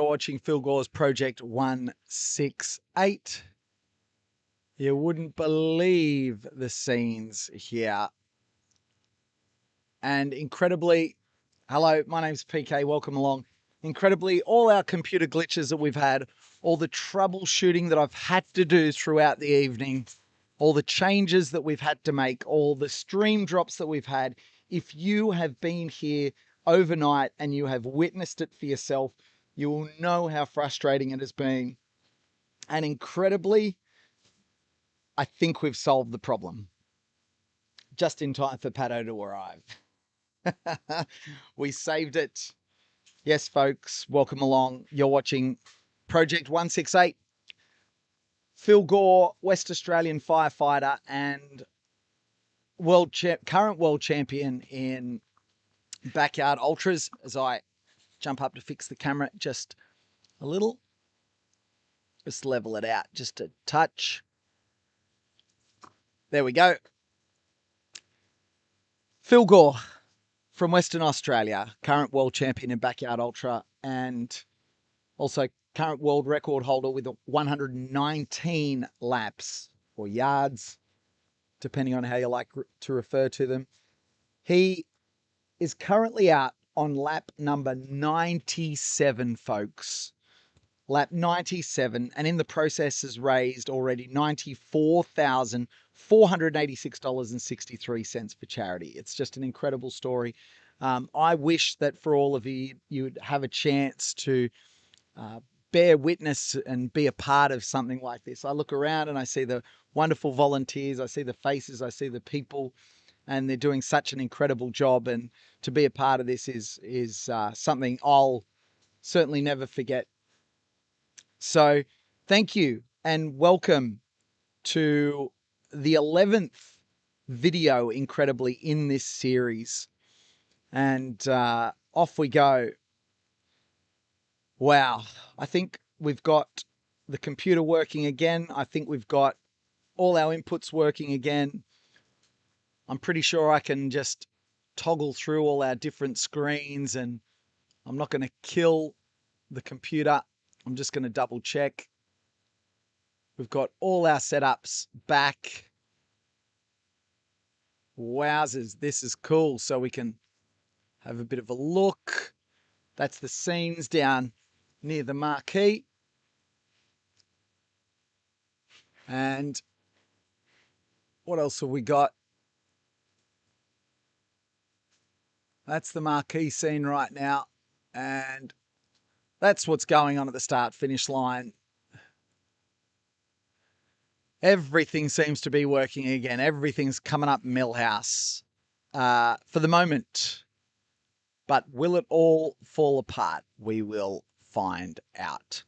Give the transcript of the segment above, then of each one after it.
watching Phil Gore's Project 168. You wouldn't believe the scenes here. And incredibly, hello, my name's PK, welcome along. Incredibly, all our computer glitches that we've had, all the troubleshooting that I've had to do throughout the evening, all the changes that we've had to make, all the stream drops that we've had. If you have been here overnight and you have witnessed it for yourself, you will know how frustrating it has been. And incredibly, I think we've solved the problem just in time for Pato to arrive. We saved it. Yes, folks, welcome along. You're watching Project 168. Phil Gore, West Australian firefighter and current world champion in backyard ultras. As I jump up to fix the camera just a little, just level it out just a touch. There we go. Phil Gore from Western Australia, current world champion in backyard ultra and also current world record holder with 119 laps or yards, depending on how you like to refer to them. He is currently out on lap number 97, folks. Lap 97, and in the process has raised already $94,486.63 for charity. It's just an incredible story. I wish that for all of you, you'd have a chance to bear witness and be a part of something like this. I look around and I see the wonderful volunteers, I see the faces, I see the people, and they're doing such an incredible job. And to be a part of this is something I'll certainly never forget. So thank you and welcome to the 11th video, incredibly, in this series. And off we go. Wow. I think we've got the computer working again. I think we've got all our inputs working again. I'm pretty sure I can just toggle through all our different screens and I'm not going to kill the computer. I'm just going to double check. We've got all our setups back. Wowzers, this is cool. So we can have a bit of a look. That's the scenes down near the marquee. And what else have we got? That's the marquee scene right now. And that's what's going on at the start-finish line. Everything seems to be working again. Everything's coming up Millhouse for the moment. But will it all fall apart? We will find out.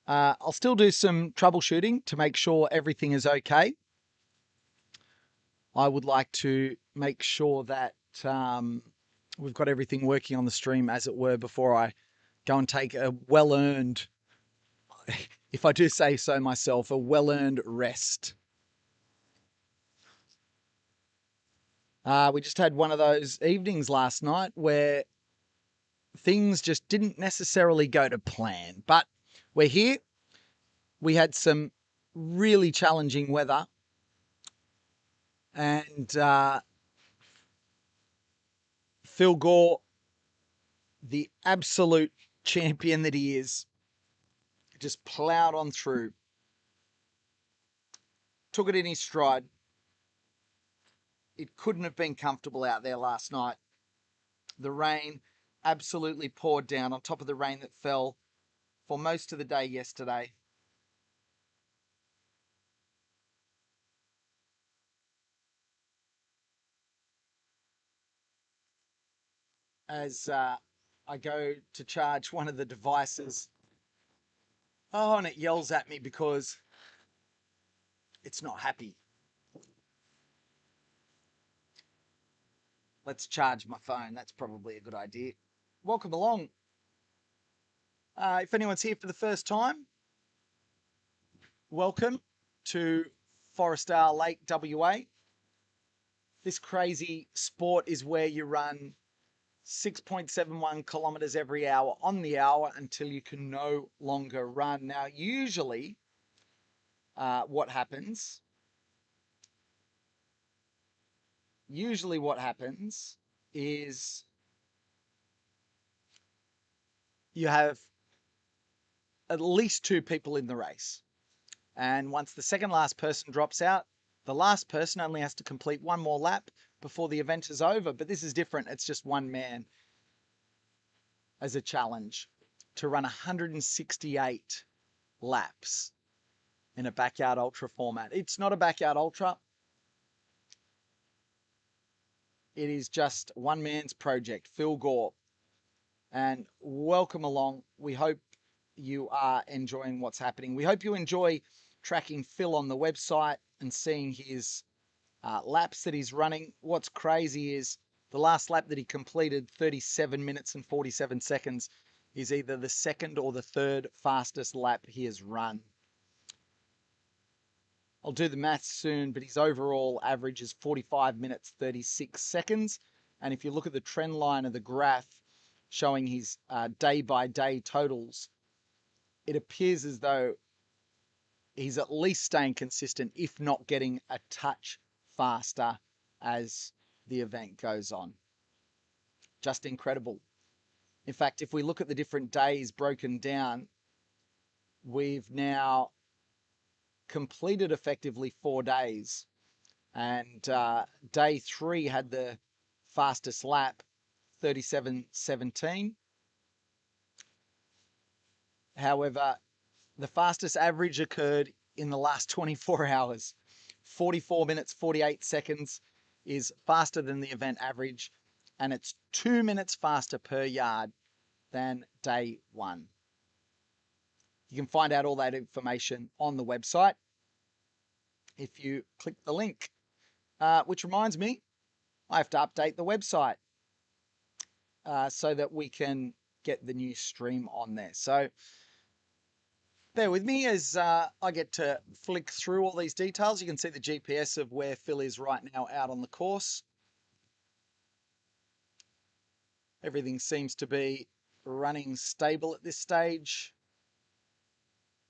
I'll still do some troubleshooting to make sure everything is okay. I would like to make sure that we've got everything working on the stream, as it were, before I go and take a well-earned, if I do say so myself, a well-earned rest. We just had one of those evenings last night where things just didn't necessarily go to plan, but we're here. We had some really challenging weather and Phil Gore, the absolute champion that he is, just plowed on through. Took it in his stride. It couldn't have been comfortable out there last night. The rain absolutely poured down on top of the rain that fell for most of the day yesterday. As I go to charge one of the devices. Oh, and it yells at me because it's not happy. Let's charge my phone. That's probably a good idea. Welcome along. If anyone's here for the first time, welcome to Forestdale Lake, WA. This crazy sport is where you run 6.71 kilometers every hour on the hour until you can no longer run. Now, usually what happens is you have at least 2 people in the race. And once the second last person drops out, the last person only has to complete 1 more lap before the event is over. But this is different. It's just 1 man as a challenge to run 168 laps in a backyard ultra format. It's not a backyard ultra. It is just 1 man's project, Phil Gore. And welcome along. We hope you are enjoying what's happening. We hope you enjoy tracking Phil on the website and seeing his laps that he's running. What's crazy is the last lap that he completed, 37 minutes and 47 seconds, is either the second or the third fastest lap he has run. I'll do the maths soon, but his overall average is 45 minutes, 36 seconds. And if you look at the trend line of the graph showing his day-by-day totals, it appears as though he's at least staying consistent, if not getting a touch faster as the event goes on. Just incredible. In fact, if we look at the different days broken down, we've now completed effectively 4 days. And day 3 had the fastest lap, 37:17. However, the fastest average occurred in the last 24 hours. 44 minutes, 48 seconds is faster than the event average, and it's 2 minutes faster per yard than day 1. You can find out all that information on the website if you click the link. Which reminds me, I have to update the website so that we can get the new stream on there. So bear with me as I get to flick through all these details. You can see the GPS of where Phil is right now out on the course. Everything seems to be running stable at this stage.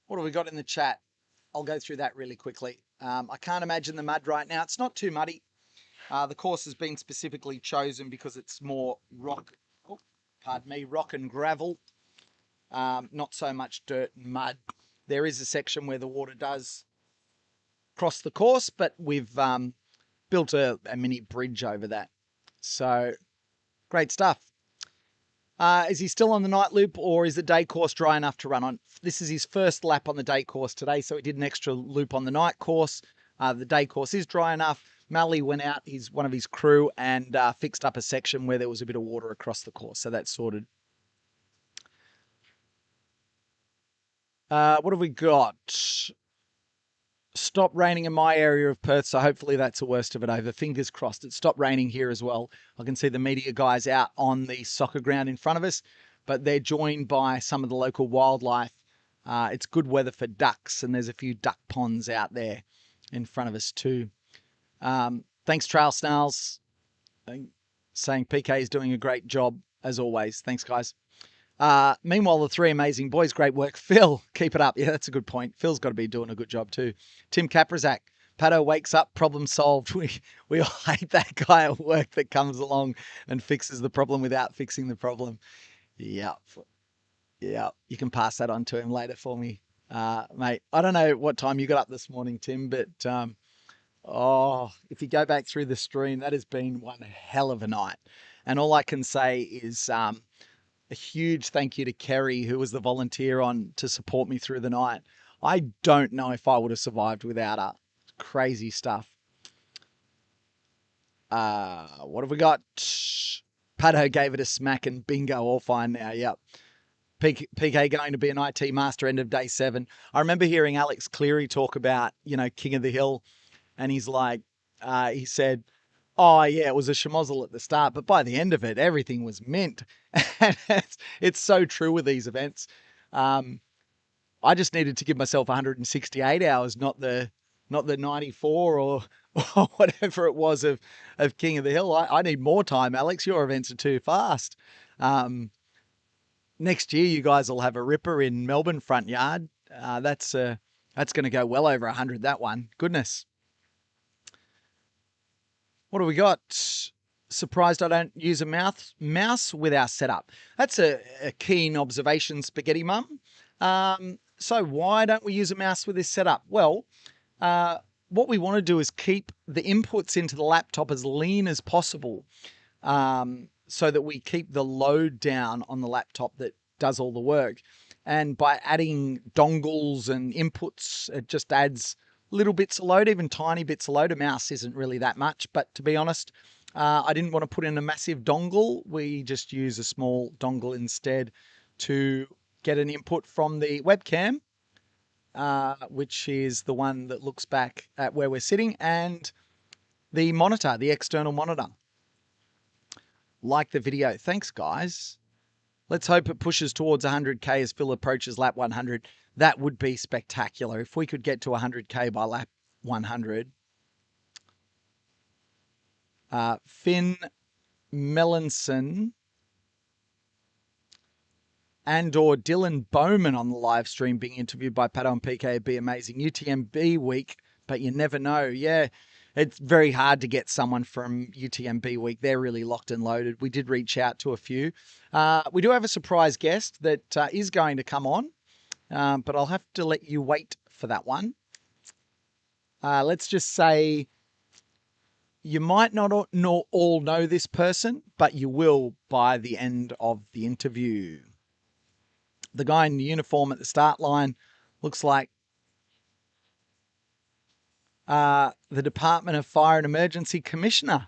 What have we got in the chat? I'll go through that really quickly. I can't imagine the mud right now. It's not too muddy. The course has been specifically chosen because it's more rock and gravel. Not so much dirt and mud. There is a section where the water does cross the course, but we've built a mini bridge over that. So great stuff. Is he still on the night loop, or is the day course dry enough to run on? This is his first lap on the day course today, so he did an extra loop on the night course. The day course is dry enough. Mally went out, he's one of his crew, and fixed up a section where there was a bit of water across the course, so that's sorted. What have we got? Stopped raining in my area of Perth, so hopefully that's the worst of it over. Fingers crossed. It stopped raining here as well. I can see the media guys out on the soccer ground in front of us, but they're joined by some of the local wildlife. It's good weather for ducks, and there's a few duck ponds out there in front of us too. Thanks, Trail Snails, saying PK is doing a great job as always. Thanks, guys. Meanwhile, the 3 amazing boys, great work. Phil, keep it up. Yeah, that's a good point. Phil's got to be doing a good job too. Tim Kaprazak, Pato wakes up, problem solved. We all hate that guy at work that comes along and fixes the problem without fixing the problem. Yeah. You can pass that on to him later for me, mate. I don't know what time you got up this morning, Tim, but if you go back through the stream, that has been one hell of a night. And all I can say is a huge thank you to Kerry, who was the volunteer on to support me through the night. I don't know if I would have survived without her. Crazy stuff. What have we got? Pato gave it a smack and bingo, all fine now. Yep. PK going to be an IT master end of day 7. I remember hearing Alex Cleary talk about, King of the Hill, and he's like, he said, oh, yeah, it was a schmozzle at the start, but by the end of it, everything was mint. And it's so true with these events. I just needed to give myself 168 hours, not the not the 94 or whatever it was of King of the Hill. I need more time, Alex. Your events are too fast. Next year, you guys will have a ripper in Melbourne front yard. That's going to go well over 100, that one. Goodness. What do we got? Surprised I don't use a mouse with our setup. That's a keen observation, Spaghetti Mum. So why don't we use a mouse with this setup? Well, what we want to do is keep the inputs into the laptop as lean as possible, so that we keep the load down on the laptop that does all the work. And by adding dongles and inputs, it just adds little bits of load, even tiny bits of load. A mouse isn't really that much, but to be honest, I didn't want to put in a massive dongle. We just use a small dongle instead to get an input from the webcam, which is the one that looks back at where we're sitting, and the monitor, the external monitor. Like the video. Thanks, guys. Let's hope it pushes towards 100K as Phil approaches lap 100. That would be spectacular. If we could get to 100K by lap 100. Finn Melanson and or Dylan Bowman on the live stream being interviewed by Pato and PK would be amazing. UTMB week, but you never know. Yeah, it's very hard to get someone from UTMB week. They're really locked and loaded. We did reach out to a few. We do have a surprise guest that is going to come on, but I'll have to let you wait for that one. Let's just say you might not all know this person, but you will by the end of the interview. The guy in the uniform at the start line looks like the Department of Fire and Emergency Commissioner.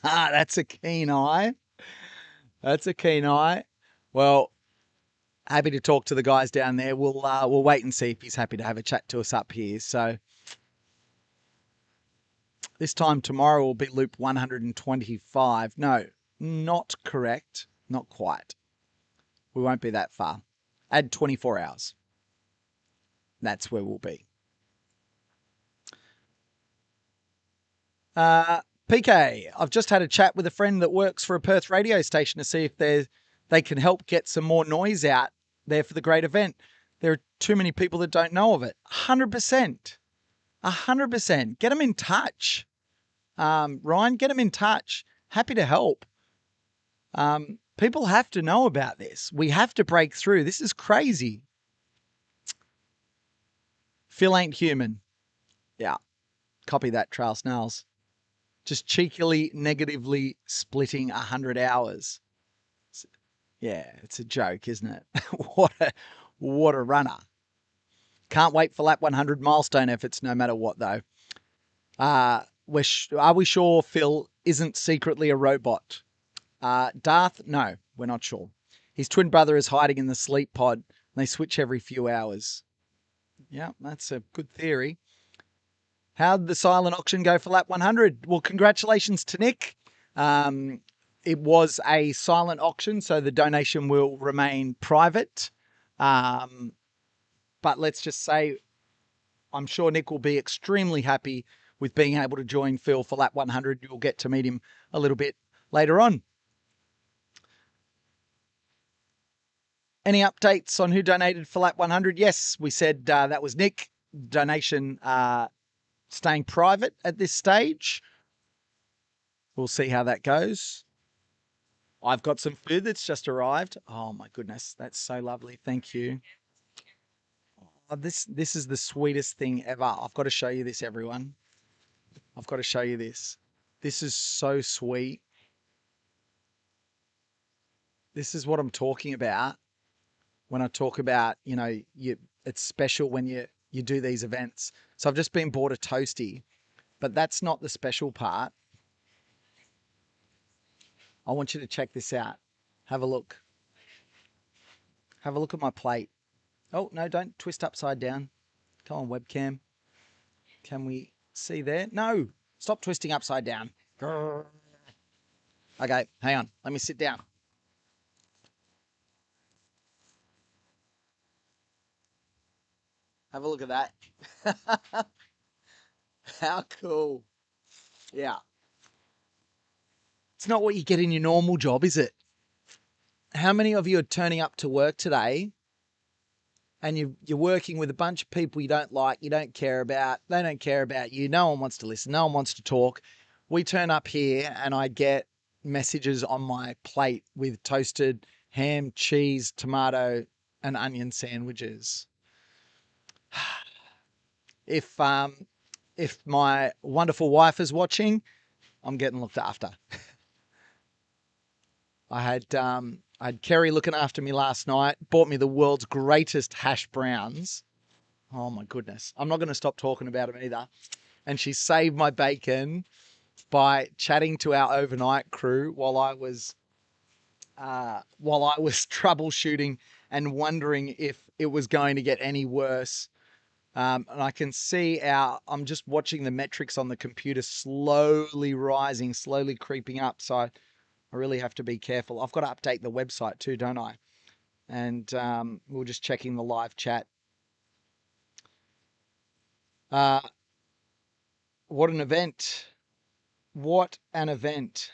That's a keen eye. That's a keen eye. Well, happy to talk to the guys down there. We'll wait and see if he's happy to have a chat to us up here. So this time tomorrow will be loop 125. No, not correct. Not quite. We won't be that far. Add 24 hours. That's where we'll be. PK, I've just had a chat with a friend that works for a Perth radio station to see if they can help get some more noise out there for the great event. There are too many people that don't know of it. 100%. 100%. Get them in touch. Ryan, get them in touch. Happy to help. People have to know about this. We have to break through. This is crazy. Phil ain't human. Yeah. Copy that, Trail Snarls. Just cheekily, negatively splitting 100 hours. Yeah, it's a joke, isn't it? What a runner. Can't wait for lap 100 milestone efforts no matter what, though. Are we sure Phil isn't secretly a robot? Darth, no, we're not sure. His twin brother is hiding in the sleep pod, and they switch every few hours. Yeah, that's a good theory. How'd the silent auction go for lap 100? Well, congratulations to Nick. It was a silent auction, so the donation will remain private. But let's just say I'm sure Nick will be extremely happy with being able to join Phil for lap 100. You'll get to meet him a little bit later on. Any updates on who donated for lap 100? Yes, we said that was Nick. Donation staying private at this stage. We'll see how that goes. I've got some food that's just arrived. Oh my goodness, that's so lovely. Thank you. Oh, this is the sweetest thing ever. I've got to show you this, everyone. I've got to show you this. This is so sweet. This is what I'm talking about when I talk about, it's special when you do these events. So I've just been bought a toasty, but that's not the special part. I want you to check this out. Have a look. Have a look at my plate. Oh, no, don't twist upside down. Come on, webcam. Can we see there? No, stop twisting upside down. Grrr. Okay, hang on. Let me sit down. Have a look at that. How cool. Yeah. It's not what you get in your normal job, is it? How many of you are turning up to work today and you're working with a bunch of people you don't like, you don't care about, they don't care about you, no one wants to listen, no one wants to talk. We turn up here and I get messages on my plate with toasted ham, cheese, tomato, and onion sandwiches. If my wonderful wife is watching, I'm getting looked after. I had Kerry looking after me last night, bought me the world's greatest hash browns. Oh my goodness. I'm not going to stop talking about them either. And she saved my bacon by chatting to our overnight crew while I was troubleshooting and wondering if it was going to get any worse. And I can see I'm just watching the metrics on the computer slowly rising, slowly creeping up. So I really have to be careful. I've got to update the website too, don't I? And we're just checking the live chat. What an event. What an event.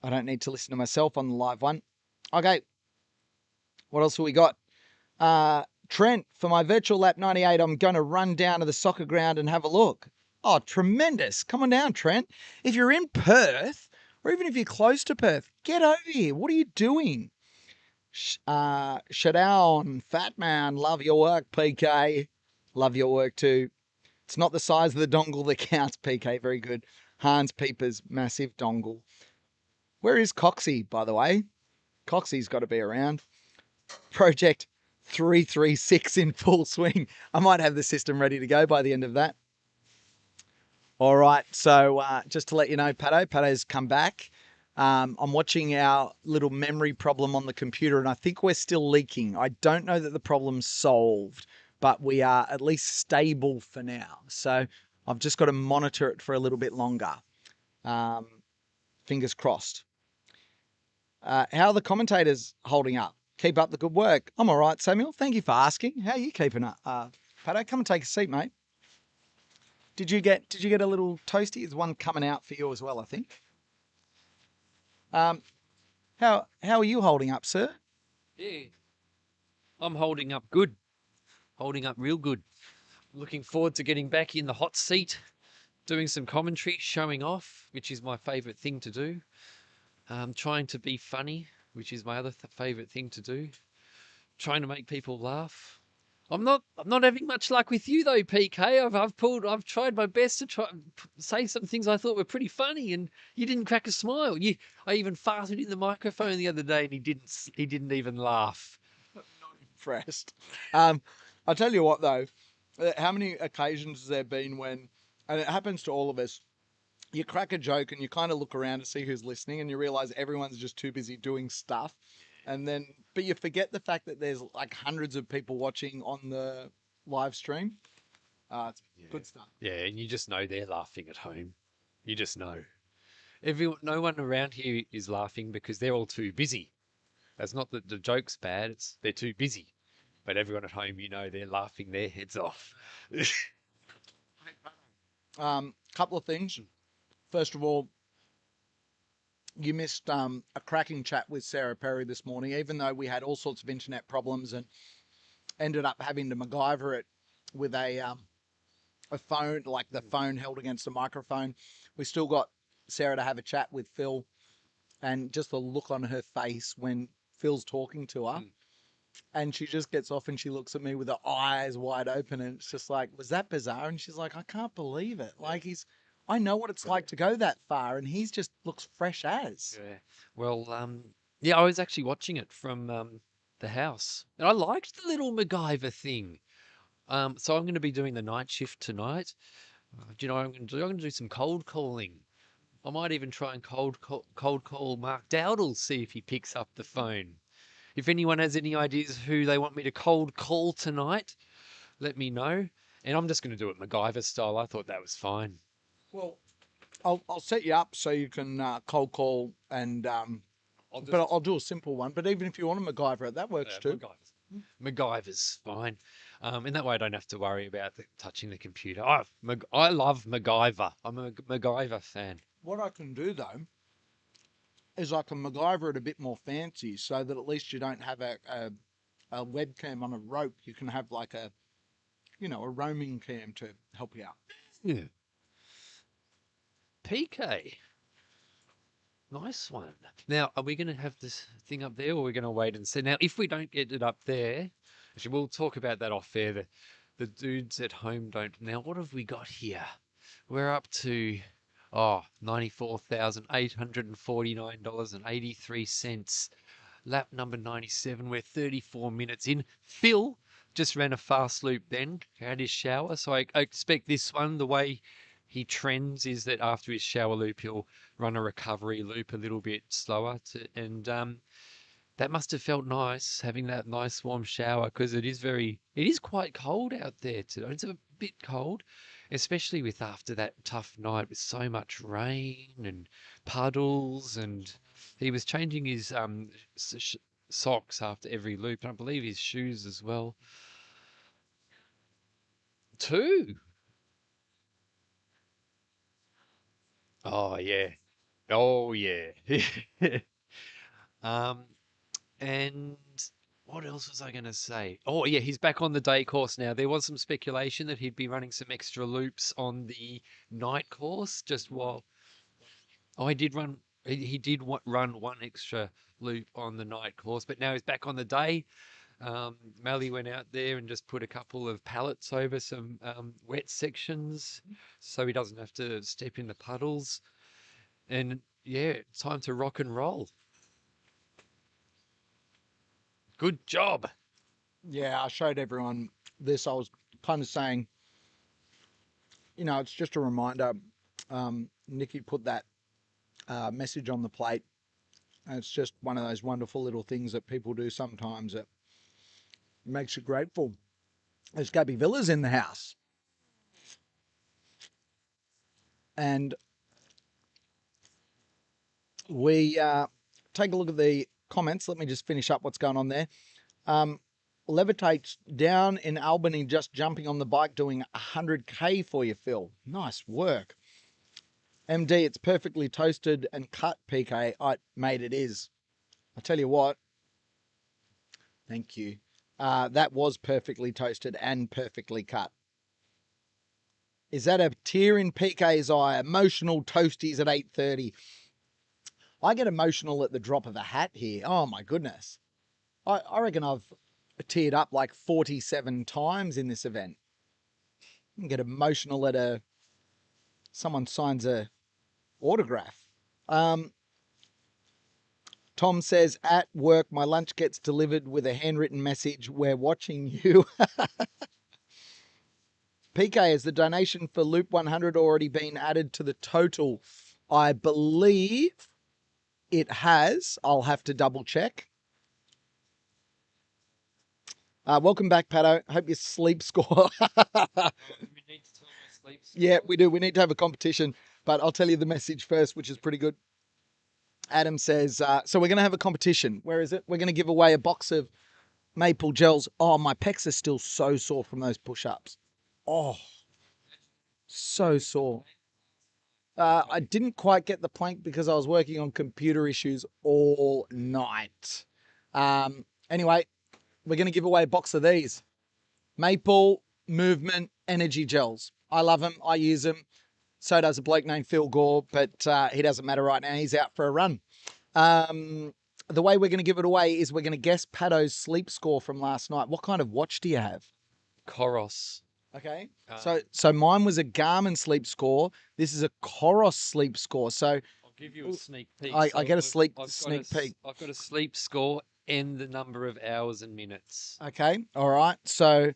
I don't need to listen to myself on the live one. Okay. What else have we got? Trent, for my virtual lap 98, I'm going to run down to the soccer ground and have a look. Oh, tremendous. Come on down, Trent. If you're in Perth, or even if you're close to Perth, get over here. What are you doing? Shadown, fat man, love your work, PK. Love your work too. It's not the size of the dongle that counts, PK. Very good. Hans Pieper's massive dongle. Where is Coxie, by the way? Coxie's got to be around. Project 336 in full swing. I might have the system ready to go by the end of that. All right, so just to let you know, Pato's come back. I'm watching our little memory problem on the computer, and I think we're still leaking. I don't know that the problem's solved, but we are at least stable for now. So I've just got to monitor it for a little bit longer. Fingers crossed. How are the commentators holding up? Keep up the good work. I'm all right, Samuel. Thank you for asking. How are you keeping up? Pato, come and take a seat, mate. Did you get a little toasty? There's one coming out for you as well, I think. How are you holding up, sir? Yeah, I'm holding up good. Holding up real good. Looking forward to getting back in the hot seat, doing some commentary, showing off, which is my favourite thing to do. Trying to be funny, which is my other favourite thing to do. Trying to make people laugh. I'm not having much luck with you though, PK. I've tried my best to say some things I thought were pretty funny, and you didn't crack a smile. I even farted in the microphone the other day, and he didn't even laugh. Not impressed. I'll tell you what though, how many occasions has there been when, and it happens to all of us, you crack a joke and you kind of look around to see who's listening, and you realize everyone's just too busy doing stuff. And then, but you forget the fact that there's like hundreds of people watching on the live stream. It's good stuff. Yeah, and you just know they're laughing at home. You just know. No one around here is laughing because they're all too busy. It's not that the joke's bad, it's they're too busy. But everyone at home, they're laughing their heads off. Couple of things. First of all, you missed a cracking chat with Sarah Perry this morning, even though we had all sorts of internet problems and ended up having to MacGyver it with a phone, like the phone held against a microphone. We still got Sarah to have a chat with Phil, and just the look on her face when Phil's talking to her. And she just gets off and she looks at me with her eyes wide open, and it's just like, was that bizarre? And she's like, I can't believe it. Like I know what it's like to go that far, and he's just looks fresh as. Yeah. Well, I was actually watching it from the house, and I liked the little MacGyver thing. So I'm going to be doing the night shift tonight. Do you know what I'm going to do? I'm going to do some cold calling. I might even try and cold call Mark Dowdle, see if he picks up the phone. If anyone has any ideas who they want me to cold call tonight, let me know. And I'm just going to do it MacGyver style. I thought that was fine. Well, I'll set you up so you can cold call and I'll do a simple one. But even if you want a MacGyver, that works too. MacGyver's fine. And that way I don't have to worry about touching the computer. I love MacGyver. I'm a MacGyver fan. What I can do though is I can MacGyver it a bit more fancy, so that at least you don't have a webcam on a rope. You can have like a roaming cam to help you out. Yeah. PK. Nice one. Now, are we going to have this thing up there, or are we going to wait and see? Now, if we don't get it up there, actually, we'll talk about that off air. The dudes at home don't. Now, what have we got here? We're up to, $94,849.83. Lap number 97. We're 34 minutes in. Phil just ran a fast loop then, had his shower. So I expect this one, the way he trends is that after his shower loop, he'll run a recovery loop a little bit slower. That must have felt nice, having that nice warm shower, because it is quite cold out there today. It's a bit cold, especially with after that tough night with so much rain and puddles, and he was changing his socks after every loop, and I believe his shoes as well. 2. Oh yeah. Oh yeah. And what else was I going to say? Oh yeah, he's back on the day course now. There was some speculation that he'd be running some extra loops on the night course just while. Oh, he did run. He did run one extra loop on the night course, but now he's back on the day. Mally went out there and just put a couple of pallets over some wet sections so he doesn't have to step in the puddles. And yeah, it's time to rock and roll. Good job. Yeah, I showed everyone this. I was kind of saying, it's just a reminder. Nikki put that message on the plate. And it's just one of those wonderful little things that people do sometimes that makes you grateful. There's Gabby Villas in the house. And we take a look at the comments. Let me just finish up what's going on there. Levitates down in Albany, just jumping on the bike, doing 100k for you, Phil. Nice work. MD, it's perfectly toasted and cut, PK. Mate, it is. I tell you what. Thank you. That was perfectly toasted and perfectly cut. Is that a tear in PK's eye? Emotional toasties at 8:30. I get emotional at the drop of a hat here. Oh my goodness. I reckon I've teared up like 47 times in this event. I can get emotional at someone signs a autograph. Tom says, at work, my lunch gets delivered with a handwritten message. We're watching you. PK, has the donation for Loop 100 already been added to the total? I believe it has. I'll have to double check. Welcome back, Pato. Hope your sleep score. We need to tell my sleep score. Yeah, we do. We need to have a competition, but I'll tell you the message first, which is pretty good. Adam says, so we're going to have a competition. Where is it? We're going to give away a box of maple gels. Oh, my pecs are still so sore from those push-ups. Oh, so sore. I didn't quite get the plank because I was working on computer issues all night. Anyway, we're going to give away a box of these. Maple Movement Energy Gels. I love them. I use them. So does a bloke named Phil Gore, but he doesn't matter right now. He's out for a run. The way we're going to give it away is we're going to guess Pato's sleep score from last night. What kind of watch do you have? Coros. Okay. So mine was a Garmin sleep score. This is a Coros sleep score. So I'll give you a sneak peek. I get a sneak peek. I've got a sleep score and the number of hours and minutes. Okay. All right. So,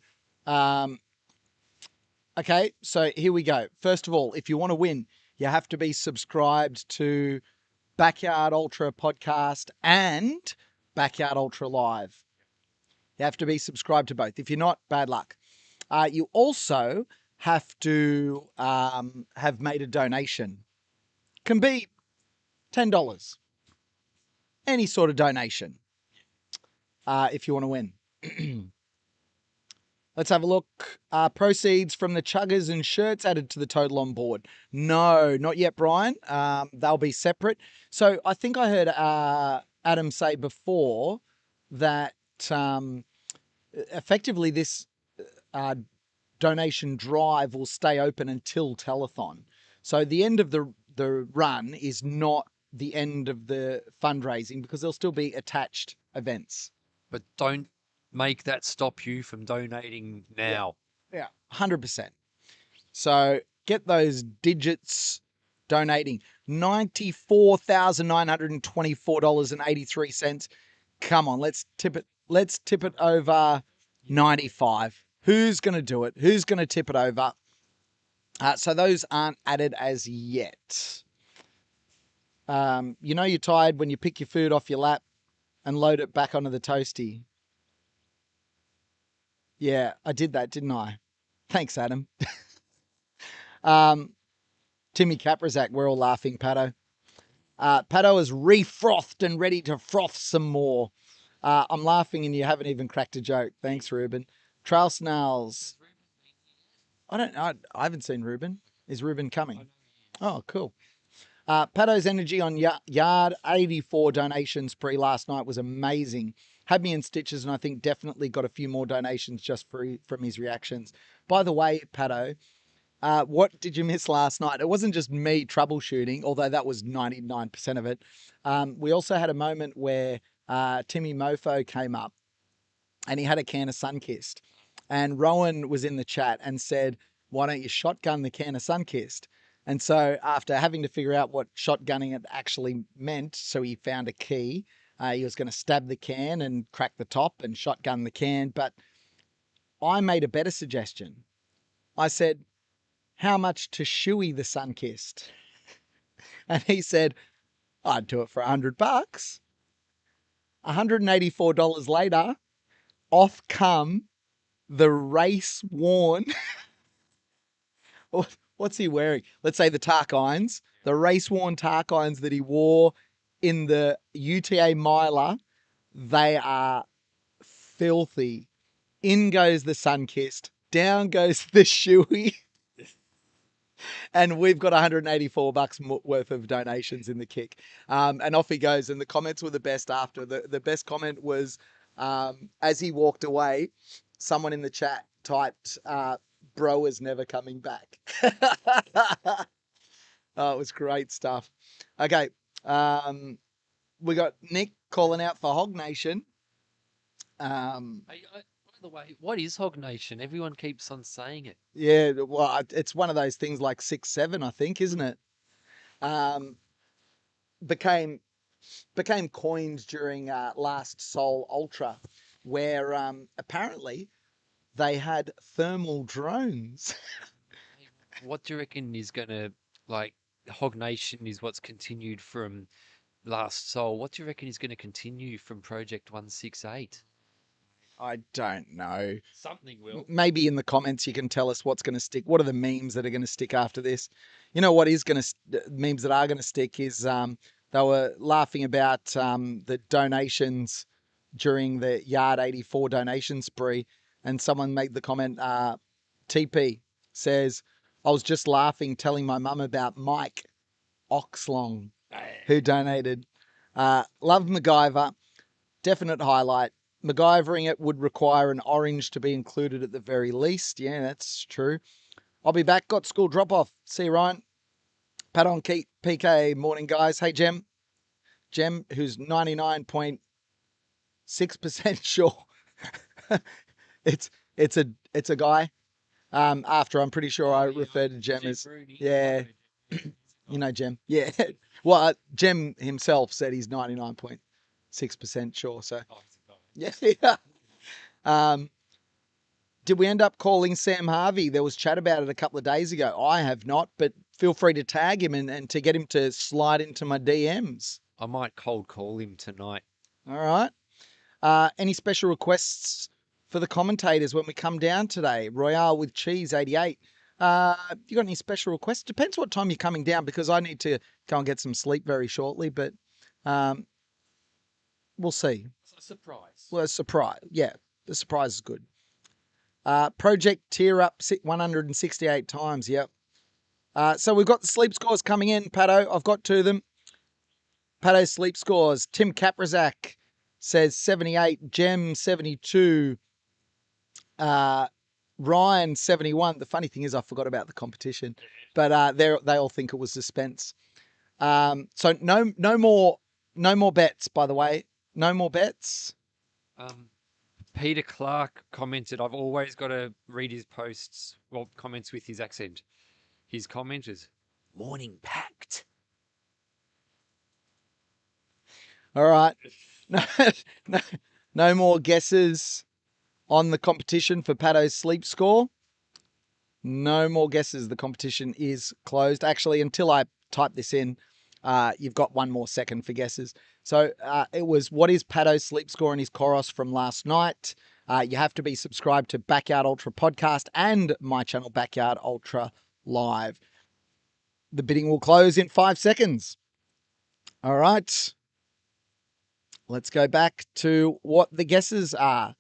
okay. So here we go. First of all, if you want to win, you have to be subscribed to Backyard Ultra Podcast and Backyard Ultra Live. You have to be subscribed to both. If you're not, bad luck. You also have to have made a donation. Can be $10, any sort of donation if you want to win. Let's have a look. Proceeds from the chuggers and shirts added to the total on board. No, not yet, Brian. They'll be separate. So I think I heard Adam say before that effectively this donation drive will stay open until Telethon. So the end of the run is not the end of the fundraising because there'll still be attached events. But don't make that stop you from donating now. Yeah, 100%. So get those digits donating. $94,924.83. Come on, let's tip it. Let's tip it over 95. Who's going to do it? Who's going to tip it over? So those aren't added as yet. You know you're tired when you pick your food off your lap and load it back onto the toasty. Yeah, I did that, didn't I? Thanks, Adam. Timmy Caprazak, we're all laughing, Pato. Pato is refrothed and ready to froth some more. I'm laughing and you haven't even cracked a joke. Thanks, Ruben. Trail Snails. I haven't seen Ruben. Is Ruben coming? Oh, cool. Pato's energy on yard 84 donations pre last night was amazing. Had me in stitches, and I think definitely got a few more donations just from his reactions. By the way, Pato, what did you miss last night? It wasn't just me troubleshooting, although that was 99% of it. We also had a moment where Timmy Mofo came up and he had a can of Sunkissed. And Rowan was in the chat and said, why don't you shotgun the can of Sunkissed? And so after having to figure out what shotgunning it actually meant, so he found a key. He was going to stab the can and crack the top and shotgun the can. But I made a better suggestion. I said, how much to shoey the Sunkissed? And he said, I'd do it for $100. $184 later, off come the race worn. What's he wearing? Let's say the Tark Irons, the race worn Tark Irons that he wore in the UTA Miler. They are filthy. In goes the Sunkissed, down goes the shoey. And we've got $184 worth of donations in the kick. And off he goes. And the comments were the best after. The best comment was, as he walked away, someone in the chat typed, bro is never coming back. Oh, it was great stuff. Okay. We got Nick calling out for Hog Nation. By the way, what is Hog Nation? Everyone keeps on saying it. Yeah, well, it's one of those things like 6-7, I think, isn't it? Became coined during last Seoul Ultra, where apparently they had thermal drones. What do you reckon is going to, like, Hog Nation is what's continued from last Seoul. What do you reckon is going to continue from Project 168? I don't know. Something will. Maybe in the comments you can tell us what's going to stick. What are the memes that are going to stick after this? You know what is going to memes that are going to stick is they were laughing about the donations during the Yard 84 donation spree, and someone made the comment. TP says, "I was just laughing, telling my mum about Mike Oxlong, who donated. Love MacGyver, definite highlight. MacGyvering it would require an orange to be included at the very least. Yeah, that's true. I'll be back. Got school drop off. See you, Ryan. Pat on PK. Morning, guys. Hey, Jem. Jem, who's 99.6% sure. it's a guy. After I'm pretty sure I referred to Jem as yeah. You know Jem. Yeah. Well, Jem himself said he's 99.6% sure. So. Yeah. Did we end up calling Sam Harvey? There was chat about it a couple of days ago. I have not, but feel free to tag him and to get him to slide into my DMs. I might cold call him tonight. All right. Any special requests for the commentators when we come down today? Royale with cheese 88. You got any special requests? Depends what time you're coming down because I need to go and get some sleep very shortly, but we'll see. It's a surprise. Well, a surprise. Yeah, the surprise is good. Project Tear Up 168 times. Yep. So we've got the sleep scores coming in, Pato. I've got to them. Pato's sleep scores. Tim Kaprazak says 78. Jem 72. Ryan 71. The funny thing is I forgot about the competition, but they all think it was suspense. So no more bets, by the way. No more bets. Peter Clark commented, I've always got to read his posts, well, comments with his accent. His comment is, morning packed. All right. No more guesses on the competition for Pato's sleep score. No more guesses. The competition is closed. Actually, until I type this in, you've got one more second for guesses. So it was, what is Pato's sleep score and his Koros from last night? You have to be subscribed to Backyard Ultra Podcast and my channel Backyard Ultra Live. The bidding will close in 5 seconds. All right. Let's go back to what the guesses are.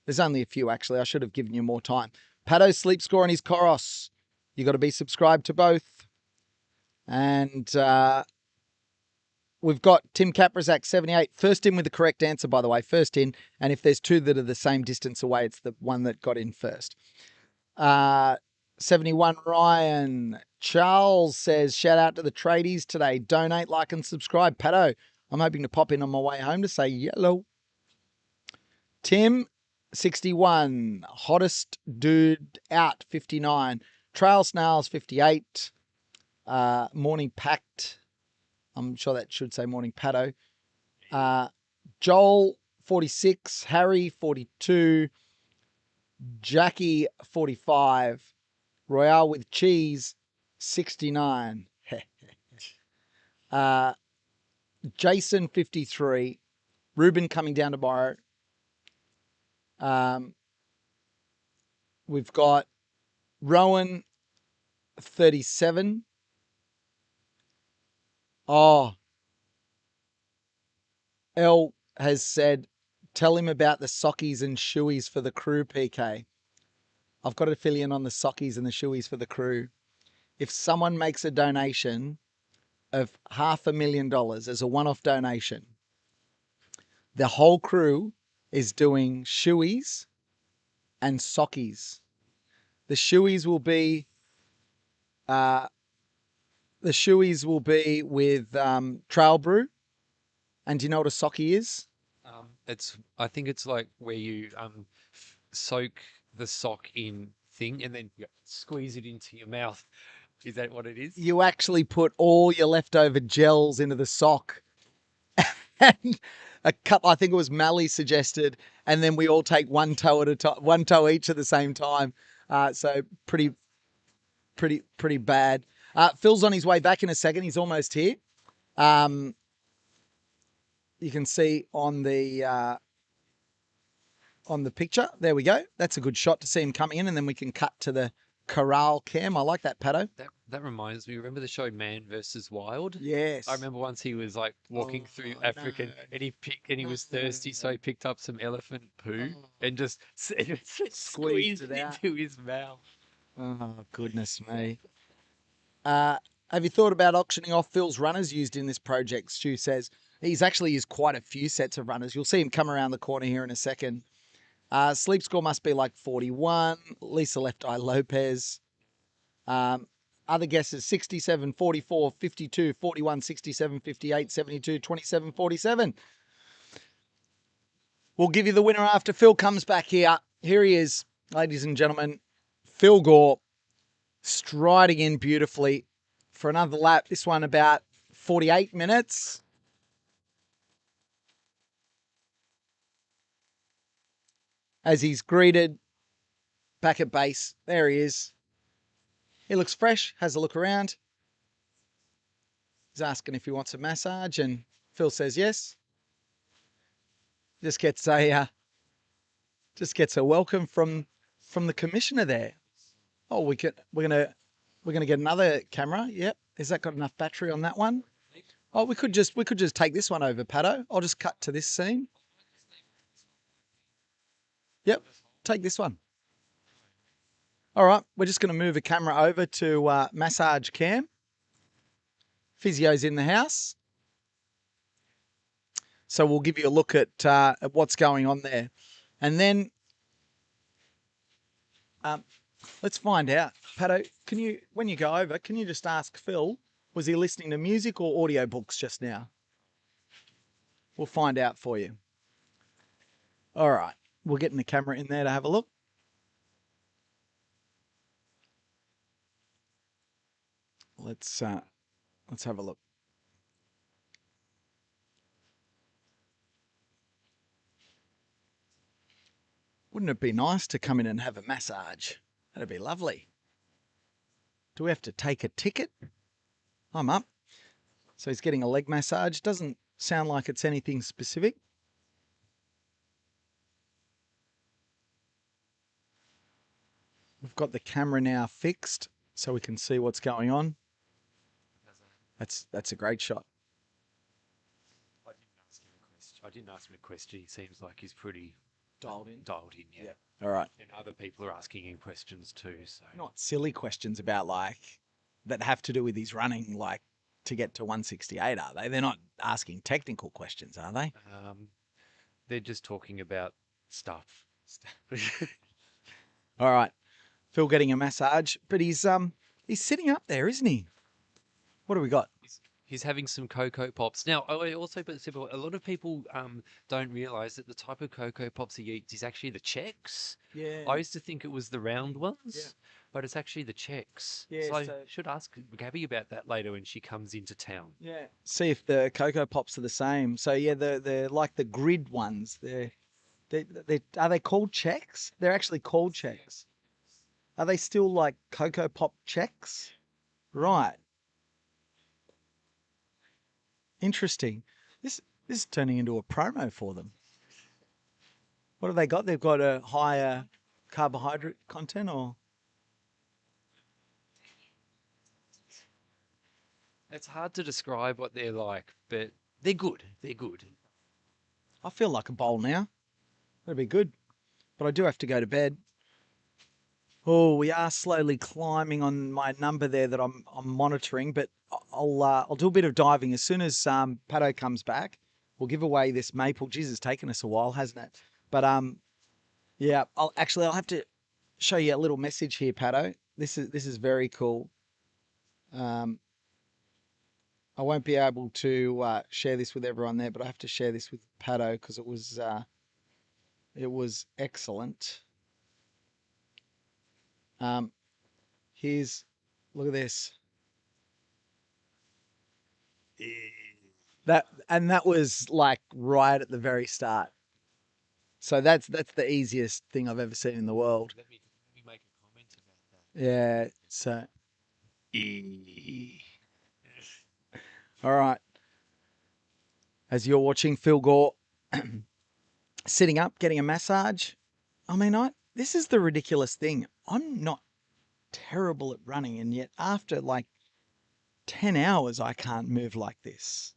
There's only a few, actually. I should have given you more time. Pato's sleep score and his Koros. You got to be subscribed to both. And we've got Tim Kaprazak, 78. First in with the correct answer, by the way. First in. And if there's two that are the same distance away, it's the one that got in first. 71 Ryan. Charles says, shout out to the tradies today. Donate, like, and subscribe. Pato, I'm hoping to pop in on my way home to say yellow. Tim, 61. Hottest dude out, 59. Trail Snails, 58. Morning Packed. I'm sure that should say Morning Pato. Joel, 46. Harry, 42. Jackie, 45. Royale with Cheese, 69. Jason, 53. Ruben coming down tomorrow. We've got Rowan, 37. Oh, Elle has said, tell him about the sockies and shoeies for the crew, PK. I've got to fill in on the sockies and the shoeies for the crew. If someone makes a donation of $500,000 as a one-off donation, the whole crew is doing shoeies and sockies. The shoeies will be with Trail Brew. And do you know what a sockie is? I think it's like where you soak the sock in thing and then you squeeze it into your mouth. Is that what it is? You actually put all your leftover gels into the sock. And a couple, I think it was Mally suggested, and then we all take one toe at a time, one toe each at the same time. So pretty bad. Phil's on his way back in a second. He's almost here. You can see on the picture. There we go. That's a good shot to see him coming in, and then we can cut to the corral cam. I like that, Pato. That reminds me. Remember the show Man vs. Wild? Yes. I remember once he was like walking through Africa, and he was thirsty, so he picked up some elephant poo and just squeezed it into his mouth. Oh, goodness me. Have you thought about auctioning off Phil's runners used in this project? Stu says he's actually used quite a few sets of runners. You'll see him come around the corner here in a second. Sleep score must be like 41. Lisa Left Eye Lopez. Other guesses, 67, 44, 52, 41, 67, 58, 72, 27, 47. We'll give you the winner after Phil comes back here. Here he is, ladies and gentlemen. Phil Gore striding in beautifully for another lap. This one about 48 minutes. As he's greeted back at base. There he is. He looks fresh, has a look around. He's asking if he wants a massage, and Phil says yes. Just gets a welcome from the commissioner there. Oh, we're gonna get another camera. Yep. Has that got enough battery on that one? Oh, we could just take this one over, Pato. I'll just cut to this scene. Yep, take this one. All right, we're just going to move a camera over to massage cam. Physio's in the house. So we'll give you a look at what's going on there. And then let's find out. Pato, can you, when you go over, can you just ask Phil, was he listening to music or audiobooks just now? We'll find out for you. All right, we're getting the camera in there to have a look. Let's have a look. Wouldn't it be nice to come in and have a massage? That'd be lovely. Do we have to take a ticket? I'm up. So he's getting a leg massage. Doesn't sound like it's anything specific. We've got the camera now fixed so we can see what's going on. That's a great shot. I didn't ask him a question. He seems like he's pretty Dialed in. Yeah. All right. And other people are asking him questions too. So Not silly questions about that have to do with his running, to get to 168, are they? They're not asking technical questions, are they? They're just talking about stuff. All right. Phil getting a massage, but he's sitting up there, isn't he? What do we got? He's having some Cocoa Pops. Now, I also, but a lot of people don't realise that the type of Cocoa Pops he eats is actually the Chex. Yeah. I used to think it was the round ones, Yeah. but it's actually the Chex. Yeah, so I so- should ask Gabby about that later when she comes into town. Yeah. See if the Cocoa Pops are the same. So yeah, they're like the grid ones. Are they called Chex? They're actually called Chex. Are they still like Cocoa Pop Chex? Right. Interesting. This is turning into a promo for them. What have they got? They've got a higher carbohydrate content, or It's hard to describe what they're like, but they're good. They're good. I feel like a bowl now. That'd be good. But I do have to go to bed. Oh, we are slowly climbing on my number there that I'm monitoring, but I'll do a bit of diving as soon as Pato comes back. We'll give away this maple. Jeez, it's taken us a while, hasn't it? But yeah, I'll have to show you a little message here, Pato. This is very cool. I won't be able to share this with everyone there, but I have to share this with Pato because it was excellent. Look at this. That was like right at the very start. So that's the easiest thing I've ever seen in the world. Let me make a comment about that. Yeah. So. All right. As you're watching Phil Gore sitting up, getting a massage. I mean, this is the ridiculous thing. I'm not terrible at running, and yet after like 10 hours, I can't move like this.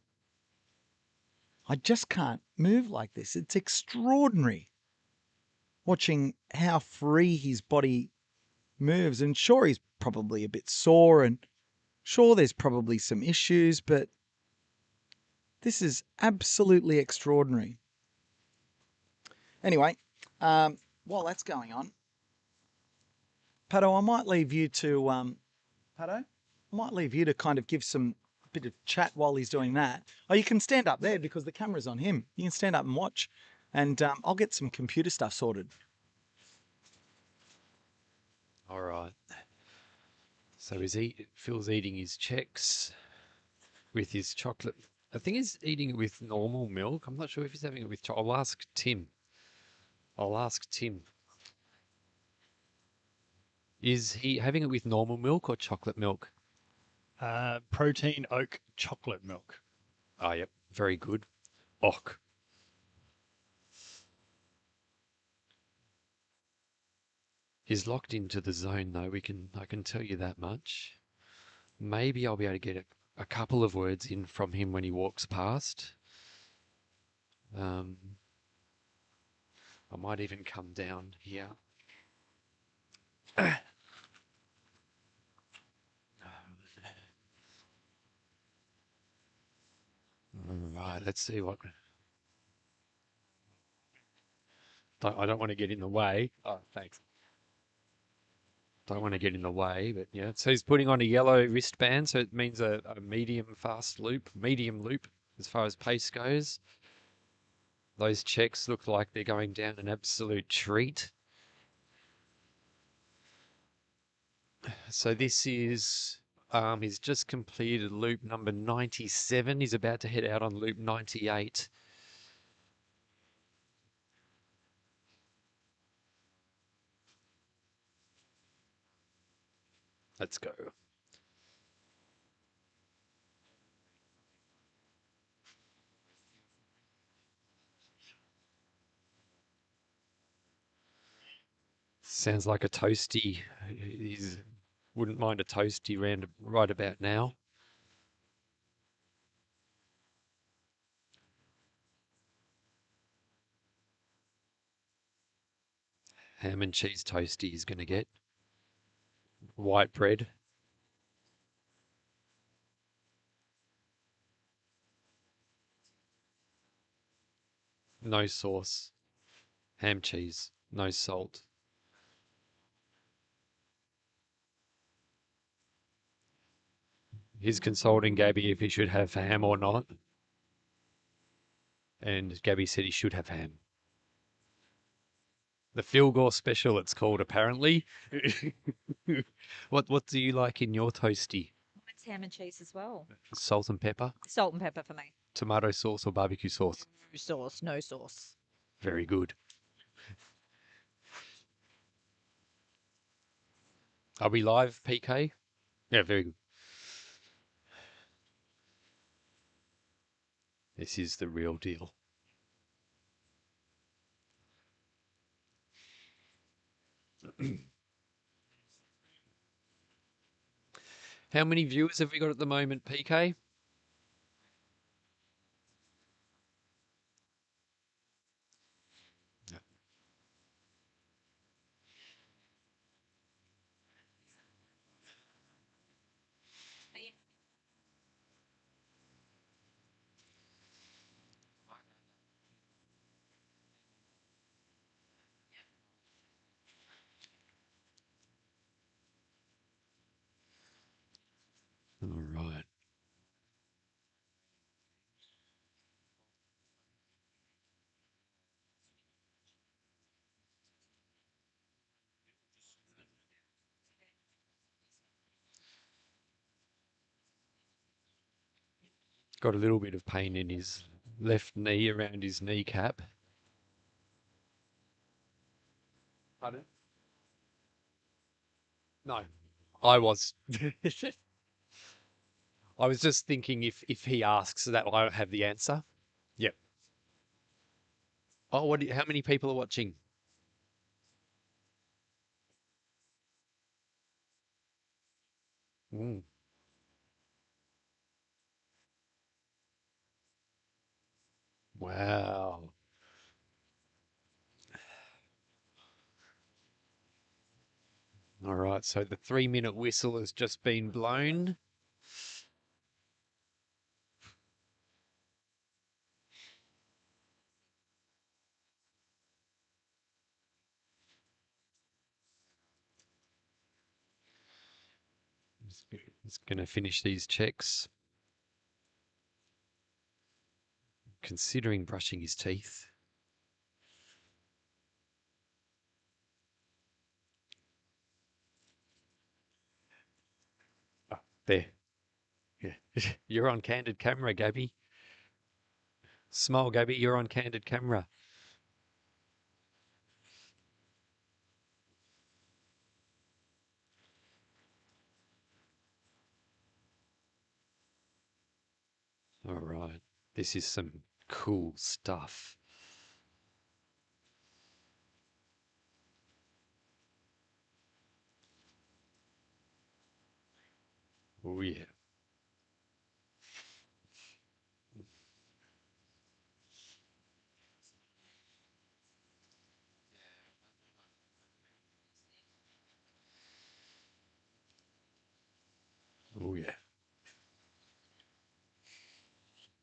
I just can't move like this. It's extraordinary watching how free his body moves. And sure, he's probably a bit sore, and sure, there's probably some issues, but this is absolutely extraordinary. Anyway, while that's going on, Pato, I might leave you to kind of give some bit of chat while he's doing that. Oh, you can stand up there because the camera's on him. You can stand up and watch, and I'll get some computer stuff sorted. All right. So Phil's eating his Chex with his chocolate. I think he's eating it with normal milk. I'm not sure if he's having it with chocolate. I'll ask Tim. Is he having it with normal milk or chocolate milk? Protein oat chocolate milk. Oh, yep. Very good. Och. He's locked into the zone though. I can tell you that much. Maybe I'll be able to get a couple of words in from him when he walks past. I might even come down here. Right, let's see what. I don't want to get in the way. Oh, thanks. Don't want to get in the way, but yeah. So he's putting on a yellow wristband, so it means a medium loop as far as pace goes. Those checks look like they're going down an absolute treat. So this is, he's just completed loop number 97. He's about to head out on loop 98. Let's go. Sounds like a toasty. He's wouldn't mind a toasty right about now. Ham and cheese toasty he's going to get. White bread. No sauce. Ham cheese. No salt. He's consulting Gabby if he should have ham or not. And Gabby said he should have ham. The Phil Gore special, it's called, apparently. What do you like in your toasty? Mine's ham and cheese as well. Salt and pepper? Salt and pepper for me. Tomato sauce or barbecue sauce? No sauce, no sauce. Very good. Are we live, PK? Yeah, very good. This is the real deal. How many viewers have we got at the moment, PK? All right. Got a little bit of pain in his left knee around his kneecap. Pardon? No, I was. I was just thinking if he asks that I have the answer. Yep. Oh, how many people are watching? Mm, wow. All right, so the 3-minute whistle has just been blown. He's going to finish these checks, considering brushing his teeth. Oh, there. Yeah. You're on candid camera, Gabby. Smile, Gabby, you're on candid camera. All right. This is some cool stuff. Oh, yeah.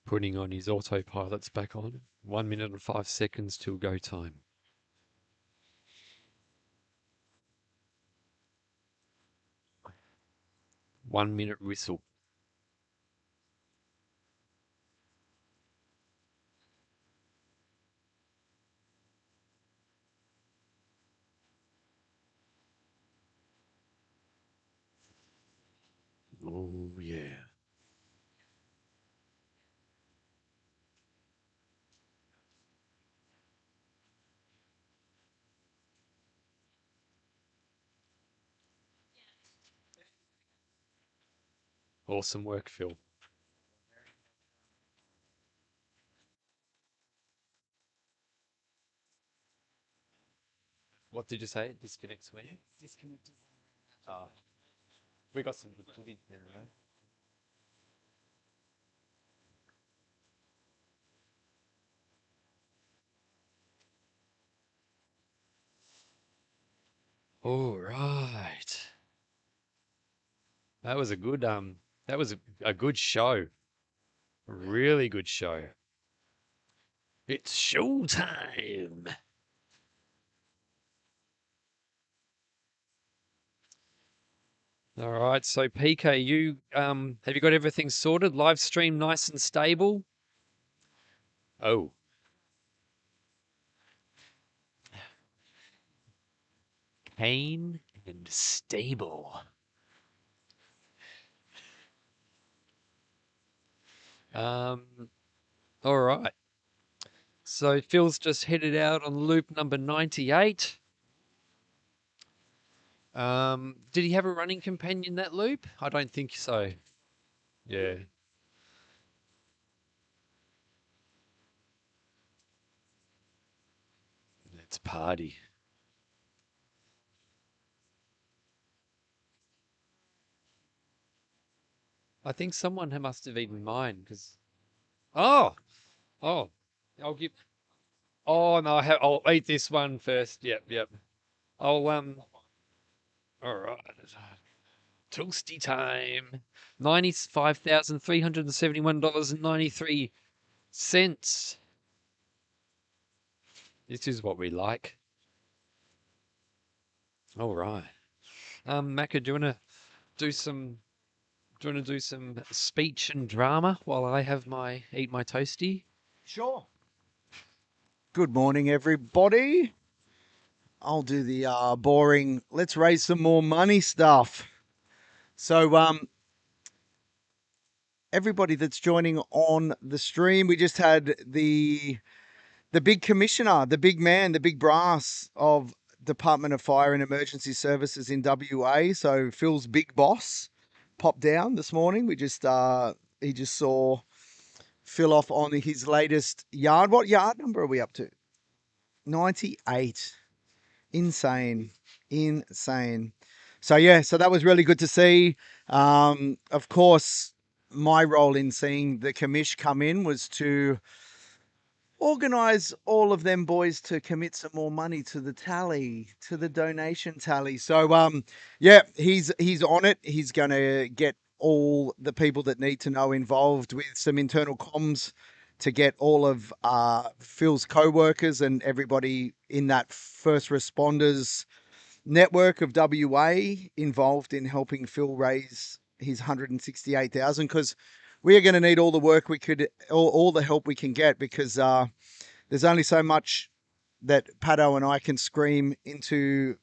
Putting on his autopilots back on. 1 minute and 5 seconds till go time. One-minute whistle. Oh, yeah. Awesome work, Phil. What did you say? It disconnects when? Disconnected. Oh. We got some good footage there, right? All right. That was a good a good show. A really good show. It's show time. All right, so PK, you have you got everything sorted? Live stream nice and stable? Oh. Kane and stable. All right. So Phil's just headed out on loop number 98. Did he have a running companion that loop? I don't think so. Yeah. Let's party. I think someone must have eaten mine because. Oh, oh, I'll give. Oh no, I'll eat this one first. Yep, yep. I'll All right. Toasty time. $95,371.93. This is what we like. All right. Macca, do you want to do some speech and drama while I have my eat my toasty? Sure. Good morning, everybody. I'll do the boring, let's raise some more money stuff. So, everybody that's joining on the stream, we just had the big commissioner, the big man, the big brass of Department of Fire and Emergency Services in WA. So Phil's big boss popped down this morning. We just he just saw Phil off on his latest yard. What yard number are we up to? 98. Insane. Insane. So yeah, so that was really good to see. Of course, my role in seeing the commish come in was to organize all of them boys to commit some more money to the tally, to the donation tally. So yeah, he's on it. He's going to get all the people that need to know involved with some internal comms to get all of Phil's co-workers and everybody in that first responders network of WA involved in helping Phil raise his 168,000, because we are going to need all the work we could, all the help we can get, because there's only so much that Pato and I can scream into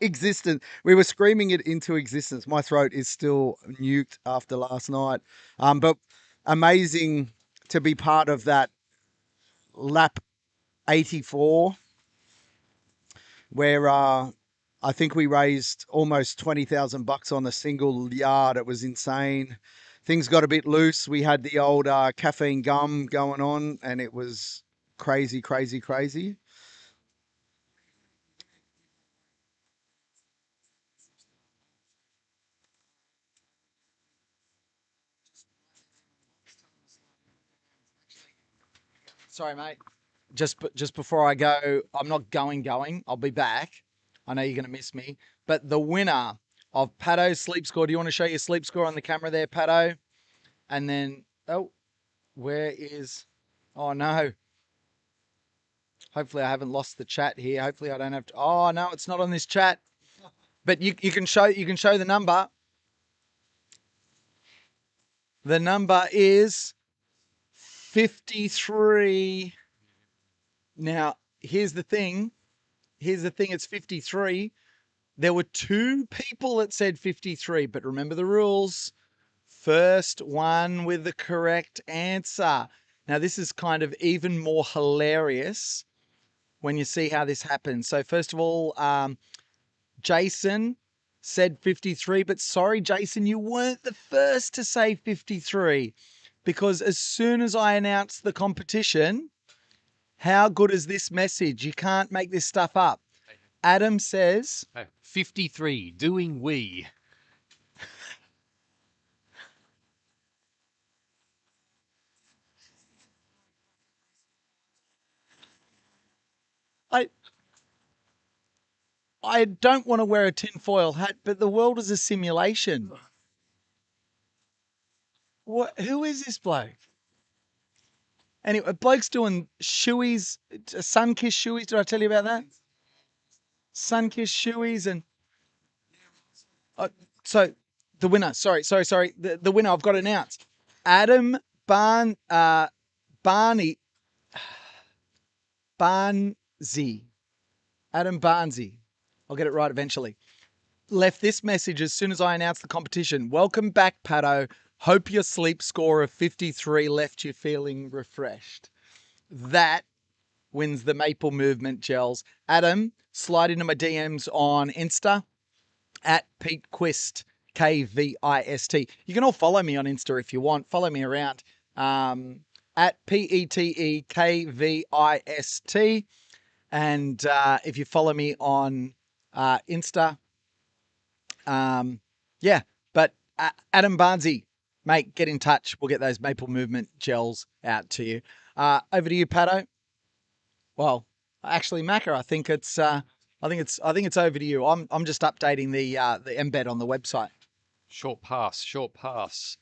existence. We were screaming it into existence. My throat is still nuked after last night. But amazing to be part of that lap 84, where I think we raised almost 20,000 bucks on a single yard. It was insane. Things got a bit loose. We had the old caffeine gum going on, and it was crazy, crazy, crazy. Sorry, mate. Just before I go, I'm not going. I'll be back. I know you're going to miss me. But the winner of Pato's sleep score. Do you want to show your sleep score on the camera there, Pato? And then, oh, Where is? Oh no. Hopefully I haven't lost the chat here. Hopefully I don't have to. Oh no, it's not on this chat. But you can show the number. The number is 53. Now, here's the thing. It's 53. There were 2 people that said 53, but remember the rules. First one with the correct answer. Now, this is kind of even more hilarious when you see how this happens. So, first of all, Jason said 53, but sorry, Jason, you weren't the first to say 53, because as soon as I announced the competition, how good is this message? You can't make this stuff up. Adam says, 53, doing we. I don't want to wear a tinfoil hat, but the world is a simulation. What? Who is this bloke? Anyway, bloke's doing shoeies, sun-kissed shoeies. Did I tell you about that? Sun-kissed shoeies and... so the winner, sorry. The winner I've got announced. Adam Barnsey. Adam Barnsey. I'll get it right eventually. Left this message as soon as I announced the competition. Welcome back, Pato. Hope your sleep score of 53 left you feeling refreshed. That wins the Maple Movement gels. Adam, slide into my DMs on Insta at Pete Quist, KVIST. You can all follow me on Insta if you want. Follow me around at PETEKVIST. And if you follow me on Insta, yeah. But Adam Barnsey, mate, get in touch. We'll get those Maple Movement gels out to you. Over to you, Pato. Well, actually, Macca, I think it's over to you. I'm just updating the embed on the website. Short pass.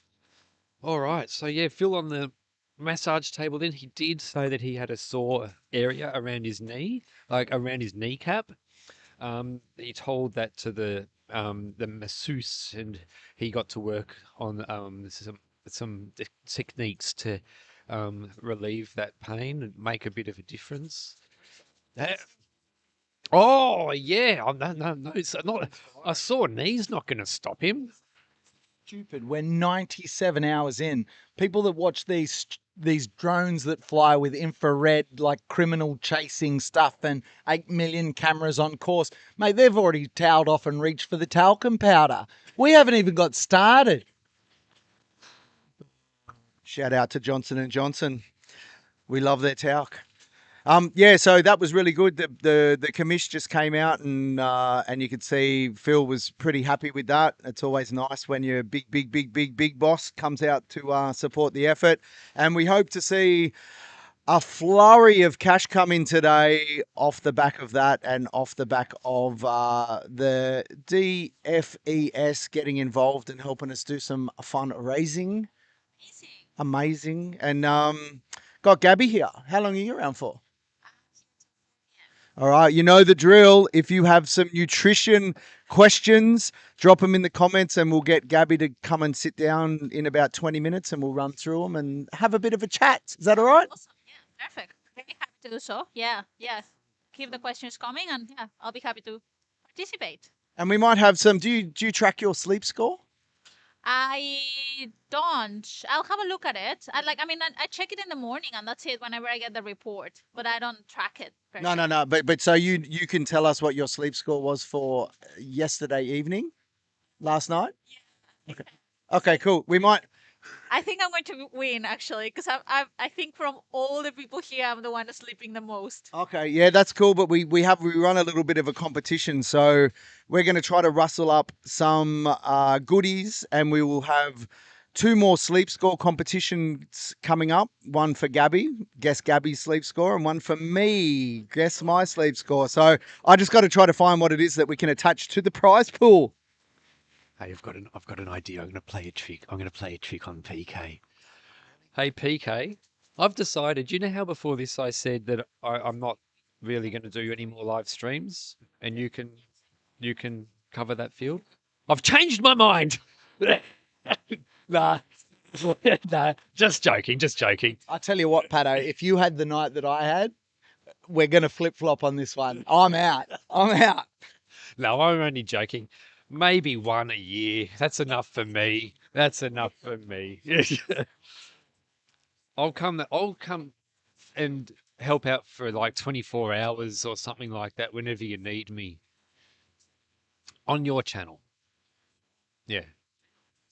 All right. So yeah, Phil on the massage table then, he did say that he had a sore area around his knee, like around his kneecap. He told that to the masseuse, and he got to work on some techniques to relieve that pain and make a bit of a difference. Oh yeah, no, it's not. A sore knee's not going to stop him. Stupid. We're 97 hours in. People that watch these drones that fly with infrared, like criminal chasing stuff, and 8 million cameras on course, mate, they've already towed off and reached for the talcum powder. We haven't even got started. Shout out to Johnson & Johnson. We love their talc. Yeah, so that was really good. The commish just came out, and you could see Phil was pretty happy with that. It's always nice when your big boss comes out to support the effort, and we hope to see a flurry of cash come in today off the back of that, and off the back of the DFES getting involved and helping us do some fundraising. Amazing. And got Gabby here. How long are you around for? All right, you know the drill. If you have some nutrition questions, drop them in the comments and we'll get Gabby to come and sit down in about 20 minutes and we'll run through them and have a bit of a chat. Is that all right? Awesome. Yeah, perfect. Very happy to do so. Yeah. Keep the questions coming, and yeah, I'll be happy to participate. And we might have some. Do you track your sleep score? I don't. I'll have a look at it. I check it in the morning, and that's it. Whenever I get the report, but I don't track it. No. But so you can tell us what your sleep score was for yesterday evening, last night. Yeah. Okay. Cool. We might. I think I'm going to win, actually, because I think from all the people here, I'm the one that's sleeping the most. Okay, yeah, that's cool. But we run a little bit of a competition, so we're going to try to rustle up some goodies, and we will have 2 more sleep score competitions coming up. One for Gabby, guess Gabby's sleep score, and one for me, guess my sleep score. So I just got to try to find what it is that we can attach to the prize pool. Hey, I've got an idea. I'm going to play a trick. I'm going to play a trick on PK. Hey, PK, I've decided, you know how before this I said that I'm not really going to do any more live streams and you can cover that field? I've changed my mind. Nah, nah, just joking, just joking. I tell you what, Pato, if you had the night that I had, we're going to flip flop on this one. I'm out. I'm out. No, I'm only joking. Maybe one a year. That's enough for me. That's enough for me. I'll come and help out for like 24 hours or something like that whenever you need me on your channel. Yeah.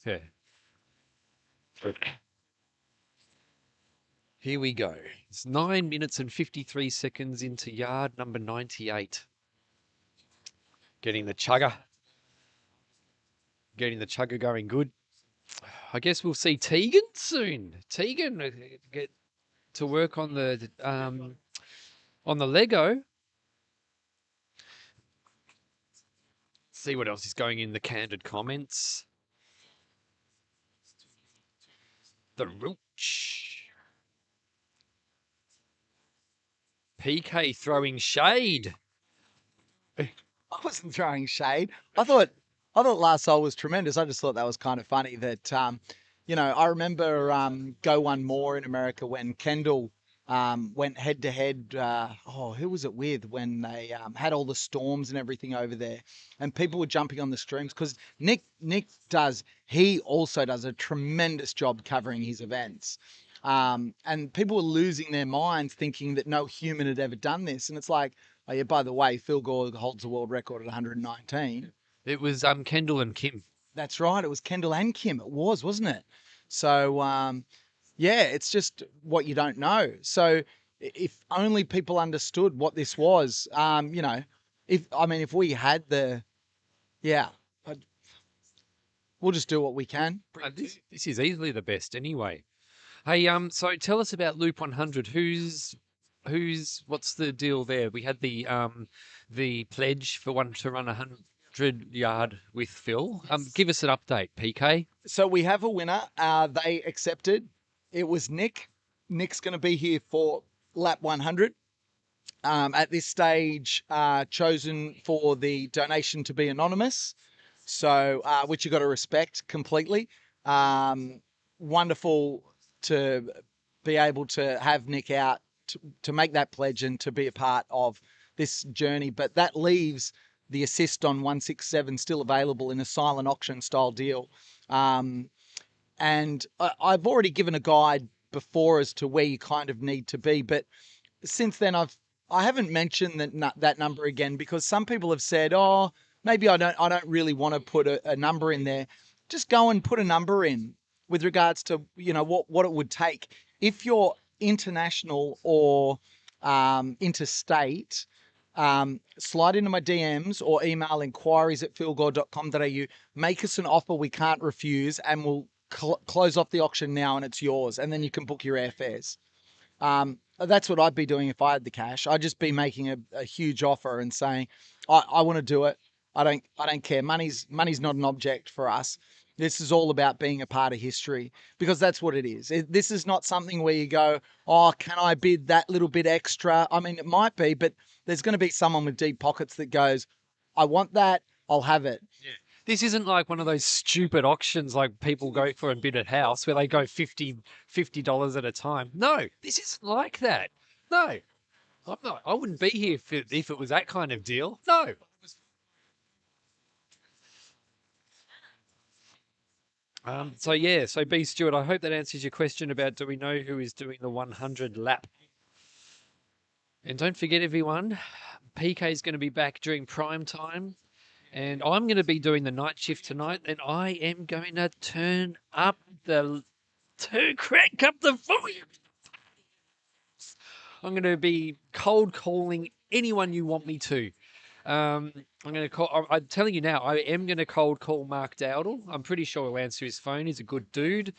Yeah. Here we go. It's 9 minutes and 53 seconds into yard number 98. Getting the chugger. Getting the chugger going good. I guess we'll see Tegan soon. Tegan get to work on the Lego. See what else is going in the candid comments. The Rooch. PK throwing shade. I wasn't throwing shade. I thought Last Soul was tremendous. I just thought that was kind of funny that I remember Go One More in America when Kendall went head to head. Who was it with when they had all the storms and everything over there, and people were jumping on the streams because Nick also does a tremendous job covering his events. And people were losing their minds thinking that no human had ever done this. And it's like, oh yeah, by the way, Phil Gore holds the world record at 119. It was Kendall and Kim. That's right. It was Kendall and Kim. It was, wasn't it? So, yeah, it's just what you don't know. So if only people understood what this was, if we had we'll just do what we can. This is easily the best anyway. Hey, so tell us about Loop 100. What's the deal there? We had the pledge for one to run 100 yard with Phil. Give us an update, PK. So we have a winner. They accepted. It was Nick. Nick's going to be here for lap 100. At this stage, chosen for the donation to be anonymous. So, which you got to respect completely. Wonderful to be able to have Nick out to make that pledge and to be a part of this journey. But that leaves the assist on 167 still available in a silent auction style deal. And I've already given a guide before as to where you kind of need to be. But since then, I haven't mentioned that number again because some people have said, oh, maybe I don't really want to put a number in there. Just go and put a number in with regards to, what it would take. If you're international or interstate, slide into my DMs or email inquiries@philgore.com.au. Make us an offer we can't refuse and we'll close off the auction now and it's yours. And then you can book your airfares. That's what I'd be doing if I had the cash. I'd just be making a huge offer and saying, I want to do it. I don't care. Money's not an object for us. This is all about being a part of history because that's what it is. This is not something where you go, oh, can I bid that little bit extra? I mean, it might be, but there's going to be someone with deep pockets that goes, I want that. I'll have it. Yeah. This isn't like one of those stupid auctions like people go for and bid at house where they go $50 at a time. No, this isn't like that. No, I'm not. I wouldn't be here if it was that kind of deal. No. So B. Stewart, I hope that answers your question about do we know who is doing the 100 lap? And don't forget, everyone, PK is going to be back during prime time. And I'm going to be doing the night shift tonight, and I am going to crank up the volume. I'm going to be cold calling anyone you want me to. I'm telling you now, I am going to cold call Mark Dowdle. I'm pretty sure he'll answer his phone. He's a good dude.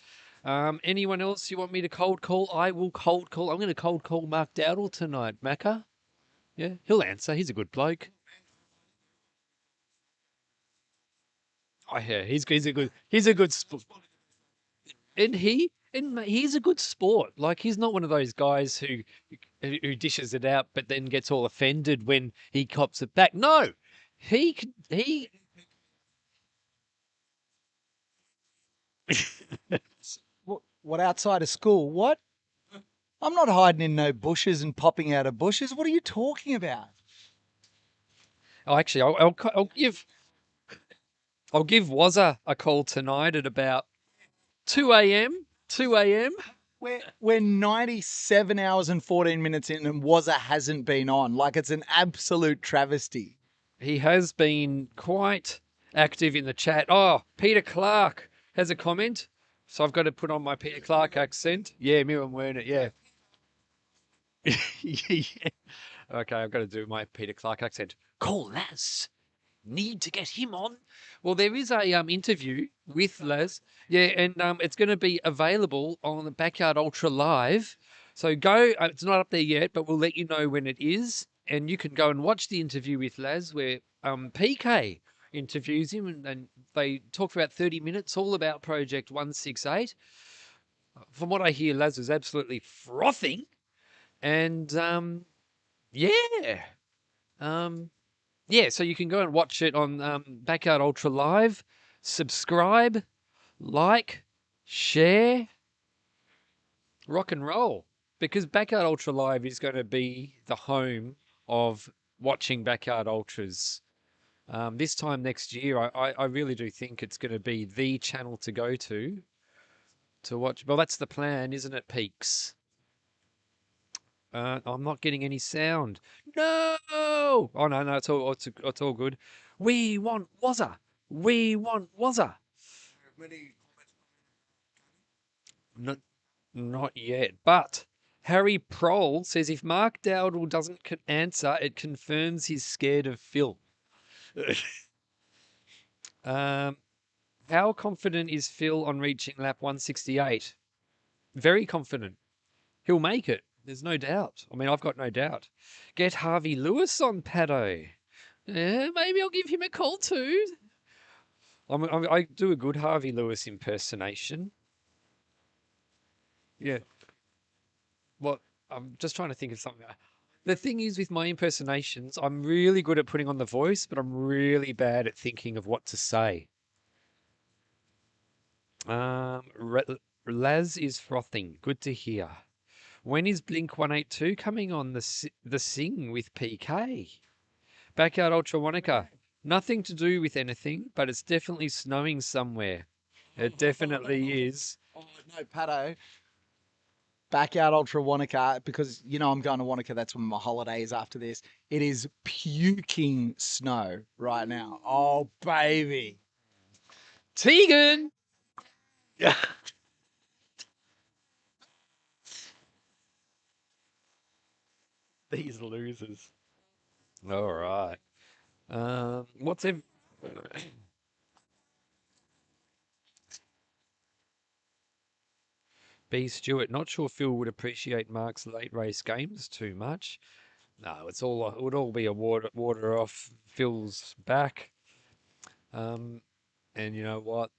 Anyone else you want me to cold call? I will cold call. I'm going to cold call Mark Dowdle tonight, Macca. Yeah, he'll answer. He's a good bloke. Oh yeah, he's a good sport. And he And mate, he's a good sport. Like he's not one of those guys who dishes it out, but then gets all offended when he cops it back. No, he. What outside of school? What? I'm not hiding in no bushes and popping out of bushes. What are you talking about? Oh, actually, I'll give Wazza a call tonight at about 2 a.m. 2 a.m. We're 97 hours and 14 minutes in and Wazza hasn't been on. Like it's an absolute travesty. He has been quite active in the chat. Oh, Peter Clark has a comment. So I've got to put on my Peter Clark accent. Yeah, Miriam Werner, yeah. Yeah. Okay, I've got to do my Peter Clark accent. Call Laz. Need to get him on. Well, there is a interview with Laz. Yeah, and it's going to be available on the Backyard Ultra Live. So go. It's not up there yet, but we'll let you know when it is, and you can go and watch the interview with Laz, where PK interviews him, and they talk for about 30 minutes, all about Project 168. From what I hear, Laz is absolutely frothing, and yeah. Yeah, so you can go and watch it on Backyard Ultra Live. Subscribe, like, share, rock and roll. Because Backyard Ultra Live is going to be the home of watching Backyard Ultras. This time next year, I really do think it's going to be the channel to go to watch. Well, that's the plan, isn't it, Peaks? I'm not getting any sound. No! Oh no, it's all good. We want Wazza. We want Wazza. Not, not yet. But Harry Prohl says if Mark Dowdle doesn't answer, it confirms he's scared of Phil. How confident is Phil on reaching lap 168? Very confident. He'll make it. There's no doubt. I mean, I've got no doubt. Get Harvey Lewis on Paddo. Yeah, maybe I'll give him a call too. I do a good Harvey Lewis impersonation. Yeah. Well, I'm just trying to think of something. The thing is with my impersonations, I'm really good at putting on the voice, but I'm really bad at thinking of what to say. Laz is frothing. Good to hear. When is Blink 182 coming on the Sing with PK? Backyard Ultra Wanaka. Nothing to do with anything, but it's definitely snowing somewhere. It definitely is. Oh, no, Pato. Backyard Ultra Wanaka, because you know I'm going to Wanaka. That's when my holiday is after this. It is puking snow right now. Oh, baby. Tegan! Yeah. These losers. All right. What's it? B. Stewart. Not sure Phil would appreciate Mark's late race games too much. No, it would all be a water off Phil's back. And you know what?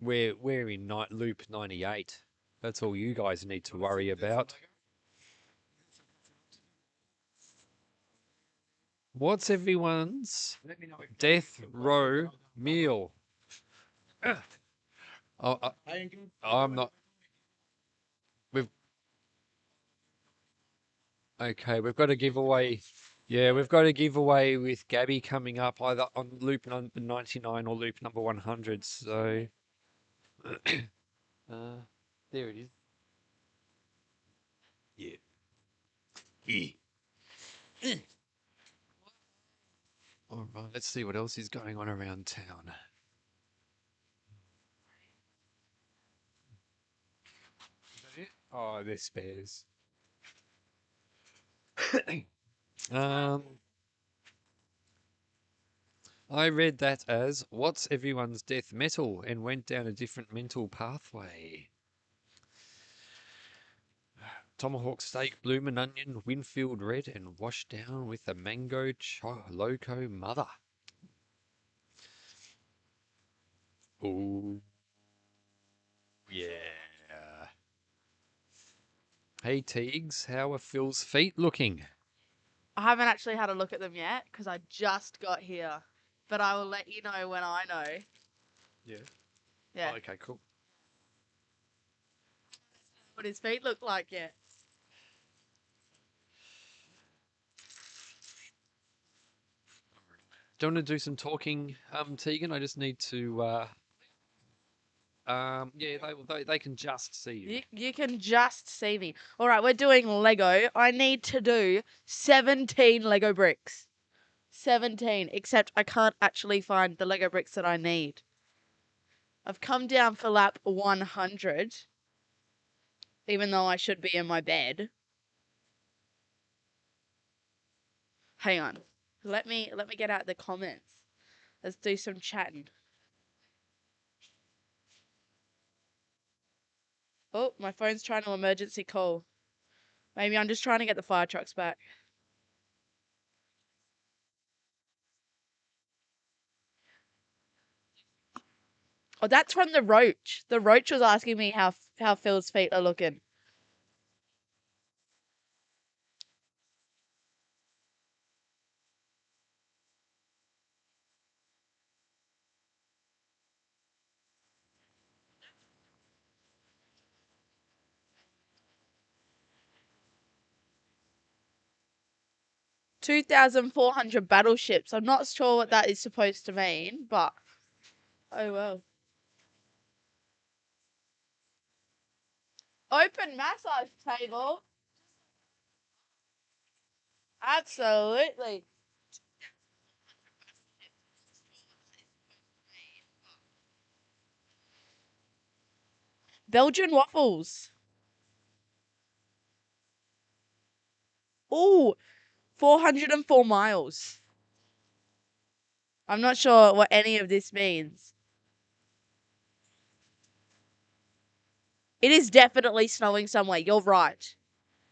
We're in loop 98. That's all you guys need to worry about. What's everyone's death row meal? I'm not. Okay, we've got a giveaway. Yeah, we've got a giveaway with Gabby coming up either on loop number 99 or loop number 100. So, there it is. Yeah. Yeah. All right, let's see what else is going on around town. Is that it? Oh, there's spares. I read that as what's everyone's death metal and went down a different mental pathway. Tomahawk steak, bloomin' onion, Winfield red, and washed down with a mango loco mother. Ooh, yeah. Hey Teagues, how are Phil's feet looking? I haven't actually had a look at them yet because I just got here. But I will let you know when I know. Yeah. Yeah. Oh, okay, cool. What his feet look like yet. Do you want to do some talking, Tegan? I just need to. Yeah, they can just see you. You can just see me. All right, we're doing Lego. I need to do 17 Lego bricks. 17, except I can't actually find the Lego bricks that I need. I've come down for lap 100, even though I should be in my bed. Hang on. Let me get out the comments. Let's do some chatting. Oh, my phone's trying to emergency call. Maybe I'm just trying to get the fire trucks back. Oh, that's from the Roach. The Roach was asking me how Phil's feet are looking. $2,400 battleships. I'm not sure what that is supposed to mean, but oh well. Open massage table. Absolutely. Belgian waffles. Ooh, 404 miles. I'm not sure what any of this means. It is definitely snowing somewhere. You're right.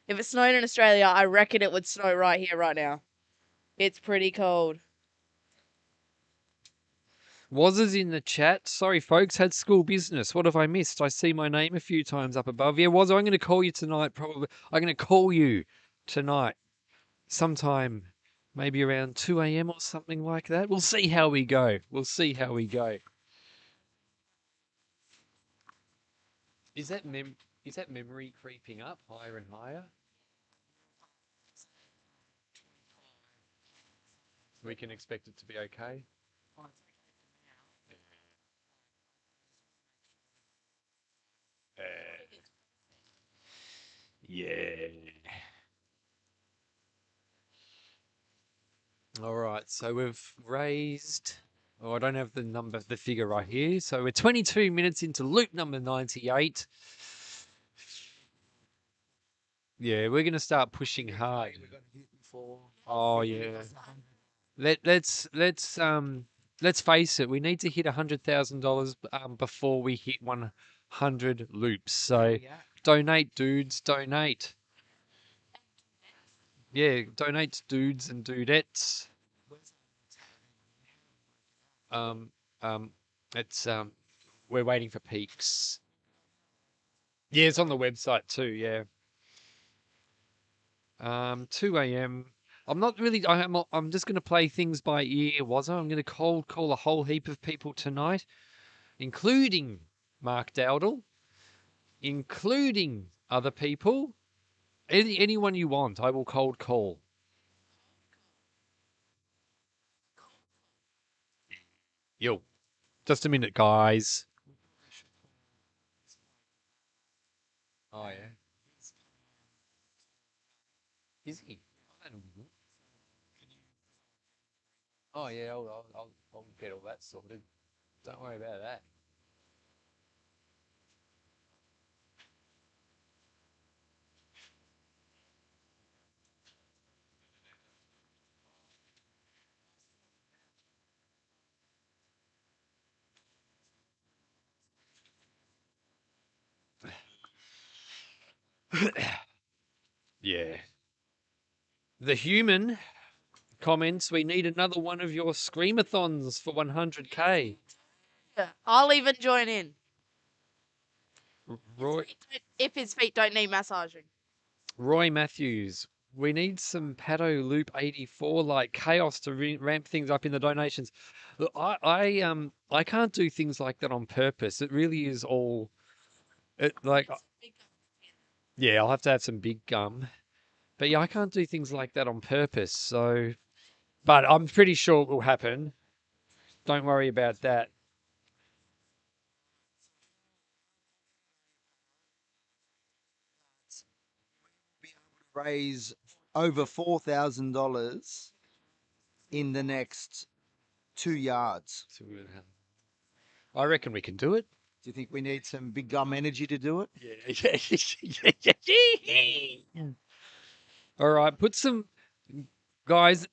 If it snowed in Australia, I reckon it would snow right here, right now. It's pretty cold. Waz's in the chat. Sorry, folks, had school business. What have I missed? I see my name a few times up above. Yeah, Waz, I'm going to call you tonight, probably. I'm going to call you tonight sometime, maybe around 2 a.m. or something like that. We'll see how we go. We'll see how we go. Is that memory creeping up higher and higher? We can expect it to be okay. Yeah. All right, so we've raised. Oh, I don't have the figure right here. So we're 22 minutes into loop number 98. Yeah, we're gonna start pushing hard. Oh yeah. Let's face it. We need to hit $100,000 before we hit 100 loops. So donate, dudes, donate. Yeah, donate, dudes and dudettes. Um, um, it's we're waiting for peaks. Yeah, it's on the website too. Yeah. 2 a.m. I'm not really. I'm just going to play things by ear. Was I? I'm going to call a whole heap of people tonight, including Mark Dowdle, including other people. Anyone you want, I will cold call. Yo, just a minute, guys. Oh yeah. Is he? I don't know. Oh yeah, I'll get all that sorted. Don't worry about that. Yeah. The human comments, we need another one of your screamathons for 100K. Yeah, I'll even join in. Roy, If his feet don't need massaging. Roy Matthews. We need some Pato Loop 84 like chaos to ramp things up in the donations. Look, I can't do things like that on purpose. It really is all like yeah, I'll have to have some big gum. But yeah, I can't do things like that on purpose. So, but I'm pretty sure it will happen. Don't worry about that. Raise over $4,000 in the next 2 yards. I reckon we can do it. Do you think we need some big gum energy to do it? Yeah. All right, put some guys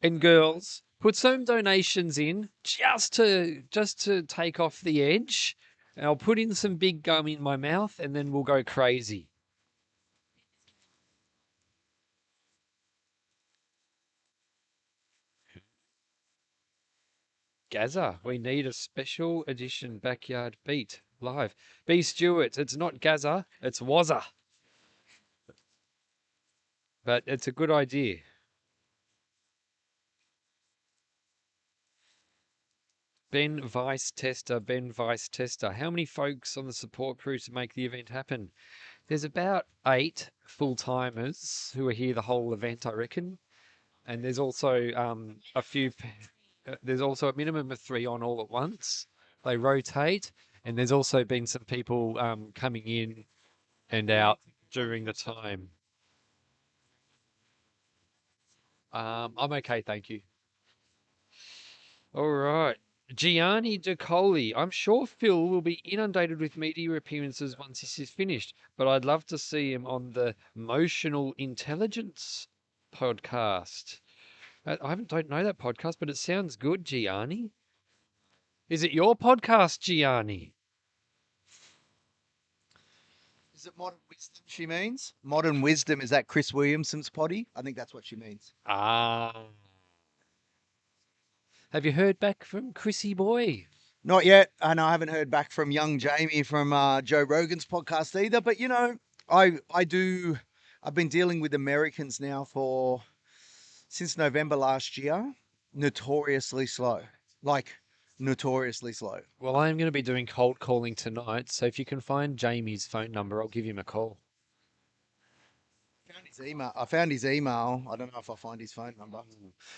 and girls, put some donations in just to take off the edge. And I'll put in some big gum in my mouth and then we'll go crazy. Gaza, we need a special edition backyard beat live. B Stewart, it's not Gaza, it's Wazza. But it's a good idea. Ben Vice Tester. How many folks on the support crew to make the event happen? There's about 8 full-timers who are here the whole event, I reckon. And there's also there's also a minimum of 3 on all at once. They rotate. And there's also been some people coming in and out during the time. I'm okay, thank you. All right. Gianni DeColi. I'm sure Phil will be inundated with media appearances once this is finished, but I'd love to see him on the Emotional Intelligence podcast. Don't know that podcast, but it sounds good, Gianni. Is it your podcast, Gianni? Is it modern wisdom she means? Modern wisdom, is that Chris Williamson's potty? I think that's what she means. Ah. Have you heard back from Chrissy boy? Not yet, and I haven't heard back from young Jamie from Joe Rogan's podcast either. But you know, I've been dealing with Americans now since November last year. Notoriously slow, like notoriously slow. Well, I'm going to be doing cold calling tonight, so if you can find Jamie's phone number, I'll give him a call. I found his email. I don't know if I'll find his phone number.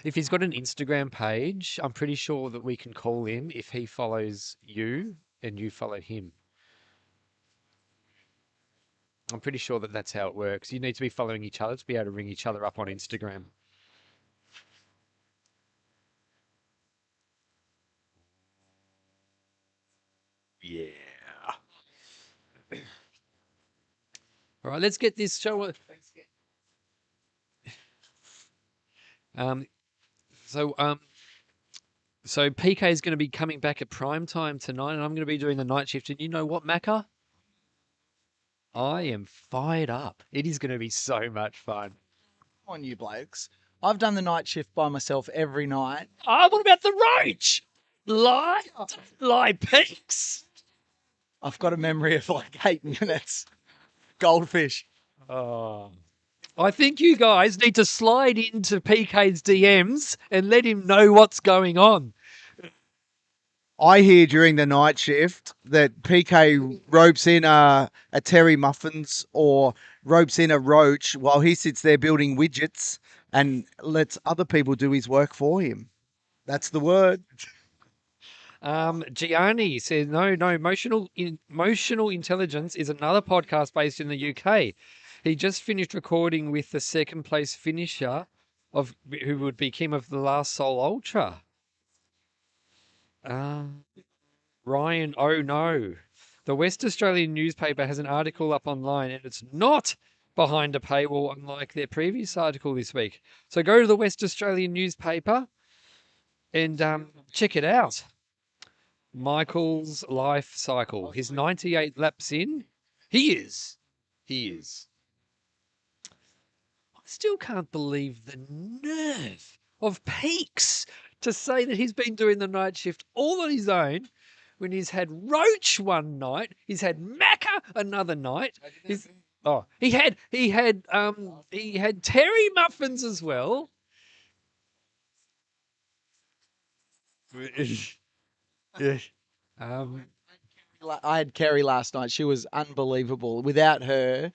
If he's got an Instagram page, I'm pretty sure that we can call him if he follows you and you follow him. I'm pretty sure that that's how it works. You need to be following each other to be able to ring each other up on Instagram. Yeah. All right, let's get this show. So PK is going to be coming back at prime time tonight, and I'm going to be doing the night shift. And you know what, Macca? I am fired up. It is going to be so much fun. Come on, you blokes. I've done the night shift by myself every night. Oh, what about the roach? Lie peaks. I've got a memory of like 8 minutes. Goldfish. Oh. I think you guys need to slide into PK's DMs and let him know what's going on. I hear during the night shift that PK ropes in a Terry Muffins or ropes in a roach while he sits there building widgets and lets other people do his work for him. That's the word. Gianni says, no, Emotional Intelligence is another podcast based in the UK. He just finished recording with the second place finisher of who would be Kim of the Last Soul Ultra. Ryan, oh no. The West Australian newspaper has an article up online and it's not behind a paywall unlike their previous article this week. So go to the West Australian newspaper and check it out. Michael's life cycle. His 98 laps in. He is. I still can't believe the nerve of Peaks to say that he's been doing the night shift all on his own when he's had Roach one night, he's had Macca another night. Oh, he had Terry muffins as well. Yeah. Um, I had Kerry last night. She was unbelievable. Without her,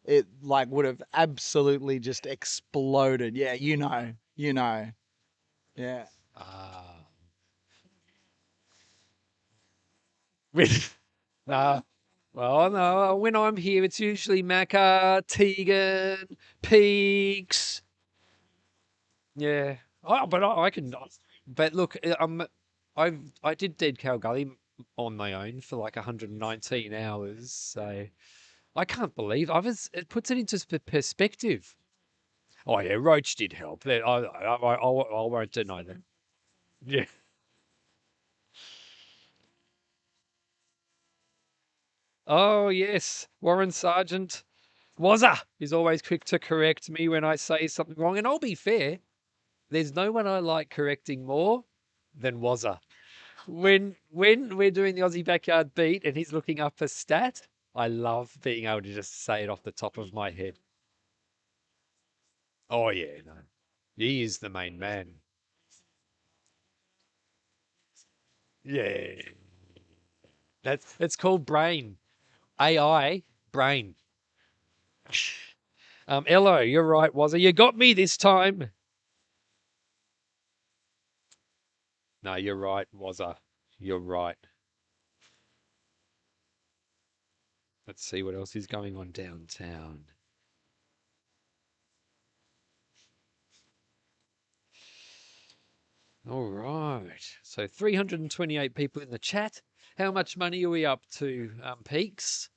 it like would have absolutely just exploded. Yeah, you know. Yeah. ah. With no. Well, no. When I'm here, it's usually Macca, Tegan, Peaks. Yeah. Oh, but I can. But look, I did Dead Cow Gully on my own for like 119 hours. So I can't believe it puts it into perspective. Oh yeah, Roach did help. I won't deny that. Yeah. Oh yes, Warren Sargent. Wazza is always quick to correct me when I say something wrong, and I'll be fair. There's no one I like correcting more than Wazza. When we're doing the Aussie Backyard Beat and he's looking up a stat, I love being able to just say it off the top of my head. Oh yeah, no. He is the main man. Yeah. That's it's called brain. AI brain. Ello, you're right, Wazza. You got me this time. No, you're right, Wazza. You're right. Let's see what else is going on downtown. All right. So 328 people in the chat. How much money are we up to, Peaks?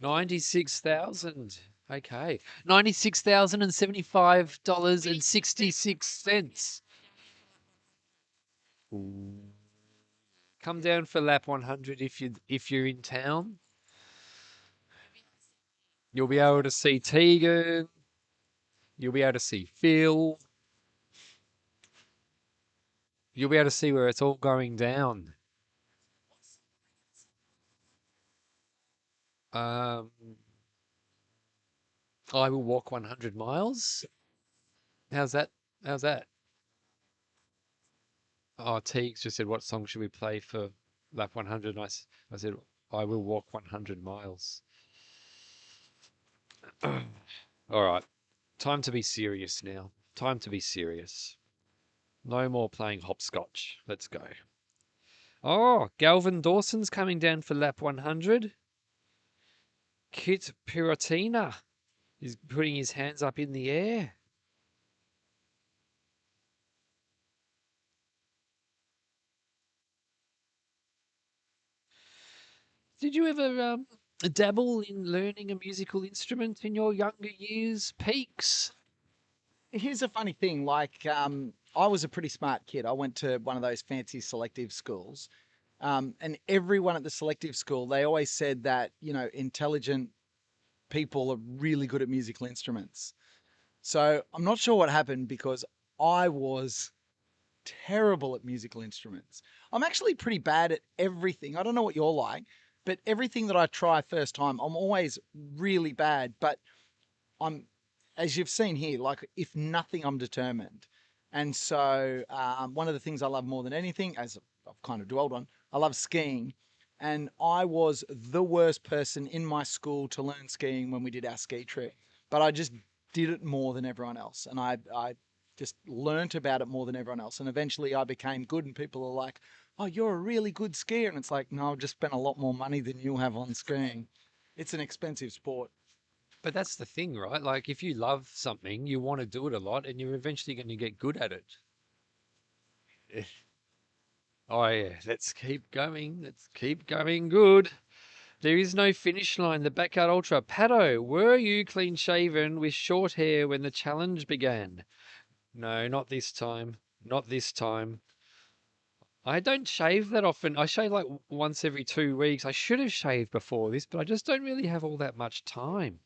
$96,000. Okay. $96,075.66. Come down for lap 100 if you're in town. You'll be able to see Tegan. You'll be able to see Phil. You'll be able to see where it's all going down. Um, I will walk 100 miles. How's that? How's that? Oh, Teagues just said, what song should we play for lap 100? And I said, I will walk 100 miles. All right. Time to be serious now. Time to be serious. No more playing hopscotch. Let's go. Oh, Galvin Dawson's coming down for lap 100. Kit Piratina is putting his hands up in the air. Did you ever dabble in learning a musical instrument in your younger years, Peaks? Here's a funny thing. Like, I was a pretty smart kid. I went to one of those fancy selective schools. And everyone at the selective school, they always said that, intelligent people are really good at musical instruments. So I'm not sure what happened because I was terrible at musical instruments. I'm actually pretty bad at everything. I don't know what you're like, but everything that I try first time, I'm always really bad. But I'm, as you've seen here, like if nothing, I'm determined. And so one of the things I love more than anything, as I've kind of dwelled on, I love skiing. And I was the worst person in my school to learn skiing when we did our ski trip. But I just did it more than everyone else. And I just learnt about it more than everyone else. And eventually I became good and people are like, oh, you're a really good skier. And it's like, no, I've just spent a lot more money than you have on skiing. It's an expensive sport. But that's the thing, right? Like, if you love something, you want to do it a lot, and you're eventually going to get good at it. Oh, yeah. Let's keep going. Let's keep going good. There is no finish line. The Backyard Ultra. Pato, were you clean shaven with short hair when the challenge began? No, not this time. Not this time. I don't shave that often. I shave like once every 2 weeks. I should have shaved before this, but I just don't really have all that much time.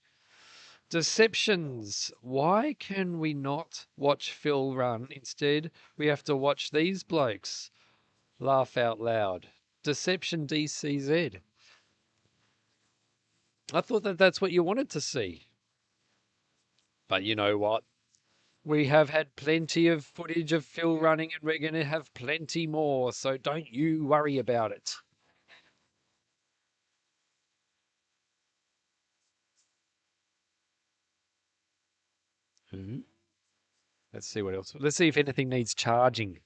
Deceptions. Why can we not watch Phil run? Instead, we have to watch these blokes laugh out loud. Deception DCZ. I thought that that's what you wanted to see. But you know what? We have had plenty of footage of Phil running and we're going to have plenty more, so don't you worry about it. Let's see what else. Let's see if anything needs charging.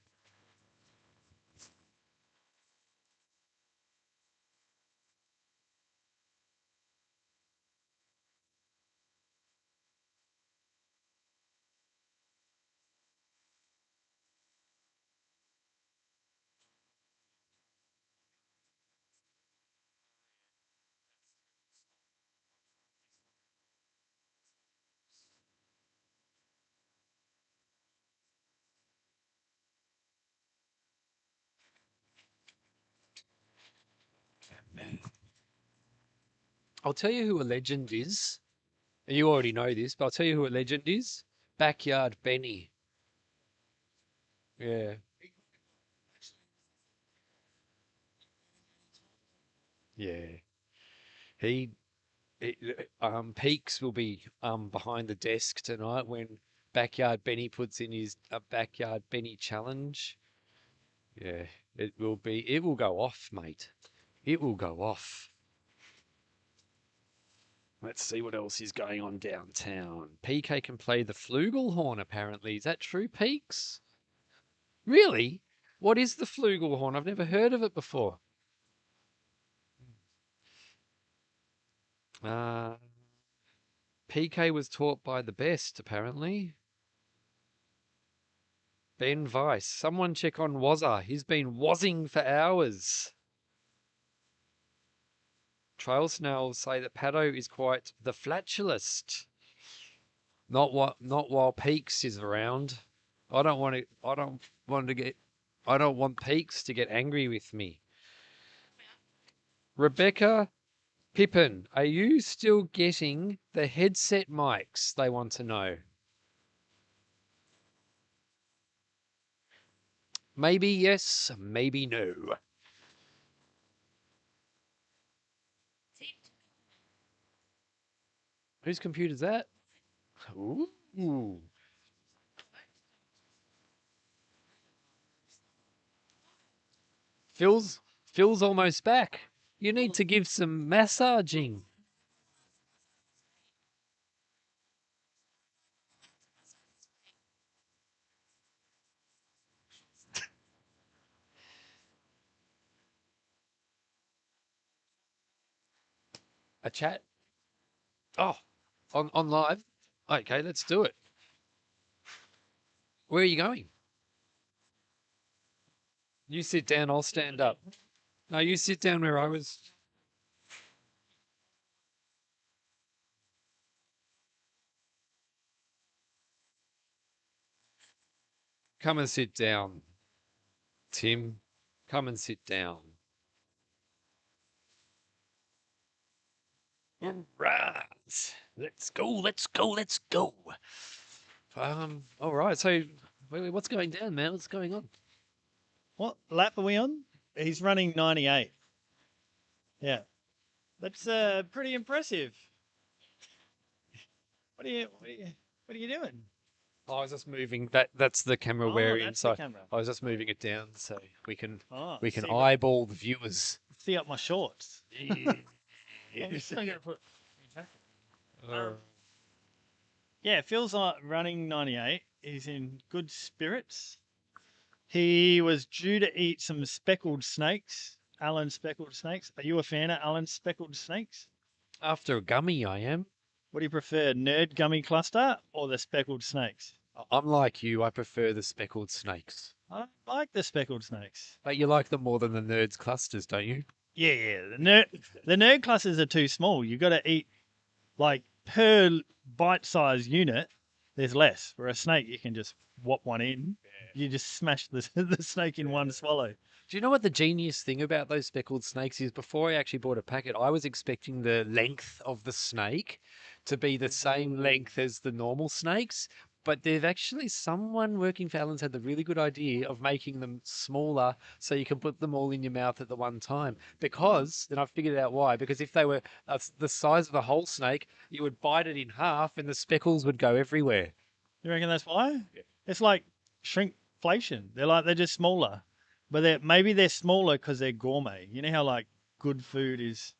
I'll tell you who a legend is. You already know this, but I'll tell you who a legend is. Backyard Benny. Yeah. Yeah. He Peaks will be behind the desk tonight when Backyard Benny puts in his Backyard Benny challenge. Yeah, it will go off, mate. It will go off. Let's see what else is going on downtown. PK can play the flugelhorn, apparently. Is that true, Peaks? Really? What is the flugelhorn? I've never heard of it before. PK was taught by the best, apparently. Ben Weiss. Someone check on Wazza. He's been wazzing for hours. Trail snails say that Paddo is quite the flatulist. Not while Peaks is around. I don't want Peaks to get angry with me. Rebecca Pippin, are you still getting the headset mics? They want to know. Maybe yes, maybe no. Whose computer's that? Ooh. Phil's almost back. You need to give some massaging. A chat? Oh, on live? Okay, let's do it. Where are you going? You sit down, I'll stand up. No, you sit down where I was. Come and sit down. Tim, come and sit down. Right. Let's go, let's go, let's go. All right. So what's going down, man? What's going on? What lap are we on? He's running 98. Yeah. That's pretty impressive. What are you doing? I was just moving that's the camera we're in, That's so the camera. I was just moving it down so we can See eyeball the viewers. see up my shorts. Yeah. I'm still gonna put. Uh, Yeah, Phil's running 98. He's in good spirits. He was due to eat some speckled snakes, Alan speckled snakes. Are you a fan of Alan speckled snakes? After a gummy, I am. What do you prefer, nerd gummy cluster or the speckled snakes? I'm like you. I prefer the speckled snakes. I don't like the speckled snakes. But you like them more than the nerds clusters, don't you? Yeah. The nerd clusters are too small. You got to eat like per bite-sized unit. There's less. For a snake, you can just whop one in. you just smash the the snake in one swallow. Do you know what the genius thing about those speckled snakes is? Before I actually bought a packet, I was expecting the length of the snake to be the same length as the normal snakes, but they've actually, someone working for Allen's had the really good idea of making them smaller so you can put them all in your mouth at the one time. Because, and I've figured out why, because if they were the size of the whole snake, you would bite it in half and the speckles would go everywhere. You reckon that's why? It's like shrinkflation. They're just smaller, but maybe they're smaller because they're gourmet. You know how like good food is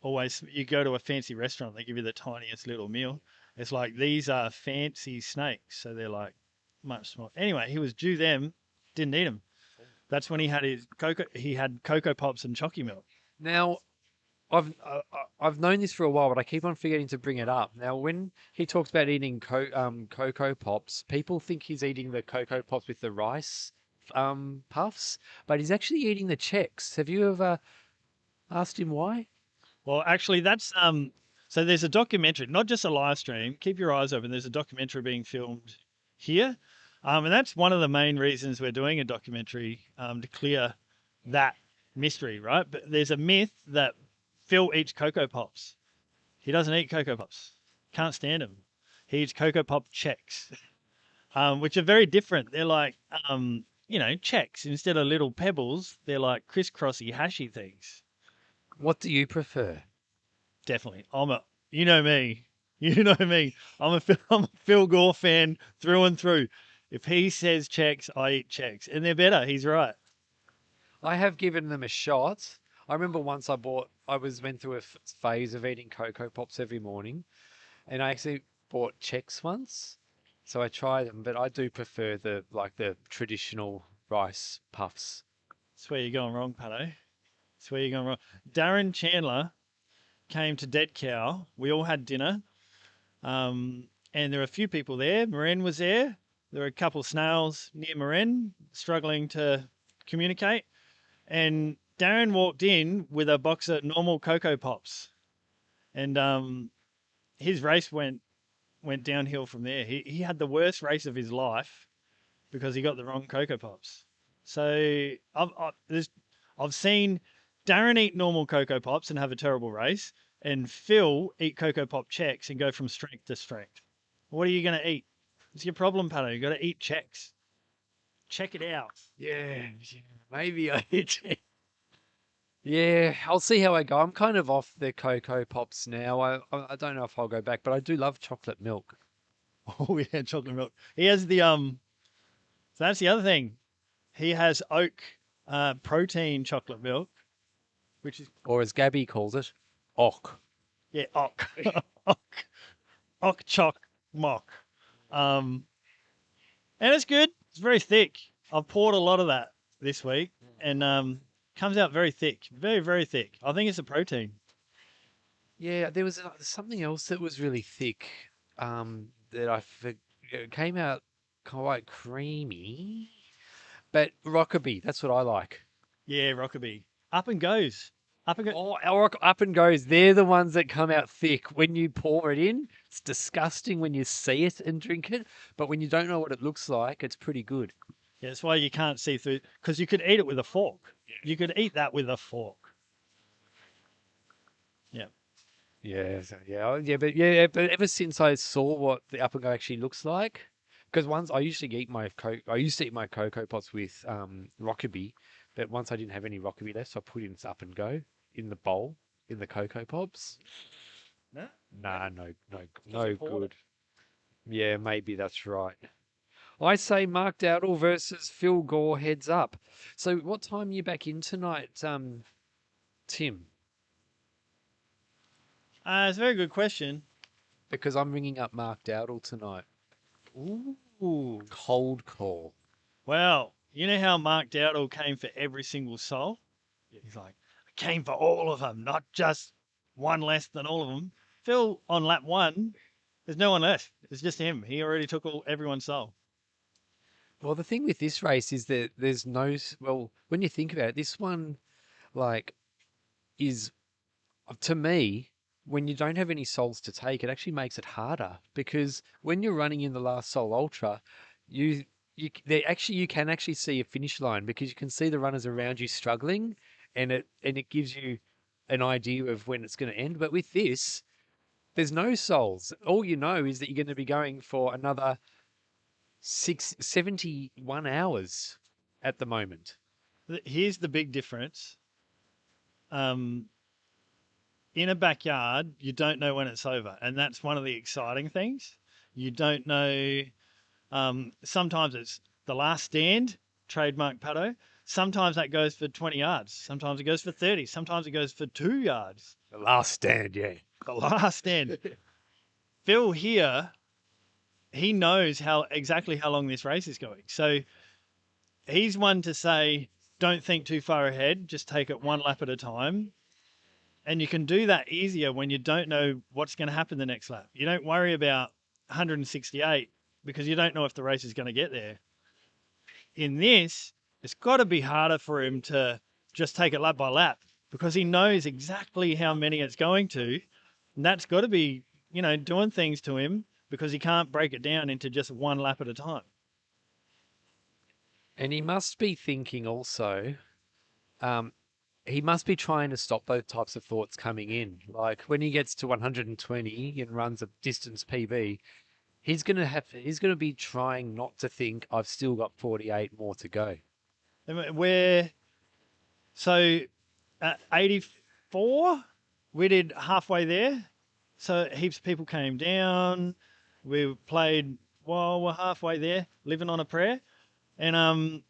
always. You go to a fancy restaurant, they give you the tiniest little meal. It's like these are fancy snakes, so they're like much smaller. Anyway, he was due them, didn't eat them. That's when he had his cocoa. He had Cocoa Pops and Chocky Milk. Now, I've known this for a while, but I keep on forgetting to bring it up. Now, when he talks about eating Cocoa Pops, people think he's eating the Cocoa Pops with the rice puffs, but he's actually eating the Chex. Have you ever asked him why? Well, actually, that's so there's a documentary, not just a live stream. Keep your eyes open. There's a documentary being filmed here, and that's one of the main reasons we're doing a documentary to clear that mystery, right? But there's a myth that Phil eats Cocoa Pops. He doesn't eat Cocoa Pops. Can't stand them. He eats Cocoa Pop Chex, which are very different. They're like, Chex. Instead of little pebbles, they're like crisscrossy, hashy things. What do you prefer? Definitely. You know me. You know me. I'm a Phil Gore fan through and through. If he says Chex, I eat Chex. And they're better. He's right. I have given them a shot. I remember once went through a phase of eating Cocoa Pops every morning, and I actually bought Chex once. So I tried them, but I do prefer the traditional rice puffs. That's where you're going wrong, Pato. That's where you're going wrong. Darren Chandler came to Dead Cow. We all had dinner. And there were a few people there. Maren was there. There were a couple of snails near Maren struggling to communicate. And Darren walked in with a box of normal Cocoa Pops. And his race went downhill from there. He had the worst race of his life because he got the wrong Cocoa Pops. So I've seen Darren eat normal Cocoa Pops and have a terrible race, and Phil eat Cocoa Pop Chex and go from strength to strength. What are you going to eat? It's your problem, Pato. You got to eat Chex. Check it out. Yeah, maybe I eat it. Yeah, I'll see how I go. I'm kind of off the Cocoa Pops now. I don't know if I'll go back, but I do love chocolate milk. Oh yeah, chocolate milk. He has the So that's the other thing. He has oat protein chocolate milk, which is Or as Gabby calls it, ock. yeah, ock choc mock. And it's good. It's very thick. I've poured a lot of that this week, and comes out very thick, very very thick. I think it's a protein. Yeah, there was something else that was really thick that it came out quite creamy. But Rockaby, that's what I like. Yeah, Rockaby. Up and goes. Up and go. Oh, our Up and Goes, they're the ones that come out thick. When you pour it in, it's disgusting when you see it and drink it. But when you don't know what it looks like, it's pretty good. Yeah, that's why you can't see through, because you could eat it with a fork. You could eat that with a fork. Yeah. Yeah, but ever since I saw what the Up and Go actually looks like, because once I used to eat my Cocoa Pops with Rockaby, but once I didn't have any Rockaby left, so I put in Up and Go in the bowl in the Cocoa Pops. No? Nah, no good. Yeah, maybe that's right. I say Mark Dowdle versus Phil Gore heads up. So what time are you back in tonight, Tim? It's a very good question. Because I'm ringing up Mark Dowdle tonight. Ooh. Cold call. Well, you know how Mark Dowdle came for every single soul? He's like, I came for all of them, not just one less than all of them. Phil, on lap one, there's no one left. It's just him. He already took everyone's soul. Well, the thing with this race is that there's no... Well, when you think about it, this one, is... To me, when you don't have any souls to take, it actually makes it harder. Because when you're running in the last Soul Ultra, you you can actually see a finish line because you can see the runners around you struggling, and it gives you an idea of when it's going to end. But with this, there's no souls. All you know is that you're going to be going for another 71 hours at the moment. Here's the big difference. In a backyard, you don't know when it's over, and that's one of the exciting things. You don't know. Sometimes it's the last stand, trademark Pato. Sometimes that goes for 20 yards. Sometimes it goes for 30. Sometimes it goes for 2 yards. The last stand, yeah. The last stand. Phil here, he knows exactly how long this race is going. So he's one to say, don't think too far ahead. Just take it one lap at a time. And you can do that easier when you don't know what's going to happen the next lap. You don't worry about 168 because you don't know if the race is going to get there. In this, it's got to be harder for him to just take it lap by lap because he knows exactly how many it's going to. And that's got to be, doing things to him because he can't break it down into just one lap at a time. And he must be thinking also, he must be trying to stop those types of thoughts coming in. Like when he gets to 120 and runs a distance PB, he's gonna be trying not to think I've still got 48 more to go. So at 84, we did halfway there. So heaps of people came down. We played while we're halfway there, living on a prayer. And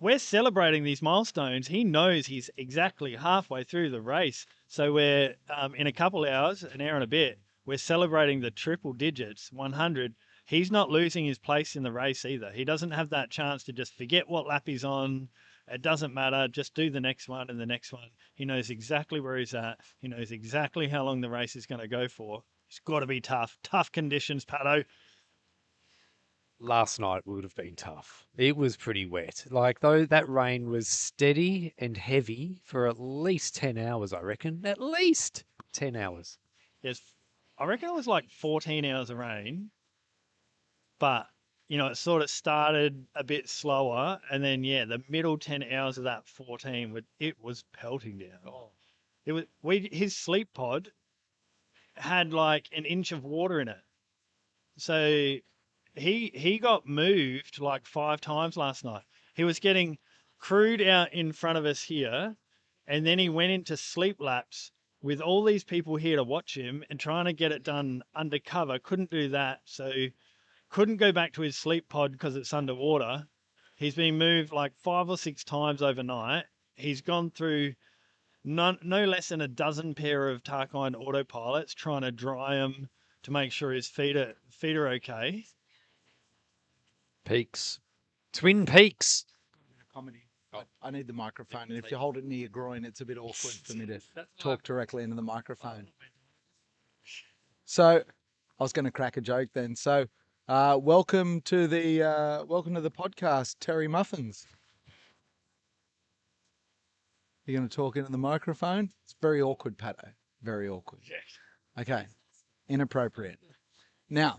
we're celebrating these milestones. He knows he's exactly halfway through the race. So we're in a couple hours, an hour and a bit, we're celebrating the triple digits, 100. He's not losing his place in the race either. He doesn't have that chance to just forget what lap he's on. It doesn't matter. Just do the next one and the next one. He knows exactly where he's at. He knows exactly how long the race is going to go for. It's got to be tough. Tough conditions, Pato. Last night would have been tough. It was pretty wet. Like, though, that rain was steady and heavy for at least 10 hours, I reckon. At least 10 hours. Yes, I reckon it was like 14 hours of rain. But, it sort of started a bit slower. And then, the middle 10 hours of that 14, it was pelting down. Oh. His sleep pod had like an inch of water in it. So he got moved like 5 times last night. He was getting crewed out in front of us here, and then he went into sleep laps with all these people here to watch him and trying to get it done undercover. Couldn't do that, so couldn't go back to his sleep pod because it's underwater. He's been moved like 5 or 6 times overnight. He's gone through no less than a dozen pair of Tarkine autopilots trying to dry him to make sure his feet are okay. Peaks. Twin Peaks. Comedy. I need the microphone, and if you hold it near your groin, it's a bit awkward for me to talk directly into the microphone. So, I was going to crack a joke then. So, welcome to the podcast, Terry Muffins. You're going to talk into the microphone? It's very awkward, Pato. Very awkward. Yes. Okay. Inappropriate. Now,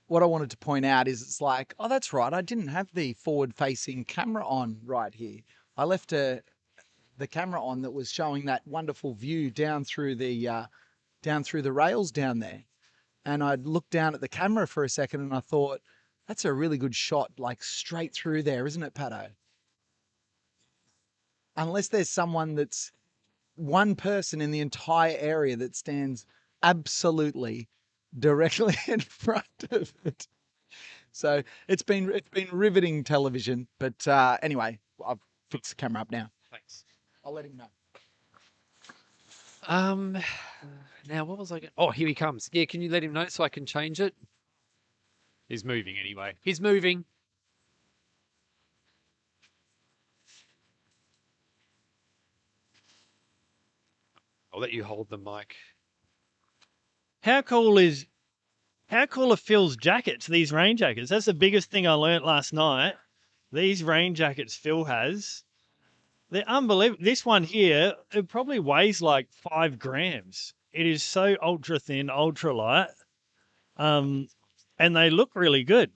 what I wanted to point out is it's like, oh, that's right. I didn't have the forward-facing camera on right here. I left the camera on that was showing that wonderful view down through the rails down there. And I'd looked down at the camera for a second and I thought, that's a really good shot, like straight through there, isn't it, Pato? Unless there's one person in the entire area that stands absolutely directly in front of it. So it's been riveting television. But anyway, I've fixed the camera up now. Thanks. I'll let him know. Now what was I going? Oh, here he comes. Yeah, can you let him know so I can change it? He's moving anyway. He's moving. I'll let you hold the mic. How cool are Phil's jackets, these rain jackets? That's the biggest thing I learnt last night. These rain jackets Phil has, they're unbelievable. This one here, it probably weighs like 5 grams. It is so ultra thin, ultra light. and they look really good.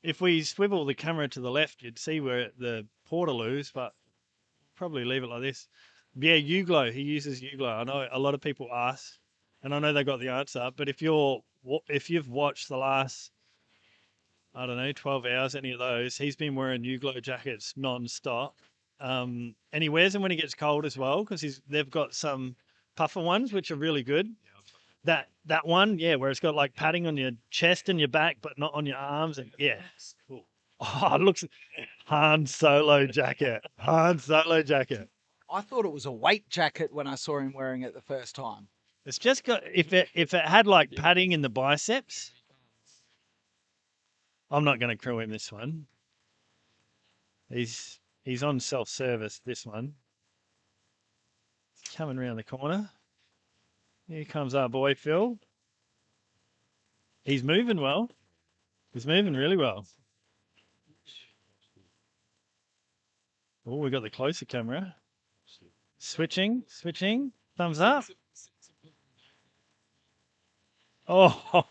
If we swivel the camera to the left, you'd see where the Portaloos, but probably leave it like this. Yeah, Uglow. He uses Uglow. I know a lot of people ask, and I know they got the answer. But if you've watched the last, I don't know, 12 hours, any of those, he's been wearing Uglow jackets non-stop. And he wears them when he gets cold as well, because they've got some puffer ones which are really good. That one, yeah, where it's got like padding on your chest and your back, but not on your arms, and yeah, cool. Oh, it looks Han Solo jacket. Han Solo jacket. I thought it was a weight jacket when I saw him wearing it the first time. It's just got if it had like padding in the biceps. I'm not going to crew him this one. He's on self-service this one. He's coming around the corner. Here comes our boy Phil. He's moving well. He's moving really well. Oh, we got the closer camera. Switching. Thumbs up. Oh,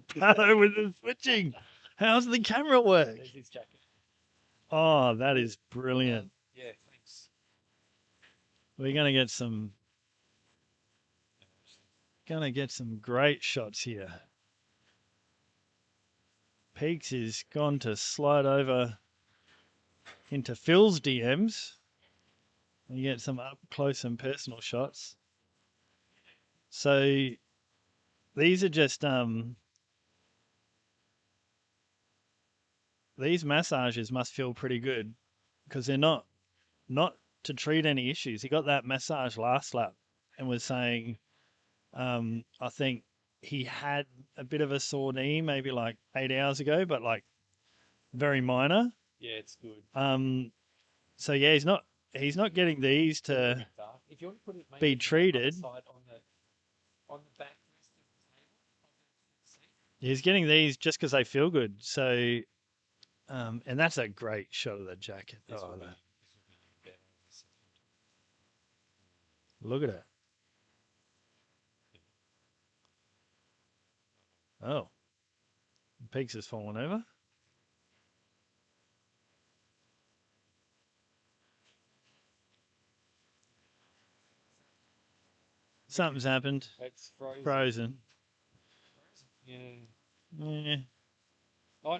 Pato with the switching. How's the camera work? There's his jacket. Oh, that is brilliant. Yeah, thanks. We're gonna get some great shots here. Peaks is gone to slide over into Phil's DMs. You get some up close and personal shots. So these are just these massages must feel pretty good, because they're not to treat any issues. He got that massage last lap and was saying, I think he had a bit of a sore knee maybe like 8 hours ago, but like very minor. Yeah, it's good. So yeah, he's not getting these to If you want to put it be maybe treated. On the back rest of the table of the seat. He's getting these just because they feel good. So, and that's a great shot of the jacket. This Oh, will be- no. this will be better. Look at it. Oh, Peaks has fallen over. Something's happened. It's frozen. Frozen. Yeah. Yeah. Oh,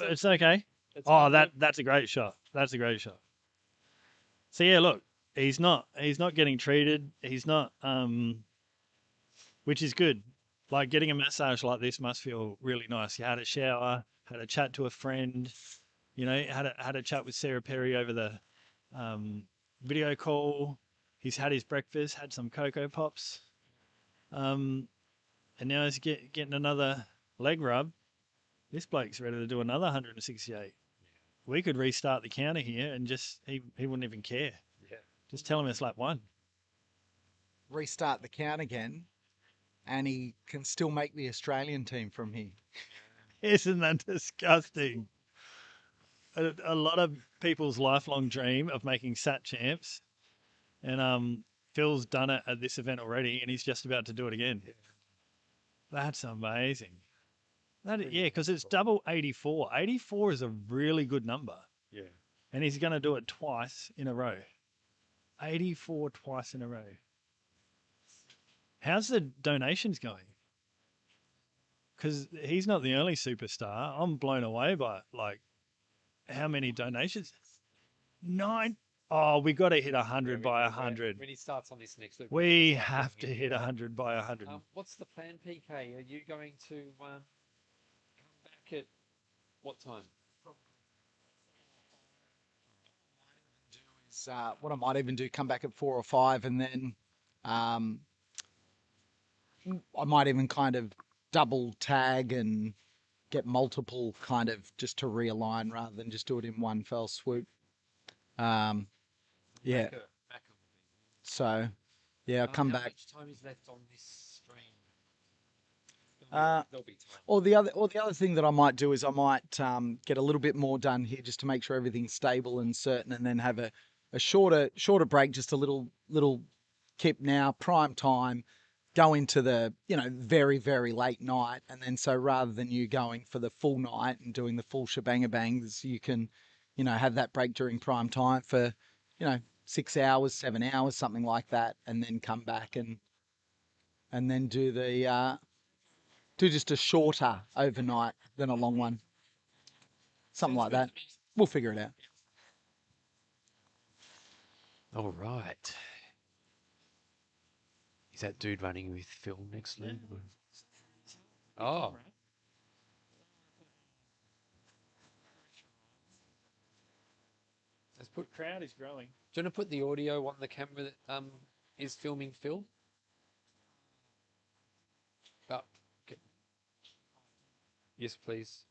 It's okay. Oh, that's a great shot. That's a great shot. So yeah, look, he's not getting treated. He's not, which is good. Like getting a massage like this must feel really nice. You had a shower, had a chat to a friend, you know, had a chat with Sarah Perry over the video call. He's had his breakfast, had some Cocoa Pops, and now he's getting another leg rub. This bloke's ready to do another 168. We could restart the counter here and just he wouldn't even care. Yeah. Just tell him it's lap 1. Restart the count again, and he can still make the Australian team from here. Isn't that disgusting? A lot of people's lifelong dream of making SAT champs, and Phil's done it at this event already, and he's just about to do it again. Yeah. That's amazing. Yeah, because it's double 84. 84 is a really good number. Yeah. And he's going to do it twice in a row. 84 twice in a row. How's the donations going? Because he's not the only superstar. I'm blown away by like how many donations. 9. Oh, we got to hit 100 by 100. When he starts on this next loop, We have to hit 100 by 100. What's the plan, PK? Are you going to come back at what time? What I might even do, come back at 4 or 5, and then I might even kind of double tag and get multiple kind of just to realign rather than just do it in one fell swoop. Yeah. So, yeah, I'll come how back. much time is left on this stream? Uh, There'll be time. Or the other thing that I might do is I might get a little bit more done here just to make sure everything's stable and certain, and then have a shorter break, just a little kip now, prime time, go into the, very, very late night. And then so rather than you going for the full night and doing the full shebang-a-bangs, you can, have that break during prime time for, 6 hours, 7 hours, something like that, and then come back and then do just a shorter overnight than a long one. Something like that. We'll figure it out. All right. Is that dude running with Phil next to him? Oh. Let's put. Crowd is growing. Do you want to put the audio on the camera that is filming Phil? Oh, okay. Yes, please.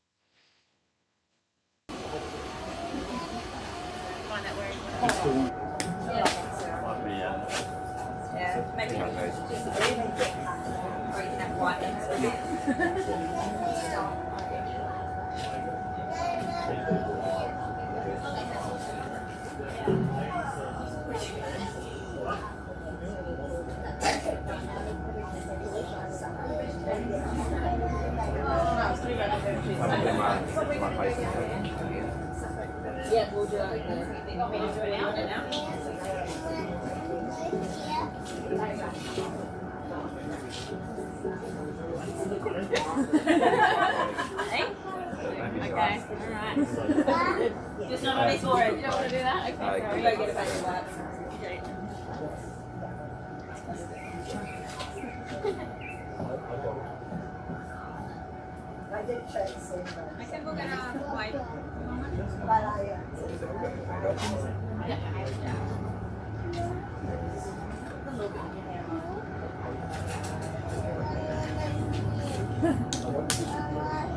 Yeah, maybe just really quick, or you can have white ones. Yeah, we'll do it. You want me to do it now? Okay, alright. Just not on his forehead. You don't want to do that? Okay, sorry. Go get a paper wipe. Okay, we're gonna wipe.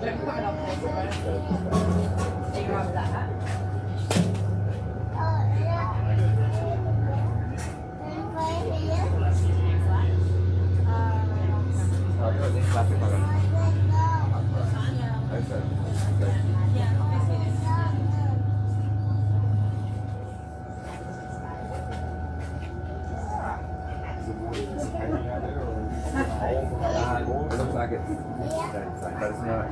Don't put it on paper, right? Are you right with that hat? It looks like it's but it's not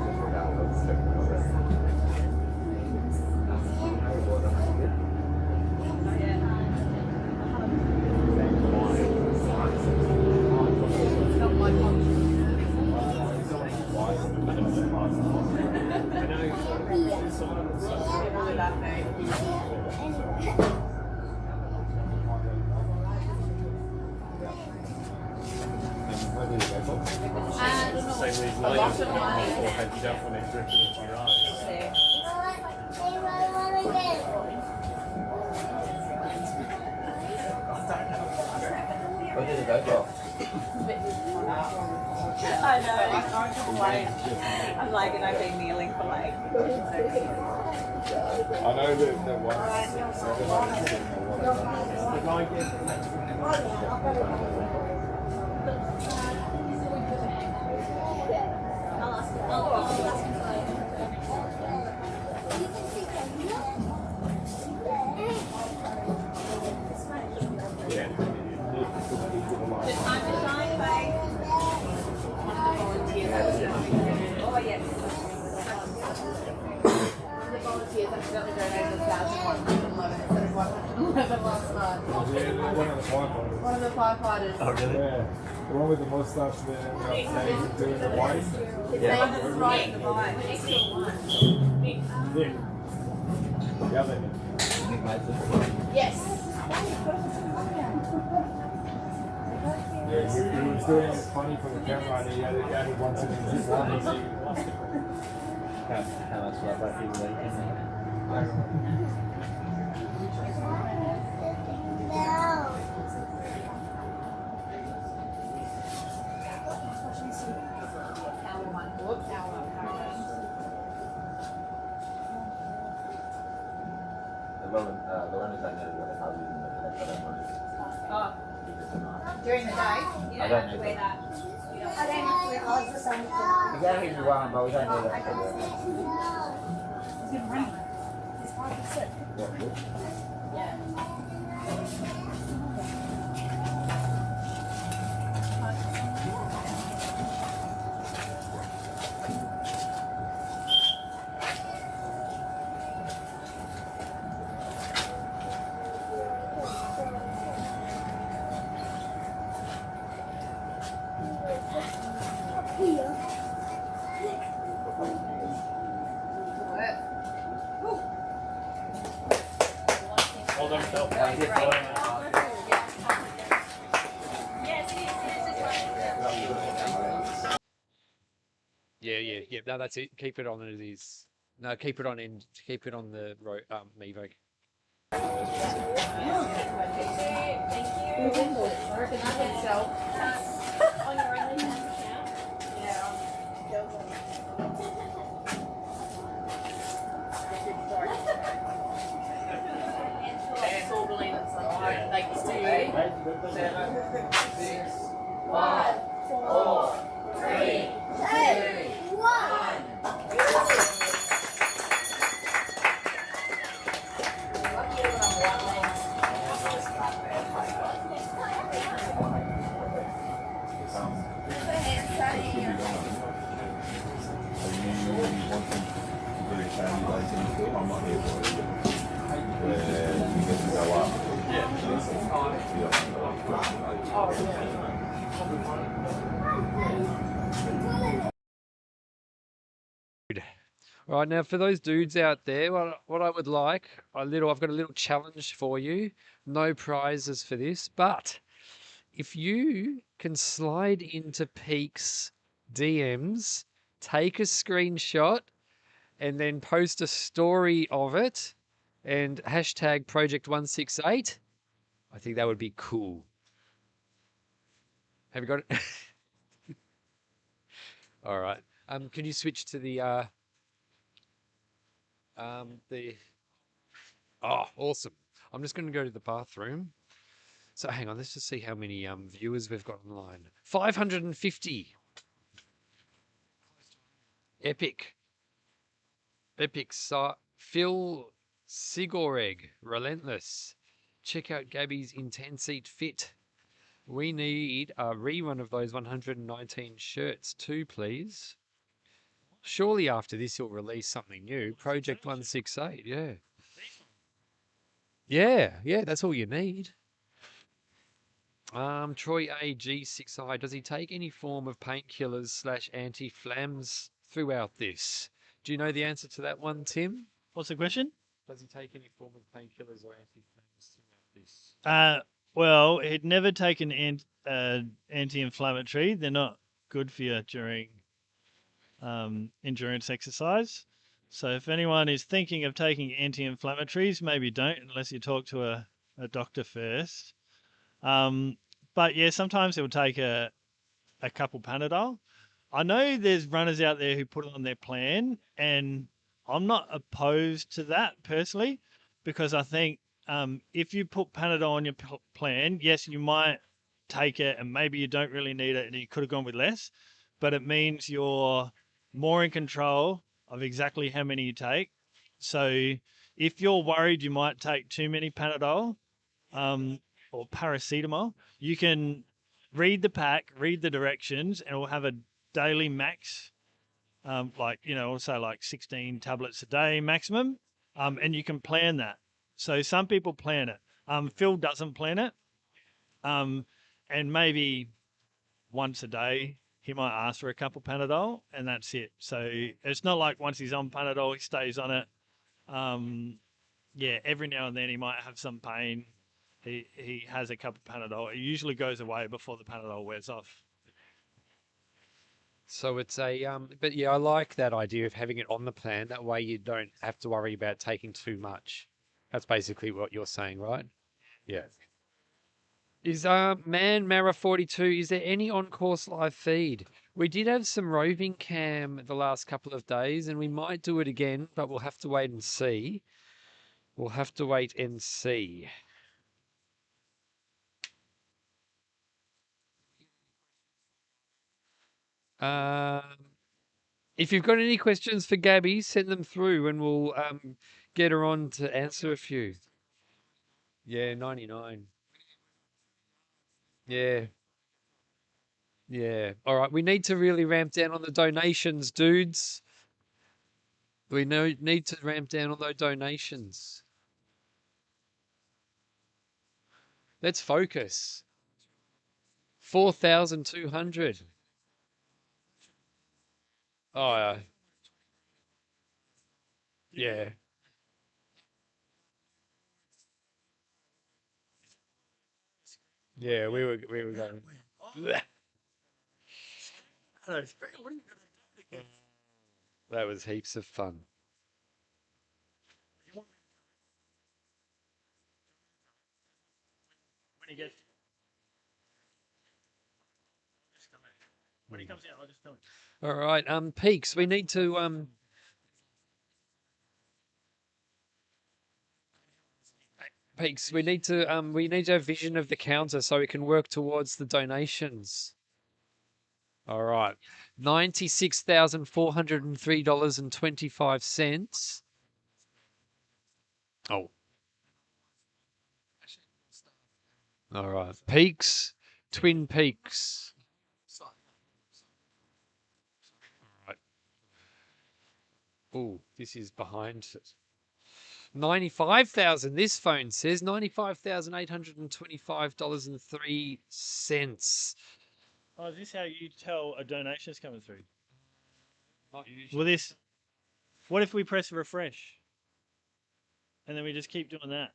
I know, I'm like, and I've been kneeling for like. I know that one. Oh, yes. The volunteers accidentally donated 1,111 instead of 111 last night. One of the firefighters. Oh, really? Yeah. The one with the mustache there, saying doing the white. His name is Right, the vibe. Nick. The other Nick. Yes. Yeah, he was doing it funny for the camera and he added one to his one. How much love that people the one who's like Oh. During the day? You don't have to wear that. I don't have to wear clothes the same. You don't need one, but we don't need that. It's been raining. It's hard to sit. Yeah. Yeah. No, that's it. Keep it on as it is. No, keep it on end. Keep it on the Mevo. Right now, for those dudes out there, what I would like, I've got a little challenge for you. No prizes for this, but if you can slide into Peak's DMs, take a screenshot, and then post a story of it, and hashtag Project168, I think that would be cool. Have you got it? All right. Can you switch to the oh, awesome. I'm just going to go to the bathroom. So hang on, let's just see how many viewers we've got online. 550. Epic. Phil Sigoreg, Relentless. Check out Gabby's Intense Eat Fit. We need a rerun of those 119 shirts too, please. Surely after this he'll release something new. Project 168, yeah. Yeah, that's all you need. Troy AG6I, does he take any form of painkillers / anti-flams throughout this? Do you know the answer to that one, Tim? What's the question? Does he take any form of painkillers or anti-flams throughout this? Well, he'd never taken anti-inflammatory. They're not good for you during endurance exercise. So if anyone is thinking of taking anti-inflammatories, maybe don't unless you talk to a doctor first. But yeah, sometimes he'll take a couple Panadol. I know there's runners out there who put it on their plan, and I'm not opposed to that personally, because I think if you put Panadol on your plan, yes, you might take it, and maybe you don't really need it, and you could have gone with less, but it means you're more in control of exactly how many you take. So if you're worried you might take too many Panadol or paracetamol, you can read the pack, read the directions, and we'll have a daily max, we'll say like 16 tablets a day maximum, and you can plan that. So some people plan it. Phil doesn't plan it, and maybe once a day he might ask for a couple Panadol, and that's it. So it's not like once he's on Panadol he stays on it. Every now and then he might have some pain. He has a couple Panadol. It usually goes away before the Panadol wears off. So it's but yeah, I like that idea of having it on the plan. That way you don't have to worry about taking too much. That's basically what you're saying, right? Yeah. Is Man Mara 42, is there any on-course live feed? We did have some roving cam the last couple of days, and we might do it again, but we'll have to wait and see. We'll have to wait and see. If you've got any questions for Gabby, send them through and we'll get her on to answer a few. Yeah, 99. Yeah. Yeah. All right. We need to really ramp down on the donations, dudes. We need to ramp down on those donations. Let's focus. 4,200. Oh, yeah. Yeah, we were going. That was heaps of fun. When he gets. When he comes out, I'll just tell him. All right, Peaks. We need to Peaks. We need to have vision of the counter so we can work towards the donations. All right, $96,403.25. Oh. All right, Peaks, Twin Peaks. Right. Oh, this is behind it. 95,000. This phone says $95,825.03. Oh, is this how you tell a donation's coming through? Not usually. Well, this. What if we press refresh? And then we just keep doing that?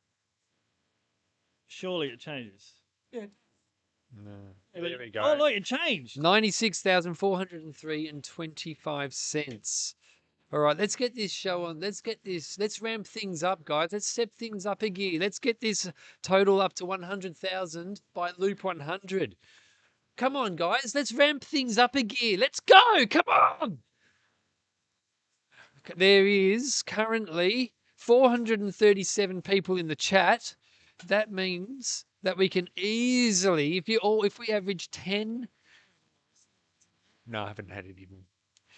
Surely it changes. No. Yeah, There we go. Oh, look, it changed. 96,403.25. All right, let's get this show on. Let's ramp things up, guys. Let's step things up a gear. Let's get this total up to 100,000 by loop 100. Come on, guys. Let's ramp things up a gear. Let's go. Come on. There is currently 437 people in the chat. That means that we can easily, if we average 10. No, I haven't had it even.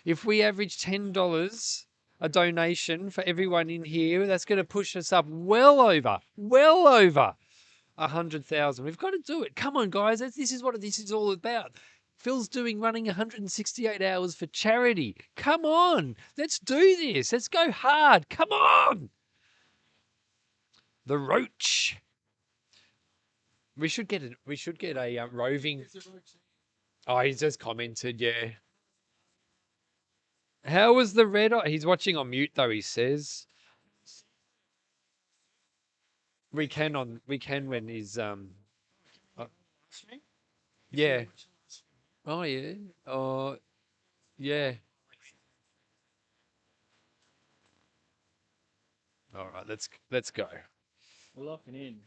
If we average $10 a donation for everyone in here, that's going to push us up well over 100,000. We've got to do it. Come on, guys. This is what this is all about. Phil's running 168 hours for charity. Come on. Let's do this. Let's go hard. Come on. The Roach. We should get a roving. Oh, he's just commented, yeah. How was the red eye? He's watching on mute though, he says. We can when he's yeah. Oh yeah. Oh yeah. All right, let's go. We're locking in.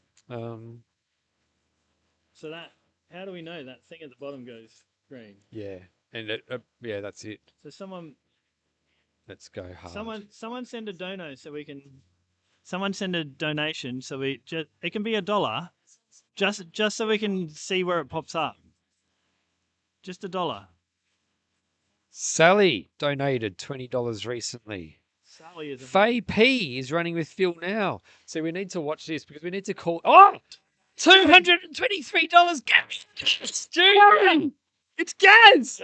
So that, how do we know that thing at the bottom goes green? Yeah. And yeah, that's it. So someone. Let's go hard. Someone send a dono so we can. Someone send a donation so we just. It can be $1, just so we can see where it pops up. Just $1. Sally donated $20 recently. Sally is. Faye P is running with Phil now, so we need to watch this because we need to call. Oh, $223. Gaz, Junior, it's Gaz.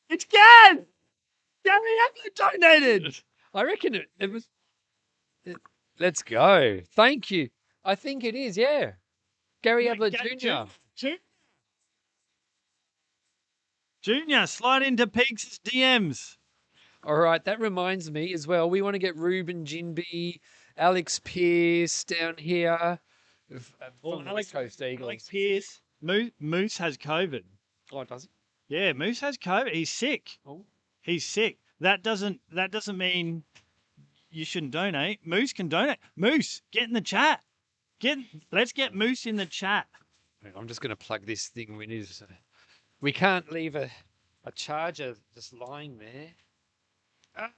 It's Gaz. Gary Abler donated. I reckon it was. Let's go. Thank you. I think it is, yeah. Gary Abler Jr. Junior, slide into Peaks' DMs. All right, that reminds me as well. We want to get Ruben Jinby, Alex Pierce down here. From Alex Coast Eagles. Alex Pierce. Moose has COVID. Oh, does he? Yeah, Moose has COVID. He's sick. Oh. He's sick. That doesn't mean you shouldn't donate. Moose can donate. Moose, get in the chat. Let's get Moose in the chat. I'm just going to plug this thing. We can't leave a charger just lying there. Ah.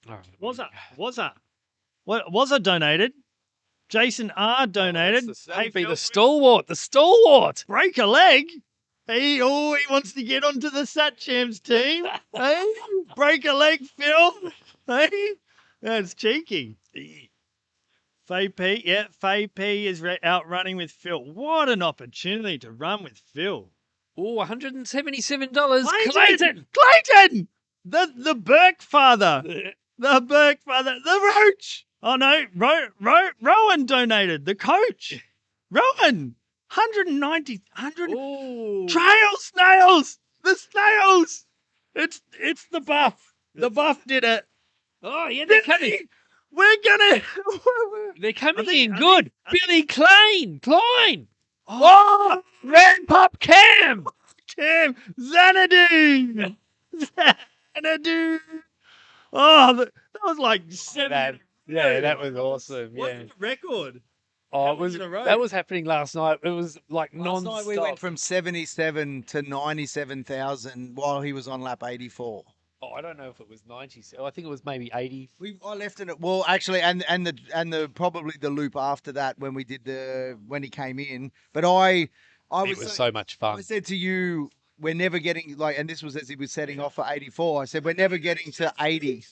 All right. Was a donated. Jason R donated. That'd be the stalwart. The stalwart. Break a leg. He wants to get onto the Satchams team. Hey, break a leg, Phil. Hey, that's cheeky. Faye P is out running with Phil. What an opportunity to run with Phil. Oh, $177. Clayton! The Burke father. The Burke father. The Roach. Oh, no. Rowan donated. The coach. Rowan. 190. Ooh. Trail snails. The snails. It's the buff. The buff did it. Oh, yeah, they're coming. We're gonna. They're coming I think- in I good. think- Billy Klein. Oh, Ramp up Cam. Cam Xanadu. Xanadu. Oh, that was like 7. Yeah, that was awesome. What's Yeah. the record? Oh, How it was many in a row? that was happening last night. It was like Last non-stop. night we went from 77 to 97,000 while he was on lap 84. Oh, I don't know if it was 90. I think it was maybe 80. I left it at, well, actually, and the probably the loop after that when we did when he came in. But I It was so much I fun. said to you, we're never getting and this was as he was setting off for 84. I said we're never getting to 80.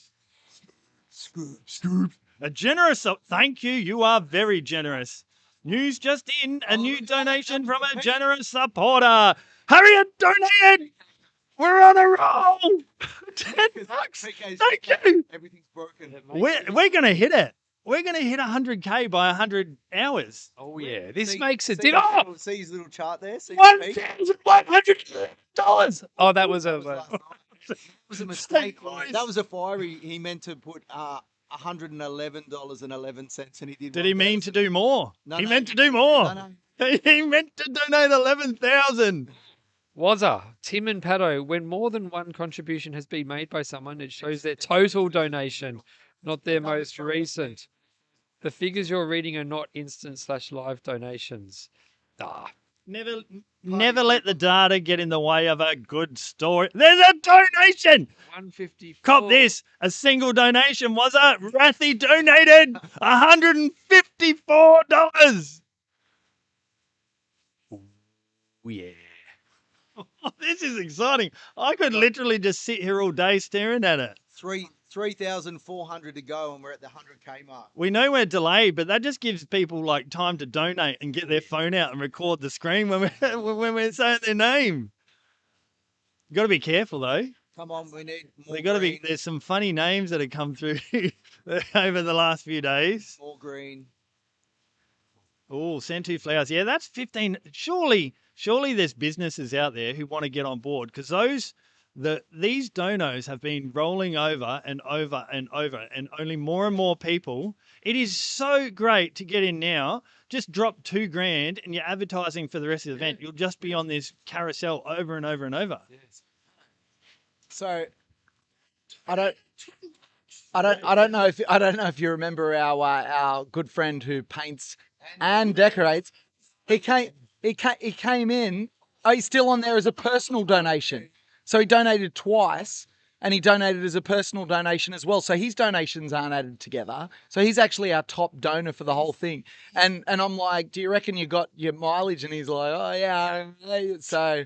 Scoop. A generous. Thank you. You are very generous. News just in. A new donation from a generous supporter. Harriet donated. We're on a roll. $10. Thank you. Everything's broken. We're gonna hit it. We're gonna hit 100K by 100 hours. Oh yeah, this See- makes a see difference. his little- See his little chart there? See his peak? $1,100. Oh, that was That was a. last night. It was a mistake. That was a fiery. He meant to put $111.11, and he did. Did he mean to do more? No, He no. meant to do more. No. He meant to donate 11,000. Wazza, Tim and Pato, when more than one contribution has been made by someone, it shows their total donation, not their most recent. The figures you're reading are not instant/live donations. Ah, Never let the data get in the way of a good story. There's a donation. 154. Cop this. A single donation was a Rathy donated $154. Yeah. This is exciting. I could literally just sit here all day staring at it. 3,400 to go, and we're at the 100K mark. We know we're delayed, but that just gives people like time to donate and get their phone out and record the screen when we're saying their name. You got to be careful though. Come on, we need more. They got to be. green, There's some funny names that have come through over the last few days. more green. Oh, send 2 flowers. Yeah, that's 15. Surely there's businesses out there who want to get on board because these donos have been rolling over and over and over, and only more and more people. It is so great to get in now. Just drop $2,000 and you're advertising for the rest of the event. You'll just be on this carousel over and over and over. So I don't know if you remember our good friend who paints and decorates. He came in. Oh, he's still on there as a personal donation. So he donated twice, and he donated as a personal donation as well. So his donations aren't added together. So he's actually our top donor for the whole thing. And I'm like, do you reckon you got your mileage? And he's like, oh yeah. So,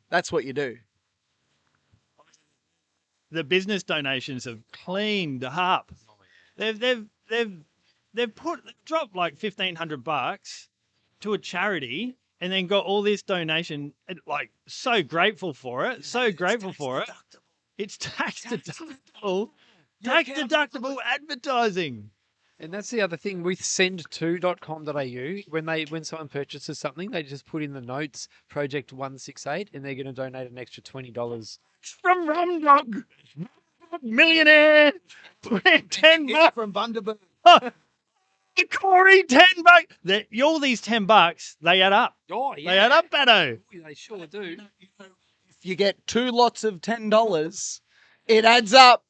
that's what you do. The business donations have cleaned up. They've dropped like $1,500 to a charity, and then got all this donation. Like so grateful for it. So grateful for it. It's tax deductible. Tax deductible advertising. And that's the other thing with send2.com.au. When someone purchases something, they just put in the notes Project 168, and they're going to donate an extra $20. From Rumdog, millionaire, $10 from Bundaberg. Corey, $10. All these $10, they add up. Oh yeah, They add up, Beto. They sure do. If you get 2 lots of $10, it adds up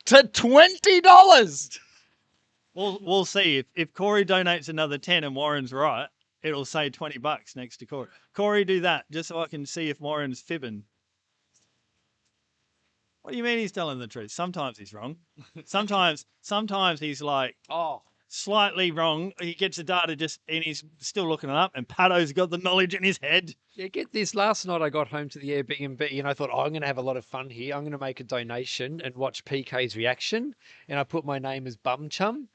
to $20. We'll see if Corey donates another 10 and Warren's right, it'll say $20 next to Corey. Corey, do that just so I can see if Warren's fibbing. What do you mean he's telling the truth? Sometimes he's wrong. Sometimes he's like slightly wrong. He gets the data and he's still looking it up, and Pato's got the knowledge in his head. Yeah, get this. Last night I got home to the Airbnb and I thought, I'm going to have a lot of fun here. I'm going to make a donation and watch PK's reaction. And I put my name as Bum Chum.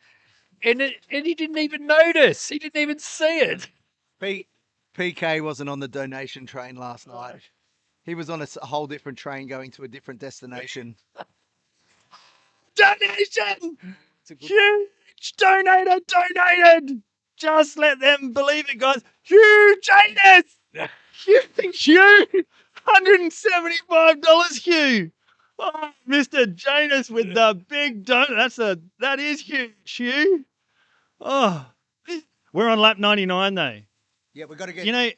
And he didn't even notice. He didn't even see it. PK wasn't on the donation train last night. He was on a whole different train going to a different destination. Donation! Huge donator donated! Just let them believe it, guys. Huge anus! Huge! $175, Hugh. Oh, Mr. Janus with the big donut. That is huge, Hugh. Oh, we're on lap 99 though. Yeah, we've got to get. You know,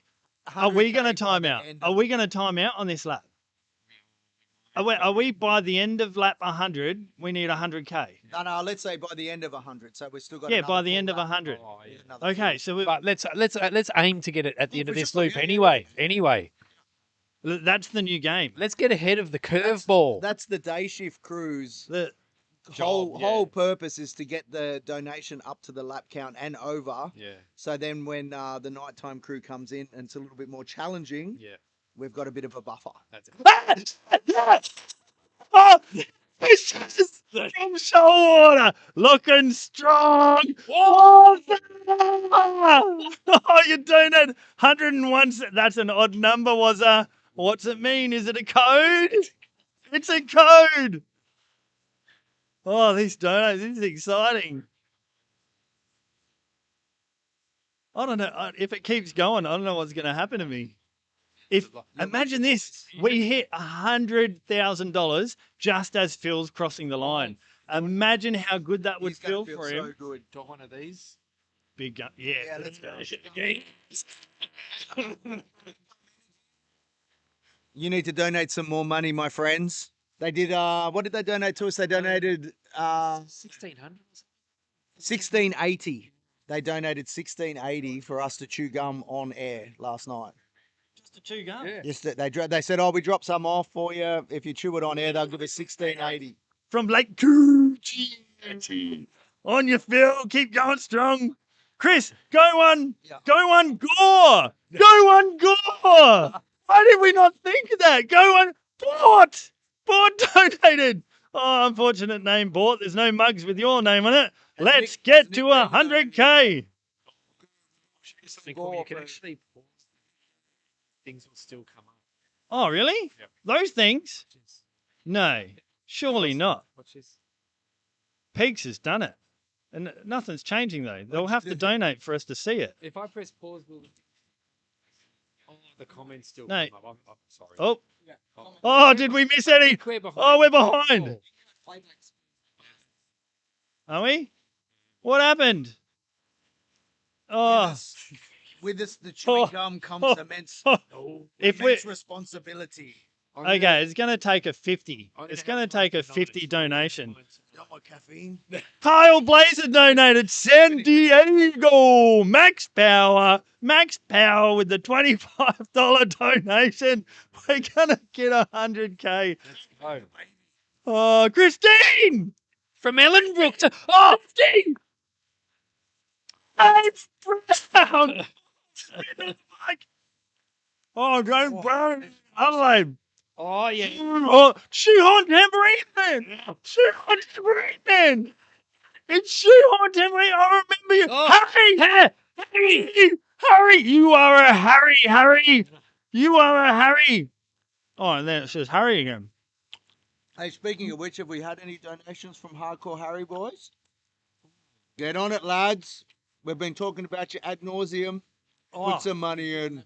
are we 100K going to by time the out? end Are of- we going to time out on this lap? Are we by the end of lap 100? We need 100K. No, let's say by the end of 100. So we've still got. Yeah, another by the full end of lap. 100. Oh, yeah. Another Okay, full- so But let's aim to get it at the end of for this sure, loop yeah, anyway. Anyway, that's the new game. let's get ahead of the curveball. That's the day shift cruise. The Job, yeah. Whole purpose is to get the donation up to the lap count and over. Yeah, So then when the nighttime crew comes in and it's a little bit more challenging, yeah. we've got a bit of a buffer. That's it. Oh, this is from Shoalwater, looking strong. Oh, you donate 101. That's an odd number, was a. What's it mean? Is it a code? It's a code. Oh, these donuts, this is exciting. I don't know. If it keeps going, I don't know what's going to happen to me. Imagine this, we hit $100,000 just as Phil's crossing the line. Imagine how good that would He's gonna feel for him. so good. Do one of these. Big gun. Yeah, Yeah, let's go. You need to donate some more money, my friends. They did. What did they donate to us? They donated 1600. 1680. They donated 1680 for us to chew gum on air last night. Just a two gun. Yeah. Yes, they said, "Oh, we dropped some off for you. If you chew it on air, they'll give us 1680." From Lake Coogee. On your Phil, keep going strong. Chris, go one Gore. Go one Gore. Why did we not think of that? Go one Bort. Bort donated. Oh, unfortunate name, Bort. There's no mugs with your name on it. Let's get to 100K. You can actually pause. Things will still come up. Oh, really? Yep. Those things? Watch this. No, surely not. Watch this. Peaks has done it. And nothing's changing, though. They'll have to donate for us to see it. If I press pause, will the comments still No. come up? I'm sorry. Oh. Oh, did we miss any? We're behind. Oh, we're behind. Are we? What happened? Oh, With this, the chewing Oh. gum comes Oh. immense, if we immense responsibility. okay, it's going to take a 50. I'm It's gonna going to have take a 90 50 donation. You want more caffeine? Kyle Blazer donated San Diego. Max Power with the $25 donation. We're going to get 100K. Let's go. Oh, Christine! From Ellenbrook to Christine! It's Brown! Oh, going Brown. Adelaide. Oh yeah. Oh, Shoehorn Tambourine Man! Shoehorn Tambourine Man! It's Shoehorn Tambourine. I remember you. Oh. Harry! You are a Harry! You are a Harry! Oh, and then it says Harry again. Hey, speaking of which, have we had any donations from Hardcore Harry boys? Get on it, lads. We've been talking about you ad nauseum. Oh, Put some money in.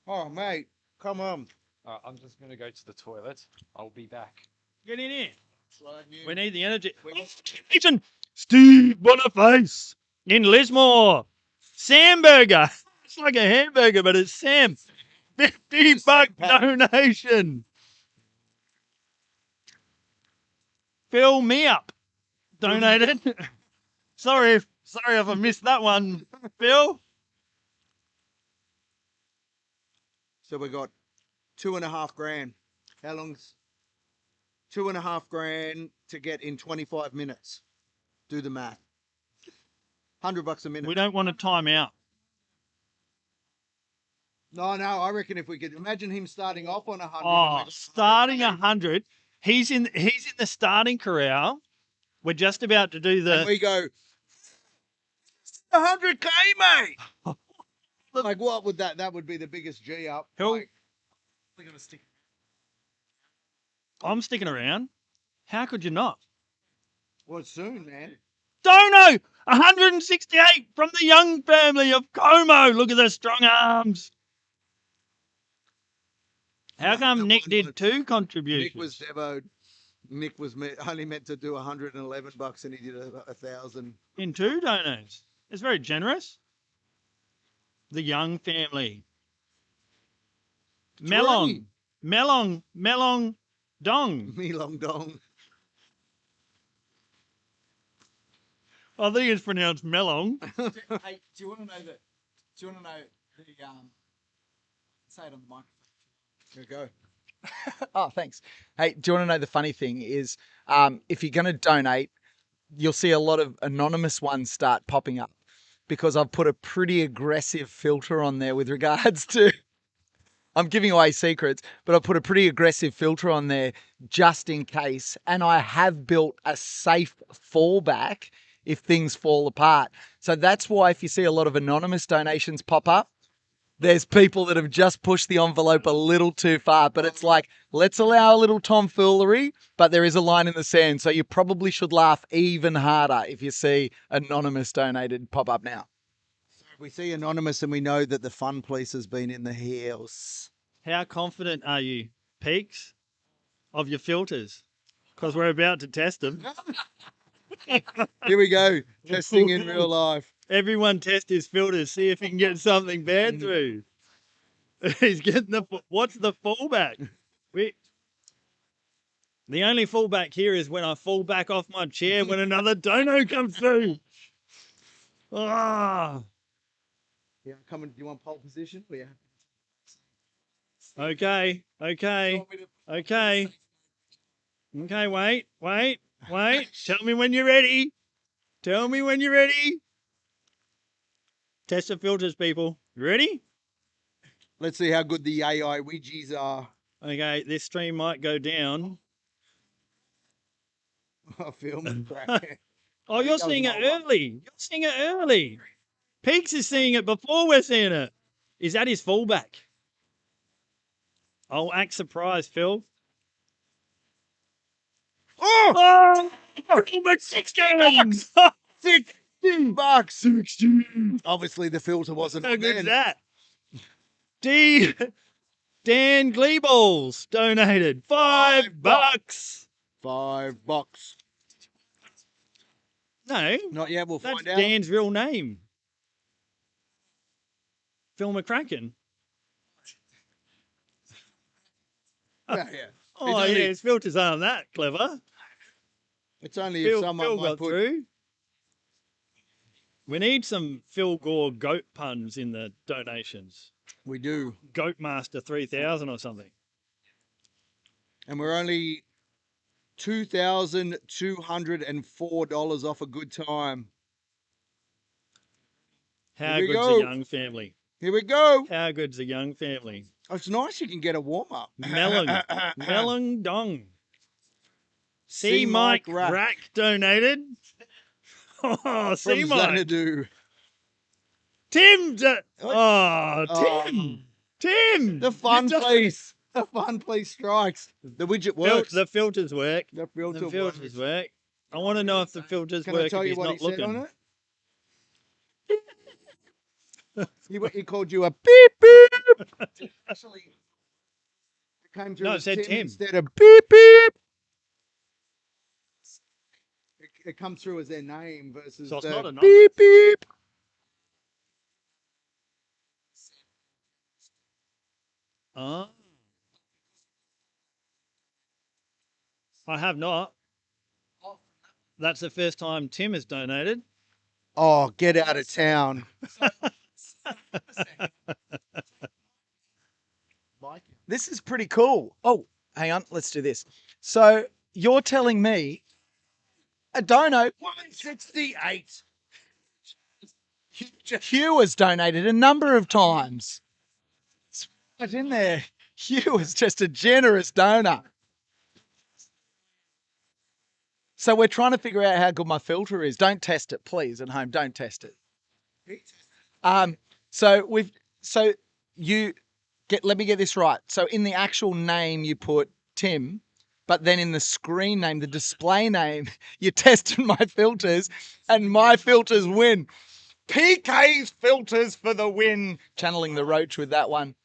Oh, mate, come on. I'm just gonna go to the toilet. I'll be back. get in here. Right, We need the energy. Ethan, Steve Boniface in Lismore. Sam Burger. It's like a hamburger, but it's Sam. $50 donation. Fill me up. Donated. sorry if I missed that one, Phil. So we got $2.5 grand. How long's $2.5 grand to get in 25 minutes? Do the math. $100 a minute. We don't want to time out. No, I reckon if we could imagine him starting off on 100. Oh, starting 100. He's in the starting corral. We're just about to do And the. we go 100K, mate. Like, what would that would be the biggest G up? He'll- Like, we're gonna stick. I'm sticking around. How could you not? Well, soon, man. Dono, 168 from the young family of Como. Look at the strong arms. How come Nick did 2 Nick contributions? was devoed. Nick was only meant to do $111 and he did 1,000. In 2 donos. It's very generous. The Young family. Melong. Melong Dong. Me long dong. I think it's pronounced Melong. Hey, do you want to know that? Do you want to know the say it on the microphone? Here we go. Oh, thanks. Hey, do you want to know the funny thing is, if you're going to donate, you'll see a lot of anonymous ones start popping up because I've put a pretty aggressive filter on there with regards to. I'm giving away secrets, but I put a pretty aggressive filter on there just in case, and I have built a safe fallback if things fall apart. So that's why if you see a lot of anonymous donations pop up, there's people that have just pushed the envelope a little too far, but it's like, let's allow a little tomfoolery, but there is a line in the sand. So you probably should laugh even harder if you see anonymous donated pop up now. We see anonymous and we know that the fun police has been in the house. How confident are you, Peaks, of your filters? Because we're about to test them. Here we go. Testing in real life. Everyone test his filters, see if he can get something bad through. He's getting what's the fallback? The only fallback here is when I fall back off my chair when another dono comes through. Ah. Yeah, do you want pole position? Yeah. Okay. Okay, wait. Tell me when you're ready. Tell me when you're ready. Test the filters, people. You ready? Let's see how good the AI widgets are. Okay, this stream might go down. I feel my crack. Oh, you're seeing it early. You're seeing it early. Peaks is seeing it before we're seeing it. Is that his fallback? I'll act surprised, Phil. Oh! Fallback 16! $16. 16. Obviously, the filter wasn't How on good's then. that? Dan Gleeballs donated $5. $5. No, Not yet. We'll that's find out. Dan's real name. Phil McCracken. Yeah. Oh, It's only- yeah, his filters aren't that clever. It's only if someone Phil might got put. through. We need some Phil Gore goat puns in the donations. We do. Goat Master 3000 or something. And we're only $2,204 off a good time. How Here we good's go. a young family? Here we go. How good's a young family? Oh, it's nice you can get a warm up. Melon Dong. C. C. Mike Mike Rack. Rack donated. Oh, C. From Mike. Xanadu. Tim. Tim. Oh. Tim. The fun You don't- place. The fun place strikes. The widget works. The filters work. The filter The filters works. work. I want to know if the filters Can work I tell if you he's what not he said looking. on it? He called you a beep beep. Actually, it came through No, it as said Tim. instead of beep beep. It comes through as their name versus So it's the not a number. beep beep. Oh. I have not. That's the first time Tim has donated. Oh, get out of town. This is pretty cool. Oh, hang on. Let's do this. So you're telling me a dono. 168. Hugh has donated a number of times. It's right in there. Hugh is just a generous donor. So we're trying to figure out how good my filter is. Don't test it, please, at home. Don't test it. So you get. Let me get this right. So in the actual name you put Tim, but then in the screen name, the display name, you tested my filters, and my filters win. PK's filters for the win. Channeling the roach with that one.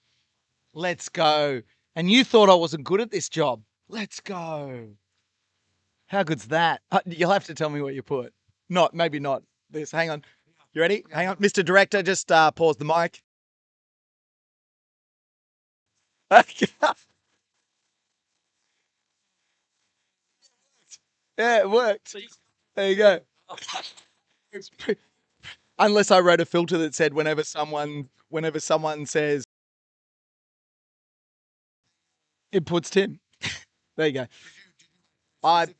Let's go. And you thought I wasn't good at this job. Let's go. How good's that? You'll have to tell me what you put. Maybe not this. Hang on. You ready? Hang on. Mr. Director, just pause the mic. Yeah, it worked. There you go. Unless I wrote a filter that said whenever someone says it puts Tim. There you go. I'm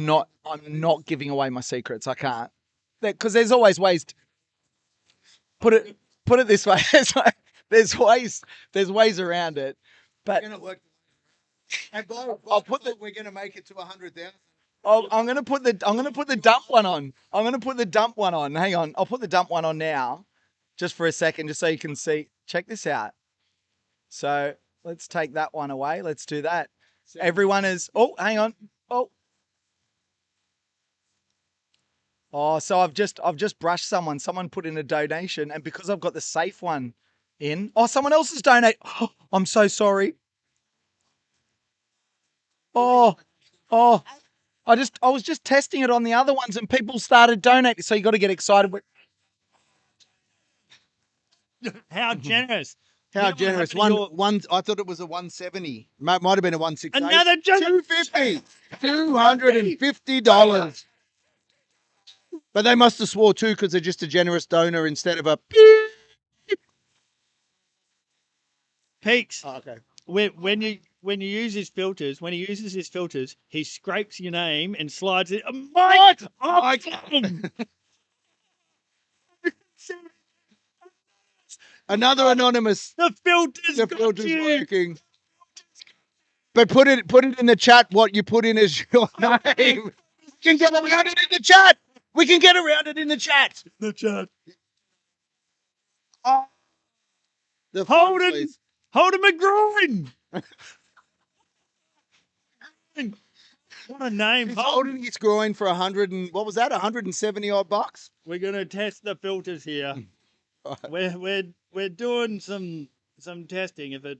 not giving away my secrets. I can't. Because there's always ways to put it this way. There's ways around it. But Gonna work. Hey, Bob, I'll put the we're gonna make it to 100,000. I'm gonna put the dump one on. I'm gonna put the dump one on. Hang on. I'll put the dump one on now. Just for a second, just so you can see. Check this out. So let's take that one away. Let's do that. Everyone is hang on. So I've just brushed someone. Someone put in a donation, and because I've got the safe one in, someone else has donated. Oh, I'm so sorry. I was just testing it on the other ones, and people started donating. So you got to get excited. How generous. How You know what generous. happened to your- One, I thought it was a 170. Might have been a 168. Another $250. $250. But they must have swore too, because they're just a generous donor instead of a Peaks. Oh, okay. When you use his filters, when he uses his filters, he scrapes your name and slides it. Mike! Another anonymous. The filters The got filter's you. working. But put it in the chat what you put in as your name. We can get around it in the chat. We can get around it in the chat. The chat. The phone, Holden please. McGroin. What a name. He's Holden. holding his groin for 100 and what was that? 170 odd bucks. We're gonna test the filters here. We're doing some testing. If it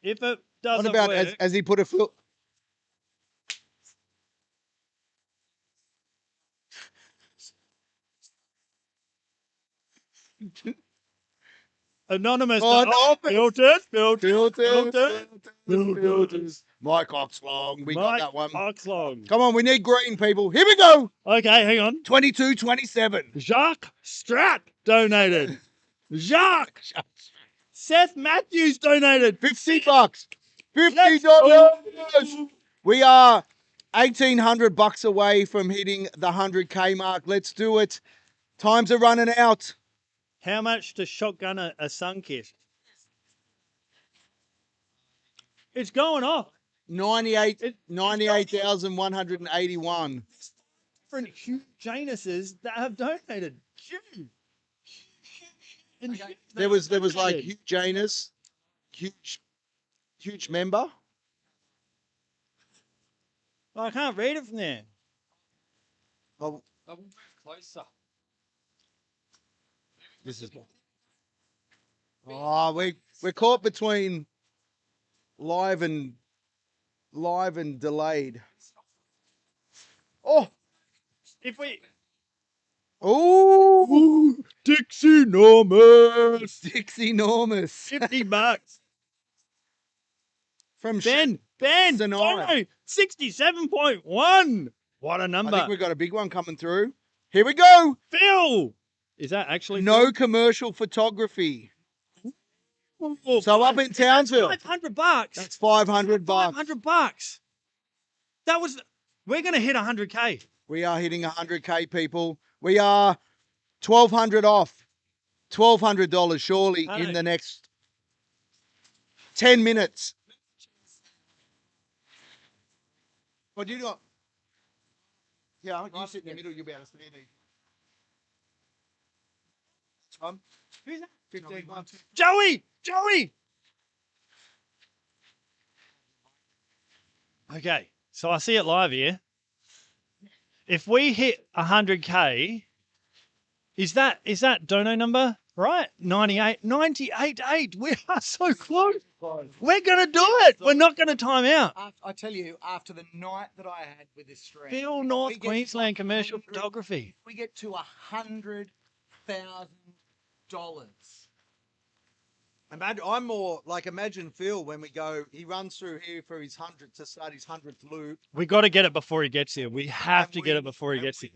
What doesn't about work, as he put a filter? anonymous. Oh, filters. Filters. Mike Oxlong. We got that one. Oxlong. Come on, we need green people. Here we go. Okay, hang on. 22-27. Jacques Strat donated. Jacques. Seth Matthews donated. $50. $50. Go. We are 1,800 bucks away from hitting the 100K mark. Let's do it. Times are running out. How much to shotgun a Sunkist? It's going off. 98,181. Different huge Januses that have donated. Huge. And There was like huge Janus, huge member. I can't read it from there. Oh, I will move closer. this is. Oh, we're caught between live and delayed. Oh, If we oh, Dixie Normus, Dixie Normus $50 from Ben, Sinai. 67.1. What a I number. think we've got a big one coming through. Here we go. Phil. Is that actually No commercial photography. Phil? So up in Townsville, $500. that's 500 bucks. $500. That was. We're gonna hit 100K. We are hitting 100K, people. We are 1,200 off. $1,200 surely I in know. the next 10 minutes. What do you got? Yeah, you sit in the middle, you'll be able to see me. Who's that? 15 bucks. Joey. Okay, so I see it live here. If we hit 100K, is that dono number Right, 98, 98.8. We are so close. We're going to do it. We're not going to time out. I tell you, after the night that I had with this stream, Phil, if North we get Queensland commercial 100 photography. we get to $100,000. Imagine Phil when we go, he runs through here for his 100th to start his 100th loop. We got to get it before he gets here. We have to get it before he gets here.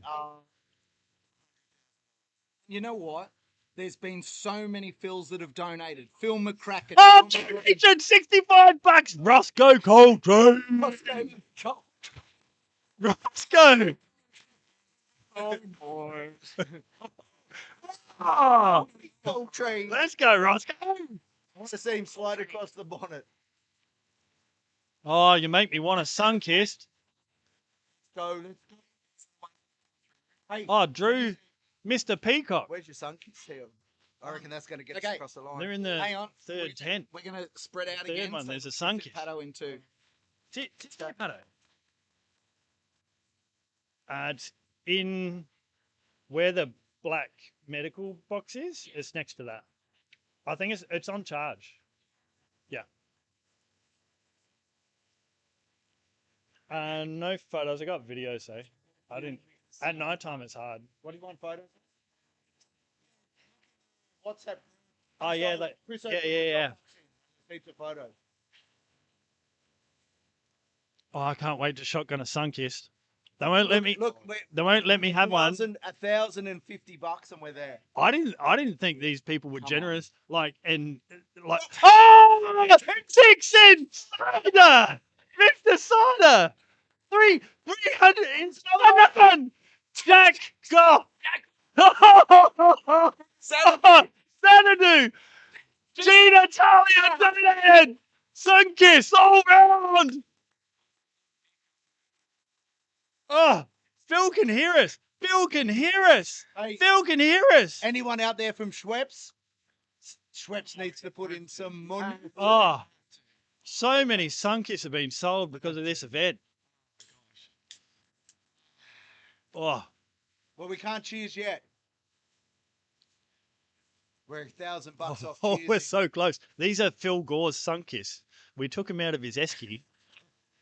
You know what? There's been so many Phils that have donated. Phil McCracken. Oh, Richard, $65. Roscoe Coltrane. Roscoe. Oh, boys. Oh, Coltrane. let's go, Roscoe. To see him slide across the bonnet. Oh, you make me want a sun kissed. Let's go. Hey, Oh, Drew, Mr. Peacock. where's your sun kiss here? I reckon that's going to get us Okay. across the line. They're in the Hang on. third tent. We're going to spread out Third again. one, there's a sun kiss. Paddle into. It's in where the black medical box is. It's next to that. I think it's on charge. Yeah. No photos. I got videos though. I didn't. At night time, it's hard. What do you want, photos? WhatsApp. Oh yeah, like, yeah. Heaps of photos. Oh, I can't wait to shotgun a sun kiss. They won't let me. Look, They won't let me have one. $1,050 and we're there. I didn't think these people were Come generous. Like, oh, 6 cents cider, Mr. Cider, 300 inside. Jack, go. Xanadu, Gina, Talia, David, Sunkiss all round. Oh, Phil can hear us. Phil can hear us. Hey, Phil can hear us. anyone out there from Schweppes? Schweppes needs to put in some money. Oh, so many Sunkiss have been sold because of this event. Oh, Well, we can't cheers yet. We're $1,000 off. oh, we're cheersing. so close. These are Phil Gore's Sunkiss. We took him out of his esky.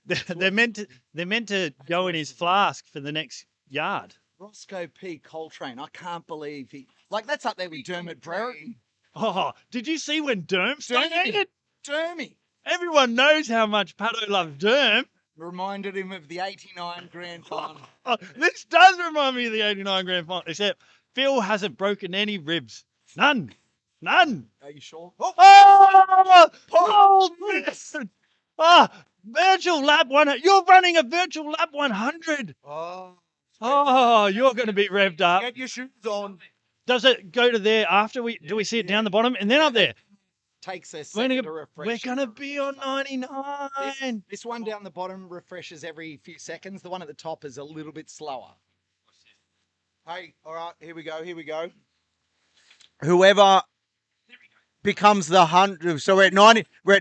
They're meant to go in his flask for the next yard. Roscoe P. Coltrane. I can't believe he. Like, that's up there with Dermot Brereton. Oh, did you see when Derm donated? Dermy. Everyone knows how much Pato loves Derm. Reminded him of the 89 grand final. Oh, this does remind me of the 89 grand final, except Phil hasn't broken any ribs. None. Are you sure? Oh, hold this. Ah, virtual lap 100. You're running a virtual lap 100. Oh, you're going to be revved up. Get your shoes on. Does it go to there after do we see it down the bottom and then up there? Takes a We're second to refresh. going to be on 99. This one down the bottom refreshes every few seconds. The one at the top is a little bit slower. Hey, all right, here we go. Whoever becomes the 100, so we're at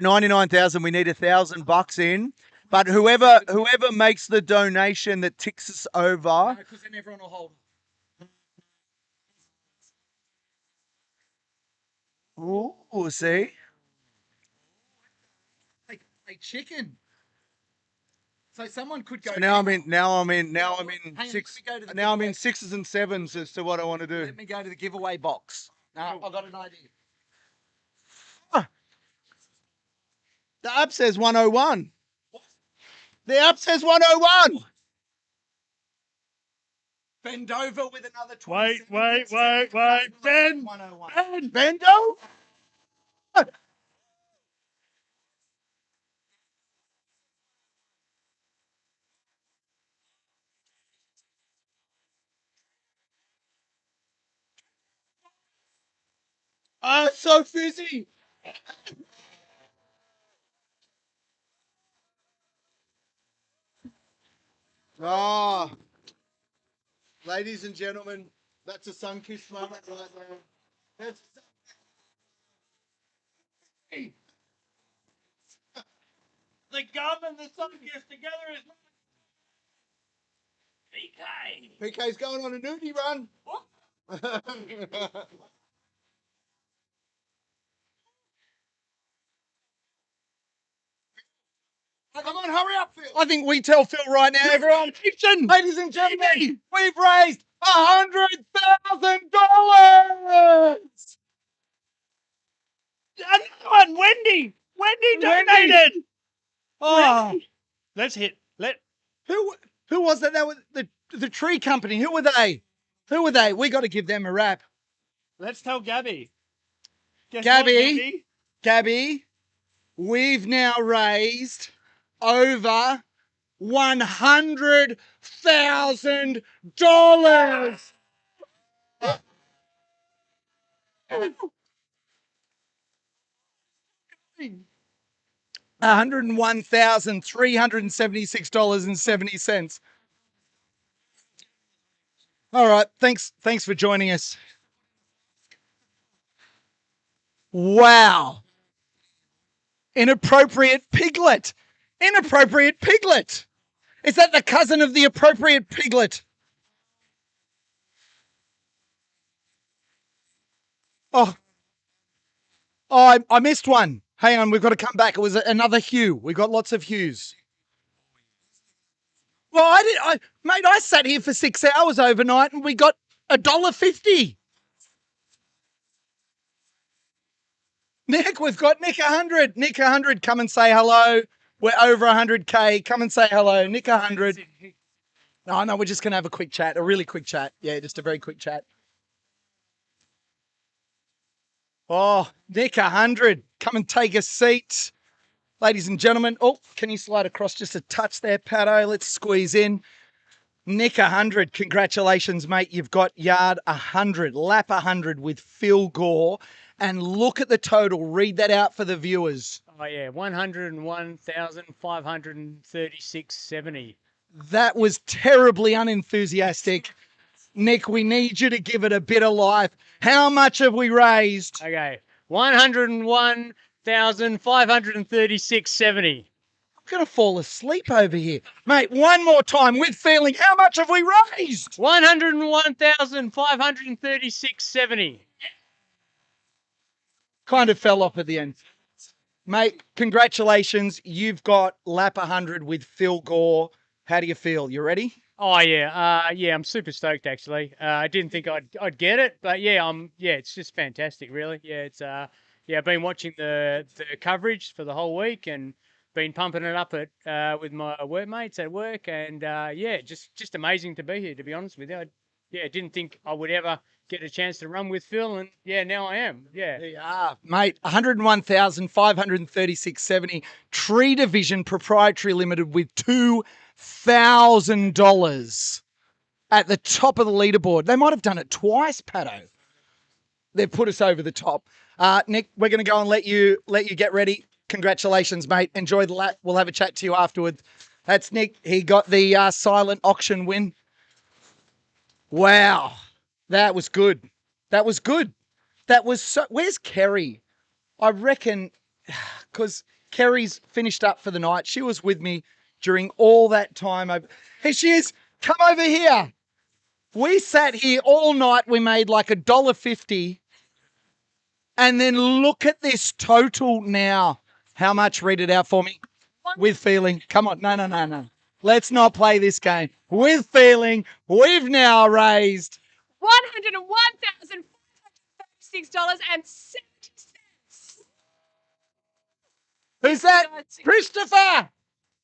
99,000. We need $1,000 in, but whoever makes the donation that ticks us over. Because then everyone will hold. Ooh, see. A chicken. So someone could go. So now I'm in Hang on, six. let me go to the Now I'm in giveaway. 6s and 7s as to what I want to do. Let me go to the giveaway box. No, I've got an idea. The app says 101. The app says 101. Bend over with another 20 Wait. seconds. Ben. 101. Bendo. Oh, it's so fizzy. Ah, ladies and gentlemen, that's a sun kiss moment right there. That's The gum and the Sunkiss together is PK. PK's going on a nudie run. Come on, hurry up, Phil. I think we tell Phil right now, everyone. Ladies and gentlemen, we've raised $100,000. Another one, Wendy. Wendy donated. Oh, let's hit. Who was that? That was the tree company. Who were they? We got to give them a rap. Let's tell Gabby. Guess Gabby. what, Gabby, we've now raised over $100,000. $101,376.70. All right, thanks for joining us. Wow. Inappropriate piglet. Inappropriate piglet. Is that the cousin of the appropriate piglet? Oh, I missed one. Hang on, we've got to come back. It was another hue. We got lots of hues. Well, mate, I sat here for 6 hours overnight and we got $1.50. Nick, we've got Nick 100. Nick 100, come and say hello. We're over 100K. Come and say hello. Nick 100. No, we're just going to have a quick chat, a really quick chat. Yeah, just a very quick chat. Oh, Nick 100, come and take a seat. Ladies and gentlemen, oh, can you slide across just a touch there, Pato? Let's squeeze in. Nick 100, congratulations, mate. You've got yard 100, lap 100 with Phil Gore. And look at the total. Read that out for the viewers. Oh, yeah, 101,536.70. That was terribly unenthusiastic. Nick, we need you to give it a bit of life. How much have we raised? Okay, 101,536.70. I'm going to fall asleep over here. Mate, one more time with feeling. How much have we raised? 101,536.70. Kind of fell off at the end. Mate, congratulations. You've got lap 100 with Phil Gore. How do you feel? You ready? Oh yeah, I'm super stoked actually. I didn't think I'd get it, but yeah, it's just fantastic, really. Yeah, it's I've been watching the coverage for the whole week and been pumping it up with my workmates at work, and just amazing to be here. To be honest with you, I didn't think I would ever get a chance to run with Phil, and now I am. Yeah. There you are, mate. 101,536.70. Tree Division Proprietary Limited with $2,000 at the top of the leaderboard. They might have done it twice, Pato. They've put us over the top. Nick, we're going to go and let you get ready. Congratulations, mate. Enjoy the lap. We'll have a chat to you afterwards. That's Nick. He got the silent auction win. Wow. That was good. That was good. That was so... Where's Kerry? I reckon... Because Kerry's finished up for the night. She was with me during all that time. Here she is. Come over here. We sat here all night. We made like $1.50. And then look at this total now. How much? Read it out for me. With feeling. Come on. No. Let's not play this game. With feeling, we've now raised $101,436.70. Who's that? Christopher.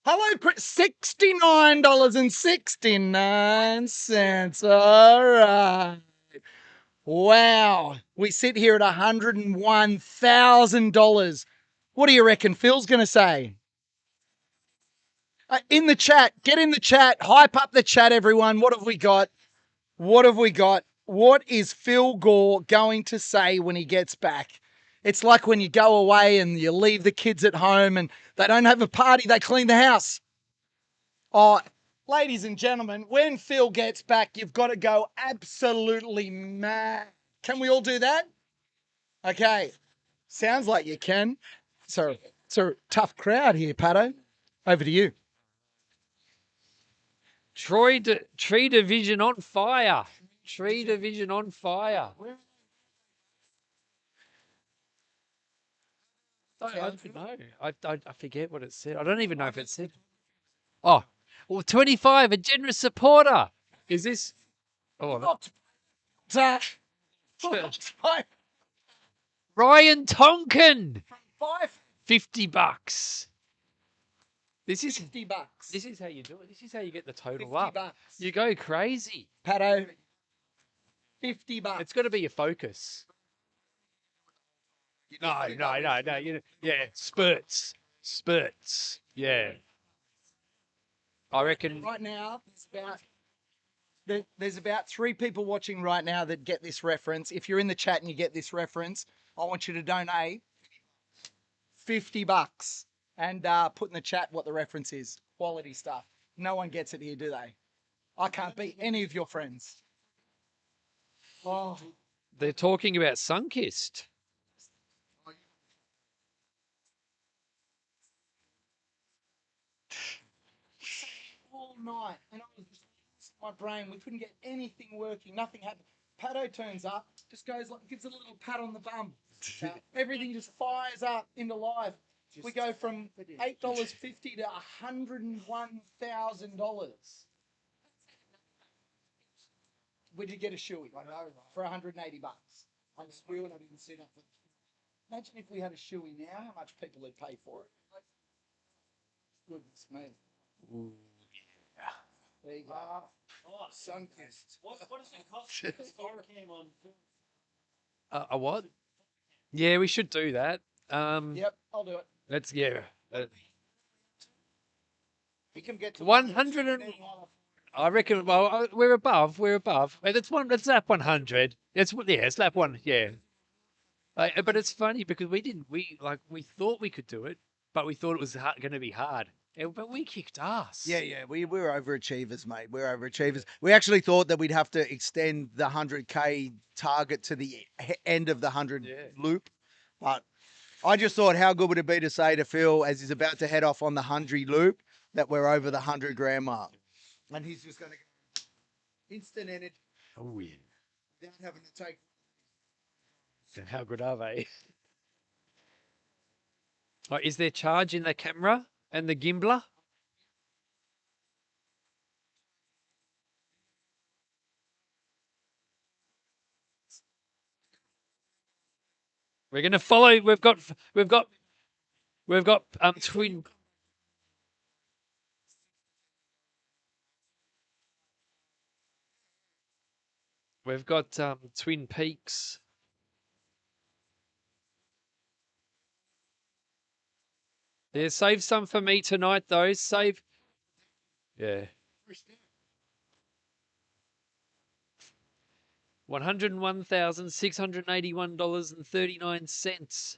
Hello, $69.69. All right. Wow. We sit here at $101,000. What do you reckon Phil's going to say? In the chat. Get in the chat. Hype up the chat, everyone. What have we got? What have we got? What is Phil Gore going to say when he gets back? It's like when you go away and you leave the kids at home and they don't have a party, they clean the house. Oh, ladies and gentlemen, when Phil gets back, you've got to go absolutely mad. Can we all do that? Okay. Sounds like you can. So it's a tough crowd here, Pato. Over to you. Tree Division on fire. Tree Division on fire. I don't know. I forget what it said. I don't even know if it said. Oh, well, 25, a generous supporter. Is this? Oh, Not Ryan Tonkin, $5. $50. This is $50. This is how you do it. This is how you get the total $50. up. You go crazy. Pato, $50. It's got to be your focus. No. Yeah, spurts. Yeah. I reckon. Right now, there's about 3 people watching right now that get this reference. If you're in the chat and you get this reference, I want you to donate $50 and put in the chat what the reference is. Quality stuff. No one gets it here, do they? I can't beat any of your friends. Oh, They're talking about Sunkist. all night, and I was just my brain. We couldn't get anything working. Nothing happened. Pato turns up, just goes like gives it a little pat on the bum. Everything just fires up into life. We go from $8.50 to $101,000. We did get a shoey for $180. I squealed. I didn't see nothing. Imagine if we had a shoey now, how much people would pay for it. Goodness me. Ooh, yeah. There you go. Oh, Sunkist. what does it cost to cam on? A what? Yeah, we should do that. Yep, I'll do it. Let's We can get to 100 and I reckon. Well, we're above. Let's lap 100. It's lap one. Yeah. But it's funny because we thought we could do it, but we thought it was going to be hard. But we kicked ass. Yeah, we're overachievers, mate. We're overachievers. We actually thought that we'd have to extend the 100K target to the end of the 100 loop, but I just thought how good would it be to say to Phil as he's about to head off on the 100 loop that we're over the 100 gram mark, and he's just going to go instant energy. Oh yeah. Without having to take. And how good are they? Oh, is there charge in the camera and the gimbler? We're going to follow. We've got twin. We've got Twin Peaks. Yeah, save some for me tonight, though. Save. Yeah. $101,681.39.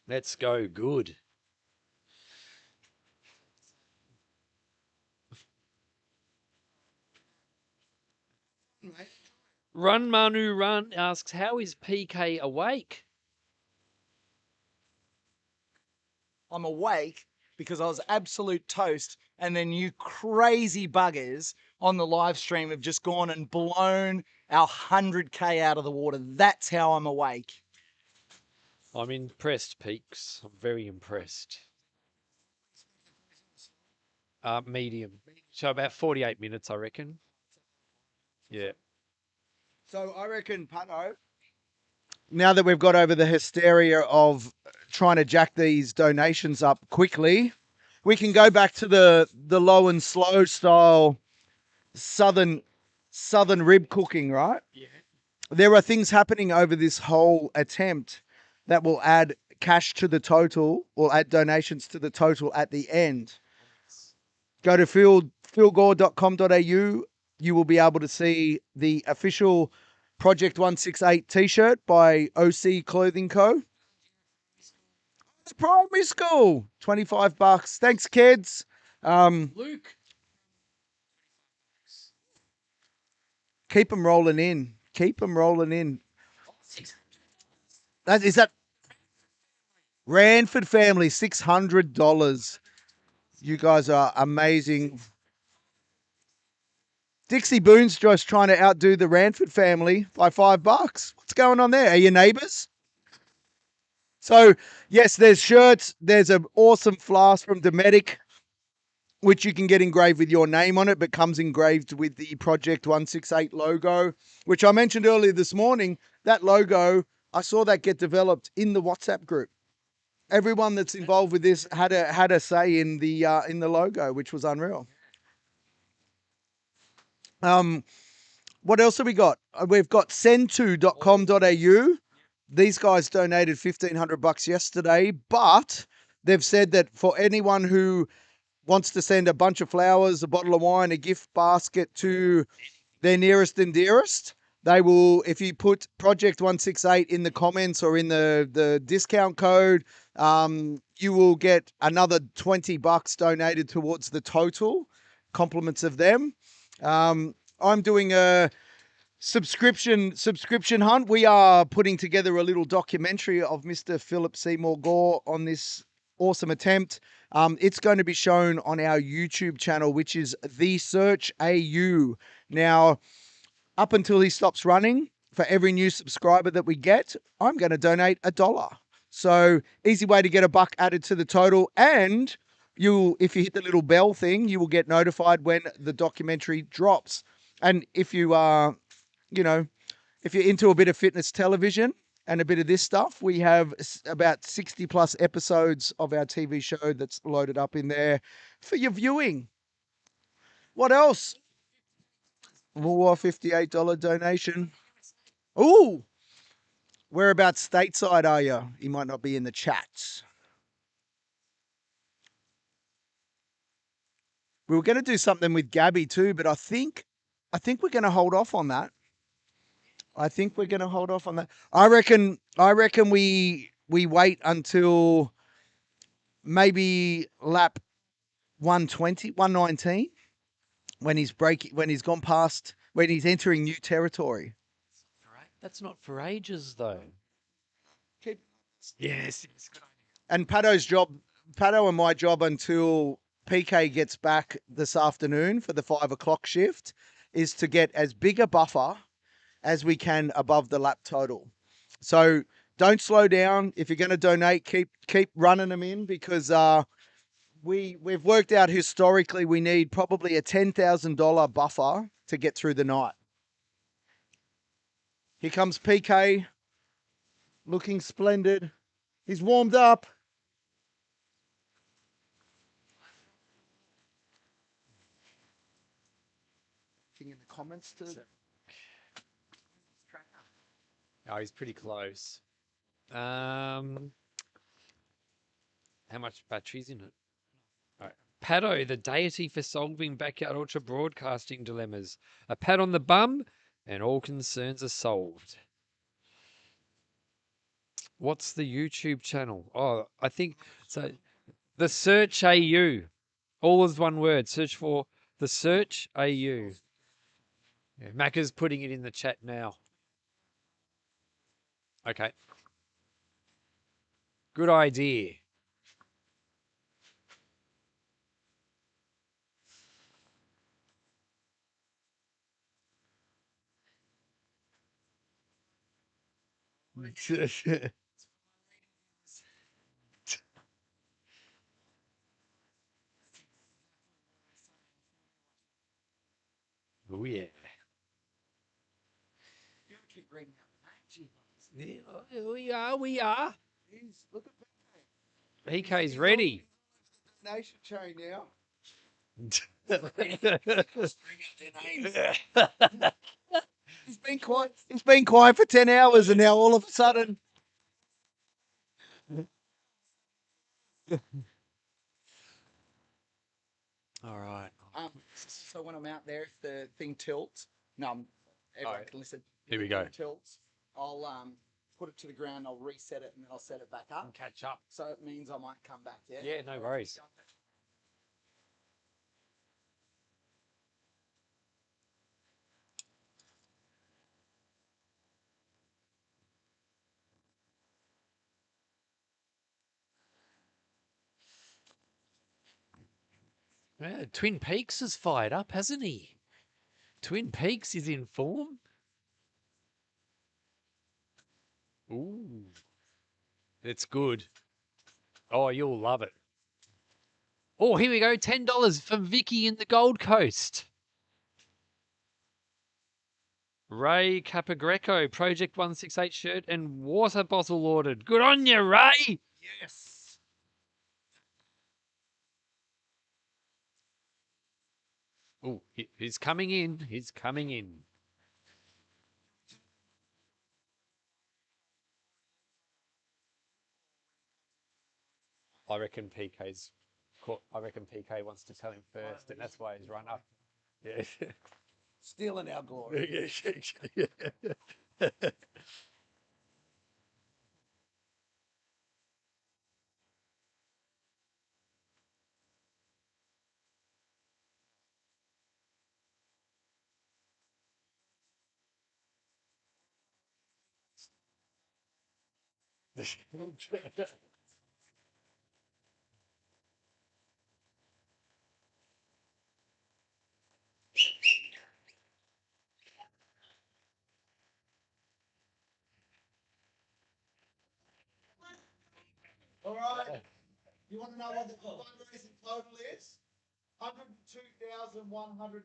Let's go. Good. Run Manu Run asks, how is PK awake? I'm awake because I was absolute toast, and then you crazy buggers on the live stream have just gone and blown our 100K out of the water. That's how I'm awake. I'm impressed, Peaks. I'm very impressed. Medium. So about 48 minutes, I reckon. Yeah. So I reckon, Pato, now that we've got over the hysteria of trying to jack these donations up quickly, we can go back to the low and slow style southern rib cooking, right? Yeah. There are things happening over this whole attempt that will add cash to the total or add donations to the total at the end. Go to philgore.com.au. You will be able to see the official Project 168 t-shirt by OC Clothing Co. It's primary school. $25. Thanks, kids. Luke. Keep them rolling in. Keep them rolling in. Is that Ranford family, $600. You guys are amazing. Dixie Boone's just trying to outdo the Ranford family by $5. What's going on there? Are you neighbours? So yes, there's shirts. There's an awesome flask from Dometic, which you can get engraved with your name on it, but comes engraved with the Project 168 logo, which I mentioned earlier this morning. That logo, I saw that get developed in the WhatsApp group. Everyone that's involved with this had a say in the logo, which was unreal. What else have we got? We've got send2.com.au. These guys donated $1,500 yesterday, but they've said that for anyone who wants to send a bunch of flowers, a bottle of wine, a gift basket to their nearest and dearest, they will, if you put Project 168 in the comments or in the discount code, you will get another $20 donated towards the total. Compliments of them. I'm doing a subscription hunt. We are putting together a little documentary of Mr. Philip Seymour Gore on this awesome attempt. It's going to be shown on our YouTube channel, which is The Search AU. Now, up until he stops running, for every new subscriber that we get, I'm going to donate $1. So easy way to get $1 added to the total. And if you hit the little bell thing, you will get notified when the documentary drops. And if you are, if you're into a bit of fitness television and a bit of this stuff, we have about 60 plus episodes of our TV show that's loaded up in there for your viewing. What else? More $58 donation. Ooh, whereabouts stateside are you? You might not be in the chats. We were going to do something with Gabby too, but I think we're going to hold off on that. I reckon we wait until maybe lap 120, 119 when he's entering new territory. That's not for ages though. Yes. And Pato and my job until PK gets back this afternoon for the 5 o'clock shift is to get as big a buffer as we can above the lap total. So don't slow down. If you're going to donate, keep running them in, because we've worked out historically we need probably a $10,000 buffer to get through the night. Here comes PK, looking splendid. He's warmed up. In the comments too. Oh, he's pretty close. How much battery's in it? All right. Pato, the deity for solving backyard ultra broadcasting dilemmas. A pat on the bum, and all concerns are solved. What's the YouTube channel? Oh, I think so. The Search AU. All is one word. Search for The Search AU. Yeah, Macca's putting it in the chat now. Okay. Good idea. Oh, yeah. Yeah, we are. Look at PK's ready. Nation chain now. He's been quiet for 10 hours, and now all of a sudden. All right. So when I'm out there, if the thing tilts, everyone can listen. Here we If the go. thing tilts, I'll put it to the ground, I'll reset it, and then I'll set it back up. And catch up. So it means I might come back, yeah? Yeah, no worries. Yeah, Twin Peaks is fired up, hasn't he? Twin Peaks is in form. Ooh. It's good. Oh, you'll love it. Oh, here we go. $10 from Vicky in the Gold Coast. Ray Capagreco, Project 168 shirt and water bottle ordered. Good on you, Ray. Yes. Oh, he's coming in. He's coming in. I reckon PK's. I reckon PK wants to tell him first, and that's why he's run up. Yeah. Stealing our glory. All right. You want to know what the fundraising total is? $102,104.80.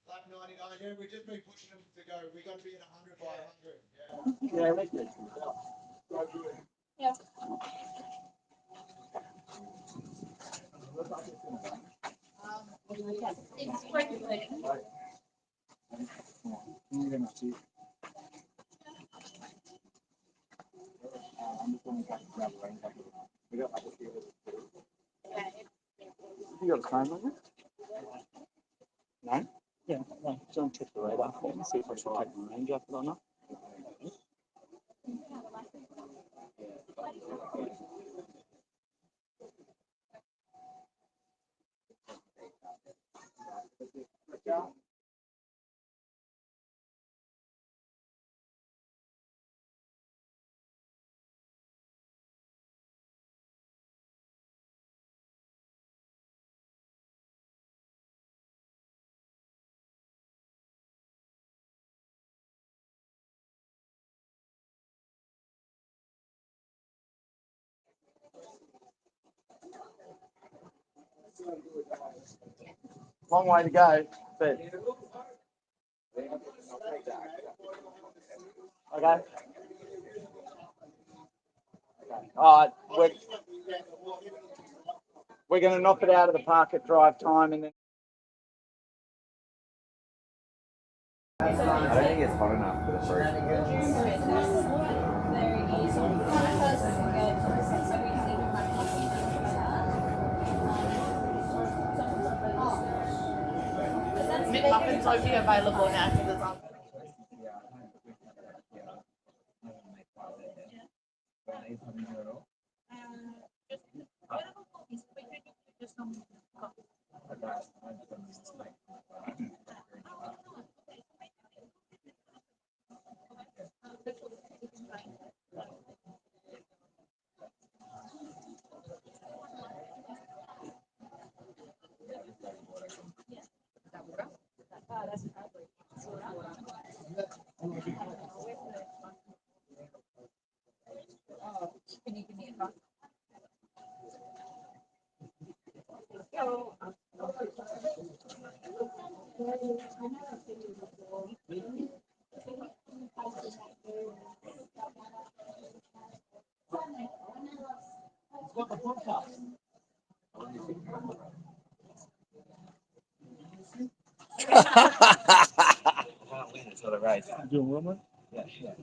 Like 99, yeah, we've just been pushing them to go. We've got to be at 100 by 100. Yeah, that's good. You got a phone on it? No? Yeah, no, don't check the radar for me, see if I should take the range up or not. Long way to go, but okay. All right, we're going to knock it out of the park at drive time, and then. I don't think it's hot enough for the first. McMuffins will be available now because it's on. It's not a race. Doing well, mate? Yeah.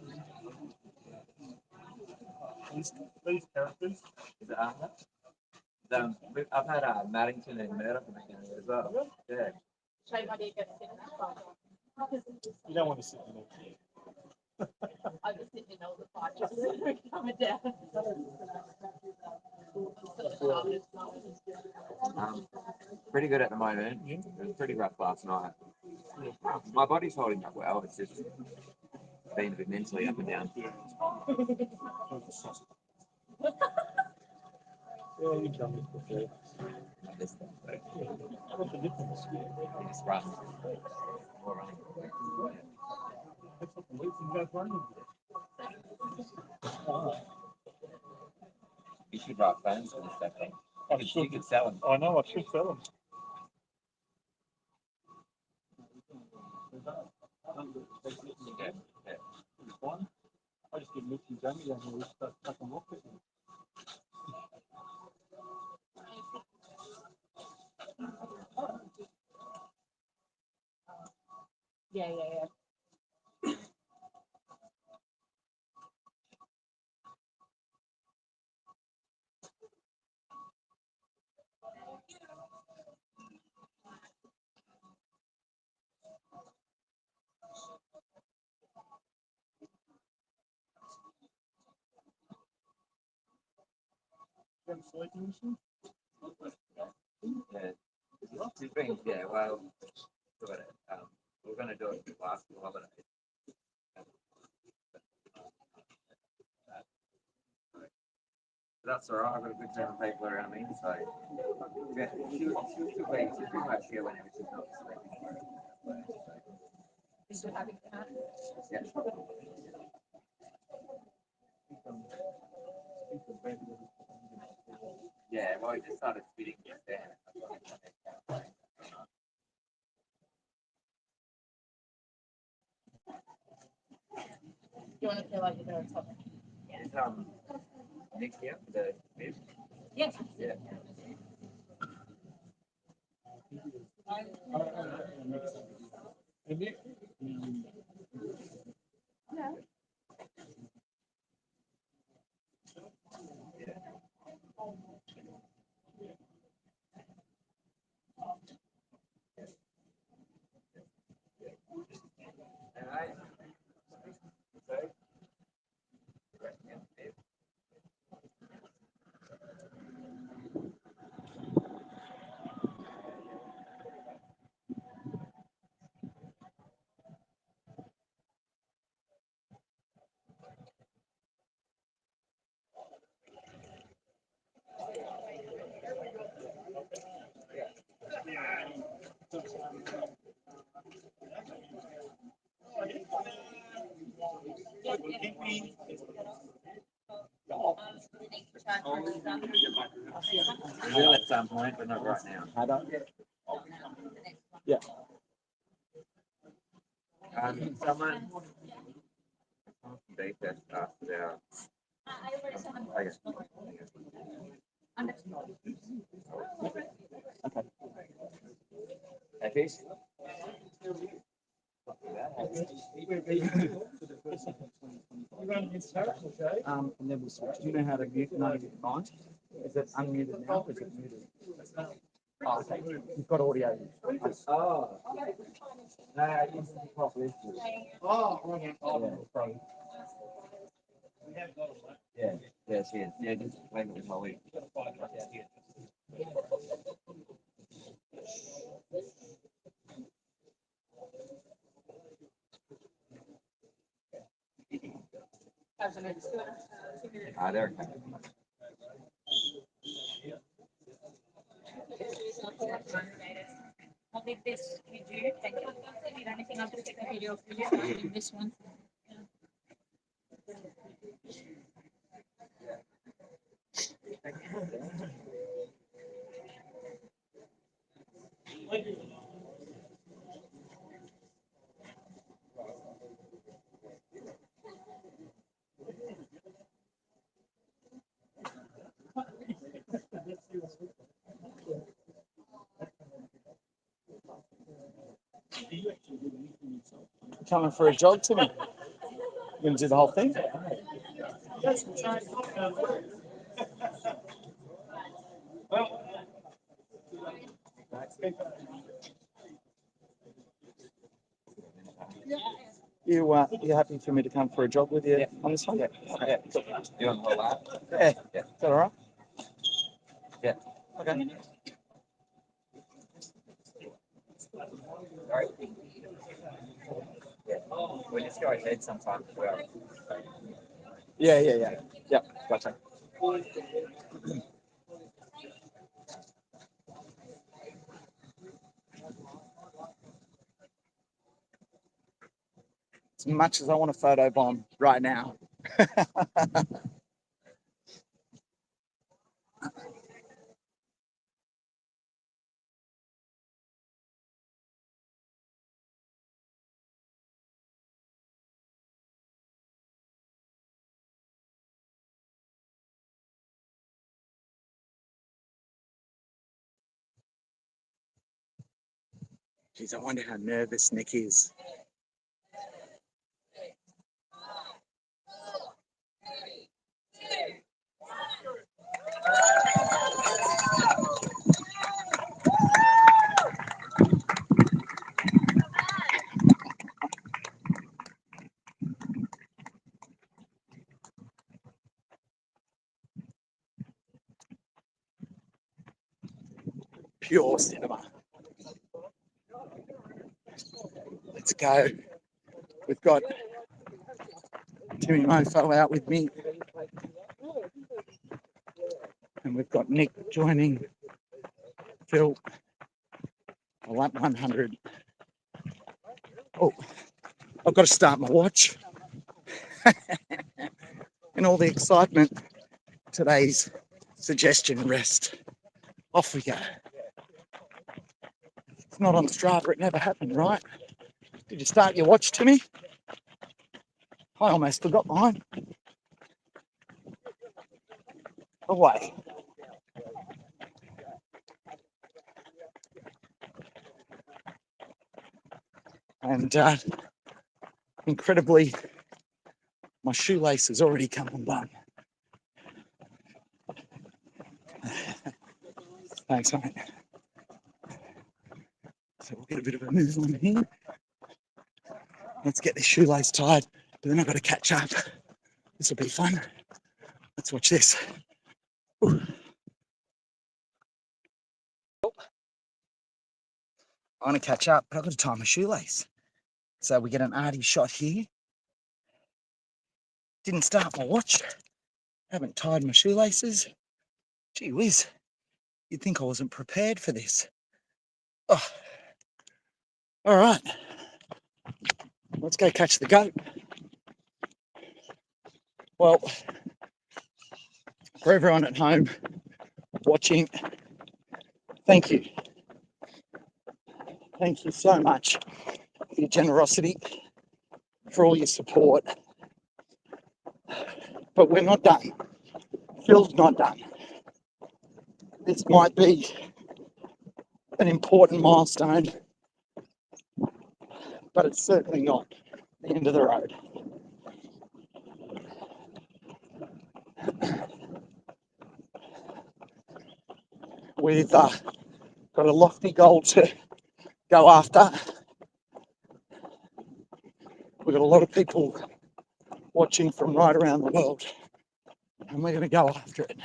These characters. Is it Arthur? I've had Maddington and Murdoch as well. Yeah. You don't want to sit in there. I just didn't know the fight just coming down. Pretty good at the moment. It was pretty rough last night. My body's holding up well. It's just been a bit mentally up and down. Yeah, you tell me before. This one, but What's the difference? you just run. More running. That's what the leads and go running. You should write phones for this stuff. I You should. could sell them. I know, I should sell them. Yeah. Fine. I just get Mitch and Jamie down here, we start fucking off it. Yeah, yeah, yeah. Them sleeping machine? Yeah. Two things, yeah, well, we're going to do it last holiday. That's all right. I've got a good team of people around me, so yeah, she was pretty much here whenever she's not sleeping. Is you having that? Yeah. Yeah, well, I just started spitting just there. You want to feel like you're doing something? Is next year the mid? Yes. Yeah. We will at some point, but not right now. Yeah. Someone they just asked about. I guess. Okay. And then we'll switch. Do you know how to mute none of your phones? Is it unmuted now? Is it muted? Oh, okay. You've got audio. Oh. No, I used to pop this. Oh, okay. Yeah. Yeah, she is. Yeah, just leave it with my week. There. I'll leave this with you. Thank you. If you need anything, I'll just take a video for you. I'll leave this one. Coming for a jog, Timmy? You gonna do the whole thing? You happy for me to come for a jog with you on this one? Yeah. Okay. You want the lap? Yeah. Yeah. Is that all right? Yeah. Okay. Sorry. Yeah. We'll just go ahead sometime as well. Yeah. Gotcha. as much as I want to photobomb right now. Geez, I wonder how nervous Nick is. Pure cinema. Let's go. We've got Timmy Mofo out with me. And we've got Nick joining Phil. A lap 100. Oh, I've got to start my watch. In all the excitement, today's suggestion rest. Off we go. It's not on Strava, it never happened, right? Did you start your watch, Timmy? I almost forgot mine. Away. And incredibly, my shoelace has already come undone. Thanks, mate. So we'll get a bit of a move on here. Let's get this shoelace tied, but then I've got to catch up. This will be fun. Let's watch this. Ooh. I want to catch up, but I've got to tie my shoelace. So we get an arty shot here. Didn't start my watch. Haven't tied my shoelaces. Gee whiz. You'd think I wasn't prepared for this. Oh. All right. Let's go catch the goat. Well, for everyone at home watching, thank you. Thank you so much for your generosity, for all your support. But we're not done. Phil's not done. This might be an important milestone, but it's certainly not the end of the road. We've got a lofty goal to go after. We've got a lot of people watching from right around the world, and we're going to go after it.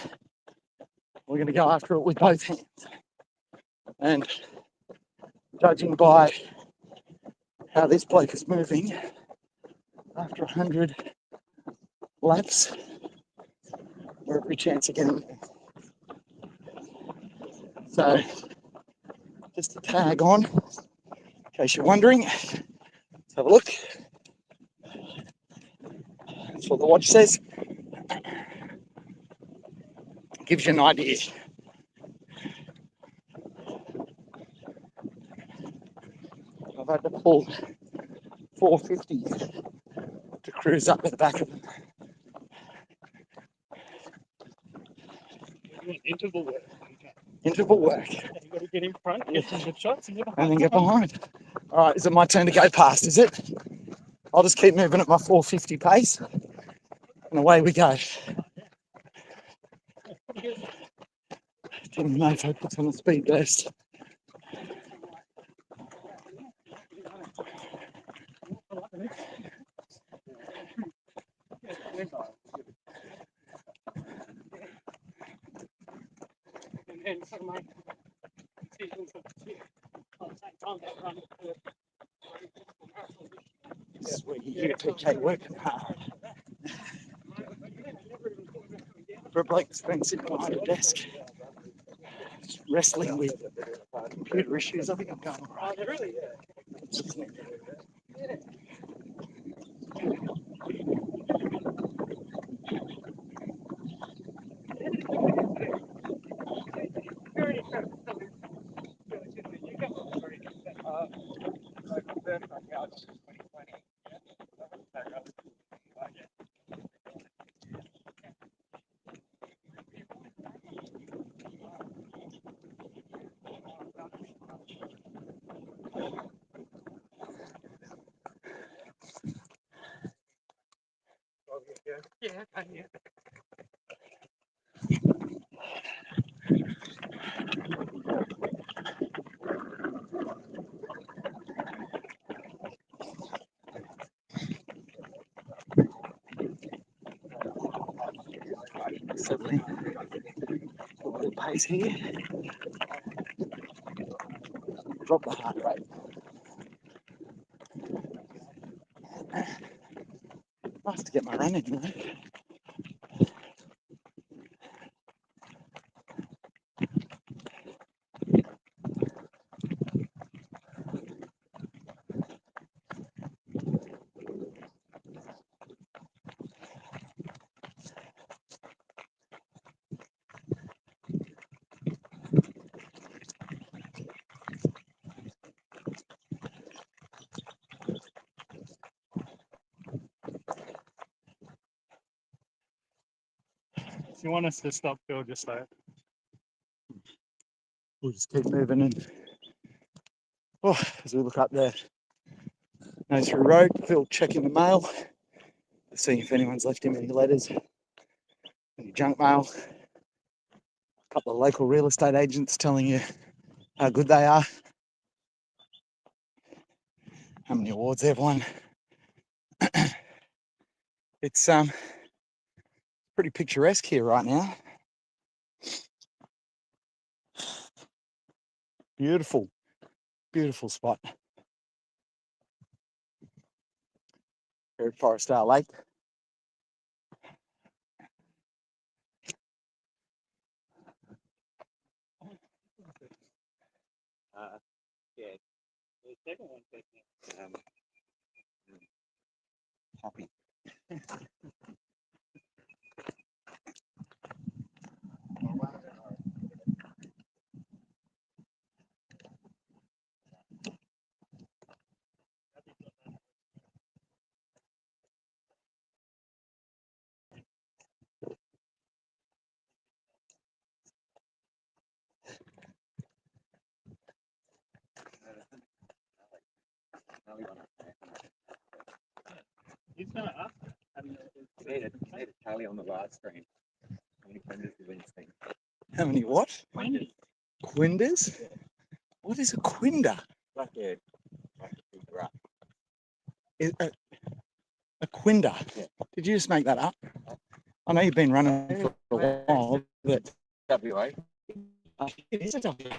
We're going to go after it with both hands. And judging by how this bloke is moving, after 100 laps, we're every chance of getting there. So, just to tag on, in case you're wondering, let's have a look. That's what the watch says. Gives you an idea. I've had to pull 450 to cruise up to the back of them. Interval work. Interval work. You've got to get in front, get some good shots, and then get behind. All right, is it my turn to go past, is it? I'll just keep moving at my 450 pace, and away we go. Timmy Mofo puts on a speed burst. This is where you hear PK working hard. For a bloke that's been sitting behind a desk, wrestling with computer issues, I think I'm going all right. Yeah, yeah. Suddenly, a little pace here. Drop the heart rate. Nice to get my run in, you know. If you want us to stop, Phil, just say it. We'll just keep moving in. Oh, as we look up there, no through road, Phil checking the mail, seeing if anyone's left him any letters, any junk mail. A couple of local real estate agents telling you how good they are, how many awards they've won. It's pretty picturesque here right now. Beautiful, beautiful spot. Here at Forestdale Lake. Yeah, the second one happy. He's going to ask. You need a tally on the live stream. How many quinders have been seen? How many what? Quinders. Quinders? Yeah. What is a quinder? Like a rat. A quinder? Yeah. Did you just make that up? I know you've been running for a while, but WA. it is a W.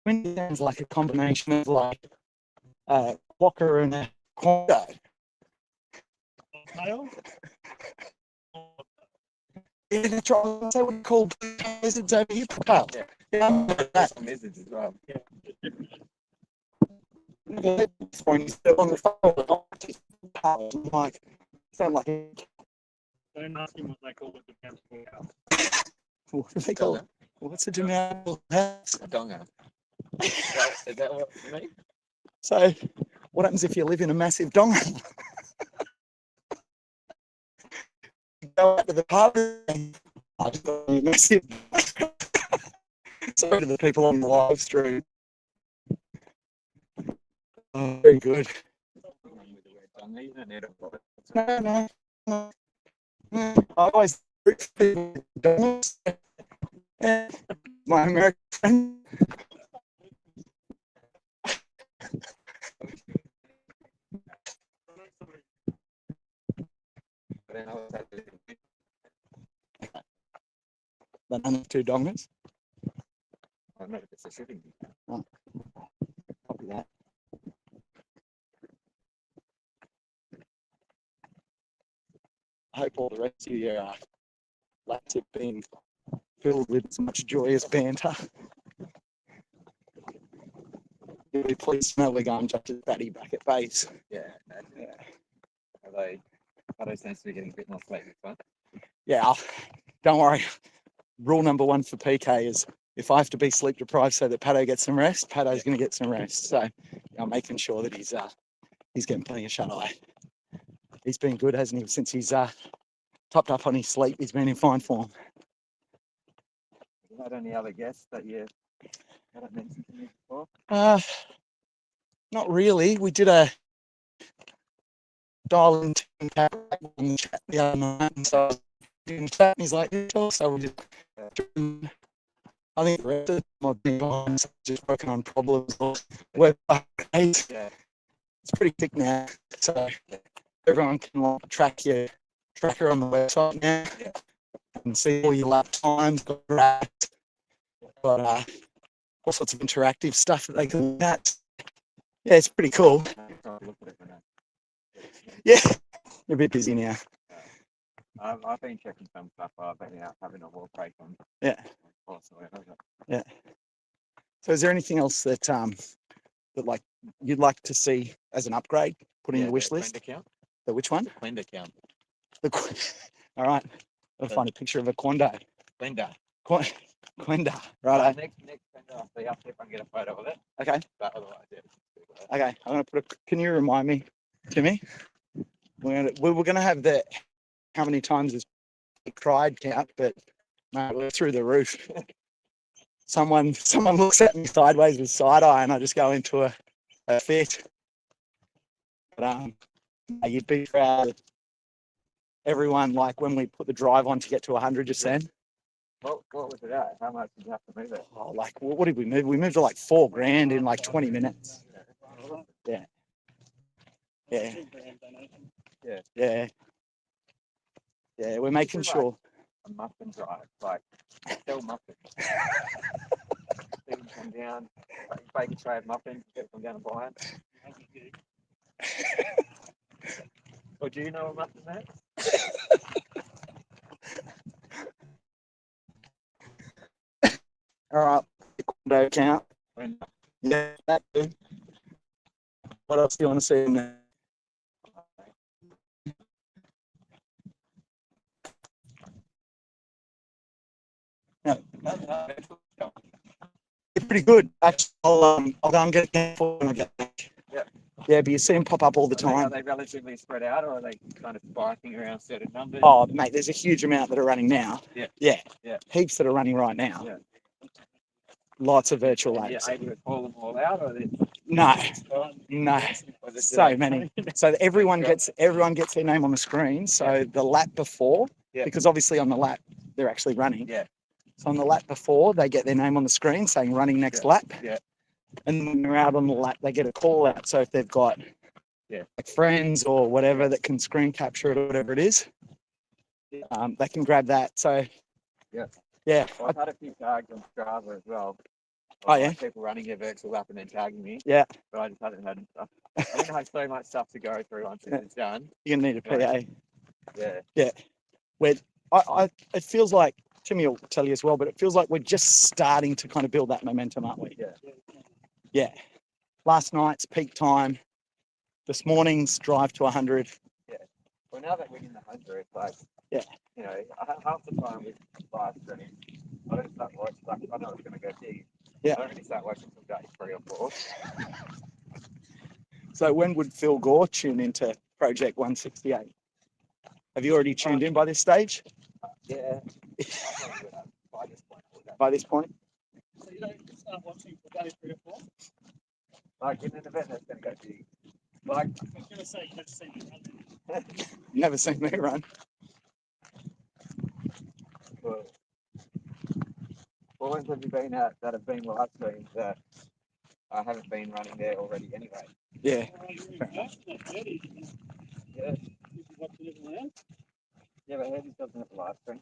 Quinder sounds like a combination of like a quokka and a quinder. Male? Yeah, that's right. That's what we call lizards over here. Pal. Yeah. Yeah, I know that. Some lizards as well. Yeah. On the phone, I'm like, sound like Don't ask him what they call it. The council house. what do they call it? What's a demountable house? A donga. Is that what you mean? So, what happens if you live in a massive donga? You go out to the pub and I just got a massive. Sorry to the people on the live stream. Oh, very good. You don't need a No. I always root for people with dongas. Yeah, my American friend. But none of two dongas. I don't know if it's a shooting. Oh, copy that. I hope all the rest of your laps have been filled with as much joyous banter. You'll be pleased to know we're going just as batty back at base. Yeah. Yeah. Are those things to be getting a bit more flavor fun? Yeah, don't worry. Rule number one for PK is if I have to be sleep deprived so that Pato gets some rest, Pato's going to get some rest. So I'm making sure that he's getting plenty of shut eye. He's been good, hasn't he? Since he's topped up on his sleep, he's been in fine form. You had any other guests that you haven't mentioned to me before? Not really. We did a dial in chat the other night, and so I was doing chat, and he's like, "Yeah, sure." So we just, I think the rest of my big on just working on problems or web updates. Yeah. It's pretty thick now, so everyone can like track your tracker on the website now and see all your lap times, got all sorts of interactive stuff that they can look at. Yeah, it's pretty cool. Yeah, you're a bit busy now. I've been checking some stuff. I've been out having a walk break on. Yeah. Yeah. So is there anything else that that like you'd like to see as an upgrade put in your wish list? The which one? The Quenda count. All right. I'll find a picture of a Quenda. Quenda. Quenda. Right. Next Quenda, I'll see if I can get a photo of it. Okay. But otherwise, yeah. Okay. I'm gonna put a. Can you remind me, Timmy? We're gonna have the how many times has he cried count, but no, we're through the roof. Someone looks at me sideways with side eye, and I just go into a fit. But you'd be proud of everyone. Like when we put the drive on to get to 100 just then. What was it at? How much did you have to move it? Oh, like what did we move? We moved to like $4,000 in like 20 minutes. Yeah. Yeah. Yeah. Yeah. Yeah. We're making sure. A muffin drive, like sell muffins. People come down, bake a tray of muffins, get them down and buy it. Or do you know what muffin is? All right. Quando count. Yeah, that too. What else do you want to see in there? No. It's pretty good. Actually, I'll go and get it for when I get back. Yeah. Yeah, but you see them pop up all the time. Are they relatively spread out, or are they kind of spiking around certain numbers? Oh, mate, there's a huge amount that are running now. Yeah. Yeah. Yeah. Heaps that are running right now. Yeah. Lots of virtual Are you laps. able to call them all out, or No. So many. So everyone gets their name on the screen. So the lap before, because obviously on the lap they're actually running. Yeah. So on the lap before, they get their name on the screen saying running next lap. Yeah. And when they're out on the lap, they get a call out. So if they've got like friends or whatever that can screen capture it or whatever it is, they can grab that. So yeah. Well, I've had a few tags on Strava as well. Oh yeah. People running their virtual lap and then tagging me. Yeah. But I just haven't had stuff. I didn't have so much stuff to go through once it's done. You're gonna need a PA. Yeah. Yeah. It feels like, Timmy will tell you as well, but it feels like we're just starting to kind of build that momentum, aren't we? Yeah. Yeah. Last night's peak time. This morning's drive to 100. Yeah. Well, now that we're in the 100, like, yeah, you know, half the time with live streaming, I don't start watching. Like, I know it's going to go big. Yeah. I don't really start watching until day 3 or 4. So when would Phil Gore tune into Project 168? Have you already tuned in by this stage? Yeah. By this point? So you don't start watching for day 3 or 4? Like in an event that's going to go big. Like, I was going to say, you've never seen me run. Never seen me run. What ones have you been at that have been live streams that I haven't been running there already anyway? Yeah. Yeah. Yeah, but Herbie doesn't have a live stream.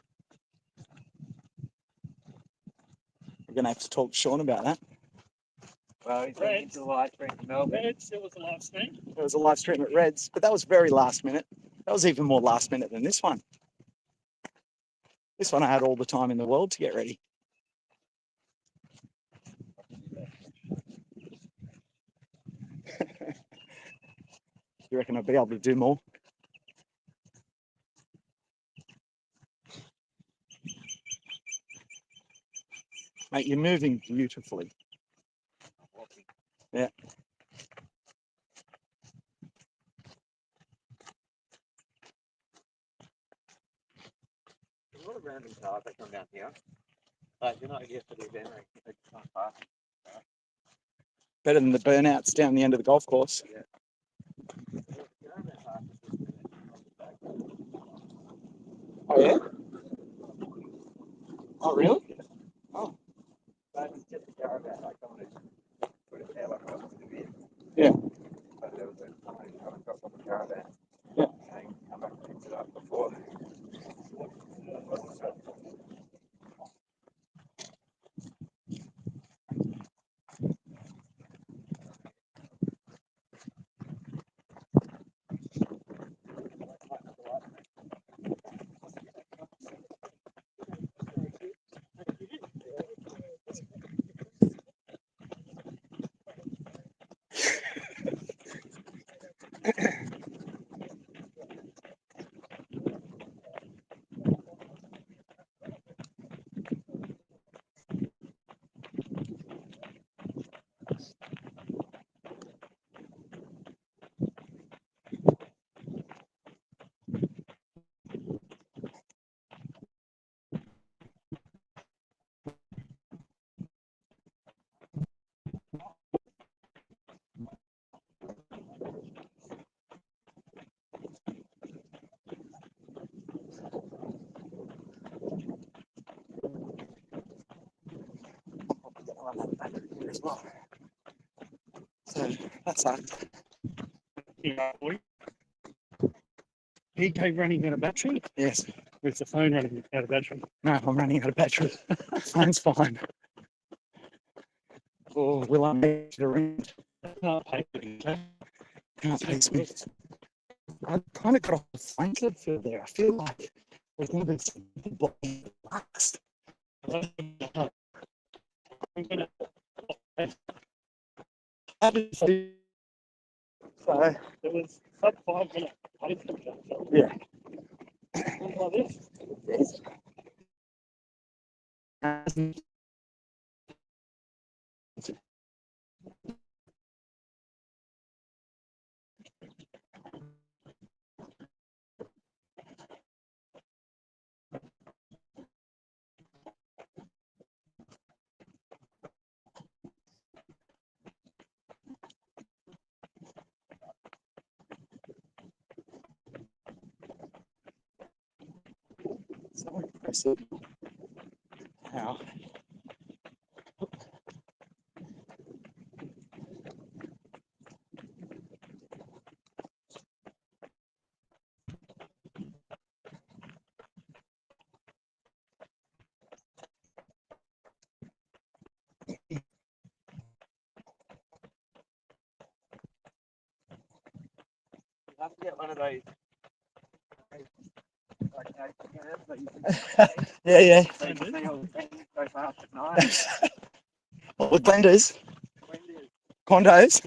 We're going to have to talk to Sean about that. Well, he's going into the live stream in Melbourne. Reds, there was a live stream. There was a live stream at Reds, but that was very last minute. That was even more last minute than this one. This one I had all the time in the world to get ready. You reckon I'll be able to do more? Mate, you're moving beautifully. Yeah. There's a lot of random cars that come down here. Like, you're not yesterday, then they can't pass. Better than the burnouts down the end of the golf course. Yeah. Oh, yeah? Oh, really? Oh. But it's just a caravan, like someone who put it there like I was to be. Yeah. But there was somebody who got off the caravan. Yeah. Saying, come back and fix it up before. As well. So that's that. PK running out of battery? Yes. With the phone running out of battery. No, I'm running out of battery. Phone's fine. Or will I make it around? Can't pay for it, okay? Can't pace me. I kind of got off the flanker field there. I feel like there's going to be some body relaxed. So it was sub 5 minutes. Yeah. Like this. Yes. So impressive how You have to get one of those. yeah, yeah. So you can see all the things go fast at night. What with blenders? Condos?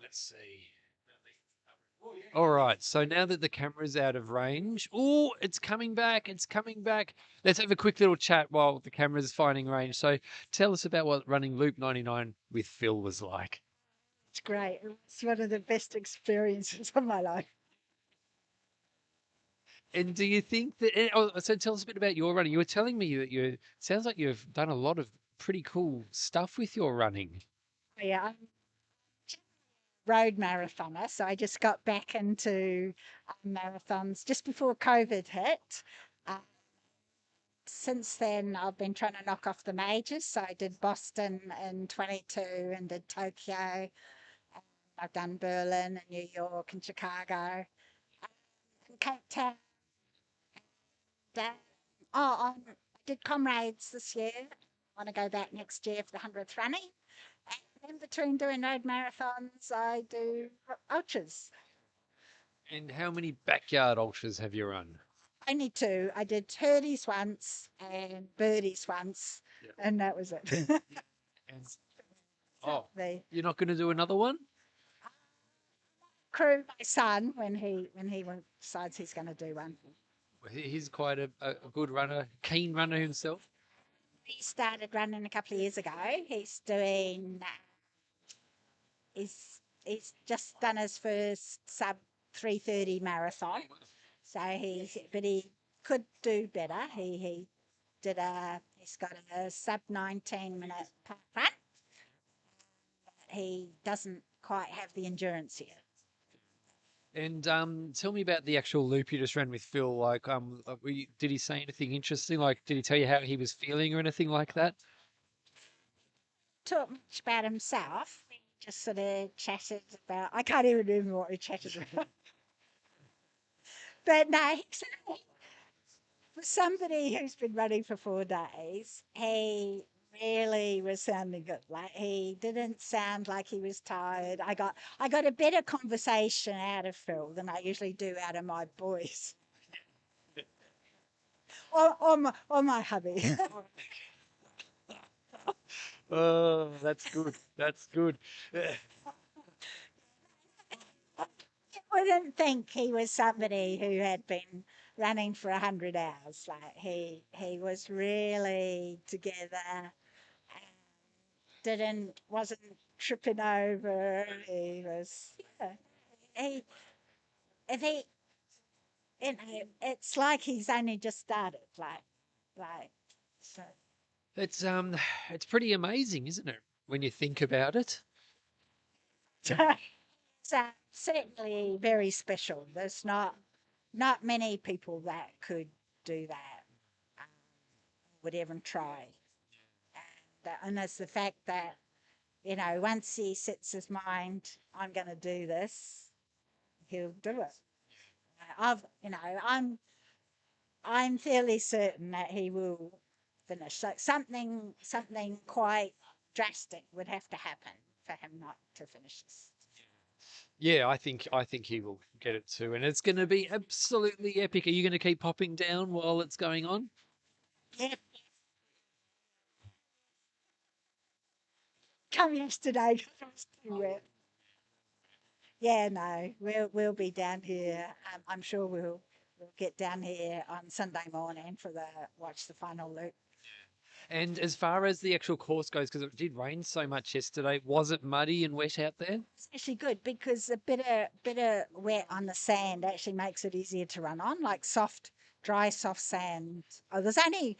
Let's see. All right, so now that the camera's out of range, oh, it's coming back, it's coming back. Let's have a quick little chat while the camera's finding range. So tell us about what running Loop 99 with Phil was like. It's great. It's one of the best experiences of my life. And do you think that, so tell us a bit about your running. You were telling me that sounds like you've done a lot of pretty cool stuff with your running. Yeah, I'm a road marathoner, so I just got back into marathons just before COVID hit. Since then, I've been trying to knock off the majors. So I did Boston in 22 and did Tokyo. I've done Berlin and New York and Chicago and Cape Town. I did Comrades this year. I want to go back next year for the 100th running. And in between doing road marathons, I do ultras. And how many backyard ultras have you run? Only two. I did Turdies once and Birdies once, and that was it. Oh, you're not going to do another one? Crew my son when he decides he's going to do one. He's quite a good runner, keen runner himself. He started running a couple of years ago. He's doing. He's just done his first sub 3:30 marathon. So but he could do better. He's got a sub 19-minute park run. He doesn't quite have the endurance yet. And tell me about the actual loop you just ran with Phil. Like, did he say anything interesting? Like, did he tell you how he was feeling or anything like that? Talk much about himself. We just sort of chatted about. I can't even remember what we chatted about. But no, for somebody who's been running for 4 days, he really was sounding good. Like he didn't sound like he was tired. I got a better conversation out of Phil than I usually do out of my boys. or my hubby. Oh, that's good. That's good. I wouldn't think he was somebody who had been running for 100 hours. Like he was really together. Wasn't tripping over. He was, if he, it's like he's only just started. So. It's pretty amazing, isn't it? When you think about it. It's certainly very special. There's not many people that could do that, would even try. And it's the fact that, once he sets his mind, I'm going to do this, he'll do it. I'm fairly certain that he will finish. So something quite drastic would have to happen for him not to finish this. Yeah, I think he will get it too, and it's going to be absolutely epic. Are you going to keep popping down while it's going on? Yeah. Come yesterday because it was too wet. Yeah, no, we'll be down here. I'm sure we'll get down here on Sunday morning for watch the final loop. And as far as the actual course goes, because it did rain so much yesterday, was it muddy and wet out there? It's actually good because a bit of wet on the sand actually makes it easier to run on, like dry, soft sand. Oh, there's only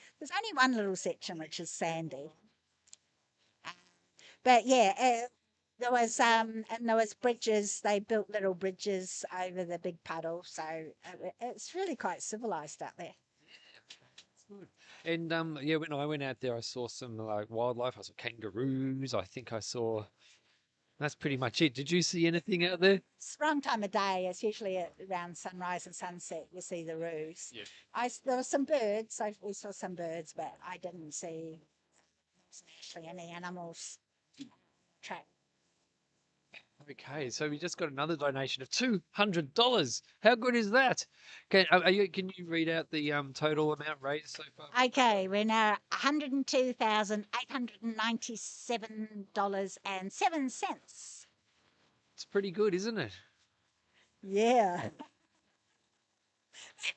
one little section which is sandy. But yeah, there was bridges. They built little bridges over the big puddle, so it's really quite civilized out there. Good. And yeah, when I went out there, I saw some like wildlife. I saw kangaroos. I think I saw. That's pretty much it. Did you see anything out there? It's the wrong time of day. It's usually around sunrise and sunset. You see the roos. Yeah. There were some birds. We saw some birds, but I didn't see actually any animals. Track. Okay, so we just got another donation of $200. How good is that? Can you read out the total amount raised so far? Okay, we're now $102,897.07. It's pretty good, isn't it? Yeah.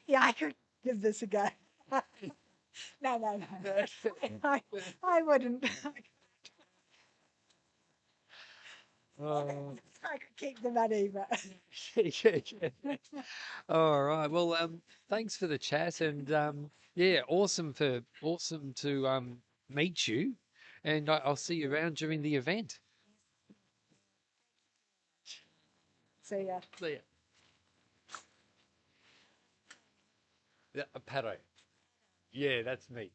Yeah, I could give this a go. No. I wouldn't. Oh. I could keep the money, but Yeah. All right. Well, thanks for the chat, and yeah, awesome to meet you, and I'll see you around during the event. see ya. See ya. Yeah, a Pato. Yeah, that's me.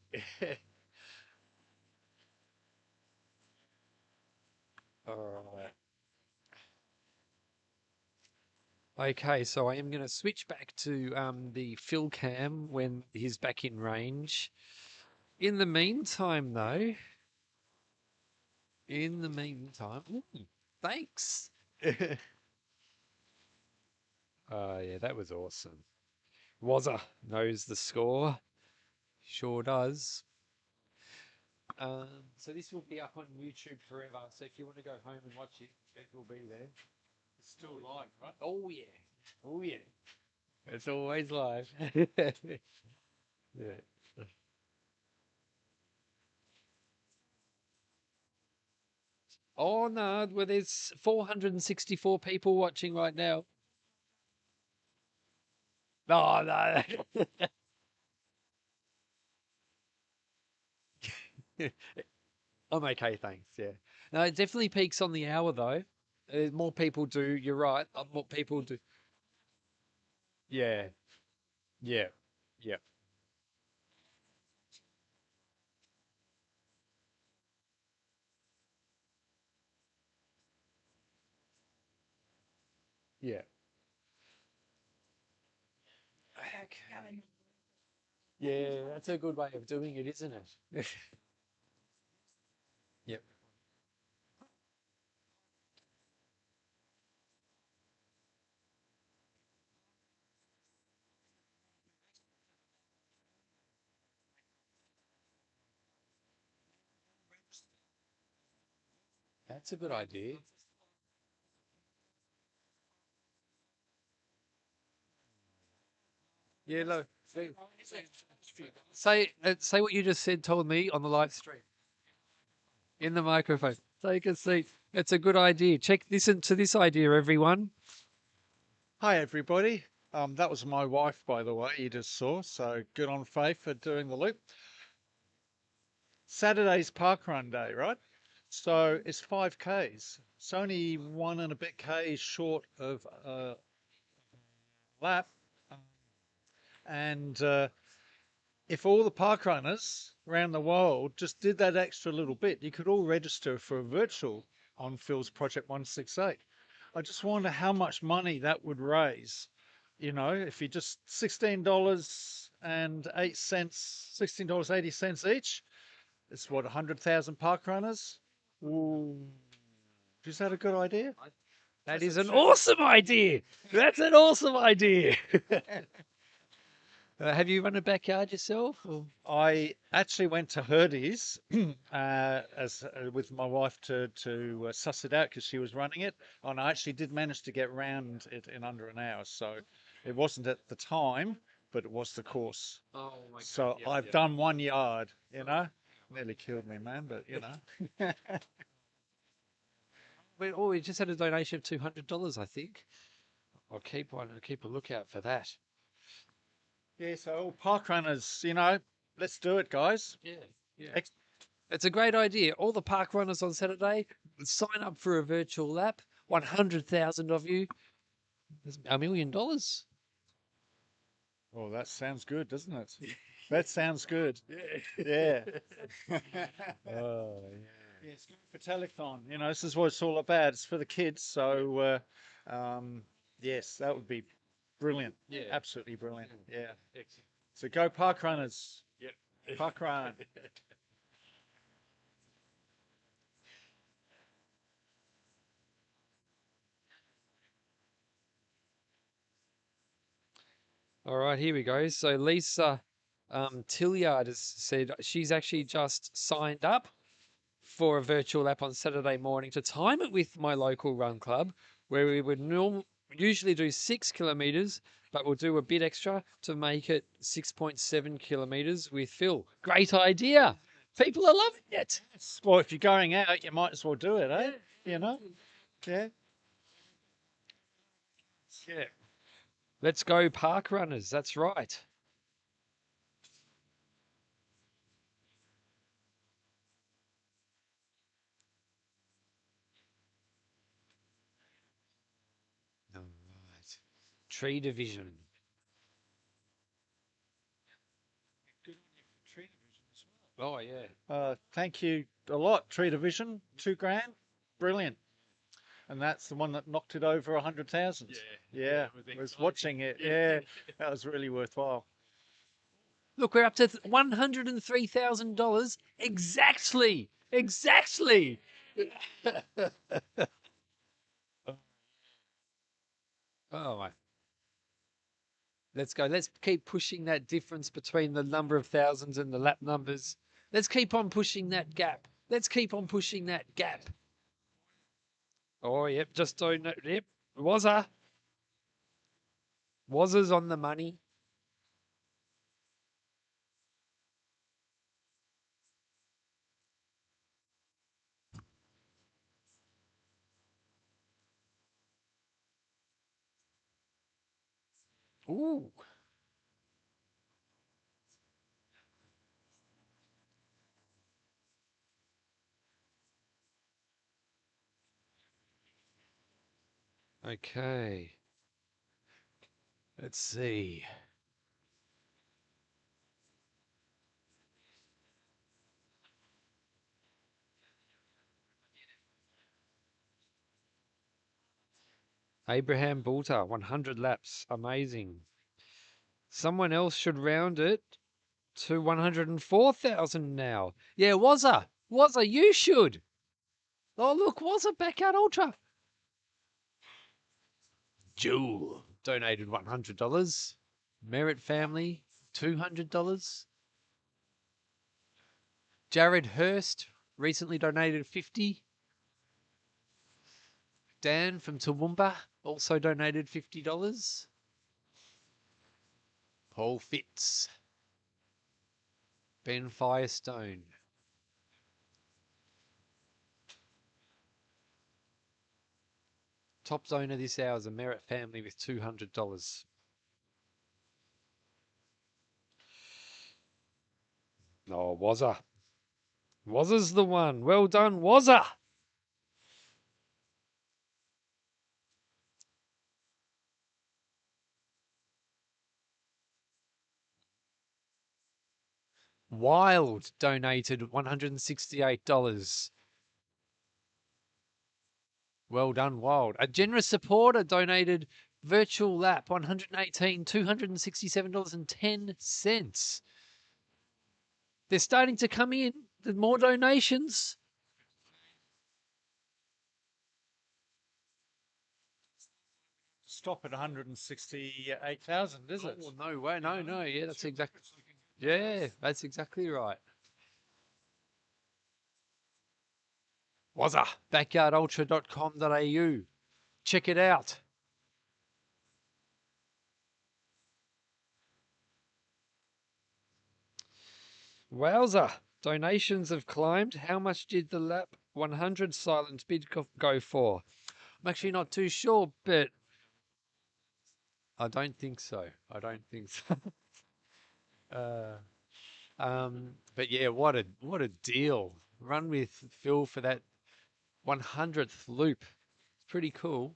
All right. Okay, so I am going to switch back to the Phil cam when he's back in range. In the meantime, though, ooh, thanks. Oh, yeah, that was awesome. Wazza knows the score. Sure does. So this will be up on YouTube forever. So if you want to go home and watch it, it will be there. It's still live, right? Oh, yeah. Oh, yeah. It's always live. Yeah. Oh no, well there's 464 people watching right now. No, no. I'm okay, thanks. Yeah. No, it definitely peaks on the hour though. More people do. You're right. More people do. Yeah. Yeah. Yeah. Yeah. Okay. Yeah, that's a good way of doing it, isn't it? Yep. That's a good idea. Yeah, look. Say what you just said, told me on the live stream. In the microphone. Take a seat. It's a good idea. Listen to this idea, everyone. Hi, everybody. That was my wife, by the way, you just saw. So good on Faith for doing the loop. Saturday's parkrun day, right? So it's 5Ks. It's only 1 and a bit Ks short of a lap. And if all the parkrunners around the world just did that extra little bit, you could all register for a virtual on Phil's Project 168. I just wonder how much money that would raise. You know, if you just $16.08, $16.80 each, it's what, 100,000 parkrunners? Ooh. Is that a good idea? That is an awesome idea. That's an awesome idea. Have you run a backyard yourself? Or? I actually went to Herdy's with my wife to suss it out because she was running it, and I actually did manage to get round it in under an hour. So it wasn't at the time, but it was the course. Oh my God. So Yep, I've done 1 yard. You know, nearly killed me, man. But you know. We just had a donation of $200, I think. I'll keep a lookout for that. Yeah, so all parkrunners, you know, let's do it, guys. Yeah. It's a great idea. All the park runners on Saturday, sign up for a virtual lap. 100,000 of you. That's $1 million. Oh, that sounds good, doesn't it? That sounds good. Yeah. Yeah. Oh, Yeah, it's good for Telethon. You know, this is what it's all about. It's for the kids. So, yes, that would be brilliant. Yeah. Absolutely brilliant. Yeah. Excellent. So go park runners. Yep. Park run. All right, here we go. So Lisa Tilliard has said she's actually just signed up for a virtual lap on Saturday morning to time it with my local run club where we would usually do 6 kilometres, but we'll do a bit extra to make it 6.7 kilometres with Phil. Great idea. People are loving it. Well, if you're going out, you might as well do it, eh? You know? Yeah. Yeah. Let's go park runners. That's right. All right. Tree division. Oh, yeah. Thank you a lot, Tree Division. $2,000. Brilliant. And that's the one that knocked it over 100,000. Yeah. I was watching it. Yeah. That was really worthwhile. Look, we're up to $103,000 exactly. Exactly. Oh my. Let's go. Let's keep pushing that difference between the number of thousands and the lap numbers. Let's keep on pushing that gap. Let's keep on pushing that gap. Oh, yep. Just don't know. Yep. Wazza's on the money. Ooh. Okay. Let's see. Abraham Bulter, 100 laps. Amazing. Someone else should round it to 104,000 now. Yeah, Wazza, you should. Oh, look, Wazza Backyard Ultra. Jewel donated $100. Merritt family, $200. Jared Hurst recently donated 50. Dan from Toowoomba also donated $50. Paul Fitz. Ben Firestone. Top zone of this hour is a Merritt family with $200. Oh, Wazza. Wazza's the one. Well done, Wazza. Wild donated $168. Well done, Wild. A generous supporter donated virtual lap $267.10. They're starting to come in. There's more donations. Stop at 168,000, is it? Oh, no way. No. Yeah, that's exactly. Yeah, that's exactly right. Wazza, backyardultra.com.au. Check it out. Wowza, donations have climbed. How much did the lap 100 silent bid go for? I'm actually not too sure, but I don't think so. But yeah, what a deal. Run with Phil for that 100th loop. It's pretty cool.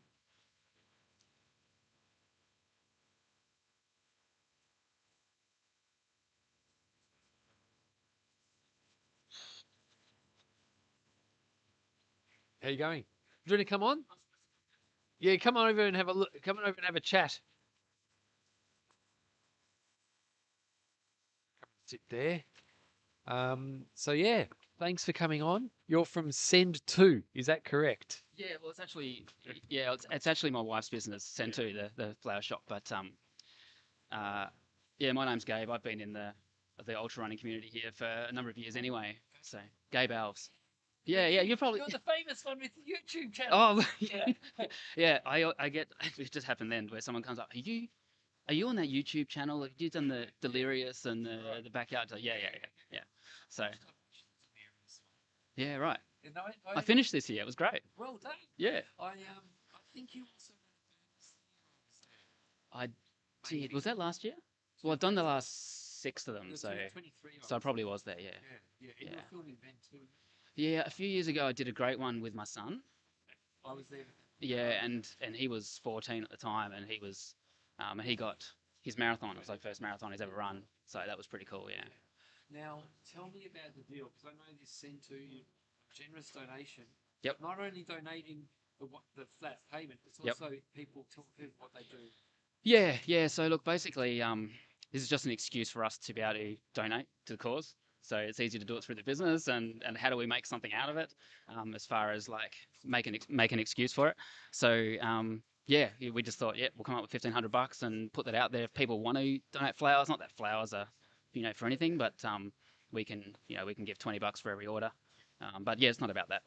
How you going? Do you want to come on? Yeah, come on over and have a look. Come on over and have a chat. Sit there. So yeah, thanks for coming on. You're from Send 2, is that correct? Yeah, well, it's actually my wife's business, Send 2, the flower shop. But yeah, my name's Gabe. I've been in the ultra running community here for a number of years anyway. So Gabe Alves. Yeah, yeah, you're probably. You're the famous one with the YouTube channel. Oh, yeah. Yeah, I get it just happened then where someone comes up, are you on that YouTube channel? Have you done the Delirious and the backyard? Yeah, yeah, yeah, yeah. So yeah, right. And I I finished this year. It was great. Well done. Yeah, I think you also I did. Was that last year? Well, I've done the last 6 of them, The so 23 so I probably was there. Yeah. Yeah, and you were filming Ben too. Yeah, a few years ago I did a great one with my son. I was there. Yeah, and he was 14 at the time, and he got his marathon. It was like first marathon he's ever run, so that was pretty cool. Yeah. Now, tell me about the deal, because I know this sent to you generous donation. Yep. Not only donating the flat payment, it's Yep. also people tell people what they do. Yeah, yeah. So look, basically, this is just an excuse for us to be able to donate to the cause. So it's easy to do it through the business, and how do we make something out of it, as far as like make an excuse for it. So yeah, we just thought, yeah, we'll come up with $1,500 and put that out there. If people want to donate flowers, not that flowers are, for anything, but we can give $20 for every order. But yeah, it's not about that.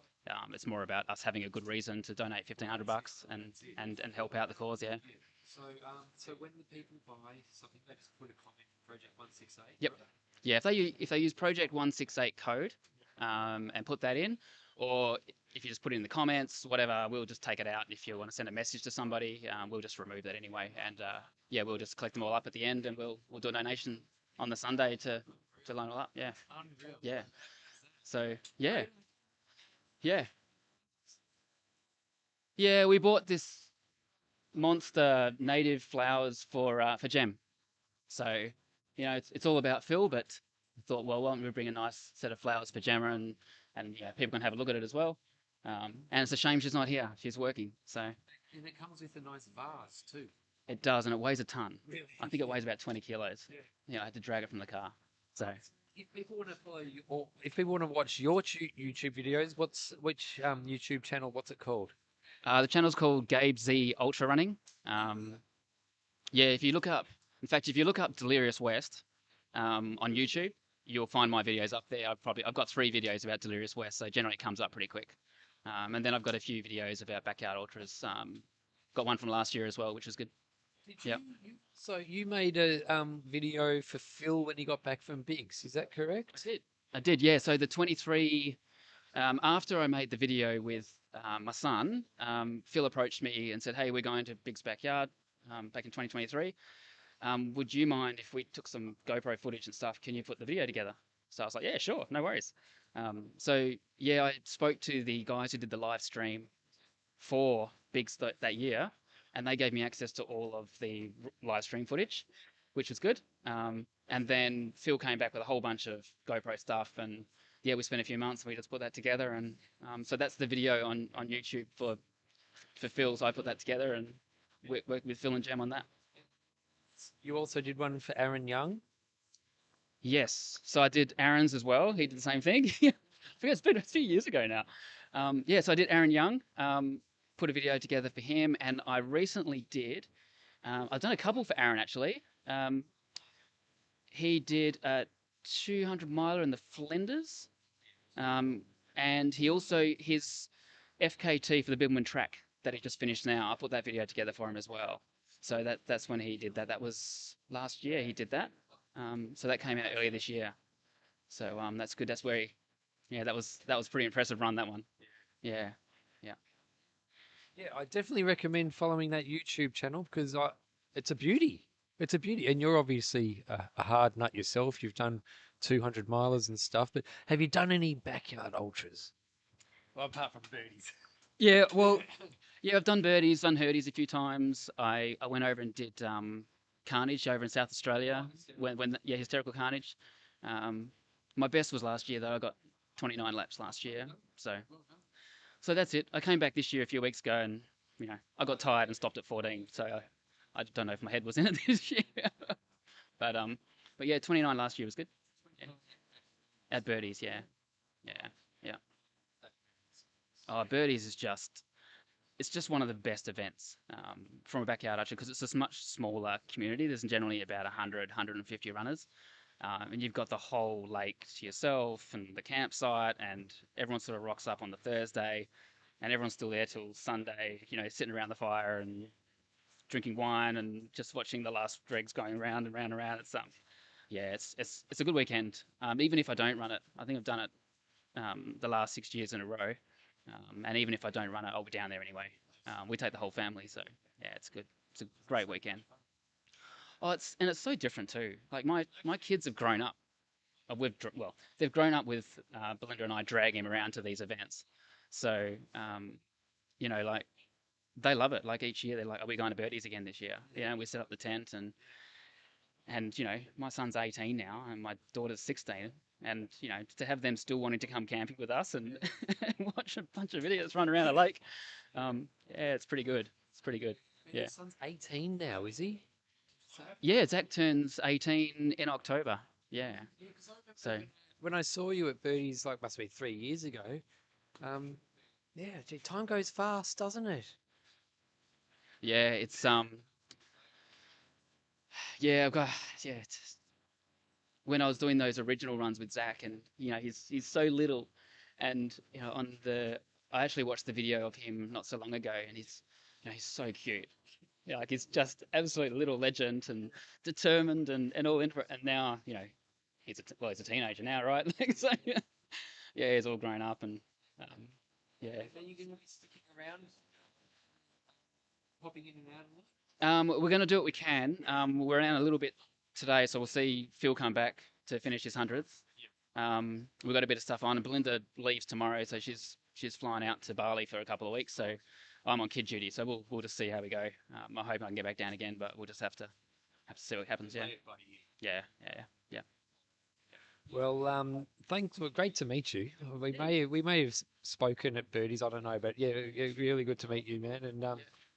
It's more about us having a good reason to donate $1,500 and help out the cause. Yeah. So when the people buy something, they just put a comment in Project 168. Yep. Yeah, if they use Project 168 code and put that in, or if you just put it in the comments, whatever, we'll just take it out. If you want to send a message to somebody, we'll just remove that anyway. And yeah, we'll just collect them all up at the end, and we'll do a donation on the Sunday to line it all up. Yeah. Unreal. Yeah. So yeah. Yeah. Yeah, we bought this monster native flowers for Gem. So, it's all about Phil, but I thought, well, why don't we bring a nice set of flowers for Gemma, and people can have a look at it as well. And it's a shame she's not here. She's working. So And it comes with a nice vase too. it does, and it weighs a ton. Really? I think it weighs about 20 kilos. Yeah. I had to drag it from the car. So If people want to follow you, or if people want to watch your YouTube videos, which YouTube channel? What's it called? the channel's called Gabe Z Ultra Running. Yeah, if you look up Delirious West on YouTube, you'll find my videos up there. I've got 3 videos about Delirious West, so generally it comes up pretty quick. And then I've got a few videos about backyard ultras. Got one from last year as well, which was good. Did so you made a video for Phil when he got back from Biggs, is that correct? I did, yeah. So the 23, after I made the video with my son, Phil approached me and said, hey, we're going to Biggs Backyard back in 2023. Would you mind if we took some GoPro footage and stuff? Can you put the video together? So I was like, yeah, sure, no worries. So yeah, I spoke to the guys who did the live stream for Biggs that year, and they gave me access to all of the live stream footage, which was good. And then Phil came back with a whole bunch of GoPro stuff, and yeah, we spent a few months and we just put that together. And so that's the video on YouTube for Phil. So I put that together and worked with Phil and Gem on that. You also did one for Aaron Young? Yes. So I did Aaron's as well. He did the same thing. I forget, it's been a few years ago now. Yeah, so I did Aaron Young, put a video together for him, and I recently did, I've done a couple for Aaron actually. He did a 200 miler in the Flinders, and he also, his FKT for the Bibbulmun track that he just finished now, I put that video together for him as well. So that's when he did that. That was last year he did that. So that came out earlier this year. So that's good. That's where that was pretty impressive run, that one. Yeah. Yeah, I definitely recommend following that YouTube channel because it's a beauty. It's a beauty. And you're obviously a hard nut yourself. You've done 200 milers and stuff, but have you done any backyard ultras? Well, apart from birdies. Yeah, well, yeah, I've done birdies, done hurdies a few times. I went over and did Carnage over in South Australia, Hysterical Carnage. My best was last year though. I got 29 laps last year, so that's it. I came back this year a few weeks ago, and I got tired and stopped at 14. So I don't know if my head was in it this year, but yeah, 29 last year was good. Yeah. At birdies, yeah. Oh, birdies is just one of the best events from a backyard archery because it's a much smaller community. There's generally about 100, 150 runners. and you've got the whole lake to yourself and the campsite, and everyone sort of rocks up on the Thursday, and everyone's still there till Sunday, sitting around the fire and drinking wine and just watching the last dregs going round and round and round. Yeah, it's a good weekend. Even if I don't run it, I think I've done it the last 6 years in a row. And even if I don't run it, I'll be down there anyway. We take the whole family, so yeah, it's good. It's a great weekend. Oh, it's so different too. Like my kids have grown up. They've grown up with Belinda and I dragging them around to these events. So, like they love it. Like each year, they're like, "Are we going to Birdies again this year?" We set up the tent and my son's 18 now and my daughter's 16, and to have them still wanting to come camping with us and, and watch a bunch of videos run around the lake, yeah, it's pretty good. It's pretty good. Yeah. Your son's 18 now, is he? Yeah, Zach turns 18 in October. Yeah. So when I saw you at Birdie's, like must be 3 years ago, yeah, gee, time goes fast, doesn't it? yeah, it's yeah, I've got it's when I was doing those original runs with Zach, and he's so little, and I actually watched the video of him not so long ago, and he's so cute. Yeah, like he's just absolute little legend and determined and all into it. And now he's a teenager now, right? So yeah, he's all grown up and yeah. Are you going to be sticking around, popping in and out a lot? We're going to do what we can. We're around a little bit today, so we'll see Phil come back to finish his hundredth. We've got a bit of stuff on, and Belinda leaves tomorrow, so she's flying out to Bali for a couple of weeks. So I'm on kid duty, so we'll just see how we go. I hope I can get back down again, but we'll just have to see what happens. Yeah. Yeah. Well, thanks. Well, great to meet you. We may have spoken at Birdies, I don't know, but yeah, really good to meet you, man. And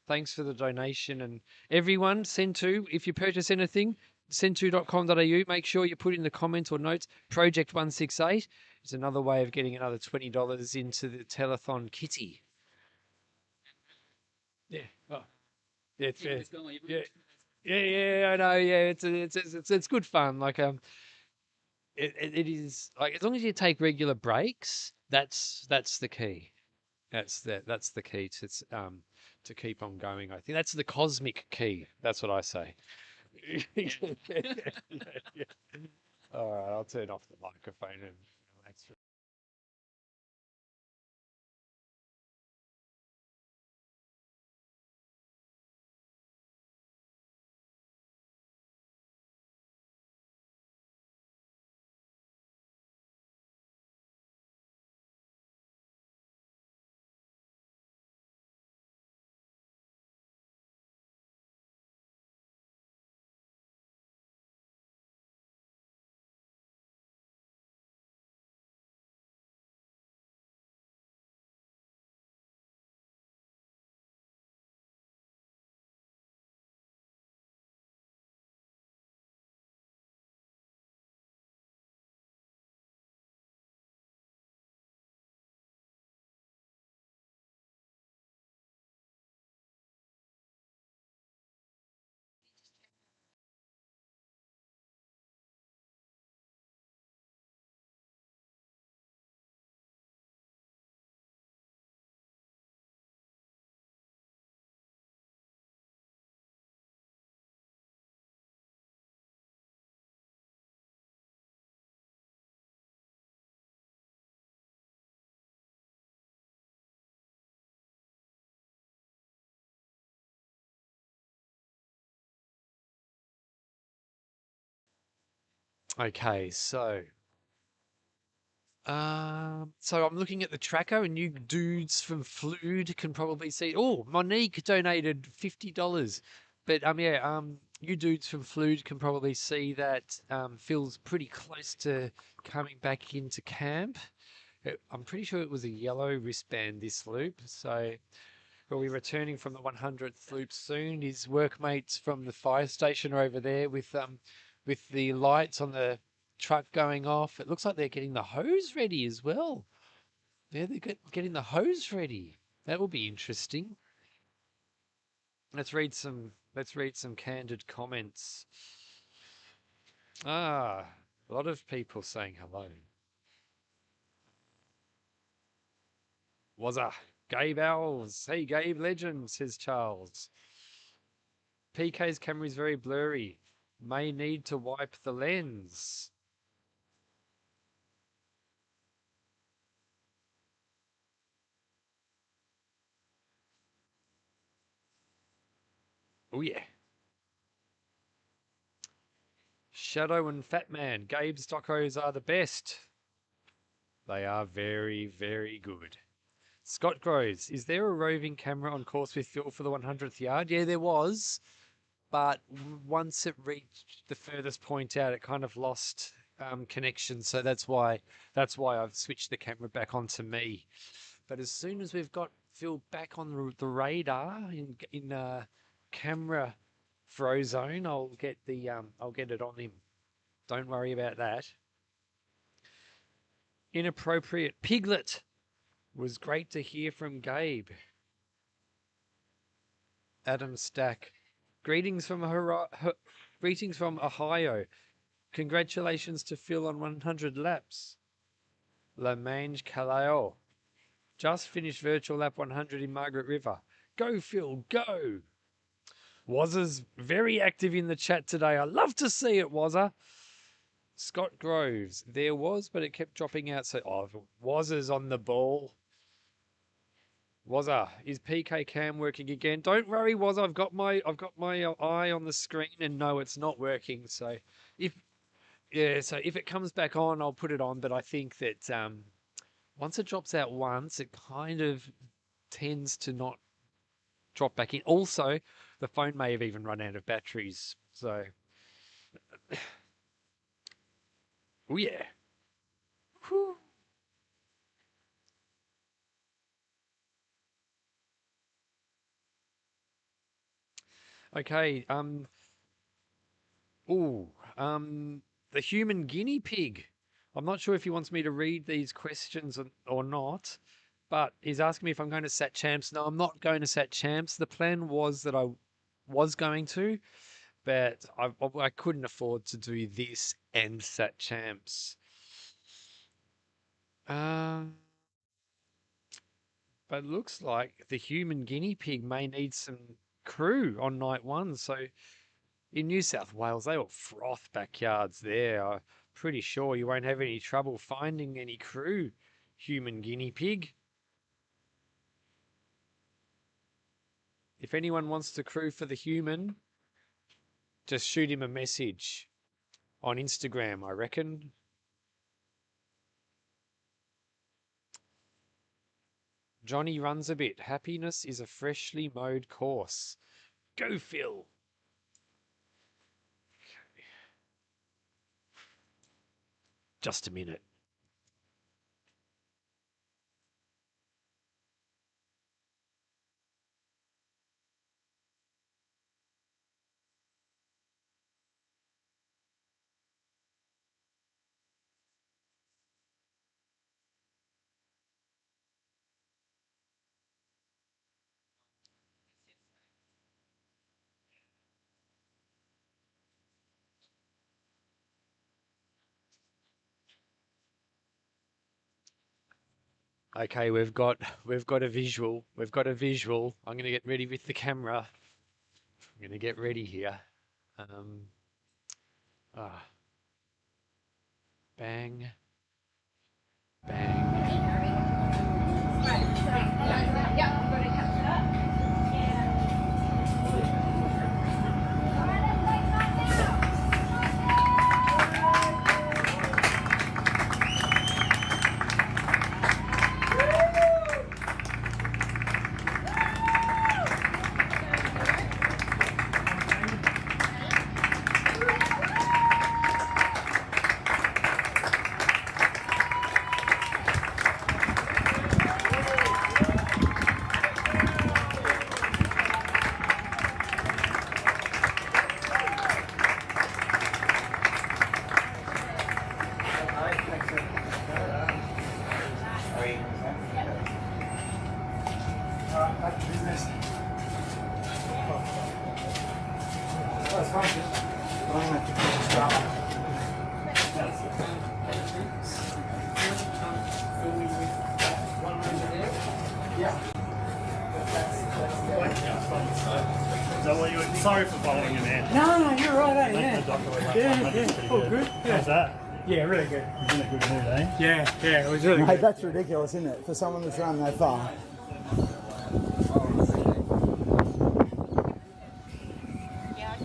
thanks for the donation. And everyone, Send2, if you purchase anything, send2.com.au. Make sure you put in the comments or notes Project 168. It's another way of getting another $20 into the telethon kitty. Yeah. Oh. Yeah. Yeah. I know. Yeah. It's good fun. Like it is like as long as you take regular breaks, that's the key. That's the key to keep on going. I think that's the cosmic key. That's what I say. Yeah. All right, I'll turn off the microphone and relax. Okay, so I'm looking at the tracker, and you dudes from Flood can probably see. Oh, Monique donated $50, but you dudes from Flood can probably see that Phil's pretty close to coming back into camp. I'm pretty sure it was a yellow wristband this loop, so we'll be returning from the 100th loop soon. His workmates from the fire station are over there with the lights on the truck going off. It looks like they're getting the hose ready as well. Yeah, they're getting the hose ready. That will be interesting. Let's read some candid comments. A lot of people saying hello. Wazza. Gabe Owls. Hey, Gabe Legend, says Charles. PK's camera is very blurry. May need to wipe the lens. Oh, yeah. Shadow and Fat Man. Gabe's docos are the best. They are very, very good. Scott Groves. Is there a roving camera on course with Phil for the 100th yard? Yeah, there was. But once it reached the furthest point out, it kind of lost connection. So that's why I've switched the camera back onto me. But as soon as we've got Phil back on the radar in camera Frozone, I'll get it on him. Don't worry about that. Inappropriate Piglet. Was great to hear from Gabe. Adam Stack. Greetings from Ohio. Congratulations to Phil on 100 laps. La Mange Kaleo. Just finished virtual lap 100 in Margaret River. Go Phil, go! Wazza's very active in the chat today. I love to see it, Wazza. Scott Groves. There was, but it kept dropping out. So, Wazza's on the ball. Wazza, is PK cam working again? Don't worry, Wazza. I've got my eye on the screen, and no, it's not working. So if it comes back on, I'll put it on. But I think that once it drops out once, it kind of tends to not drop back in. Also, the phone may have even run out of batteries. So, oh yeah. Whew. Okay, the human guinea pig. I'm not sure if he wants me to read these questions or not, but he's asking me if I'm going to Sat Champs. No, I'm not going to Sat Champs. The plan was that I was going to, but I couldn't afford to do this and Sat Champs. But it looks like the human guinea pig may need some crew on night one. So in New South Wales, they will froth backyards there. I'm pretty sure you won't have any trouble finding any crew, human guinea pig. If anyone wants to crew for the human, just shoot him a message on Instagram, I reckon. Johnny runs a bit. Happiness is a freshly mowed course. Go, Phil. Okay. Just a minute. Okay, we've got a visual. We've got a visual. I'm going to get ready with the camera. I'm going to get ready here. Bang. Bang. Sorry for following you, man. No, you're right, Making the dock away last Yeah, time, yeah, pretty all good. good. How's that? Yeah, really good. You're in a good mood, eh? Yeah, it was really Mate, good. that's ridiculous, isn't it? For someone that's run that far. Yeah,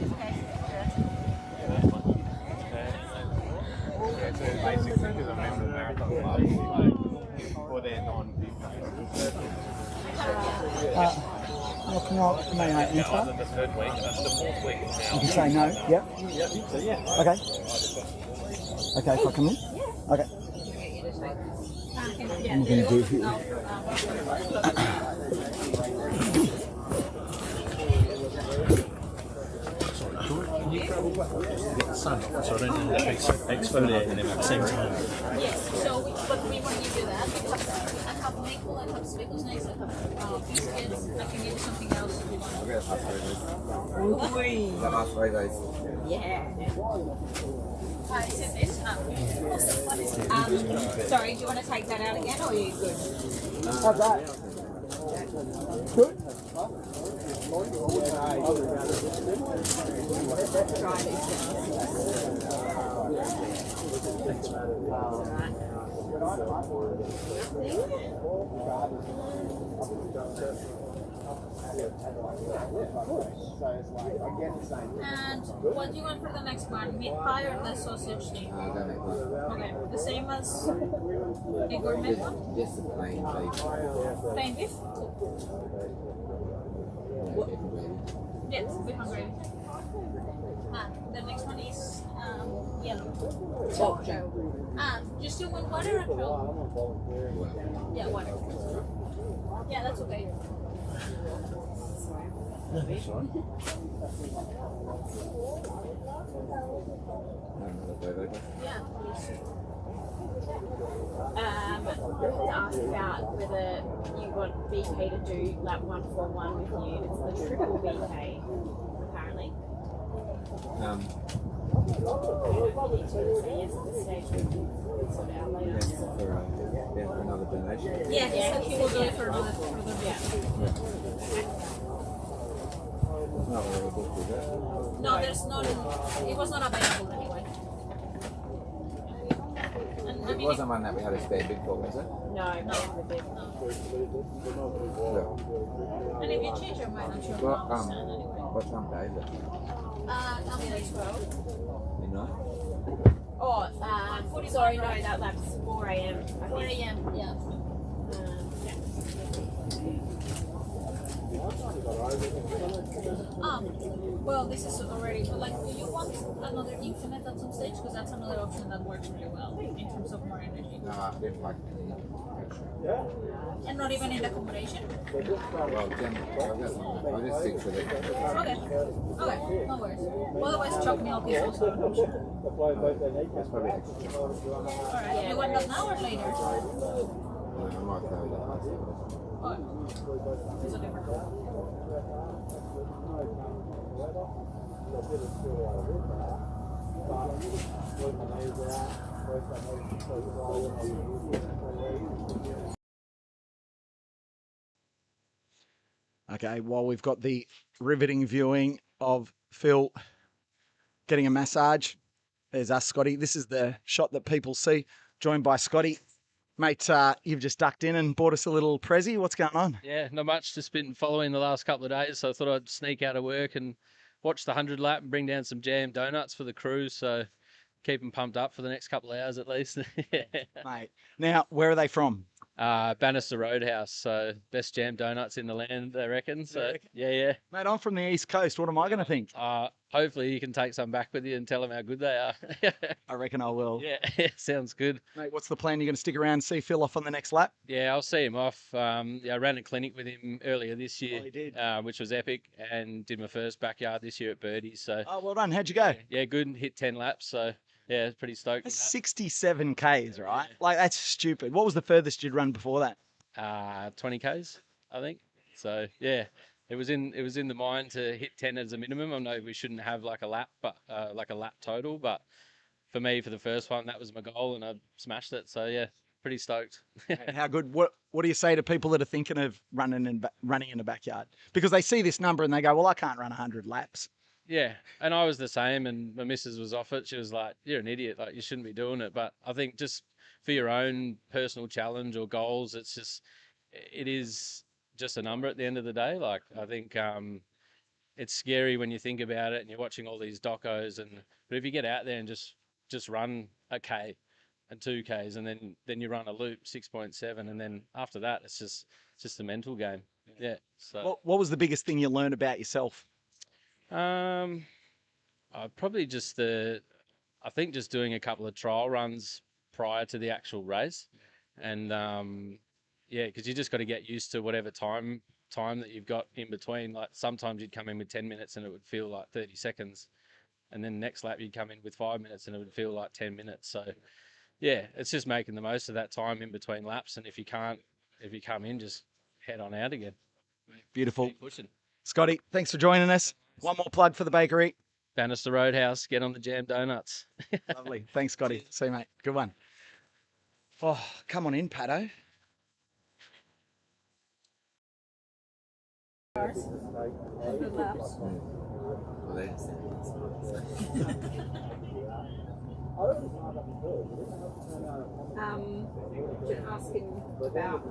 so basically, because I'm a member of the Marathon Club, for their Can I, may I enter? the third week, the fourth week now. You can say no, yep. Yeah, I think so, yeah. Okay. Okay, if I come in? Okay. I'm going to do here. Can you travel back? Get the sun off, so I don't need to exfoliate them at the same time. Yes, so but we want to give you that because I have maple, I have speckle snakes, I have biscuits, I can give you something else if you want. I'll get a last three days. Yeah. Is it this? Sorry, do you want to take that out again or are you good? How's that? Good? And what do you want for the next one? Meat pie or the sausage thing? Okay, the same as the gourmet one? Just the plain beef. Plain beef? Yes, beef and gravy. And the next one is yellow. Just do one water or Phil? Yeah, water. Yeah, that's okay. That's all right. Yeah, please. I wanted to ask about whether you want BK to do lap 141 with you. It's the triple BK, apparently. You need to say yes at this stage. We'll sort it out later. For another donation. Yeah, he said he will do it for another Not really booked, is it? No, there's not. It was not available anyway. And, It wasn't one that we had a spare bid for, was it? No, not the bid. No. And if you change your mind, I'm sure we'll understand anyway. What time day is it? I'll be at 12. Midnight? Oh, sorry, no, that lap's 4 a.m. 4 a.m. Yeah. Well, this is already, but like, do you want another infinite at some stage? Because that's another option that works really well in terms of more energy. And not even in the accommodation? Well, then, I'll just stick with it. Okay. Okay, no worries. Otherwise, chocolate milk is also an option. That's probably extra. Alright, you want that now or later? I might throw that. Oh, it's a different Okay, while we've got the riveting viewing of Phil getting a massage, there's us, Scotty. This is the shot that people see, joined by Scotty. Mate, you've just ducked in and bought us a little prezi. What's going on? Yeah, not much. Just been following the last couple of days, so I thought I'd sneak out of work and watch the 100 lap and bring down some jam donuts for the crew. So keep them pumped up for the next couple of hours at least. Yeah. Mate, now, where are they from? Bannister Roadhouse, so best jam donuts in the land, I reckon. So yeah. Mate, I'm from the East Coast. What am I going to think? Hopefully you can take some back with you and tell them how good they are. I reckon I will. Yeah, sounds good. Mate, what's the plan? You're going to stick around and see Phil off on the next lap? Yeah, I'll see him off. I ran a clinic with him earlier this year, he did. which was epic, and did my first backyard this year at Birdies. So well done. How'd you go? Yeah, good. Hit 10 laps. So yeah, pretty stoked. That's 67 Ks, right? Like, that's stupid. What was the furthest you'd run before that? 20 Ks, I think. So yeah, it was in the mind to hit 10 as a minimum. I know we shouldn't have like a lap, but like a lap total. But for me, for the first one, that was my goal, and I smashed it. So yeah, pretty stoked. How good? What do you say to people that are thinking of running in the backyard? Because they see this number and they go, well, I can't run 100 laps. Yeah, and I was the same, and my missus was off it. She was like, "You're an idiot. Like, you shouldn't be doing it." But I think just for your own personal challenge or goals, it is just a number at the end of the day. Like, I think it's scary when you think about it and you're watching all these docos, but if you get out there and just run a K and 2Ks, and then you run a loop 6.7, and then after that it's just a mental game. Yeah. So What was the biggest thing you learned about yourself? probably I think just doing a couple of trial runs prior to the actual race, and yeah, because you just got to get used to whatever time that you've got in between. Like sometimes you'd come in with 10 minutes and it would feel like 30 seconds, and then next lap you'd come in with 5 minutes and it would feel like 10 minutes. So yeah, it's just making the most of that time in between laps, and if you come in, just head on out again. Beautiful. Keep pushing. Scotty, thanks for joining us. One more plug for the bakery. Bannister Roadhouse, get on the jam donuts. Lovely. Thanks, Scotty. See you, mate. Good one. Oh, come on in, Pato. Just asking about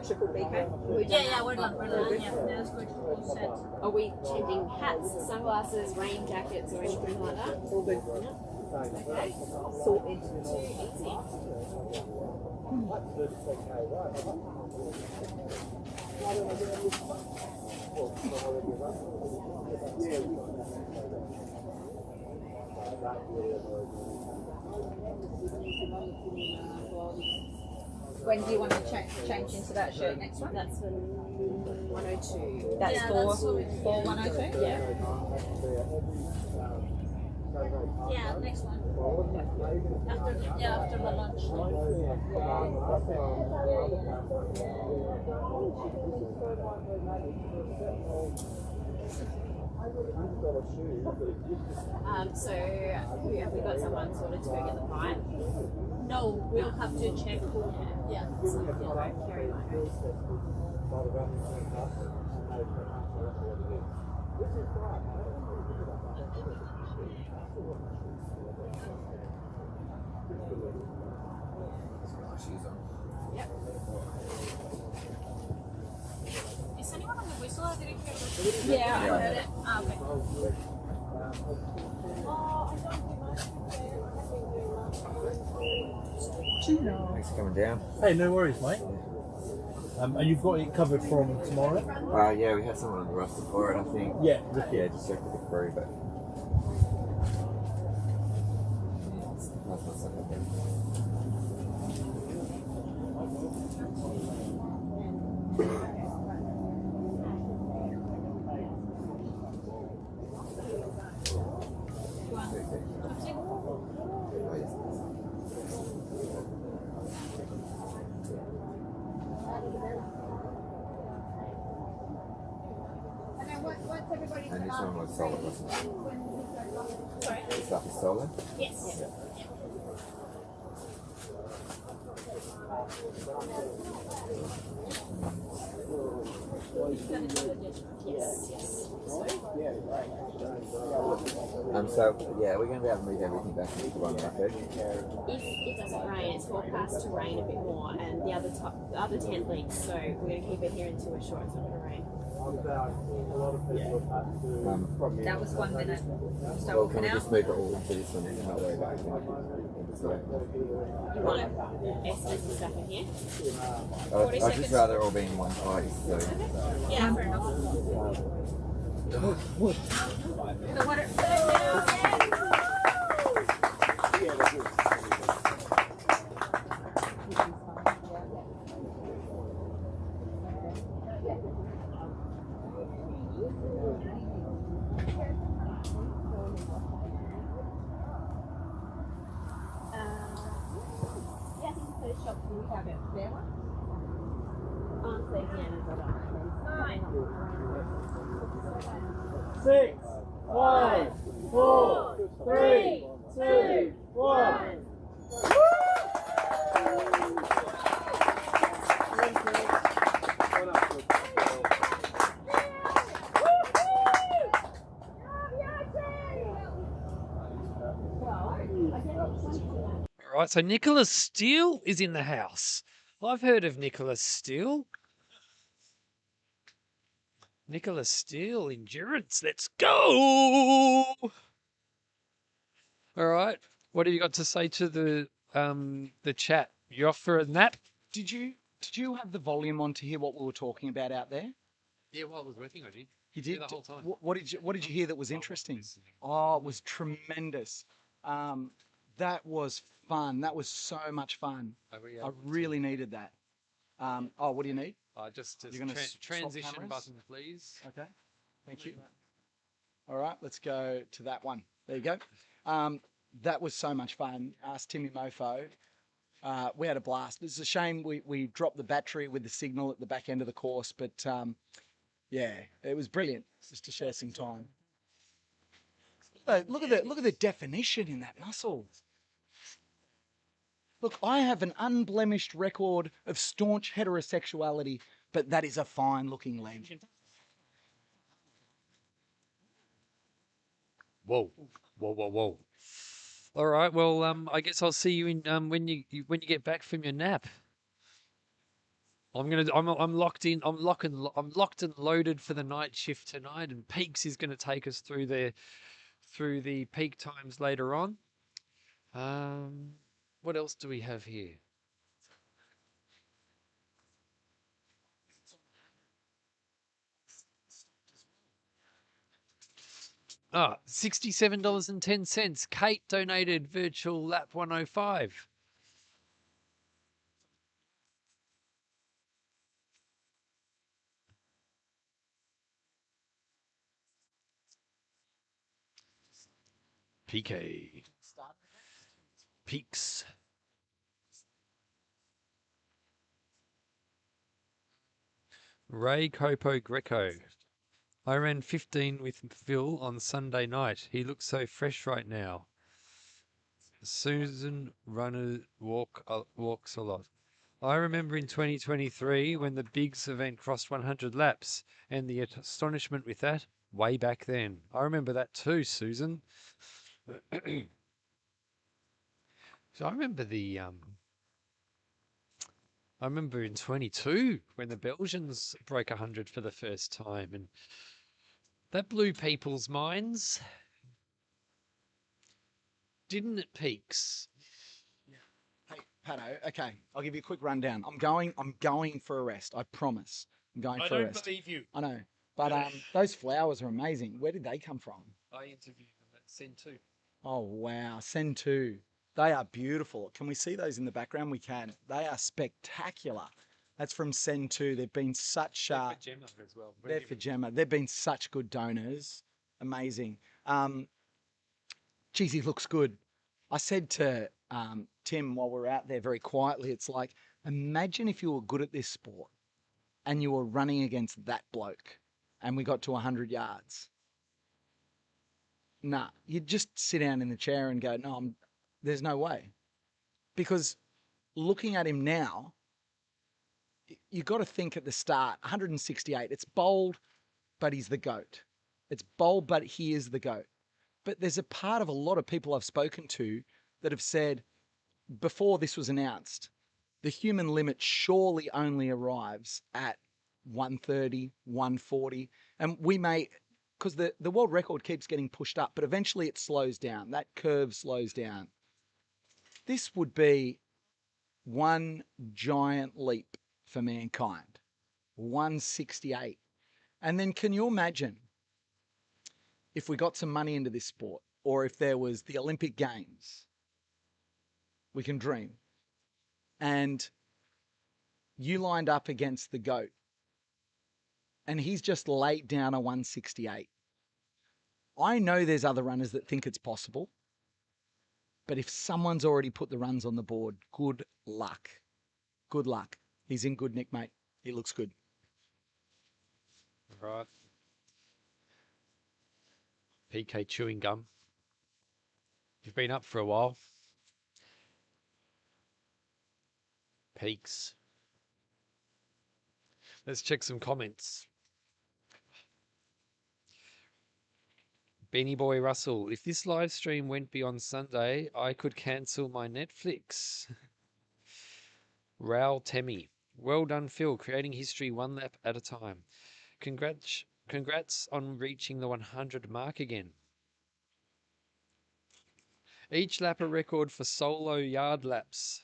triple BK. Yeah, we're done. Yeah, that's good. All set. Are we tending hats, sunglasses, rain jackets, or anything like that? All good. Okay. Sorted. Too easy. When do you want to change into that shirt next one? That's 102. That's Yeah, for that's for 102? Yeah. Yeah, next one. After the lunch. So have we got someone sorted to go get the pie? No, we'll have to check. Yeah. Carry my own. Yep. Is anyone on the whistle? I didn't hear the Yeah, I heard it. Ah, okay. Thanks for coming down. Hey, no worries, mate. And you've got it covered from tomorrow? Yeah, we had someone on the roster for it, I think. Yeah. Yeah, just check with the crew, but. That's not something. And this one was solid, wasn't it? Sorry? This stuff is solid? Yes. Yeah. Yes. So yeah, we're going to be able to move everything back into one method. If it doesn't rain, it's forecast to rain a bit more, and the other tent leaks, so we're going to keep it here until we're sure it's not going to rain. That was one minute. Start Well, can walking we out. just move it all into this one and not worry about it? You want Esther's stuff in here? 40 I'd just rather all be in one place. So. Yeah, fair enough. The water. Yeah, I think the first shop we have it there one. So yeah, no, got it. 6, 5, 4, 3, 2, 1. right, so Nicholas Steele is in the house. I've heard of Nicholas Steele. Nicholas Steele, endurance. Let's go. All right. What have you got to say to the chat? You off for a nap? Did you have the volume on to hear what we were talking about out there? Yeah, while I was working, I did. You Yeah, did. the whole time. What did you hear that was interesting? Oh, it was tremendous. That was fun. That was so much fun. Are we I able to- really needed that. Oh, what do you need? Just You're gonna swap transition cameras? button, please. Okay. Thank you. All right, let's go to that one. There you go. That was so much fun. Asked Timmy Mofo. We had a blast. It's a shame we dropped the battery with the signal at the back end of the course, but yeah, it was brilliant just to share some time. Look at the definition in that muscle. Look, I have an unblemished record of staunch heterosexuality, but that is a fine-looking leg. Whoa, whoa, whoa, whoa. All right. Well, I guess I'll see you in when you get back from your nap. I'm locked in. I'm locked and loaded for the night shift tonight, and Peaks is going to take us through the peak times later on. What else do we have here? Ah, $67.10. Kate donated virtual lap 105. PK. Peaks. Ray Copo Greco. I ran 15 with Phil on Sunday night. He looks so fresh right now. Susan runner walks a lot. I remember in 2023 when the Bigs event crossed 100 laps and the astonishment with that way back then. I remember that too, Susan. So I remember I remember in 22 when the Belgians broke 100 for the first time, and that blew people's minds, didn't it, Peaks? Hey, Pato, okay, I'll give you a quick rundown. I'm going for a rest. I promise. I'm going I for a don't rest. believe you. I know, but those flowers are amazing. Where did they come from? I interviewed them at Send 2. Oh wow, Send 2. They are beautiful. Can we see those in the background? We can. They are spectacular. That's from Send 2. They've been such. They're for Gemma as well. They're for Gemma. They've been such good donors. Amazing. Geez, he looks good. I said to Tim while we're out there very quietly, it's like, imagine if you were good at this sport and you were running against that bloke and we got to 100 yards. Nah, you'd just sit down in the chair and go, no, there's no way. Because looking at him now, you got to think at the start, 168, it's bold, but he's the GOAT. It's bold, but he is the GOAT. But there's a part of a lot of people I've spoken to that have said, before this was announced, the human limit surely only arrives at 130, 140. And we may, because the world record keeps getting pushed up, but eventually it slows down. That curve slows down. This would be one giant leap for mankind. 168. And then can you imagine if we got some money into this sport, or if there was the Olympic Games? We can dream. And you lined up against the GOAT and he's just laid down a 168. I know there's other runners that think it's possible, but if someone's already put the runs on the board, good luck. Good luck. He's in good nick, mate. He looks good. Right. PK chewing gum. You've been up for a while. Peaks. Let's check some comments. Beanie Boy Russell, if this live stream went beyond Sunday, I could cancel my Netflix. Raul Temi, well done, Phil, creating history one lap at a time. Congrats on reaching the 100 mark again. Each lap a record for solo yard laps.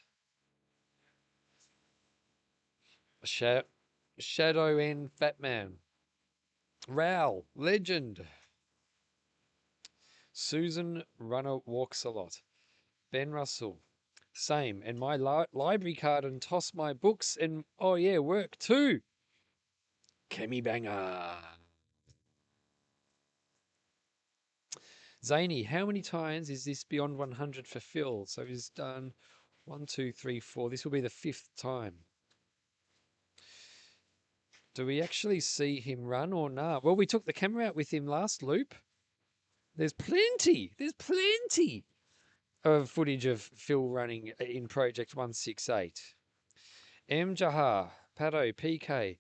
Shadow N Batman. Raul, legend. Susan, runner walks a lot. Ben Russell, same. And my library card and toss my books and, oh yeah, work too. Kemi Banger. Zany, how many times is this beyond 100 for Phil? So he's done 1, 2, 3, 4. This will be the 5th time. Do we actually see him run or not? Well, we took the camera out with him last loop. There's plenty of footage of Phil running in Project 168. M. Jahar, Pato, PK,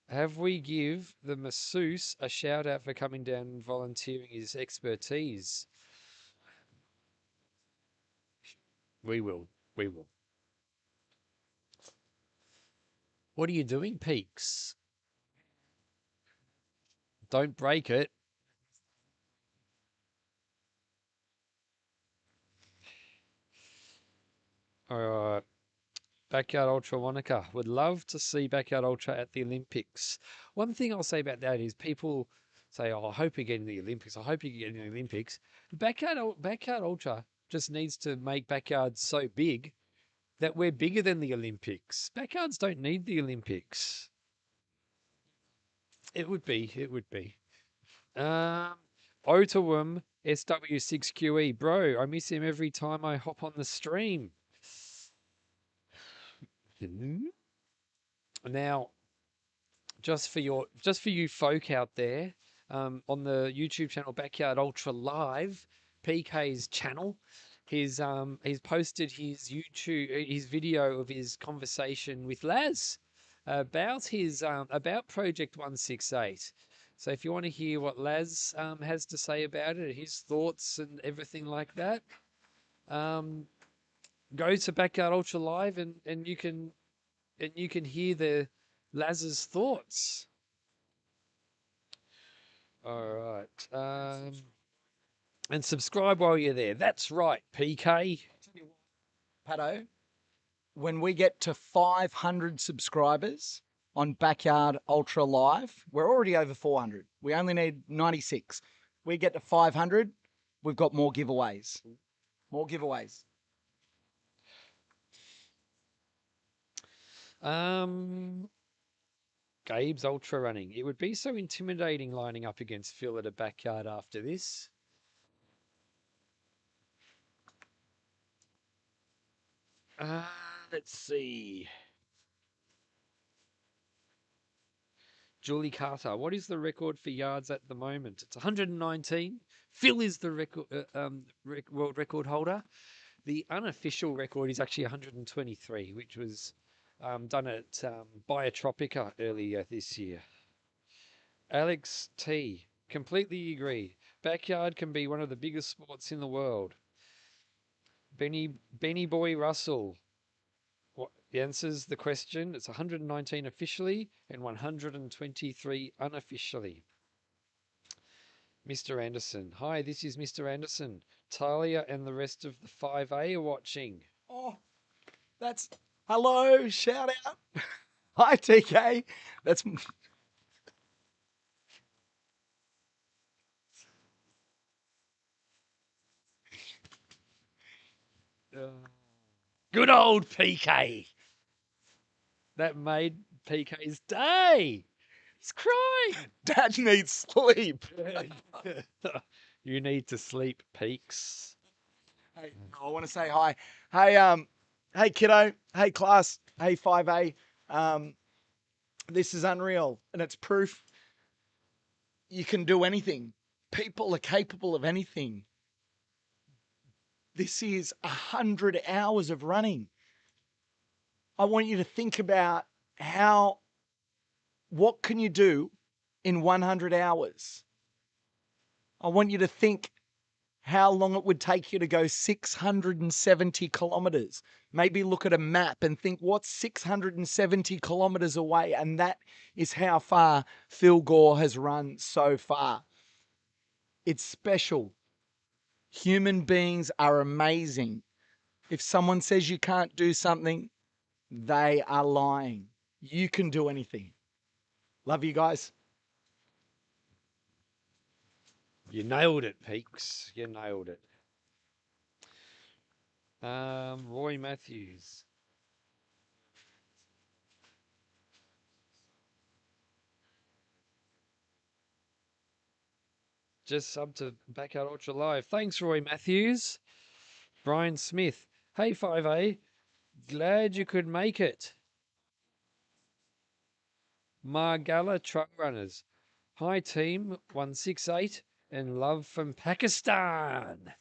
have we give the masseuse a shout out for coming down and volunteering his expertise? We will. What are you doing, Peaks? Don't break it. All right. Backyard Ultra Wanaka. Would love to see Backyard Ultra at the Olympics. One thing I'll say about that is people say, oh, I hope you get in the Olympics. I hope you get in the Olympics. Backyard Ultra just needs to make backyards so big that we're bigger than the Olympics. Backyards don't need the Olympics. It would be. Otawum SW6QE. Bro, I miss him every time I hop on the stream. Now, just for you folk out there, on the YouTube channel Backyard Ultra Live, PK's channel, he's posted his video of his conversation with Laz about his about Project 168. So if you want to hear what Laz has to say about it, his thoughts and everything like that, go to Backyard Ultra Live and you can hear the Laz's thoughts. All right. And subscribe while you're there. That's right, PK. Pato, when we get to 500 subscribers on Backyard Ultra Live, we're already over 400. We only need 96. We get to 500, we've got more giveaways. Gabe's ultra running. It would be so intimidating lining up against Phil at a backyard after this. Let's see. Julie Carter, what is the record for yards at the moment? It's 119. Phil is the world record holder. The unofficial record is actually 123, which was done at Biotropica earlier this year. Alex T, completely agree. Backyard can be one of the biggest sports in the world. Benny Boy Russell, what answers the question? It's 119 officially and 123 unofficially. Mr. Anderson, hi, this is Mr. Anderson. Talia and the rest of the 5A are watching. Oh, that's hello, shout out. Hi, TK. That's good old PK. That made PK's day. He's crying. Dad needs sleep. You need to sleep, Peaks. Hey, I want to say hi. Hey kiddo. Hey class. Hey 5A. This is unreal, and it's proof you can do anything. People are capable of anything. This is 100 hours of running. I want you to think about what can you do in 100 hours? I want you to think how long it would take you to go 670 kilometers. Maybe look at a map and think what's 670 kilometers away, and that is how far Phil Gore has run so far. It's special. Human beings are amazing. If someone says you can't do something, they are lying. You can do anything. Love you guys. You nailed it, Peaks. You nailed it. Roy Matthews. Just sub to Backyard Ultra Live. Thanks, Roy Matthews. Brian Smith. Hey, 5A. Glad you could make it. Margala Truck Runners. Hi, team. 168 and love from Pakistan.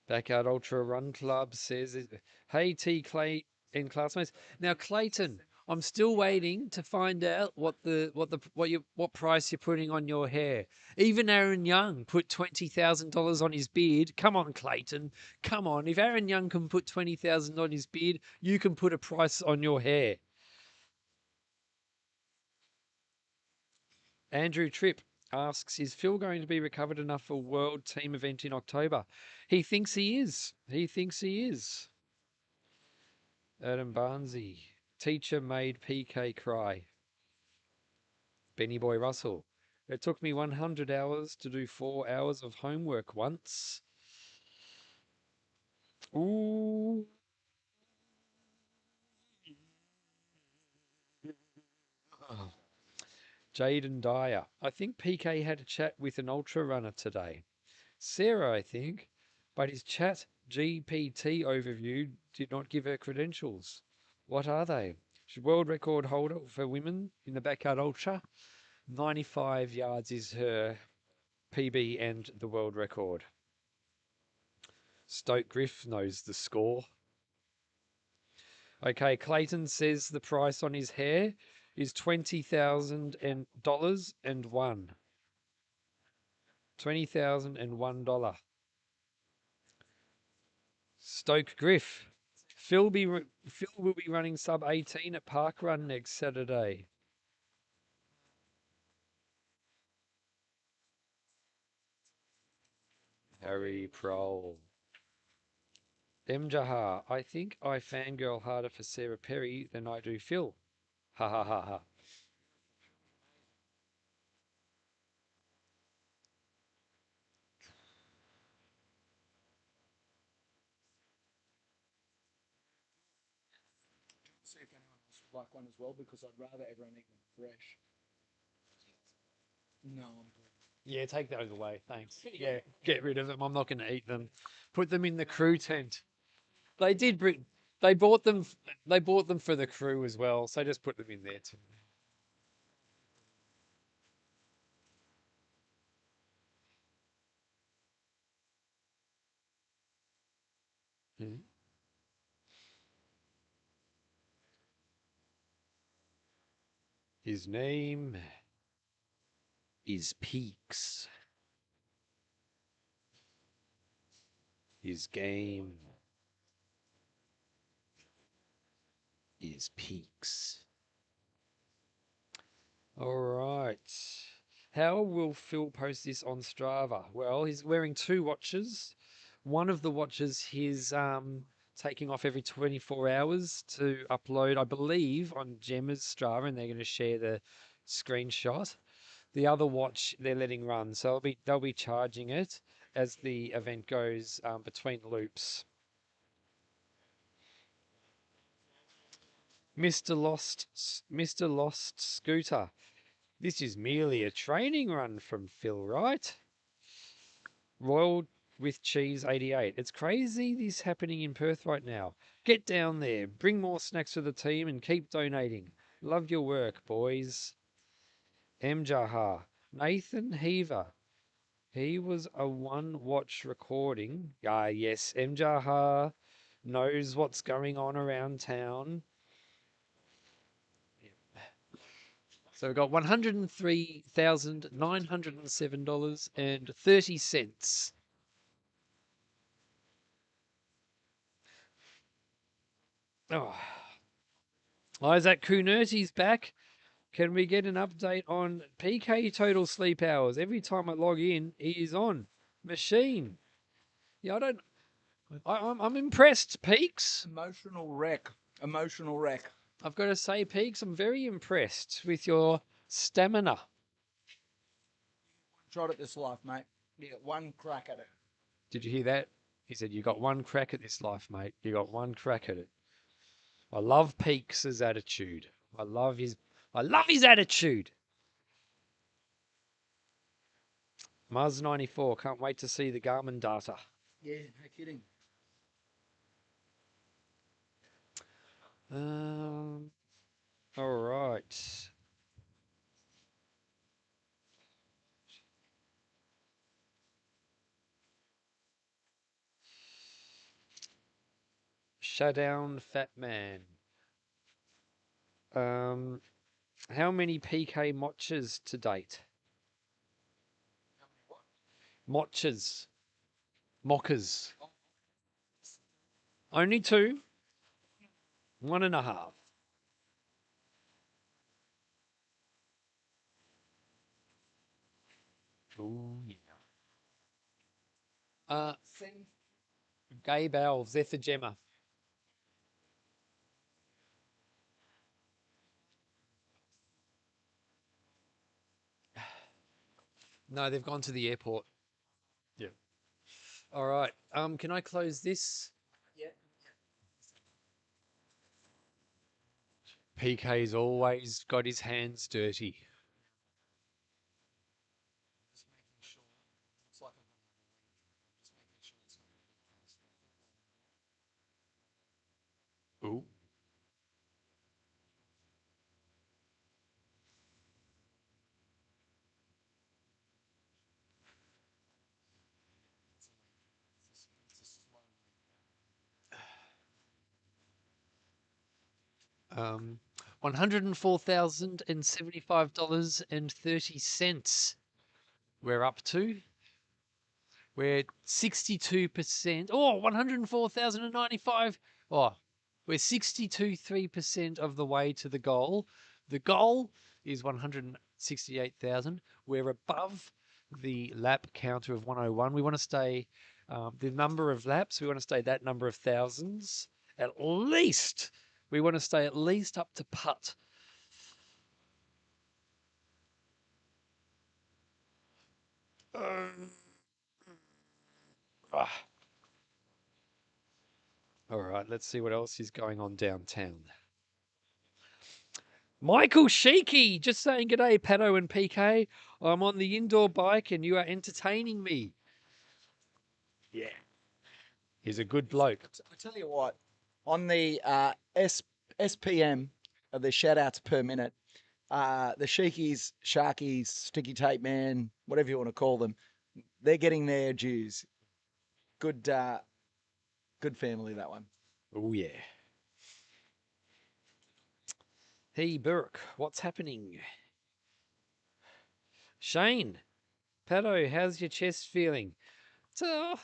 Backyard Ultra Run Club says, hey, T. Clay and classmates. Now, Clayton, I'm still waiting to find out what price you're putting on your hair. Even Aaron Young put $20,000 on his beard. Come on, Clayton. Come on. If Aaron Young can put $20,000 on his beard, you can put a price on your hair. Andrew Tripp asks, is Phil going to be recovered enough for a world team event in October? He thinks he is. He thinks he is. Adam Barnsey. Teacher made PK cry. Benny Boy Russell. It took me 100 hours to do 4 hours of homework once. Ooh. Jaden Dyer. I think PK had a chat with an ultra runner today. Sarah, I think, but his chat GPT overview did not give her credentials. What are they? She's world record holder for women in the backyard ultra. 95 yards is her PB and the world record. Stoke Griff knows the score. Okay, Clayton says the price on his hair is $20,000 and one. $20,001. Stoke Griff. Phil will be running sub 18 at Park Run next Saturday. Harry Prohl. M. Jahar. I think I fangirl harder for Sarah Perry than I do Phil. Ha ha ha ha. See if anyone else would like one as well, because I'd rather everyone eat them fresh. No, I'm good. Yeah, take those away. Thanks. Yeah, get rid of them. I'm not going to eat them. Put them in the crew tent. They did bring. They bought them. They bought them for the crew as well. So just put them in there too. Hmm. His name is Peaks. His game is Peaks. All right. How will Phil post this on Strava? Well, he's wearing 2 watches. One of the watches he's taking off every 24 hours to upload, I believe, on Gemma's Strava, and they're going to share the screenshot. The other watch they're letting run, so they'll be charging it as the event goes between loops. Mr. Lost Scooter. This is merely a training run from Phil, right? Royal with Cheese 88. It's crazy this happening in Perth right now. Get down there, bring more snacks to the team, and keep donating. Love your work, boys. M. Jahar. Nathan Heaver. He was a 1-watch recording. Ah, yes, M. Jahar knows what's going on around town. So we've got $103,907.30. Oh. Isaac Kunerti's back. Can we get an update on PK total sleep hours? Every time I log in, he is on. Machine. Yeah, I'm impressed, Peaks. Emotional wreck. Emotional wreck. I've got to say, Peaks, I'm very impressed with your stamina. Shot at this life, mate. You get one crack at it. Did you hear that? He said, you got one crack at this life, mate. You got one crack at it. I love Peaks' attitude. I love his attitude. Muzz 94, can't wait to see the Garmin data. Yeah, no kidding. All right. Shutdown Fat Man. How many PK motches to date? Motches. Mockers. Only 2. 1.5. Oh, yeah. Gay Bowles, Ethogema. No, they've gone to the airport. Yeah. All right. Can I close this? Yeah. PK's always got his hands dirty. Just making sure. It's like just making sure it's not. Ooh. $104,075.30. We're up to. We're 62%. Oh, 104,095. Oh, we're 62.3% of the way to the goal. The goal is 168,000. We're above the lap counter of 101. We want to stay the number of laps. We want to stay that number of thousands. At least we want to stay at least up to putt. All right, let's see what else is going on downtown. Michael Sheeky just saying g'day, Pato and PK. I'm on the indoor bike and you are entertaining me. Yeah. He's a good bloke. I tell you what, on the SPM, the shout outs per minute, the Sheikies, Sharkies, Sticky Tape Man, whatever you want to call them, they're getting their dues. Good family, that one. Oh, yeah. Hey, Burke, what's happening? Shane, Pato, how's your chest feeling? It's a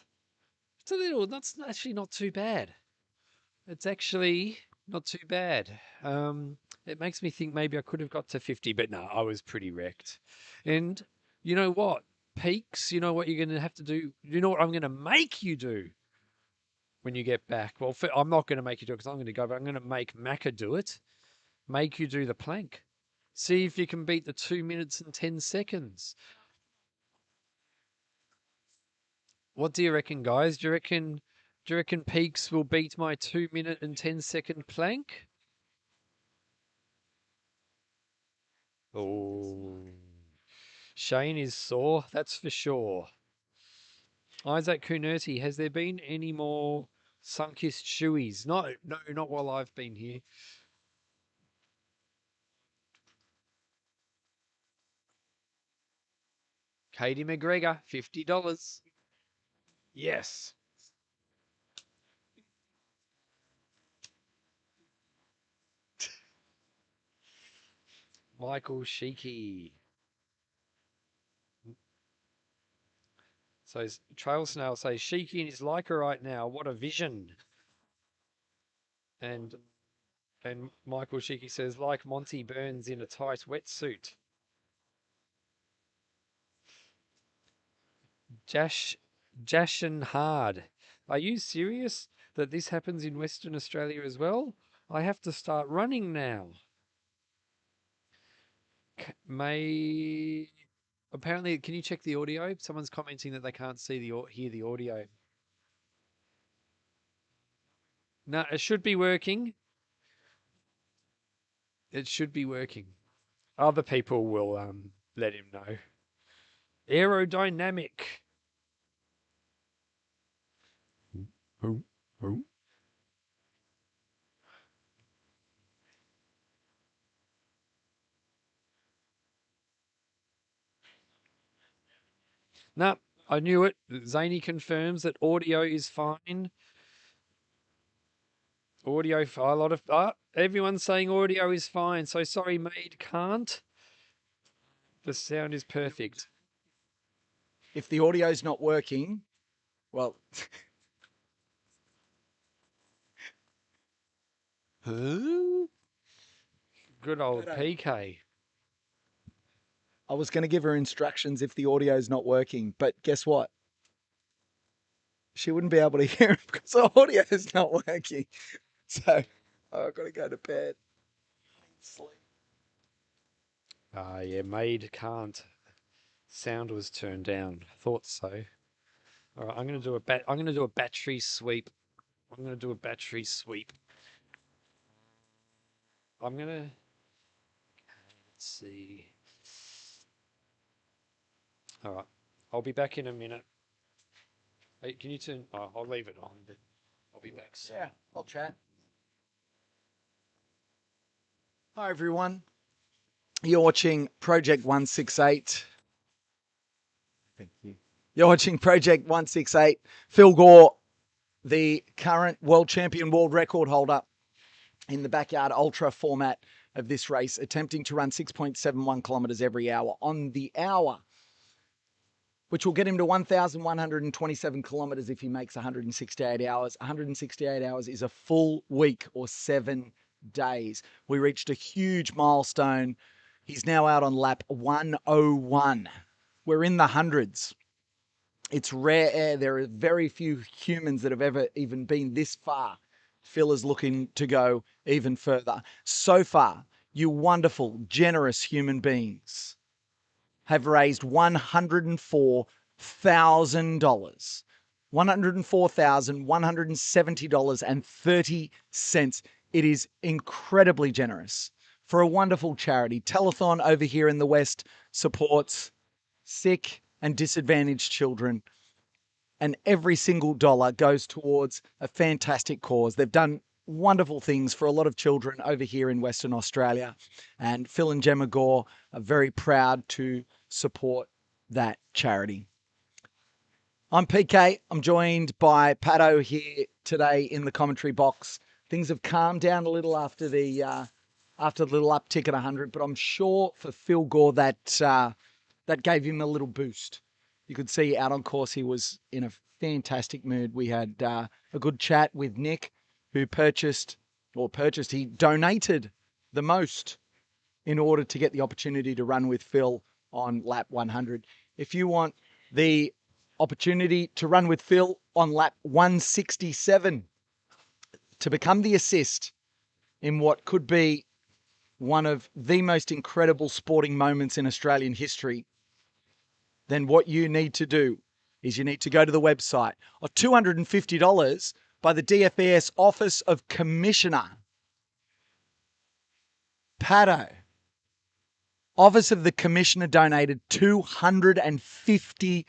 little, that's actually not too bad. It's actually not too bad. It makes me think maybe I could have got to 50, but no, I was pretty wrecked. And you know what? Peaks, you know what you're going to have to do? You know what I'm going to make you do when you get back? Well, I'm not going to make you do it because I'm going to go, but I'm going to make Macca do it. Make you do the plank. See if you can beat the 2 minutes and 10 seconds. What do you reckon, guys? Do you reckon Peaks will beat my 2 minute and 10-second plank? Oh, Shane is sore, that's for sure. Isaac Kunerti, has there been any more Sunkist shoeies? No, not while I've been here. Katie McGregor, $50. Yes. Michael Sheikey. So Trail Snail says, Sheikey in his Leica right now. What a vision. And Michael Sheikey says, like Monty Burns in a tight wetsuit. Jashin Hard. Are you serious that this happens in Western Australia as well? I have to start running now. Apparently, can you check the audio? Someone's commenting that they can't hear the audio. No, it should be working. It should be working. Other people will let him know. Aerodynamic. Who? No, I knew it. Zany confirms that audio is fine. Audio, a lot of everyone's saying audio is fine. So sorry, Maid can't. The sound is perfect. If the audio's not working, well, huh? Good old PK. I was going to give her instructions if the audio's not working, but guess what? She wouldn't be able to hear it because the audio's not working. So I've got to go to bed. Sleep. Yeah, Maid can't. Sound was turned down. Thought so. All right, I'm going to do a battery sweep. I'm going to do a battery sweep. I'm going to let's see. All right. I'll be back in a minute. Hey, can you turn? Oh, I'll leave it on, but I'll be back soon. Yeah, I'll chat. Hi, everyone. You're watching Project 168. Thank you. You're watching Project 168. Phil Gore, the current world champion, world record holder in the backyard ultra format of this race, attempting to run 6.71 kilometres every hour on the hour, which will get him to 1,127 kilometres if he makes 168 hours. 168 hours is a full week or 7 days. We reached a huge milestone. He's now out on lap 101. We're in the hundreds. It's rare. There are very few humans that have ever even been this far. Phil is looking to go even further. So far, you wonderful, generous human beings have raised $104,000. $104,170.30. It is incredibly generous for a wonderful charity. Telethon over here in the West supports sick and disadvantaged children, and every single dollar goes towards a fantastic cause. They've done wonderful things for a lot of children over here in Western Australia, and Phil and Gemma Gore are very proud to support that charity. I'm PK. I'm joined by Pato here today in the commentary box. Things have calmed down a little after the little uptick at 100, but I'm sure for Phil Gore that gave him a little boost. You could see out on course he was in a fantastic mood. We had a good chat with Nick, who he donated the most in order to get the opportunity to run with Phil on lap 100. If you want the opportunity to run with Phil on lap 167 to become the assist in what could be one of the most incredible sporting moments in Australian history, then what you need to do is you need to go to the website. $250 by the DFES Office of Commissioner. Pato, Office of the Commissioner donated $250.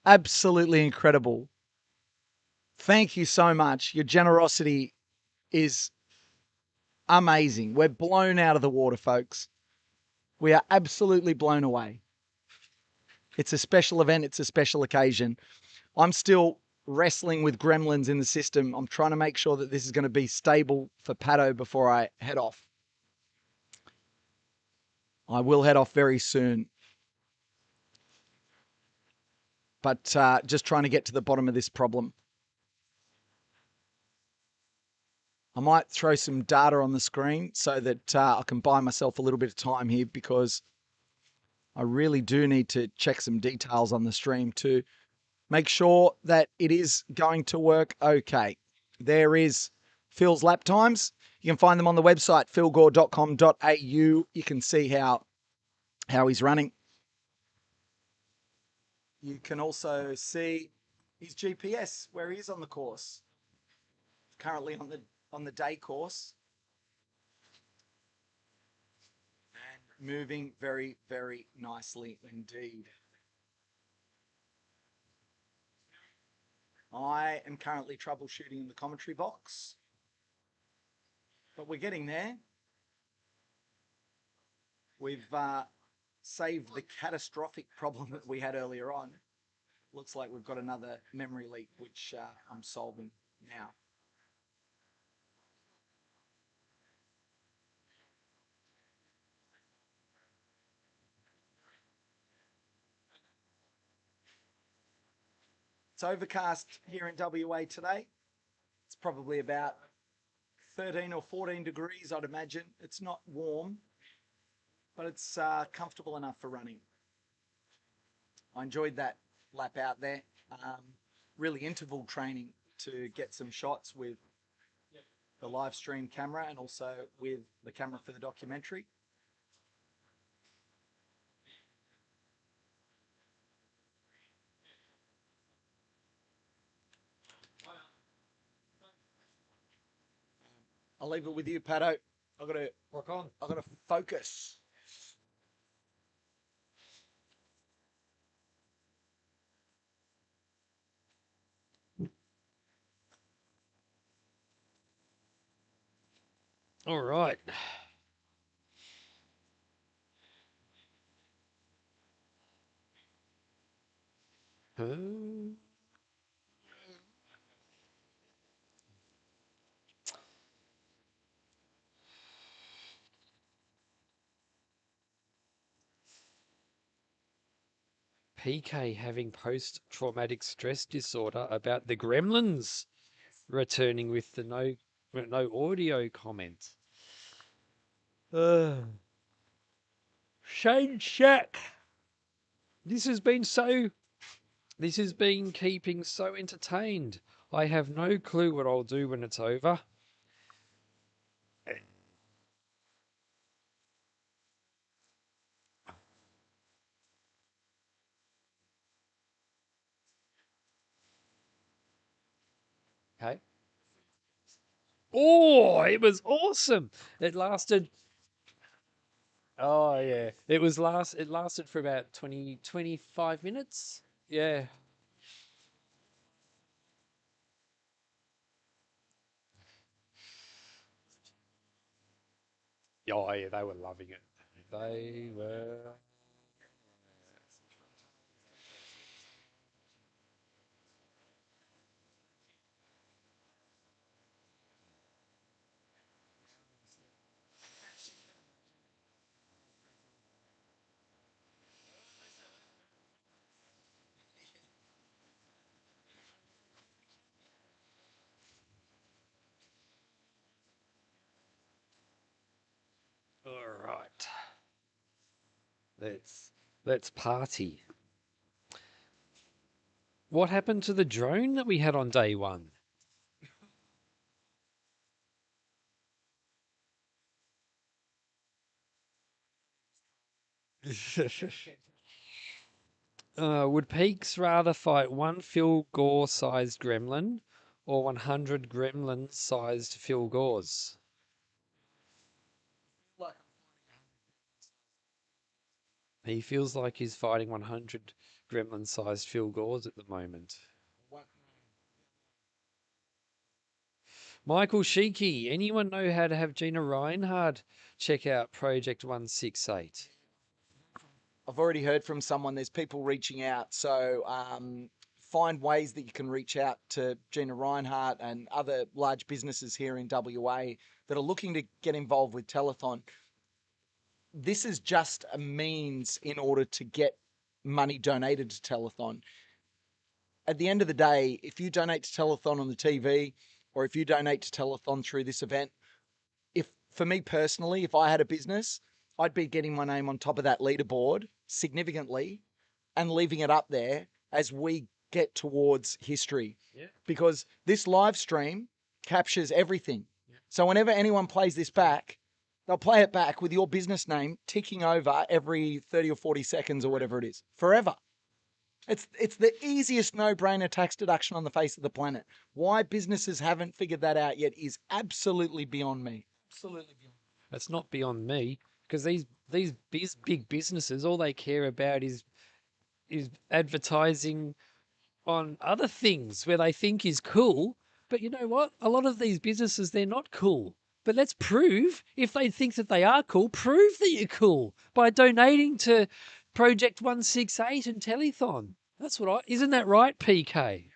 Absolutely incredible. Thank you so much. Your generosity is amazing. We're blown out of the water, folks. We are absolutely blown away. It's a special event. It's a special occasion. I'm still wrestling with gremlins in the system. I'm trying to make sure that this is going to be stable for Pato before I head off. I will head off very soon. But just trying to get to the bottom of this problem. I might throw some data on the screen so that I can buy myself a little bit of time here, because I really do need to check some details on the stream to make sure that it is going to work okay. There is Phil's lap times. You can find them on the website, philgore.com.au. You can see how he's running. You can also see his GPS, where he is on the course. Currently on the day course. And moving very, very nicely indeed. I am currently troubleshooting in the commentary box, but we're getting there. We've saved the catastrophic problem that we had earlier on. Looks like we've got another memory leak, which I'm solving now. It's overcast here in WA today. It's probably about 13 or 14 degrees, I'd imagine. It's not warm, but it's comfortable enough for running. I enjoyed that lap out there. Really interval training to get some shots with the live stream camera and also with the camera for the documentary. I'll leave it with you, Pato. I've got to rock on. I've got to focus. All right. PK having post-traumatic stress disorder about the gremlins returning with the no audio comment. Shane Shack. This has been keeping so entertained. I have no clue what I'll do when it's over. Okay. Oh, it was awesome. It lasted. Oh yeah. It lasted for about 25 minutes. Yeah. Oh yeah, they were loving it. They were. All right. Let's party. What happened to the drone that we had on day one? Would Peaks rather fight one Phil Gore-sized gremlin or 100 gremlin-sized Phil Gores? He feels like he's fighting 100 gremlin-sized Phil Gores at the moment. Michael Sheikey, anyone know how to have Gina Reinhardt check out Project 168? I've already heard from someone. There's people reaching out. So find ways that you can reach out to Gina Reinhardt and other large businesses here in WA that are looking to get involved with Telethon. this is just a means in order to get money donated to Telethon. At the end of the day, if you donate to Telethon on the TV, or if you donate to Telethon through this event, for me personally, if I had a business, I'd be getting my name on top of that leaderboard significantly and leaving it up there as we get towards history. Yeah. Because this live stream captures everything. Yeah. So whenever anyone plays this back, they'll play it back with your business name ticking over every 30 or 40 seconds or whatever it is, forever. It's the easiest no-brainer tax deduction on the face of the planet. Why businesses haven't figured that out yet is absolutely beyond me. Absolutely beyond me. It's not beyond me, because these big businesses, all they care about is advertising on other things where they think is cool. But you know what? A lot of these businesses, they're not cool. But let's prove, if they think that they are cool, prove that you're cool by donating to Project 168 and Telethon. That's isn't that right, PK?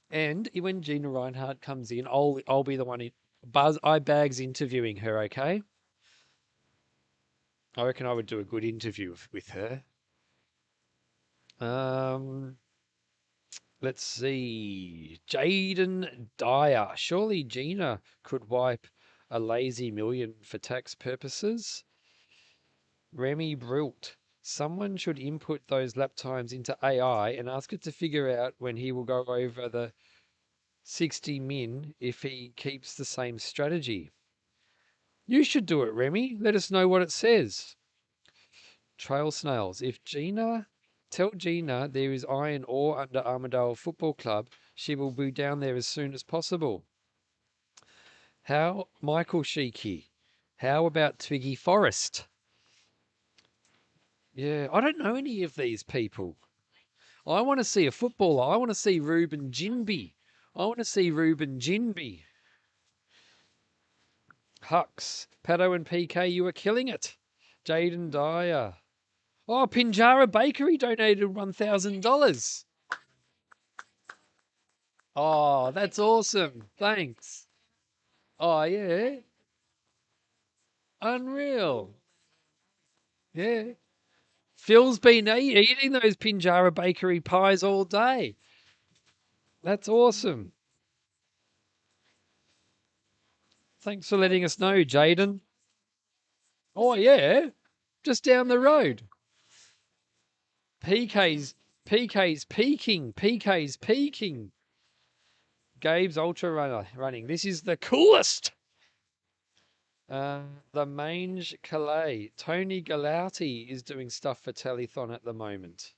And when Gina Reinhardt comes in, I'll be the one in Bags interviewing her, okay? I reckon I would do a good interview with her. Let's see. Jaden Dyer. Surely Gina could wipe a lazy million for tax purposes. Remy Brilt. Someone should input those lap times into AI and ask it to figure out when he will go over the 60 min if he keeps the same strategy. You should do it, Remy. Let us know what it says. Trail Snails. Tell Gina there is iron ore under Armadale Football Club. She will be down there as soon as possible. Michael Sheikey. How about Twiggy Forrest? Yeah, I don't know any of these people. I want to see a footballer. I want to see Ruben Jinby. Hux. Pato and PK, you are killing it. Jaden Dyer. Oh, Pinjara Bakery donated $1,000. Oh, that's awesome. Thanks. Oh, yeah. Unreal. Yeah. Phil's been eating those Pinjara Bakery pies all day. That's awesome. Thanks for letting us know, Jaden. Oh, yeah. Just down the road. PK's peaking. Gabe's ultra running. This is the coolest. The Mange Calais. Tony Galati is doing stuff for Telethon at the moment.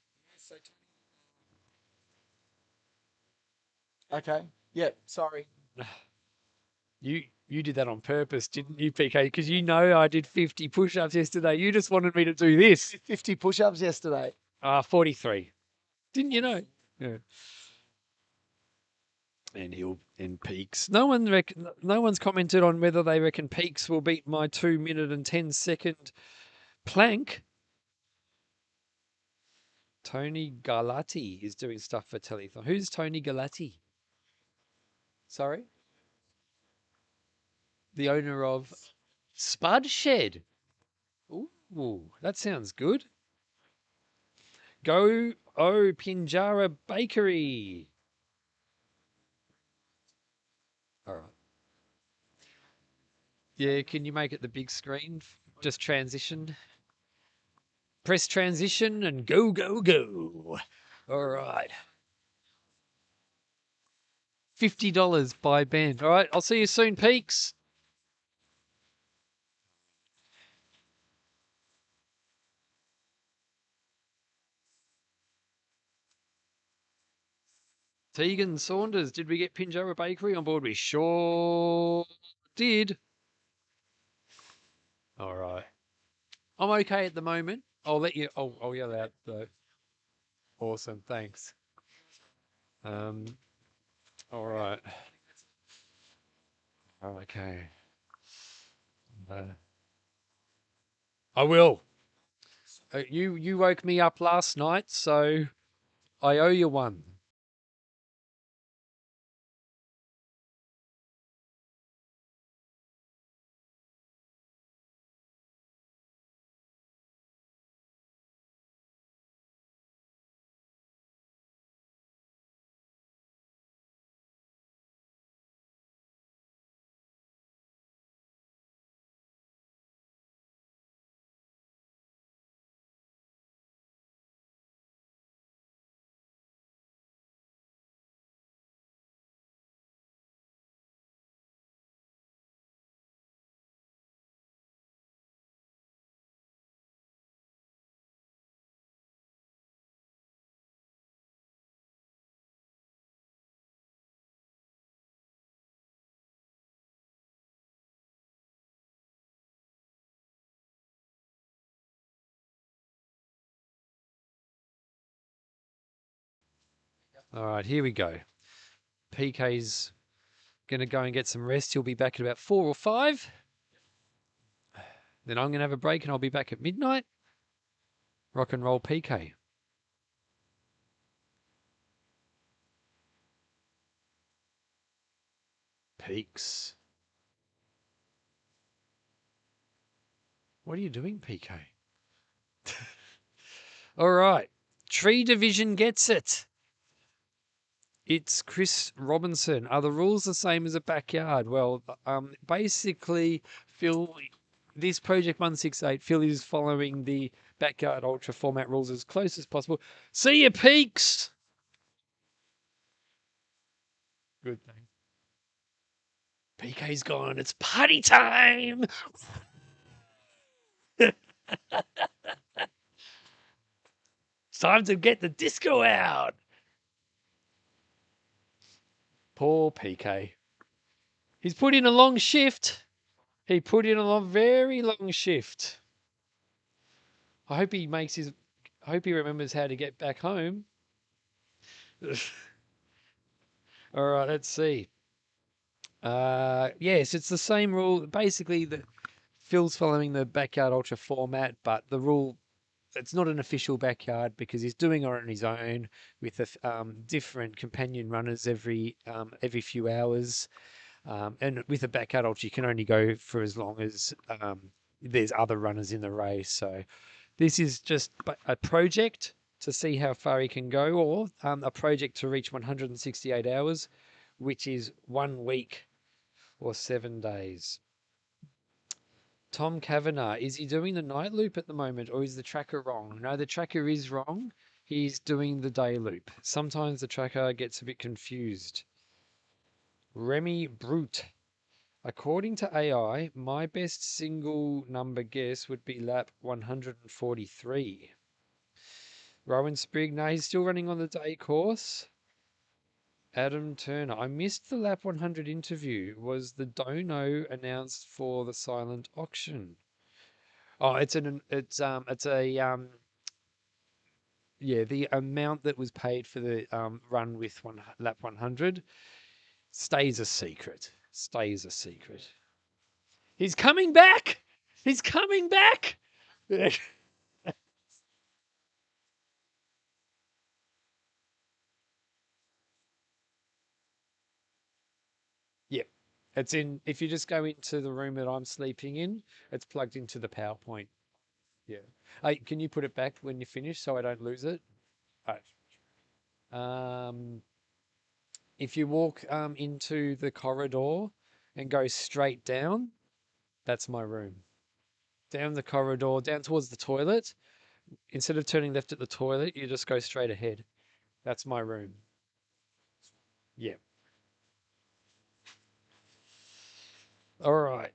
Okay. Yeah, sorry. You did that on purpose, didn't you, PK? Because you know I did 50 push-ups yesterday. You just wanted me to do this. 50 push-ups yesterday. 43. Didn't you know? Yeah. And Peaks. No one's commented on whether they reckon Peaks will beat my 2 minute and 10-second plank. Tony Galati is doing stuff for Telethon. Who's Tony Galati? Sorry? The owner of Spud Shed. Ooh, that sounds good. Go Pinjara Bakery. All right. Yeah, can you make it the big screen? Just transition. Press transition and go, go, go. All right. $50 by Ben. All right, I'll see you soon, Peaks. Tegan Saunders, did we get Pinjara Bakery on board? We sure did. All right. I'm okay at the moment. I'll let you. I'll yell out though. Awesome. Thanks. All right. Okay. I will. You woke me up last night, so I owe you one. All right, here we go. PK's going to go and get some rest. He'll be back at about 4 or 5. Then I'm going to have a break and I'll be back at midnight. Rock and roll PK. Peaks. What are you doing, PK? All right. Tree Division gets it. It's Chris Robinson. Are the rules the same as a backyard? Well, basically, Phil, this Project 168, Phil is following the backyard ultra format rules as close as possible. See you, Peaks. Good thing. PK's gone. It's party time. It's time to get the disco out. Poor PK. He's put in a long shift. He put in a very long shift. I hope he remembers how to get back home. All right, let's see. Yes, it's the same rule. Basically, Phil's following the backyard ultra format, but the rule, it's not an official backyard because he's doing it on his own with different companion runners every few hours. And with a backyard ultra, you can only go for as long as there's other runners in the race. So this is just a project to see how far he can go, or a project to reach 168 hours, which is 1 week or 7 days. Tom Kavanagh, is he doing the night loop at the moment, or is the tracker wrong? No, the tracker is wrong. He's doing the day loop. Sometimes the tracker gets a bit confused. Remy Brute. According to AI, my best single number guess would be lap 143. Rowan Sprigg, no, he's still running on the day course. Adam Turner, I missed the lap 100 interview. Was the dono announced for the silent auction? Oh, the amount that was paid for the run with lap 100 stays a secret. Stays a secret. He's coming back. He's coming back. Yep. It's in, if you just go into the room that I'm sleeping in, it's plugged into the PowerPoint. Yeah. Hey, can you put it back when you finish so I don't lose it? All right. If you walk into the corridor and go straight down, that's my room. Down the corridor, down towards the toilet. Instead of turning left at the toilet, you just go straight ahead. That's my room. Yeah. All right.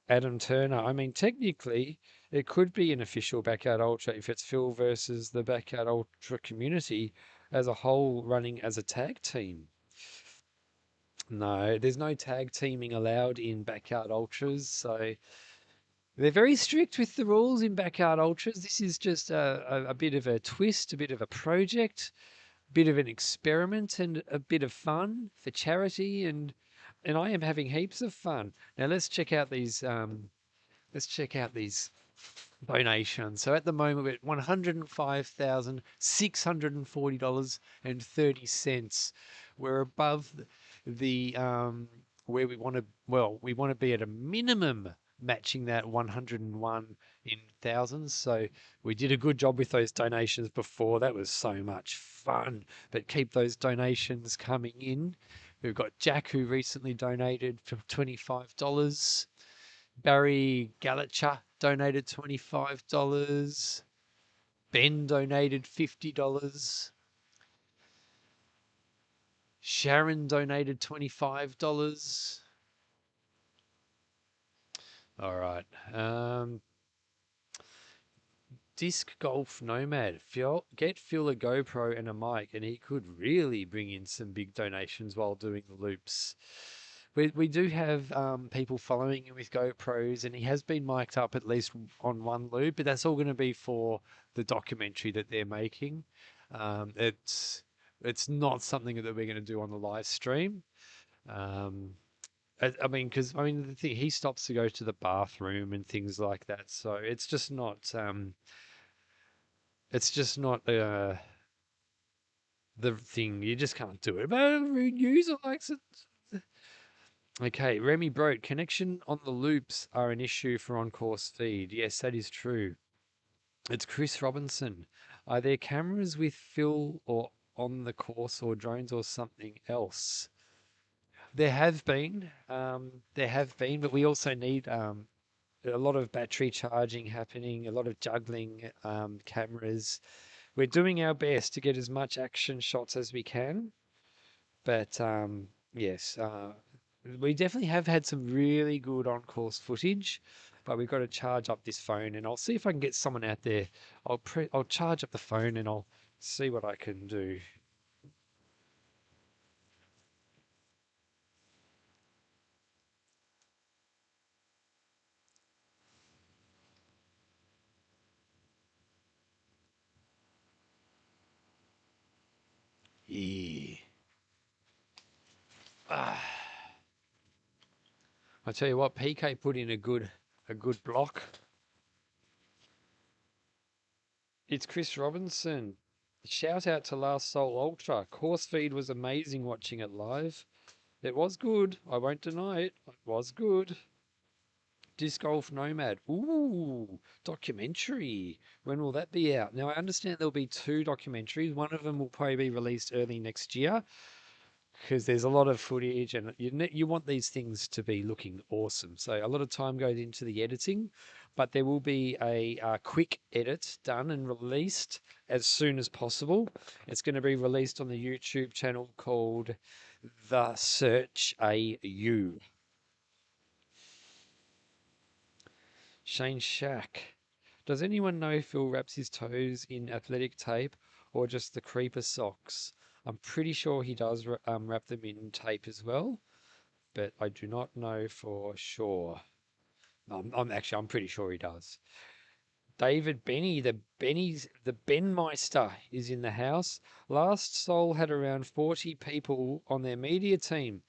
Adam Turner. I mean, technically, it could be an official Backyard Ultra if it's Phil versus the Backyard Ultra community as a whole running as a tag team. No, there's no tag teaming allowed in Backyard Ultras, so they're very strict with the rules in Backyard Ultras. This is just a bit of a twist, a bit of a project, a bit of an experiment, and a bit of fun for charity, and I am having heaps of fun. Now let's check out these donations. So at the moment we're at $105,640.30. We're above the where we want to. Well, we want to be at a minimum matching that 101 in thousands. So we did a good job with those donations before. That was so much fun. But keep those donations coming in. We've got Jack, who recently donated for $25. Barry Gallagher donated $25. Ben donated $50. Sharon donated $25. All right. Disc Golf Nomad. Get Phil a GoPro and a mic, and he could really bring in some big donations while doing the loops. We do have people following him with GoPros, and he has been mic'd up at least on one loop, but that's all going to be for the documentary that they're making. It's not something that we're going to do on the live stream. I mean, because the thing, he stops to go to the bathroom and things like that, so it's just not the thing. You just can't do it. But every user likes it. Okay, Remy Brote, connection on the loops are an issue for on-course feed. Yes, that is true. It's Chris Robinson. Are there cameras with Phil or on the course or drones or something else? There have been, but we also need a lot of battery charging happening, a lot of juggling cameras. We're doing our best to get as much action shots as we can, but yes, we definitely have had some really good on-course footage, but we've got to charge up this phone, and I'll see if I can get someone out there. I'll charge up the phone and I'll see what I can do. Yeah. I tell you what, PK put in a good block. It's Chris Robinson. Shout out to Last Soul Ultra. Course feed was amazing watching it live. It was good. I won't deny it. It was good. Disc Golf Nomad. Ooh, documentary. When will that be out? Now, I understand there'll be 2 documentaries. One of them will probably be released early next year, because there's a lot of footage, and you want these things to be looking awesome. So a lot of time goes into the editing, but there will be a quick edit done and released as soon as possible. It's going to be released on the YouTube channel called The Search AU. Shane Shack. Does anyone know if Phil wraps his toes in athletic tape or just the creeper socks? I'm pretty sure he does wrap them in tape as well, but I do not know for sure. I'm pretty sure he does. David Benny, the Benmeister is in the house. Last Soul had around 40 people on their media team.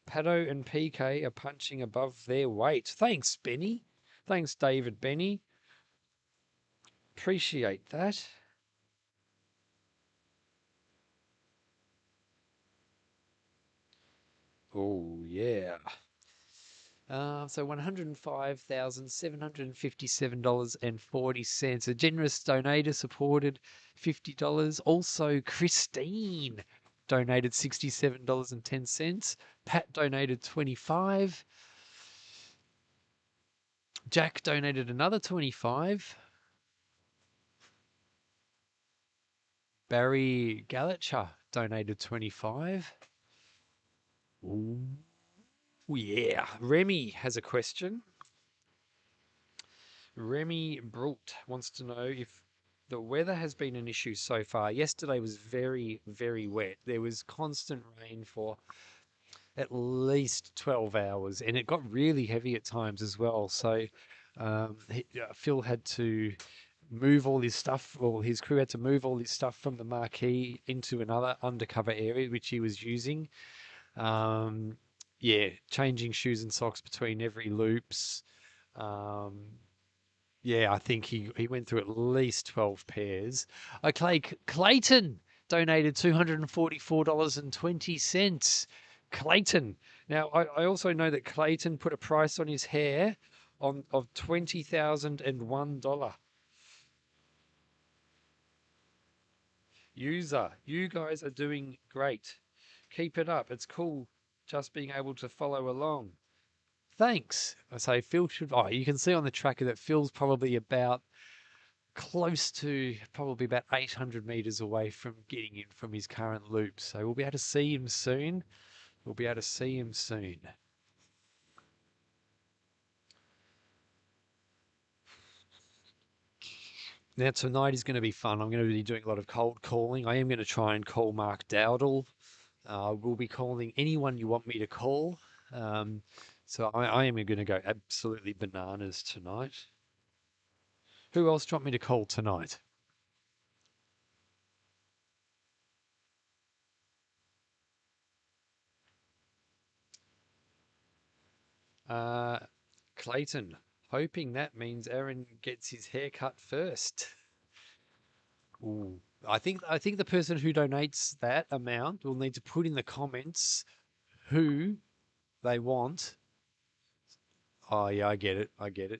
Pato and PK are punching above their weight. Thanks, Benny. Thanks, David Benny. Appreciate that. Oh, yeah. So $105,757.40. A generous donator supported $50. Also, Christine donated $67.10. Pat donated $25. Jack donated another $25. Barry Gallitcher donated $25. Ooh, yeah. Remy has a question. Remy Brult wants to know if the weather has been an issue so far. Yesterday was very, very wet. There was constant rain for at least 12 hours, and it got really heavy at times as well. So Phil had to move all his stuff, or his crew had to move all his stuff from the marquee into another undercover area, which he was using. Yeah, changing shoes and socks between every loops. Yeah, I think he went through at least 12 pairs. Okay, Clayton donated $244.20. Clayton. Now, I also know that Clayton put a price on his hair of $20,001. User, you guys are doing great. Keep it up. It's cool just being able to follow along. Thanks. I say Phil should. Oh, you can see on the tracker that Phil's probably about close to probably about 800 meters away from getting in from his current loop. So we'll be able to see him soon. Now tonight is going to be fun. I'm going to be doing a lot of cold calling. I am going to try and call Mark Dowdle. We'll be calling anyone you want me to call. So I am going to go absolutely bananas tonight. Who else do you want me to call tonight? Clayton, hoping that means Aaron gets his hair cut first. Ooh. I think the person who donates that amount will need to put in the comments who they want. Oh yeah, I get it.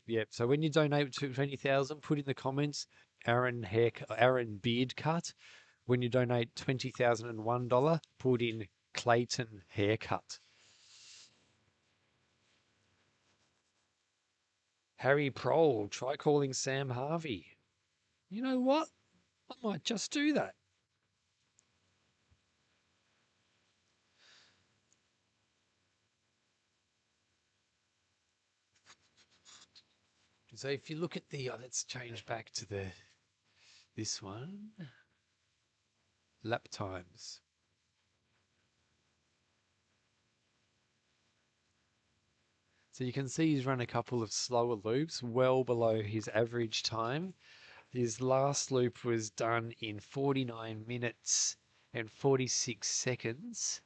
Yep. So when you donate to 20,000, put in the comments Aaron beard cut. When you donate $20,001, put in Clayton haircut. Harry Prohl, try calling Sam Harvey. You know what? I might just do that. So if you look at let's change back to this one. Lap times. So you can see he's run a couple of slower loops, well below his average time. His last loop was done in 49 minutes and 46 seconds.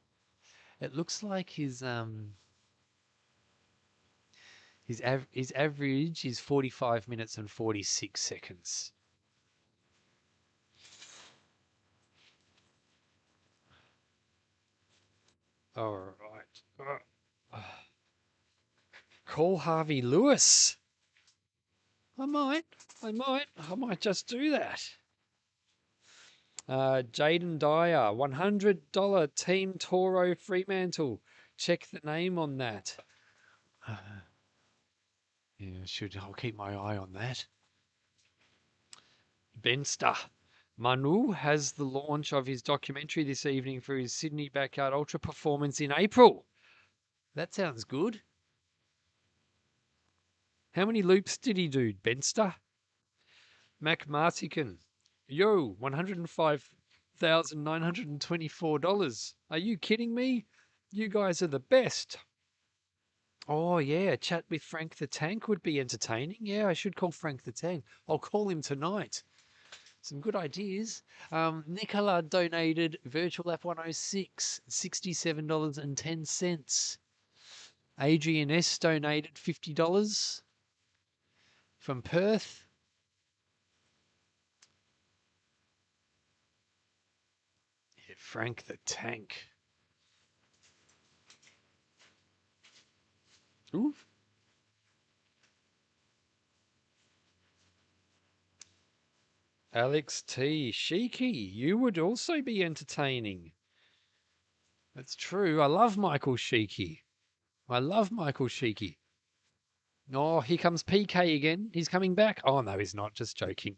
It looks like his average is 45 minutes and 46 seconds. All right. Call Harvey Lewis. I might just do that. Jaden Dyer, $100 Team Toro Fremantle. Check the name on that. I'll keep my eye on that. Benster. Manu has the launch of his documentary this evening for his Sydney Backyard Ultra performance in April. That sounds good. How many loops did he do, Benster? Mac Martican. Yo, $105,924. Are you kidding me? You guys are the best. Oh, yeah, chat with Frank the Tank would be entertaining. Yeah, I should call Frank the Tank. I'll call him tonight. Some good ideas. Nicola donated Virtual App 106, $67.10. Adrian S donated $50 from Perth. Yeah, Frank the Tank. Ooh. Alex T. Sheiky, you would also be entertaining. That's true. I love Michael Sheiky. Oh, here comes PK again. He's coming back. Oh, no, he's not. Just joking.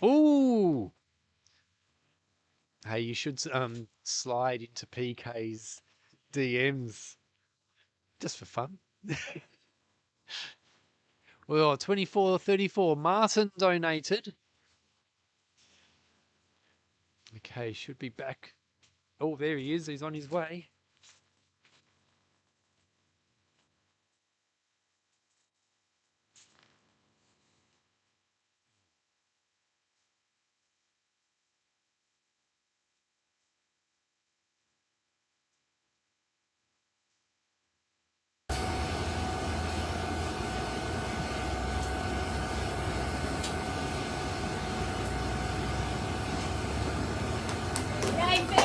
Ooh. Hey, you should slide into PK's DMs just for fun. Well, 24.34. Martin donated. Okay, should be back. Oh, there he is. He's on his way. Yay, Phil!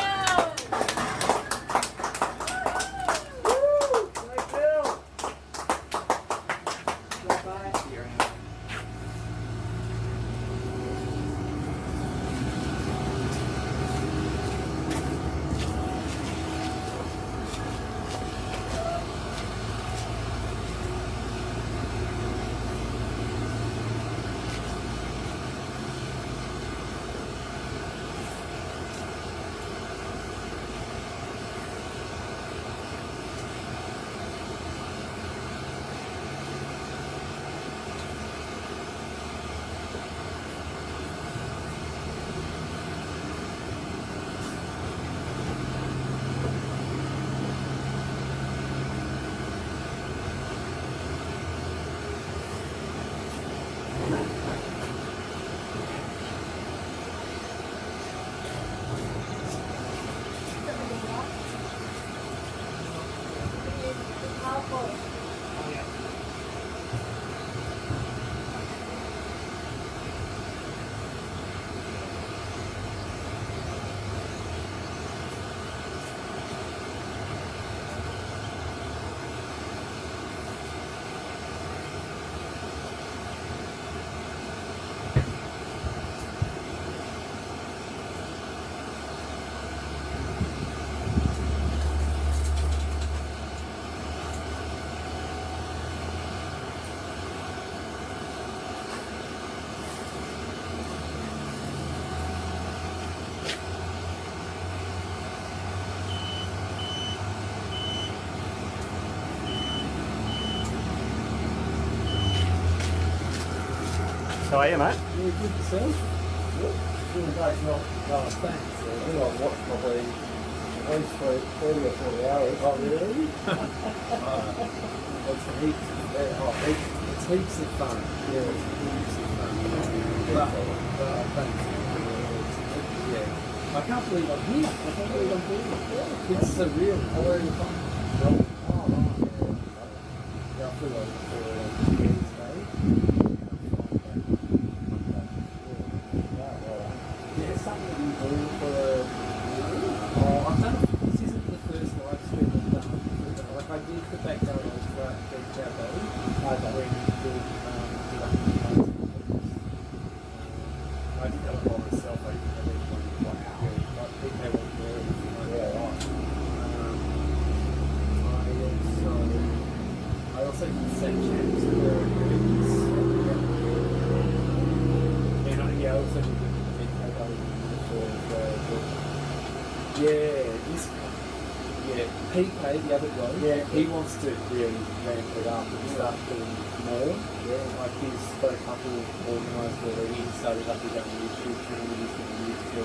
How are you, mate? Yeah, good yourself. Good. Doing great. Thanks. I've watched probably at least 30 or 40 hours. Oh, really? It's heaps. It's heaps of fun. Yeah, it's heaps of fun. Thanks. Yeah. I can't believe I'm here. I can't believe I'm here. Yeah. It's surreal. How are you from? Melbourne. Oh, right. Yeah, I feel like it's Wednesday. Yeah, something that you do for I've done this isn't the first live stream I've done. Like I did the backyard ultra at Big Jabbo when you did I did that by myself. I didn't have anyone like PK wasn't there or anything like that. I also did set champs for the release. And I also did the PK, the other guy, he wants to really ramp it up and start doing more. Like he's got a couple organised already. He started up his own YouTube channel he's going to use to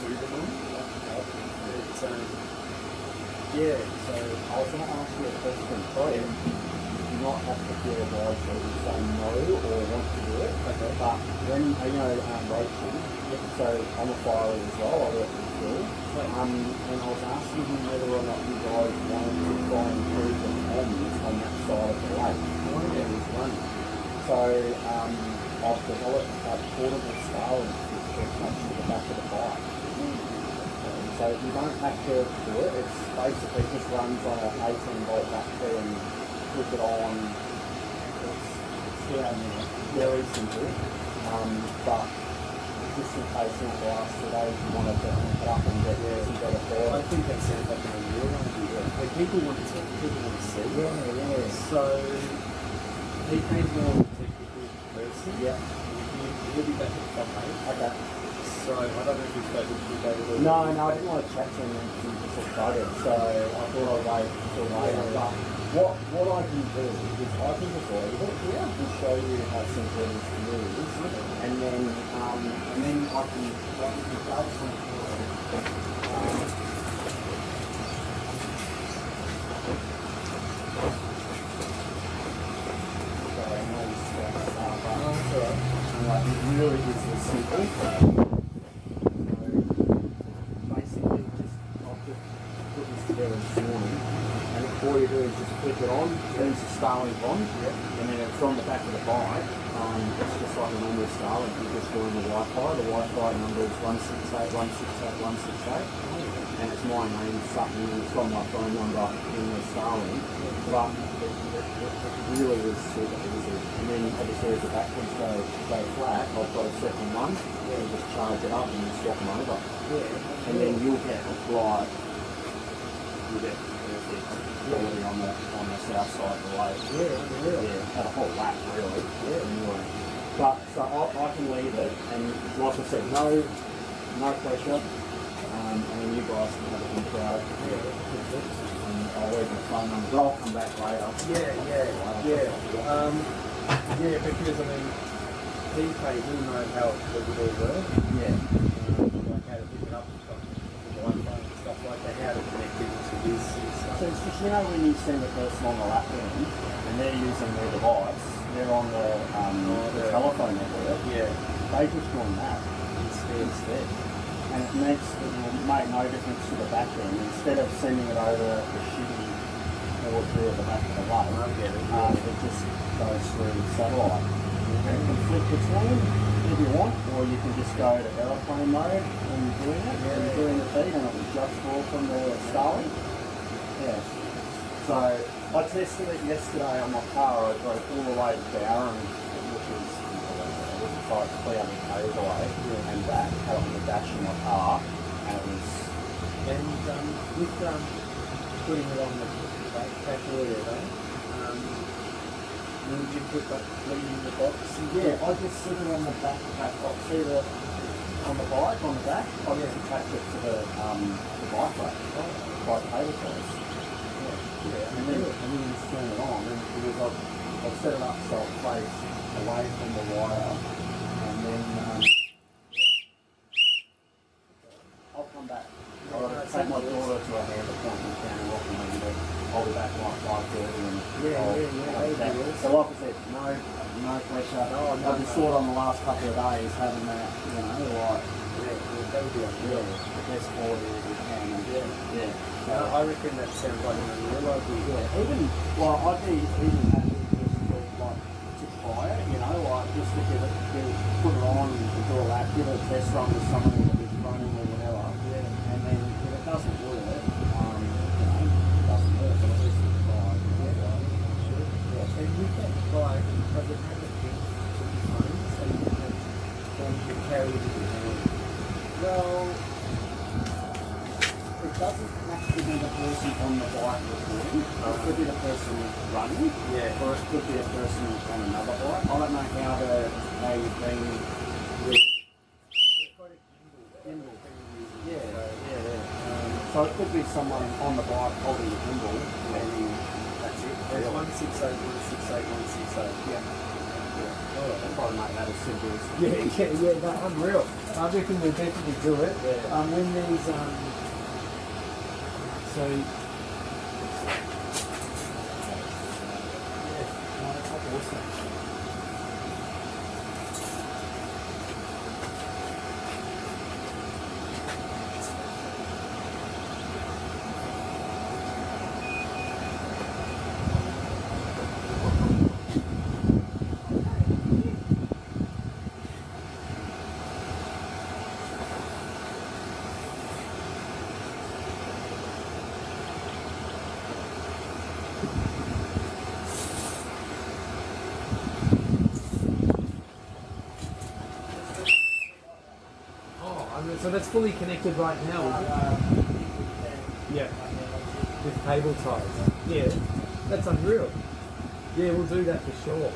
do them on. So I was going to ask you a question. Sorry. You do not have to feel obliged to say no or want to do it. Okay. But when, Rachel, so I'm a firer as well, I work with Phil, and I was asking him whether or not you guys wanted to try and improve the ponds on that side of the lake that he's running. So I've developed a portable Starlink which will touch to the back of the bike. So you don't have to do it, it's basically just runs on an 18-volt battery and put it on. It's very simple, but just in case in the last 2 days you wanted to amp it up and get some better fare. I think that sounds like a real idea. Like people want to see. Yeah. So PK's more of a technical person. Yeah. He'll be back at 5. Okay. So I don't know if you've spoken to you. No, I didn't want to chat to him and just excited, so I thought I'd wait until later. But what I can do is I can just leave it here and show you how simple it is to use, and then I can grab some. Sorry, I know this is going to start, but it really is this simple. This morning, and all you do is just click it on, turns the Starlink on, and then it's on the back of the bike. It's just like a normal Starlink. You just join the Wi-Fi. The Wi-Fi number is 168.168.168, and it's my name, Sutton, and it's got my phone number in the Starlink. But it really is super easy. And then obviously as the batteries go flat, I've got a second one. You just charge it up and you swap them over. And then you'll get like. You get perfect quality on the south side of the lake. Yeah, a whole lap really. Anyway. But so I can leave it, and like I said, no pressure. And then you guys can have a think about it. And I'll leave my phone number, but I'll come back later. Yeah, because I mean, PK will know how it would all work. Like how to pick it up and stuff, Wi-Fi and stuff like that, how to connect it to this stuff. So it's just, when you send a person on the lap in, and they're using their device, they're on the telephone network, they just join that instead. And it will make no difference to the back end. Instead of sending it over the shitty or through the back of the lake, it just goes through satellite. And you can flip between if you want, or you can just go to aeroplane mode when you're doing it, and you're doing the feed, and it will just fall from the Starlink. So I tested it yesterday on my car. I drove all the way to Darren, which is like 300 k's away, and back, had it on the dash in my car, and it was. And with putting it on the back area though, would you put that lead in the box? I just sit it on the back box. See on the bike, on the back, I just attach it to the bike rack, like cable ties. And then you just turn it on, and because I'll set it up so it plays away from the wire, and then I'll come back. I'll take my daughter to a hand appointment down in Rockingham, but I'll be back by 5:30 and So like I said, no pressure. I've just thought on the last couple of days having that, like the best quality that we can. I reckon that sounds like a real idea. Even I'd be even happy to try it, like just to put it on and do a lap, give it a test run with someone who's running or whatever. And then if it doesn't work, it doesn't work, but at least it's tried. And with that bike, does it have a big phone so you can carry it in your hand? Well, it doesn't have to be the person on the bike recording. It could be the person running, or it could be a person on another bike. I don't know how you've been with gimbal. So it could be someone on the bike holding the gimbal, and that's it. There's 168, 168, 168. I'll probably make that as simple as No, unreal. I reckon we'll definitely do it. When these so that's awesome. So that's fully connected right now, is it? Yeah. With cable ties. Yeah. That's unreal. Yeah, we'll do that for sure.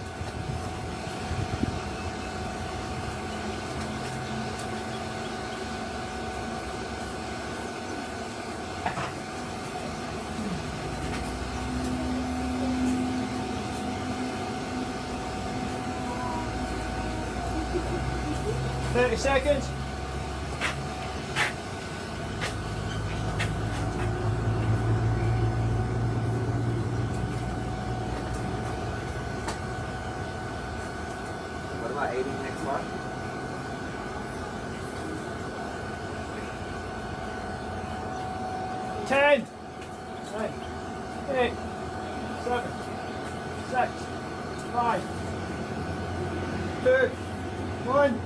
Seconds. What about 80 next month? Ten, 8, 7, 6, 5, 2, 1.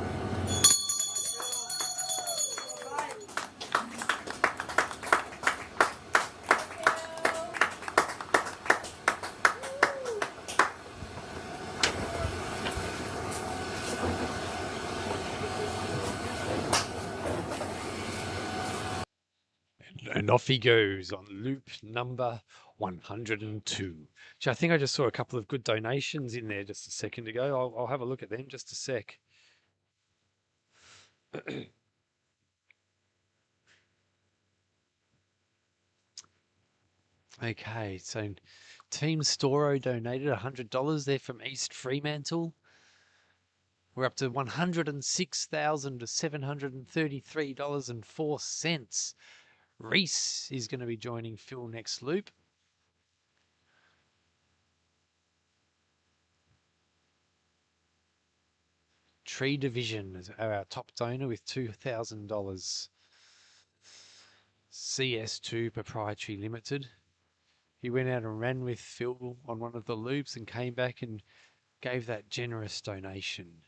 And off he goes on loop number 102. Which I think I just saw a couple of good donations in there just a second ago. I'll have a look at them just a sec. Okay, so Team Storo donated $100. They're from East Fremantle. We're up to $106,733.04. Reese is going to be joining Phil next loop. Tree Division is our top donor with $2,000. CS2 Proprietary Limited. He went out and ran with Phil on one of the loops and came back and gave that generous donation.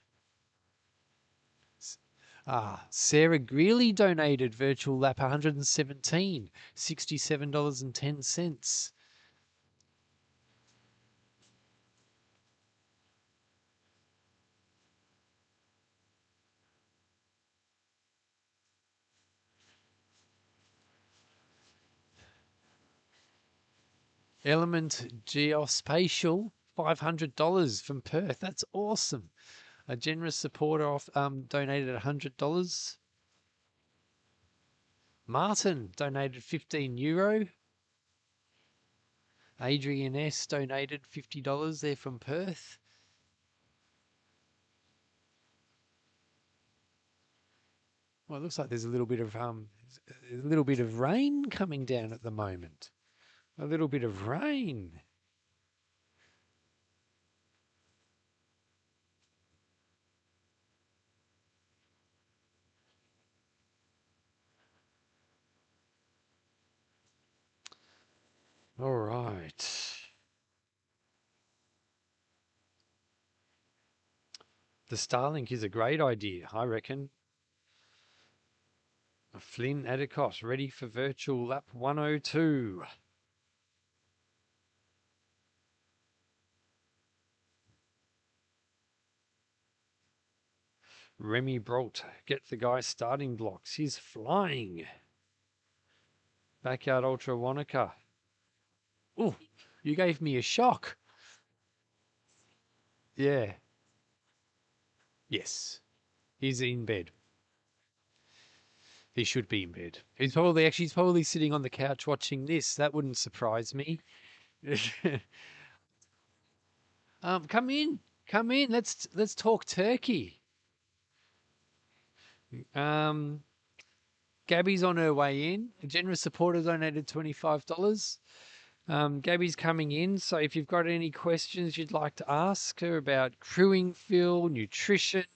Sarah Greeley donated virtual lap 117, $67.10. Element Geospatial, $500 from Perth. That's awesome. A generous supporter donated $100. Martin donated €15. Adrian S donated $50 there from Perth. Well, it looks like there's a little bit of rain coming down at the moment. A little bit of rain. All right. The Starlink is a great idea, I reckon. Flynn Adicott, ready for virtual lap 102. Remy Brolt, get the guy starting blocks. He's flying. Backyard Ultra Wanaka. Oh, you gave me a shock. Yeah. Yes. He's in bed. He should be in bed. He's probably sitting on the couch watching this. That wouldn't surprise me. Come in. Come in. Let's talk turkey. Gabby's on her way in. A generous supporter donated $25. Gabby's coming in, so if you've got any questions you'd like to ask her about crewing, Phil, nutrition,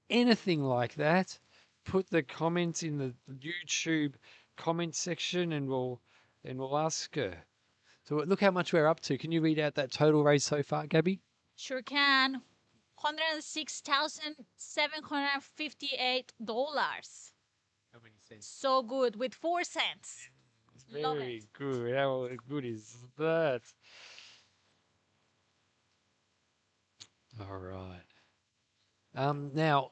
anything like that, put the comments in the YouTube comment section and we'll ask her. So look how much we're up to. Can you read out that total raise so far, Gabby? Sure can. $106,758. How many cents? So good, with 4 cents. Love Very it. good. How good is that? All right. Now,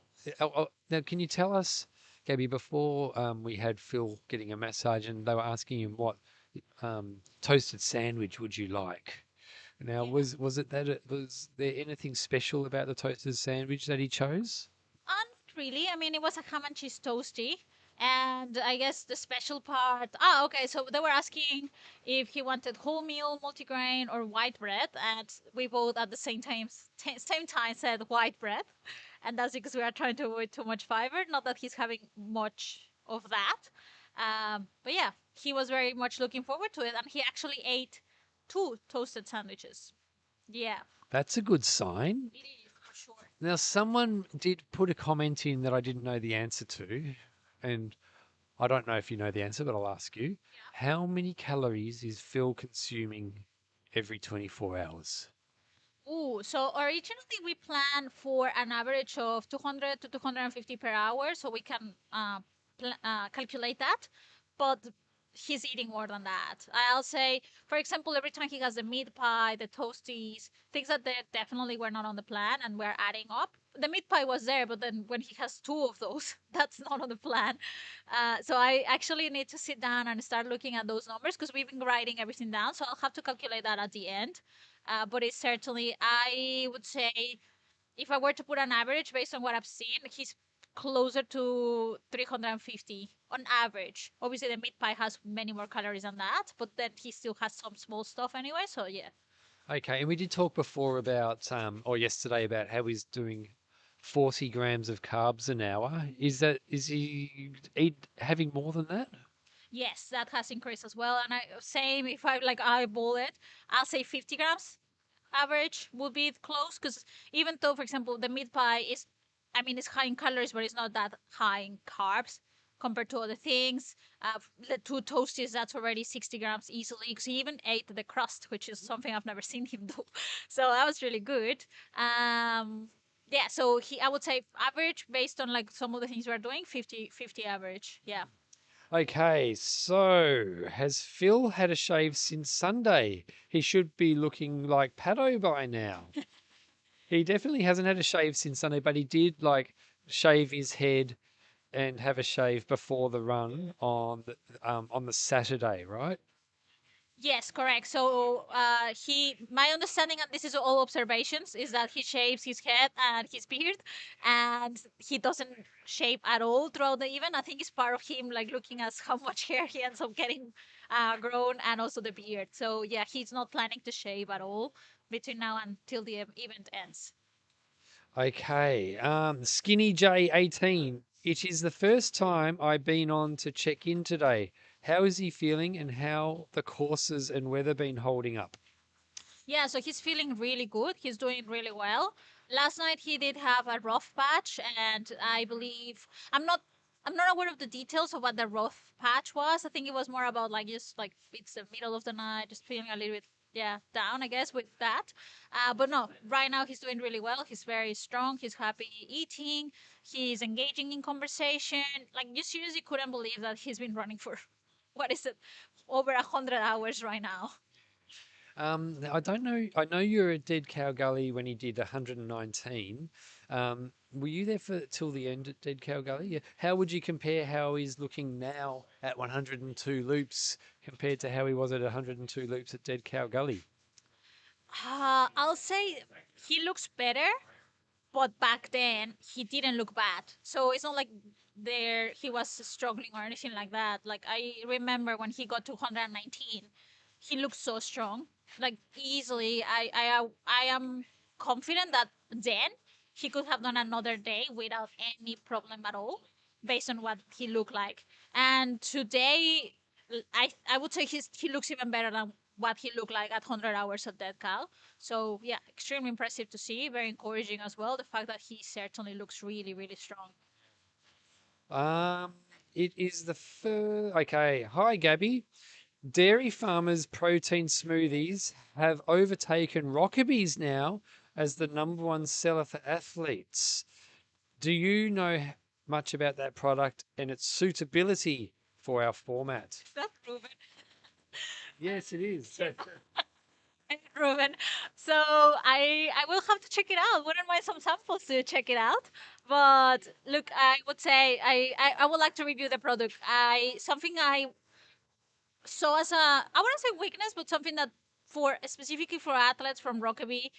can you tell us, Gabby, before we had Phil getting a massage and they were asking him what toasted sandwich would you like? Now, was there anything special about the toasted sandwich that he chose? Not really. I mean, it was a ham and cheese toasty. And I guess the special part. Okay. So they were asking if he wanted wholemeal, multigrain, or white bread, and we both at the same time said white bread, and that's because we are trying to avoid too much fiber. Not that he's having much of that, but yeah, he was very much looking forward to it, and he actually ate 2 toasted sandwiches. Yeah. That's a good sign. It is for sure. Now, someone did put a comment in that I didn't know the answer to, and I don't know if you know the answer, but I'll ask you. How many calories is Phil consuming every 24 hours? Ooh, so originally we planned for an average of 200 to 250 per hour, so we can calculate that. But he's eating more than that. I'll say, for example, every time he has the meat pie, the toasties, things that they definitely were not on the plan and we're adding up. The meat pie was there, but then when he has 2 of those, that's not on the plan. So I actually need to sit down and start looking at those numbers because we've been writing everything down. So I'll have to calculate that at the end. But it's certainly, I would say, if I were to put an average based on what I've seen, he's closer to 350 on average. Obviously, the meat pie has many more calories than that, but then he still has some small stuff anyway. So yeah. Okay, and we did talk before about, or yesterday about how he's doing 40 grams of carbs an hour. Is he having more than that? Yes, that has increased as well. And same if I eyeball it, I'll say 50 grams average would be close because even though, for example, the meat pie is, I mean, it's high in calories, but it's not that high in carbs compared to other things. The 2 toasties, that's already 60 grams easily because he even ate the crust, which is something I've never seen him do. So that was really good. Yeah, so I would say average based on some of the things we're doing, 50 average. Yeah. Okay, so has Phil had a shave since Sunday? He should be looking like Paddo by now. He definitely hasn't had a shave since Sunday, but he did shave his head and have a shave before the run on the Saturday, right? Yes, correct. So my understanding, and this is all observations, is that he shaves his head and his beard, and he doesn't shave at all throughout the event. I think it's part of him, like looking at how much hair he ends up getting grown, and also the beard. So yeah, he's not planning to shave at all between now until the event ends. Okay, Skinny J18. It is the first time I've been on to check in today. How is he feeling and how the courses and weather been holding up? Yeah, so he's feeling really good. He's doing really well. Last night he did have a rough patch, and I believe I'm not aware of the details of what the rough patch was. I think it was more about like just like it's the middle of the night, just feeling a little bit down, I guess, with that. But no, right now he's doing really well. He's very strong. He's happy eating. He's engaging in conversation. Like you seriously couldn't believe that he's been running for what is it, over 100 hours right now. I don't know. I know you were at Dead Cow Gully when he did 119. Were you there for till the end at Dead Cow Gully? Yeah. How would you compare how he's looking now at 102 loops compared to how he was at 102 loops at Dead Cow Gully? I'll say he looks better, but back then he didn't look bad. So it's not like there he was struggling or anything like that. Like I remember when he got to 119, he looked so strong. Like easily, I am confident that then he could have done another day without any problem at all, based on what he looked like. And today, I would say he looks even better than what he looked like at 100 hours of Dead Cow. So yeah, extremely impressive to see. Very encouraging as well. The fact that he certainly looks really, really strong. It is the first. Okay, hi Gabby. Dairy farmers' protein smoothies have overtaken Rockabilly's now as the number one seller for athletes. Do you know much about that product and its suitability for our format? That's proven. Yes, it is. Proven. So I will have to check it out. Wouldn't mind some samples to check it out. But look, I would say I would like to review the product. I something I saw as a I wouldn't say weakness, but something that for specifically for athletes from Rockaby,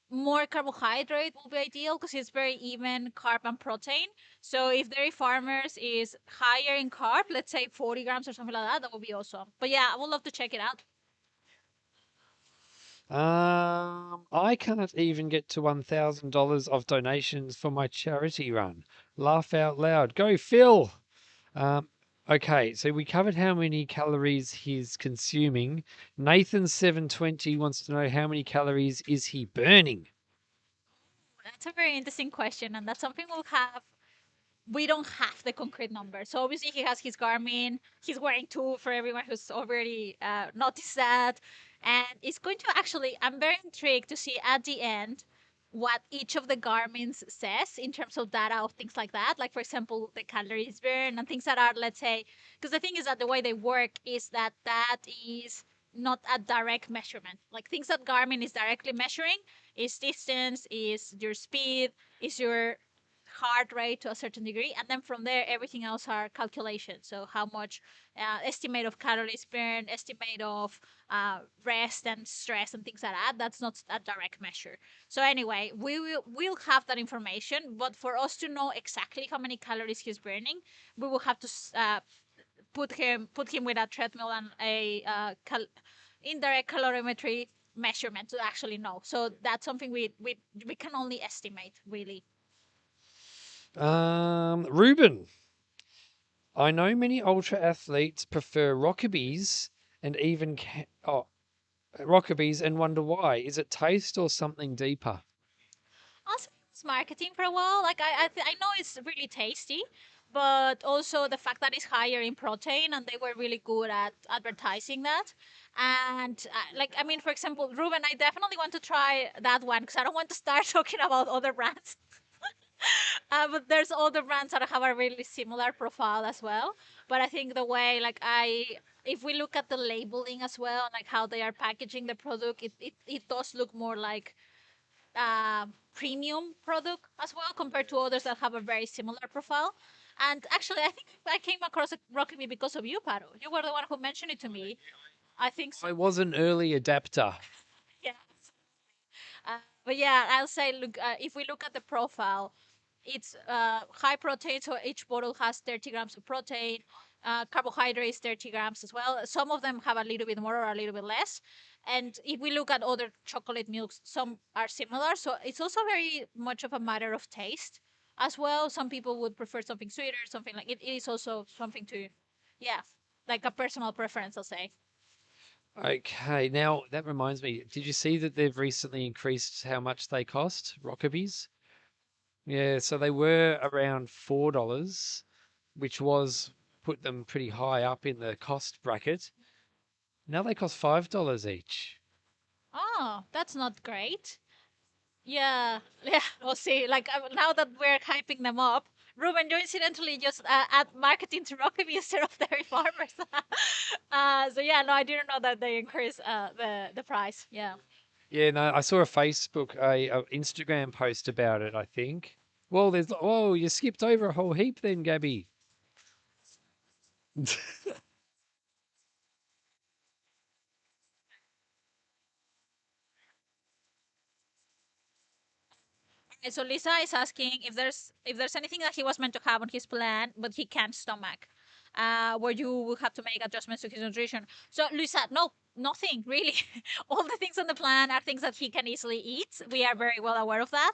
more carbohydrate will be ideal because it's very even carb and protein. So if dairy farmers is higher in carb, let's say 40 grams or something like that, that would be awesome. But yeah, I would love to check it out. I can't even get to $1,000 of donations for my charity run. Laugh out loud. Go, Phil! Okay, so we covered how many calories he's consuming. Nathan720 wants to know how many calories is he burning? That's a very interesting question, and that's something we don't have the concrete number. So obviously he has his Garmin. He's wearing two for everyone who's already noticed that. And it's going to actually, I'm very intrigued to see at the end what each of the Garmins says in terms of data of things like that. Like, for example, the calories burned and things that are, let's say, because the thing is that the way they work is that that is not a direct measurement. Like things that Garmin is directly measuring is distance, is your speed, is your heart rate to a certain degree, and then from there everything else are calculations. So how much estimate of calories burned, estimate of rest and stress and things like that. That's not a direct measure. So anyway, we'll have that information, but for us to know exactly how many calories he's burning, we will have to put him with a treadmill and a indirect calorimetry measurement to actually know. So that's something we can only estimate really. Ruben, I know many ultra athletes prefer Rockabilly's and even Rockabilly's and wonder why. Is it taste or something deeper? Also, it's marketing for a while. Like I know it's really tasty, but also the fact that it's higher in protein, and they were really good at advertising that. And like I mean, for example, Ruben, I definitely want to try that one because I don't want to start talking about other brands. But there's other brands that have a really similar profile as well. But I think the way, like if we look at the labeling as well, like how they are packaging the product, it does look more like premium product as well compared to others that have a very similar profile. And actually, I think I came across Rockemy because of you, Paro. You were the one who mentioned it to me. I think so. I was an early adapter. Yeah. But yeah, I'll say, look, if we look at the profile, it's high protein, so each bottle has 30 grams of protein. Carbohydrates 30 grams as well. Some of them have a little bit more or a little bit less. And if we look at other chocolate milks, some are similar. So it's also very much of a matter of taste as well. Some people would prefer something sweeter, something like it is also something to, yeah, like a personal preference, I'll say. Okay, now that reminds me, did you see that they've recently increased how much they cost, Rockabies? Yeah, so they were around $4, which was put them pretty high up in the cost bracket. Now they cost $5 each. Oh, that's not great. Yeah, yeah, we'll see. Like now that we're hyping them up, Ruben, you incidentally just add marketing to Rockaby instead of dairy farmers. So yeah, no, I didn't know that they increased the price. Yeah. Yeah, no, I saw a Facebook, a Instagram post about it, I think. Well, you skipped over a whole heap then, Gabby. Okay, so Lisa is asking if there's anything that he was meant to have on his plan, but he can't stomach, where you will have to make adjustments to his nutrition. So Lisa, no, nothing really. All the things on the plan are things that he can easily eat. We are very well aware of that.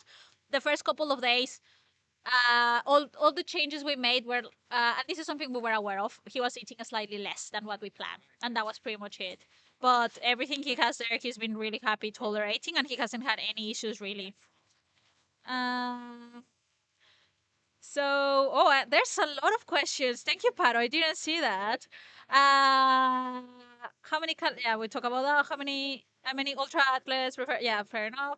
The first couple of days, all the changes we made were, and this is something we were aware of. He was eating slightly less than what we planned, and that was pretty much it. But everything he has there, he's been really happy tolerating, and he hasn't had any issues really. Um, there's a lot of questions. Thank you, Paro. I didn't see that. How many? Yeah, we talk about that. How many ultra athletes prefer? Yeah, fair enough.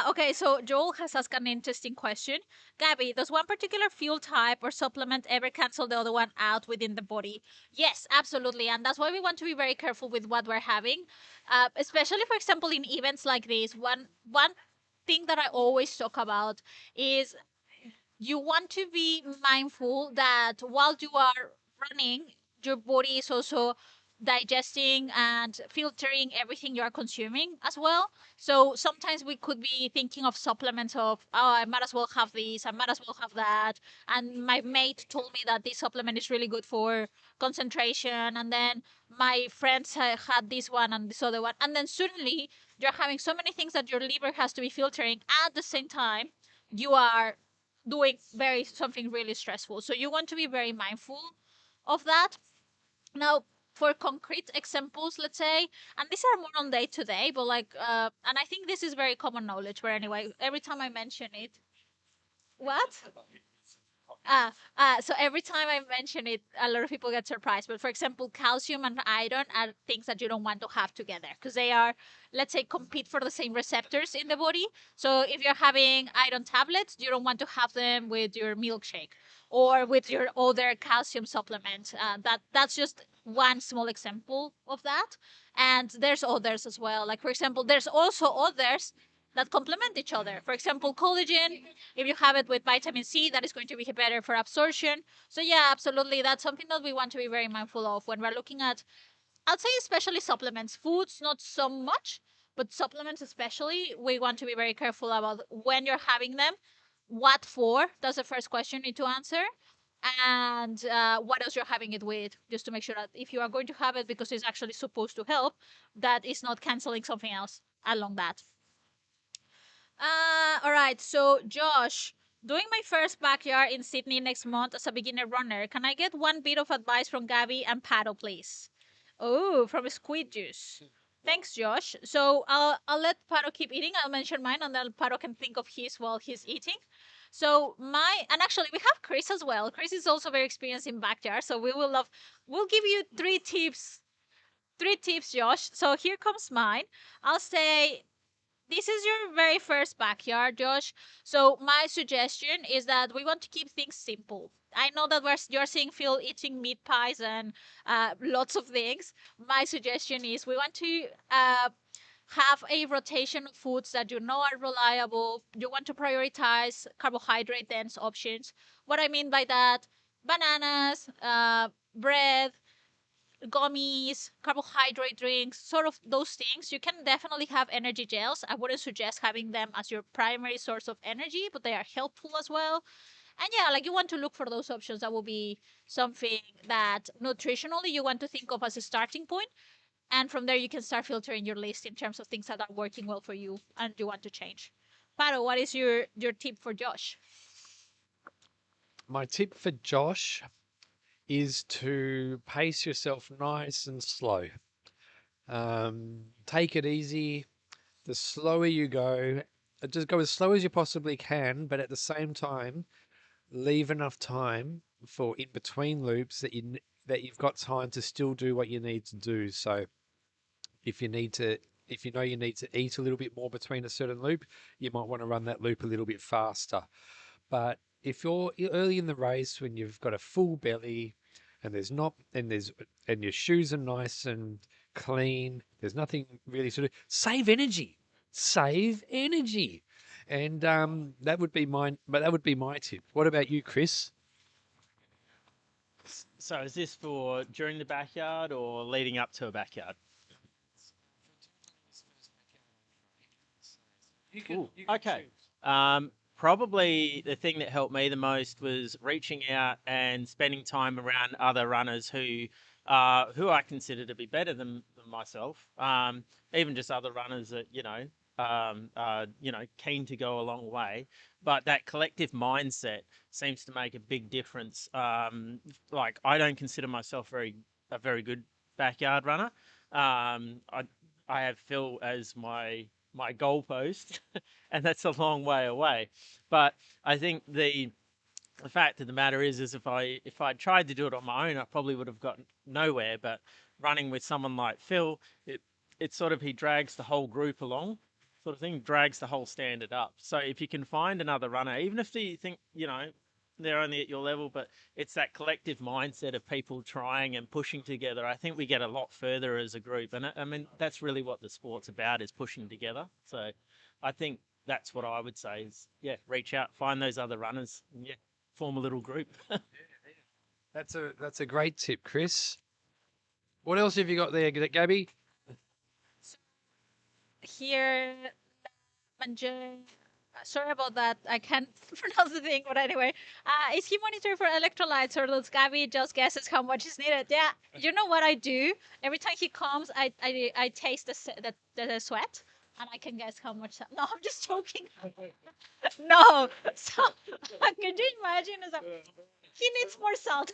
Okay. So Joel has asked an interesting question. Gabby, does one particular fuel type or supplement ever cancel the other one out within the body? Yes, absolutely. And that's why we want to be very careful with what we're having. Especially, for example, in events like this. One thing that I always talk about is you want to be mindful that while you are running, your body is also digesting and filtering everything you are consuming as well. So sometimes we could be thinking of supplements of, oh, I might as well have this, I might as well have that. And my mate told me that this supplement is really good for concentration. And then my friends had this one and this other one. And then suddenly you're having so many things that your liver has to be filtering at the same time. You are doing something really stressful. So you want to be very mindful of that. Now, for concrete examples, let's say, and these are more on day to day, but and I think this is very common knowledge. But anyway, every time I mention it, what? So every time I mention it, a lot of people get surprised. But for example, calcium and iron are things that you don't want to have together because they are, let's say, compete for the same receptors in the body. So if you're having iron tablets, you don't want to have them with your milkshake or with your other calcium supplement. That's just one small example of that. And there's others as well. Like for example, there's also others that complement each other. For example, collagen, if you have it with vitamin C, that is going to be better for absorption. So yeah, absolutely. That's something that we want to be very mindful of when we're looking at, I'd say especially supplements. Foods, not so much, but supplements especially, we want to be very careful about when you're having them, what for. That's the first question you need to answer. And what else you're having it with, just to make sure that if you are going to have it because it's actually supposed to help, that is not canceling something else along that. All right. So, Josh, doing my first backyard in Sydney next month as a beginner runner, can I get one bit of advice from Gabby and Paddle, please? Oh, from Squid Juice. Thanks, Josh. So I'll let Paro keep eating. I'll mention mine, and then Paro can think of his while he's eating. So and actually we have Chris as well. Chris is also very experienced in backyard, so we'll give you three tips. Three tips, Josh. So here comes mine. I'll say this is your very first backyard, Josh. So my suggestion is that we want to keep things simple. I know that you're seeing Phil eating meat pies and lots of things. My suggestion is we want to have a rotation of foods that you know are reliable. You want to prioritize carbohydrate dense options. What I mean by that, bananas, bread, gummies, carbohydrate drinks, sort of those things. You can definitely have energy gels. I wouldn't suggest having them as your primary source of energy, but they are helpful as well. And yeah, like you want to look for those options. That will be something that nutritionally you want to think of as a starting point. And from there, you can start filtering your list in terms of things that are working well for you and you want to change. Paro, what is your tip for Josh? My tip for Josh is to pace yourself nice and slow. Take it easy. The slower you go, just go as slow as you possibly can, but at the same time, leave enough time for in between loops that you've got time to still do what you need to do. So if you need to, if you know you need to eat a little bit more between a certain loop, you might want to run that loop a little bit faster. But if you're early in the race when you've got a full belly and and your shoes are nice and clean, there's nothing really to do. Save energy. Save energy. And that would be mine, but that would be my tip. What about you, Chris? So is this for during the backyard or leading up to a backyard? Ooh, okay. Probably the thing that helped me the most was reaching out and spending time around other runners who I consider to be better than myself. Even just other runners that keen to go a long way. But that collective mindset seems to make a big difference. Like I don't consider myself a very good backyard runner. I have Phil as my goalpost, and that's a long way away. But I think the fact of the matter is if I tried to do it on my own, I probably would have gotten nowhere. But running with someone like Phil, it's sort of he drags the whole group along, sort of thing, drags the whole standard up. So if you can find another runner, even if you think they're only at your level, but it's that collective mindset of people trying and pushing together. I think we get a lot further as a group, and I mean that's really what the sport's about, is pushing together. So I think that's what I would say is, reach out, find those other runners, and form a little group. That's a great tip, Chris. What else have you got there, Gabby? Here, sorry about that. I can't pronounce the thing, but anyway, is he monitoring for electrolytes, or does Gabby just guesses how much is needed? Yeah, you know what I do? Every time he comes, I taste the sweat, and I can guess how much. No, I'm just joking. No, so could you imagine? He needs more salt.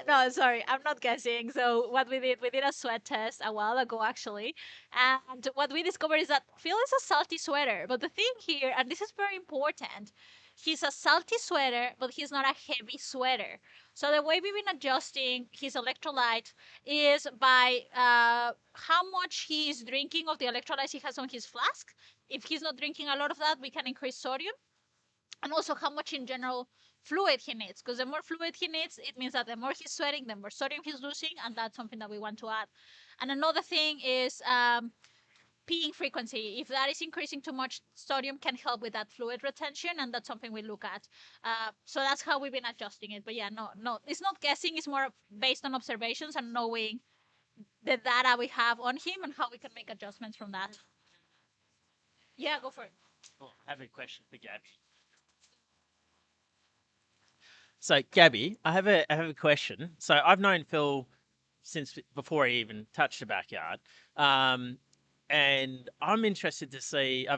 No, sorry, I'm not guessing. So what we did a sweat test a while ago, actually, and what we discovered is that Phil is a salty sweater. But the thing here, and this is very important, he's a salty sweater, but he's not a heavy sweater. So the way we've been adjusting his electrolyte is by how much he's drinking of the electrolytes he has on his flask. If he's not drinking a lot of that, we can increase sodium, and also how much in general fluid he needs, because the more fluid he needs, it means that the more he's sweating, the more sodium he's losing, and that's something that we want to add. And another thing is peeing frequency. If that is increasing too much, sodium can help with that fluid retention, and that's something we look at. So that's how we've been adjusting it. But yeah, no, it's not guessing, it's more based on observations and knowing the data we have on him and how we can make adjustments from that. Yeah, go for it. Oh, I have a question for Gabby. So, Gabby, I have a question. So, I've known Phil since before he even touched the backyard, and I'm interested to see.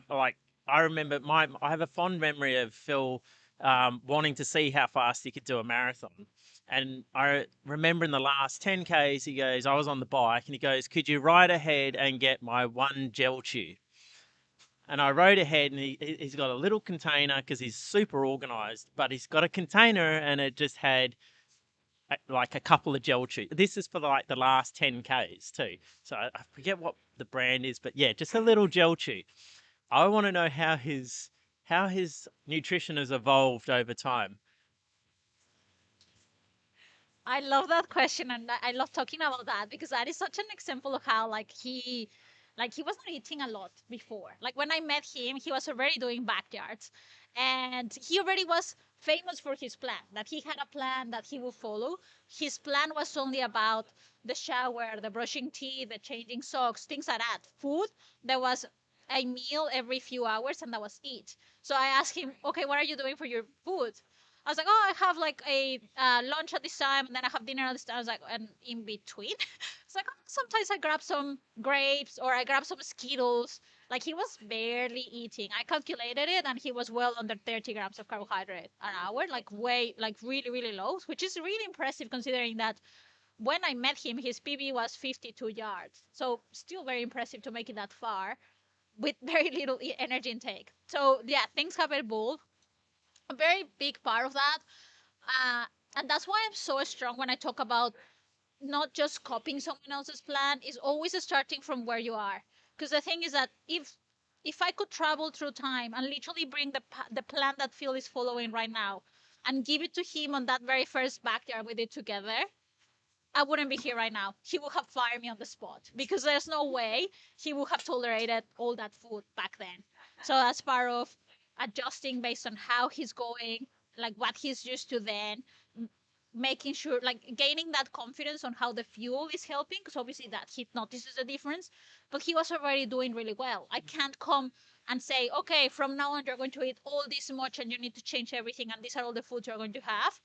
I remember I have a fond memory of Phil wanting to see how fast he could do a marathon, and I remember in the last 10Ks, he goes, I was on the bike, and he goes, "Could you ride ahead and get my one gel chew?" And I rode ahead, and he's got a little container because he's super organized, but he's got a container and it just had like a couple of gel chews. This is for like the last 10Ks too. So I forget what the brand is, but yeah, just a little gel chew. I want to know how his nutrition has evolved over time. I love that question, and I love talking about that because that is such an example of how like he Like he was not eating a lot before. Like when I met him, he was already doing backyards, and he already was famous for his plan. That he had a plan that he would follow. His plan was only about the shower, the brushing teeth, the changing socks, things like that. Food. There was a meal every few hours, and that was it. So I asked him, okay, what are you doing for your food? I was like, oh, I have like a lunch at this time, and then I have dinner at this time. I was like, and in between, it's like, oh, sometimes I grab some grapes or I grab some Skittles. Like he was barely eating. I calculated it, and he was well under 30 grams of carbohydrate an hour, like way, like really, really low, which is really impressive considering that when I met him, his PB was 52 yards. So still very impressive to make it that far with very little energy intake. So yeah, things have evolved. A very big part of that. Uh, and that's why I'm so strong when I talk about not just copying someone else's plan, is always starting from where you are. Because the thing is that if I could travel through time and literally bring the plan that Phil is following right now and give it to him on that very first backyard we did together, I wouldn't be here right now. He would have fired me on the spot because there's no way he would have tolerated all that food back then. So that's part of adjusting based on how he's going, like what he's used to then, making sure, like gaining that confidence on how the fuel is helping, because obviously that he notices the difference, but he was already doing really well. I can't come and say, okay, from now on you're going to eat all this much and you need to change everything and these are all the foods you're going to have,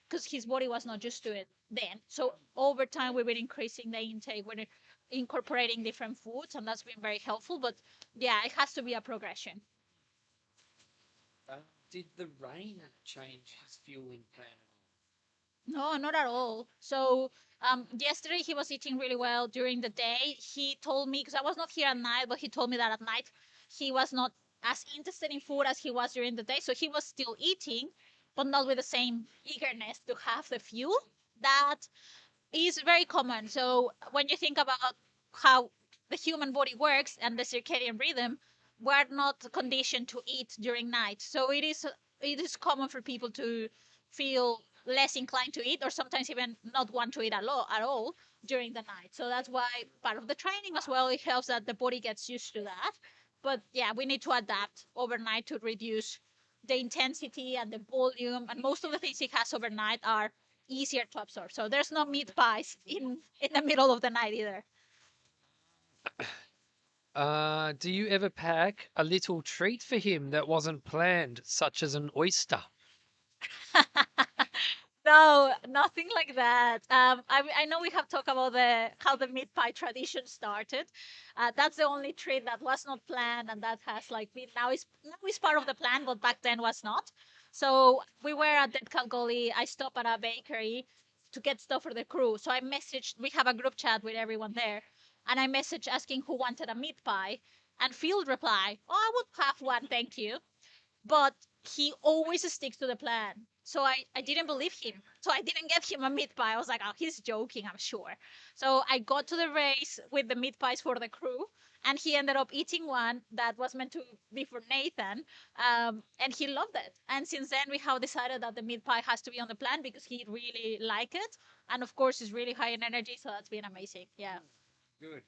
because his body was not used to it then. So over time, we've been increasing the intake, we're incorporating different foods, and that's been very helpful. But yeah, it has to be a progression. Did the rain change his fueling plan? No, not at all. So yesterday he was eating really well during the day. He told me, because I was not here at night, but he told me that at night he was not as interested in food as he was during the day. So he was still eating, but not with the same eagerness to have the fuel. That is very common. So when you think about how the human body works and the circadian rhythm, we're not conditioned to eat during night. So it is common for people to feel less inclined to eat, or sometimes even not want to eat at all during the night. So that's why part of the training as well, it helps that the body gets used to that. But yeah, we need to adapt overnight to reduce the intensity and the volume, and most of the things he has overnight are easier to absorb. So there's no meat pies in the middle of the night either. Do you ever pack a little treat for him that wasn't planned, such as an No, nothing like that. I know we have talked about how the meat pie tradition started. That's the only treat that was not planned, and that has like been now is part of the plan, but back then was not. So we were at Dead Kalgoorlie. I stopped at a bakery to get stuff for the crew. So I messaged. We have a group chat with everyone there, and I messaged asking who wanted a meat pie, and Phil replied, "Oh, I would have one, thank you." But he always sticks to the plan. So I didn't believe him. So I didn't get him a meat pie. I was like, oh, he's joking, I'm sure. So I got to the race with the meat pies for the crew, and he ended up eating one that was meant to be for Nathan, and he loved it. And since then, we have decided that the meat pie has to be on the plan because he really liked it, and of course, it's really high in energy. So that's been amazing. Yeah. Good.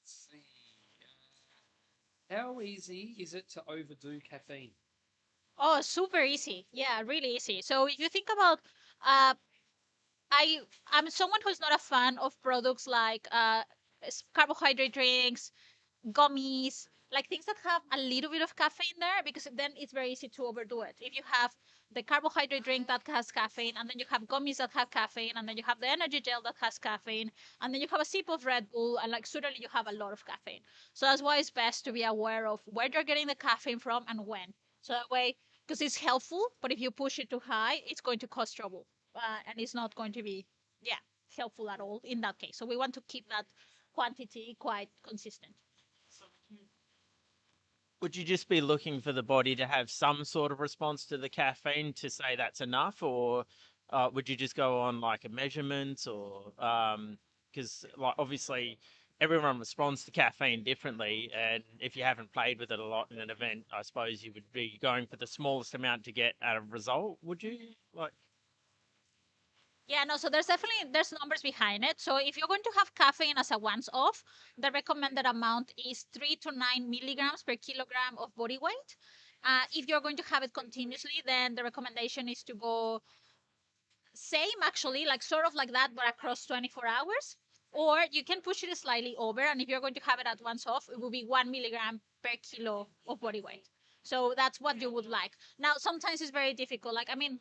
Let's see. How easy is it to overdo caffeine? Oh, super easy. Yeah, really easy. So if you think about, uh, I'm someone who's not a fan of products like carbohydrate drinks, gummies, like things that have a little bit of caffeine there, because then it's very easy to overdo it. If you have the carbohydrate drink that has caffeine, and then you have gummies that have caffeine, and then you have the energy gel that has caffeine, and then you have a sip of Red Bull, and like suddenly you have a lot of caffeine. So that's why it's best to be aware of where you're getting the caffeine from and when. So that way, because it's helpful, but if you push it too high, it's going to cause trouble, and it's not going to be, yeah, helpful at all in that case. So we want to keep that quantity quite consistent. Would you just be looking for the body to have some sort of response to the caffeine to say that's enough, or would you just go on like a measurement, or because like obviously everyone responds to caffeine differently, and if you haven't played with it a lot in an event, I suppose you would be going for the smallest amount to get out of result. Would you like? Yeah, no, so there's numbers behind it. So if you're going to have caffeine as a once off, the recommended amount is 3 to 9 milligrams per kilogram of body weight. If you're going to have it continuously, then the recommendation is to go same actually, like sort of like that, but across 24 hours. Or you can push it slightly over, and if you're going to have it at once off, it will be 1 milligram per kilo of body weight. So that's what you would like. Now, sometimes it's very difficult. Like, I mean,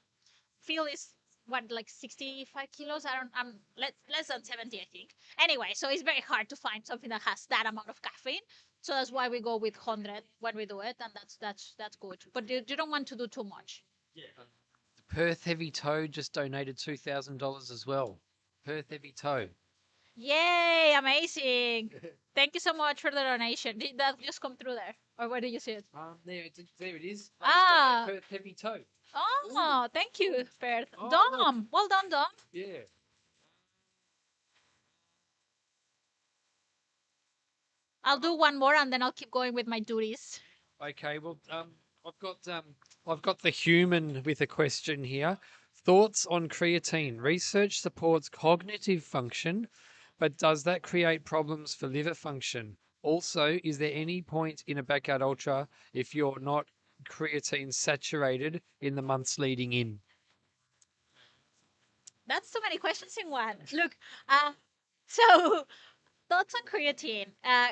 Phil is what, like 65 kilos? I'm less than 70, I think. Anyway, so it's very hard to find something that has that amount of caffeine. So that's why we go with 100 when we do it, and that's good. But you don't want to do too much. Perth Heavy Toe just donated $2,000 as well. Perth Heavy Toe. Yay! Amazing. Thank you so much for the donation. Did that just come through there, or where did you see it? There it is. Ah. Perth Heavy Toe. Oh, thank you, Perth. Oh, Dom, well done, Dom. Yeah. I'll do one more and then I'll keep going with my duties. Okay, well, I've got the human with a question here. Thoughts on creatine? Research supports cognitive function, but does that create problems for liver function? Also, is there any point in a backyard ultra if you're not creatine saturated in the months leading in? That's so many questions in one. Look, so thoughts on creatine.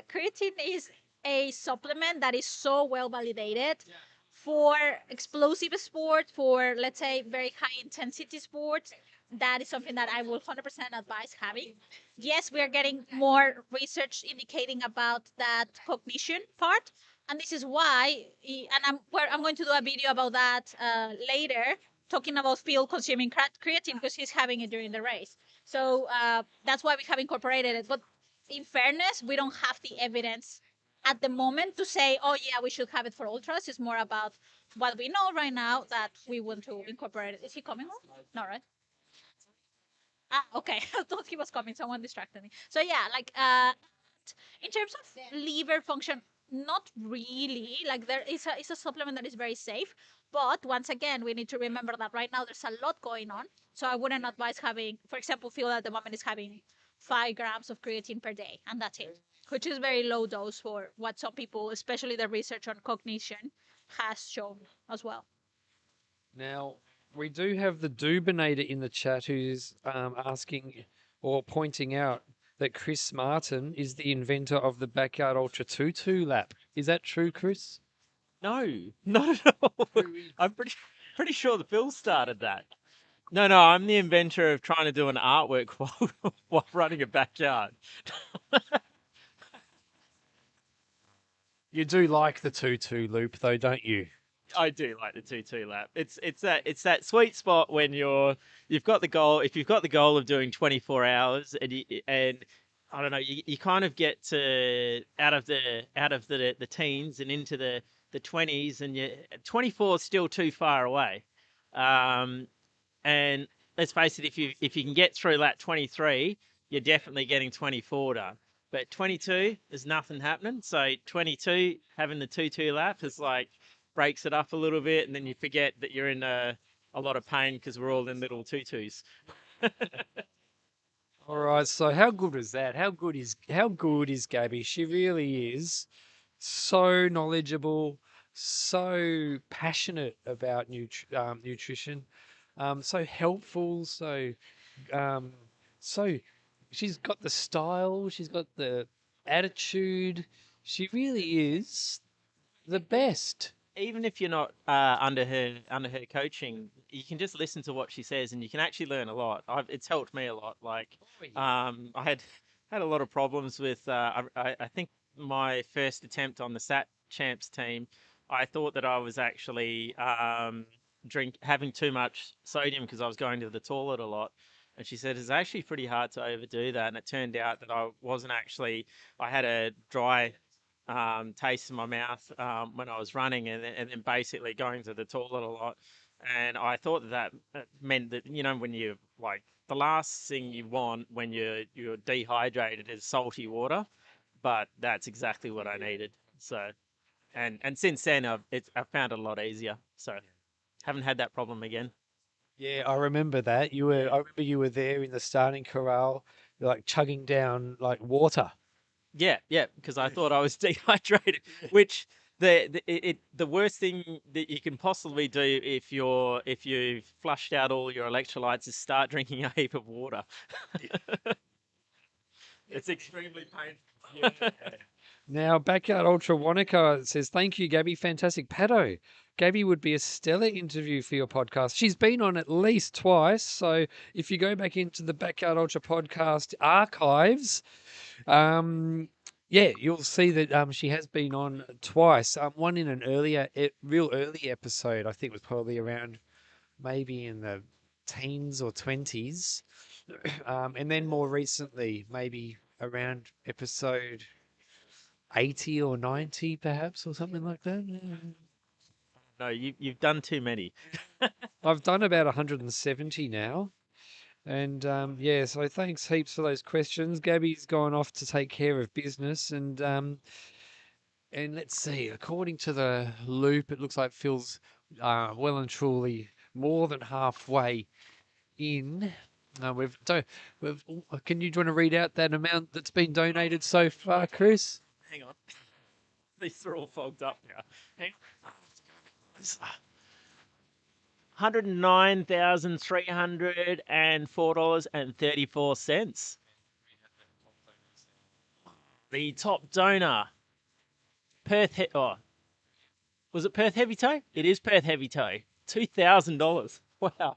Creatine is a supplement that is so well validated for explosive sport, for let's say very high intensity sports. That is something that I will 100% advise having. Yes, we are getting more research indicating about that cognition part, and this is why. And I'm going to do a video about that later, talking about Phil consuming creatine because he's having it during the race. So that's why we have incorporated it. But in fairness, we don't have the evidence at the moment to say, oh yeah, we should have it for ultras. It's more about what we know right now that we want to incorporate it. Is he coming home? No, right? Ah, okay. I thought he was coming. Someone distracted me. So yeah, like in terms of liver function, not really. Like there is it's a supplement that is very safe. But once again, we need to remember that right now there's a lot going on. So I wouldn't advise having, for example, Phil at the moment is having 5 grams of creatine per day, and that's it, which is very low dose for what some people, especially the research on cognition, has shown as well. Now, we do have the Dubinator in the chat who's asking or pointing out that Chris Martin is the inventor of the Backyard Ultra 2-2 lap. Is that true, Chris? No, not at all. I'm pretty sure the Phil started that. No, I'm the inventor of trying to do an artwork while running a backyard. You do like the 2-2 loop, though, don't you? I do like the 2-2 lap. It's that sweet spot when you've got the goal. If you've got the goal of doing 24 hours, and I don't know, you kind of get to out of the teens and into the 20s, and 24 is still too far away. And let's face it, if you can get through lap 23, you're definitely getting 24 done. But 22, there's nothing happening. So 22, having the 2-2 lap is like breaks it up a little bit, and then you forget that you're in a lot of pain because we're all in little 2-2s. All right, so how good was that? How good is Gabby? She really is so knowledgeable, so passionate about nutrition, so helpful, so she's got the style, she's got the attitude. She really is the best. Even if you're not under her coaching, you can just listen to what she says, and you can actually learn a lot. It's helped me a lot. Like, I had a lot of problems with. I think my first attempt on the Sat Champs team, I thought that I was actually having too much sodium because I was going to the toilet a lot. And she said it's actually pretty hard to overdo that. And it turned out that I wasn't actually. I had a dry taste in my mouth when I was running, and then basically going to the toilet a lot. And I thought that meant that, when you like, the last thing you want when you're dehydrated is salty water, but that's exactly what I needed. So, and since then I've found it a lot easier. So, haven't had that problem again. Yeah, I remember that. I remember you were there in the starting corral, like chugging down like water. Yeah, yeah, because I thought I was dehydrated, which the worst thing that you can possibly do if you've flushed out all your electrolytes is start drinking a heap of water. It's extremely painful. Now, Backyard Ultra Wanaka says, thank you, Gabby. Fantastic. Pato, Gabby would be a stellar interview for your podcast. She's been on at least twice. So if you go back into the Backyard Ultra podcast archives, yeah, you'll see that she has been on twice. One in an real early episode, I think was probably around maybe in the teens or 20s. And then more recently, maybe around episode 80 or 90 perhaps, or something like that. No, you've done too many. I've done about 170 now. And yeah, so thanks heaps for those questions. Gabby's gone off to take care of business, and let's see, according to the loop, it looks like Phil's well and truly more than halfway in. Can you want to read out that amount that's been donated so far, Chris? Hang on. These are all fogged up now. Hang on. $109,304.34. The top donor, was it Perth Heavy Toe? It is Perth Heavy Toe. $2,000. Wow.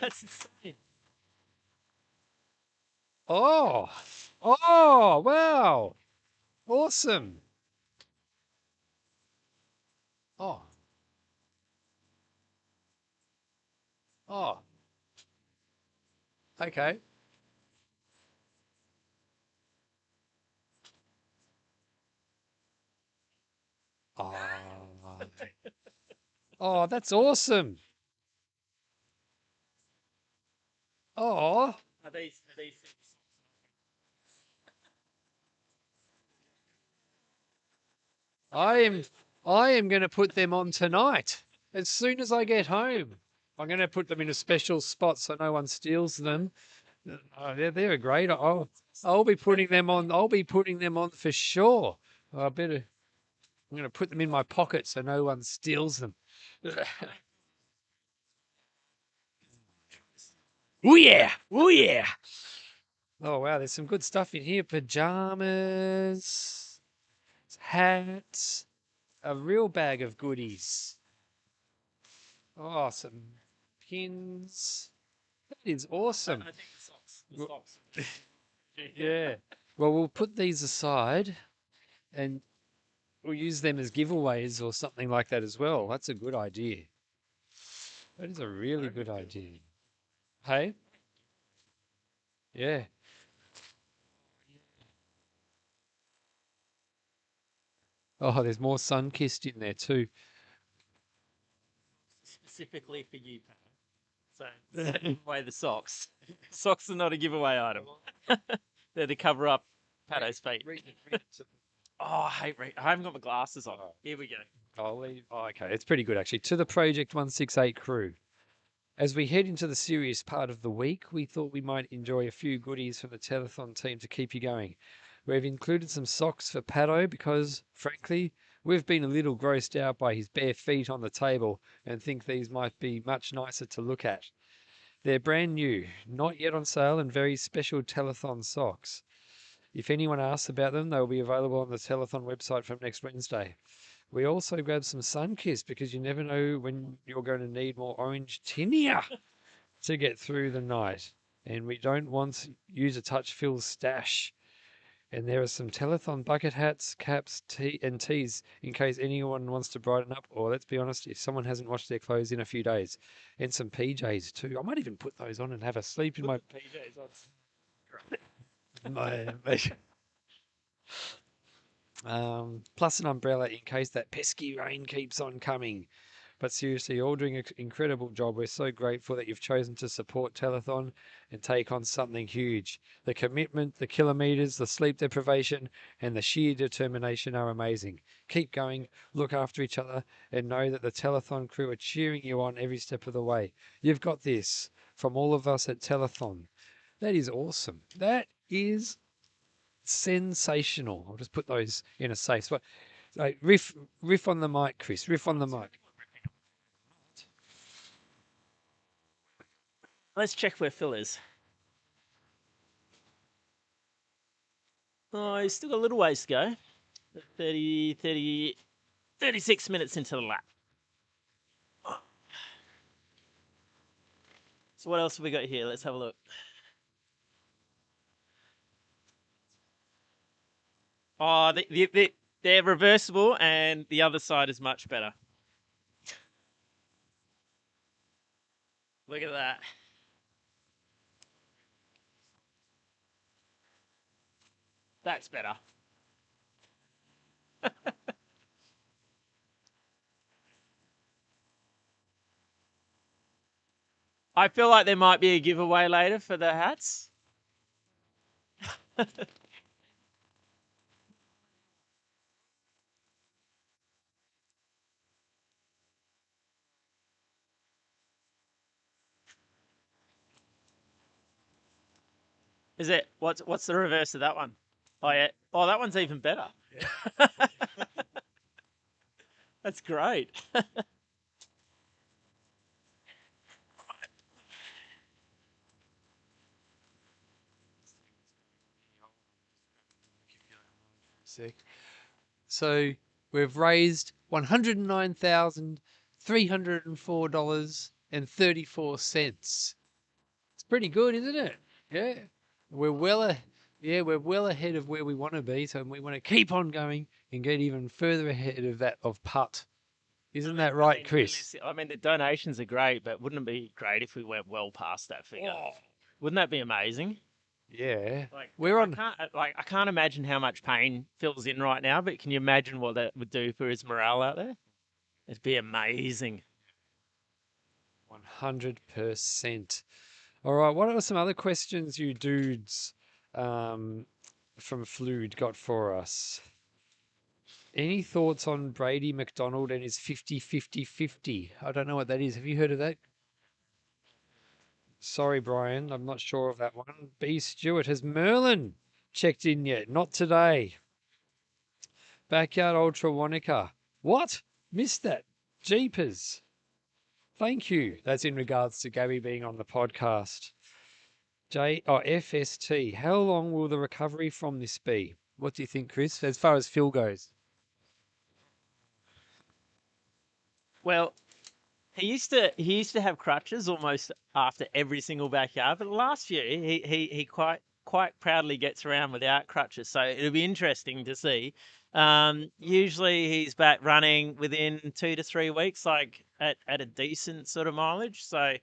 That's insane. Oh, wow. Awesome. Oh. Okay. Oh, that's awesome. Oh. Are these I am going to put them on tonight. As soon as I get home, I'm going to put them in a special spot so no one steals them. They're great. I'll be putting them on. I'll be putting them on for sure. I'm going to put them in my pocket so no one steals them. Oh yeah! Oh yeah! Oh wow, there's some good stuff in here. Pajamas, hats, a real bag of goodies. Oh, some pins. That is awesome. I think the socks. Yeah. Well, we'll put these aside and we'll use them as giveaways or something like that as well. That's a good idea. That is a really good idea. Hey? Yeah. Oh, there's more sun-kissed in there too. Specifically for you, Pat. So, give away the socks. Socks are not a giveaway item. They're to cover up Pato's feet. Oh, I hate reading. I haven't got my glasses on. Here we go. Oh, okay. It's pretty good, actually. To the Project 168 crew. As we head into the serious part of the week, we thought we might enjoy a few goodies from the Telethon team to keep you going. We've included some socks for Pato because, frankly, we've been a little grossed out by his bare feet on the table and think these might be much nicer to look at. They're brand new, not yet on sale, and very special Telethon socks. If anyone asks about them, they'll be available on the Telethon website from next Wednesday. We also grabbed some Sunkist because you never know when you're going to need more orange tinea to get through the night. And we don't want you to touch Phil's stash. And there are some Telethon bucket hats, caps, and tees in case anyone wants to brighten up. Or let's be honest, if someone hasn't washed their clothes in a few days. And some PJs too. I might even put those on and have a sleep in my PJs on. plus an umbrella in case that pesky rain keeps on coming. But seriously, you're all doing an incredible job. We're so grateful that you've chosen to support Telethon and take on something huge. The commitment, the kilometres, the sleep deprivation, and the sheer determination are amazing. Keep going, look after each other, and know that the Telethon crew are cheering you on every step of the way. You've got this from all of us at Telethon. That is awesome. That is sensational. I'll just put those in a safe spot. So riff on the mic, Chris. Riff on the mic. Let's check where Phil is. Oh, he's still got a little ways to go. 36 minutes into the lap. So what else have we got here? Let's have a look. Oh, they're reversible, and the other side is much better. Look at that. That's better. I feel like there might be a giveaway later for the hats. Is it? What's the reverse of that one? Oh yeah. Oh, that one's even better. That's great. So we've raised $109,304.34. It's pretty good, isn't it? Yeah. We're well ahead of where we want to be, so we want to keep on going and get even further ahead of that of putt. Isn't that right, Chris? I mean, the donations are great, but wouldn't it be great if we went well past that figure? Wouldn't that be amazing? Yeah. Like We're on. I can't imagine how much pain Phil's in right now, but can you imagine what that would do for his morale out there? It'd be amazing. 100%. All right. What are some other questions you dudes from Flood got for us? Any thoughts on Brady McDonald and his 50-50-50? I don't know what that is. Have you heard of that? Sorry, Brian. I'm not sure of that one. B. Stewart, has Merlin checked in yet? Not today. Backyard Ultra Wanaka. What? Missed that. Jeepers. Thank you. That's in regards to Gabby being on the podcast. FST. How long will the recovery from this be? What do you think, Chris, as far as Phil goes? Well, he used to have crutches almost after every single backyard, but last year he quite proudly gets around without crutches. So it'll be interesting to see. Usually he's back running within 2 to 3 weeks, like at a decent sort of mileage. So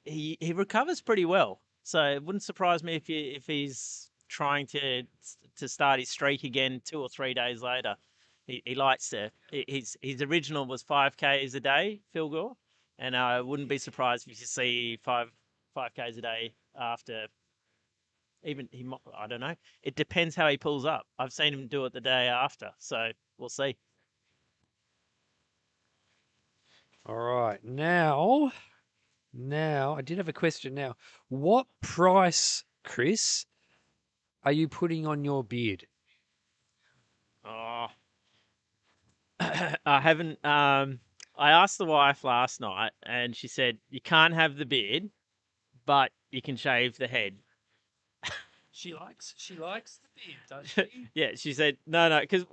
he recovers pretty well. So it wouldn't surprise me if he's trying to start his streak again 2 or 3 days later. He likes to. His original was 5Ks a day, Phil Gore, and I wouldn't be surprised if you see 5Ks a day after. Even I don't know. It depends how he pulls up. I've seen him do it the day after, so we'll see. All right, now I did have a question. Now, what price, Chris, are you putting on your beard? Oh, I haven't. I asked the wife last night, and she said you can't have the beard, but you can shave the head. She likes the beard, does she? Yeah, she said no, because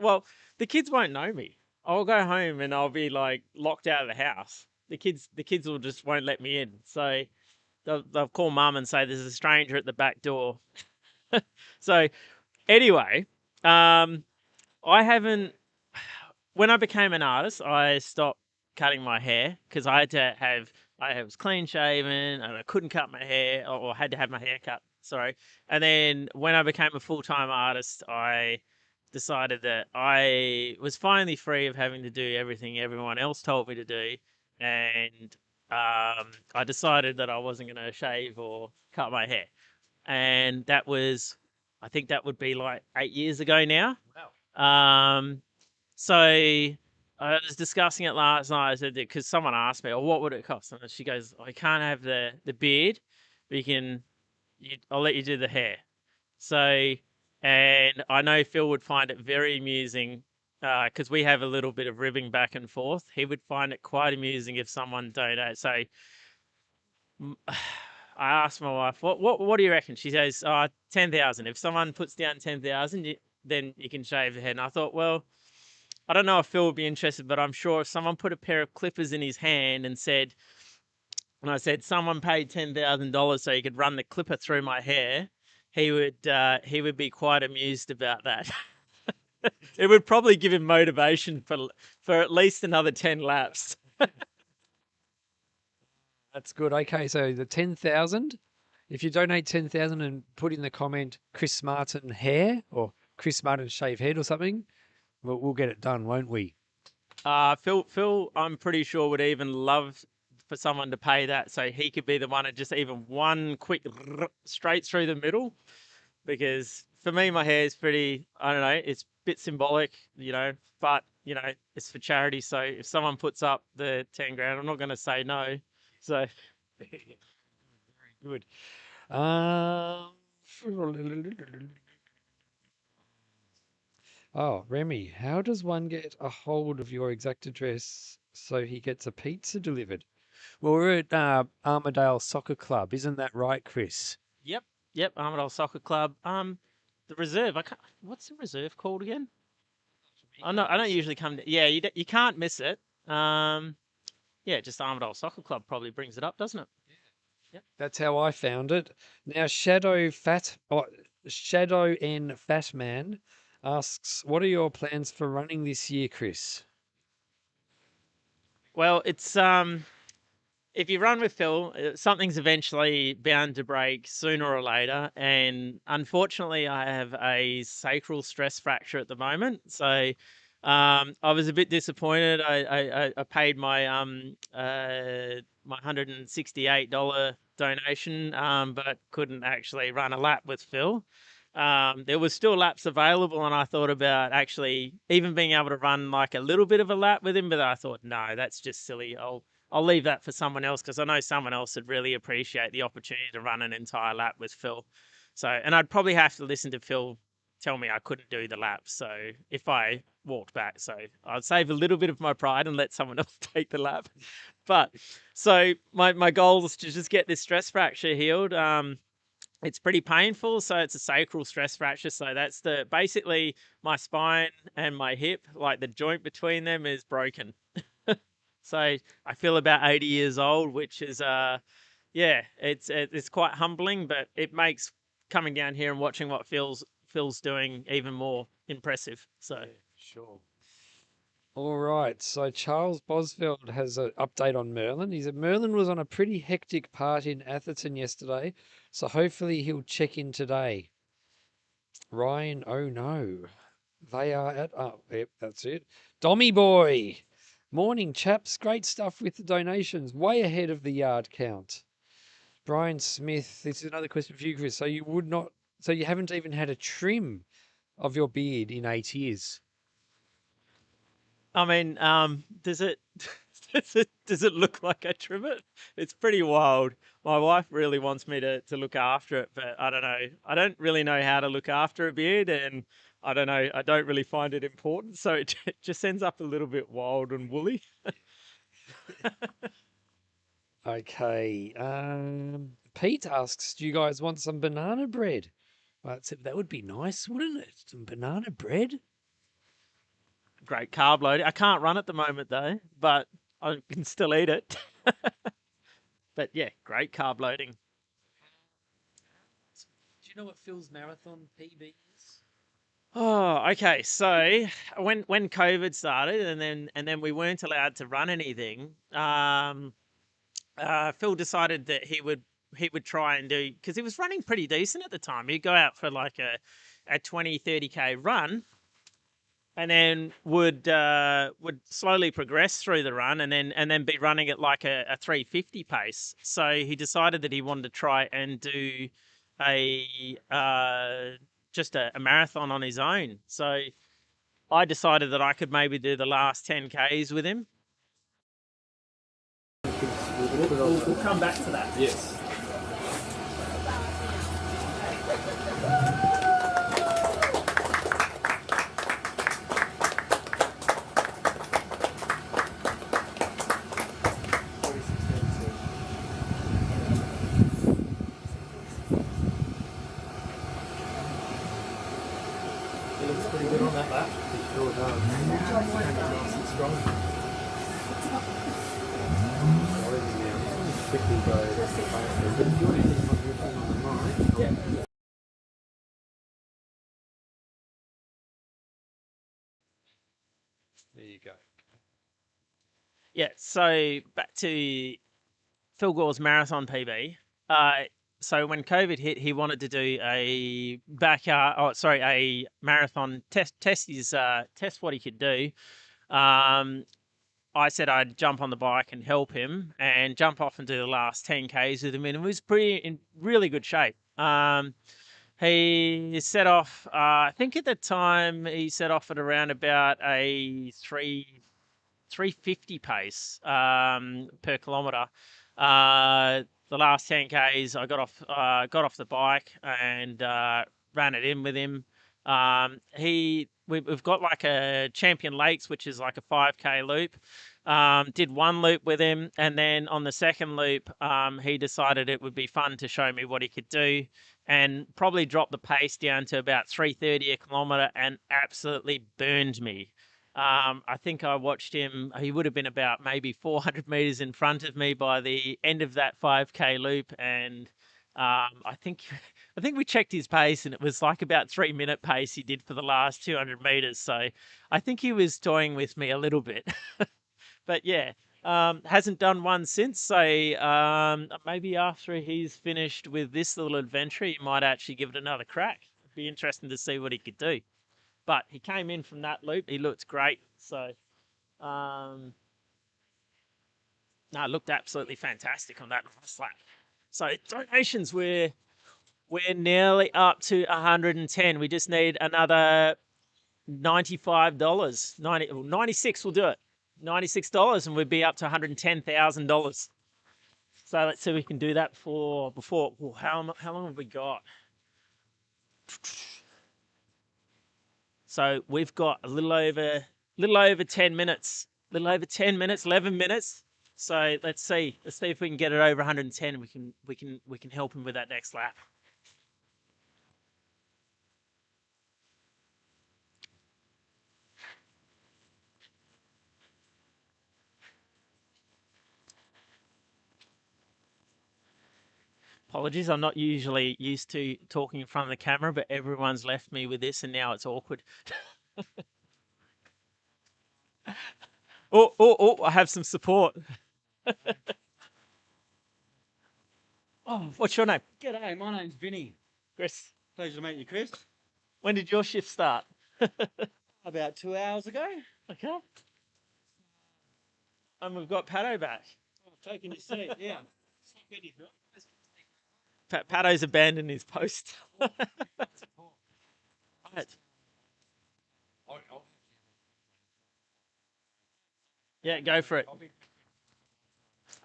the kids won't know me. I'll go home and I'll be like locked out of the house. The kids will just won't let me in. So they'll call mum and say there's a stranger at the back door. So anyway, I haven't. When I became an artist, I stopped cutting my hair because I was clean shaven and I couldn't cut my hair or had to have my hair cut. Sorry. And then when I became a full-time artist, I decided that I was finally free of having to do everything everyone else told me to do, and I decided that I wasn't going to shave or cut my hair, and that was, I think that would be like 8 years ago now. Wow. So I was discussing it last night. I said, because someone asked me, "Oh, what would it cost?" And she goes, "I can't have the beard, but I'll let you do the hair." So, and I know Phil would find it very amusing because we have a little bit of ribbing back and forth. He would find it quite amusing if someone donated. So, I asked my wife, "What do you reckon?" She says, 10,000. If someone puts down 10,000, then you can shave the head. And I thought, well, I don't know if Phil would be interested, but I'm sure if someone put a pair of clippers in his hand and I said, someone paid $10,000 so he could run the clipper through my hair, he would be quite amused about that. It would probably give him motivation for at least another 10 laps. That's good. Okay, so the 10,000. If you donate 10,000 and put in the comment Chris Martin hair or Chris Martin shave head or something, we'll get it done, won't we? Phil, I'm pretty sure would even love for someone to pay that so he could be the one at just even one quick straight through the middle. Because for me, my hair is pretty, I don't know, it's a bit symbolic, but, it's for charity. So if someone puts up the 10 grand, I'm not going to say no. So. Very good. Oh, Remy, how does one get a hold of your exact address so he gets a pizza delivered? Well, we're at Armadale Soccer Club. Isn't that right, Chris? Yep, Armadale Soccer Club. The reserve, what's the reserve called again? I don't usually come to, yeah, you can't miss it. Yeah, just Armadale Soccer Club probably brings it up, doesn't it? Yep. That's how I found it. Now, Shadow N Fat Man asks, what are your plans for running this year, Chris? Well, it's if you run with Phil, something's eventually bound to break sooner or later. And unfortunately, I have a sacral stress fracture at the moment. So I was a bit disappointed. I paid my my $168 donation, but couldn't actually run a lap with Phil. There was still laps available, and I thought about actually even being able to run like a little bit of a lap with him, but I thought, no, that's just silly. I'll leave that for someone else because I know someone else would really appreciate the opportunity to run an entire lap with Phil. So, and I'd probably have to listen to Phil tell me I couldn't do the lap. So if I walked back, so I'd save a little bit of my pride and let someone else take the lap. But so my goal is to just get this stress fracture healed. It's pretty painful. So it's a sacral stress fracture. So that's basically my spine and my hip, like the joint between them is broken. So I feel about 80 years old, which is, it's quite humbling, but it makes coming down here and watching what Phil's doing even more impressive. So yeah, sure. All right. So Charles Bosveld has an update on Merlin. He said Merlin was on a pretty hectic part in Atherton yesterday, so hopefully he'll check in today. Ryan, oh no. They are at, yep, that's it. Dommy boy. Morning, chaps. Great stuff with the donations. Way ahead of the yard count. Brian Smith, this is another question for you, Chris. So you haven't even had a trim of your beard in 8 years? I mean, does it look like I trim it? It's pretty wild. My wife really wants me to look after it, but I don't know. I don't really know how to look after a beard, and I don't know. I don't really find it important, so it just ends up a little bit wild and woolly. Okay. Pete asks, do you guys want some banana bread? Well, that would be nice, wouldn't it? Some banana bread? Great carb loading. I can't run at the moment though, but I can still eat it. But yeah, great carb loading. Do you know what Phil's marathon PB is? Oh, okay. So when COVID started, and then we weren't allowed to run anything, Phil decided that he would try and do, because he was running pretty decent at the time. He'd go out for like a 20, 30K run, and then would slowly progress through the run, and then be running at like a 350 pace. So he decided that he wanted to try and do a just a marathon on his own. So I decided that I could maybe do the last 10 Ks with him. We'll come back to that. Yes. He looks pretty good on that lap. He sure does. Nice and strong. Quickly go. But if you want anything on the line, yeah. There you go. Yeah, so back to Phil Gore's marathon PB. So when COVID hit, he wanted to do a a marathon test what he could do. I said I'd jump on the bike and help him and jump off and do the last 10 Ks with him, and it was in really good shape. He set off, I think at the time he set off at around about a 350 pace per kilometre. The last 10 Ks, I got off the bike and ran it in with him. We've got like a Champion Lakes, which is like a 5K loop. Did one loop with him, and then on the second loop, he decided it would be fun to show me what he could do, and probably dropped the pace down to about 330 a kilometre and absolutely burned me. I think I watched him, he would have been about maybe 400 metres in front of me by the end of that 5K loop, and I think we checked his pace, and it was like about 3-minute pace he did for the last 200 metres. So I think he was toying with me a little bit. But yeah, hasn't done one since. So maybe after he's finished with this little adventure, he might actually give it another crack. It'd be interesting to see what he could do. But he came in from that loop. He looked great. So no, it looked absolutely fantastic on that last lap. So donations, we're nearly up to 110. We just need another $95. 96 will do it. $96, and we'd be up to $110,000. So let's see if we can do that before. Well, how long have we got? So we've got a little over 10 minutes. 11 minutes. So let's see if we can get it over 110. We can help him with that next lap. Apologies, I'm not usually used to talking in front of the camera, but everyone's left me with this, and now it's awkward. Oh, I have some support. Oh, what's your name? G'day, my name's Vinny. Chris. Pleasure to meet you, Chris. When did your shift start? About 2 hours ago. Okay. And we've got Pato back. Oh, taking your seat, yeah. Pato's abandoned his post. Right. Yeah, go for it.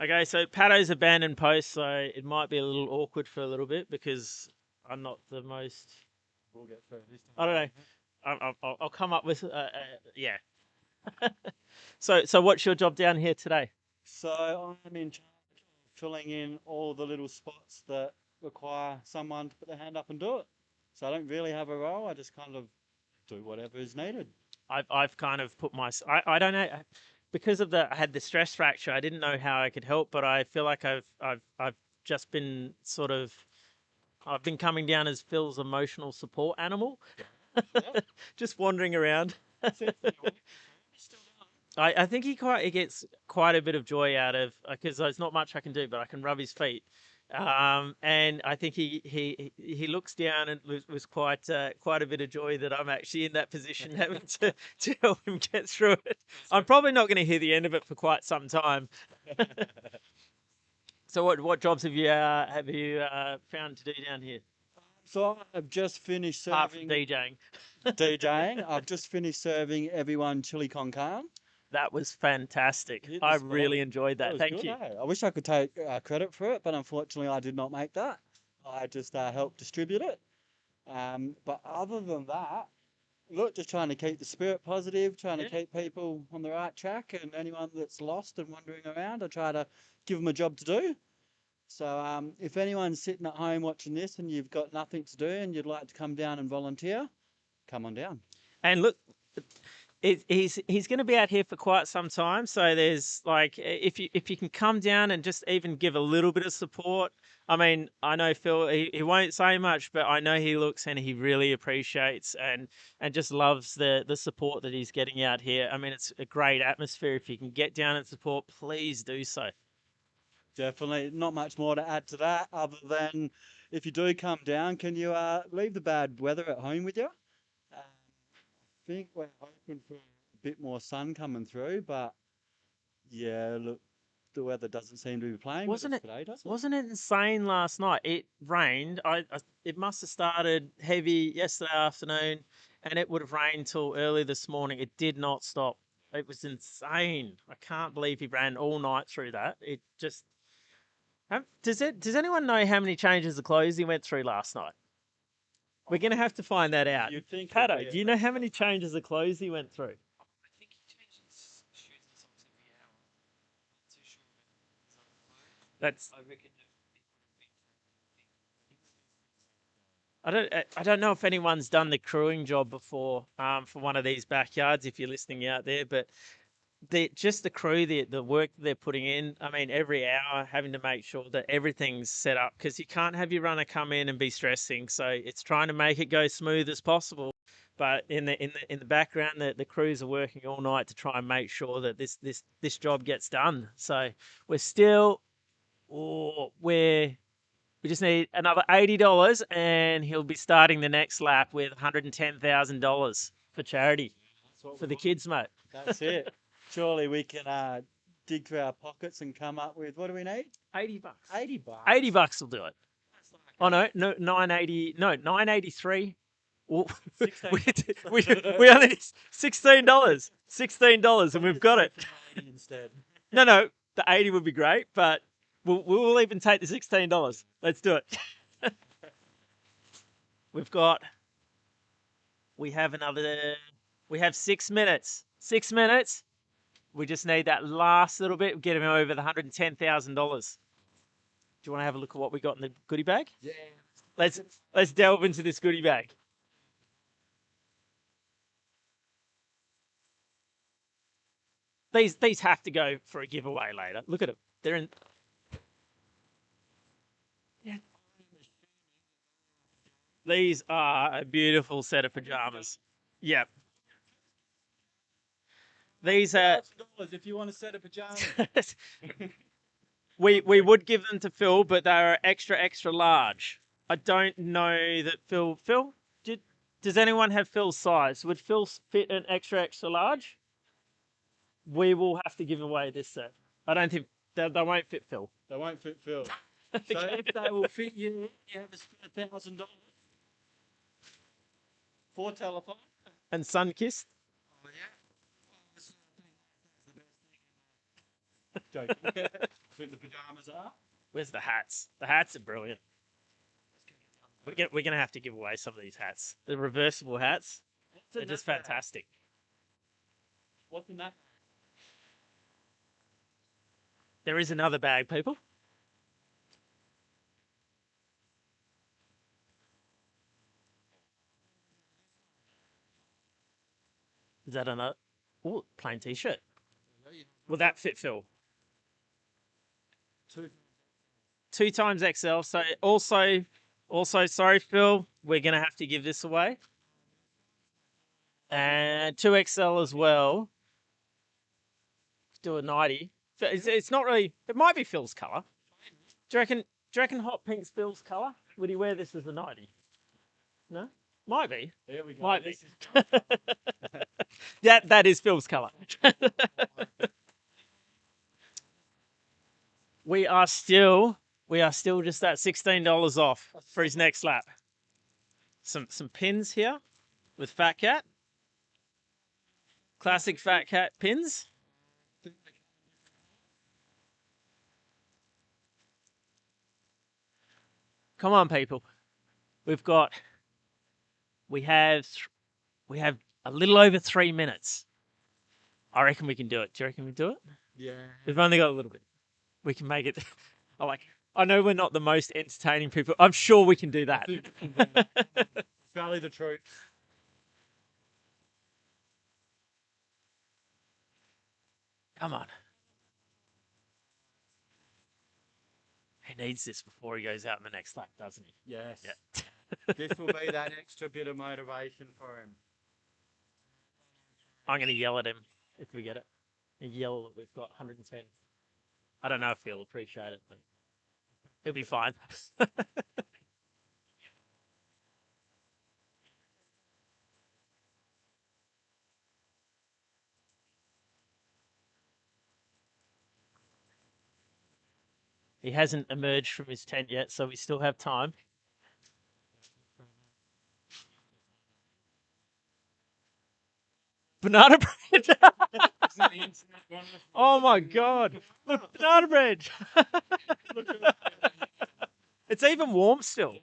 Okay, so Pato's abandoned post, so it might be a little awkward for a little bit because I'm not the most. We'll get through this time. I don't know. I'll come up with yeah. So what's your job down here today? So I'm in charge of filling in all the little spots that require someone to put their hand up and do it. So I don't really have a role. I just kind of do whatever is needed. I've kind of put my I don't know, because of I had the stress fracture. I didn't know how I could help, but I feel like I've just been sort of I've been coming down as Phil's emotional support animal, just wandering around. I think he gets quite a bit of joy out of, because there's not much I can do, but I can rub his feet. And I think he looks down and was quite quite a bit of joy that I'm actually in that position, having to help him get through it. I'm probably not going to hear the end of it for quite some time. So what jobs have you found to do down here? So I've just finished Apart from serving DJing. DJing. I've just finished serving everyone chili con carne. That was fantastic. Hit the I spot. really enjoyed that. was Thank good, you. eh? I wish I could take credit for it, but unfortunately I did not make that. I just helped distribute it. But other than that, look, just trying to keep the spirit positive, trying to keep people on the right track, and anyone that's lost and wandering around, I try to give them a job to do. So if anyone's sitting at home watching this and you've got nothing to do and you'd like to come down and volunteer, come on down. And look, he's going to be out here for quite some time. So there's like, if you can come down and just even give a little bit of support. I mean, I know Phil, he won't say much, but I know he looks and he really appreciates and just loves the support that he's getting out here. I mean, it's a great atmosphere. If you can get down and support, please do so. Definitely. Not much more to add to that other than if you do come down, can you leave the bad weather at home with you? I think we're hoping for a bit more sun coming through, but yeah, look, the weather doesn't seem to be playing with us today, does it? Wasn't it insane last night? It rained. It must have started heavy yesterday afternoon, and it would have rained till early this morning. It did not stop. It was insane. I can't believe he ran all night through that. It just does anyone know how many changes of clothes he went through last night? We're gonna have to find that out. You'd think Pato, do you know how many changes of clothes he went through? I think he changes shoes and socks every hour. Not too sure about That's I reckon I don't know if anyone's done the crewing job before for one of these backyards. If you're listening out there, but just the crew, the work they're putting in. I mean, every hour having to make sure that everything's set up because you can't have your runner come in and be stressing. So it's trying to make it go smooth as possible. But in the background, the crews are working all night to try and make sure that this job gets done. So we're still, we just need another $80 and he'll be starting the next lap with $110,000 for charity for the kids, mate. That's it. Surely we can dig through our pockets and come up with, what do we need? $80. $80. $80 will do it. Oh no, 980. No, 983. Well, we only need $16. $16, and we've got it. Instead. No, the 80 would be great, but we'll even take the $16. Let's do it. We have 6 minutes. 6 minutes. We just need that last little bit, get him over the $110,000. Do you want to have a look at what we got in the goodie bag? Yeah. Let's delve into this goodie bag. These have to go for a giveaway later. Look at them. They're in. Yeah. These are a beautiful set of pajamas. Yep. These are. If you want a set of pajamas. We would give them to Phil, but they are extra large. I don't know that Phil. Does anyone have Phil's size? Would Phil fit an extra large? We will have to give away this set. I don't think they won't fit Phil. They won't fit Phil. So if they will fit you, you have a spare $1,000 for Telethon. And Sunkissed. Oh yeah. Joking. Think the pajamas are. Where's the hats? The hats are brilliant. We're gonna have to give away some of these hats. The reversible hats. They're just fantastic. What's in that? There is another bag, people. Is that another? Oh, plain t-shirt. Will that fit Phil? 2 times XL. So also, sorry, Phil, we're going to have to give this away. And 2XL as well. Do a 90. It's not really, it might be Phil's colour. Do you reckon Do you reckon hot pink's Phil's colour? Would he wear this as a 90? No? Might be. There we go. Might be. This is Yeah, that is Phil's colour. we are still just at $16 off for his next lap. Some pins here with Fat Cat. Classic Fat Cat pins. Come on, people. We have a little over 3 minutes. I reckon we can do it. Do you reckon we do it? Yeah. We've only got a little bit. We can make it. I know we're not the most entertaining people. I'm sure we can do that. Valley the truth. Come on. He needs this before he goes out in the next lap, doesn't he? Yes. Yeah. This will be that extra bit of motivation for him. I'm going to yell at him if we get it. Yell that we've got 110. I don't know if he'll appreciate it, but he'll be fine. He hasn't emerged from his tent yet, so we still have time. Banana bread. Oh my God. Look, banana bread. It's even warm still.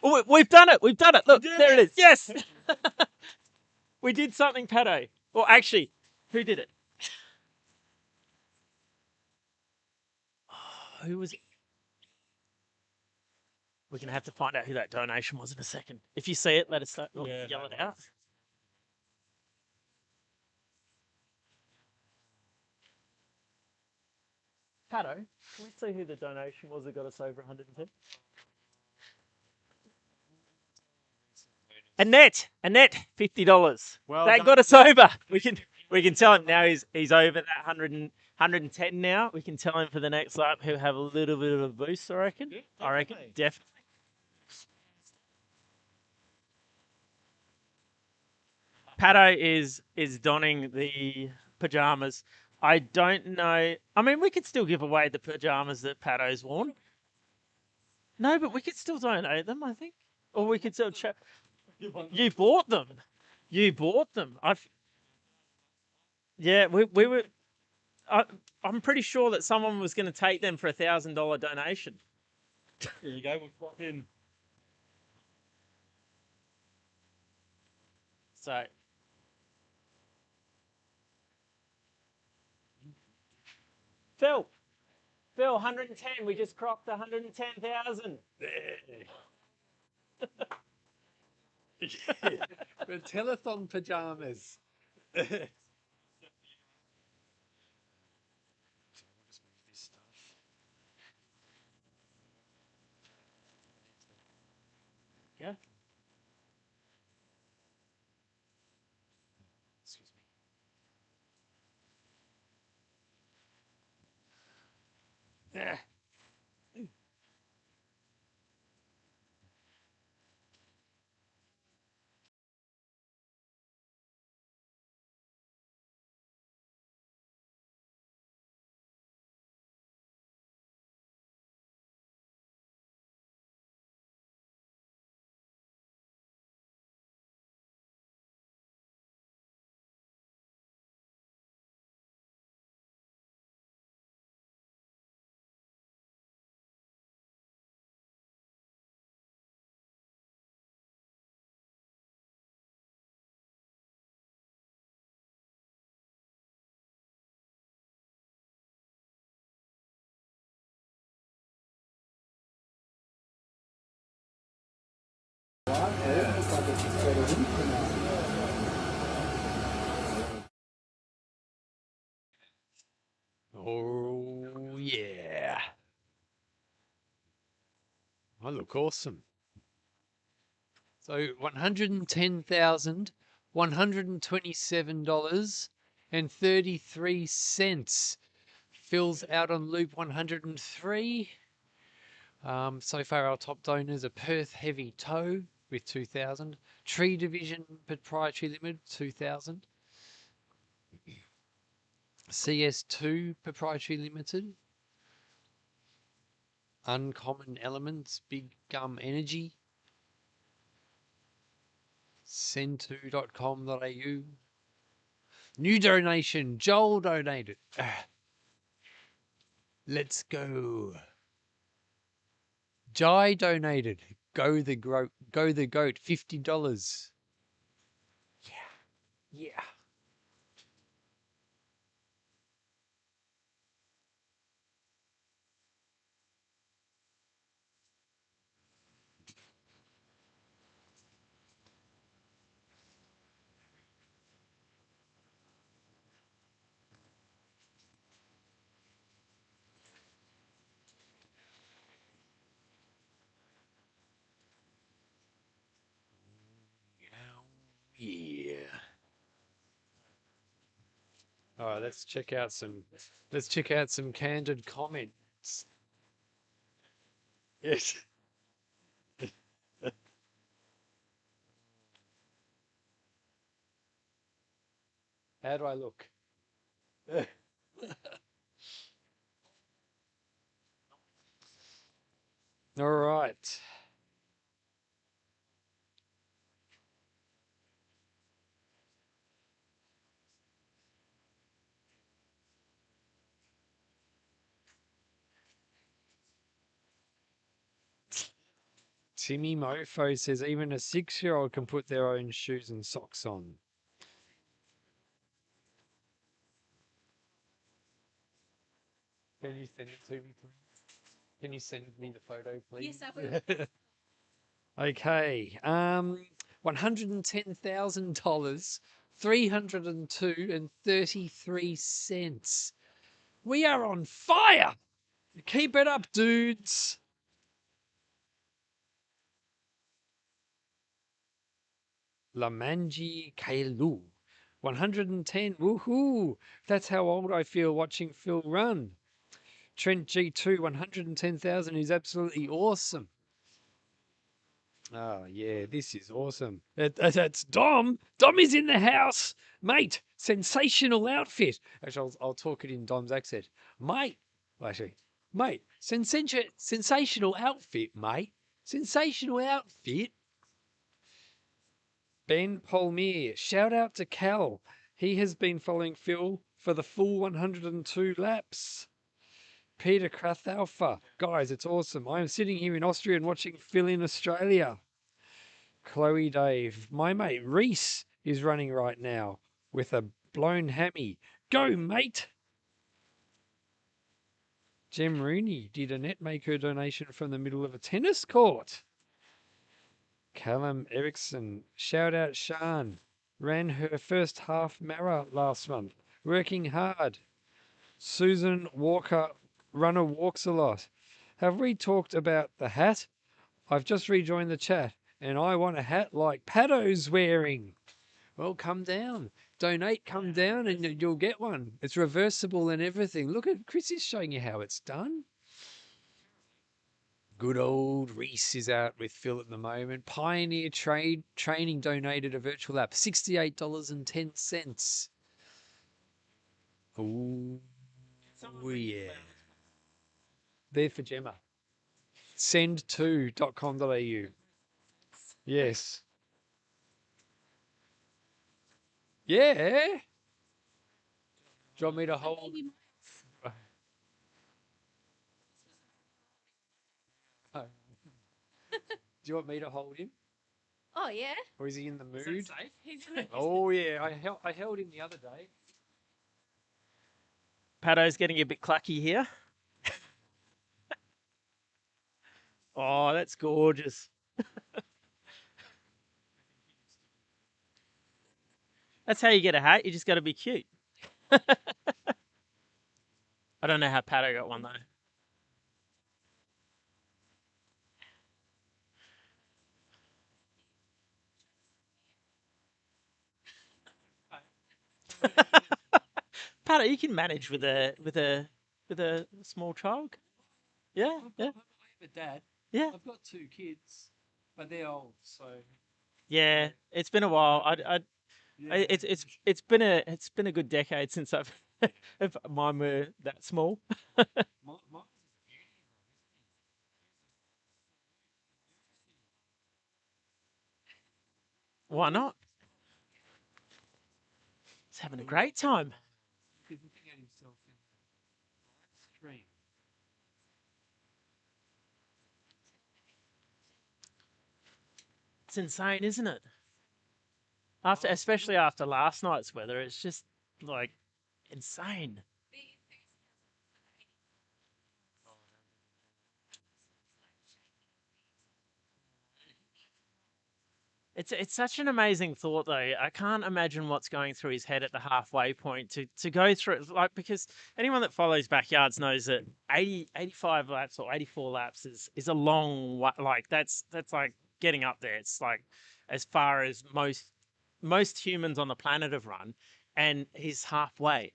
Oh, we've done it. We've done it. Look, there it is. Yes. We did something, Pato. Well, actually, who did it? Oh, who was it? We're going to have to find out who that donation was in a second. If you see it, let us know. We'll yell it out. Pato, can we see who the donation was that got us over 110? Annette, $50. Well that done. got us over. We can tell him now he's over that 110 now. We can tell him for the next lap he'll have a little bit of a boost, I reckon. Yeah, I reckon, definitely. Pato is donning the pajamas. I don't know. I mean, we could still give away the pajamas that Pato's worn. No, but we could still donate them, I think. Or we could still check. You bought them. You bought them. Yeah, we were. I'm pretty sure that someone was going to take them for $1,000 donation. There you go. We'll swap in. So. Phil, 110. We just cropped 110,000. The telethon pajamas. Yeah. Excuse me. Yeah. Oh, yeah. I look awesome. So 110,000 $127.33. Phil's out on loop 103. So far our top donors are Perth Heavy Tow with 2,000. Tree Division Proprietary Limited, 2,000. CS2 Proprietary Limited. Uncommon Elements, Big Gum Energy. send2.com.au. New donation, Joel donated. Let's go. Jai donated. Go the goat, $50. Yeah. Yeah. All right, let's check out some candid comments. Yes. How do I look? All right. Timmy Mofo says even a 6-year-old can put their own shoes and socks on. Can you send it to me, please? Can you send me the photo, please? Yes, I will. Okay. $110,000, 302.33. We are on fire. Keep it up, dudes. Lamanji Kailu. 110. Woohoo! That's how old I feel watching Phil run. Trent G2, 110,000 is absolutely awesome. Oh, yeah, this is awesome. That's Dom. Dom is in the house. Mate, sensational outfit. Actually, I'll talk it in Dom's accent. Mate, sensational outfit, mate. Sensational outfit. Ben Polmere, shout out to Cal. He has been following Phil for the full 102 laps. Peter Krathalfa, guys, it's awesome. I am sitting here in Austria and watching Phil in Australia. Chloe Dave, my mate Reese is running right now with a blown hammy. Go, mate! Jem Rooney did a net maker donation from the middle of a tennis court. Callum Erickson, shout out Shan, ran her first half mara last month, working hard. Susan Walker, runner walks a lot. Have we talked about the hat? I've just rejoined the chat and I want a hat like Paddo's wearing. Well, come down. Donate, come down and you'll get one. It's reversible and everything. Look at Chris is showing you how it's done. Good old Reese is out with Phil at the moment. Pioneer Training donated a virtual app, $68.10. Ooh, yeah. There for Gemma. Send2.com.au. Yes. Yeah. Do you want me to hold? Do you want me to hold him? Oh, yeah. Or is he in the mood? He's in the Oh yeah, I held him the other day. Paddo's getting a bit clucky here. Oh, that's gorgeous. That's how you get a hat. You just got to be cute. I don't know how Paddo got one though. Pat, you can manage with a small child. Yeah, yeah, I have a dad. yeah, I've got 2 kids, but they're old, so yeah. It's been a while. It's been a good decade since I've if mine were that small. my Why not? He's having a great time. he's looking at himself in the live stream. It's insane, isn't it? Especially after last night's weather, it's just like insane. It's such an amazing thought though. I can't imagine what's going through his head at the halfway point to go through it, like, because anyone that follows backyards knows that 85 laps or 84 laps is a long like that's like getting up there. It's like as far as most humans on the planet have run, and he's halfway.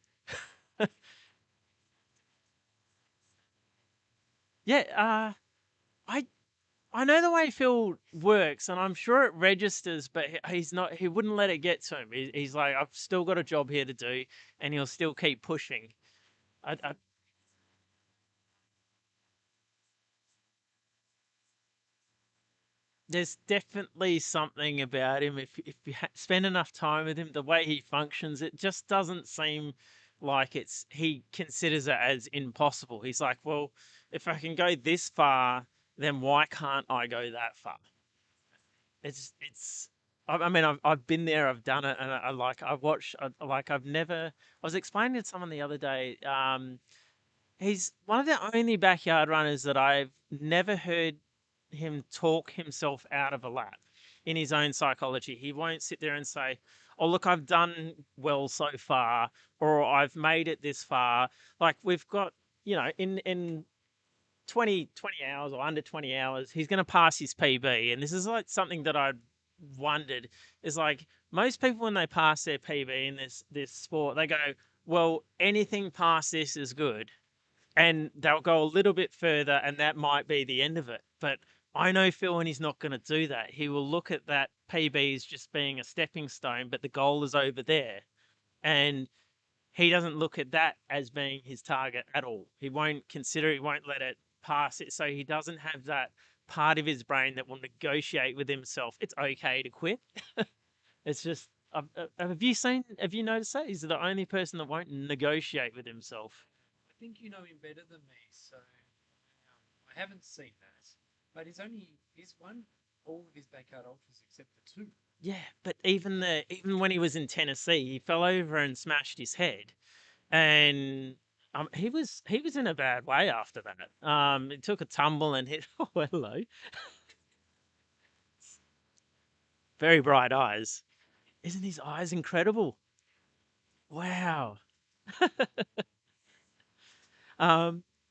Yeah, I I know the way Phil works, and I'm sure it registers, but he's not. He wouldn't let it get to him. He's like, I've still got a job here to do, and he'll still keep pushing. I There's definitely something about him. If you spend enough time with him, the way he functions, it just doesn't seem like he considers it as impossible. He's like, well, if I can go this far, then why can't I go that far? It's. I mean, I've been there, I've done it, and I've watched. I've never. I was explaining to someone the other day. He's one of the only backyard runners that I've never heard him talk himself out of a lap in his own psychology. He won't sit there and say, "Oh, look, I've done well so far," or "I've made it this far." Like we've got, in 20 hours or under 20 hours, he's going to pass his PB. And this is like something that I wondered is like most people when they pass their PB in this sport, they go, well, anything past this is good. And they'll go a little bit further and that might be the end of it. But I know Phil and he's not going to do that. He will look at that PB as just being a stepping stone, but the goal is over there. And he doesn't look at that as being his target at all. He won't let it pass it. So he doesn't have that part of his brain that will negotiate with himself. It's okay to quit. It's just, have you noticed that? He's the only person that won't negotiate with himself. I think you know him better than me, so I haven't seen that. But he's won all of his backyard ultras except for 2. Yeah, but even when he was in Tennessee, he fell over and smashed his head, and he was in a bad way after that. He took a tumble and hit. Oh, hello. Very bright eyes. Isn't his eyes incredible? Wow.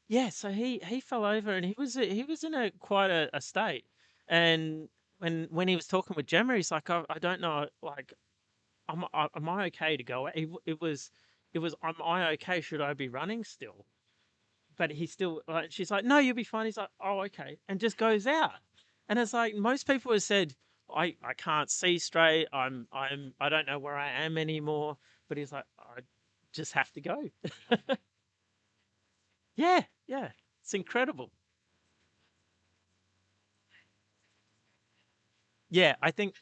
Yeah, so he fell over and he was in quite a state, and when he was talking with Gemma, he's like, I don't know, like, am I okay to go? It was, am I okay? Should I be running still? But he still, like, she's like, no, you'll be fine. He's like, oh, okay, and just goes out, and it's like most people have said, I can't see straight. I don't know where I am anymore. But he's like, I just have to go. Yeah, yeah, it's incredible. Yeah, I think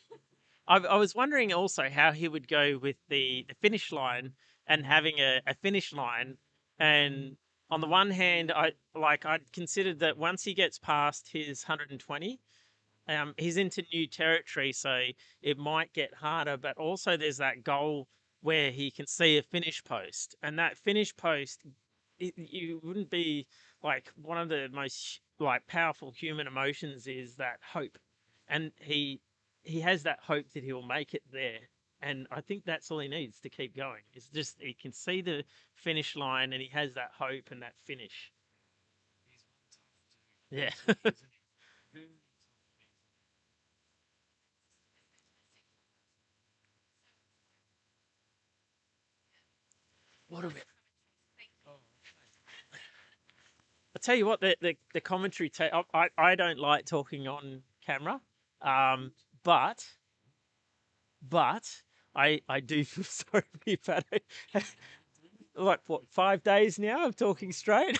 I was wondering also how he would go with the finish line and having a finish line. And on the one hand, I'd considered that once he gets past his 120, he's into new territory, so it might get harder. But also, there's that goal where he can see a finish post, and that finish post, you wouldn't be like one of the most like powerful human emotions is that hope, and he has that hope that he'll make it there. And I think that's all he needs to keep going. It's just he can see the finish line, and he has that hope and that finish. Yeah. What about tell you what, the commentary. I don't like talking on camera, but I do feel sorry for you, Paddy. Like what, 5 days now of talking straight?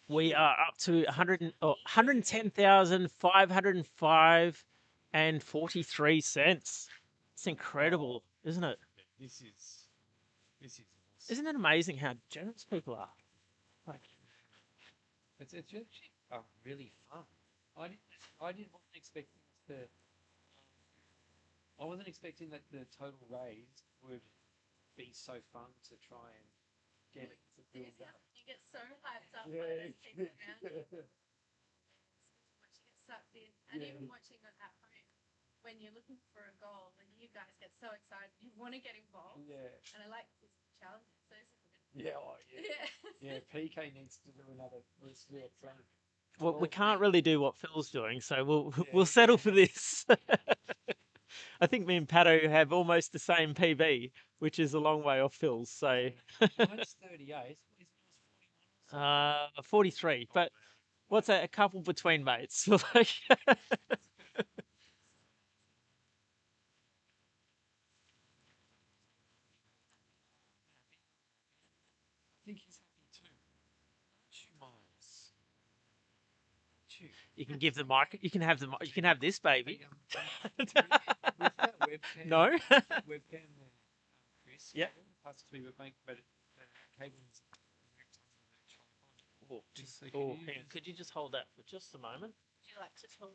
We are up to 110,505 and 43 cents. It's incredible, isn't it? This is awesome. Isn't it amazing how generous people are? Like, It's actually really fun. I wasn't expecting the I wasn't expecting that the total raise would be so fun to try and get it to build up. You get so hyped up Yeah. by those people around you. Watching it sucked in, and even watching it at home when you're looking for a goal and you guys get so excited, you want to get involved. Yeah. And I like this challenge. So Yeah, yeah. PK needs to do another. Let's do it. well, we can't really do what Phil's doing, so we'll settle for this. I think me and Pato have almost the same PB, which is a long way off Phil's. So Mine's 38. 43. But what's that? A couple between mates. Like, I think he's happy too. 2 miles. you can give the mic. You can have the. You can have this baby. With that webcam. No. Webcam. Chris. Yeah. Has to be with bank, but cable's Oh, so hang on. Could you just hold that for just a moment? Would you like to talk?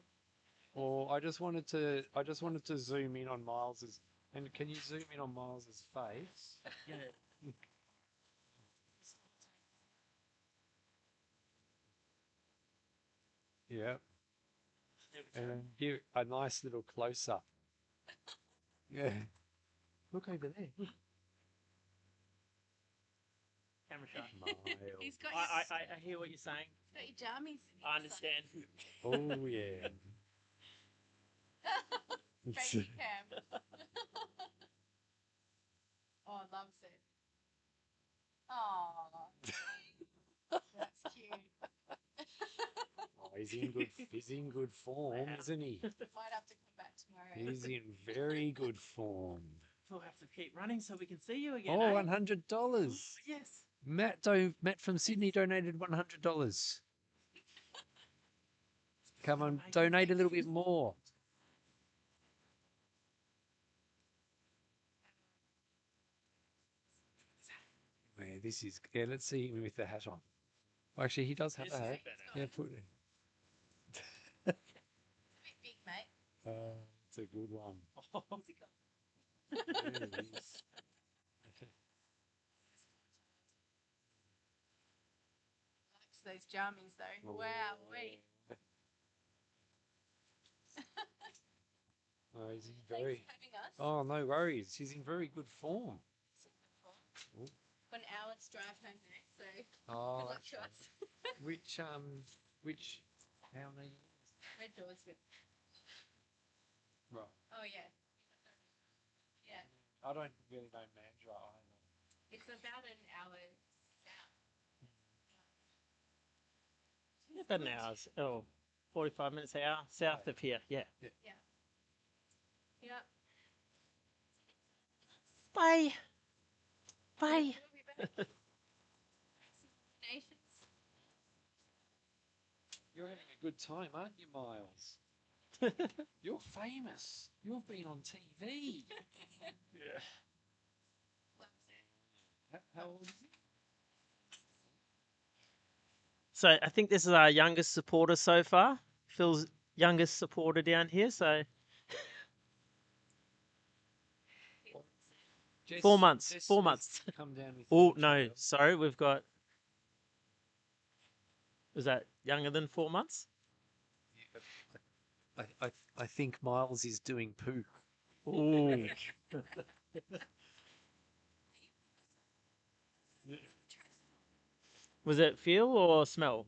Or I just wanted to zoom in on Miles's. And can you zoom in on Miles's face? Yeah. Yeah. And then here a nice little close up. Yeah. Look over there. Look. Camera shot. Miles. He's got I hear what you're saying. He's got your jammies. I understand. Oh yeah. Baby cam. Oh, loves it. Oh, that's cute. Oh, he's in good form, isn't he? Might have to come back tomorrow. He's in very good form. We'll have to keep running so we can see you again. Oh, eh? $100. Yes. Matt from Sydney donated $100. Come on, donate a little bit more. Yeah, this is. Yeah, let's see him with the hat on. Well, actually, he does have a hat. Yeah, put it. Big mate. It's a good one. There it is. Likes those jammies though. Wow, wait. Oh, he's in very. Thanks for having us. Oh, no worries. He's in very good form. Oh. Got an hour's drive home next, so Oh, good luck that's to right. us. Which town are you? Red doors with. Right. Oh yeah. Yeah. I don't really know Mandurah either. It's about an hour south. About an hour. Oh, 45 minutes an hour south of here. Yeah. Yeah. Yep. Bye. Bye. Nations. You're having a good time, aren't you, Miles? You're famous. You've been on TV. Yeah. How old is he? So I think this is our youngest supporter so far. Phil's youngest supporter down here. So Jess, 4 months. Jess 4 Smith months. Come down with Oh the no, child. sorry, we've got. Was that younger than 4 months? I think Miles is doing poo. Ooh. Was it feel or smell?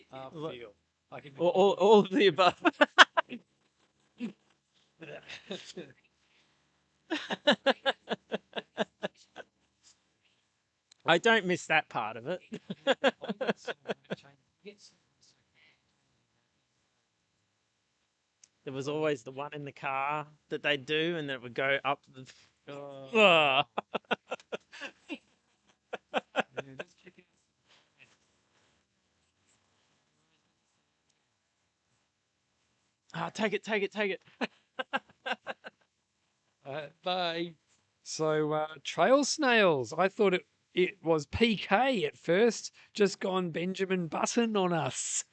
Feel. All of the above. I don't miss that part of it. There was always the one in the car that they'd do, and then it would go up the. Oh. Take it, take it, take it. Bye. So, trail snails. I thought it was PK at first, just gone Benjamin Button on us.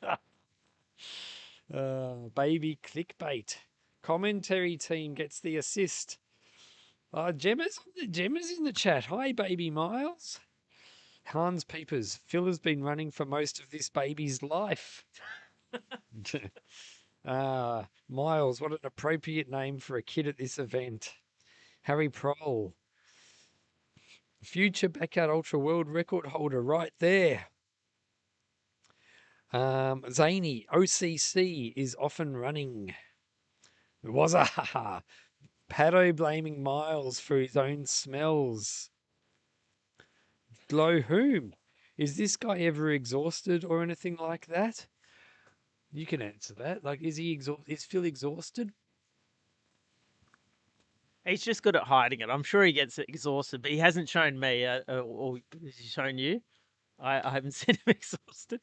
Baby clickbait. Commentary team gets the assist. Gemma's in the chat. Hi, baby Miles. Hans Peepers. Phil has been running for most of this baby's life. Miles, what an appropriate name for a kid at this event. Harry Prohl. Future Backyard Ultra World Record holder right there. Zany, OCC is often running. Wazahaha. Paddo blaming Miles for his own smells. Glow whom? Is this guy ever exhausted or anything like that? You can answer that. Like, is Phil exhausted? He's just good at hiding it. I'm sure he gets exhausted, but he hasn't shown me, or has he shown you? I haven't seen him exhausted.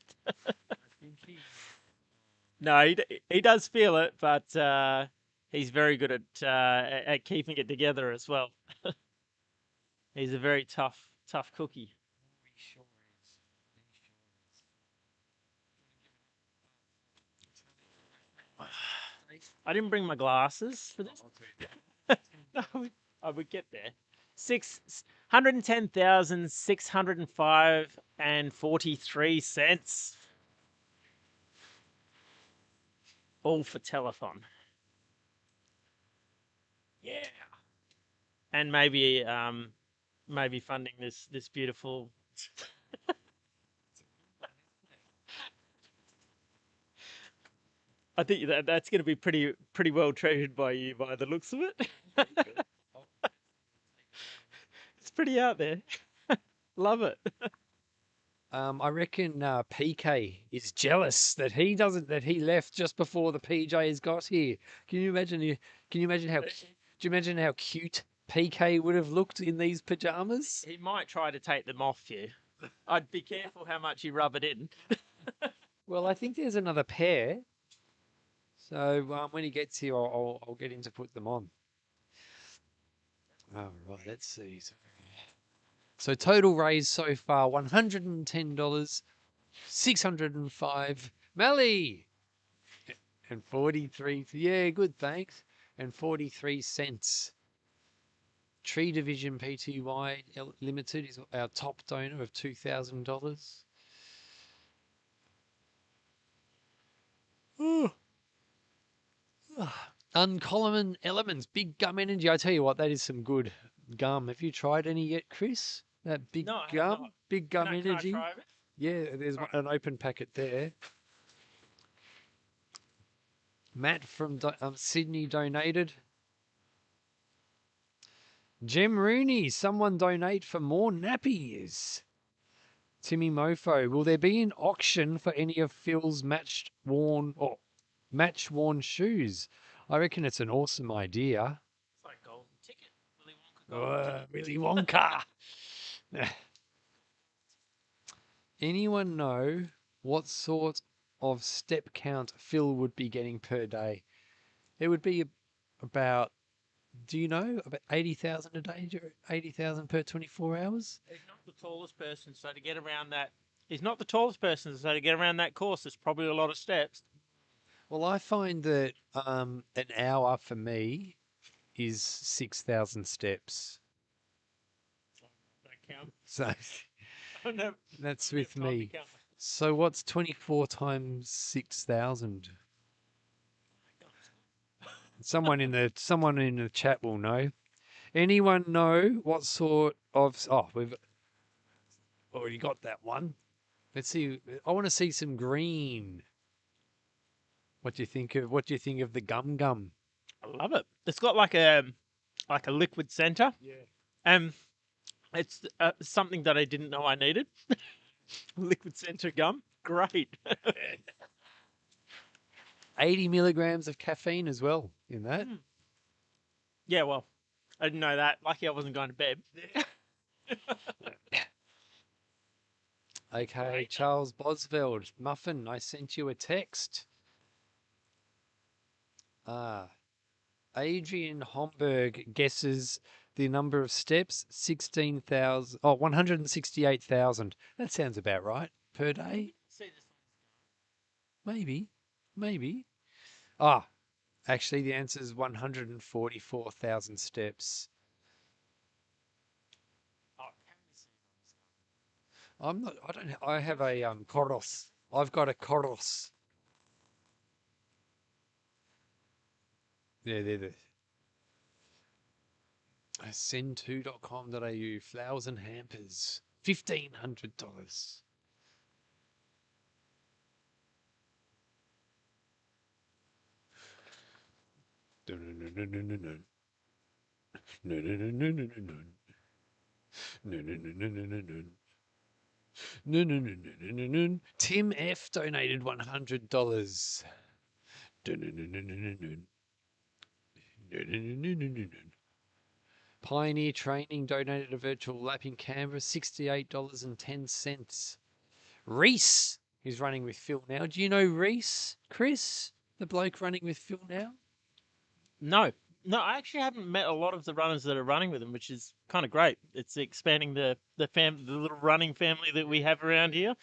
No, he does feel it, but he's very good at keeping it together as well. He's a very tough cookie. I didn't bring my glasses for this. No, I would get there. 110,605.43. All for telethon. Yeah. And maybe funding this beautiful. I think that's going to be pretty well treasured by you, by the looks of it. It's pretty out there. Love it. I reckon PK is jealous that he left just before the PJs got here. Can you imagine how? Do you imagine how cute PK would have looked in these pajamas? He might try to take them off you. I'd be careful how much you rub it in. Well, I think there's another pair. So when he gets here, I'll get him to put them on. All right, let's see. So total raise so far, $110, 605. Melly! And 43, yeah, good, thanks. And 43 cents. Tree Division Pty Limited is our top donor of $2,000. Uncommon Elements, Big Gum Energy. I tell you what, that is some good gum. Have you tried any yet, Chris? That big gum, Big Gum Energy. Can I try it? Yeah, there's an open packet there. Matt from Sydney donated. Jem Rooney, someone donate for more nappies. Timmy Mofo, will there be an auction for any of Phil's match-worn shoes? I reckon it's an awesome idea. It's like golden ticket. Willy Wonka. Anyone know what sort of step count Phil would be getting per day? It would be about, do you know, about 80,000 a day, 80,000 per 24 hours? He's not the tallest person, so to get around that, course, it's probably a lot of steps. Well, I find that an hour for me is 6,000 steps. Don't count. So that's with me. count. So what's 24 times 6,000? Someone in the chat will know. Anyone know what sort of? Oh, we've already got that one. Let's see. I want to see some green. What do you think of the gum gum? I love it. It's got like a liquid center. Yeah. It's something that I didn't know I needed. Liquid center gum. Great. 80 milligrams of caffeine as well in that. Yeah, well, I didn't know that. Lucky I wasn't going to bed. Okay, Charles Bosveld, Muffin, I sent you a text. Adrian Homburg guesses the number of steps, 168,000. That sounds about right per day. Maybe. Actually, the answer is 144,000 steps. I have a Koros. I've got a Koros. Yeah, they're the send2.com.au, flowers and hampers, $1,500. Tim F donated $100. Pioneer Training donated a virtual lap in Canberra, $68.10. Reese is running with Phil now. Do you know Reese, Chris? The bloke running with Phil now? No, I actually haven't met a lot of the runners that are running with him, which is kind of great. It's expanding the little running family that we have around here.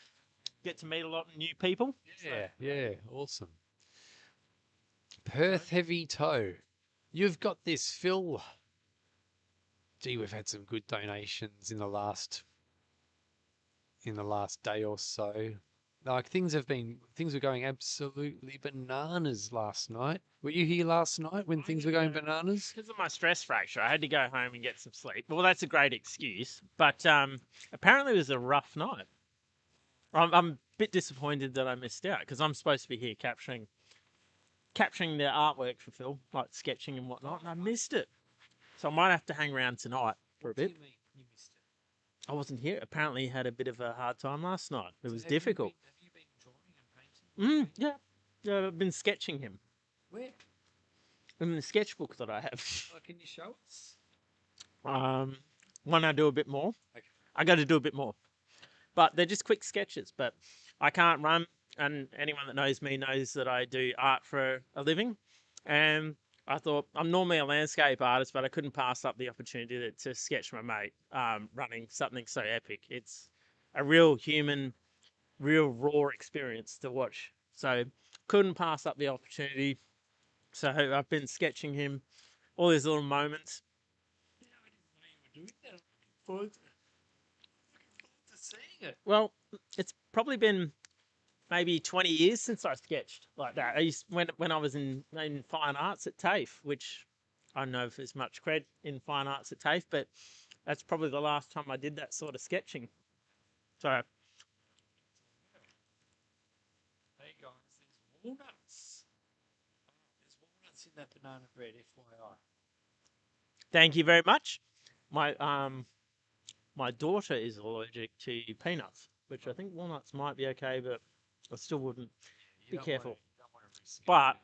Get to meet a lot of new people. Yeah, awesome. Perth Heavy Toe. You've got this, Phil. Gee, we've had some good donations in the last day or so. Like things were going absolutely bananas last night. Were you here last night when things were going bananas? Because of my stress fracture, I had to go home and get some sleep. Well, that's a great excuse, but apparently it was a rough night. I'm a bit disappointed that I missed out because I'm supposed to be here capturing the artwork for Phil, like sketching and whatnot, and I missed it. So I might have to hang around tonight for a bit. What do you mean you missed it? I wasn't here. Apparently, he had a bit of a hard time last night. It was difficult. Have you been drawing and painting? Yeah, I've been sketching him. Where? In the sketchbook that I have. Oh, can you show us? When I do a bit more, Okay. I got to do a bit more. But they're just quick sketches. But I can't run, and anyone that knows me knows that I do art for a living. And I thought I'm normally a landscape artist, but I couldn't pass up the opportunity to sketch my mate running something so epic. It's a real human, real raw experience to watch. So couldn't pass up the opportunity. So I've been sketching him, all these little moments. Well, it's probably been maybe 20 years since I sketched like that. When I was in fine arts at TAFE, which I don't know if there's much cred in fine arts at TAFE, but that's probably the last time I did that sort of sketching. So, Hey guys, there's walnuts. There's walnuts in that banana bread, FYI. thank you very much. My daughter is allergic to peanuts, which I think walnuts might be okay, but I still wouldn't. Be careful. But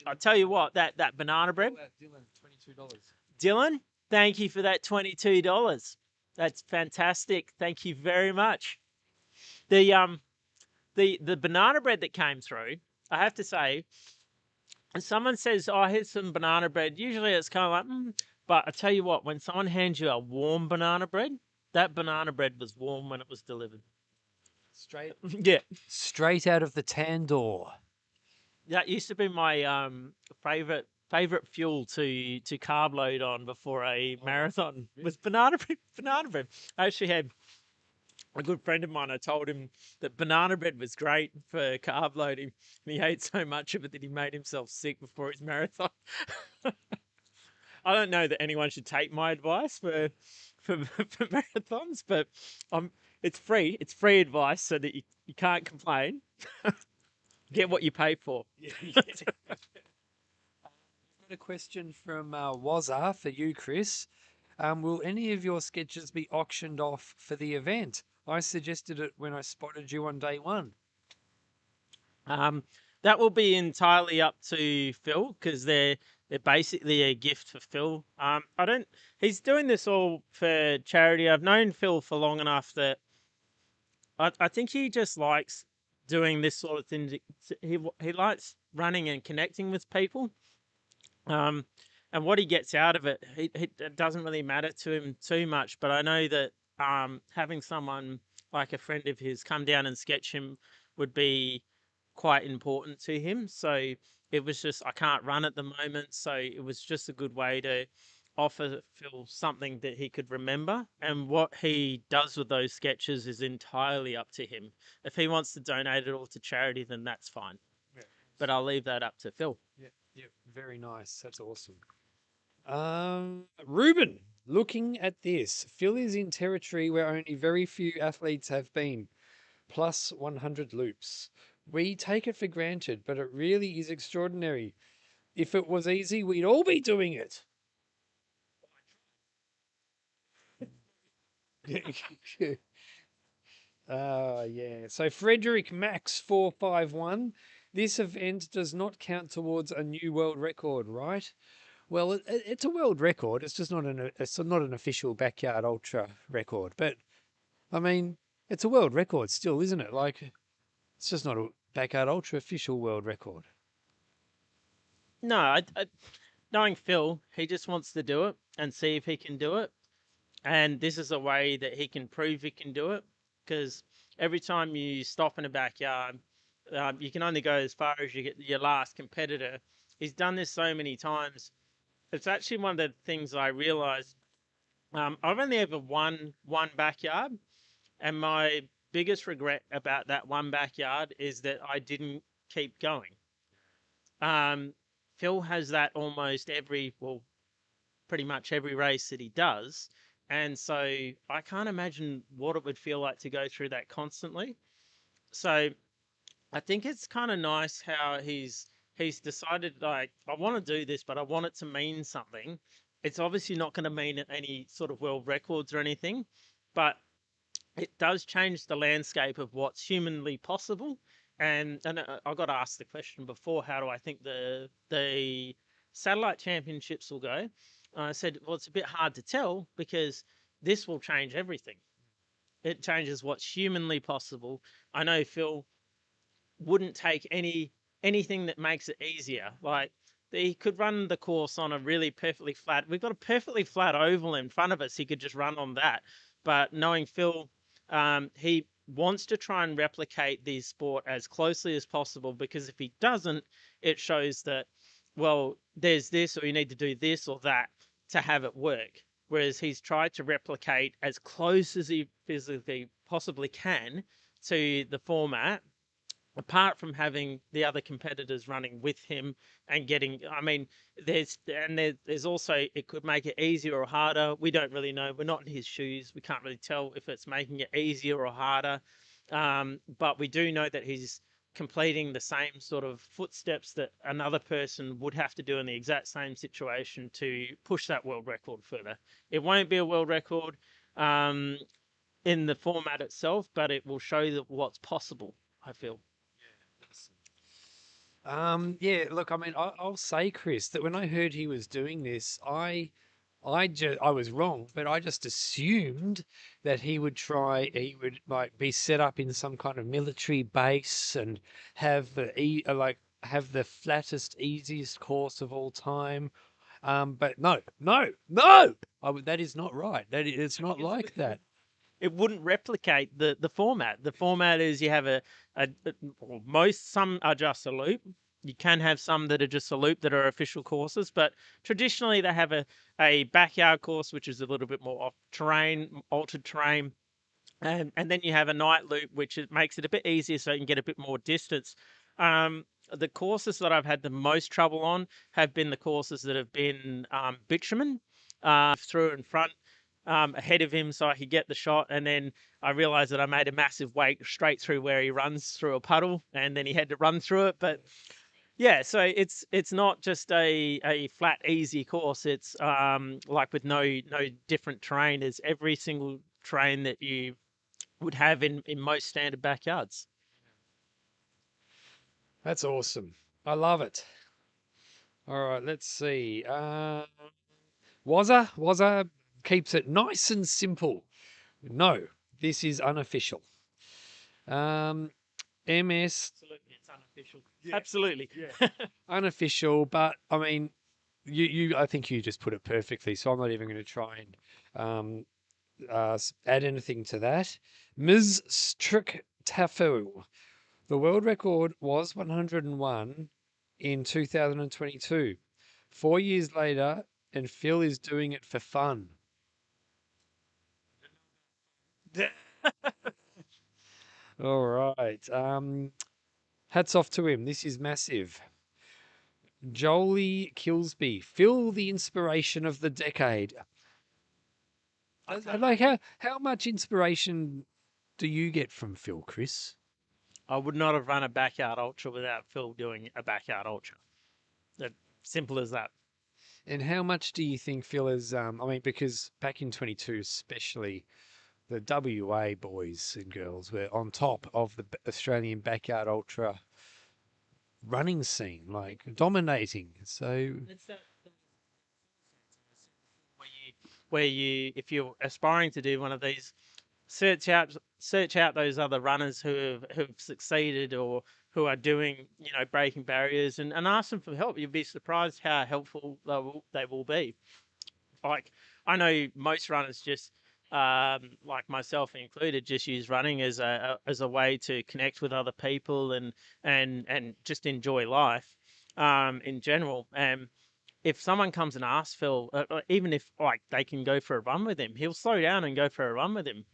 I tell you what, that banana bread. Dylan, $22. Dylan, thank you for that $22. That's fantastic. Thank you very much. The banana bread that came through, I have to say, if someone says, "Oh, here's some banana bread," usually it's kind of like, But I tell you what, when someone hands you a warm banana bread, that banana bread was warm when it was delivered. Straight out of the tandoor. That used to be my favorite fuel to carb load on before a marathon was banana bread. I actually had a good friend of mine. I told him that banana bread was great for carb loading, and he ate so much of it that he made himself sick before his marathon. I don't know that anyone should take my advice for marathons, but it's free. It's free advice, so that you can't complain. Get what you pay for. Got a question from Wazza for you, Chris. Will any of your sketches be auctioned off for the event? I suggested it when I spotted you on day one. That will be entirely up to Phil because they're basically a gift for Phil. He's doing this all for charity. I've known Phil for long enough that I think he just likes doing this sort of thing. He likes running and connecting with people. And what he gets out of it, it doesn't really matter to him too much. But I know that having someone like a friend of his come down and sketch him would be quite important to him. So it was just, I can't run at the moment. So it was just a good way to offer Phil something that he could remember. And what he does with those sketches is entirely up to him. If he wants to donate it all to charity, then that's fine. Yeah. But I'll leave that up to Phil. Yeah, very nice. That's awesome. Ruben, looking at this, Phil is in territory where only very few athletes have been, plus 100 loops. We take it for granted, but it really is extraordinary. If it was easy, we'd all be doing it. Yeah. So Frederick Max 451. This event does not count towards a new world record, right? Well, it's a world record. It's just not an official backyard ultra record. But I mean, it's a world record still, isn't it? Like, it's just not a backyard ultra official world record. No, knowing Phil, he just wants to do it and see if he can do it. And this is a way that he can prove he can do it. Because every time you stop in a backyard, you can only go as far as you get your last competitor. He's done this so many times. It's actually one of the things I realized. I've only ever won one backyard, and my biggest regret about that one backyard is that I didn't keep going. Phil has that almost pretty much every race that he does. And so I can't imagine what it would feel like to go through that constantly. So I think it's kind of nice how he's decided, like, I want to do this, but I want it to mean something. It's obviously not going to mean any sort of world records or anything, but it does change the landscape of what's humanly possible. And I got asked the question before, how do I think the satellite championships will go? I said, well, it's a bit hard to tell because this will change everything. It changes what's humanly possible. I know Phil wouldn't take anything that makes it easier. Like, he could run the course on a really perfectly flat. We've got a perfectly flat oval in front of us. He could just run on that. But knowing Phil, he wants to try and replicate the sport as closely as possible, because if he doesn't, it shows that, well, there's this, or you need to do this or that to have it work. Whereas he's tried to replicate as close as he physically possibly can to the format, apart from having the other competitors running with him and getting, I mean, there's also, it could make it easier or harder. We don't really know. We're not in his shoes. We can't really tell if it's making it easier or harder. But we do know that he's completing the same sort of footsteps that another person would have to do in the exact same situation to push that world record further. It won't be a world record in the format itself, but it will show that what's possible, I feel. Yeah, look, I mean, I'll say, Chris, that when I heard he was doing this, I was wrong, but I just assumed that he would like be set up in some kind of military base and have the flattest, easiest course of all time. But no, that is not right. It's not like that. It wouldn't replicate the format. The format is you have some are just a loop. You can have some that are just a loop that are official courses, but traditionally they have a backyard course, which is a little bit more off terrain, altered terrain. And then you have a night loop, which makes it a bit easier so you can get a bit more distance. The courses that I've had the most trouble on have been the courses that have been bitumen through and front. ahead of him so I could get the shot. And then I realized that I made a massive wake straight through where he runs through a puddle, and then he had to run through it. But yeah, so it's not just a flat easy course. It's like with no different terrain. There's every single terrain that you would have in most standard backyards. That's awesome. I love it. All right, let's see. Wazza keeps it nice and simple. No, this is unofficial. MS. Absolutely, it's unofficial. Absolutely. Unofficial, but I mean, I think you just put it perfectly, so I'm not even going to try and add anything to that. Ms. Stricktafu. The world record was 101 in 2022. 4 years later, and Phil is doing it for fun. All right. Hats off to him. This is massive. Jolie Kilsby. Phil, the inspiration of the decade. Like how much inspiration do you get from Phil, Chris? I would not have run a backyard ultra without Phil doing a backyard ultra. That simple as that. And how much do you think Phil is? I mean, because back in 22, especially, the WA boys and girls were on top of the Australian backyard ultra running scene, like dominating. So It's that where you, if you're aspiring to do one of these, search out those other runners who've succeeded or who are doing, breaking barriers, and ask them for help. You'd be surprised how helpful they will be. Like, I know most runners just, like myself included, just use running as a way to connect with other people and just enjoy life, in general. If someone comes and asks Phil, even if like they can go for a run with him, he'll slow down and go for a run with him,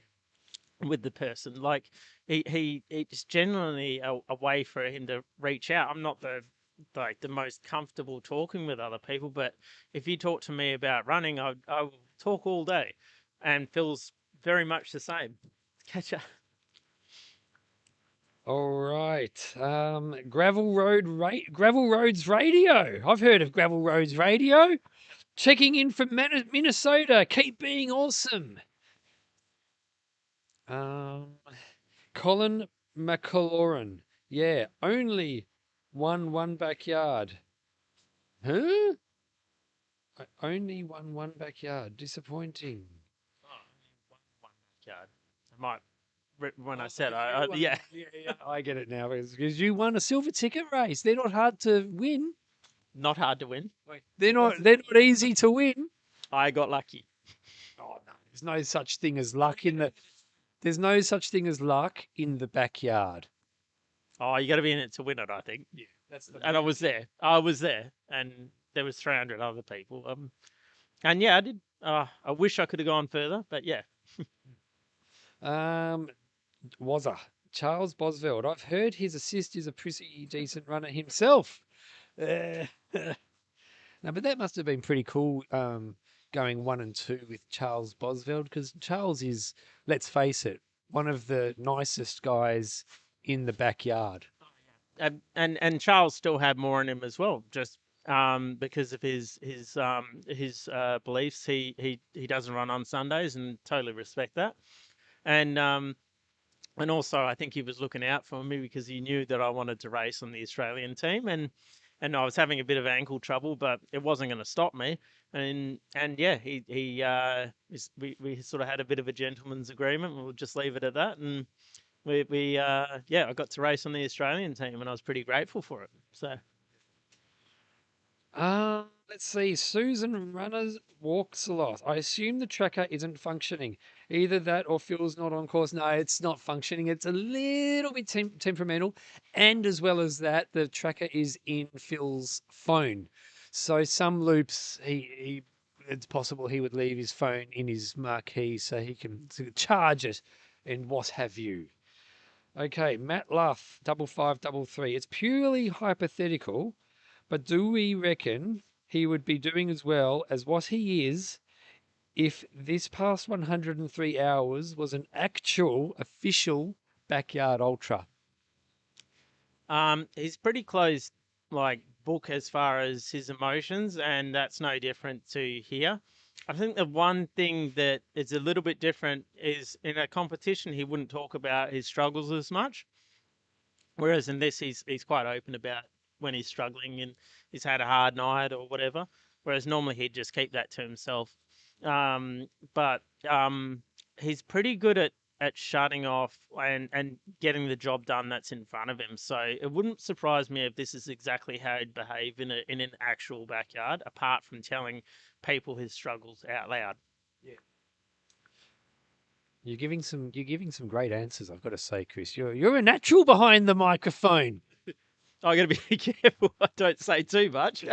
with the person. Like it's genuinely a way for him to reach out. I'm not the most comfortable talking with other people, but if you talk to me about running, I will talk all day, and Phil's very much the same. Catch up. all right, Gravel Roads Radio. I've heard of Gravel Roads Radio. Checking in from Minnesota. Keep being awesome. Colin McCalloran. Yeah, only one backyard. Huh? Only one backyard. Disappointing. Backyard. I might. When I said, yeah, I get it now because you won a silver ticket race. They're not hard to win. Not hard to win. They're not easy to win. I got lucky. Oh no, there's no such thing as luck in the. There's no such thing as luck in the backyard. Oh, you got to be in it to win it, I think. Yeah, that's the. And I was there. And there was 300 other people. And yeah, I did. I wish I could have gone further, but yeah. Wazza. Charles Bosveld. I've heard his assist is a pretty decent runner himself. No, but that must have been pretty cool, going 1 and 2 with Charles Bosveld, because Charles is, let's face it, one of the nicest guys in the backyard. And Charles still had more in him as well, just because of his beliefs. He doesn't run on Sundays, and totally respect that. And also, I think he was looking out for me because he knew that I wanted to race on the Australian team, and I was having a bit of ankle trouble, but it wasn't going to stop me. And yeah, we sort of had a bit of a gentleman's agreement. We'll just leave it at that. And I got to race on the Australian team, and I was pretty grateful for it. So. Let's see. Susan Runners walks a lot. I assume the tracker isn't functioning. Either that or Phil's not on course. No, it's not functioning. It's a little bit temperamental. And as well as that, the tracker is in Phil's phone. So some loops, it's possible he would leave his phone in his marquee so he can charge it and what have you. Okay, Matt Luff, 5533. It's purely hypothetical, but do we reckon he would be doing as well as what he is if this past 103 hours was an actual official backyard ultra. He's pretty closed, like book as far as his emotions, and that's no different to here. I think the one thing that is a little bit different is in a competition he wouldn't talk about his struggles as much, whereas in this he's quite open about when he's struggling and he's had a hard night or whatever. Whereas normally he'd just keep that to himself. But he's pretty good at shutting off and getting the job done that's in front of him. So it wouldn't surprise me if this is exactly how he'd behave in an actual backyard, apart from telling people his struggles out loud. Yeah. You're giving some great answers, I've got to say, Chris. You're a natural behind the microphone. I got to be careful I don't say too much.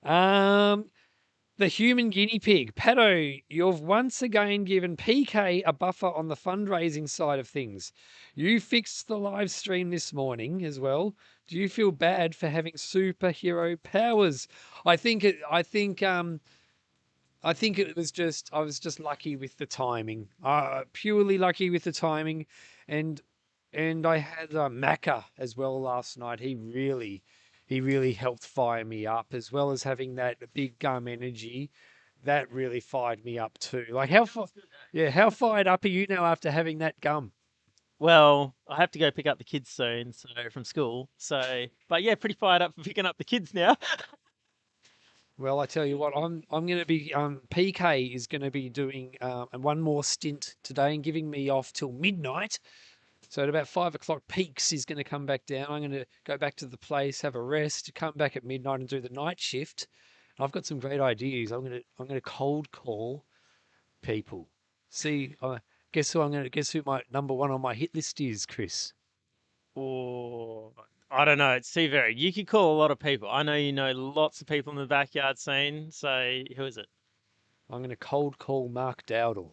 The human guinea pig. Pato, you've once again given PK a buffer on the fundraising side of things. You fixed the live stream this morning as well. Do you feel bad for having superhero powers? I think it was just I was just lucky with the timing. Purely lucky with the timing, and I had Macca as well last night. He really helped fire me up, as well as having that big gum energy. That really fired me up too. Like how fired up are you now after having that gum? Well, I have to go pick up the kids soon, so from school. So, but yeah, pretty fired up for picking up the kids now. Well, I tell you what, I'm going to be PK is going to be doing one more stint today and giving me off till midnight. So at about 5 o'clock peaks, he's going to come back down. I'm going to go back to the place, have a rest, come back at midnight and do the night shift. I've got some great ideas. I'm going to cold call people. See, guess who my number one on my hit list is, Chris? Or I don't know. It's too varied. You could call a lot of people. I know you know lots of people in the backyard scene. So who is it? I'm going to cold call Mark Dowdle.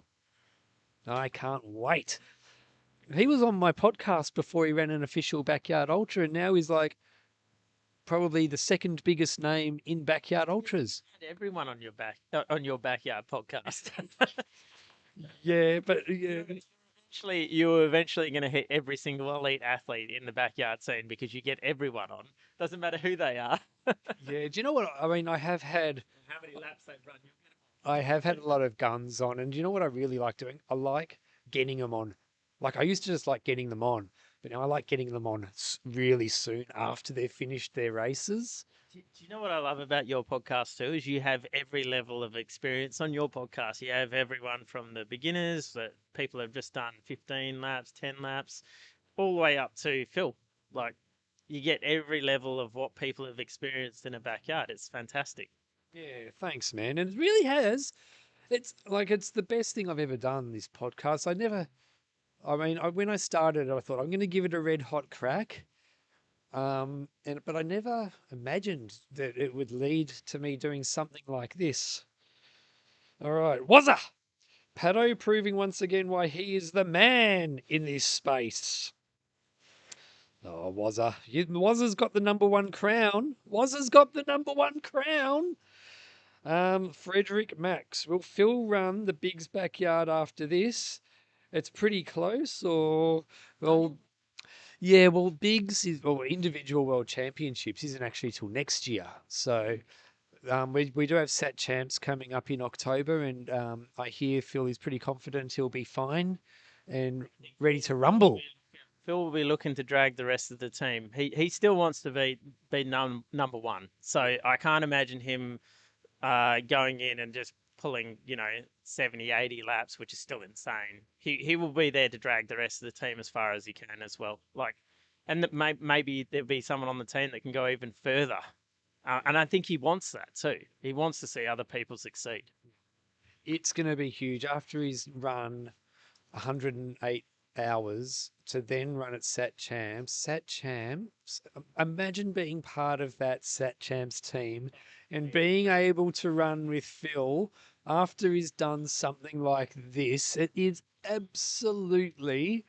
I can't wait. He was on my podcast before he ran an official backyard ultra, and now he's like probably the second biggest name in backyard ultras. Had everyone on your backyard podcast. Yeah, but yeah. You're eventually going to hit every single elite athlete in the backyard scene because you get everyone on. Doesn't matter who they are. Yeah, do you know what I mean? I have had how many laps they've run. I have had a lot of guns on, and do you know what I really like doing? I like getting them on. Like I used to just like getting them on, but now I like getting them on really soon after they've finished their races. Do you know what I love about your podcast too? Is you have every level of experience on your podcast. You have everyone from the beginners that people have just done 15 laps, 10 laps, all the way up to Phil. Like you get every level of what people have experienced in a backyard. It's fantastic. Yeah, thanks, man. And it really has. It's the best thing I've ever done, this podcast. When I started, I thought I'm going to give it a red hot crack. But I never imagined that it would lead to me doing something like this. All right, Wazza! Pato proving once again why he is the man in this space. Oh, Wazza. Wazza's got the number one crown. Wazza's got the number one crown. Frederick Max. Will Phil run the Big's backyard after this? It's pretty close, or yeah, well, Biggs individual world championships isn't actually till next year. So we do have Sat Champs coming up in October, and I hear Phil is pretty confident he'll be fine and ready to rumble. Phil will be looking to drag the rest of the team. He still wants to be number one. So I can't imagine him going in and just pulling, 70, 80 laps, which is still insane. He will be there to drag the rest of the team as far as he can as well. And maybe there'll be someone on the team that can go even further. And I think he wants that too. He wants to see other people succeed. It's going to be huge after he's run 108 hours to then run at Sat Champs. Sat Champs, imagine being part of that Sat Champs team and being able to run with Phil after he's done something like this. It is absolutely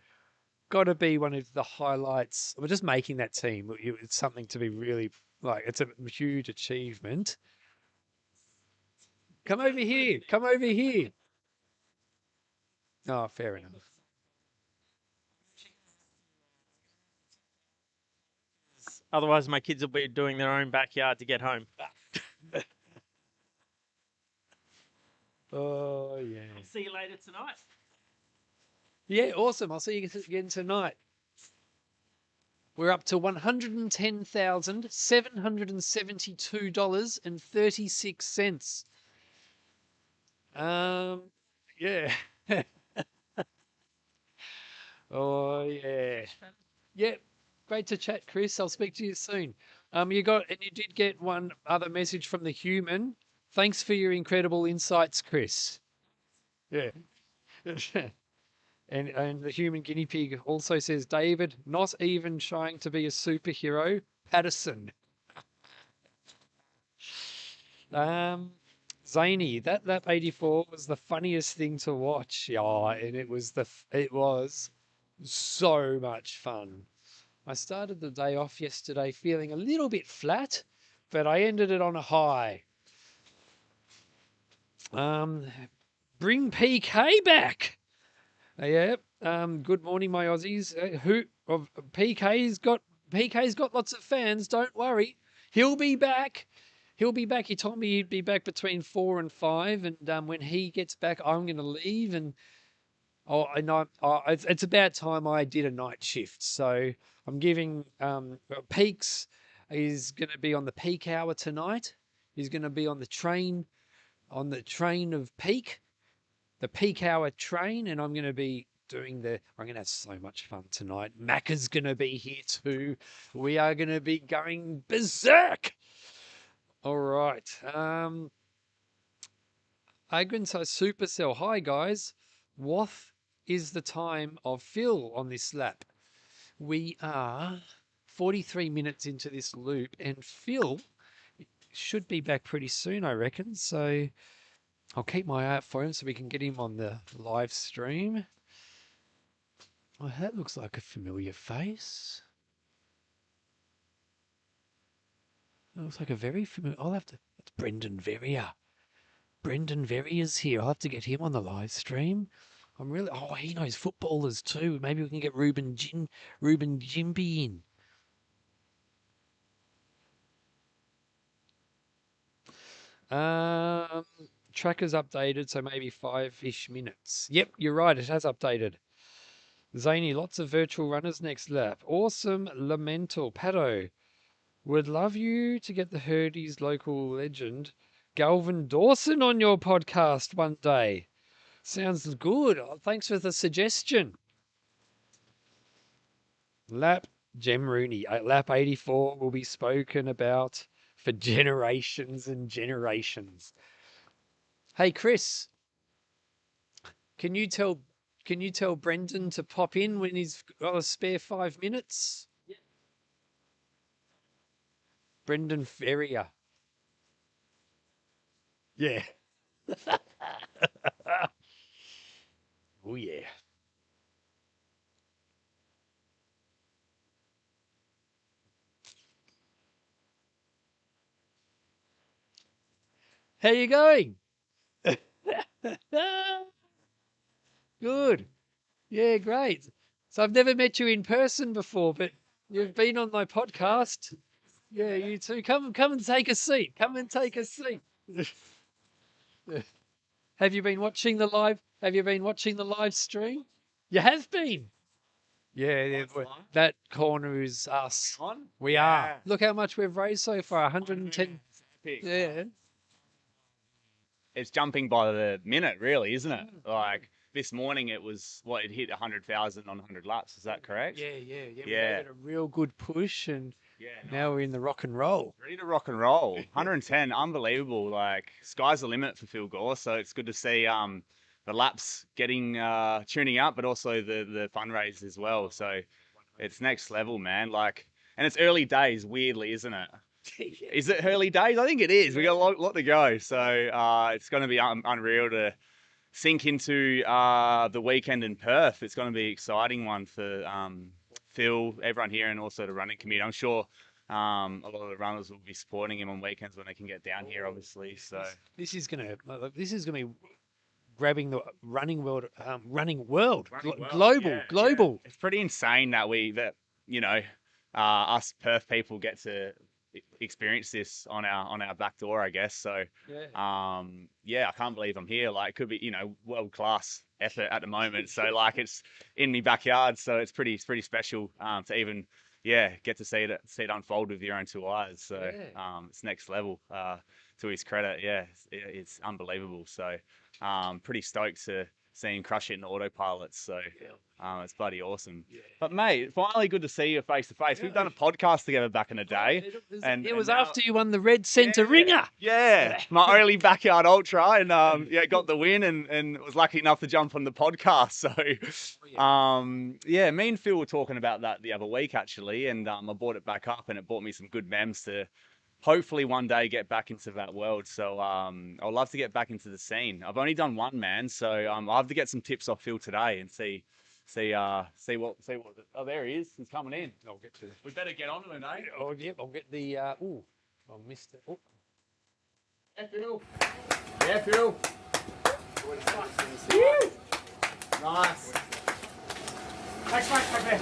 got to be one of the highlights. We're just making that team. It's something to be really it's a huge achievement. Come over here. Come over here. Oh, fair enough. Otherwise, my kids will be doing their own backyard to get home. Oh, yeah. See you later tonight. Yeah, awesome. I'll see you again tonight. We're up to $110,772.36. Yeah. Oh, yeah. Yeah. Great to chat, Chris. I'll speak to you soon. You did get one other message from the human. Thanks for your incredible insights, Chris. Yeah. And the human guinea pig also says, David, not even trying to be a superhero, Patterson. Zany, that lap 84 was the funniest thing to watch. Yeah, and it was so much fun. I started the day off yesterday feeling a little bit flat, but I ended it on a high. Bring PK back. Yeah. Good morning, my Aussies. PK's got lots of fans. Don't worry, he'll be back. He'll be back. He told me he'd be back between 4 and 5, and when he gets back, I'm going to leave. And it's about time I did a night shift. So I'm giving Peaks is going to be on the peak hour tonight. He's going to be on the train of Peak. The peak hour train, and I'm going to be I'm going to have so much fun tonight. Macca's going to be here too. We are going to be going berserk. All right. Agrinside Supercell. Hi, guys. What is the time of Phil on this lap? We are 43 minutes into this loop, and Phil should be back pretty soon, I reckon. So I'll keep my eye out for him so we can get him on the live stream. Oh, that looks like a familiar face. That looks like a very familiar... That's Brendan Verrier. Brendan Verrier's here. I'll have to get him on the live stream. He knows footballers too. Maybe we can get Ruben Jimby in. Tracker's updated, so maybe 5-ish minutes. Yep, you're right. It has updated. Zany, lots of virtual runners next lap. Awesome. Lamental. Pato, would love you to get the Herdies local legend Galvin Dawson on your podcast one day. Sounds good. Thanks for the suggestion. Jem Rooney. Lap 84 will be spoken about for generations and generations. Hey, Chris, can you tell Brendan to pop in when he's got a spare 5 minutes? Yeah. Brendan Ferrier. Yeah. Oh, yeah. How you going? Good. Yeah, great. So I've never met you in person before, but you've been on my podcast. Yeah, you too. Come and take a seat. Come and take a seat. Have you been watching the live stream? You have been. Yeah, that corner is us. We are. Look how much we've raised so far. 110. Yeah. It's jumping by the minute, really, isn't it? Like this morning, it hit 100,000 on 100 laps. Is that correct? Yeah. We gave it a real good push, and now we're in the rock and roll. Ready to rock and roll. 110, unbelievable. Like sky's the limit for Phil Gore. So it's good to see the laps tuning up, but also the fundraise as well. So it's next level, man. And it's early days, weirdly, isn't it? Is it early days? I think it is. We got a lot to go. So it's going to be unreal to sink into the weekend in Perth. It's going to be an exciting one for Phil, everyone here, and also the running community. I'm sure a lot of the runners will be supporting him on weekends when they can get down here, obviously. So This is gonna be grabbing the running world, global. It's pretty insane that us Perth people get to experience this on our back door, I guess. So I can't believe I'm here. Like, it could be world class effort at the moment. So like, it's in my backyard, so it's pretty special to even get to see it unfold with your own two eyes. So it's next level. To his credit, it's unbelievable. So pretty stoked to see him crush it in the autopilot. So it's bloody awesome. But mate, finally good to see you face to face. We've done a podcast together back in the day, and It was now, after you won the Red Centre Ringer. yeah, my only backyard ultra, and got the win, and was lucky enough to jump on the podcast. So me and Phil were talking about that the other week actually, and I brought it back up, and it brought me some good memes to hopefully one day get back into that world. So I'd love to get back into the scene. I've only done one, man, so I'll have to get some tips off Phil today and see what. Oh, there he is. He's coming in. I'll get to. We better get on to him, eh? Oh, yep. I'll get the. I missed it. Oh. Yeah, Phil. Yeah, Phil. Nice. Thanks, mate. Take care.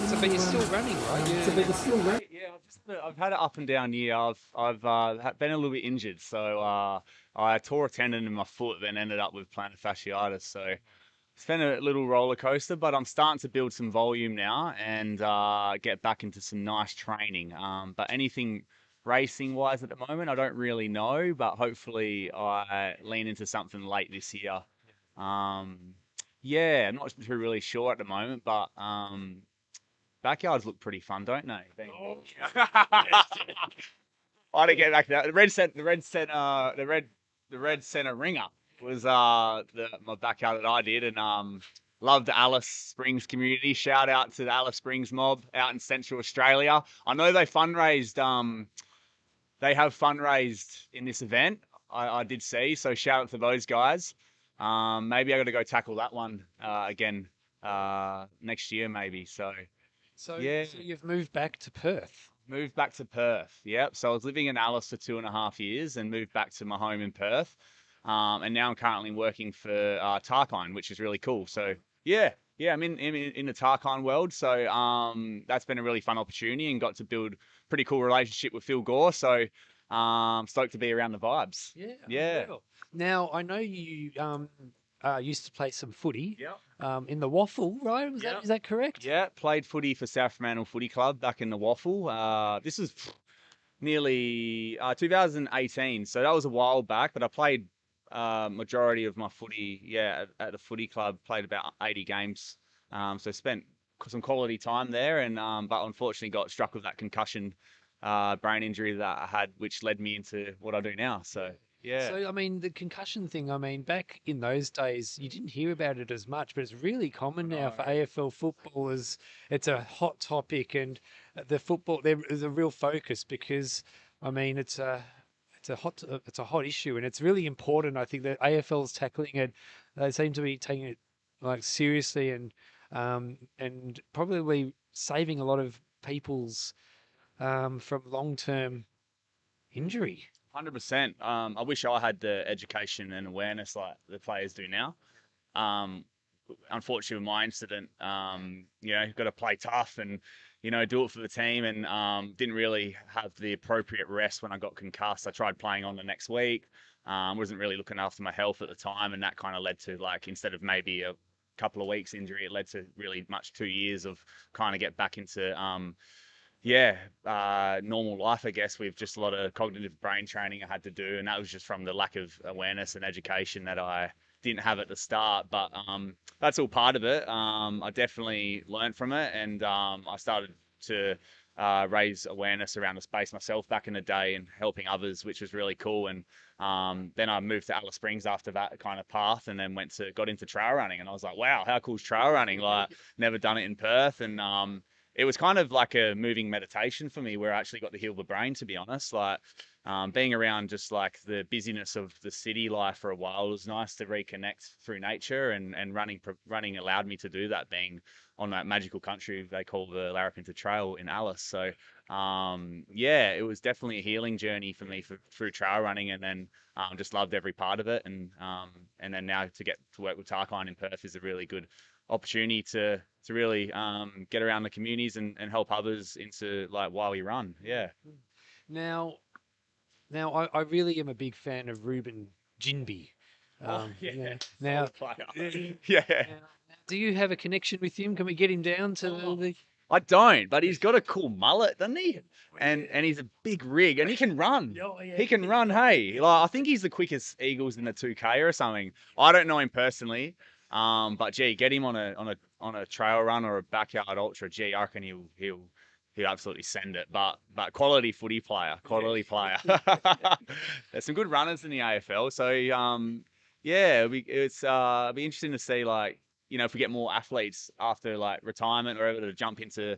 So, but you're still running, right? I've had it up and down year. I've been a little bit injured, so I tore a tendon in my foot, then ended up with plantar fasciitis. So it's been a little roller coaster, but I'm starting to build some volume now and get back into some nice training. But anything racing wise at the moment, I don't really know, but hopefully I lean into something late this year. I'm not really sure at the moment, but backyards look pretty fun, don't they? I had to get back to that. The red center ringer was my backyard that I did, and love the Alice Springs community. Shout out to the Alice Springs mob out in Central Australia. I know they fundraised. They have fundraised in this event. I did see. So shout out to those guys. Maybe I got to go tackle that one again next year, maybe. So you've moved back to Perth. Moved back to Perth. Yep. So I was living in Alice for 2.5 years and moved back to my home in Perth. And now I'm currently working for Tarkine, which is really cool. So I'm in the Tarkine world. So that's been a really fun opportunity and got to build a pretty cool relationship with Phil Gore. So stoked to be around the vibes. Yeah. Cool. Now I know you used to play some footy. Yeah. In the Waffle, right? Is that correct? Yeah. Played footy for South Fremantle Footy Club back in the Waffle. This was nearly 2018. So that was a while back, but I played majority of my footy, at the footy club, played about 80 games. So spent some quality time there, and but unfortunately got struck with that concussion brain injury that I had, which led me into what I do now. So So I mean, the concussion thing. I mean, back in those days, you didn't hear about it as much, but it's really common now for AFL footballers. It's a hot topic, and the football there is a real focus because, I mean, it's a hot issue, and it's really important. I think that AFL's tackling it. They seem to be taking it like seriously, and probably saving a lot of people's from long-term injury. 100%. I wish I had the education and awareness like the players do now. Unfortunately, with my incident, you've got to play tough and do it for the team, and didn't really have the appropriate rest when I got concussed. I tried playing on the next week. Wasn't really looking after my health at the time, and that kind of led to, like, instead of maybe a couple of weeks injury, it led to really much 2 years of kind of get back into normal life, I guess, with just a lot of cognitive brain training I had to do, and that was just from the lack of awareness and education that I didn't have at the start. But that's all part of it. I definitely learned from it, and I started to raise awareness around the space myself back in the day and helping others, which was really cool. And then I moved to Alice Springs after that kind of path, and then got into trail running, and I was like, wow, how cool is trail running? Like, never done it in Perth, and it was kind of like a moving meditation for me, where I actually got to heal the brain, to be honest. Like, being around just like the busyness of the city life for a while, it was nice to reconnect through nature, and running allowed me to do that, being on that magical country they call the Larapinta Trail in Alice. So yeah, it was definitely a healing journey for me through trail running, and then just loved every part of it. And then now to get to work with Tarkine in Perth is a really good opportunity to really get around the communities and help others into like why we run. Yeah. Now, I really am a big fan of Ruben Jinby. Yeah. Now, Yeah. do you have a connection with him? Can we get him down to the? I don't, but he's got a cool mullet, doesn't he? And he's a big rig, and he can run. He can run. Hey, like I think he's the quickest Eagles in the 2K or something. I don't know him personally, but gee, get him on a trail run or a backyard ultra. Gee, I reckon he'll absolutely send it. But quality footy player, quality player. There's some good runners in the AFL, so yeah, it'll be interesting to see, like, you know, if we get more athletes after like retirement or able to jump into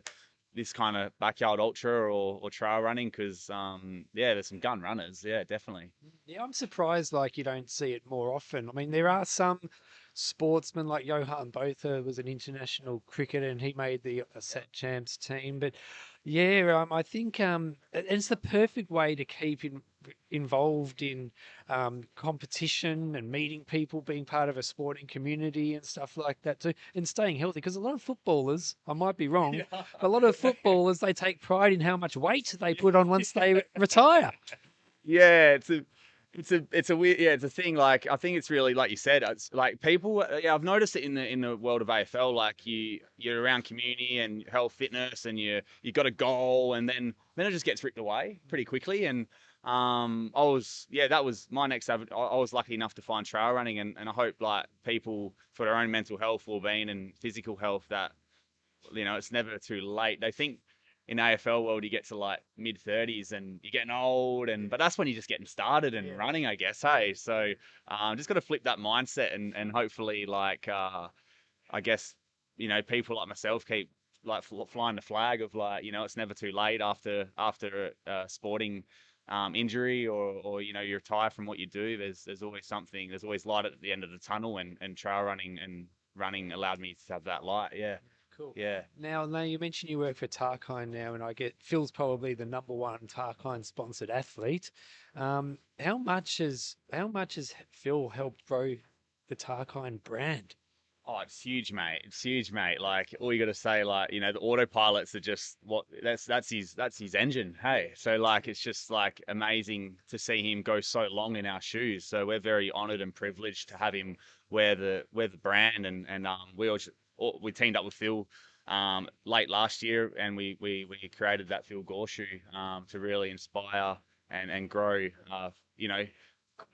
this kind of backyard ultra or trail running, because yeah, there's some gun runners. Yeah, definitely. Yeah, I'm surprised like you don't see it more often. I mean, there are some sportsmen like Johan Botha was an international cricketer and he made the Sat Champs team. But yeah, I think it's the perfect way to keep involved in competition and meeting people, being part of a sporting community and stuff like that too, and staying healthy. Because a lot of footballers, I might be wrong, but a lot of footballers, they take pride in how much weight they put on once they retire. Yeah, it's a weird, yeah, it's a thing. Like, I think it's really, like you said, it's like people, yeah, I've noticed it in the world of AFL. Like you're around community and health, fitness, and you got a goal, and then it just gets ripped away pretty quickly. And that was my next I was lucky enough to find trail running, and I hope like people for their own mental health, well-being, and physical health, that, you know, it's never too late. They think in AFL world you get to like mid-30s and you're getting old, but that's when you're just getting started and running, I guess. Hey, so just got to flip that mindset, and hopefully, like I guess, you know, people like myself keep like flying the flag of, like, you know, it's never too late after a sporting injury, or you know, you retire from what you do. There's always something. There's always light at the end of the tunnel, and trail running and running allowed me to have that light. Yeah. Cool. Yeah. Now, you mentioned you work for Tarkine now, and I get Phil's probably the #1 Tarkine sponsored athlete. How much has Phil helped grow the Tarkine brand? Oh, it's huge, mate. It's huge, mate. Like, all you got to say, like, you know, the autopilots are just that's his engine. Hey, so like, it's just like amazing to see him go so long in our shoes. So we're very honoured and privileged to have him wear the brand, and we teamed up with Phil late last year, and we created that Phil Gore shoe to really inspire and grow, you know,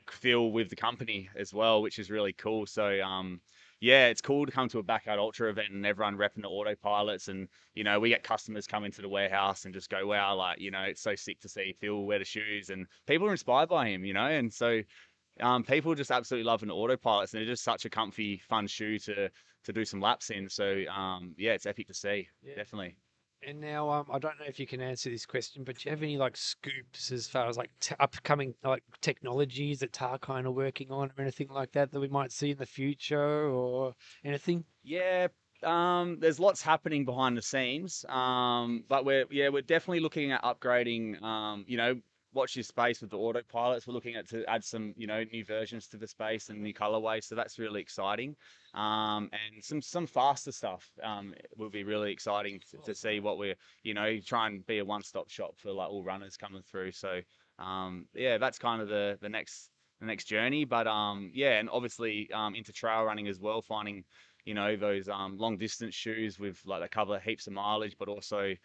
Phil with the company as well, which is really cool. So yeah, it's cool to come to a backyard ultra event and everyone repping the autopilots, and you know, we get customers come into the warehouse and just go, wow, like, you know, it's so sick to see Phil wear the shoes, and people are inspired by him, you know. And so people just absolutely loving the autopilots, and they're just such a comfy, fun shoe to do some laps in. So yeah, it's epic to see. Yeah. Definitely. And now, I don't know if you can answer this question, but do you have any like scoops as far as like upcoming like technologies that Tarkine are working on, or anything like that we might see in the future, or anything? Yeah, there's lots happening behind the scenes, but we're definitely looking at upgrading. You know, watch this space with the autopilots. We're looking at to add some, you know, new versions to the space and new colorways, so that's really exciting. And some faster stuff will be really exciting to see what we're, you know, try and be a one-stop shop for like all runners coming through. So yeah, that's kind of the next journey. But yeah, and obviously into trail running as well, finding, you know, those long distance shoes with like that cover heaps of mileage, but also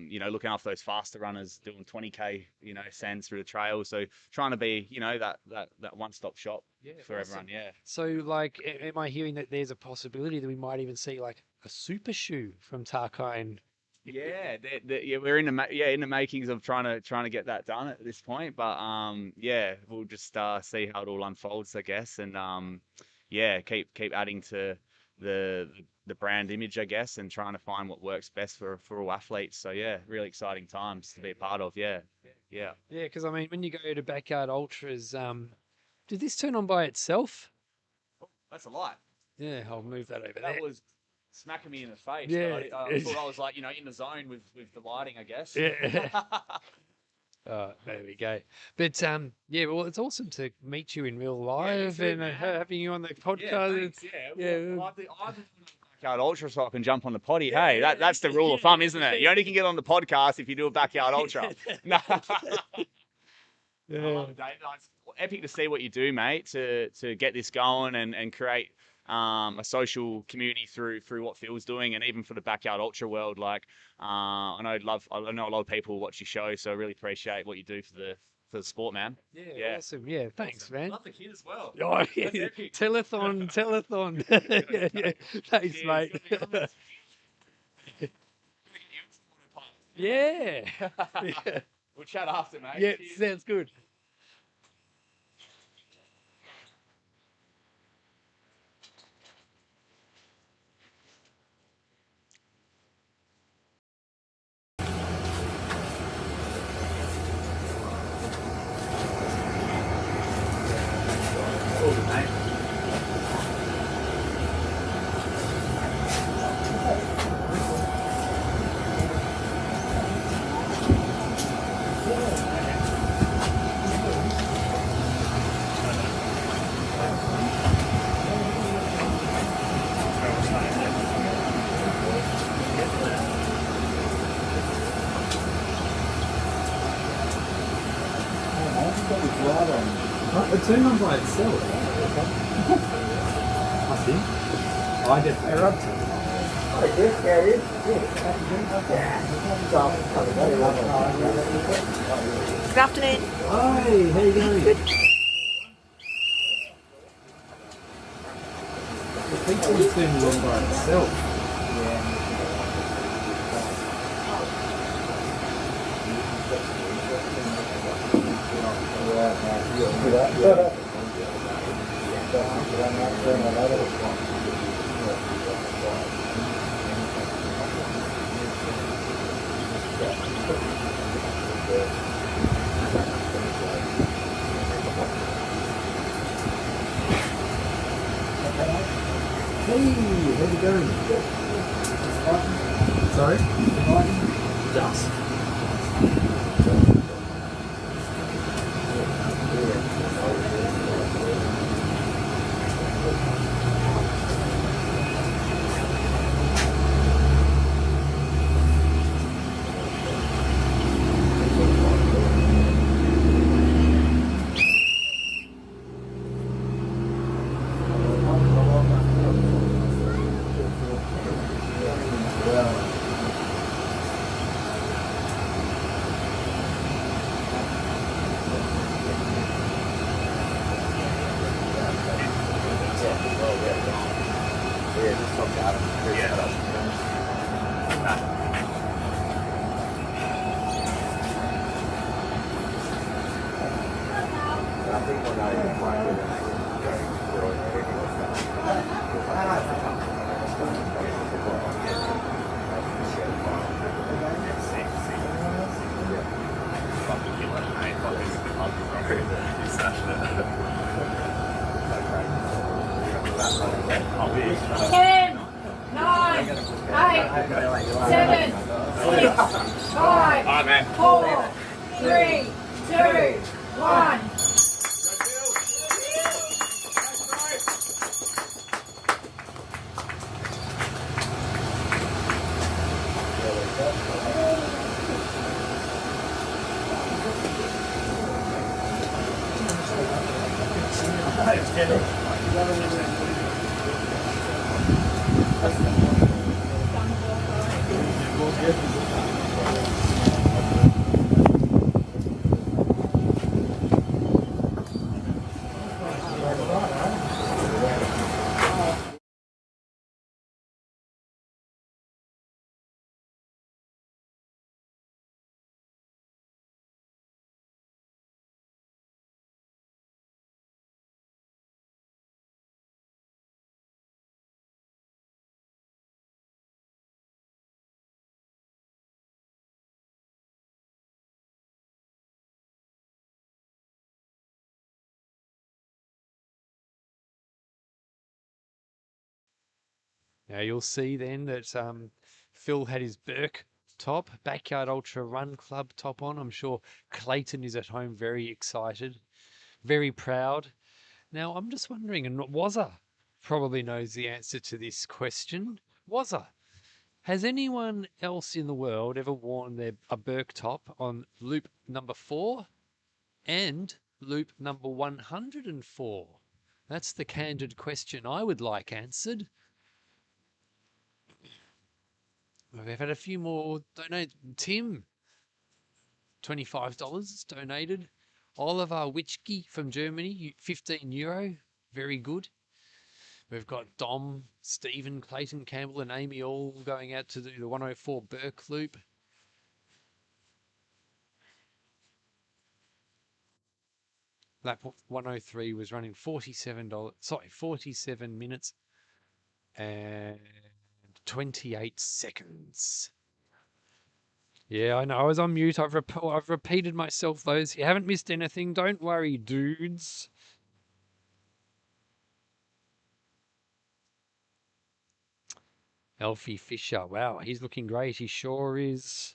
you know, looking after those faster runners doing 20K, you know, sands through the trail. So trying to be, you know, that one-stop shop for everyone. Yeah. So like, am I hearing that there's a possibility that we might even see like a super shoe from Tarkine? Yeah, yeah, we're in the makings of trying to get that done at this point. But yeah, we'll just see how it all unfolds, I guess, and yeah, keep adding to the brand image, I guess, and trying to find what works best for all athletes. So yeah, really exciting times to be a part of. Yeah. Yeah, because I mean, when you go to backyard ultras, did this turn on by itself? That's a light. Yeah, I'll move that over That there. was smacking me in the face. Yeah, But I thought I was like, in the zone with the lighting, I guess. Yeah. There we go. But yeah, well, it's awesome to meet you in real life and having you on the podcast. Well, I've been backyard ultra, so I can jump on the potty. Hey, that's the rule of thumb, isn't it? You only can get on the podcast if you do a backyard ultra. No. I love it, Dave. It's epic to see what you do, mate, to get this going and create a social community through what Phil's doing, and even for the backyard ultra world. Like, I know a lot of people watch your show, so I really appreciate what you do for the sport, man. Yeah, awesome. Yeah, thanks, man. Love the kid as well. Oh, yeah. Telethon. Yeah. Thanks, mate. Yeah. We'll chat after, mate. Yeah, Cheers. sounds good. It turned on by itself. I think. I just erupted. Good afternoon. Hi, how you going? Good. I think it's turned on by itself. Hey, how's it going? Sorry? Dust. Ten, nine, eight, seven, six, five, 4, 3, 2, 1. Now you'll see then that Phil had his Burke top, Backyard Ultra Run Club top on. I'm sure Clayton is at home very excited, very proud. Now I'm just wondering, and Wazza probably knows the answer to this question. Wazza, has anyone else in the world ever worn a Burke top on loop number 4 and loop number 104? That's the candid question I would like answered. We've had a few more donate. Tim, $25 donated. Oliver Witschke from Germany, €15. Very good. We've got Dom, Stephen, Clayton, Campbell, and Amy all going out to do the 104 Burke loop. Lap 103 was running $47. 47 minutes and 28 seconds. Yeah, I know. I was on mute. I've repeated myself those. You haven't missed anything. Don't worry, dudes. Elfie Fisher. Wow, he's looking great. He sure is.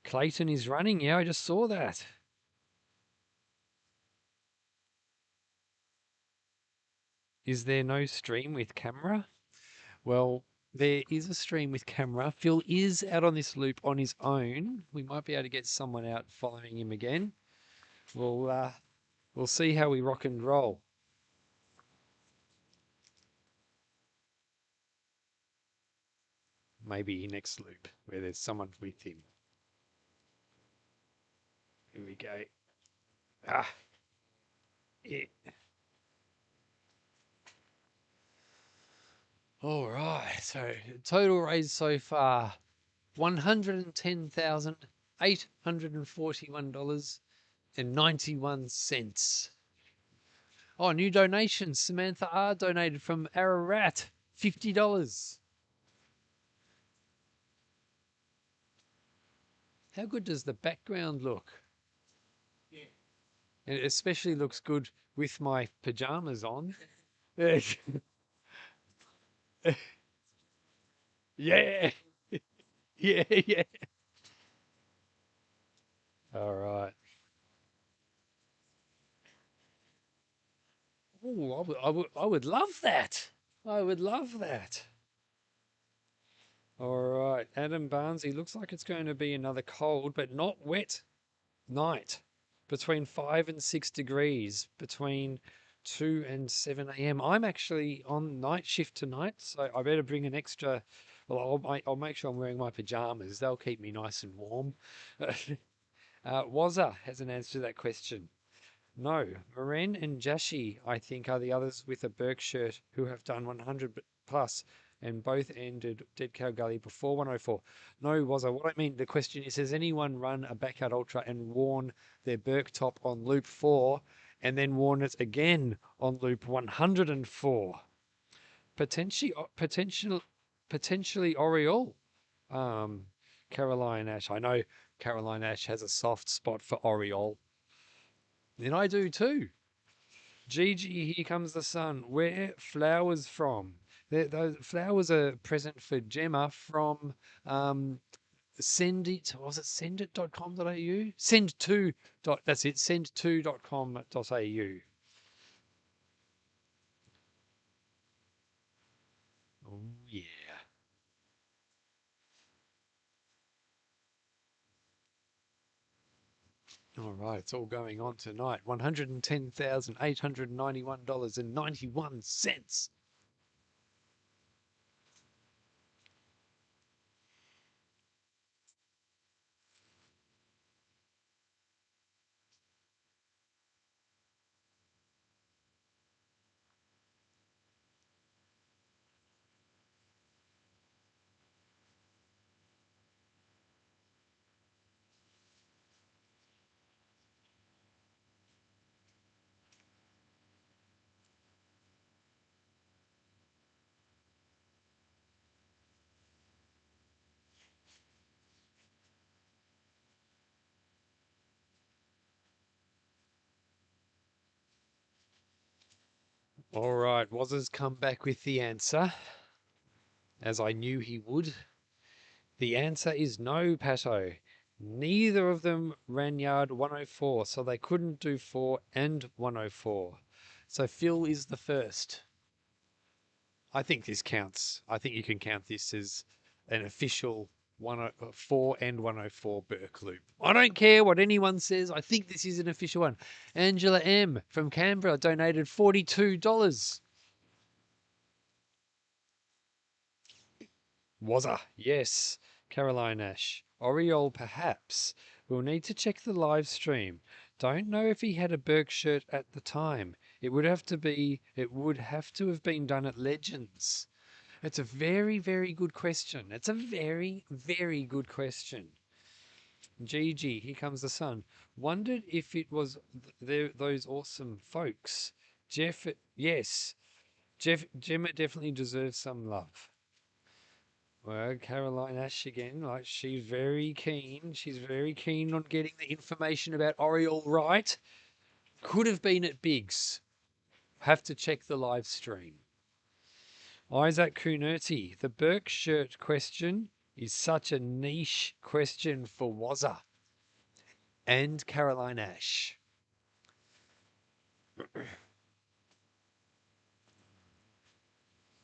Clayton is running. Yeah, I just saw that. Is there no stream with camera? Well, there is a stream with camera. Phil is out on this loop on his own. We might be able to get someone out following him again. We'll see how we rock and roll. Maybe next loop where there's someone with him. Here we go. Yeah. All right. So total raise so far, $110,841.91. Oh, new donation. Samantha R donated from Ararat, $50. How good does the background look? Yeah. And it especially looks good with my pajamas on. Yeah. Yeah. Yeah, yeah. All right. Oh, I would love that. I would love that. All right, Adam Barnes, he looks like it's going to be another cold but not wet night. Between 5 and 6 degrees, between 2 and 7 a.m. I'm actually on night shift tonight, so I better bring an extra. Well, I'll make sure I'm wearing my pajamas. They'll keep me nice and warm. Wazza has an answer to that question. No, Maren and Jashi, I think, are the others with a Burke shirt who have done 100 plus and both ended Dead Cow Gully before 104. No, Wazza, what I mean, the question is, has anyone run a Backyard Ultra and worn their Burke top on loop 4 and then worn it again on loop 104? Potentially Oriole. Caroline Ash. I know Caroline Ash has a soft spot for Oriole. And I do too. Gigi, here comes the sun. Where flowers from? Those flowers are present for Gemma from sendit. Was it sendit.com.au? Send2. That's it. Send2.com.au. Oh yeah. All right, it's all going on tonight. $110,891.91. All right, Wazza's come back with the answer. as I knew he would. The answer is no, Pato. Neither of them ran yard 104, so they couldn't do 4 and 104. So Phil is the first. I think this counts. I think you can count this as an official 104 and 104 Burke loop. I don't care what anyone says. I think this is an official one. Angela M. from Canberra donated $42. Wazza, yes. Caroline Ash. Oriole, perhaps. We'll need to check the live stream. Don't know if he had a Burke shirt at the time. It would have to have been done at Legends. It's a very, very good question. It's a very, very good question. Gigi, here comes the sun. Wondered if it was those awesome folks. Jeff, yes. Gemma definitely deserves some love. Well, Caroline Ash again, like she's very keen. She's very keen on getting the information about Oriole right. Could have been at Biggs. Have to check the live stream. Isaac Kunerti, the Burke shirt question is such a niche question for Wazza and Caroline Ash.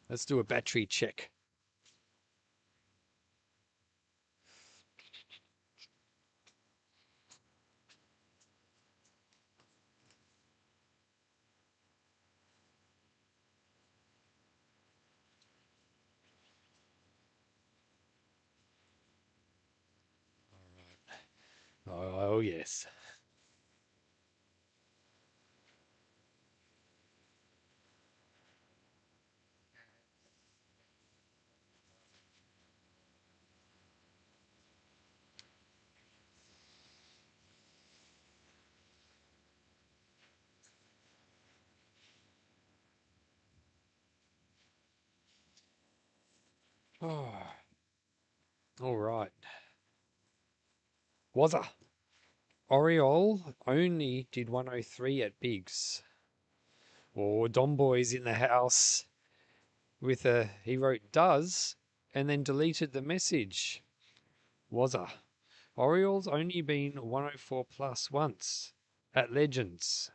Let's do a battery check. Oh, yes. Oh. All right. Wazza. Oriole only did 103 at Biggs. Oh, Dom Boy's in the house with he wrote does and then deleted the message. Wazza. Oriole's only been 104 plus once at Legends.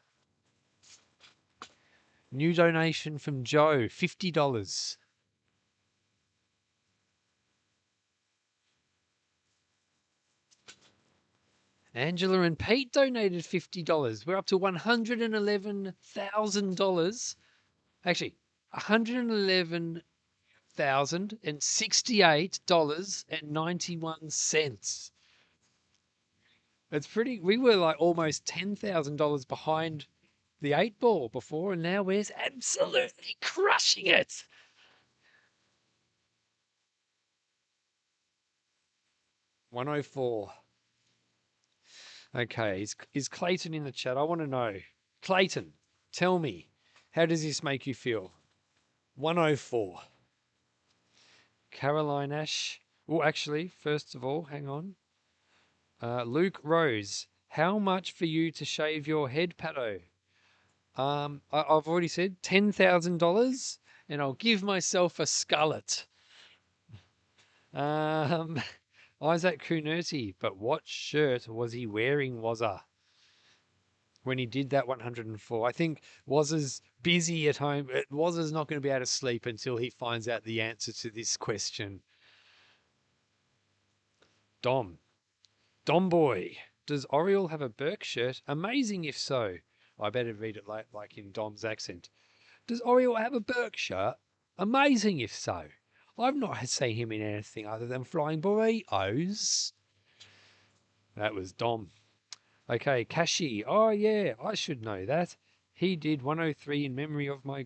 New donation from Joe, $50. Angela and Pete donated $50. We're up to $111,000. Actually, $111,068.91. It's pretty. We were like almost $10,000 behind the 8 ball before, and now we're absolutely crushing it. $104. Okay, is Clayton in the chat? I want to know. Clayton, tell me, how does this make you feel? 104. Caroline Ash. Oh, actually, first of all, hang on. Luke Rose, how much for you to shave your head, Pato? I've already said $10,000, and I'll give myself a skullet. Isaac Kunerti, but what shirt was he wearing, Wazza, when he did that 104? I think Wazza's busy at home. Wazza's not going to be able to sleep until he finds out the answer to this question. Dom Boy, does Oriole have a Burke shirt? Amazing if so. I better read it like in Dom's accent. Does Oriole have a Burke shirt? Amazing if so. I've not seen him in anything other than flying burritos. That was Dom. Okay, Kashi. Oh, yeah, I should know that. He did 103 in memory of my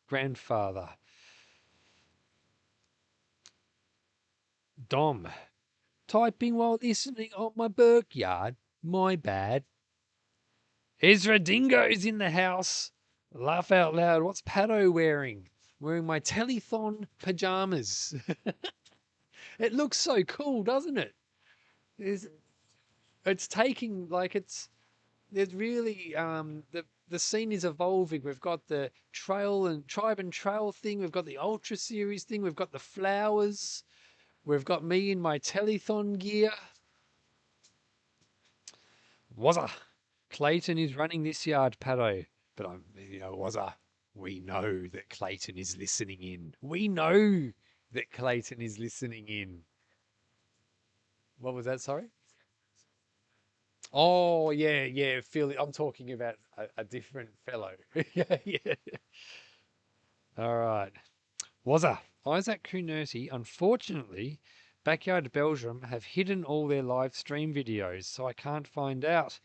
grandfather. Dom. Typing while listening on my Burke yard. My bad. Ezra Dingo's in the house. Laugh out loud. What's Pato wearing? Wearing my Telethon pajamas. It looks so cool, doesn't it? It's taking, like, it's really, the the scene is evolving. We've got the trail and tribe and trail thing. We've got the Ultra Series thing. We've got the flowers. We've got me in my Telethon gear. Wazza. Clayton is running this yard, Paddo. But Wazza, we know that Clayton is listening in. We know that Clayton is listening in. What was that, sorry? Oh, yeah, Phil. I'm talking about a different fellow. yeah. All right. Wazza. Isaac Kunerti, unfortunately, Backyard Belgium have hidden all their live stream videos, so I can't find out.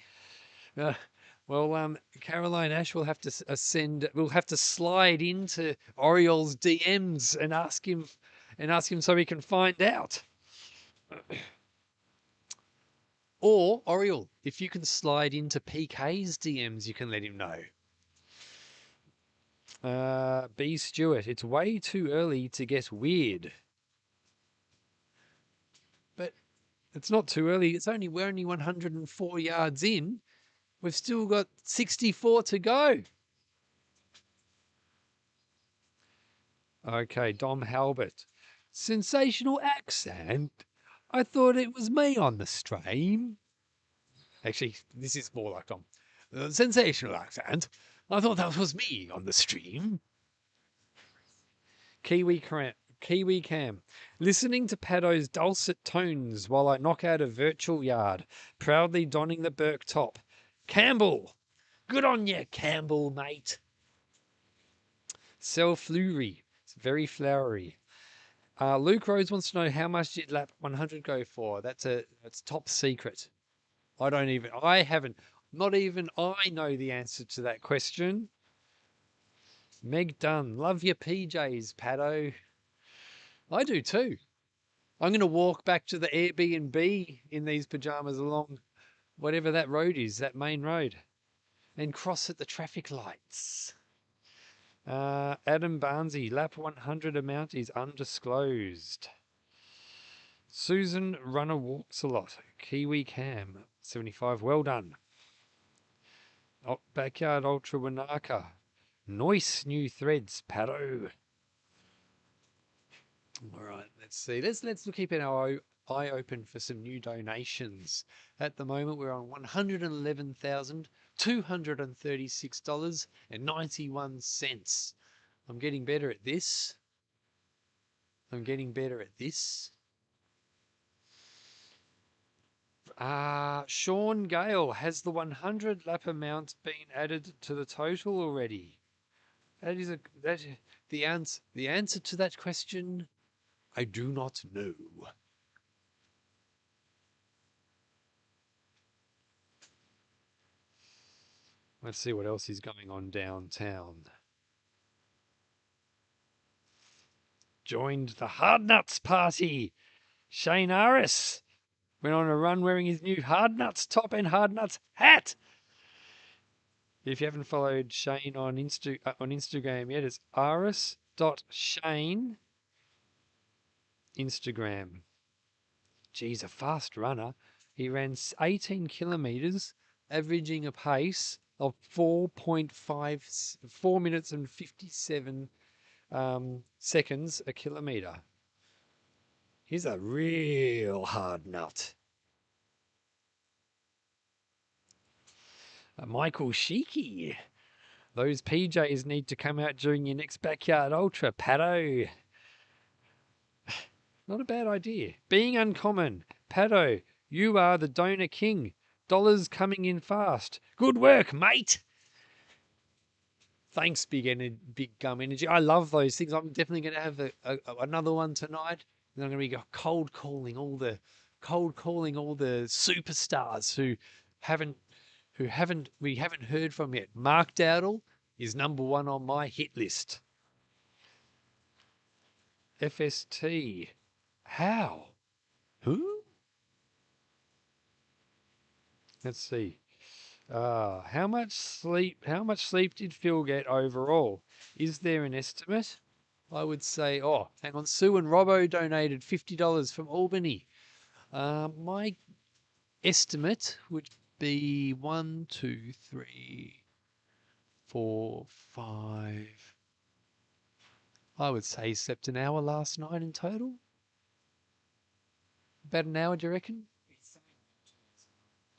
Caroline Ash will have to we'll have to slide into Oriol's DMs and ask him so he can find out. Or, Oriol, if you can slide into PK's DMs, you can let him know. B. Stewart, it's way too early to get weird. But it's not too early. We're only 104 yards in. We've still got 64 to go. Okay, Dom Halbert. Sensational accent. I thought it was me on the stream. Actually, this is more like Dom. Sensational accent. I thought that was me on the stream. Kiwi Cam. Listening to Paddo's dulcet tones while I knock out a virtual yard, proudly donning the Burke top. Campbell. Good on you, Campbell, mate. Cell Fleury. It's very flowery. Luke Rose wants to know how much did lap 100 go for? That's top secret. Not even I know the answer to that question. Meg Dunn, love your PJs, Paddo. I do too. I'm going to walk back to the Airbnb in these pajamas along whatever that road is, that main road, and cross at the traffic lights. Adam Barnsey, lap 100 amount is undisclosed. Susan Runner walks a lot. Kiwi Cam, 75. Well done. Backyard Ultra Wanaka. Nice new threads, Paddo. All right, let's see. Let's keep our eye open for some new donations. At the moment, we're on $111,236.91. I'm getting better at this. Sean Gale, has the 100 lap amount been added to the total already? The answer to that question, I do not know. Let's see what else is going on downtown. Joined the Hard Nuts party. Shane Aris went on a run wearing his new Hard Nuts top and Hard Nuts hat. If you haven't followed Shane on Instagram yet, it's aris.shane Instagram. Geez, a fast runner. He ran 18 kilometres, averaging a pace of 4 minutes and 57 seconds a kilometre. He's a real hard nut. Michael Sheeky. Those PJs need to come out during your next Backyard Ultra, Paddo. Not a bad idea. Being uncommon. Paddo, you are the donor king. Dollars coming in fast. Good work, mate. Thanks, Big Gum Energy. I love those things. I'm definitely going to have another one tonight. And I'm going to be cold calling all the superstars who we haven't heard from yet. Mark Dowdle is number 1 on my hit list. FST. How? Who? Let's see. How much sleep did Phil get overall? Is there an estimate? I would say, hang on. Sue and Robbo donated $50 from Albany. My estimate would be 1, 2, 3, 4, 5. I would say he slept an hour last night in total. About an hour, do you reckon?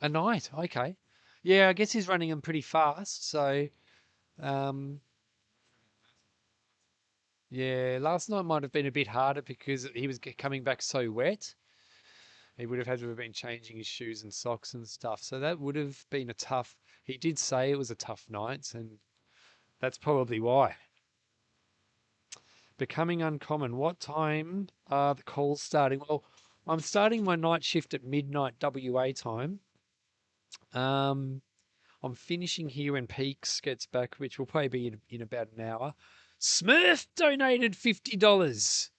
A night, okay. Yeah, I guess he's running them pretty fast, so yeah, last night might have been a bit harder because he was coming back so wet. He would have had to have been changing his shoes and socks and stuff. So that would have been a tough. He did say it was a tough night, and that's probably why. Becoming uncommon. What time are the calls starting? Well, I'm starting my night shift at midnight WA time. I'm finishing here when Peaks gets back, which will probably be in about an hour. Smurf donated $50.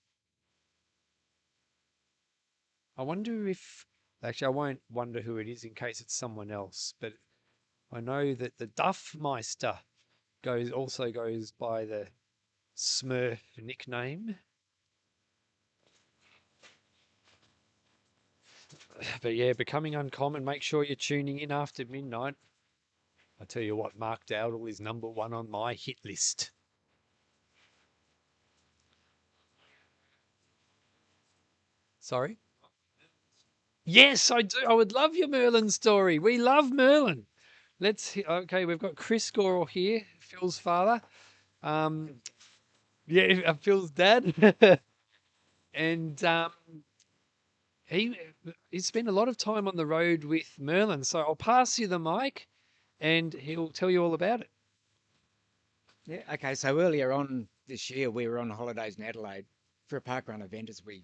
I wonder if... Actually, I won't wonder who it is in case it's someone else, but I know that the Duffmeister also goes by the Smurf nickname. But yeah, becoming uncommon. Make sure you're tuning in after midnight. I tell you what, Mark Dowdle is #1 on my hit list. Sorry? Yes, I do. I would love your Merlin story. We love Merlin. Okay, we've got Chris Gore here, Phil's father. Yeah, Phil's dad. And he spent a lot of time on the road with Merlin. So I'll pass you the mic and he'll tell you all about it. Yeah, okay. So earlier on this year, we were on holidays in Adelaide for a parkrun event, as we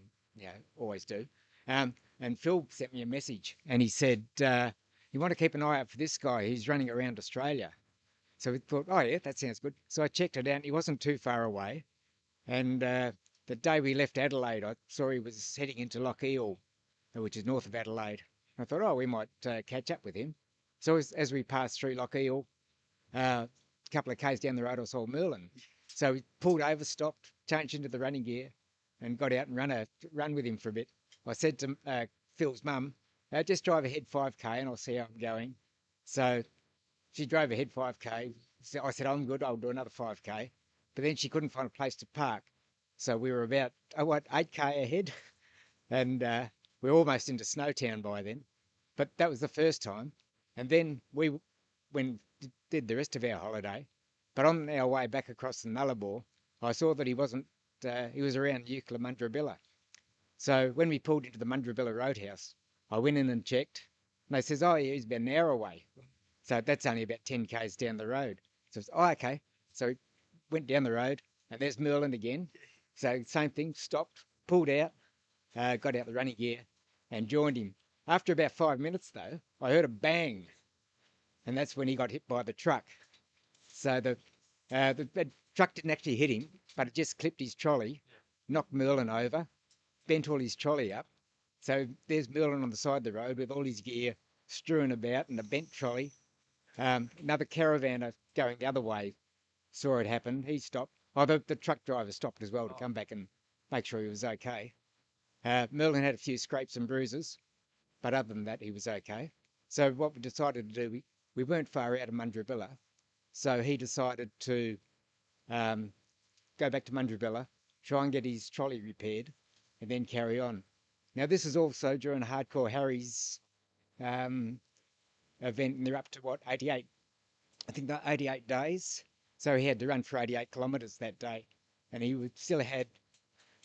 always do. And Phil sent me a message and he said, you want to keep an eye out for this guy. He's running around Australia. So we thought, oh, yeah, that sounds good. So I checked it out. He wasn't too far away. And the day we left Adelaide, I saw he was heading into Loch Eel, which is north of Adelaide. I thought, oh, we might catch up with him. So as we passed through Loch Eel, a couple of k's down the road, I saw Merlin. So we pulled over, stopped, changed into the running gear, and got out and run with him for a bit. I said to Phil's mum, just drive ahead 5k and I'll see how I'm going. So she drove ahead 5k. So I said, I'm good, I'll do another 5k. But then she couldn't find a place to park. So we were about, 8k ahead. And we were almost into Snowtown by then. But that was the first time. And then we did the rest of our holiday. But on our way back across the Nullarbor, I saw that he wasn't, he was around Eucla Mundrabilla. So when we pulled into the Mundrabilla Roadhouse, I went in and checked. And they says, oh, yeah, he's about an hour away. So that's only about 10 k's down the road. So it's, oh, okay. So we went down the road and there's Merlin again. So same thing, stopped, pulled out, got out the running gear and joined him. After about 5 minutes though, I heard a bang. And that's when he got hit by the truck. So the truck didn't actually hit him, but it just clipped his trolley, knocked Merlin over, bent all his trolley up. So there's Merlin on the side of the road with all his gear strewn about and a bent trolley. Another caravaner going the other way saw it happen. He stopped. Oh, the truck driver stopped as well to come back and make sure he was okay. Merlin had a few scrapes and bruises, but other than that, he was okay. So what we decided to do, we weren't far out of Mundrabilla, so he decided to go back to Mundrabilla, try and get his trolley repaired, and then carry on. Now, this is also during Hardcore Harry's event, and they're up to, 88? I think they're 88 days. So he had to run for 88 kilometres that day, and he still had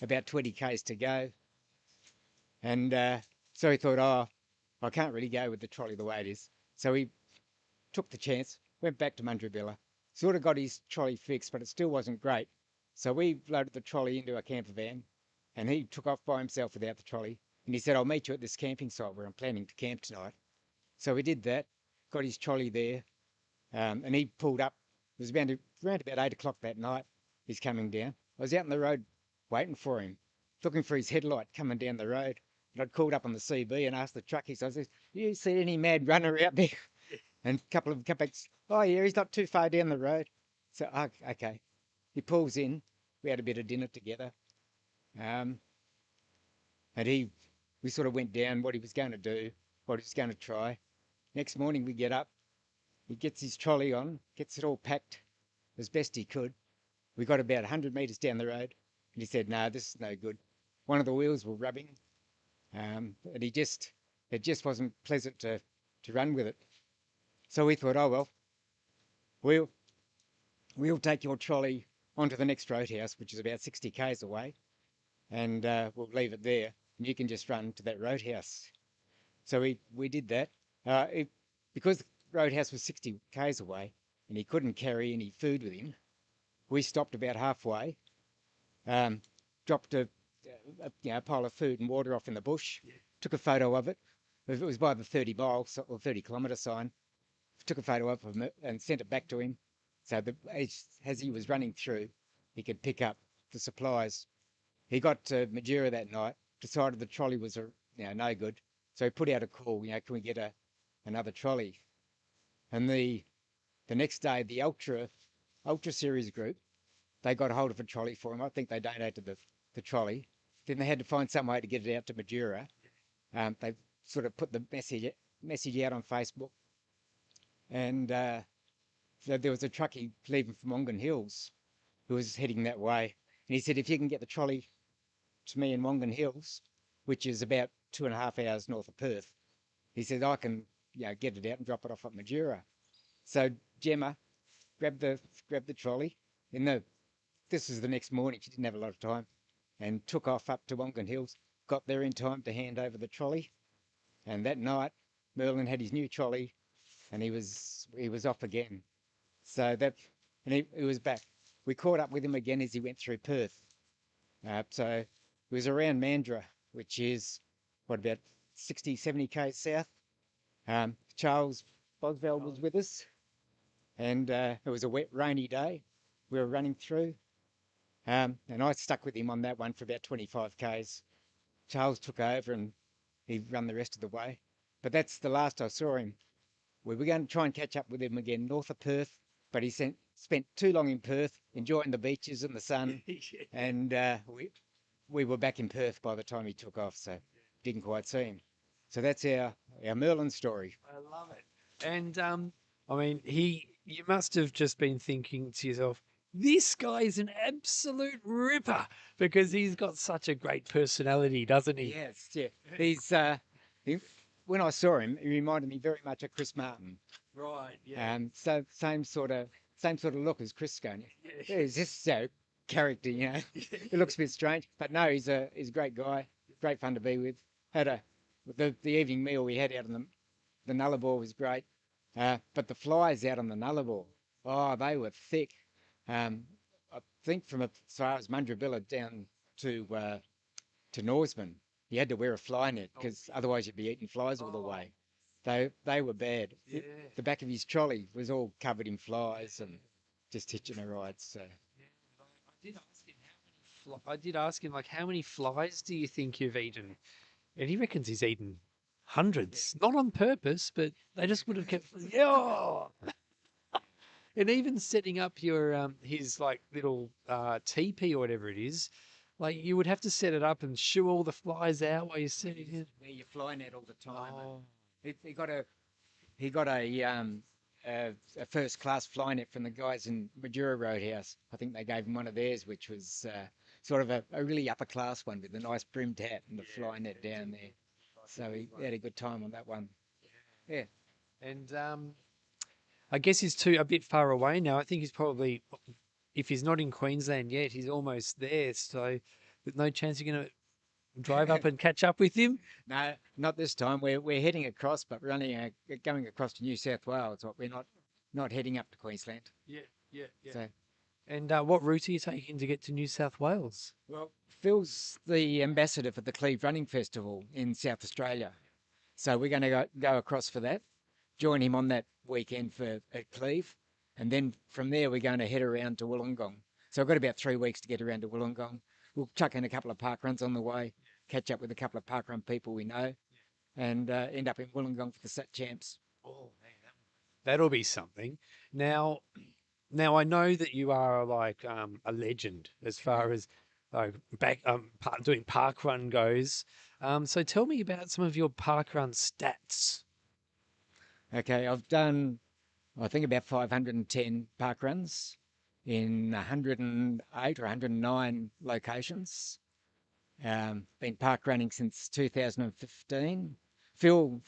about 20 k's to go. And so he thought, oh, I can't really go with the trolley the way it is. So he took the chance, went back to Mundrabilla, sort of got his trolley fixed, but it still wasn't great. So we loaded the trolley into a camper van, and he took off by himself without the trolley. And he said, I'll meet you at this camping site where I'm planning to camp tonight. So we did that, got his trolley there, and he pulled up. It was around about 8 o'clock that night. He's coming down. I was out on the road waiting for him, looking for his headlight coming down the road. And I'd called up on the CB and asked the truckies, I said, you see any mad runner out there? And a couple of them come back, oh yeah, he's not too far down the road. So, okay. He pulls in. We had a bit of dinner together. And we sort of went down what he was going to do, what he was going to try. Next morning we get up. He gets his trolley on, gets it all packed, as best he could. We got about 100 metres down the road, and he said, "No, this is no good." One of the wheels were rubbing, and it just wasn't pleasant to run with it. So we thought, oh well, we'll take your trolley onto the next roadhouse, which is about 60 k's away, and we'll leave it there, and you can just run to that roadhouse. So we did that. Because the roadhouse was 60 k's away, and he couldn't carry any food with him, we stopped about halfway, dropped a pile of food and water off in the bush, took a photo of it. It was by the 30 mile or 30 kilometre sign. Took a photo of it and sent it back to him. So as he was running through, he could pick up the supplies. He got to Majura that night, decided the trolley was no good. So he put out a call, can we get another trolley? And the next day, the Ultra Series group, they got hold of a trolley for him. I think they donated the trolley. Then they had to find some way to get it out to Majura. They sort of put the message out on Facebook. And so there was a truckie leaving from Wongan Hills who was heading that way. And he said, if you can get the trolley to me in Wongan Hills, which is about 2.5 hours north of Perth, he said, I can get it out and drop it off at Majura. So Gemma grabbed the trolley. This was the next morning, she didn't have a lot of time, and took off up to Wongan Hills, got there in time to hand over the trolley. And that night, Merlin had his new trolley, and he was off again. So he was back. We caught up with him again as he went through Perth. So it was around Mandurah, which is about 60, 70 k's south. Charles Boswell was with us, and it was a wet, rainy day. We were running through, and I stuck with him on that one for about 25 k's. Charles took over and he ran the rest of the way. But that's the last I saw him. We were going to try and catch up with him again north of Perth, but he spent too long in Perth enjoying the beaches and the sun, and we were back in Perth by the time he took off, so didn't quite see him. So that's our Merlin story. I love it. And I mean, you must have just been thinking to yourself, this guy is an absolute ripper, because he's got such a great personality, doesn't he? Yes, yeah. He's when I saw him, he reminded me very much of Chris Martin. Right. Yeah. So same sort of look as Chris going. Yeah, he's just character, It looks a bit strange, but no, he's a great guy. Great fun to be with. Had the evening meal we had out on the Nullarbor was great. But the flies out on the Nullarbor, they were thick. I think from as far as Mundrabilla down to Norseman, you had to wear a fly net because otherwise you'd be eating flies all the way. They were bad. Yeah. The back of his trolley was all covered in flies and just hitching a ride. So I did ask him, how many flies do you think you've eaten? And he reckons he's eaten hundreds, not on purpose, but they just would have kept. Yeah. And even setting up your his little teepee or whatever it is, you would have to set it up and shoo all the flies out while you're setting it. Wear your fly net all the time. Oh. He got a first class fly net from the guys in Majura Roadhouse. I think they gave him one of theirs, which was sort of a really upper class one with a nice brimmed hat and the fly net down there. So he had a good time on that one. Yeah. And I guess he's a bit far away now. I think he's probably, if he's not in Queensland yet, he's almost there. So there's no chance you're going to drive up and catch up with him? No, not this time. We're heading across, but going across to New South Wales. We're not heading up to Queensland. Yeah. So, and what route are you taking to get to New South Wales? Well, Phil's the ambassador for the Cleve Running Festival in South Australia. So we're going to go across for that, join him on that weekend at Cleve, and then from there we're going to head around to Wollongong. So I've got about 3 weeks to get around to Wollongong. We'll chuck in a couple of park runs on the way, catch up with a couple of park run people we know, and end up in Wollongong for the Sat Champs. Oh, man, that'll be something. Now I know that you are a legend as far as doing park run goes. So tell me about some of your park run stats. Okay, I've done, I think, about 510 park runs. in 108 or 109 locations. Been park running since 2015. Phil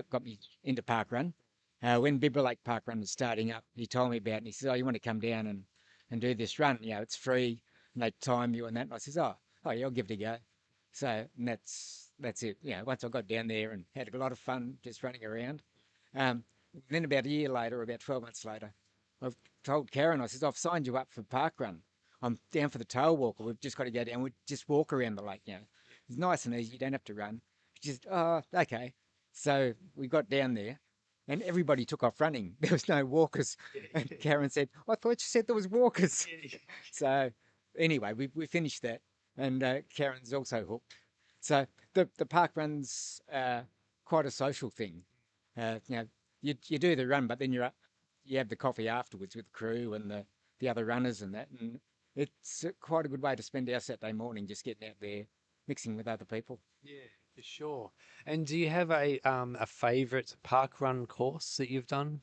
got me into park run. When Bibra Lake Park Run was starting up, he told me about it and he said, "Oh, you want to come down and do this run? You know, it's free and they time you and that." And I says, "Oh yeah, I'll give it a go." So and that's it. You know, once I got down there and had a lot of fun just running around. Then about a year later, or about 12 months later, I've told Karen, I says, "I've signed you up for park run. I'm down for the tail walker. We've just got to go down. We just walk around the lake, you know. It's nice and easy. You don't have to run." Just, "Oh, okay." So we got down there and everybody took off running. There was no walkers. And Karen said, "I thought you said there was walkers." So anyway, we finished that and Karen's also hooked. So the park run's quite a social thing. You know, you do the run, but then you have the coffee afterwards with the crew and the other runners and that. And it's quite a good way to spend our Saturday morning, just getting out there, mixing with other people. Yeah, for sure. And do you have a favourite park run course that you've done?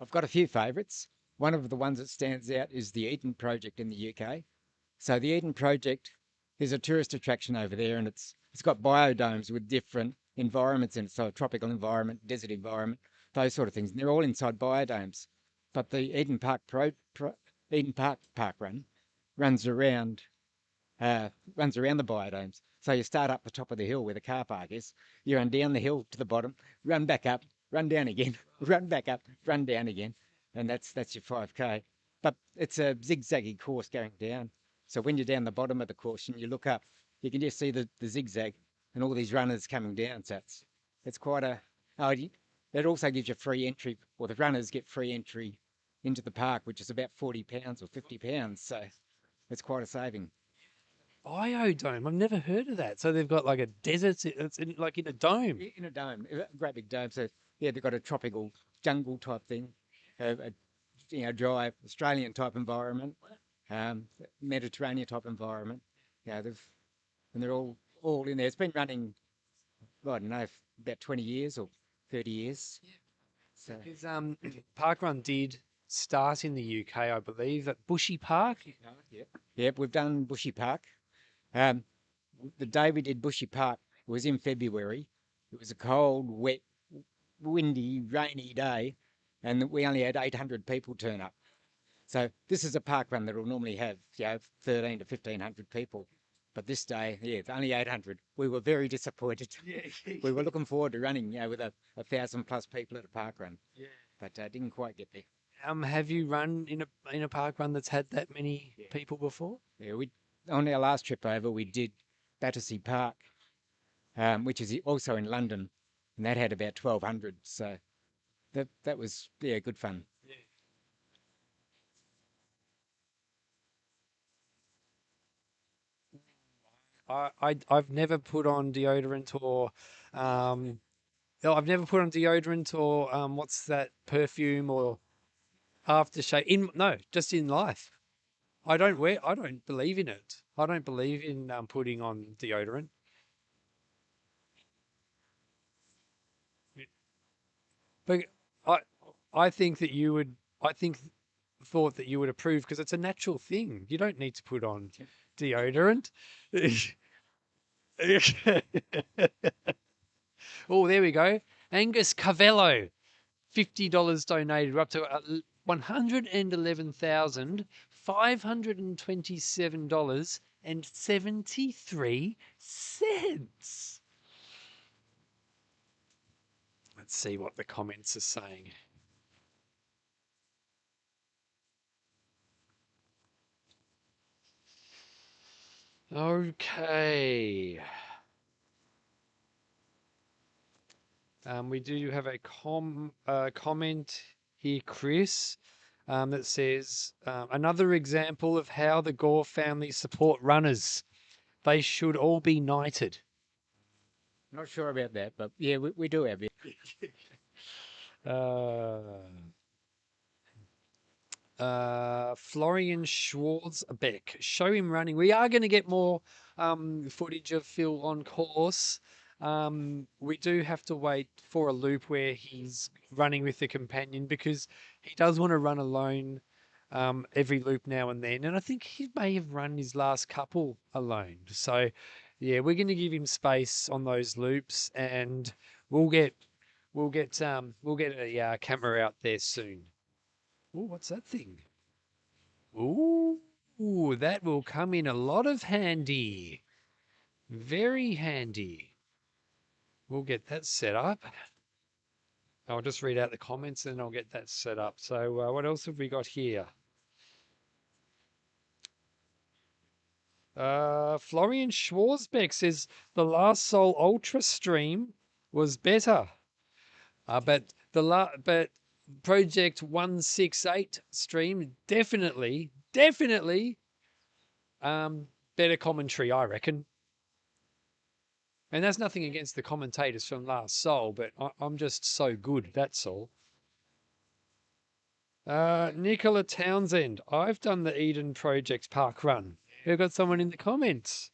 I've got a few favourites. One of the ones that stands out is the Eden Project in the UK. So the Eden Project is a tourist attraction over there, and it's got biodomes with different environments in it. So a tropical environment, desert environment, those sort of things. And they're all inside biodomes. But the Eden Park Park Run runs around the biodomes. So you start up the top of the hill where the car park is. You run down the hill to the bottom, run back up, run down again, run back up, run down again, and that's your 5K. But it's a zigzaggy course going down. So when you're down the bottom of the course and you look up, you can just see the zigzag and all these runners coming down. So it's quite a. Oh, it also gives you free entry, or the runners get free entry into the park, which is about £40 or £50. So it's quite a saving. Biodome. I've never heard of that. So they've got like a desert. It's like in a dome. In a dome, a great big dome. So yeah, they've got a tropical jungle type thing, a dry Australian type environment, Mediterranean type environment. Yeah, they're all in there. It's been running, I don't know, about 20 years or 30 years. Yeah. So because Parkrun did start in the UK, I believe, at Bushy Park. Yep, we've done Bushy Park. The day we did Bushy Park was in February. It was a cold, wet, windy, rainy day, and we only had 800 people turn up. So this is a park run that will normally have 13 to 1,500 people. But this day, it's only 800. We were very disappointed. We were looking forward to running, with 1,000+ people at a park run. Yeah. But didn't quite get there. Have you run in a park run that's had that many people before? Yeah, on our last trip over, we did Battersea Park, which is also in London, and that had about 1,200. So that was good fun. I've never put on deodorant or what's that, perfume or aftershave just in life. I don't believe in it. I don't believe in putting on deodorant. But I think that you would. Thought that you would approve because it's a natural thing. You don't need to put on deodorant. Oh, there we go. Angus Cavello, $50 donated. We're up to $111,527.73. Let's see what the comments are saying. Okay. We do have a comment here, Chris, that says, another example of how the Gore family support runners. They should all be knighted. Not sure about that, but yeah, we do have it. Florian Schwarzbeck, show him running. We are going to get more footage of Phil on course. We do have to wait for a loop where he's running with the companion because he does want to run alone every loop now and then. And I think he may have run his last couple alone. So, yeah, we're going to give him space on those loops, and we'll get a camera out there soon. Oh, what's that thing? Ooh, that will come in a lot of handy. Very handy. We'll get that set up. I'll just read out the comments and I'll get that set up. So what else have we got here? Florian Schwarzbeck says the last Soul Ultra stream was better. But Project 168 stream definitely better commentary, I reckon. And that's nothing against the commentators from Last Soul, but I'm just so good, that's all. Nicola Townsend, I've done the Eden Project Park Run. We've got someone in the comments.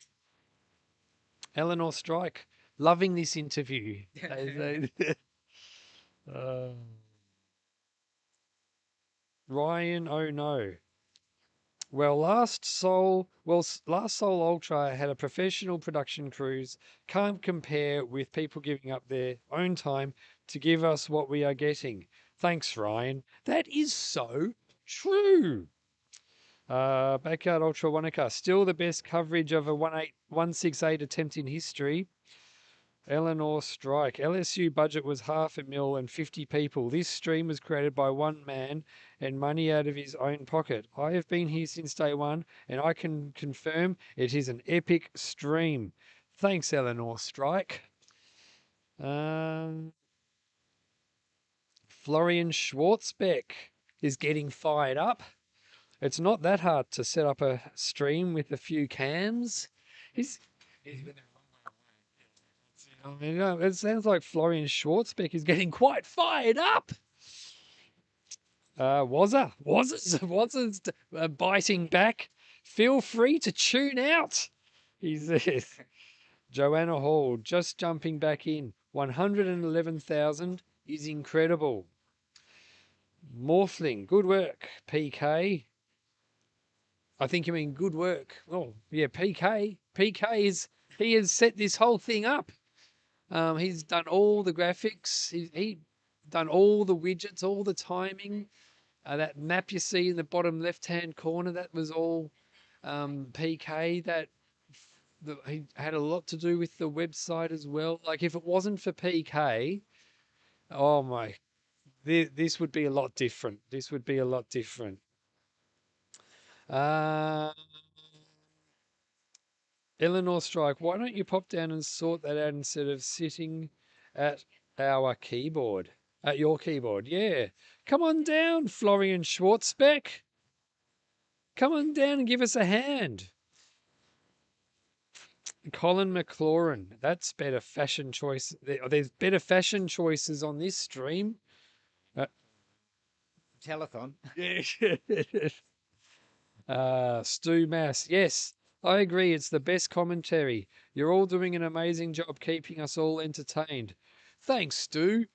Eleanor Strike, loving this interview. Ryan, oh no. Last Soul Ultra had a professional production crews. Can't compare with people giving up their own time to give us what we are getting. Thanks, Ryan. That is so true. Backyard Ultra Wanaka, still the best coverage of a 168 attempt in history. Eleanor Strike, LSU budget was $500,000 and 50 people. This stream was created by one man and money out of his own pocket. I have been here since day one and I can confirm it is an epic stream. Thanks, Eleanor Strike. Florian Schwarzbeck is getting fired up. It's not that hard to set up a stream with a few cams. It sounds like Florian Schwarzbeck is getting quite fired up. Wazza's biting back. Feel free to tune out, he says. Joanna Hall just jumping back in. 111,000 is incredible. Morphling, good work, PK. I think you mean good work. Oh, yeah, PK. He has set this whole thing up. He's done all the graphics. He's done all the widgets, all the timing. That map you see in the bottom left-hand corner, that was all PK. He had a lot to do with the website as well. Like, if it wasn't for PK, oh my, this would be a lot different. This would be a lot different. Eleanor Strike, why don't you pop down and sort that out instead of sitting at our keyboard? At your keyboard, yeah. Come on down, Florian Schwarzbeck. Come on down and give us a hand. Colin McLaurin, that's better fashion choice. There's better fashion choices on this stream. Telethon. Stu Mass, yes, I agree. It's the best commentary. You're all doing an amazing job keeping us all entertained. Thanks, Stu.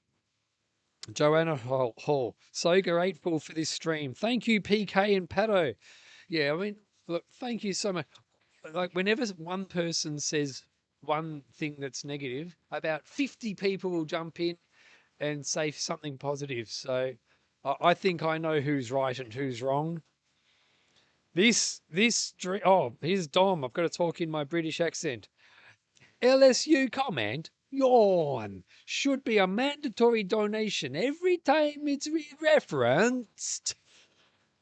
Joanna Hall, so grateful for this stream. Thank you, PK and Pato. Yeah, I mean, look, thank you so much. Like, whenever one person says one thing that's negative, about 50 people will jump in and say something positive. So I think I know who's right and who's wrong. Here's Dom. I've got to talk in my British accent. LSU comment, yawn, should be a mandatory donation every time it's referenced.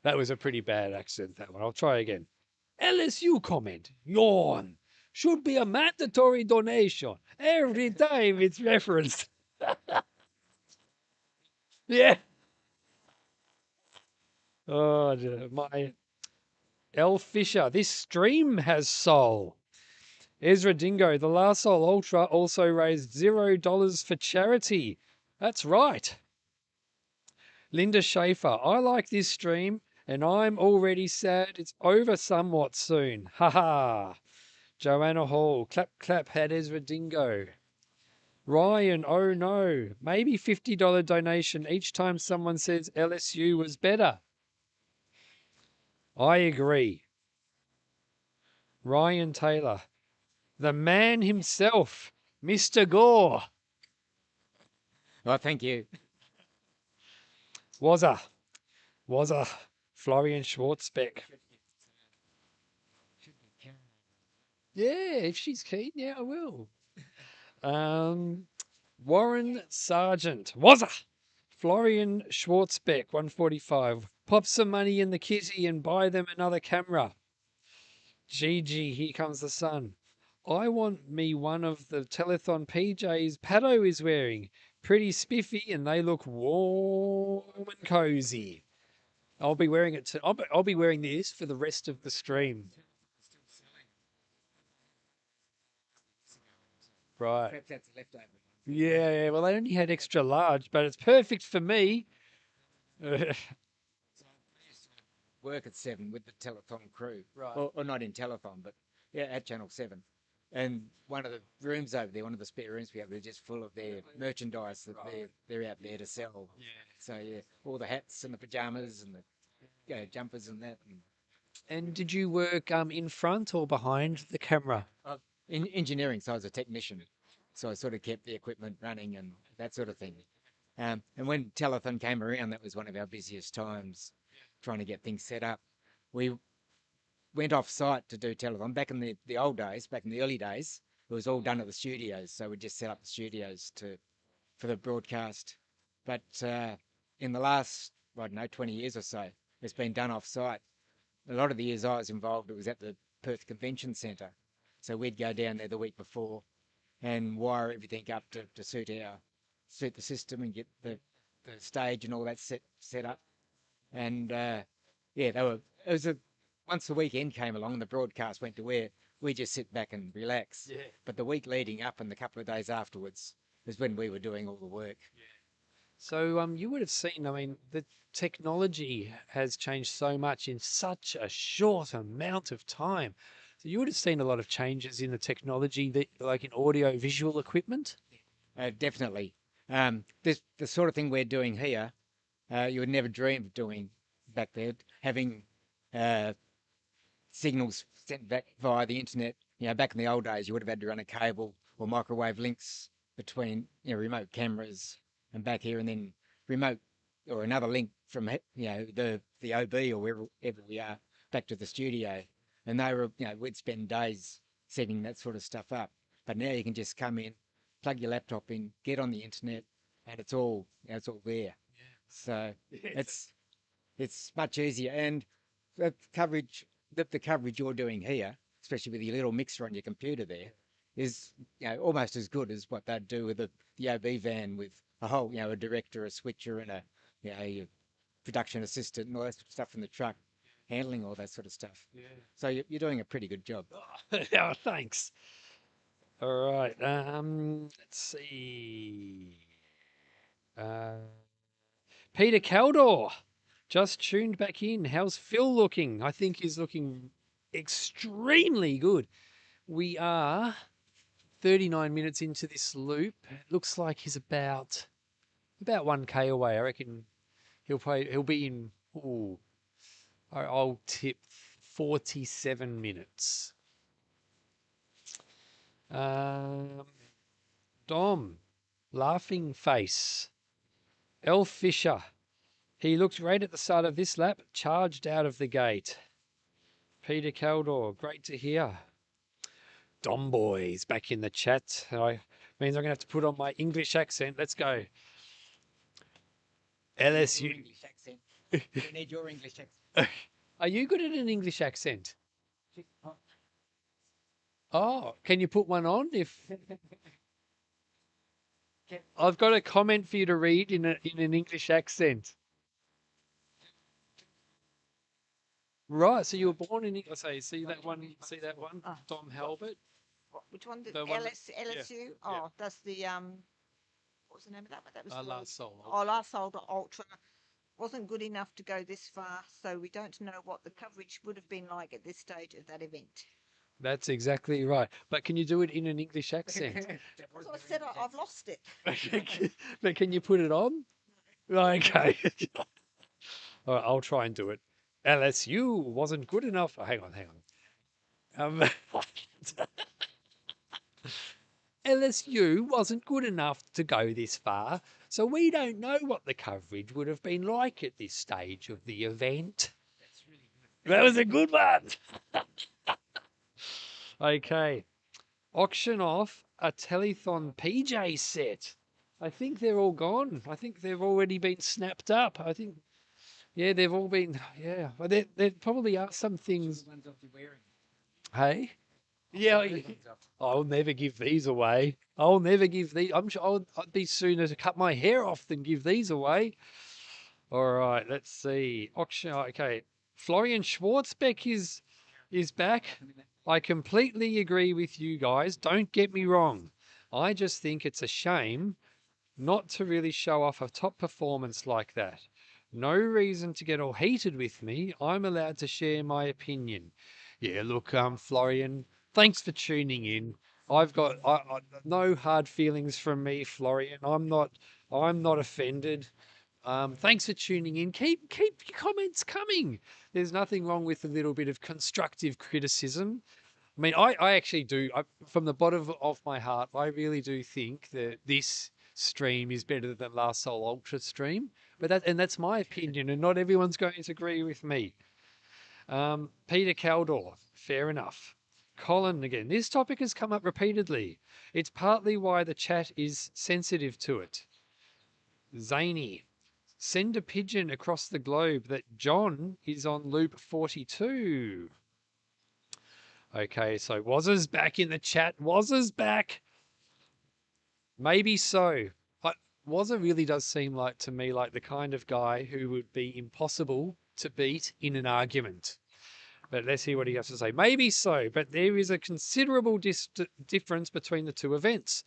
That was a pretty bad accent, that one. I'll try again. LSU comment, yawn, should be a mandatory donation every time it's referenced. Yeah. Oh, my L. Fisher, this stream has soul. Ezra Dingo, the Last Soul Ultra also raised $0 for charity. That's right. Linda Schaefer, I like this stream and I'm already sad it's over somewhat soon. Haha. Joanna Hall, clap clap had Ezra Dingo. Ryan, oh no, maybe $50 donation each time someone says LSU was better. I agree. Ryan Taylor, the man himself, Mr. Gore. Oh, thank you. Was a Florian Schwartzbeck. Yeah, if she's keen, yeah, I will. Warren Sargent. Was a Florian Schwartzbeck, 145. Pop some money in the kitty and buy them another camera. Gigi, here comes the sun. I want me one of the Telethon PJs Pato is wearing. Pretty spiffy and they look warm and cozy. I'll be wearing it. I'll be wearing this for the rest of the stream. Right. Perhaps that's a leftover. Yeah, well, they only had extra large, but it's perfect for me. Work at 7 with the Telethon crew. Right. Or not in Telethon, but yeah, at Channel 7. And one of the rooms over there, one of the spare rooms we have, they're just full of their merchandise that they're out there to sell. Yeah. So yeah, all the hats and the pajamas and the jumpers and that. And did you work in front or behind the camera? In engineering, so I was a technician. So I sort of kept the equipment running and that sort of thing. And when Telethon came around, that was one of our busiest times, trying to get things set up. We went off site to do Telethon. Back in the old days, back in the early days, it was all done at the studios. So we just set up the studios for the broadcast. But in the last, I don't know, 20 years or so, it's been done off site. A lot of the years I was involved, it was at the Perth Convention Centre. So we'd go down there the week before and wire everything up to suit the system and get the stage and all that set up. And once the weekend came along and the broadcast went to air, we just sit back and relax. Yeah. But the week leading up and the couple of days afterwards is when we were doing all the work. Yeah. So you would have seen, I mean, the technology has changed so much in such a short amount of time. So you would have seen a lot of changes in the technology, like in audio visual equipment? Definitely. The sort of thing we're doing here, you would never dream of doing back there, having signals sent back via the internet. You know, back in the old days, you would have had to run a cable or microwave links between remote cameras and back here, and then remote or another link from the OB or wherever we are back to the studio. And they were, we'd spend days setting that sort of stuff up. But now you can just come in, plug your laptop in, get on the internet, and it's all there. Yeah. So it's much easier. And the coverage you're doing here, especially with your little mixer on your computer there, is almost as good as what they'd do with the OB van with a whole, a director, a switcher, and a production assistant and all that sort of stuff in the truck, handling all that sort of stuff. Yeah. So you're doing a pretty good job. Oh, thanks. All right. Let's see. Peter Caldor just tuned back in. How's Phil looking? I think he's looking extremely good. We are 39 minutes into this loop. It looks like he's about 1K away. I reckon he'll be in. I'll tip 47 minutes. Dom, laughing face. Elf Fisher. He looked great at the start of this lap, charged out of the gate. Peter Caldor, great to hear. Dom boys back in the chat. Means I'm going to have to put on my English accent. Let's go. LSU. English accent. You need your English accent. Are you good at an English accent? Oh, can you put one on? I've got a comment for you to read in an English accent. Right, so you were born in England. See that one? See that one? Dom Halbert. Which one? The one that- LSU? yeah, Oh, yeah. that's the what was the name of that one? That was the Last Soul. Oh, Last Soul Ultra. Wasn't good enough to go this far, so we don't know what the coverage would have been like at this stage of that event. That's exactly right. But can you do it in an English accent? So I said I've lost it. But can you put it on? Okay. All right, I'll try and do it. LSU wasn't good enough. Oh, hang on. LSU wasn't good enough to go this far, so we don't know what the coverage would have been like at this stage of the event. That was a good one. Okay. Auction off a Telethon PJ set. I think they're all gone. I think they've already been snapped up. I think, yeah, they've all been, yeah. Well, there probably are some things. Hey? Yeah, I'll never give these away. I'll never give these. I'm sure I'd be sooner to cut my hair off than give these away. All right, let's see. Auction. Okay, Florian Schwartzbeck is back. I completely agree with you guys. Don't get me wrong. I just think it's a shame not to really show off a top performance like that. No reason to get all heated with me. I'm allowed to share my opinion. Yeah, look, Florian, thanks for tuning in. I've got no hard feelings from me, Florian. I'm not offended. Thanks for tuning in. Keep your comments coming. There's nothing wrong with a little bit of constructive criticism. I mean, I actually do, from the bottom of my heart, I really do think that this stream is better than last Soul Ultra stream. But that's my opinion, and not everyone's going to agree with me. Peter Caldor, fair enough. Colin again. This topic has come up repeatedly. It's partly why the chat is sensitive to it. Zany, send a pigeon across the globe that John is on loop 42. Okay, so Wazza's back in the chat. Wazza's back. Maybe so. But Wazza really does seem like to me like the kind of guy who would be impossible to beat in an argument. But let's hear what he has to say. Maybe so, but there is a considerable difference between the two events.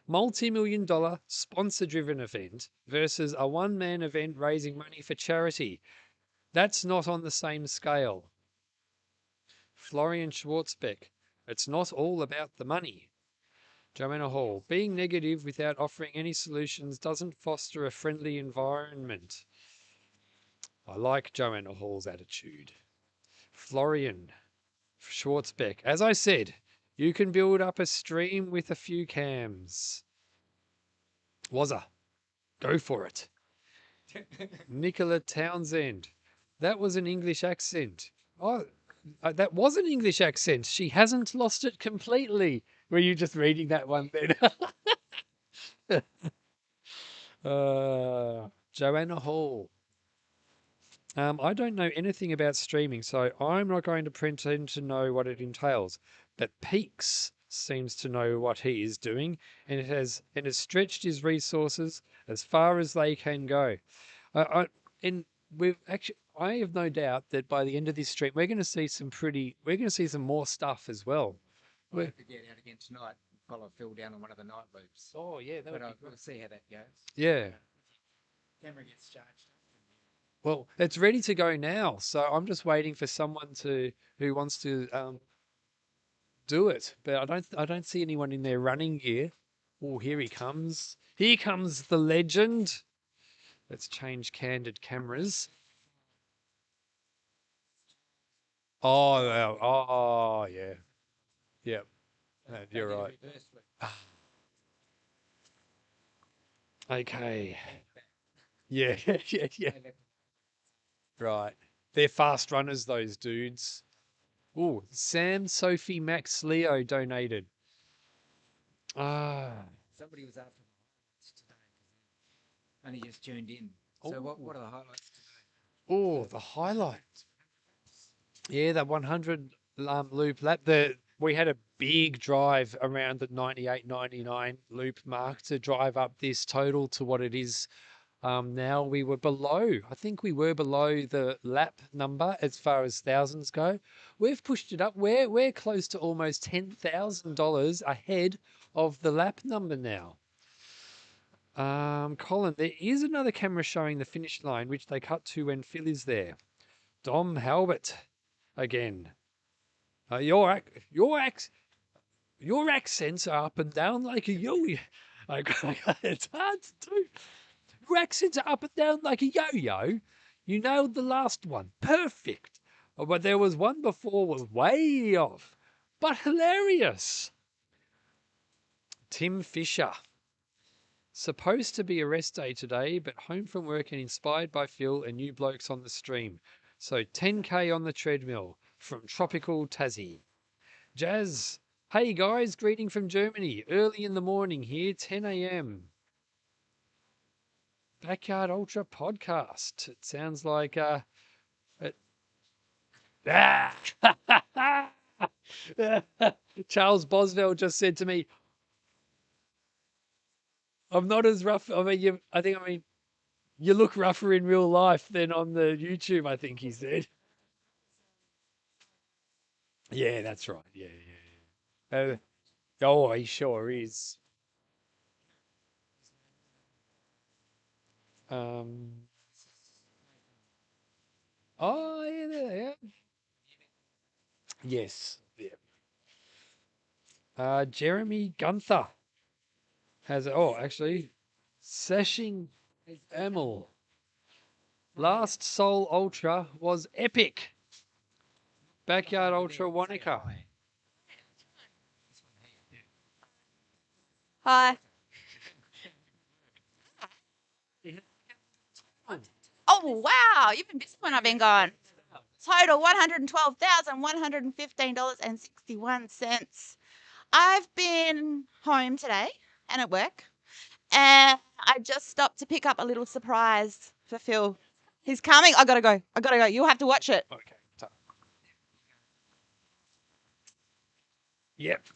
Multi-million-dollar sponsor-driven event versus a one-man event raising money for charity. That's not on the same scale. Florian Schwartzbeck, it's not all about the money. Joanna Hall, being negative without offering any solutions doesn't foster a friendly environment. I like Joanna Hall's attitude. Florian Schwartzbeck, as I said, you can build up a stream with a few cams. Wazza, go for it. Nicola Townsend, that was an English accent. Oh, that was an English accent. She hasn't lost it completely. Were you just reading that one then? Joanna Hall. I don't know anything about streaming, so I'm not going to pretend to know what it entails. But Peaks seems to know what he is doing, and it has stretched his resources as far as they can go. I have no doubt that by the end of this stream, we're going to see some more stuff as well. We'll have to get out again tonight and follow Phil down on one of the night loops. Oh yeah, we'll see how that goes. Yeah. Camera gets charged. Well, it's ready to go now, so I'm just waiting for someone who wants to do it. But I don't see anyone in their running gear. Oh, here he comes. Here comes the legend. Let's change candid cameras. Oh, yeah. Yep. You're right. Okay. Yeah, yeah. Right. They're fast runners, those dudes. Oh, Sam, Sophie, Max, Leo donated. Somebody was after the highlights today. Only just tuned in. So what are the highlights today? Oh, the highlights. Yeah, the 100 loop lap. We had a big drive around the 98.99 loop mark to drive up this total to what it is now. We were below. I think we were below the lap number as far as thousands go. We've pushed it up. We're close to almost $10,000 ahead of the lap number now. Colin, there is another camera showing the finish line, which they cut to when Phil is there. Dom Halbert again. Your accents are up and down like a yo-yo. It's hard to do. Your accents are up and down like a yo-yo. You nailed the last one. Perfect. Oh, but there was one before was way off, but hilarious. Tim Fisher. Supposed to be a rest day today, but home from work and inspired by Phil and you blokes on the stream. So 10K on the treadmill from tropical Tassie. Jazz. Hey guys, greeting from Germany. Early in the morning here, 10 a.m. Backyard Ultra podcast. It sounds like Charles Boswell just said to me, I'm not as rough. I mean, you look rougher in real life than on the YouTube, I think he said. Yeah, that's right. Yeah, yeah. Oh, he sure is. Oh, yeah. Yes. Yeah. Jeremy Gunther has, actually, Sashing Amel. Last Soul Ultra was epic. Backyard Ultra Wanaka. Hi. Oh, wow. You've been busy when I've been gone. Total $112,115.61. I've been home today and at work, and I just stopped to pick up a little surprise for Phil. He's coming. I gotta go. You'll have to watch it. Okay. Yep.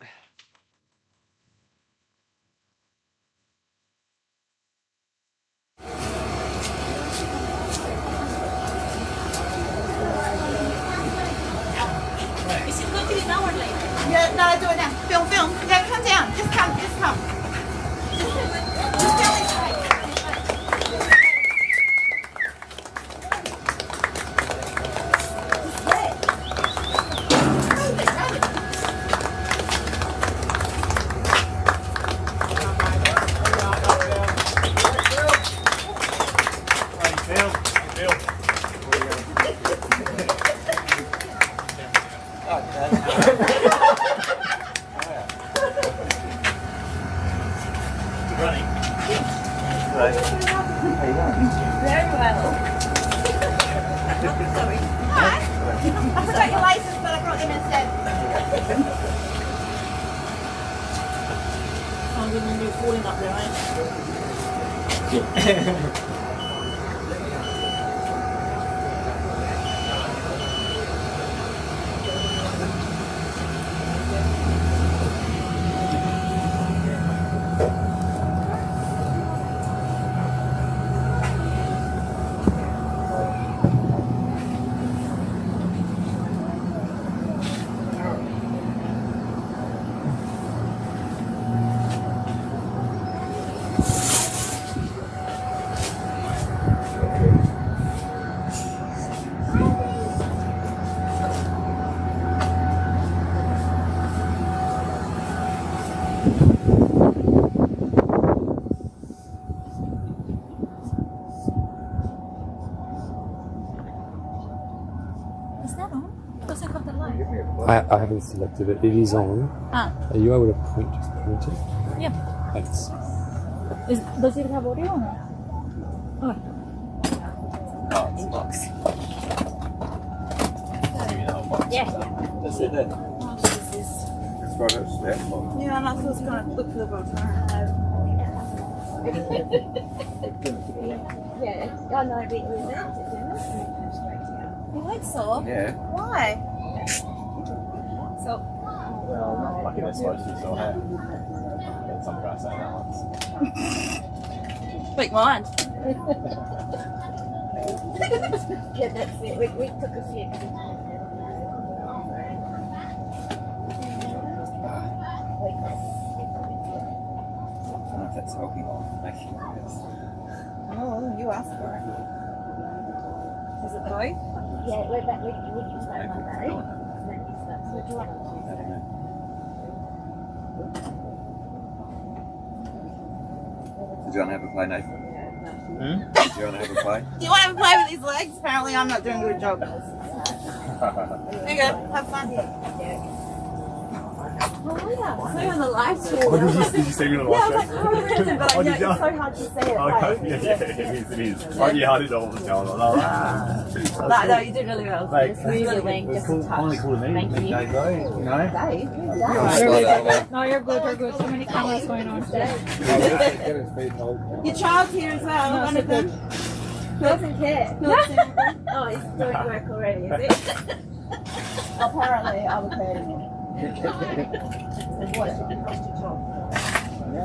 Is it going to be an hour later? Yeah, no, do it now. Film. Yeah, come down. Just come. I haven't selected it. It is on. Ah. Are you able to point it? Yeah. Thanks. Does it have audio or not? Oh. Oh, it's a box. Yeah. That's it then. Oh, this is. It's right up there. Yeah, I'm not supposed to go and look for the box. Yeah. Oh, no, we left it, didn't we? You think so? Yeah. Why? So. Well, I'm not lucky they're supposed to, so I have. Get some grass out of that once. Speak mind. Yeah, that's it. We took a few. I don't know if that's helping or making it. Oh, you asked for it. Is it through? Yeah, we can start Monday. Then you start. So do you want on Tuesday? Did you want to have a play, Nathan? Yeah, no. Do you want to have a play? Do you want to have a play with his legs? Apparently, I'm not doing a good job. There you go. Have fun. Oh yeah, so on the live stream. Oh, did you see me on the live stream? Yeah, I was like, oh, random, but Oh, like, did yeah, you? it's so hard to say it. Oh, like, yeah, it is. Oh, yeah, I didn't know what was going on. No, you did really well. Like, Just move your leg just a touch. Finally cool to meet Thank you. Dave, though, you know? Dave? No, you're good. You're good. So many cameras going on today. Your child's here as well. One of them. He doesn't care. Oh, he's doing work already, is he? Apparently, I was hurting him.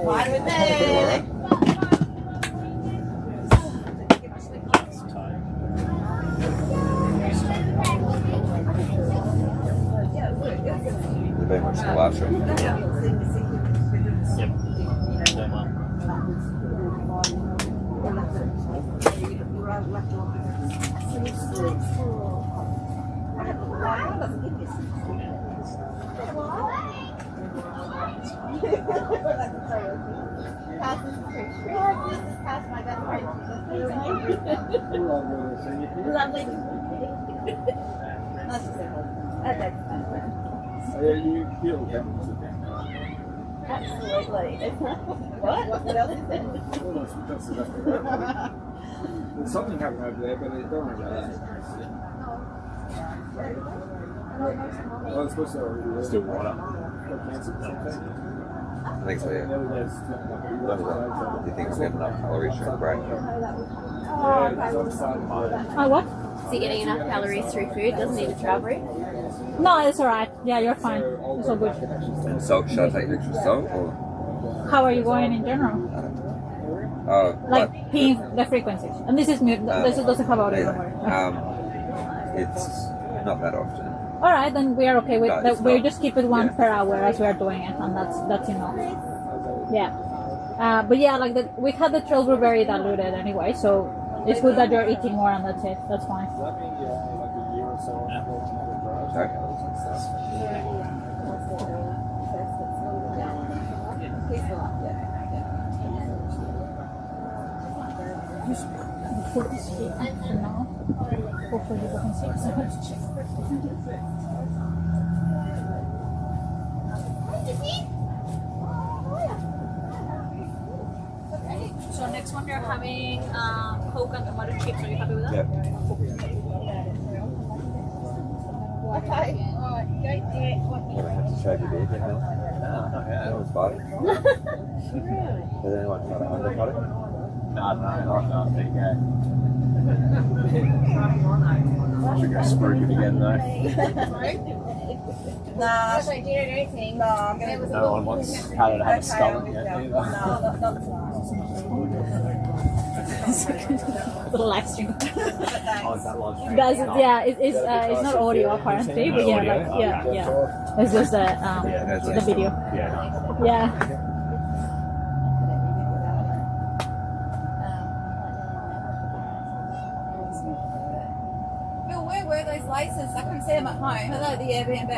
Fine with me. You've been watching the live stream. Yep. Doing well. Lovely. You feel Absolutely. What? What else is there? There's something happening over there, but it don't worry about that. Oh, it's supposed to already still water. I think so, yeah. Do you think it's getting enough calories during the break? Oh, what? Is he getting enough calories through food? Doesn't need a travel. No, it's alright. Yeah, you're fine. It's all good. And salt, should I take extra salt or? How are you going in general? Oh, Like peeing the frequencies. And this is mute. This doesn't have audio. Don't worry. It's not that often. All right, then we are okay with No, that. it's We not. just keep it one per hour as we are doing it, and that's enough. Yeah. But yeah, like we had the trail brew very diluted anyway, so it's good that you're eating more, and that's it. That's fine. Hopefully you can see. So I have to check. Okay. So next one you're having Coke and tomato chips. Are you happy with that? Yeah. Okay. Alright, go there. What I have to show you there, didn't I? Yeah, that was fun. Has anyone tried to undercut it? No, there you go. Should go spruik it again though. Nah. Do you do anything? No, I'm gonna. No one wants Hannah to have a skull yet either. No, not Little live stream. Oh, is that live stream? Guys, yeah, it's not audio apparently, but yeah, like, yeah. It's just the video. Yeah. Bill, where were those laces? I couldn't see them at home. Are they at the Airbnb?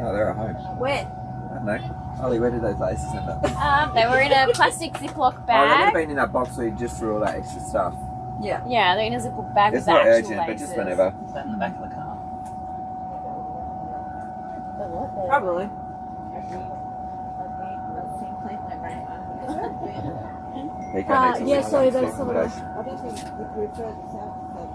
No, they're at home. Where? I don't know. Ollie, where did those laces end up? They were in a plastic Ziploc Oh, they would bag. have been in that box where you just threw all that extra stuff. Yeah. Yeah, they're in a Ziploc bag It's with the not actual urgent, but laces. just whenever. In the back of the car. Probably. Yeah, sorry, there's some. Accommodation.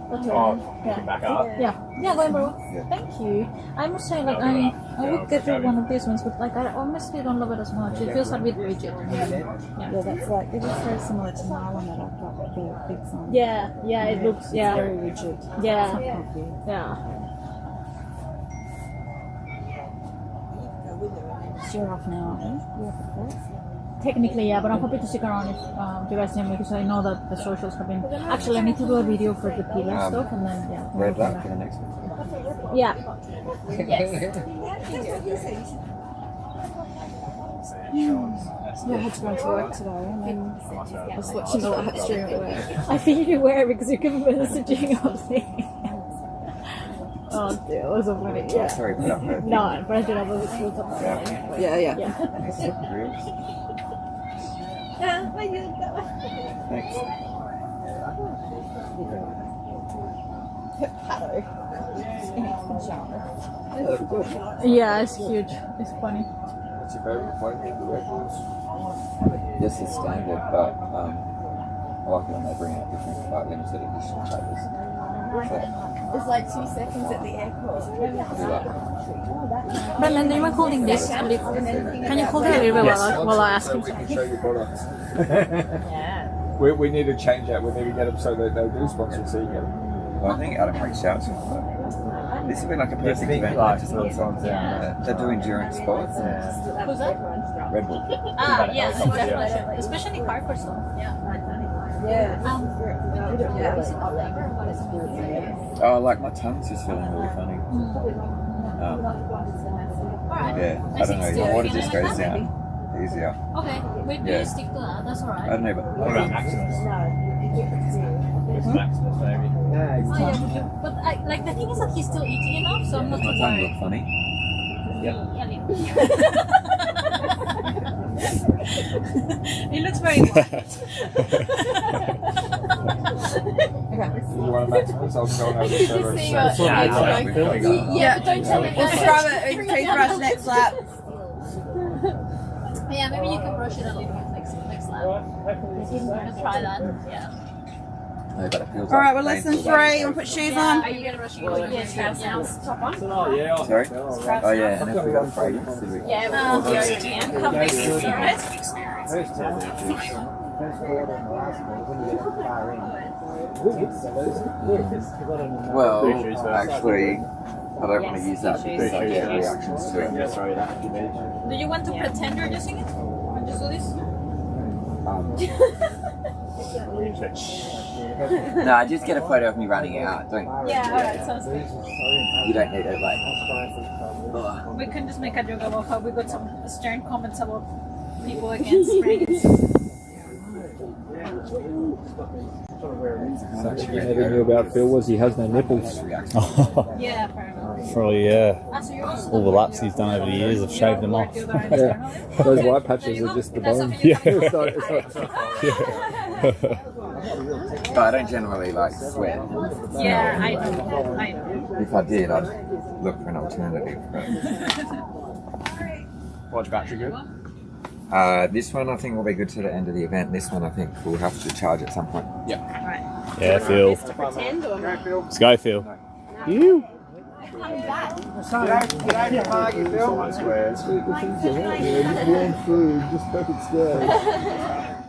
Okay. Oh, Yeah. back up. Yeah, go ahead, bro. Yeah. Thank you. I must say, like, I would get you one of these ones, but like, I honestly don't love it as much. It feels a bit rigid. Yeah, that's right. It is very similar to my one that I've got, the big sign. Yeah, it looks, yeah. Very rigid. Yeah, Comfy. yeah. So you're off now, aren't you? You're off at first? Technically, yeah, but I'm happy to stick around if you guys need me because I know that the socials have been. Actually, I need to do a video for the pillar stuff and then, yeah. we'll Red go from luck for there. the next one. Yeah. Yeah, I had to go to work today and then I was watching the live stream at work. I figured you were because you kept messaging up there. Oh dear, it was so funny. Yeah. Sorry, put up her. No, but I did have a school top. Yeah. Yeah. Thanks. Pato. In its pajamas. Yeah, it's huge. It's funny. What's your favourite flavour of the records? Just the standard, but I like it when they bring out different limited edition flavours. It's like 2 seconds at the airport. Brendan, do you mind holding this? Can you hold it a little bit while I ask him We can something? show you products. we need to change that. We need to get them so that they do sponsor so you get them. Well, I think Adam reached out to them. This would be like a perfect event. like Just they do endurance sports. Who's that? Red Bull. Ah, yes, definitely. Especially hardcore stuff. Yeah. Is it flavor or what is it? Oh, like my tongue's just feeling really funny. Yeah, I don't know. Your water just goes down easier. Okay, we do stick to that. That's alright. I don't know, but What about Maximus? It's Maximus, baby. Oh, yeah, but like the thing is that he's still eating enough, so I'm not my too tongue worried. look funny. It looks very white. You want a Maximus? I'll go over the server. Yeah, don't tell me. We'll scrub it with toothbrush next lap. Yeah, maybe you can brush it a little bit next lap. You can try that. Yeah. No, but it feels Alright, we're like lesson painful 3. weight. You want to put shoes on? Are you going to brush your yes, top on? Sorry? Oh yeah, and if we got fragrance, did we? Yeah, come next experience. Well, actually, I don't want to use that because I get reactions to it. Do you want to pretend you're using it? Or just do this? No, I just get a photo of me running it out. Don't. Yeah, alright, sounds good. You don't need it like. We can just make a joke about how we got some stern comments about people against springs. Something you never knew about Phil was he has no nipples. Yeah, fair enough. Probably, yeah. All the laps he's done over the years have shaved them off. Yeah. Those white patches are just the bone. Yeah. It's not, But I don't generally like sweat. Yeah, I know. If I did, I'd look for an alternative. Watch battery good? This one I think will be good to the end of the event. This one I think we'll have to charge at some point. Yeah. Yeah, Phil. Let's go, Phil. You. Someone swears. just warm food, just perfect stairs.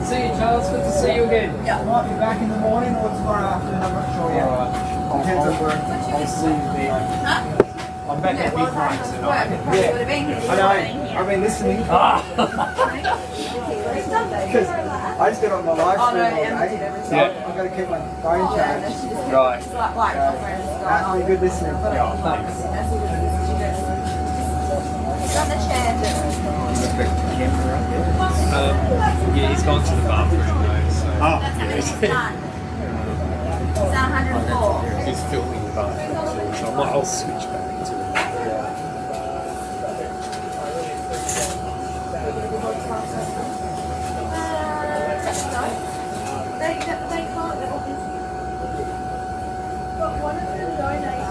See you, Charles. Good to see you again. Yeah, I might be back in the morning or tomorrow afternoon. I'm not sure yet. Depends on where. I'll see you there. back at Big Mike's tonight. I know. I've been listening. Because I just got on my live stream all day. So I've got to keep my phone charged. Right. I'm good listening. Yeah, thanks. Yeah, he's gone to the bathroom though, so. He's filming the bathroom too, so I'll switch back to it. They can't, but one of them donated.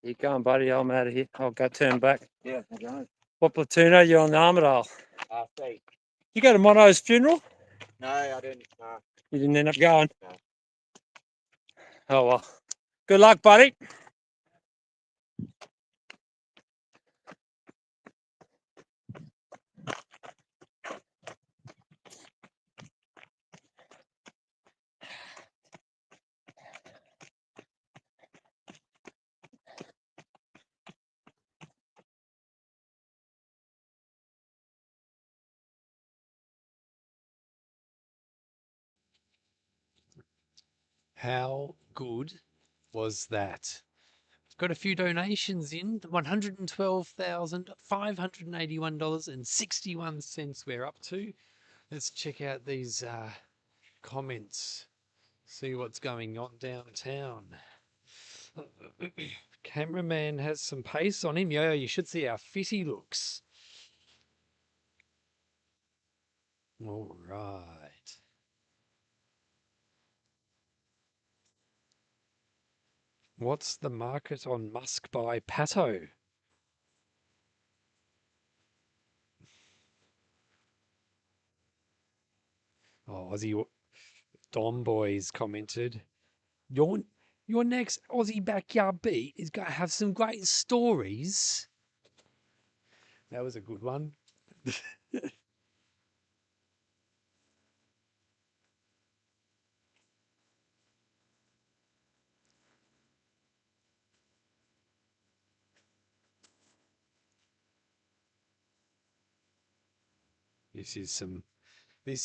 You going, buddy? I'm out of here. I'll go turn back. Yeah, okay. What platoon are you on the Armidale? C. You go to Mono's funeral? No, I didn't. No. You didn't end up going? No. Oh, well. Good luck, buddy. How good was that? Got a few donations in. $112,581.61 we're up to. Let's check out these comments. See what's going on downtown. Cameraman has some pace on him. Yeah, you should see how fit he looks. All right. What's the market on Musk by Pato? Oh, Aussie Dom Boys commented, your next Aussie Backyard Beat is going to have some great stories. That was a good one. This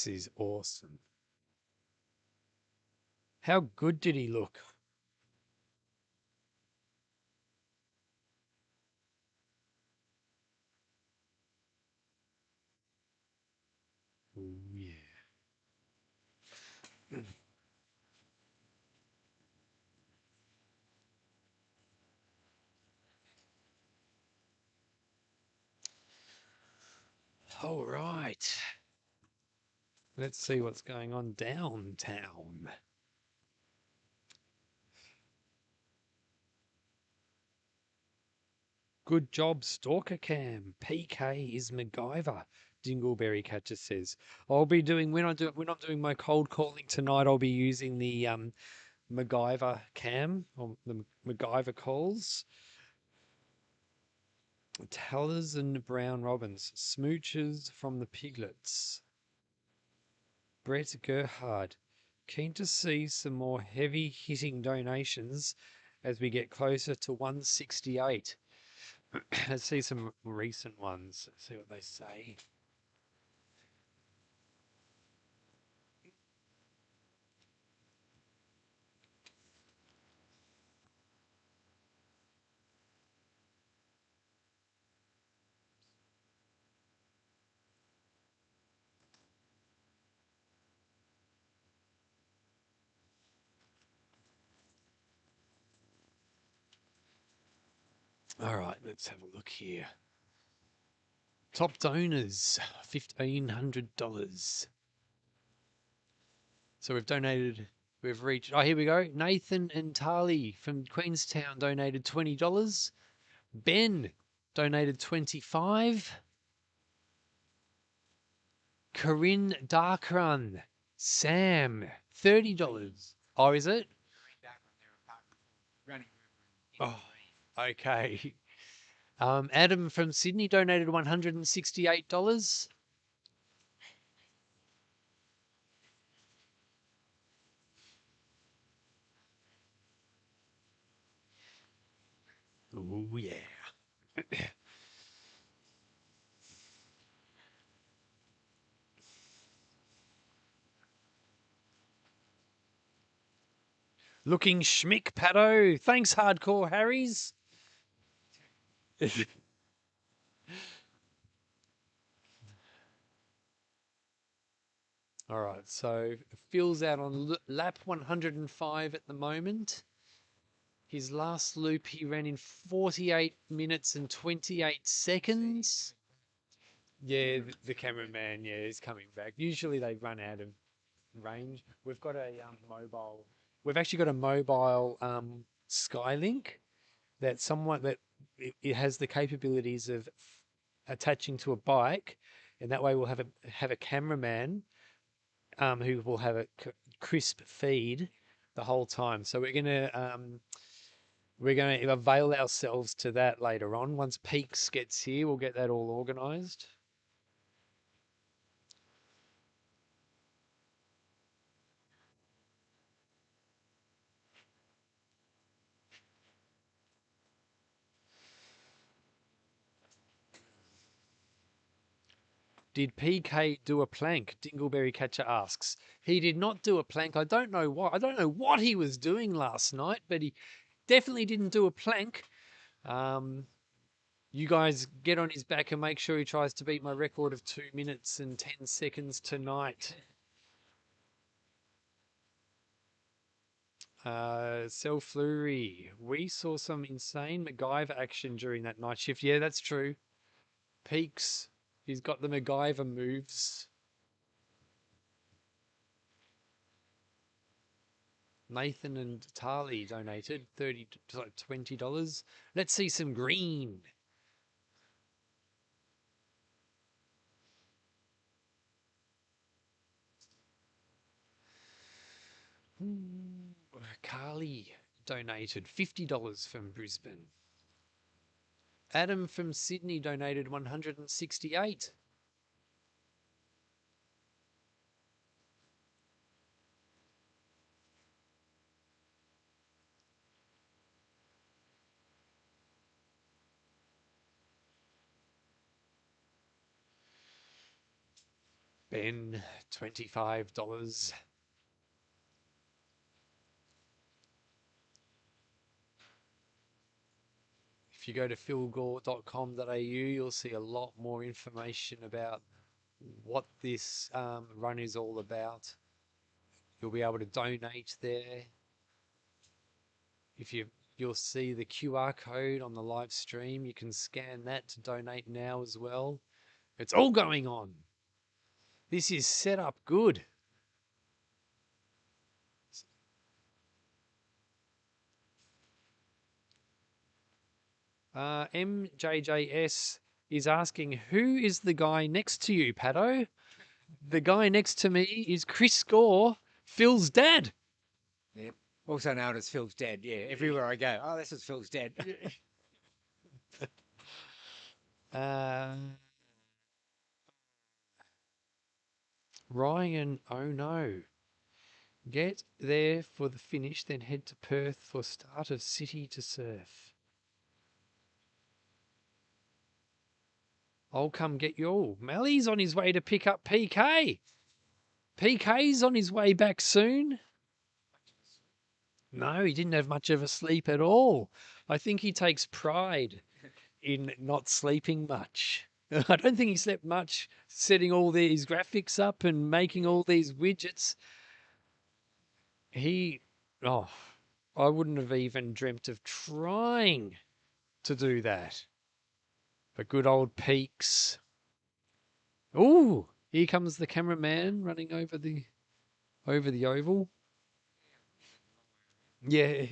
is awesome. How good did he look? Oh, yeah. All right. Let's see what's going on downtown. Good job, Stalker Cam. PK is MacGyver. Dingleberry Catcher says, I'll be doing when I'm doing my cold calling tonight. I'll be using the MacGyver cam or the MacGyver calls. Tellers and Brown Robins, smooches from the piglets. Brett Gerhard, keen to see some more heavy hitting donations as we get closer to 168. Let's see some recent ones. Let's see what they say. All right, let's have a look here. Top donors, $1,500. So we've reached, oh, here we go. Nathan and Tali from Queenstown donated $20. Ben donated $25. Corinne Darkrun, Sam, $30. Oh, is it? Oh, okay. Adam from Sydney donated $168. Oh, yeah. Looking schmick, Pato. Thanks, Hardcore Harrys. All right, so Phil's out on lap 105 at the moment. His last loop he ran in 48 minutes and 28 seconds. Yeah, the cameraman, yeah, is coming back. Usually they run out of range. We've got a mobile. We've actually got a mobile Skylink that it has the capabilities of attaching to a bike, and that way we'll have a cameraman who will have a crisp feed the whole time. So we're gonna avail ourselves to that later on. Once Peaks gets here, we'll get that all organised. Did PK do a plank? Dingleberry Catcher asks. He did not do a plank. I don't know why. I don't know what he was doing last night, but he definitely didn't do a plank. You guys get on his back and make sure he tries to beat my record of 2 minutes and 10 seconds tonight. Self Flurry. We saw some insane MacGyver action during that night shift. Yeah, that's true. Peaks. He's got the MacGyver moves. Nathan and Tali donated $20. Let's see some green. Carly donated $50 from Brisbane. Adam from Sydney donated $168. Ben, $25. If you go to philgore.com.au, you'll see a lot more information about what this run is all about. You'll be able to donate there. You'll see the QR code on the live stream. You can scan that to donate now as well. It's all going on. This is set up good. MJJS is asking, who is the guy next to you, Pato? The guy next to me is Chris Gore, Phil's dad. Yep. Also known as Phil's dad. Yeah, everywhere I go. Oh, this is Phil's dad. Ryan, oh no. Get there for the finish, then head to Perth for start of City to surf. I'll come get you all. Mally's on his way to pick up PK. PK's on his way back soon. No, he didn't have much of a sleep at all. I think he takes pride in not sleeping much. I don't think he slept much setting all these graphics up and making all these widgets. I wouldn't have even dreamt of trying to do that. But good old Peaks. Ooh, here comes the cameraman running over the oval. Yeah.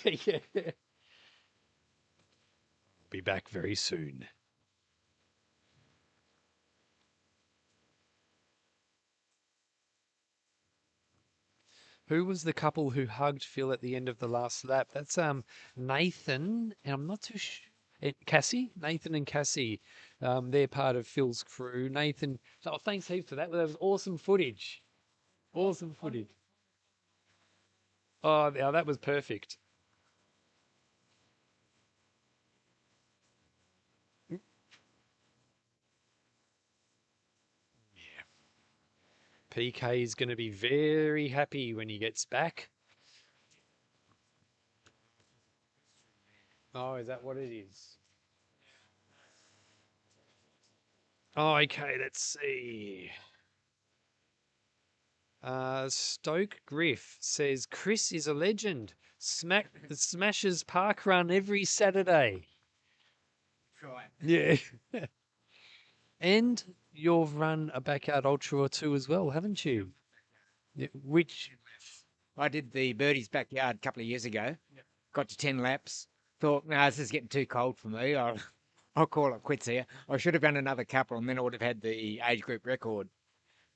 Yeah. Be back very soon. Who was the couple who hugged Phil at the end of the last lap? That's Nathan, and I'm not too sure. Cassie, Nathan and Cassie, they're part of Phil's crew. Nathan, oh, thanks heaps for that. That was awesome footage. Awesome footage. Oh, yeah, that was perfect. PK is going to be very happy when he gets back. Oh, is that what it is? Oh, okay, let's see. Stoke Griff says Chris is a legend. Smashes park run every Saturday. Right. Yeah. And you've run a backyard ultra or two as well, haven't you? Yeah, which I did the Birdie's backyard a couple of years ago. Got to 10 laps. Thought, no, this is getting too cold for me. I'll call it quits here. I should have done another couple, and then I would have had the age group record.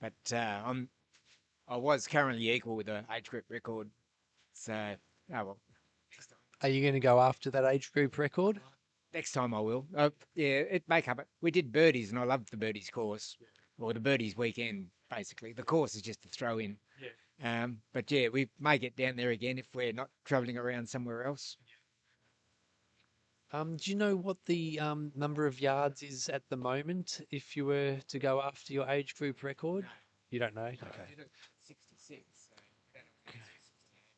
But I was currently equal with the age group record. So, oh well. are you going to go after that age group record? Next time I will. Yeah, it make up. We did Birdies, and I loved the Birdies course, or the Birdies weekend, basically. The course is just a throw in. But yeah, we may get down there again if we're not travelling around somewhere else. Do you know what the number of yards is at the moment if you were to go after your age group record? No. You don't know? Okay. 66.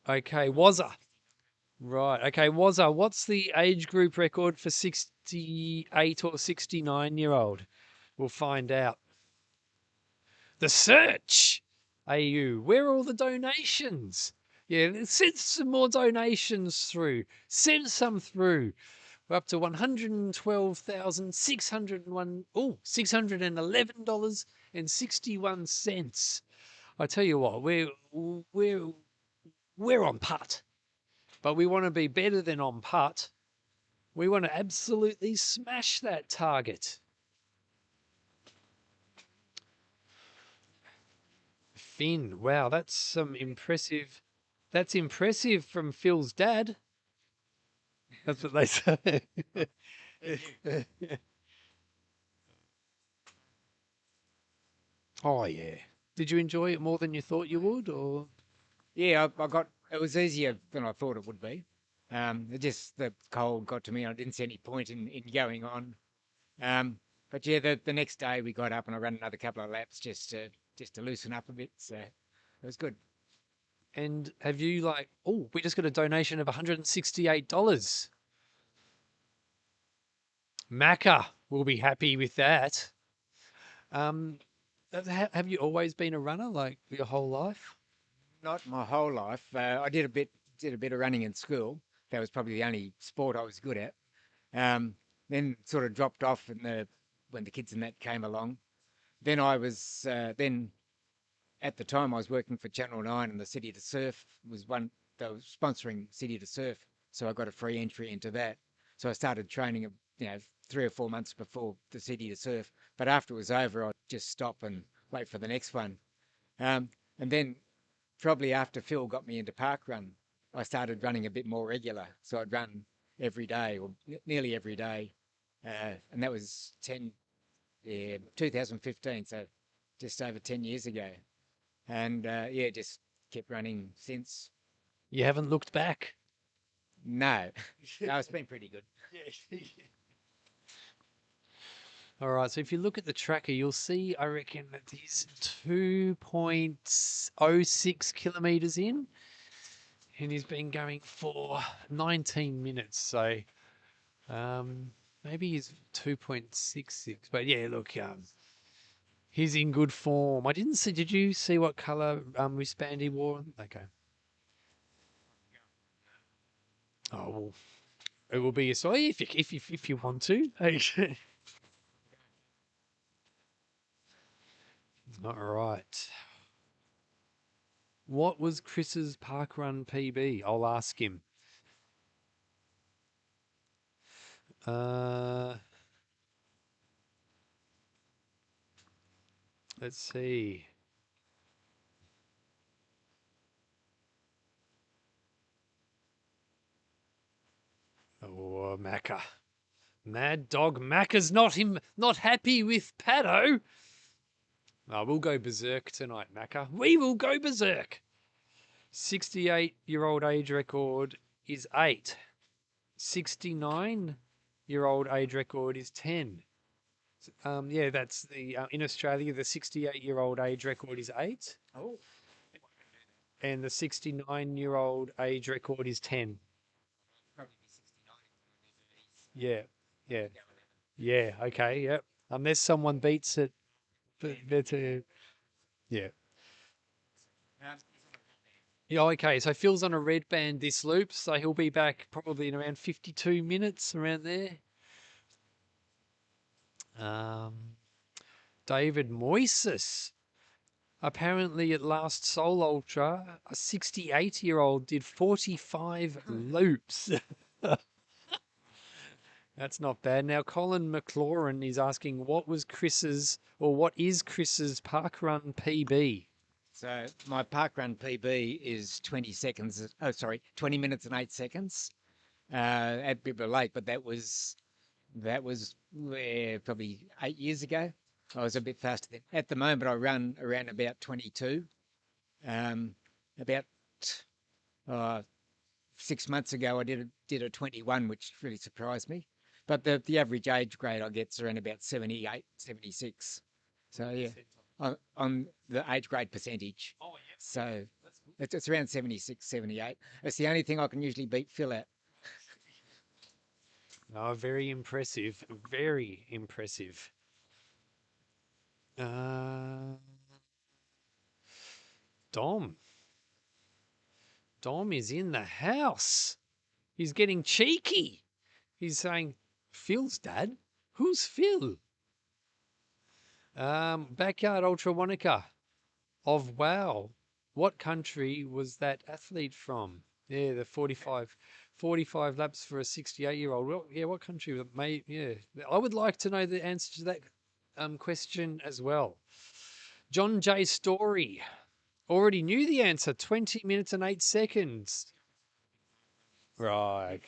Okay, Wazza. Right. Okay, Wazza, what's the age group record for 68 or 69-year-old? We'll find out. The search! AU, where are all the donations? Yeah, send some more donations through. Send some through. We're up to $112,601. Oh, $611.61. I tell you what, we're on putt, but we want to be better than on putt. We want to absolutely smash that target. Finn, wow, that's some impressive. That's impressive from Phil's dad. That's what they say. Oh yeah. Did you enjoy it more than you thought you would, or? Yeah, it was easier than I thought it would be. Just the cold got to me. I didn't see any point in going on. But yeah, the next day we got up and I ran another couple of laps just to loosen up a bit. So it was good. And have you we just got a donation of $168. Macca will be happy with that. Have you always been a runner, like your whole life? Not my whole life. I did a bit of running in school. That was probably the only sport I was good at. Then sort of dropped off when the kids and that came along. Then I was at the time I was working for Channel 9 and the City to Surf was one. They were sponsoring City to Surf, so I got a free entry into that. So I started training, 3 or 4 months before the City to Surf. But after it was over, I'd just stop and wait for the next one. And then probably after Phil got me into parkrun, I started running a bit more regular. So I'd run every day or nearly every day. And that was 2015, so just over 10 years ago. And just kept running since. You haven't looked back? No. No, it's been pretty good. All right, so if you look at the tracker, you'll see, I reckon, that he's 2.06 kilometres in, and he's been going for 19 minutes, so maybe he's 2.66, but yeah, look, he's in good form. I didn't see, did you see what colour wristband he wore? Okay. Oh, well, it will be a sorry if you want to. All right. What was Chris's parkrun PB? I'll ask him. Let's see. Oh, Macca. Mad Dog Macca's not happy with Paddo. Oh, we'll go berserk tonight, Macca. We will go berserk. 68-year-old age record is 8. 69-year-old age record is 10. That's the in Australia, the 68-year-old age record is 8. Oh. And the 69-year-old age record is 10. Probably be 69. Yeah. Okay, yep. unless someone beats it. But yeah. Yeah, okay. So Phil's on a red band this loop, so he'll be back probably in around 52 minutes, around there. David Moises. Apparently, at last Soul Ultra, a 68-year-old did 45 loops. That's not bad. Now, Colin McLaurin is asking, what is Chris's parkrun PB? So my parkrun PB is 20 seconds. Oh, sorry, 20 minutes and 8 seconds at Bibba Lake, but that was probably 8 years ago. I was a bit faster then. At the moment, I run around about 22. About 6 months ago, I did a 21, which really surprised me. But the average age grade I get is around about 78, 76. So yeah, on the age grade percentage. Oh, yeah. So it's around 76, 78. It's the only thing I can usually beat Phil at. Oh, very impressive. Very impressive. Dom. Dom is in the house. He's getting cheeky. He's saying, Phil's dad? Who's Phil? Backyard Ultra Wanaka of WOW. What country was that athlete from? Yeah, the 45 laps for a 68-year-old. Well, yeah, what country? Yeah, I would like to know the answer to that question as well. John J. Story already knew the answer. 20 minutes and 8 seconds. Right.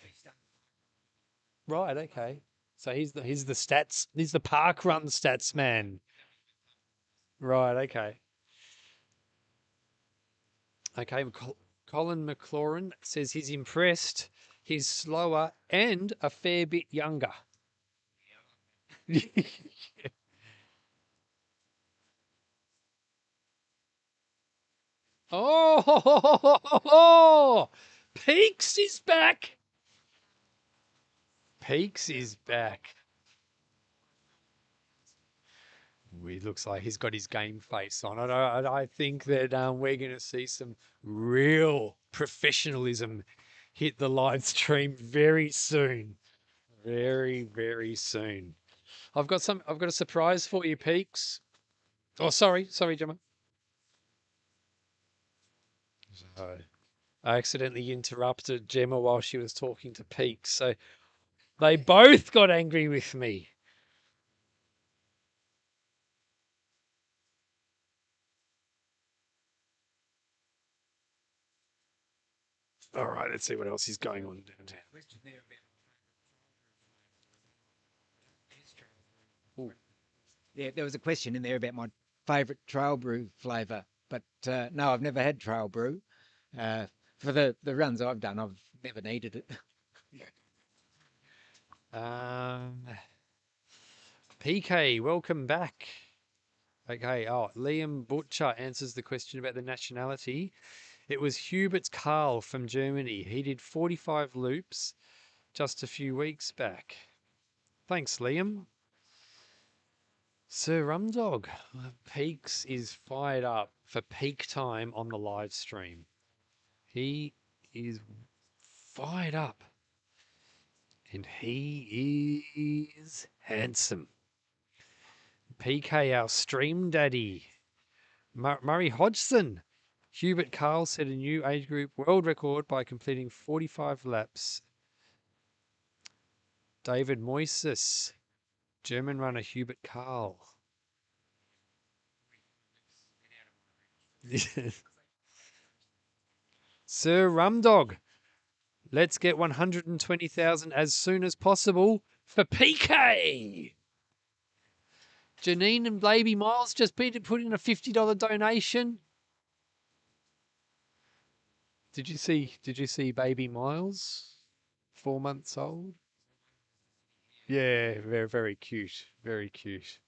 Right. Okay. So he's the stats. He's the park run stats man. Right. Okay. Okay. Colin McLaurin says he's impressed. He's slower and a fair bit younger. Oh, Peaks is back. Peaks is back. It looks like he's got his game face on. I think that we're going to see some real professionalism hit the live stream very soon. Very, very soon. I've got a surprise for you, Peaks. Oh, sorry, Gemma. So, I accidentally interrupted Gemma while she was talking to Peaks, so they both got angry with me. All right, let's see what else is going on downtown. Ooh. Yeah, there was a question in there about my favourite trail brew flavour, but no, I've never had trail brew. For the runs I've done, I've never needed it. PK, welcome back. Okay, Liam Butcher answers the question about the nationality. It was Hubert Karl from Germany. He did 45 loops just a few weeks back. Thanks, Liam. Sir Rumdog, Peaks is fired up for peak time on the live stream. He is fired up. And he is handsome. PK, our stream daddy. Murray Hodgson. Hubert Karl set a new age group world record by completing 45 laps. David Moises. German runner Hubert Karl. Sir Rumdog. Let's get 120,000 as soon as possible for PK. Janine and Baby Miles just put in a $50 donation. Did you see Baby Miles? 4 months old. Yeah, very, very cute. Very cute.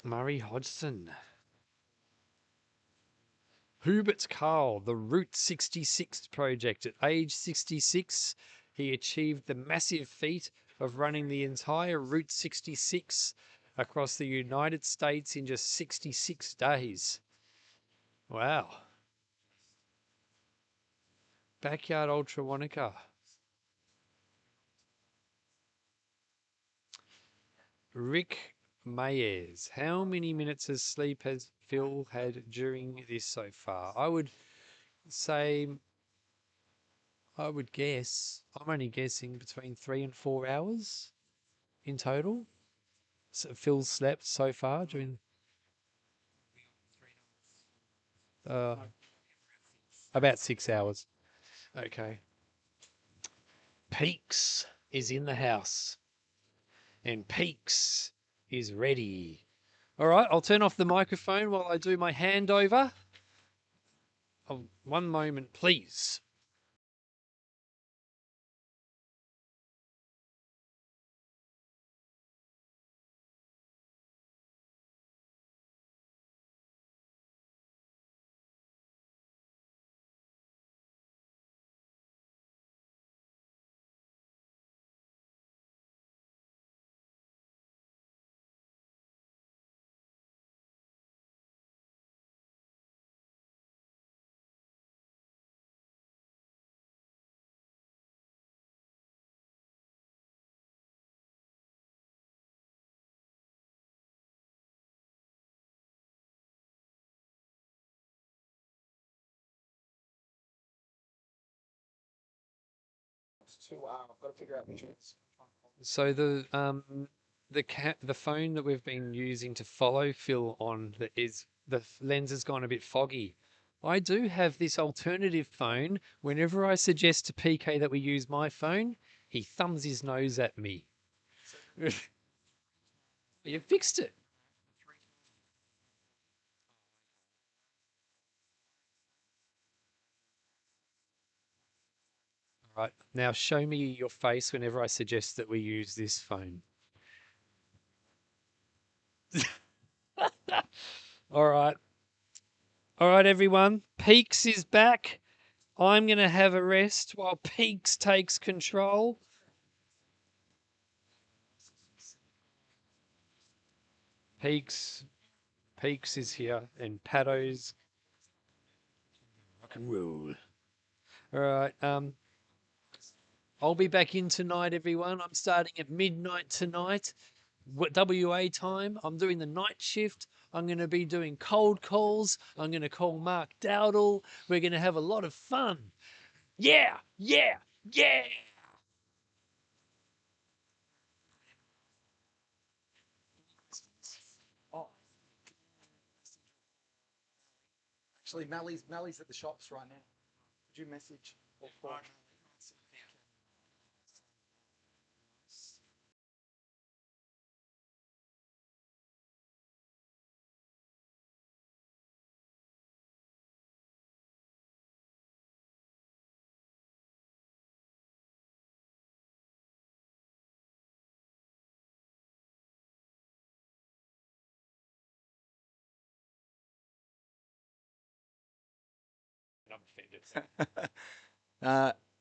Murray Hodgson. Hubert Karl, the Route 66 project. At age 66, he achieved the massive feat of running the entire Route 66 across the United States in just 66 days. Wow. Backyard Ultra Wanaka. Rick Mayers. How many minutes of sleep has Phil had during this so far? I would say, I would guess, I'm only guessing between 3 and 4 hours in total. So Phil's slept so far during about 6 hours. Okay. Peaks is in the house. And Peaks is ready. All right, I'll turn off the microphone while I do my handover. Oh, one moment, please. I've got to figure out which ones. So the phone that we've been using to follow Phil on the lens has gone a bit foggy. I do have this alternative phone. Whenever I suggest to PK that we use my phone, he thumbs his nose at me. You fixed it. All right. Now show me your face whenever I suggest that we use this phone. All right. All right, everyone. Peaks is back. I'm going to have a rest while Peaks takes control. Peaks is here and Paddo's rock and roll. All right. I'll be back in tonight, everyone. I'm starting at midnight tonight. WA time. I'm doing the night shift. I'm going to be doing cold calls. I'm going to call Mark Dowdle. We're going to have a lot of fun. Yeah, yeah, yeah. Oh. Actually, Mally's at the shops right now. Could you message or call?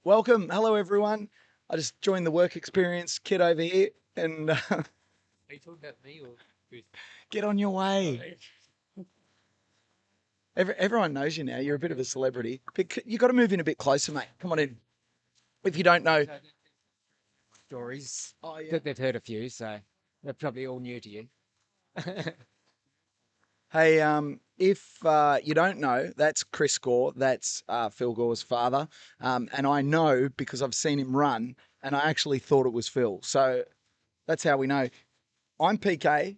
Welcome. Hello, everyone. I just joined the work experience kid over here, and Are you talking about me or who's... Get on your way. Everyone knows you now. You're a bit of a celebrity. You got to move in a bit closer, mate. Come on in. If you don't know stories, yeah. that they've heard a few, so they're probably all new to you. Hey, if you don't know, that's Chris Gore. That's Phil Gore's father. And I know because I've seen him run, and I actually thought it was Phil. So that's how we know. I'm PK.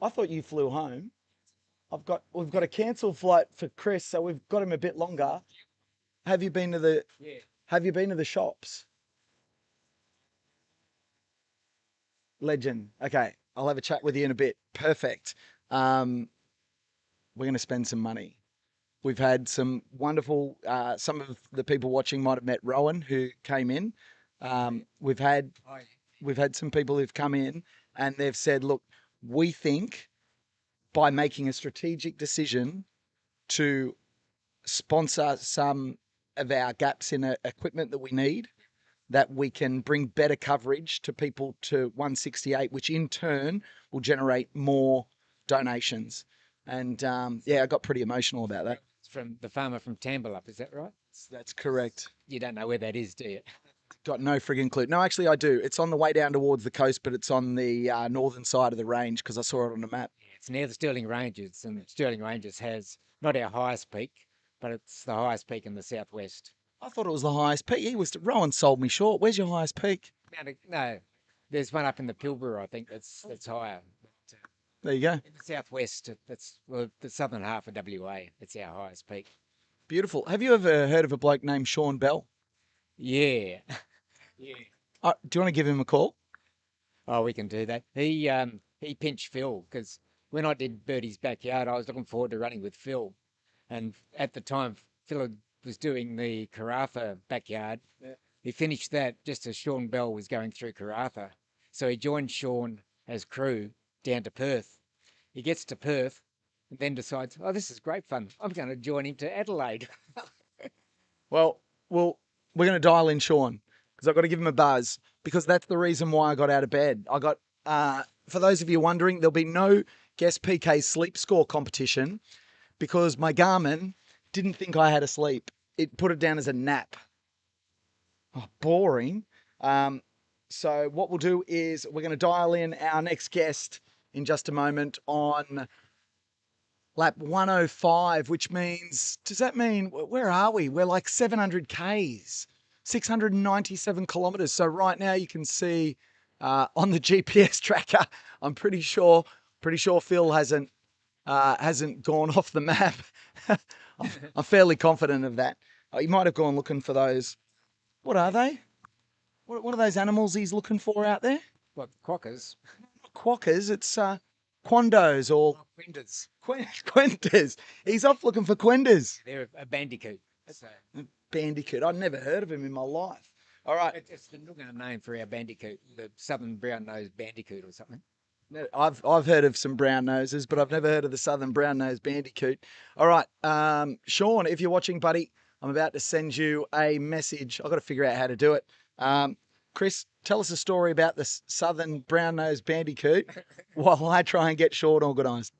I thought you flew home. We've got a cancelled flight for Chris, so we've got him a bit longer. Have you been to the shops? Legend. Okay, I'll have a chat with you in a bit. Perfect. We're going to spend some money. We've had some wonderful. Some of the people watching might have met Rowan, who came in. We've had some people who've come in and they've said, "Look, we think by making a strategic decision to sponsor some of our gaps in equipment that we need, that we can bring better coverage to people to 168, which in turn will generate more donations. And yeah, I got pretty emotional about that. It's from the farmer from Tambalup, is that right? That's correct. You don't know where that is, do you? Got no frigging clue. No, actually, I do. It's on the way down towards the coast, but it's on the northern side of the range because I saw it on the map. It's near the Stirling Ranges, and Stirling Ranges has not our highest peak, but it's the highest peak in the southwest. I thought it was the highest peak. Rowan sold me short. Where's your highest peak? No, there's one up in the Pilbara, I think, that's higher. There you go. In the southwest, that's the southern half of WA. It's our highest peak. Beautiful. Have you ever heard of a bloke named Sean Bell? Yeah. Yeah. Do you want to give him a call? Oh, we can do that. He pinched Phil because when I did Birdie's Backyard, I was looking forward to running with Phil. And at the time, Phil was doing the Karratha Backyard. Yeah. He finished that just as Sean Bell was going through Karratha. So he joined Sean as crew down to Perth. He gets to Perth and then decides, oh, this is great fun. I'm going to join him to Adelaide. Well, we're going to dial in Sean because I've got to give him a buzz because that's the reason why I got out of bed. I got, for those of you wondering, there'll be no Guess PK sleep score competition because my Garmin didn't think I had a sleep. It put it down as a nap. Oh, boring. So what we'll do is we're going to dial in our next guest in just a moment on lap 105, which means, does that mean, where are we? We're like 700 Ks, 697 kilometres. So right now you can see on the GPS tracker, I'm pretty sure Phil hasn't gone off the map. I'm fairly confident of that. He might have gone looking for those. What are they? What are those animals he's looking for out there? What, quokkas? Not quokkas, it's quandos or quendas. Quendas. He's off looking for quendas. They're a bandicoot. So. Bandicoot. I'd never heard of him in my life. All right. It's the Noongar name for our bandicoot, the southern brown-nosed bandicoot or something. I've heard of some brown noses, but I've never heard of the southern brown nosed bandicoot. All right, Sean, if you're watching, buddy, I'm about to send you a message. I've got to figure out how to do it. Chris, tell us a story about the southern brown nosed bandicoot while I try and get Sean organised.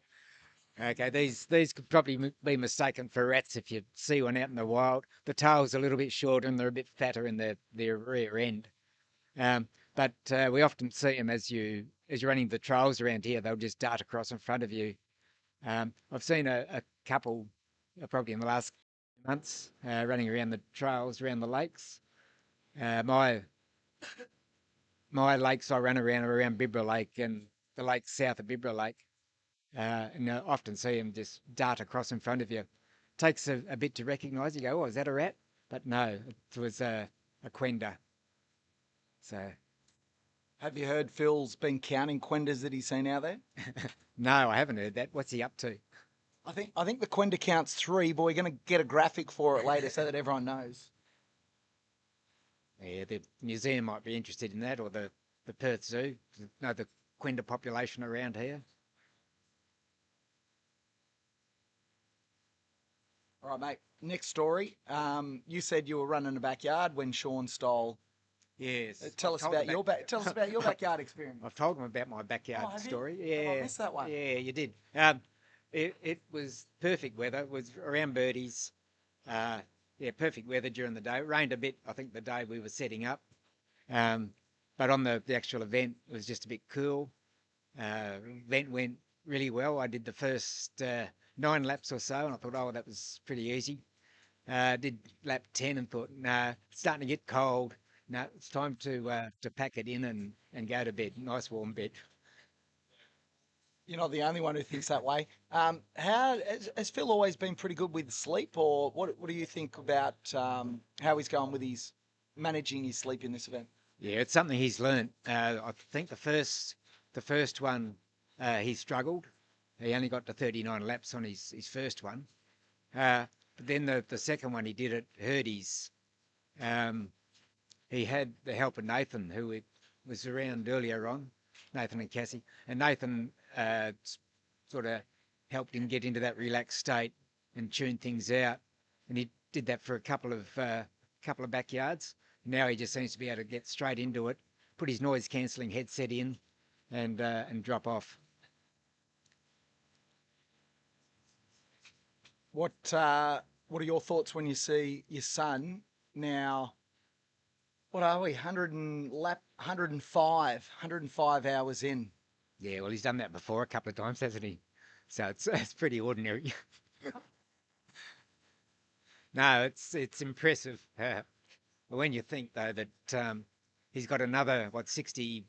Okay, these could probably be mistaken for rats if you see one out in the wild. The tail's a little bit shorter and they're a bit fatter in their rear end. But we often see them as you're running the trails around here. They'll just dart across in front of you. I've seen a couple probably in the last months running around the trails around the lakes. My lakes I run around Bibra Lake and the lakes south of Bibra Lake. And I often see them just dart across in front of you. Takes a bit to recognise. You go, oh, is that a rat? But no, it was a quenda. So, have you heard Phil's been counting quendas that he's seen out there? No, I haven't heard that. What's he up to? I think the quenda counts 3, but we're going to get a graphic for it later so that everyone knows. Yeah, the museum might be interested in that, or the Perth Zoo. Know the quenda population around here. All right, mate. Next story. You said you were running a backyard when Sean stole. Yes. Tell us about your backyard experience. I've told him about my backyard story. You? Yeah. Have I missed that one? Yeah, you did. It was perfect weather. It was around birdies. Perfect weather during the day. It rained a bit, I think, the day we were setting up. But on the actual event, it was just a bit cool. Event went really well. I did the first 9 laps or so, and I thought, oh, that was pretty easy. Did lap 10 and thought, nah, it's starting to get cold. No, it's time to pack it in and go to bed. Nice warm bed. You're not the only one who thinks that way. Has Phil always been pretty good with sleep, or what do you think about how he's going with his managing his sleep in this event? Yeah, it's something he's learnt. I think the first one he struggled. He only got to 39 laps on his first one. But then the second one he did at Hurdy's. He had the help of Nathan, who was around earlier on, Nathan and Cassie. And Nathan sort of helped him get into that relaxed state and tune things out. And he did that for a couple of backyards. Now he just seems to be able to get straight into it, put his noise cancelling headset in, and drop off. What are your thoughts when you see your son now? What are we? 105 hours in. Yeah, well, he's done that before a couple of times, hasn't he? So it's pretty ordinary. No, it's impressive. When you think though that he's got another 60,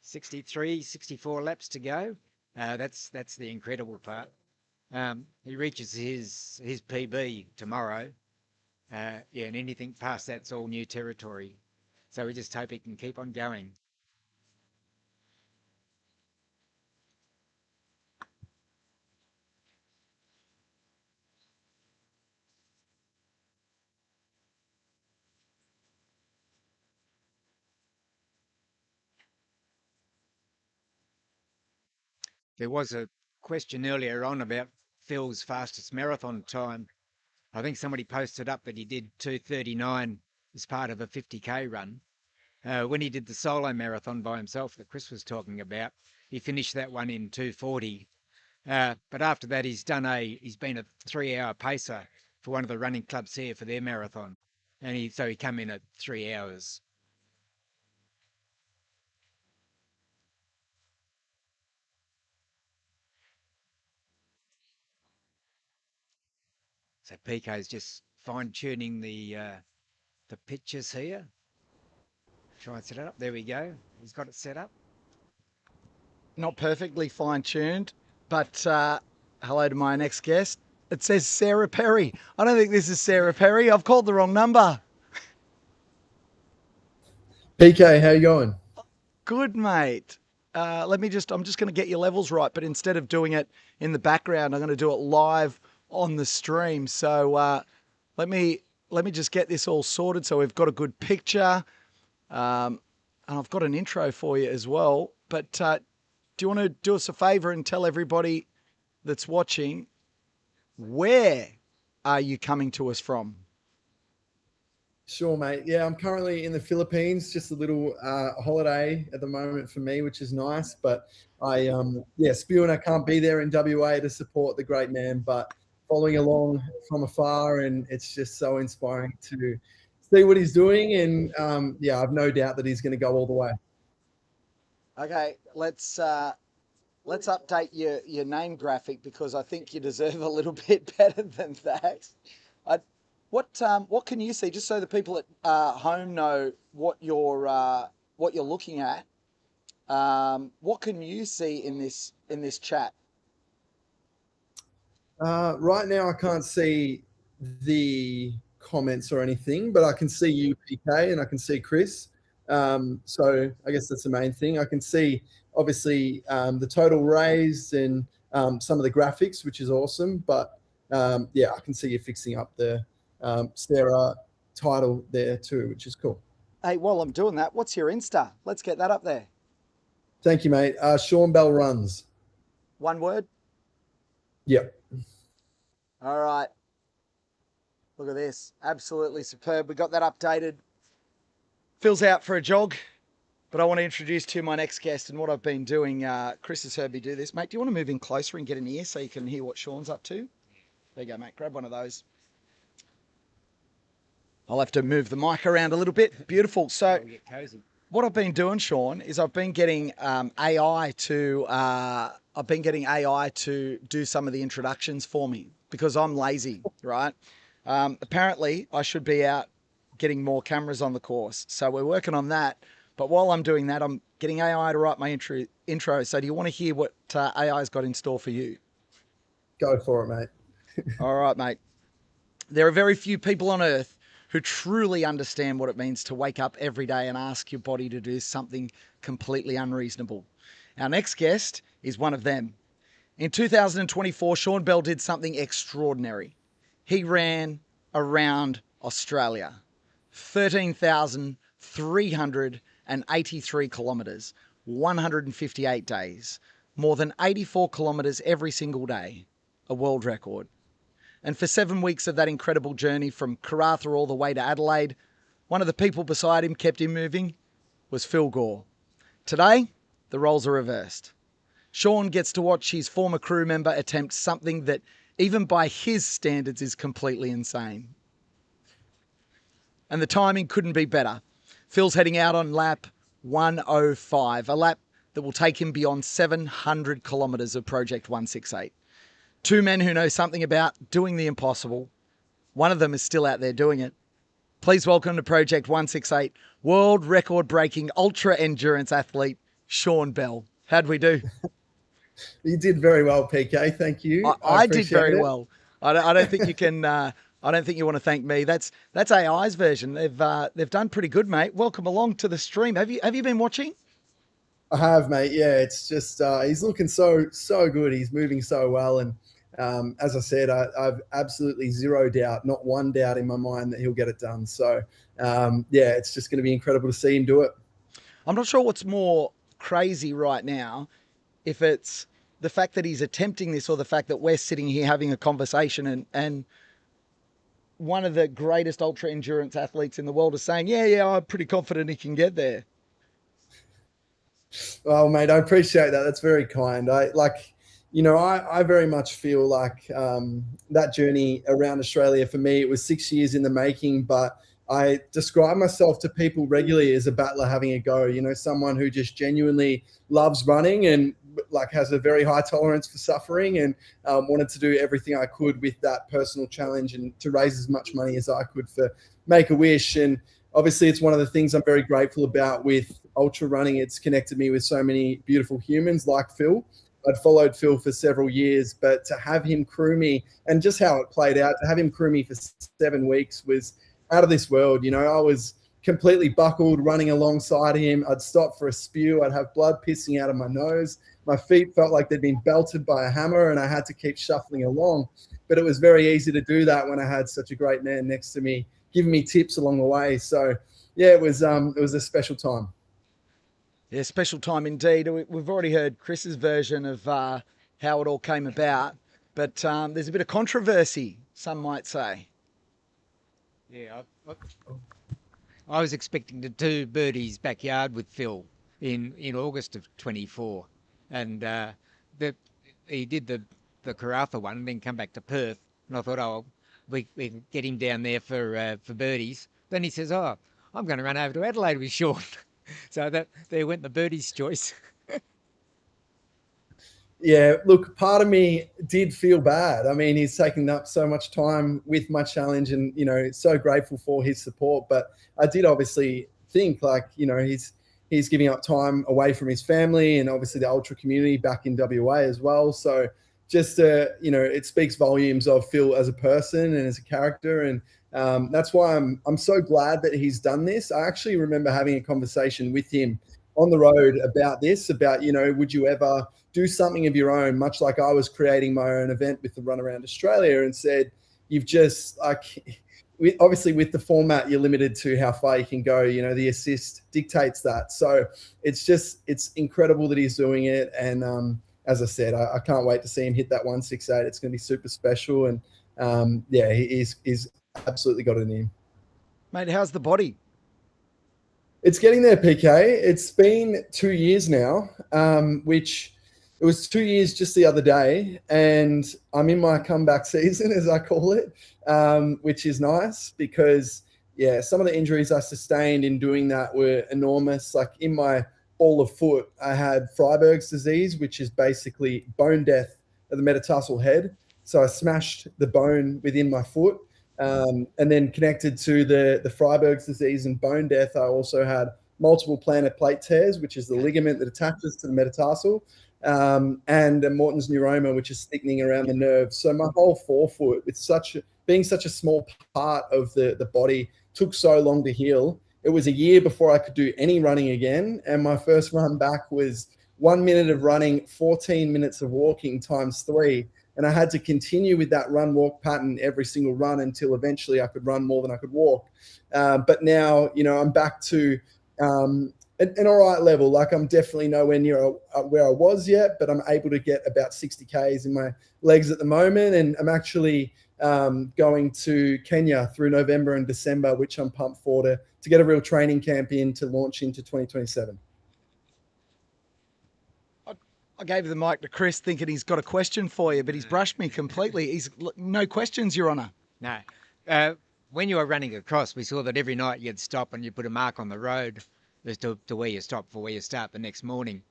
63, 64 laps to go, that's the incredible part. He reaches his PB tomorrow. And anything past that's all new territory. So we just hope he can keep on going. There was a question earlier on about Phil's fastest marathon time. I think somebody posted up that he did 2:39 as part of a 50k run. When he did the solo marathon by himself that Chris was talking about, he finished that one in 2:40. But after that, he's been a 3-hour pacer for one of the running clubs here for their marathon, and he came in at 3 hours. So Pico's just fine-tuning the pictures here. Try and set it up. There we go. He's got it set up. Not perfectly fine-tuned, but hello to my next guest. It says Sarah Perry. I don't think this is Sarah Perry. I've called the wrong number. PK, how you going? Good, mate. I'm just going to get your levels right, but instead of doing it in the background, I'm going to do it live on the stream. So let me just get this all sorted so we've got a good picture. And I've got an intro for you as well. But do you want to do us a favor and tell everybody that's watching, where are you coming to us from? Sure, mate. Yeah, I'm currently in the Philippines. Just a little holiday at the moment for me, which is nice. But spewing I can't be there in WA to support the great man, but following along from afar, and it's just so inspiring to see what he's doing. And I've no doubt that he's going to go all the way. Okay, let's update your name graphic because I think you deserve a little bit better than that. What can you see, just so the people at home know what you're looking at? What can you see in this chat? Right now, I can't see the comments or anything, but I can see you, PK, and I can see Chris. So I guess that's the main thing. I can see, obviously, the total raised and some of the graphics, which is awesome. But I can see you fixing up the Sarah title there too, which is cool. Hey, while I'm doing that, what's your Insta? Let's get that up there. Thank you, mate. Sean Bell Runs. One word? Yep. All right. Look at this. Absolutely superb. We got that updated. Phil's out for a jog, but I want to introduce to you my next guest and what I've been doing. Chris has heard me do this. Mate, do you want to move in closer and get an ear so you can hear what Sean's up to? There you go, mate. Grab one of those. I'll have to move the mic around a little bit. Beautiful. So what I've been doing, Sean, is I've been getting AI to do some of the introductions for me because I'm lazy, right? Apparently, I should be out getting more cameras on the course. So we're working on that. But while I'm doing that, I'm getting AI to write my intro. So do you want to hear what AI's got in store for you? Go for it, mate. All right, mate. There are very few people on Earth who truly understand what it means to wake up every day and ask your body to do something completely unreasonable. Our next guest is one of them. In 2024, Sean Bell did something extraordinary. He ran around Australia, 13,383 kilometres, 158 days, more than 84 kilometres every single day, a world record. And for 7 weeks of that incredible journey from Karratha all the way to Adelaide, One of the people beside him kept him moving was Phil Gore. Today, the roles are reversed. Sean gets to watch his former crew member attempt something that, even by his standards, is completely insane. And the timing couldn't be better. Phil's heading out on lap 105, a lap that will take him beyond 700 kilometres of Project 168. Two men who know something about doing the impossible. One of them is still out there doing it. Please welcome to Project 168, world record-breaking ultra-endurance athlete, Sean Bell. How'd we do? You did very well, PK. Thank you. I did very well. I don't think you can. I don't think you want to thank me. That's AI's version. They've done pretty good, mate. Welcome along to the stream. Have you been watching? I have, mate. Yeah, it's just he's looking so good. He's moving so well, and as I said, I've absolutely zero doubt, not one doubt in my mind that he'll get it done. So yeah, it's just going to be incredible to see him do it. I'm not sure what's more crazy right now, if it's the fact that he's attempting this or the fact that we're sitting here having a conversation and one of the greatest ultra endurance athletes in the world is saying, yeah, I'm pretty confident he can get there. Oh, mate, I appreciate that. That's very kind. I very much feel like that journey around Australia, for me, it was 6 years in the making, but I describe myself to people regularly as a battler having a go, someone who just genuinely loves running and like has a very high tolerance for suffering, and wanted to do everything I could with that personal challenge and to raise as much money as I could for Make-A-Wish. And obviously it's one of the things I'm very grateful about with ultra running. It's connected me with so many beautiful humans like Phil. I'd followed Phil for several years, but to have him crew me, and just how it played out, to have him crew me for 7 weeks was out of this world. I was completely buckled running alongside him. I'd stop for a spew. I'd have blood pissing out of my nose. My feet felt like they'd been belted by a hammer, and I had to keep shuffling along. But it was very easy to do that when I had such a great man next to me, giving me tips along the way. So yeah, it was a special time. Yeah, special time indeed. We've already heard Chris's version of how it all came about, but there's a bit of controversy, some might say. Yeah, I was expecting to do Birdie's backyard with Phil in August of 24, and he did the Karratha one and then come back to Perth, and I thought, we can get him down there for Birdie's. Then he says, I'm going to run over to Adelaide with Sean. So there went the Birdie's choice. Yeah, look, part of me did feel bad. I mean, he's taken up so much time with my challenge and, so grateful for his support. But I did obviously think he's giving up time away from his family and obviously the ultra community back in WA as well. So just, it speaks volumes of Phil as a person and as a character. And that's why I'm so glad that he's done this. I actually remember having a conversation with him on the road about this, about, would you ever do something of your own, much like I was creating my own event with the Run Around Australia, and said, you've just, obviously with the format, you're limited to how far you can go. The assist dictates that. So it's incredible that he's doing it. And as I said, I can't wait to see him hit that 168. It's going to be super special. And yeah, he's absolutely got it in him. Mate, how's the body? It's getting there, PK. It's been 2 years now, which it was 2 years just the other day, and I'm in my comeback season, as I call it, which is nice because, yeah, some of the injuries I sustained in doing that were enormous. Like in my ball of foot, I had Freiberg's disease, which is basically bone death of the metatarsal head. So I smashed the bone within my foot. And then connected to the Freiberg's disease and bone death, I also had multiple plantar plate tears, which is the ligament that attaches to the metatarsal, and a Morton's neuroma, which is thickening around the nerve. So my whole forefoot, with being such a small part of the body, took so long to heal. It was a year before I could do any running again, and my first run back was 1 minute of running, 14 minutes of walking times 3. And I had to continue with that run-walk pattern every single run until eventually I could run more than I could walk. But now, I'm back to an all right level. Like I'm definitely nowhere near where I was yet, but I'm able to get about 60 Ks in my legs at the moment. And I'm actually going to Kenya through November and December, which I'm pumped for to get a real training camp in to launch into 2027. I gave the mic to Chris thinking he's got a question for you, but he's brushed me completely. No questions, Your Honour. No. When you were running across, we saw that every night you'd stop and you put a mark on the road as to where you stop for where you start the next morning.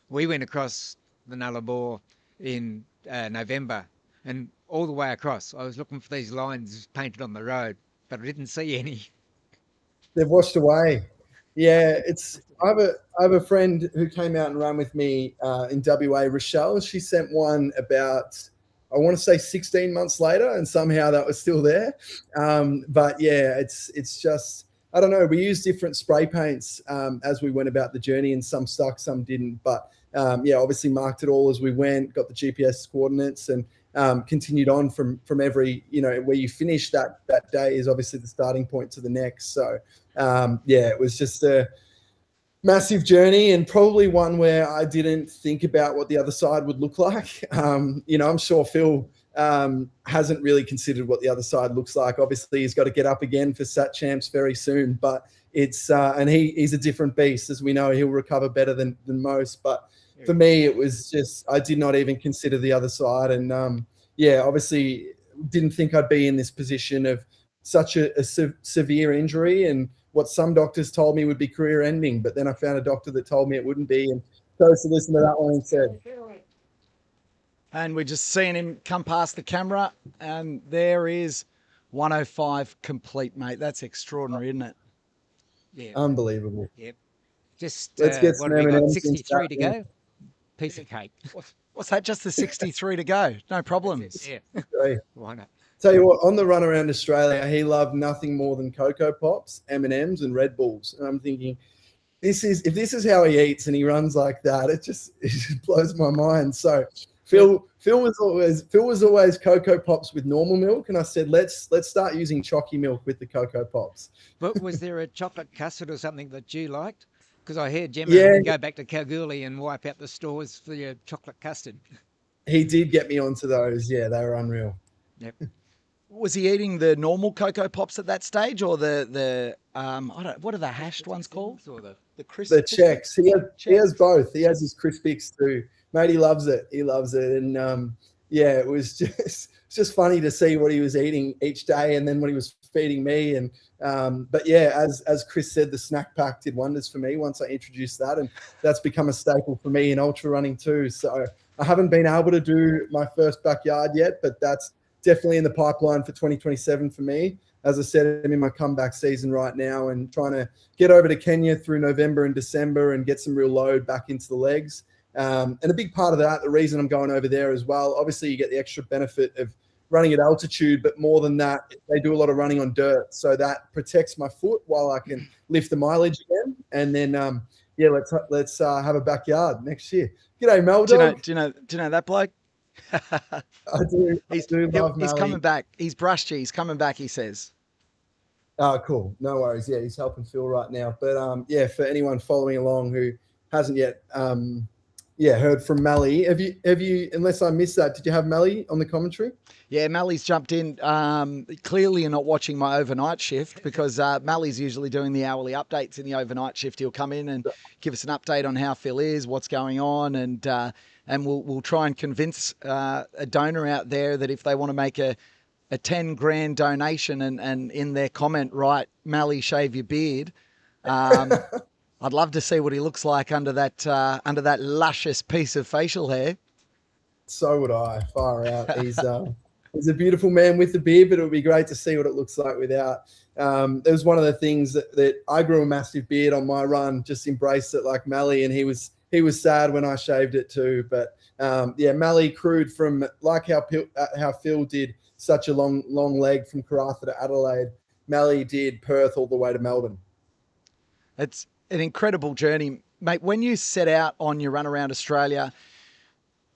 We went across the Nullarbor in November, and all the way across, I was looking for these lines painted on the road, but I didn't see any. They've washed away. Yeah, I have a friend who came out and ran with me in WA, Rochelle. She sent one about, I want to say 16 months later, and somehow that was still there. But yeah, it's just, I don't know. We used different spray paints as we went about the journey, and some stuck, some didn't. But yeah, obviously marked it all as we went, got the GPS coordinates, and continued on from every, where you finish that day is obviously the starting point to the next. So yeah, it was just a massive journey, and probably one where I didn't think about what the other side would look like. I'm sure Phil hasn't really considered what the other side looks like. Obviously, he's got to get up again for Sat Champs very soon, but it's and he's a different beast, as we know. He'll recover better than most. But for me, it was just, I did not even consider the other side, and yeah, obviously didn't think I'd be in this position of such a severe injury, and what some doctors told me would be career ending, but then I found a doctor that told me it wouldn't be, and chose to listen to that one instead. And we're just seeing him come past the camera, and there is 105 complete, mate. That's extraordinary, isn't it? Yeah. Unbelievable. Yep. Just Let's get what some have we got? M&Ms 63 to and go. Piece of cake. What's that? Just the 63 to go. No problems. Yeah. Great. Why not? Tell you what, on the run around Australia, he loved nothing more than Cocoa Pops, M&Ms, and Red Bulls. And I'm thinking, if this is how he eats and he runs like that, it just blows my mind. So Phil was always Cocoa Pops with normal milk, and I said, let's start using chalky milk with the Cocoa Pops. But was there a chocolate custard or something that you liked? Because I heard Gemma Yeah. go back to Kalgoorlie and wipe out the stores for your chocolate custard. He did get me onto those. Yeah, they were unreal. Yep. Was he eating the normal Cocoa Pops at that stage, or the what are the hashed ones called? Or the crisp? The checks. He has both. He has his Crispix too. Mate, he loves it. He loves it. And yeah, it was just funny to see what he was eating each day, and then what he was feeding me. And but yeah, as Chris said, the snack pack did wonders for me once I introduced that, and that's become a staple for me in ultra running too. So I haven't been able to do my first backyard yet, but that's definitely in the pipeline for 2027 for me. As I said, I'm in my comeback season right now and trying to get over to Kenya through November and December and get some real load back into the legs. And a big part of that, the reason I'm going over there as well, obviously you get the extra benefit of running at altitude, but more than that, they do a lot of running on dirt. So that protects my foot while I can lift the mileage again. And then, yeah, let's have a backyard next year. G'day, Mel. Do you know that bloke? I do love He's Mally. coming back. He's brushed you. He's coming back, he says. Oh, cool. No worries. Yeah, he's helping Phil right now. But yeah, for anyone following along who hasn't yet heard from Mally, have you, unless I missed that, did you have Mally on the commentary? Yeah, Mally's jumped in. Clearly, you're not watching my overnight shift, because Mally's usually doing the hourly updates in the overnight shift. He'll come in and give us an update on how Phil is, what's going on, and we'll try and convince a donor out there that if they want to make a 10 grand donation and in their comment write, Mally, shave your beard. I'd love to see what he looks like under that luscious piece of facial hair. So would I. Far out. He's a beautiful man with the beard, but it would be great to see what it looks like without. It was one of the things that I grew a massive beard on my run, just embraced it like Mally, and he was sad when I shaved it too. But yeah, Mally crewed from, like how Phil did, such a long leg from Karratha to Adelaide. Mally did Perth all the way to Melbourne. It's an incredible journey, mate. When you set out on your run around Australia,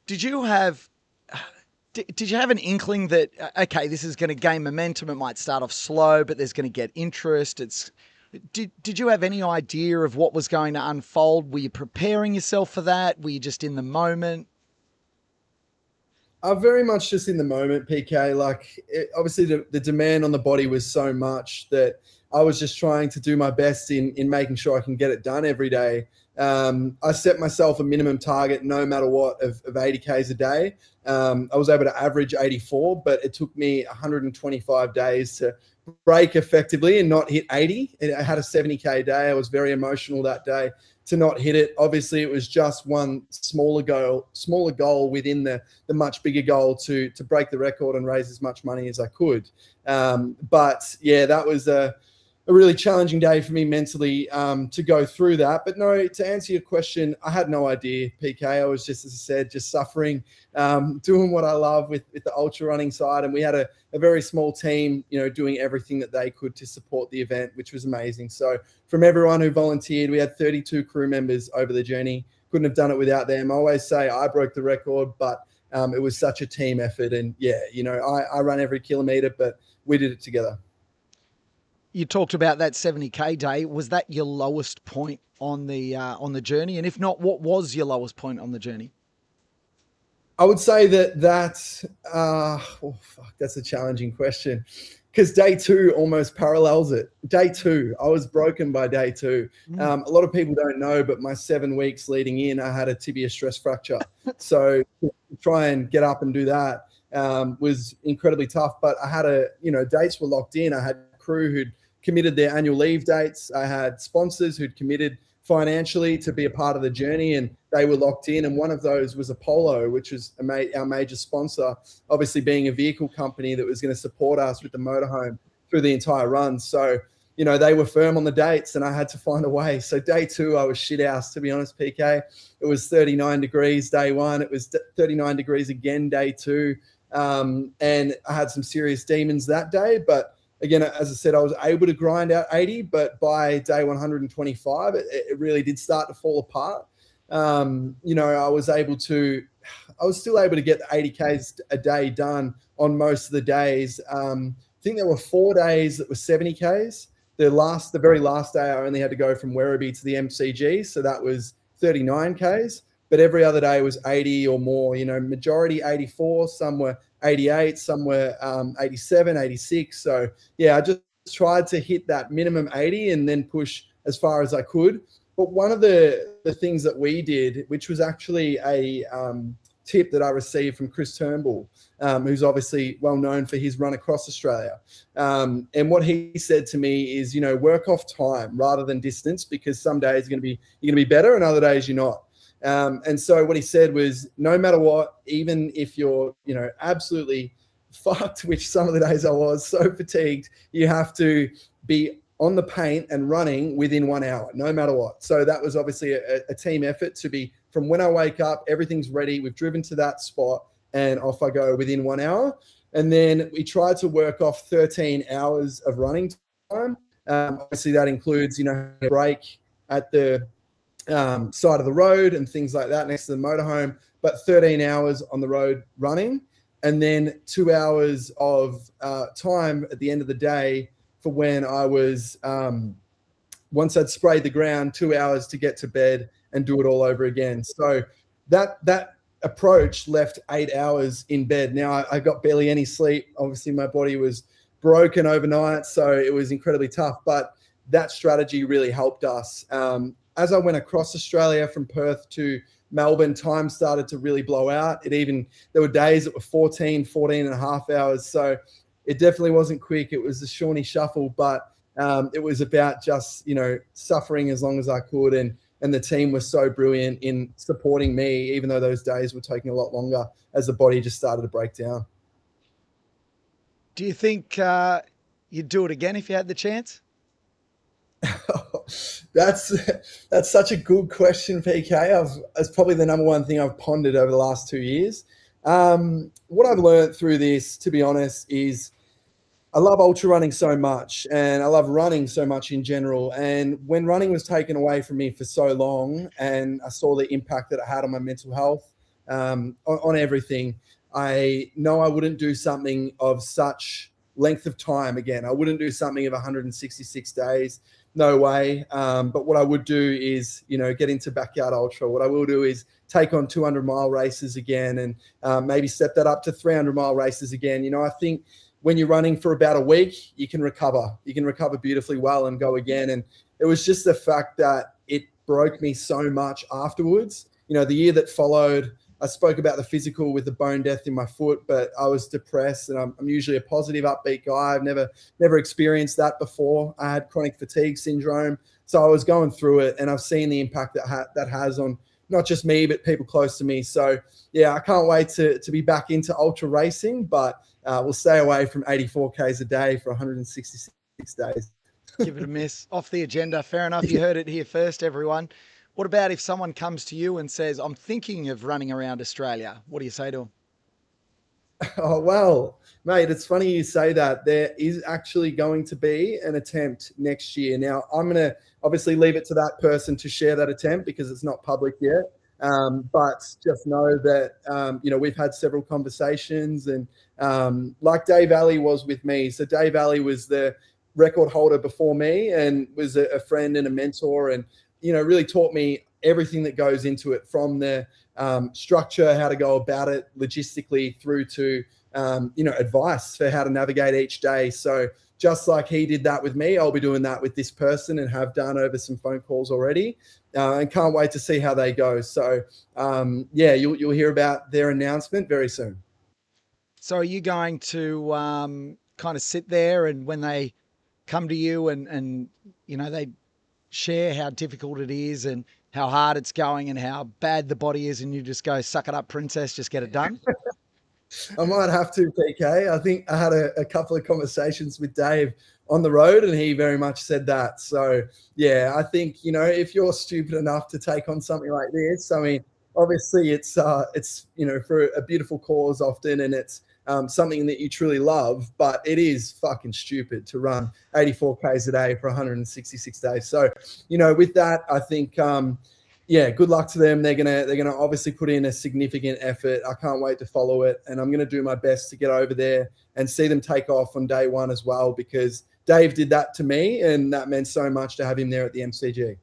did you have an inkling that, okay, this is going to gain momentum? It might start off slow, but there's going to get interest. Did you have any idea of what was going to unfold? Were you preparing yourself for that? Were you just in the moment? I'm very much just in the moment, PK. Like, obviously, the demand on the body was so much that I was just trying to do my best in making sure I can get it done every day. I set myself a minimum target, no matter what, of 80 Ks a day. I was able to average 84, but it took me 125 days to break effectively and not hit 80. I had a 70 K day. I was very emotional that day to not hit it. Obviously, it was just one smaller goal within the much bigger goal to break the record and raise as much money as I could. But yeah, that was a really challenging day for me mentally to go through that. But no, to answer your question, I had no idea, PK. I was just, as I said, just suffering, doing what I love with the ultra running side. And we had a very small team, doing everything that they could to support the event, which was amazing. So from everyone who volunteered, we had 32 crew members over the journey. Couldn't have done it without them. I always say I broke the record, but it was such a team effort. And yeah, I run every kilometer, but we did it together. You talked about that 70K day. Was that your lowest point on the journey? And if not, what was your lowest point on the journey? I would say that's a challenging question, because day 2 almost parallels it. Day 2, I was broken by day 2. A lot of people don't know, but my 7 weeks leading in, I had a tibia stress fracture. So to try and get up and do that was incredibly tough. But I had dates were locked in. I had crew who'd committed their annual leave dates. I had sponsors who'd committed financially to be a part of the journey, and they were locked in. And one of those was Apollo, which is our major sponsor, obviously being a vehicle company that was going to support us with the motorhome through the entire run. So, they were firm on the dates and I had to find a way. So day 2, I was shithoused, to be honest, PK. It was 39 degrees day 1. It was 39 degrees again day 2. And I had some serious demons that day, but again, as I said, I was able to grind out 80, but by day 125, it really did start to fall apart. I was still able to get the 80 Ks a day done on most of the days. I think there were 4 days that were 70 Ks. The very last day, I only had to go from Werribee to the MCG, so that was 39 Ks. But every other day was 80 or more. Majority 84, some were 88, some were 87, 86. So yeah, I just tried to hit that minimum 80 and then push as far as I could. But one of the things that we did, which was actually a tip that I received from Chris Turnbull, who's obviously well known for his run across Australia. And what he said to me is, work off time rather than distance, because some days you're going to be better and other days you're not. And so what he said was, no matter what, even if you're, absolutely fucked, which some of the days I was so fatigued, you have to be on the paint and running within 1 hour, no matter what. So that was obviously a team effort to be from when I wake up, everything's ready. We've driven to that spot and off I go within 1 hour. And then we tried to work off 13 hours of running time. Obviously that includes, a break at the side of the road and things like that next to the motorhome, but 13 hours on the road running, and then 2 hours of time at the end of the day for when I was, once I'd sprayed the ground, 2 hours to get to bed and do it all over again. So that approach left 8 hours in bed. Now I got barely any sleep. Obviously my body was broken overnight, so it was incredibly tough, but that strategy really helped us. As I went across Australia from Perth to Melbourne, time started to really blow out. There were days that were 14 and a half hours. So it definitely wasn't quick. It was a Shawnee shuffle, but it was about just, suffering as long as I could. And the team was so brilliant in supporting me, even though those days were taking a lot longer as the body just started to break down. Do you think you'd do it again if you had the chance? That's such a good question, PK. It's probably the number one thing I've pondered over the last 2 years. What I've learned through this, to be honest, is I love ultra running so much, and I love running so much in general. And when running was taken away from me for so long, and I saw the impact that it had on my mental health, on everything, I know I wouldn't do something of such length of time. Again, I wouldn't do something of 166 days. No way. But what I would do is, get into backyard ultra. What I will do is take on 200-mile races again, and maybe step that up to 300-mile races again. I think when you're running for about a week, you can recover. You can recover beautifully well and go again. And it was just the fact that it broke me so much afterwards. The year that followed, I spoke about the physical with the bone death in my foot, but I was depressed, and I'm usually a positive, upbeat guy. I've never experienced that before. I had chronic fatigue syndrome, so I was going through it, and I've seen the impact that has on not just me, but people close to me. So yeah, I can't wait to be back into ultra racing, but we'll stay away from 84 Ks a day for 166 days. Give it a miss. Off the agenda. Fair enough. You heard it here first, everyone. What about if someone comes to you and says, I'm thinking of running around Australia? What do you say to them? Oh, well, mate, it's funny you say that. There is actually going to be an attempt next year. Now, I'm going to obviously leave it to that person to share that attempt because it's not public yet. But just know that, we've had several conversations, and like Dave Alley was with me. So Dave Alley was the record holder before me and was a friend and a mentor, and really taught me everything that goes into it, from the structure, how to go about it logistically, through to, advice for how to navigate each day. So just like he did that with me, I'll be doing that with this person, and have done over some phone calls already, and can't wait to see how they go. So you'll hear about their announcement very soon. So are you going to kind of sit there, and when they come to you and they share how difficult it is and how hard it's going and how bad the body is, and you just go, suck it up, princess, just get it done? I might have to, PK. I think I had a couple of conversations with Dave on the road, and he very much said that. So yeah, I think, if you're stupid enough to take on something like this, I mean, obviously it's for a beautiful cause often, and it's something that you truly love, but it is fucking stupid to run 84 Ks a day for 166 days. So, with that, I think, good luck to them. They're gonna obviously put in a significant effort. I can't wait to follow it, and I'm gonna do my best to get over there and see them take off on day one as well, because Dave did that to me, and that meant so much to have him there at the MCG.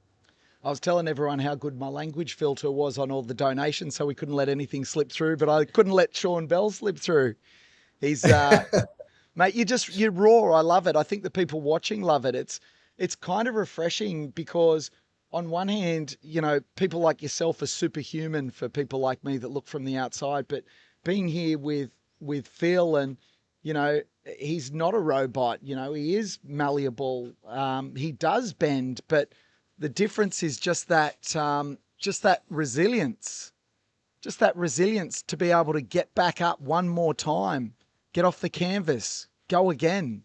I was telling everyone how good my language filter was on all the donations, so we couldn't let anything slip through, but I couldn't let Sean Bell slip through. He's, mate, you're raw. I love it. I think the people watching love it. It's kind of refreshing because on one hand, people like yourself are superhuman for people like me that look from the outside, but being here with Phil, and, he's not a robot, he is malleable. He does bend, but the difference is just that resilience, to be able to get back up one more time, get off the canvas, go again.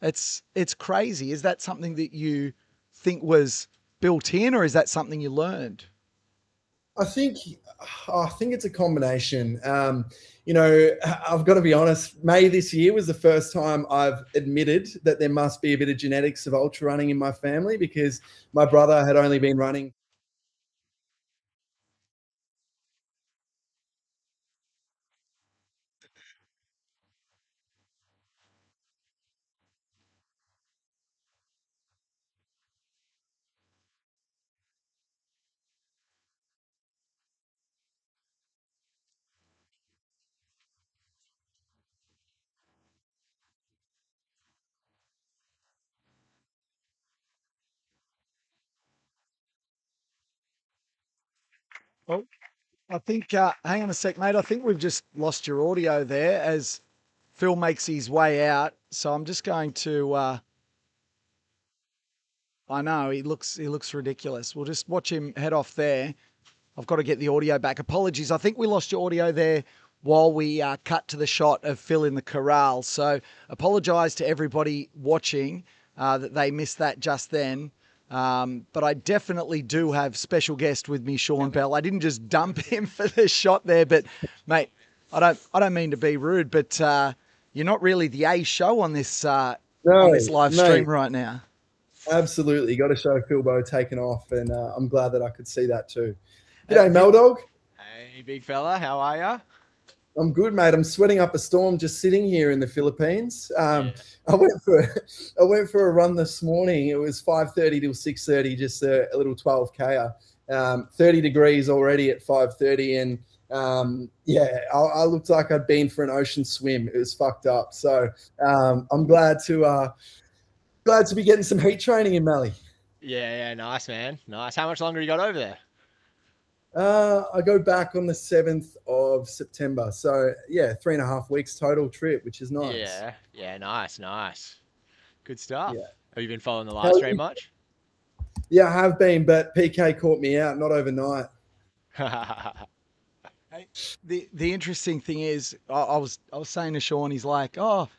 It's crazy. Is that something that you think was built in, or is that something you learned? I think it's a combination. I've got to be honest, May this year was the first time I've admitted that there must be a bit of genetics of ultra running in my family, because my brother had only been running. Oh, I think, hang on a sec, mate. I think we've just lost your audio there as Phil makes his way out. So I'm just going to, I know, he looks ridiculous. We'll just watch him head off there. I've got to get the audio back. Apologies. I think we lost your audio there while we cut to the shot of Phil in the corral. So apologise to everybody watching that they missed that just then. But I definitely do have special guest with me, Sean Bell. I didn't just dump him for the shot there, but mate, I don't mean to be rude, but you're not really the A show on this live stream right now. Absolutely, got to show Philbo taking off, and I'm glad that I could see that too. G'day, Mel Dog. Hey, big fella, how are ya? I'm good, mate. I'm sweating up a storm just sitting here in the Philippines. I went for a run this morning. It was 5:30 till 6:30, just a little 12K. 30 degrees already at 5:30, and I looked like I'd been for an ocean swim. It was fucked up. So I'm glad to be getting some heat training in Mali. Yeah, nice, man. Nice. How much longer you got over there? I go back on the 7th of September. So, 3.5 weeks total trip, which is nice. Yeah, nice. Good stuff. Yeah. Have you been following the live stream much? Yeah, I have been, but PK caught me out, not overnight. Hey, the interesting thing is, I was saying to Sean, he's like, oh,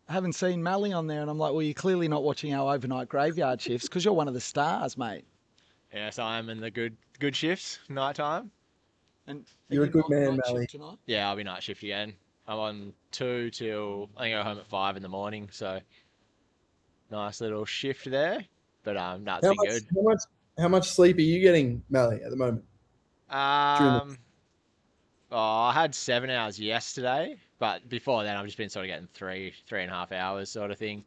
haven't seen Mally on there. And I'm like, well, you're clearly not watching our overnight graveyard shifts because you're one of the stars, mate. Yes, I am in the good shifts, nighttime. And you're a good man, Mally. Yeah, I'll be night shift again. I'm on 2 till I go home at 5 in the morning. So nice little shift there. But no, it's been good. How much sleep are you getting, Mally, at the moment? I had 7 hours yesterday, but before then I've just been sort of getting 3.5 hours sort of thing.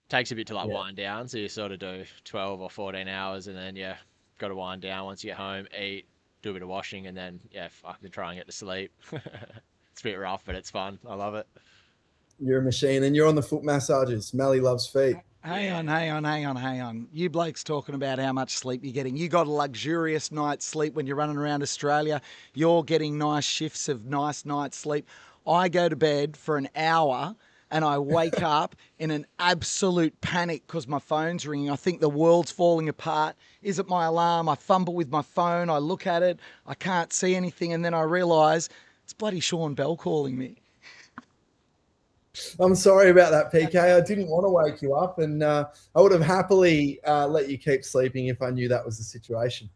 Takes a bit to wind down, so you sort of do 12 or 14 hours, and then got to wind down once you get home, eat, do a bit of washing, and then fucking try and get to sleep. It's a bit rough, but it's fun. I love it. You're a machine, and you're on the foot massages. Mally loves feet. Hang on. You blokes talking about how much sleep you're getting. You got a luxurious night's sleep when you're running around Australia. You're getting nice shifts of nice night's sleep. I go to bed for an hour and I wake up in an absolute panic because my phone's ringing. I think the world's falling apart. Is it my alarm? I fumble with my phone. I look at it. I can't see anything. And then I realise it's bloody Sean Bell calling me. I'm sorry about that, PK. I didn't want to wake you up, and I would have happily let you keep sleeping if I knew that was the situation.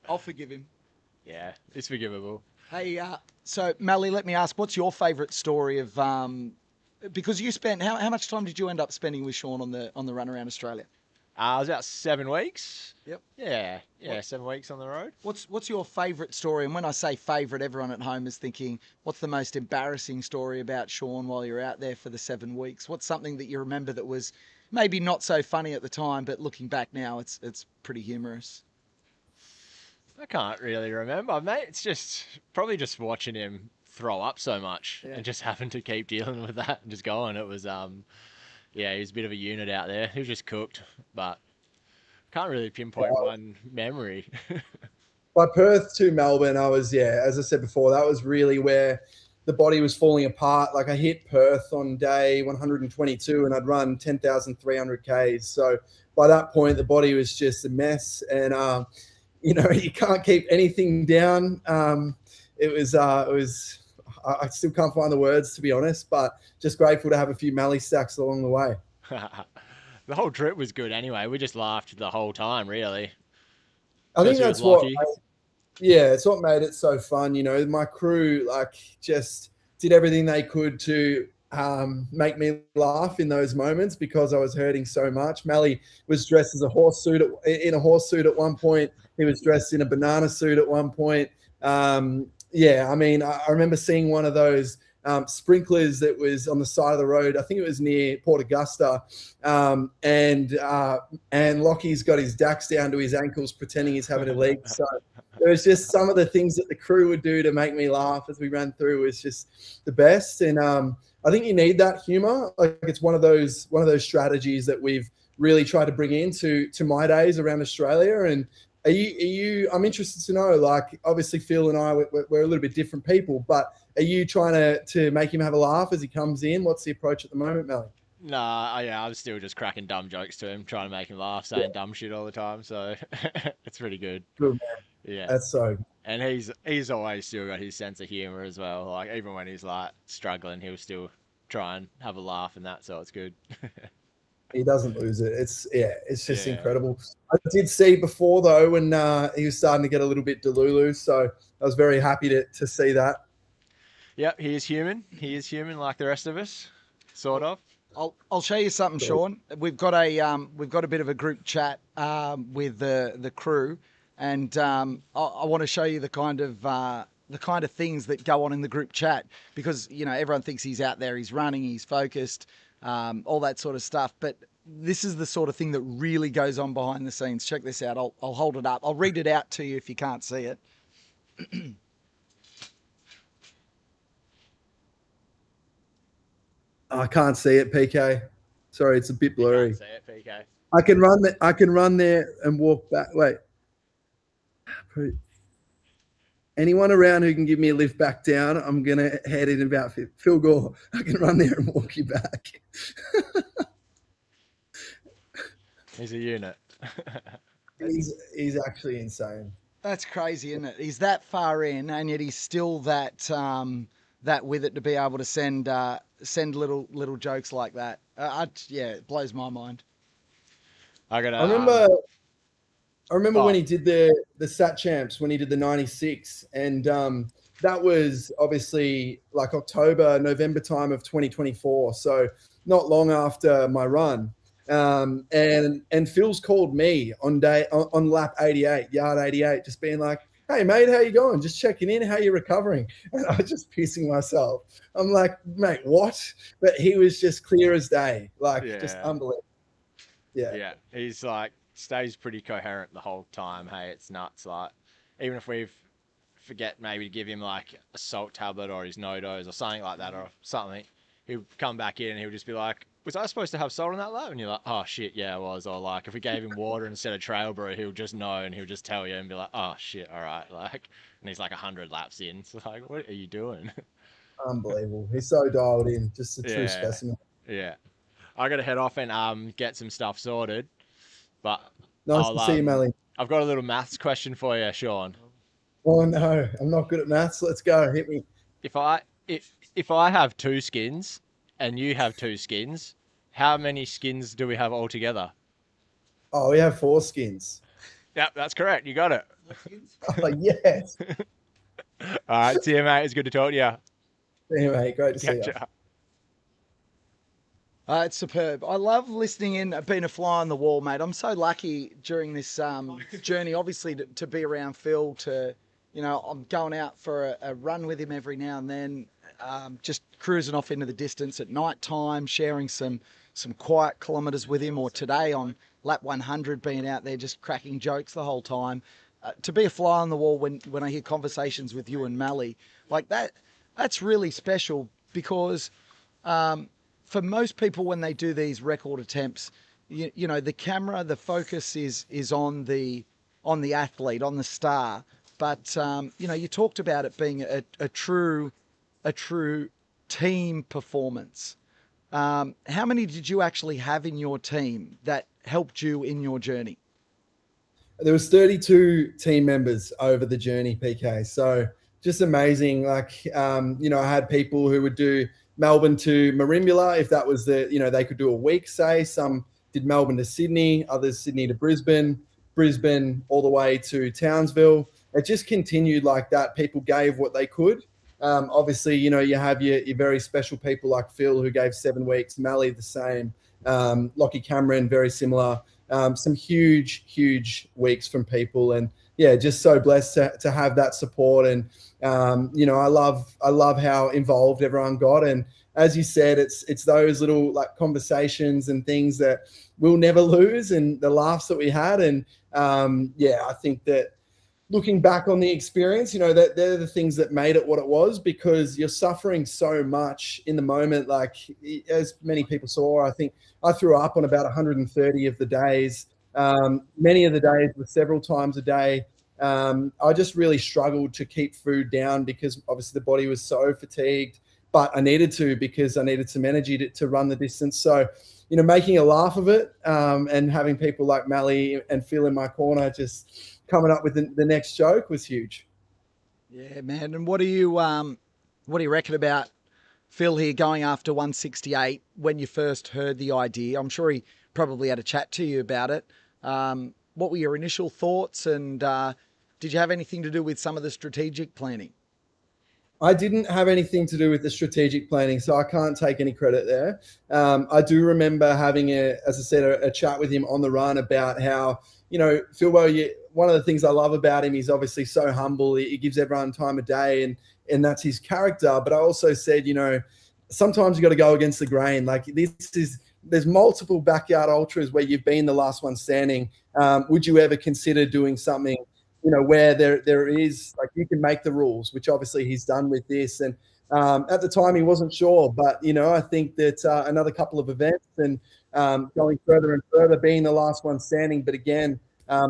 I'll forgive him. Yeah, it's forgivable. Hey, so Mally, let me ask, what's your favourite story of? Because you spent how much time did you end up spending with Sean on the run around Australia? It was about 7 weeks. Yep. Yeah, 7 weeks on the road. What's your favourite story? And when I say favourite, everyone at home is thinking, what's the most embarrassing story about Sean while you're out there for the 7 weeks? What's something that you remember that was maybe not so funny at the time, but looking back now, it's pretty humorous? I can't really remember, mate. It's just probably just watching him throw up so much and just having to keep dealing with that and just going. It was, he was a bit of a unit out there. He was just cooked, but can't really pinpoint one memory. By Perth to Melbourne, I was, as I said before, that was really where the body was falling apart. Like I hit Perth on day 122 and I'd run 10,300 Ks. So by that point, the body was just a mess. And, you can't keep anything down. It was, I still can't find the words, to be honest, but just grateful to have a few Mally stacks along the way. The whole trip was good anyway. We just laughed the whole time, really. I think that's what, it's what made it so fun. My crew just did everything they could to make me laugh in those moments because I was hurting so much. Mally was dressed as in a horse suit at one point. He was dressed in a banana suit at one point. I remember seeing one of those sprinklers that was on the side of the road. I think it was near Port Augusta. And Lockie's got his dacks down to his ankles, pretending he's having a leak. So it was just some of the things that the crew would do to make me laugh as we ran through was just the best. And I think you need that humor. Like it's one of those strategies that we've really tried to bring into my days around Australia. And are you I'm interested to know, like obviously Phil and I, we're a little bit different people, but are you trying to make him have a laugh as he comes in? What's the approach at the moment, Mally? I'm still just cracking dumb jokes to him, trying to make him laugh, saying dumb shit all the time. So it's pretty good. Good, man. Yeah. That's so. And he's always still got his sense of humor as well. Like even when he's like struggling, he'll still try and have a laugh and that. So it's good. He doesn't lose it. It's just incredible. I did see before though when he was starting to get a little bit delulu, so I was very happy to see that. Yep, he is human. He is human like the rest of us, sort of. I'll show you something, Sean. We've got a bit of a group chat with the crew, and I want to show you the kind of things that go on in the group chat, because everyone thinks he's out there, he's running, he's focused, all that sort of stuff. But this is the sort of thing that really goes on behind the scenes. Check this out. I'll hold it up. I'll read it out to you if you can't see it. I can't see it, PK. Sorry, it's a bit blurry. See it, PK. I can run there and walk back. Wait. Anyone around who can give me a lift back down, I'm going to head in about Phil Gore. I can run there and walk you back. He's a unit. He's actually insane. That's crazy, isn't it? He's that far in, and yet he's still that with it to be able to send little jokes like that. It blows my mind. I remember when he did the Sat Champs, when he did the 96, and that was obviously like October, November time of 2024. So not long after my run. And Phil's called me on lap 88, yard 88, just being like, "Hey mate, how you going? Just checking in. How you recovering?" And I was just pissing myself. I'm like, "Mate, what?" But he was just clear as day, just unbelievable. Yeah. He's like stays pretty coherent the whole time. Hey, it's nuts. Like, even if we forget maybe to give him like a salt tablet or his no-dose or something like that or something, he'll come back in and he'll just be like, "Was I supposed to have salt on that lap?" And you're like, "Oh shit, yeah, I was." Or like, if we gave him water instead of trail brew, he'll just know and he'll just tell you and be like, "Oh shit, all right." Like, and he's like 100 laps in. So like, what are you doing? Unbelievable. He's so dialed in, just a true specimen. Yeah. I got to head off and get some stuff sorted. But nice to see you, Melly. I've got a little maths question for you, Sean. Oh no, I'm not good at maths. Let's go. Hit me. If I have 2 skins and you have 2 skins, how many skins do we have altogether? Oh, we have 4 skins. Yep, that's correct. You got it. Oh, yes. All right, see you, mate. It's good to talk to you. See you, mate. Great to see you. It's superb. I love listening in, being a fly on the wall, mate. I'm so lucky during this journey, obviously, to be around Phil. I'm going out for a run with him every now and then, just cruising off into the distance at night time, sharing some quiet kilometres with him, or today on lap 100, being out there just cracking jokes the whole time. To be a fly on the wall when I hear conversations with you and Mally, like that's really special, because for most people, when they do these record attempts, the camera, the focus is on the athlete, on the star. But you talked about it being a true team performance. How many did you actually have in your team that helped you in your journey? There was 32 team members over the journey, PK. So just amazing. Like, I had people who would do Melbourne to Merimbula, if that was they could do a week, say. Some did Melbourne to Sydney, others Sydney to Brisbane all the way to Townsville. It just continued like that. People gave what they could. Obviously, you have your very special people like Phil, who gave 7 weeks, Mally the same, Lockie Cameron, very similar. Some huge weeks from people, and just so blessed to have that support. And I love how involved everyone got. And as you said, it's those little like conversations and things that we'll never lose, and the laughs that we had. And I think that looking back on the experience, that they're the things that made it what it was, because you're suffering so much in the moment. Like, as many people saw, I think I threw up on about 130 of the days. Many of the days were several times a day. I just really struggled to keep food down, because obviously the body was so fatigued, but I needed to, because I needed some energy to run the distance. So, making a laugh of it, and having people like Mally and Phil in my corner just coming up with the next joke was huge. Yeah, man. And what do you reckon about Phil here going after 168 when you first heard the idea? I'm sure he probably had a chat to you about it. What were your initial thoughts, and did you have anything to do with some of the strategic planning? I didn't have anything to do with the strategic planning, so I can't take any credit there. I do remember having a chat with him on the run about how, Phil, one of the things I love about him, he's obviously so humble. He gives everyone time of day, and that's his character. But I also said, sometimes you got to go against the grain. Like there's multiple backyard ultras where you've been the last one standing. Would you ever consider doing something, where there is, like, you can make the rules, which obviously he's done with this. And at the time he wasn't sure, but I think that another couple of events and going further and further, being the last one standing, but again,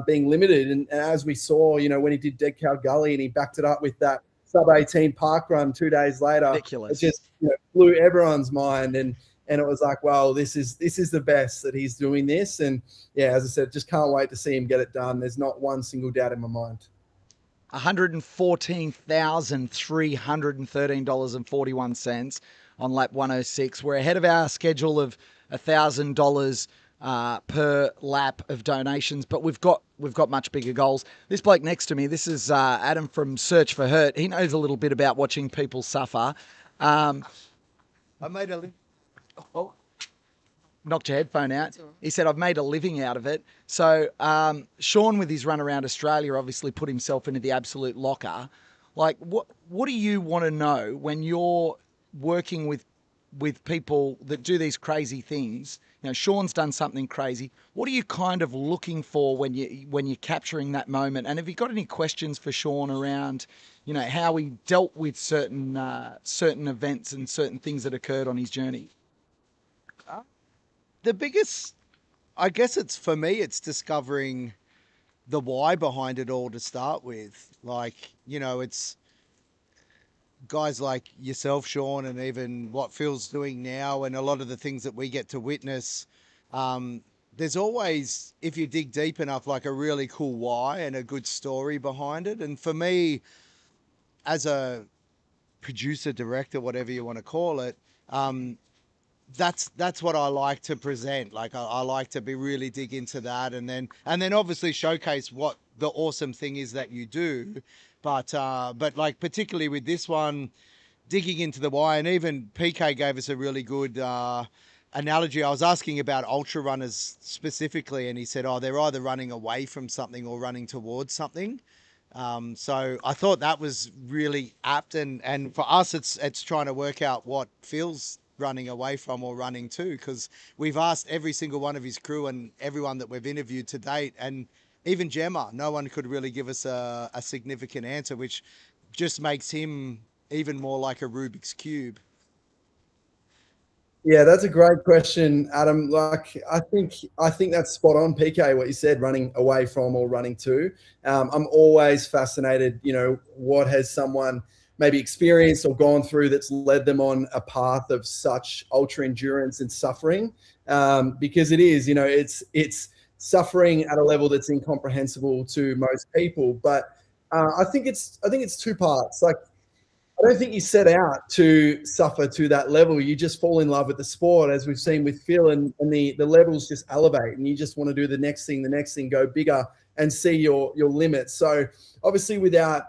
being limited. And as we saw, when he did Dead Cow Gully and he backed it up with that sub-18 park run 2 days later, Ridiculous. it just blew everyone's mind. And it was like, wow, this is the best that he's doing this. And yeah, as I said, just can't wait to see him get it done. There's not one single doubt in my mind. $114,313.41 on lap 106. We're ahead of our schedule of $1,000 per lap of donations, but we've got much bigger goals. This bloke next to me, this is Adam from Search for Hurt. He knows a little bit about watching people suffer. I made a knocked your headphone out. He said, I've made a living out of it. So Sean, with his run around Australia, obviously put himself into the absolute locker. Like, what do you want to know when you're working with people that do these crazy things? Sean's done something crazy. What are you kind of looking for when you're capturing that moment? And have you got any questions for Sean around, how he dealt with certain events and certain things that occurred on his journey? The biggest, I guess for me, it's discovering the why behind it all to start with. Like, it's guys like yourself, Sean, and even what Phil's doing now and a lot of the things that we get to witness. There's always, if you dig deep enough, like a really cool why and a good story behind it. And for me, as a producer, director, whatever you want to call it, that's what I like to present. Like I like to really dig into that, and then obviously showcase what the awesome thing is that you do. But like particularly with this one, digging into the why, and even PK gave us a really good analogy. I was asking about ultra runners specifically, and he said, they're either running away from something or running towards something. So I thought that was really apt, and for us, it's trying to work out what Phil's running away from or running to, because we've asked every single one of his crew and everyone that we've interviewed to date, and even Gemma, no one could really give us a significant answer, which just makes him even more like a Rubik's Cube. Yeah, that's a great question, Adam. Like, I think that's spot on, PK, what you said, running away from or running to. I'm always fascinated, what has someone maybe experienced or gone through that's led them on a path of such ultra endurance and suffering, because it is, it's suffering at a level that's incomprehensible to most people. But I think it's 2 parts. Like, I don't think you set out to suffer to that level. You just fall in love with the sport, as we've seen with Phil, and the levels just elevate, and you just want to do the next thing, go bigger and see your limits. So obviously without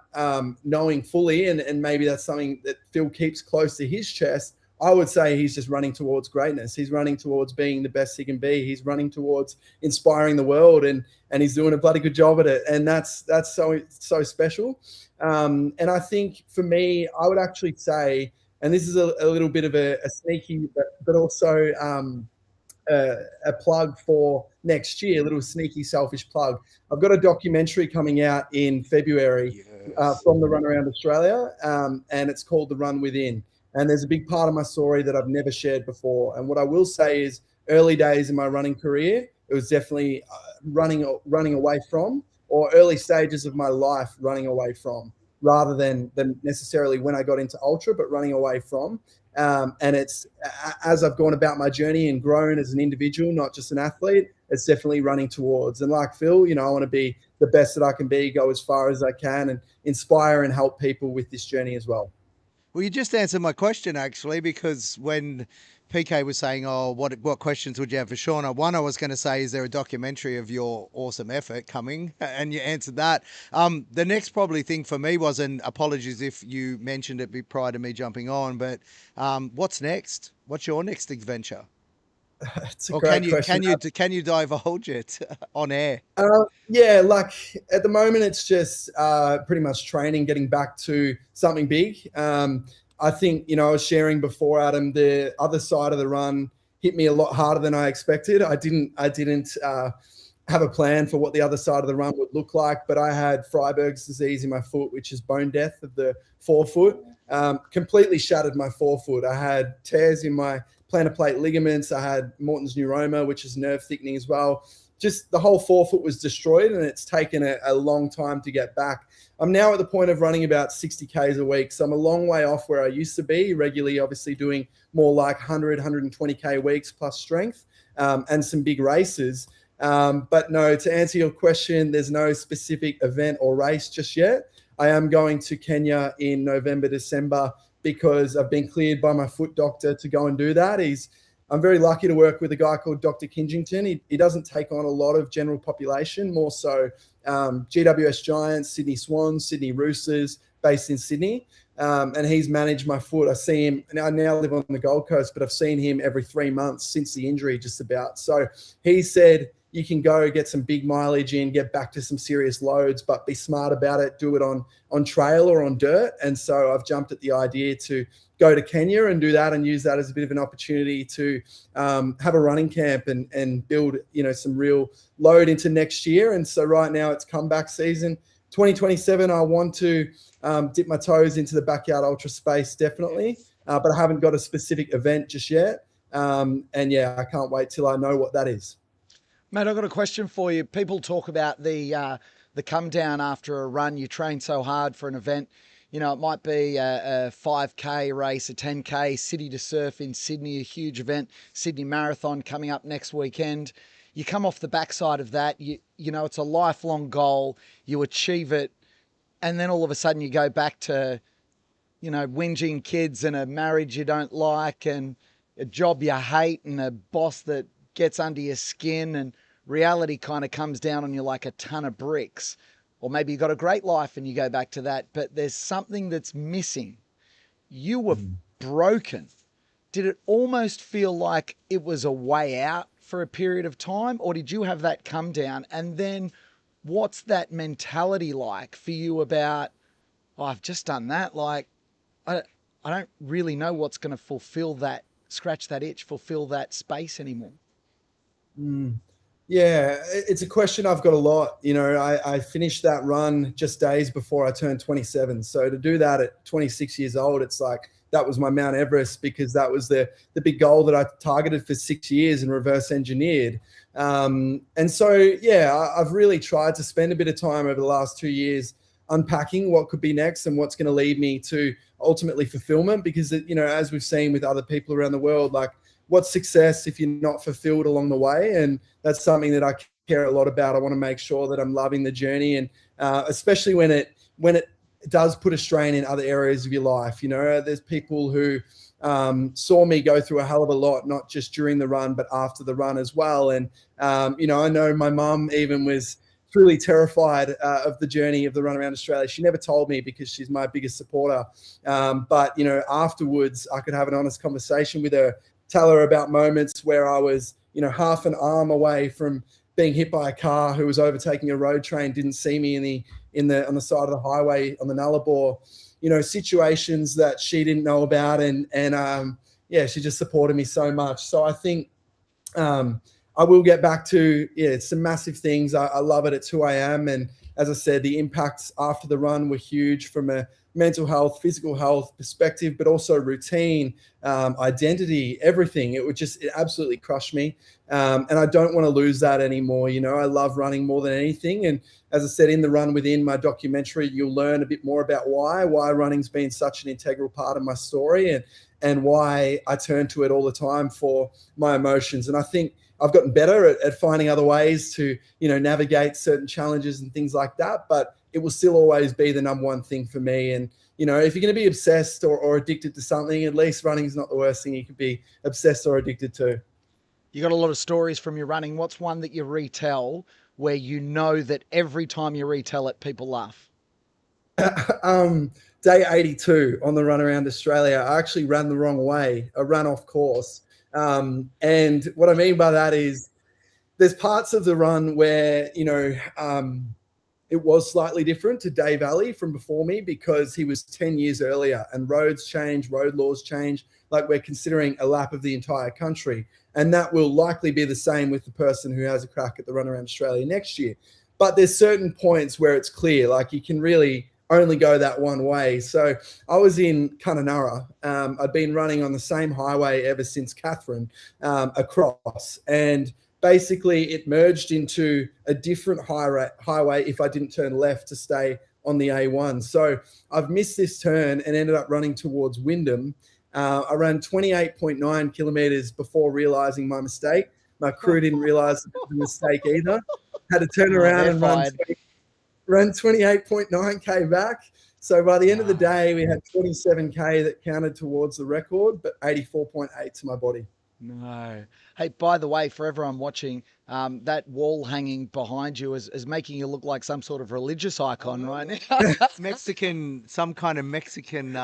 knowing fully, and maybe that's something that Phil keeps close to his chest, I would say he's just running towards greatness. He's running towards being the best he can be. He's running towards inspiring the world, and he's doing a bloody good job at it. And that's so special. And I think for me, I would actually say, and this is a little bit of a sneaky, but also a plug for next year, a little sneaky, selfish plug. I've got a documentary coming out in February from the Run Around Australia, and it's called The Run Within. And there's a big part of my story that I've never shared before. And what I will say is, early days in my running career, it was definitely running away from, or early stages of my life running away from, rather than necessarily when I got into ultra, but running away from. And it's, as I've gone about my journey and grown as an individual, not just an athlete, it's definitely running towards. And like Phil, I want to be the best that I can be, go as far as I can, and inspire and help people with this journey as well. Well, you just answered my question, actually, because when PK was saying, what questions would you have for Sean? One, I was going to say, is there a documentary of your awesome effort coming? And you answered that. The next probably thing for me was, and apologies if you mentioned it prior to me jumping on, but what's next? What's your next adventure? It's a Or great can you question. can you divulge it on air? Yeah, like at the moment, it's just pretty much training, getting back to something big. I think, you know, I was sharing before, Adam, the other side of the run hit me a lot harder than I expected. I didn't have a plan for what the other side of the run would look like, but I had Freiberg's disease in my foot, which is bone death of the forefoot. Completely shattered my forefoot. I had tears in my plantar plate ligaments. I had Morton's neuroma, which is nerve thickening as well. Just the whole forefoot was destroyed, and it's taken a long time to get back. I'm now at the point of running about 60 Ks a week. So I'm a long way off where I used to be, regularly, obviously doing more like 100, 120 K weeks plus strength, and some big races. But no, to answer your question, there's no specific event or race just yet. I am going to Kenya in November, December, because I've been cleared by my foot doctor to go and do that. I'm very lucky to work with a guy called Dr. Kingington. He doesn't take on a lot of general population, more so GWS Giants, Sydney Swans, Sydney Roosters, based in Sydney. And he's managed my foot. I see him, and I now live on the Gold Coast, but I've seen him every 3 months since the injury, just about. So he said, you can go get some big mileage in, get back to some serious loads, but be smart about it. Do it on trail or on dirt. And so I've jumped at the idea to go to Kenya and do that, and use that as a bit of an opportunity to have a running camp and build, you know, some real load into next year. And so right now it's comeback season. 2027, I want to dip my toes into the backyard ultra space, definitely. But I haven't got a specific event just yet. And yeah, I can't wait till I know what that is. Mate, I've got a question for you. People talk about the come down after a run. You train so hard for an event. You know, it might be a 5K race, a 10K, City to Surf in Sydney, a huge event, Sydney Marathon coming up next weekend. You come off the backside of that, you know, it's a lifelong goal, you achieve it, and then all of a sudden you go back to, you know, whinging kids and a marriage you don't like and a job you hate and a boss that gets under your skin, and reality kind of comes down on you like a ton of bricks. Or maybe you got a great life and you go back to that, but there's something that's missing. You were broken. Did it almost feel like it was a way out for a period of time, or did you have that come down? And then what's that mentality like for you about, oh, I've just done that. Like, I don't really know what's going to fulfill that, scratch that itch, fulfill that space anymore. Yeah, it's a question I've got a lot. You know, I finished that run just days before I turned 27. So to do that at 26 years old, it's like that was my Mount Everest, because that was the big goal that I targeted for 6 years and reverse engineered. And so, yeah, I've really tried to spend a bit of time over the last 2 years unpacking what could be next and what's going to lead me to ultimately fulfillment, because, you know, as we've seen with other people around the world, like, what's success if you're not fulfilled along the way? And that's something that I care a lot about. I want to make sure that I'm loving the journey, and especially when it does put a strain in other areas of your life. You know, there's people who saw me go through a hell of a lot, not just during the run, but after the run as well. And, you know, I know my mum even was truly terrified of the journey of the run around Australia. She never told me because she's my biggest supporter. But, you know, afterwards I could have an honest conversation with her, tell her about moments where I was, you know, half an arm away from being hit by a car who was overtaking a road train, didn't see me on the side of the highway on the Nullarbor. You know, situations that she didn't know about, and yeah, she just supported me so much. So I think I will get back to, it's some massive things. I love it. It's who I am. And as I said, the impacts after the run were huge from a mental health, physical health perspective, but also routine, identity, everything. It absolutely crushed me. And I don't want to lose that anymore. You know, I love running more than anything. And as I said, in the Run Within, my documentary, you'll learn a bit more about why running's been such an integral part of my story, and why I turn to it all the time for my emotions. And I think I've gotten better at finding other ways to, you know, navigate certain challenges and things like that. But it will still always be the number one thing for me. And, you know, if you're going to be obsessed or addicted to something, at least running is not the worst thing you could be obsessed or addicted to. You got a lot of stories from your running. What's one that you retell where you know that every time you retell it, people laugh? Day 82 on the run around Australia, I actually ran the wrong way. I ran off course. And what I mean by that is there's parts of the run where, it was slightly different to Dave Alley from before me because he was 10 years earlier and roads change, road laws change. Like we're considering a lap of the entire country. And that will likely be the same with the person who has a crack at the run around Australia next year. But there's certain points where it's clear, like you can really only go that one way. So I was in Kununurra. I'd been running on the same highway ever since Catherine across. And basically it merged into a different highway if I didn't turn left to stay on the A1. So I've missed this turn and ended up running towards Wyndham. I ran 28.9 kilometres before realising my mistake. My crew didn't realise it was a mistake either. Had to turn around and run 28.9k back. So by the end of the day, we had 27k that counted towards the record, but 84.8 to my body. No. Hey, by the way, for everyone watching, that wall hanging behind you is making you look like some sort of religious icon right now. Mexican, some kind of Mexican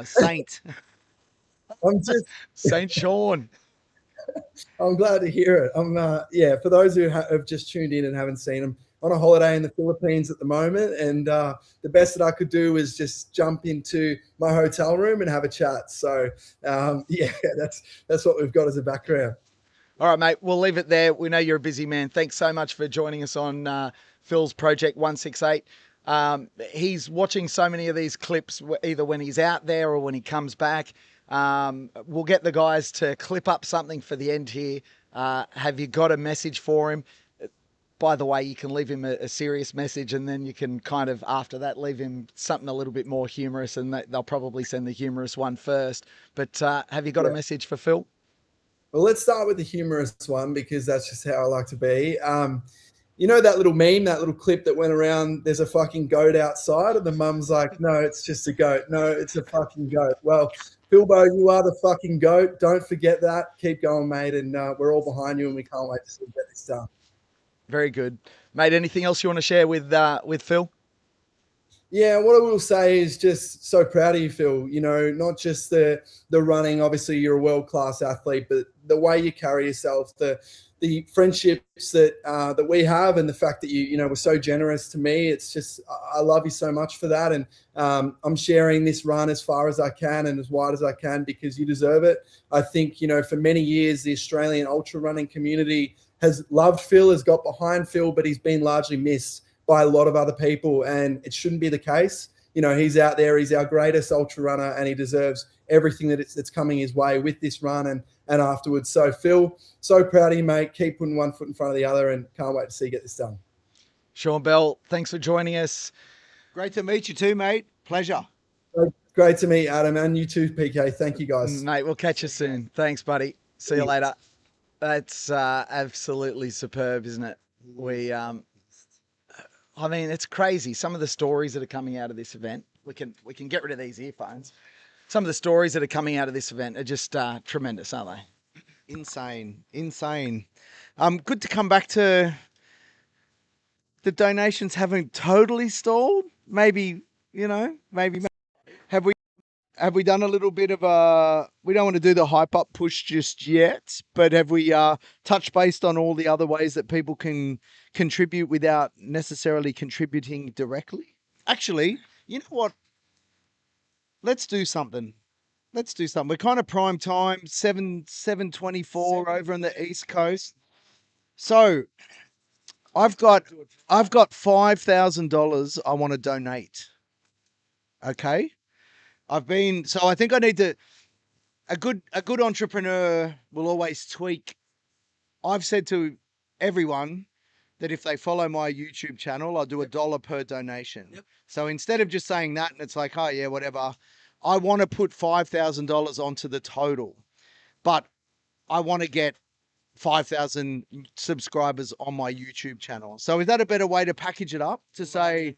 saint. I'm just Saint Sean. I'm glad to hear it. For those who have just tuned in and haven't seen him, on a holiday in the Philippines at the moment, and the best that I could do was just jump into my hotel room and have a chat. So that's what we've got as a background. All right, mate, we'll leave it there. We know you're a busy man. Thanks so much for joining us on Phil's Project 168. He's watching so many of these clips, either when he's out there or when he comes back. We'll get the guys to clip up something for the end here. Have you got a message for him? By the way, you can leave him a serious message, and then you can kind of, after that, leave him something a little bit more humorous, and they'll probably send the humorous one first. But have you got a message for Phil? Well, let's start with the humorous one because that's just how I like to be. You know that little meme, that little clip that went around, there's a fucking goat outside, and the mum's like, no, it's just a goat. No, it's a fucking goat. Well, Philbo, you are the fucking goat. Don't forget that. Keep going, mate, and we're all behind you, and we can't wait to see you get this done. Very good. Mate, anything else you want to share with Phil? Yeah, what I will say is just so proud of you, Phil. You know, not just the running, obviously you're a world-class athlete, but the way you carry yourself, the friendships that we have, and the fact that you were so generous to me. It's just, I love you so much for that. And I'm sharing this run as far as I can and as wide as I can because you deserve it. I think, for many years, the Australian ultra running community has loved Phil, has got behind Phil, but he's been largely missed by a lot of other people, and it shouldn't be the case. He's out there, he's our greatest ultra runner, and he deserves everything that's coming his way with this run and afterwards. So Phil, so proud of you, mate. Keep putting one foot in front of the other, and can't wait to see you get this done. Sean Bell, thanks for joining us. Great to meet you too, mate. Pleasure. Great to meet you, Adam, and you too, PK. Thank you, guys. Mate, we'll catch you soon. Thanks, buddy. See you later. That's absolutely superb, isn't it? It's crazy. Some of the stories that are coming out of this event, we can get rid of these earphones. Some of the stories that are coming out of this event are just tremendous, aren't they? Insane. Good to come back to the donations haven't totally stalled. Maybe have we done a little bit of we don't want to do the hype up push just yet, but have we touched based on all the other ways that people can contribute without necessarily contributing directly? Actually, you know what? Let's do something. We're kind of prime time, 7:24 over on the East Coast. So I've got $5,000 I want to donate. Okay. I think I need to, a good entrepreneur will always tweak. I've said to everyone that if they follow my YouTube channel, I'll do $1 per donation. Yep. So instead of just saying that and it's like, oh yeah, whatever, I want to put $5,000 onto the total, but I want to get 5,000 subscribers on my YouTube channel. So is that a better way to package it up to say,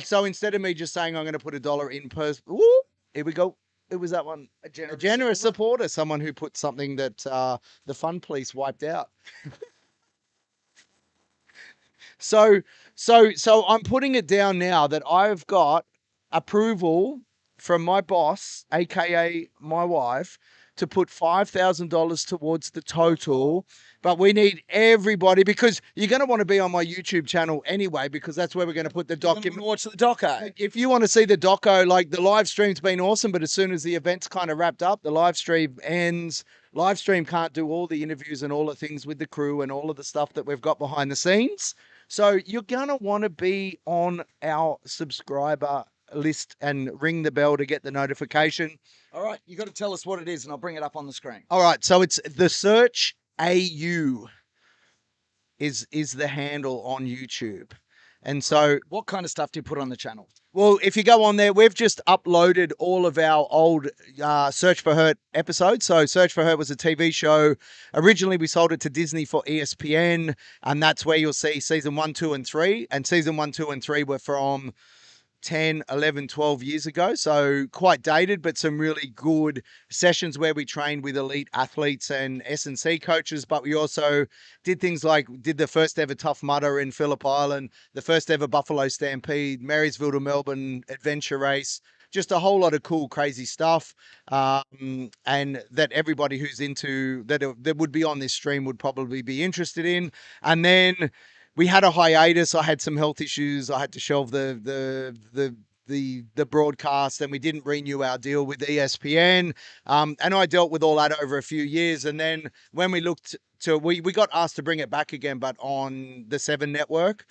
so instead of me just saying I'm going to put $1 in per, here we go. It was that one. A generous supporter, someone who put something that the Fun Police wiped out. So I'm putting it down now that I've got approval from my boss, aka my wife, to put $5,000 towards the total. But we need everybody, because you're going to want to be on my YouTube channel anyway, because that's where we're going to put the document. Watch the doco. If you want to see the doco, like, the live stream's been awesome, but as soon as the event's kind of wrapped up, the live stream ends. Live stream can't do all the interviews and all the things with the crew and all of the stuff that we've got behind the scenes. So you're going to want to be on our subscriber list and ring the bell to get the notification. All right, you got to tell us what it is, and I'll bring it up on the screen. All right, so it's the Search AU is the handle on YouTube. And so what kind of stuff do you put on the channel? Well, if you go on there, we've just uploaded all of our old Search for Hurt episodes. So Search for Hurt was a TV show. Originally, we sold it to Disney for ESPN, and that's where you'll see season 1, 2, and 3. And season 1, 2, and 3 were from 10, 11, 12 years ago. So quite dated, but some really good sessions where we trained with elite athletes and S&C coaches. But we also did things like did the first ever Tough Mudder in Phillip Island, the first ever Buffalo Stampede, Marysville to Melbourne adventure race, just a whole lot of cool, crazy stuff. And that everybody who's into that would be on this stream would probably be interested in. And then we had a hiatus. I had some health issues. I had to shelve the broadcast, and we didn't renew our deal with ESPN. And I dealt with all that over a few years. And then when we looked to, we got asked to bring it back again, but on the 7 network.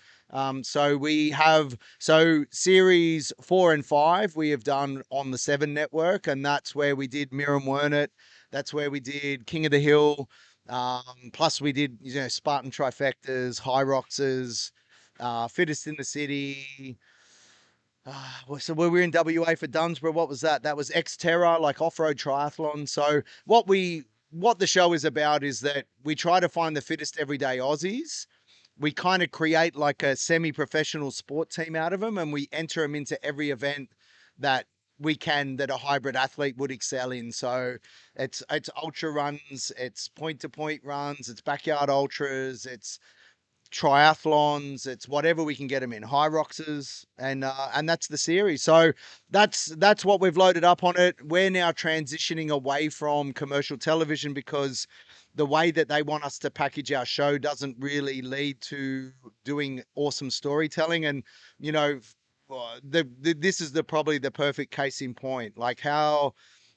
So we have, series 4 and 5, we have done on the 7 network, and that's where we did Miriam Wernett. That's where we did King of the Hill. Plus we did, Spartan Trifectas, High Roxes, Fittest in the City. So we were in WA for Dunsborough. What was that? That was Xterra, like off-road triathlon. So what the show is about is that we try to find the fittest everyday Aussies. We kind of create like a semi-professional sport team out of them, and we enter them into every event that a hybrid athlete would excel in. So it's ultra runs, it's point-to-point runs, it's backyard ultras, it's triathlons, it's whatever we can get them in, high roxes, and that's the series. So that's what we've loaded up on it. We're now transitioning away from commercial television because the way that they want us to package our show doesn't really lead to doing awesome storytelling. And this is probably the perfect case in point. Like how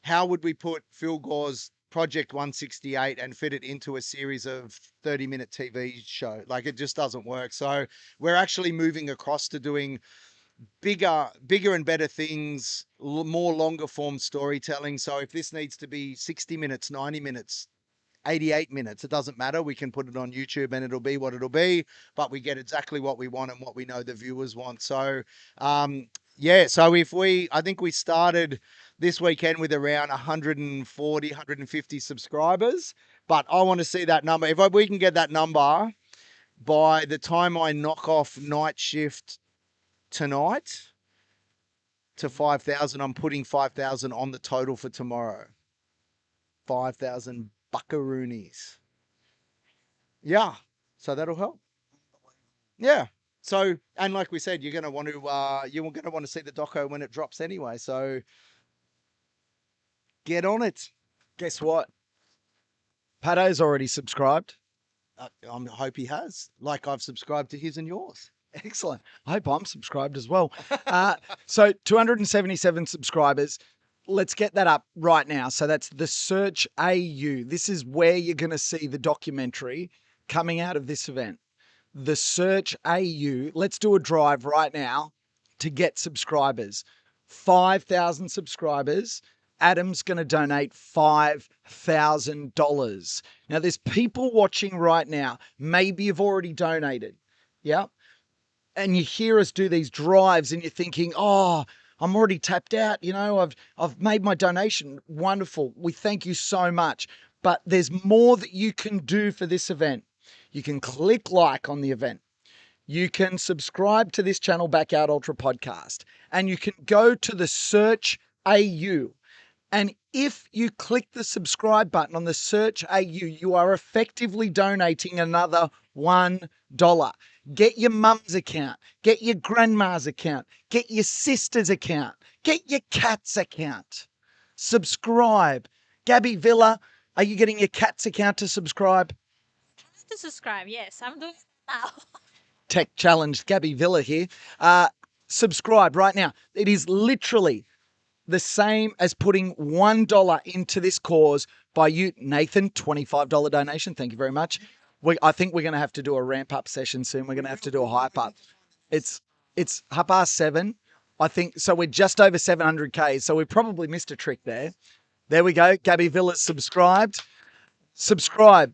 would we put Phil Gore's Project 168 and fit it into a series of 30-minute TV show? Like, it just doesn't work. So we're actually moving across to doing bigger and better things, more longer form storytelling. So if this needs to be 60 minutes, 90 minutes, 88 minutes, it doesn't matter. We can put it on YouTube and it'll be what it'll be, but we get exactly what we want and what we know the viewers want. So, so I think we started this weekend with around 140, 150 subscribers, but I want to see that number. If we can get that number by the time I knock off night shift tonight to 5,000, I'm putting 5,000 on the total for tomorrow. 5,000 buckaroonies. Yeah. So that'll help. Yeah. So, and like we said, you're going to want to see the doco when it drops anyway. So get on it. Guess what? Pato's already subscribed. I hope he has. Like I've subscribed to his and yours. Excellent. I hope I'm subscribed as well. So 277 subscribers. Let's get that up right now. So that's the Search AU. This is where you're going to see the documentary coming out of this event. The Search AU. Let's do a drive right now to get subscribers. 5,000 subscribers. Adam's going to donate $5,000. Now, there's people watching right now. Maybe you've already donated. Yeah. And you hear us do these drives and you're thinking, oh, I'm already tapped out. I've made my donation. Wonderful. We thank you so much. But there's more that you can do for this event. You can click like on the event. You can subscribe to this channel, Backyard Ultra Podcast, and you can go to the Search AU. And if you click the subscribe button on the Search AU, you are effectively donating another $1. Get your mum's account, get your grandma's account, get your sister's account, get your cat's account. Subscribe, Gabby Villa, are you getting your Cats account to subscribe? To subscribe, yes, I'm doing it now. Tech challenge, Gabby Villa here. Subscribe right now. It is literally the same as putting $1 into this cause by you, Nathan. $25 donation. Thank you very much. I think we're going to have to do a ramp up session soon. We're going to have to do a hype up. It's 7:30. I think so. We're just over 700K. So we probably missed a trick there. There we go. Gabby Villa's subscribed. Subscribe.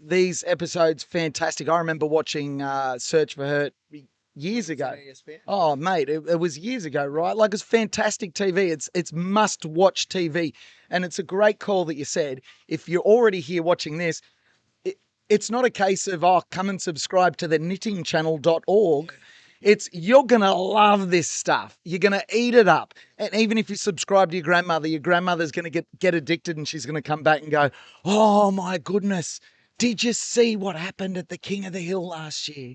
These episodes, fantastic. I remember watching Search for Hurt years ago. Oh, mate, it was years ago, right? Like, it's fantastic TV. It's must-watch TV. And it's a great call that you said. If you're already here watching this, it's not a case of, come and subscribe to the knittingchannel.org. It's, you're going to love this stuff. You're going to eat it up. And even if you subscribe to your grandmother's going to get addicted, and she's going to come back and go, oh, my goodness, did you see what happened at the King of the Hill last year?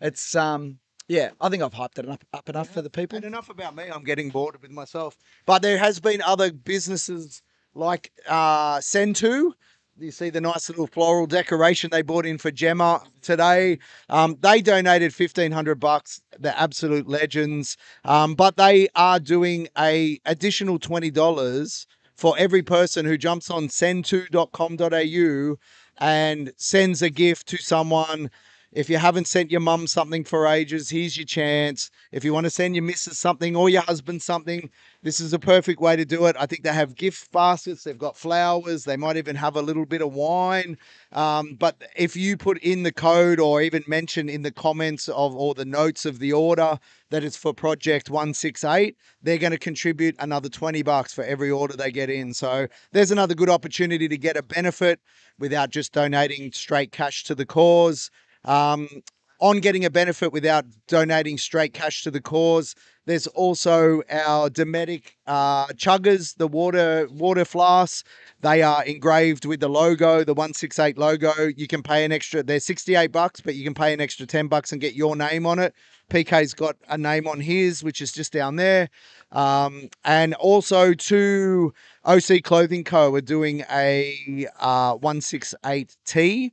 It's, yeah, I think I've hyped it up enough for the people. And enough about me. I'm getting bored with myself. But there has been other businesses like Sentu. You see the nice little floral decoration they brought in for Gemma today. They donated $1,500. They're absolute legends. But they are doing a additional $20 for every person who jumps on sentu.com.au and sends a gift to someone. If you haven't sent your mum something for ages, here's your chance. If you want to send your missus something or your husband something, this is a perfect way to do it. I think they have gift baskets. They've got flowers. They might even have a little bit of wine. But if you put in the code or even mention in the comments or the notes of the order that it's for Project 168, they're going to contribute another $20 for every order they get in. So there's another good opportunity to get a benefit without just donating straight cash to the cause. On getting a benefit without donating straight cash to the cause, there's also our Dometic chuggers, the water flasks. They are engraved with the logo, the 168 logo. You can pay an extra, they're $68, but you can pay an extra $10 and get your name on it. PK's got a name on his, which is just down there. And also to OC Clothing Co. are doing a 168T.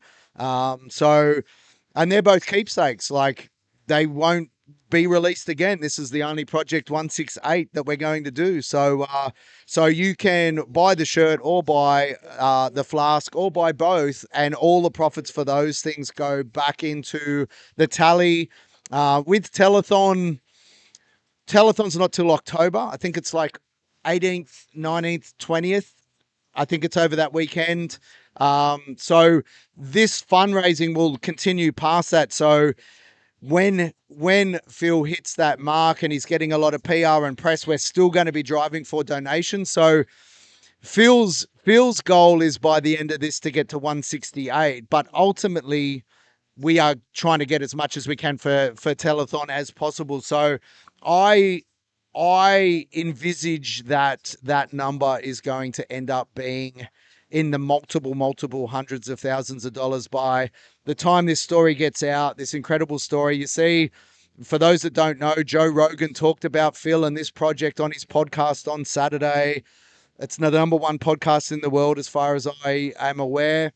And they're both keepsakes. Like, they won't be released again. This is the only Project 168 that we're going to do. So you can buy the shirt or buy the flask or buy both, and all the profits for those things go back into the tally. With Telethon, Telethon's not till October. I think it's like 18th, 19th, 20th. I think it's over that weekend. So this fundraising will continue past that. So when Phil hits that mark and he's getting a lot of PR and press, we're still going to be driving for donations. So Phil's goal is by the end of this to get to 168, but ultimately we are trying to get as much as we can for Telethon as possible. So I envisage that number is going to end up being in the multiple hundreds of thousands of dollars by the time this story gets out, this incredible story. You see, for those that don't know, Joe Rogan talked about Phil and this project on his podcast on Saturday. It's the number one podcast in the world as far as I am aware.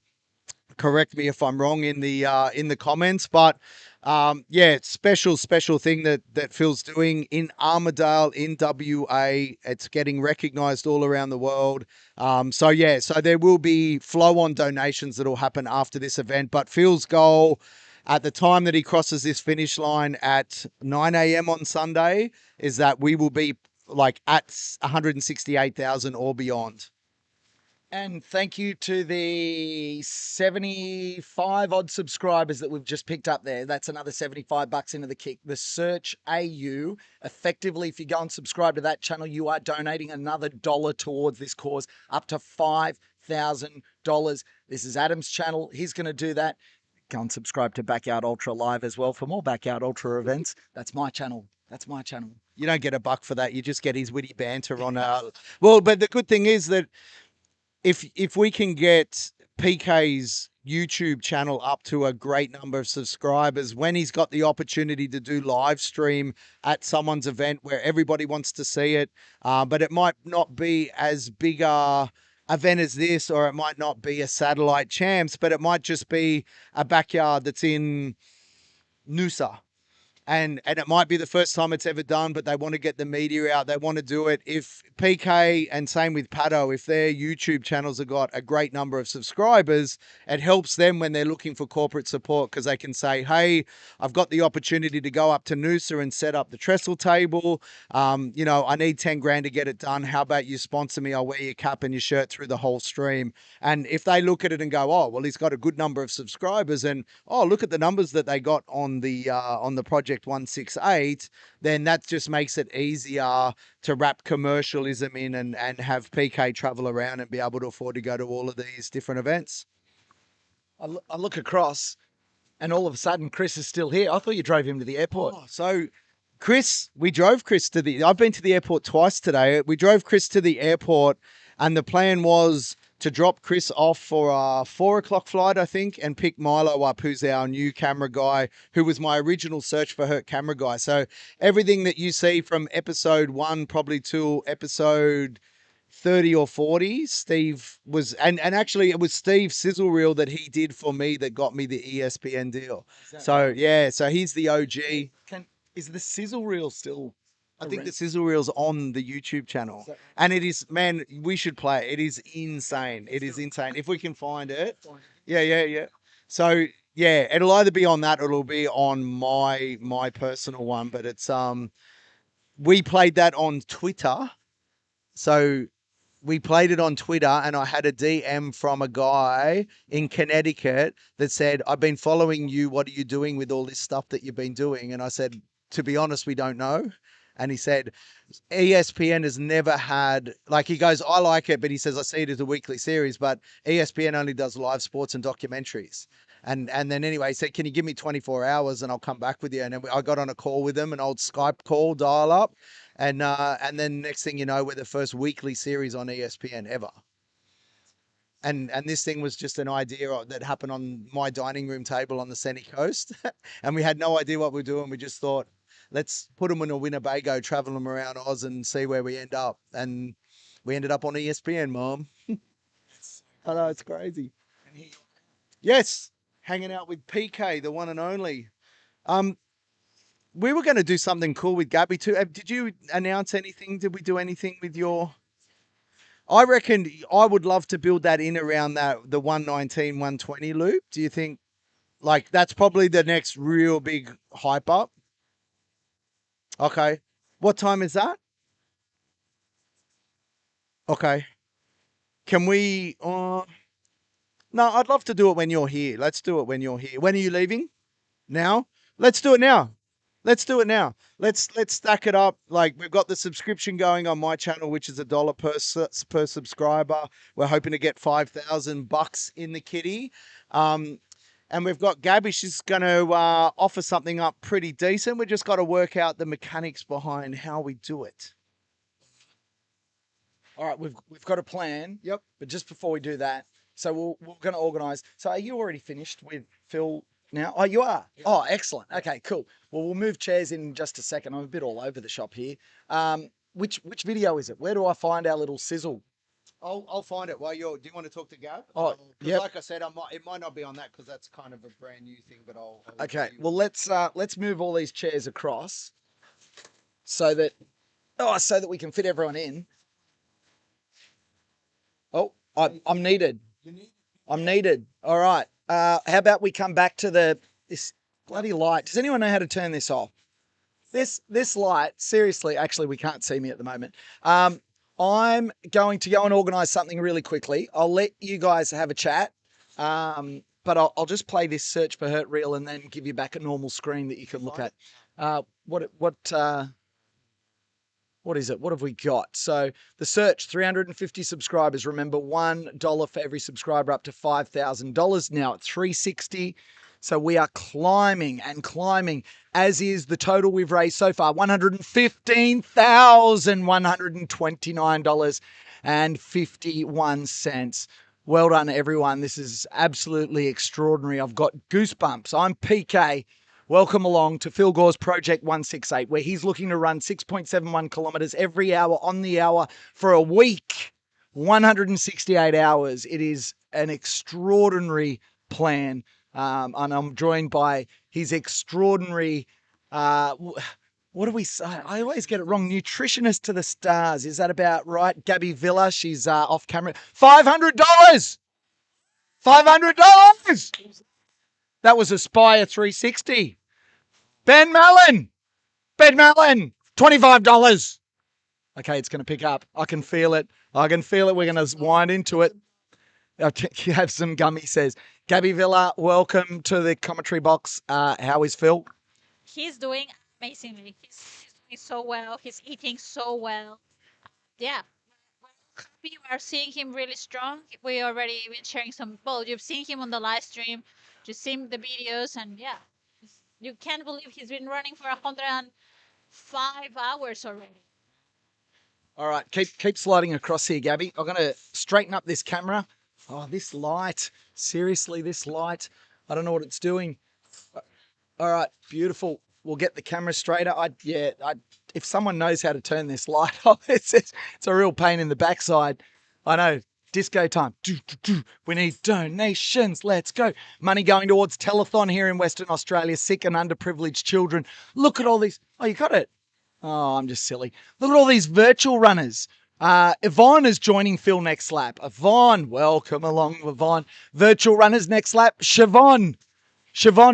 Correct me if I'm wrong in the comments, but yeah, special thing that Phil's doing in Armidale in WA. It's getting recognised all around the world. So there will be flow-on donations that will happen after this event. But Phil's goal at the time that he crosses this finish line at 9 a.m. on Sunday is that we will be like at 168,000 or beyond. And thank you to the 75 odd subscribers that we've just picked up there. That's another $75 into the kick. The Search AU, effectively, if you go and subscribe to that channel, you are donating another $1 towards this cause, up to $5,000. This is Adam's channel. He's going to do that. Go and subscribe to Backyard Ultra Live as well for more Backyard Ultra events. That's my channel. That's my channel. You don't get $1 for that. You just get his witty banter on well, but the good thing is that if we can get PK's YouTube channel up to a great number of subscribers, when he's got the opportunity to do live stream at someone's event where everybody wants to see it, but it might not be as big a event as this, or it might not be a satellite champs, but it might just be a backyard that's in Noosa. And it might be the first time it's ever done, but they want to get the media out. They want to do it. If PK and same with Pato, if their YouTube channels have got a great number of subscribers, it helps them when they're looking for corporate support, because they can say, hey, I've got the opportunity to go up to Noosa and set up the trestle table. You know, I need 10 grand to get it done. How about you sponsor me? I'll wear your cap and your shirt through the whole stream. And if they look at it and go, oh, well, he's got a good number of subscribers, and oh, look at the numbers that they got on the project 168, then that just makes it easier to wrap commercialism in and have PK travel around and be able to afford to go to all of these different events. I look across and all of a sudden Chris is still here. I thought you drove him to the airport. Oh, so Chris, we drove Chris I've been to the airport twice today. We drove Chris to the airport, and the plan was to drop Chris off for a 4 o'clock flight, I think, and pick Milo up, who's our new camera guy, who was my original Search for Hurt camera guy. So everything that you see from episode 1 probably to episode 30 or 40, Steve was, and actually it was Steve's sizzle reel that he did for me that got me the ESPN deal. So yeah, so he's the OG. Is the sizzle reel still? I think the sizzle reel's on the YouTube channel, and it is, man, we should play it. It is insane. It is insane. If we can find it. Yeah. So yeah, it'll either be on that or it'll be on my personal one, but it's, we played that on Twitter. So we played it on Twitter, and I had a DM from a guy in Connecticut that said, I've been following you. What are you doing with all this stuff that you've been doing? And I said, to be honest, we don't know. And he said, ESPN has never had, like, he goes, I like it, but he says, I see it as a weekly series, but ESPN only does live sports and documentaries. And then anyway, he said, can you give me 24 hours and I'll come back with you? And then I got on a call with him, an old Skype call, dial up. And then next thing you know, we're the first weekly series on ESPN ever. And this thing was just an idea that happened on my dining room table on the Sunny Coast. And we had no idea what we were doing. We just thought, let's put them in a Winnebago, travel them around Oz and see where we end up. And we ended up on ESPN, Mom. I know, it's crazy. Yes, hanging out with PK, the one and only. We were going to do something cool with Gabby too. Did you announce anything? Did we do anything with your... I reckon I would love to build that in around the 119, 120 loop. Do you think, like, that's probably the next real big hype up? Okay. What time is that? Okay. Can we... no, I'd love to do it when you're here. Let's do it when you're here. When are you leaving? Now? Let's do it now. Let's do it now. Let's stack it up. Like, we've got the subscription going on my channel, which is $1 per subscriber. We're hoping to get $5,000 in the kitty. And we've got Gabby. She's going to offer something up pretty decent. We just got to work out the mechanics behind how we do it. All right, we've got a plan. Yep. But just before we do that, so we're going to organise. So are you already finished with Phil now? Oh, you are? Yeah. Oh, excellent. Okay, cool. Well, we'll move chairs in just a second. I'm a bit all over the shop here. Which video is it? Where do I find our little sizzle? I'll find it while you're... Do you want to talk to Gab? Oh, yeah. Like I said, it might not be on that because that's kind of a brand new thing, but I'll okay, well, let's move all these chairs across so that we can fit everyone in. Oh, I'm needed. I'm needed. All right. How about we come back to this bloody light? Does anyone know how to turn this off? This light, seriously, actually, we can't see me at the moment. I'm going to go and organise something really quickly. I'll let you guys have a chat, but I'll just play this Search for Hurt reel and then give you back a normal screen that you can look at. What is it? What have we got? So the search, 350 subscribers. Remember, $1 for every subscriber up to $5,000. Now at 360. So we are climbing and climbing, as is the total we've raised so far, $115,129.51. Well done, everyone. This is absolutely extraordinary. I've got goosebumps. I'm PK. Welcome along to Phil Gore's Project 168, where he's looking to run 6.71 kilometres every hour on the hour for a week, 168 hours. It is an extraordinary plan. And I'm joined by his extraordinary, what do we say? I always get it wrong. Nutritionist to the stars. Is that about right? Gabby Villa. She's off camera. $500. $500. That was Aspire 360. Ben Mellon. $25. Okay, it's going to pick up. I can feel it. We're going to wind into it. You have some gummy, says. Gabby Villa, welcome to the commentary box. How is Phil? He's doing amazingly. He's doing so well. He's eating so well. Yeah. We are seeing him really strong. We already been sharing some. Well, you've seen him on the live stream. You've seen the videos, and yeah, you can't believe he's been running for 105 hours already. All right, keep sliding across here, Gabby. I'm going to straighten up this camera. Oh, this light. Seriously, this light. I don't know what it's doing. All right, beautiful. We'll get the camera straighter. If someone knows how to turn this light off, it's a real pain in the backside. I know. Disco time. We need donations. Let's go. Money going towards Telethon here in Western Australia. Sick and underprivileged children. Look at all these. Oh, you got it. Oh, I'm just silly. Look at all these virtual runners. Yvonne is joining Phil next lap. Yvonne, welcome along, Yvonne. Virtual runners next lap. Siobhan,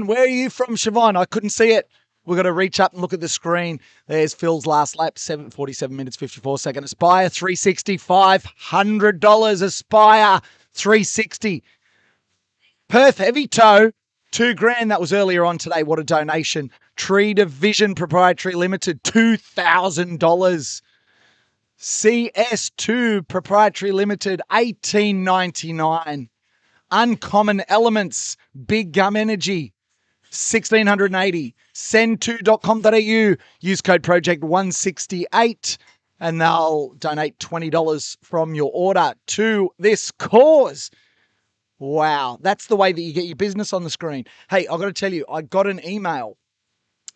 where are you from, Siobhan? I couldn't see it. We've got to reach up and look at the screen. There's Phil's last lap, 47 minutes, 54 seconds. Aspire 360, $500. Aspire 360. Perth Heavy Toe, $2,000. That was earlier on today. What a donation. Tree Division Proprietary Limited, $2,000. CS2 Proprietary Limited, $18.99. Uncommon Elements, Big Gum Energy, $1,680. Send2.com.au, use code Project 168, and they'll donate $20 from your order to this cause. Wow, that's the way that you get your business on the screen. Hey, I've got to tell you, I got an email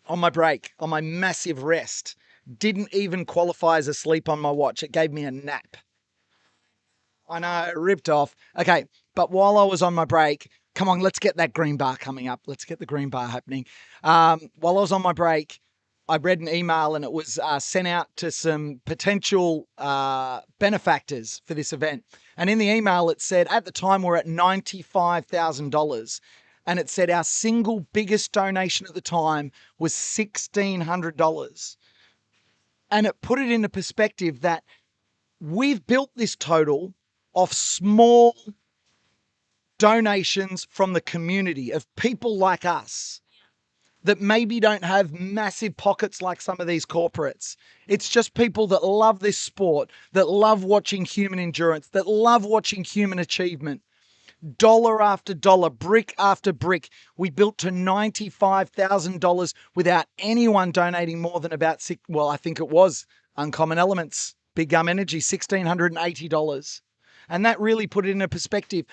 on my break, on my massive rest. Didn't even qualify as a sleep on my watch. It gave me a nap. I know, ripped off. Okay, but while I was on my break, come on, let's get that green bar coming up. Let's get the green bar happening. While I was on my break, I read an email and it was sent out to some potential benefactors for this event. And in the email, it said, at the time, we're at $95,000. And it said our single biggest donation at the time was $1,600. And it put it into perspective that we've built this total off small donations from the community of people like us that maybe don't have massive pockets like some of these corporates. It's just people that love this sport, that love watching human endurance, that love watching human achievement. Dollar after dollar, brick after brick, we built to $95,000 without anyone donating more than about I think it was Uncommon Elements, Big Gum Energy, $1,680. And that really put it into perspective.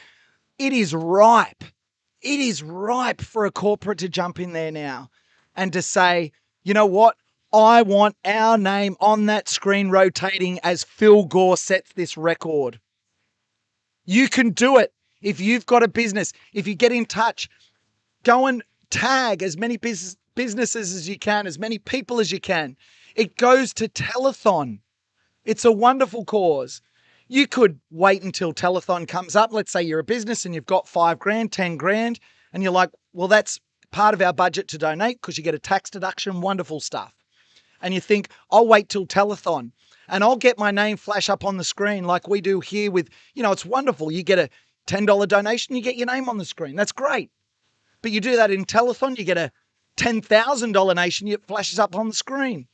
It is ripe. It is ripe for a corporate to jump in there now and to say, you know what? I want our name on that screen rotating as Phil Gore sets this record. You can do it. If you've got a business, if you get in touch, go and tag as many businesses as you can, as many people as you can. It goes to Telethon. It's a wonderful cause. You could wait until Telethon comes up. Let's say you're a business and you've got $5,000, $10,000, and you're like, well, that's part of our budget to donate because you get a tax deduction, wonderful stuff. And you think, I'll wait till Telethon and I'll get my name flash up on the screen like we do here with, it's wonderful. You get a $10 donation, you get your name on the screen. That's great. But you do that in Telethon, you get a $10,000 donation, it flashes up on the screen.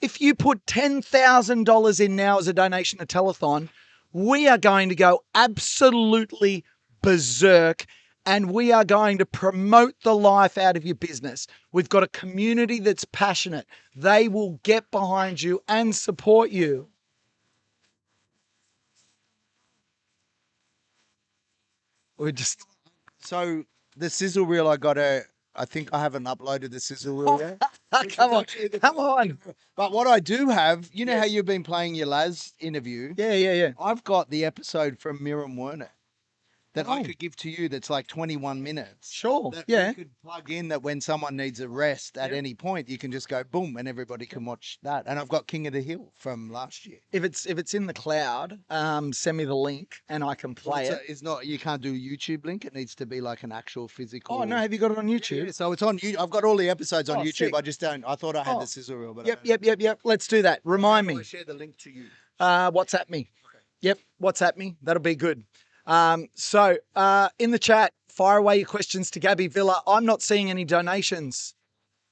If you put $10,000 in now as a donation to Telethon, we are going to go absolutely berserk and we are going to promote the life out of your business. We've got a community that's passionate. They will get behind you and support you. We just So the sizzle reel I think I haven't uploaded the sizzle reel yet. come on. But what I do have, you know how you've been playing your Laz interview? Yeah. I've got the episode from Miriam Werner that I could give to you that's like 21 minutes. Sure, That yeah. you could plug in that when someone needs a rest at any point, you can just go boom and everybody can watch that. And I've got King of the Hill from last year. If it's in the cloud, send me the link and I can play it. It's not, you can't do a YouTube link. It needs to be like an actual physical. Oh no, have you got it on YouTube? Yeah, so it's on YouTube. I've got all the episodes on Oh, YouTube. sick. I just don't. I thought I had Oh. the sizzle reel, but Yep. Let's do that. Remind me. I'll share the link to you. WhatsApp me. Yep, WhatsApp me. That'll be good. So in the chat, fire away your questions to Gabby Villa. I'm not seeing any donations.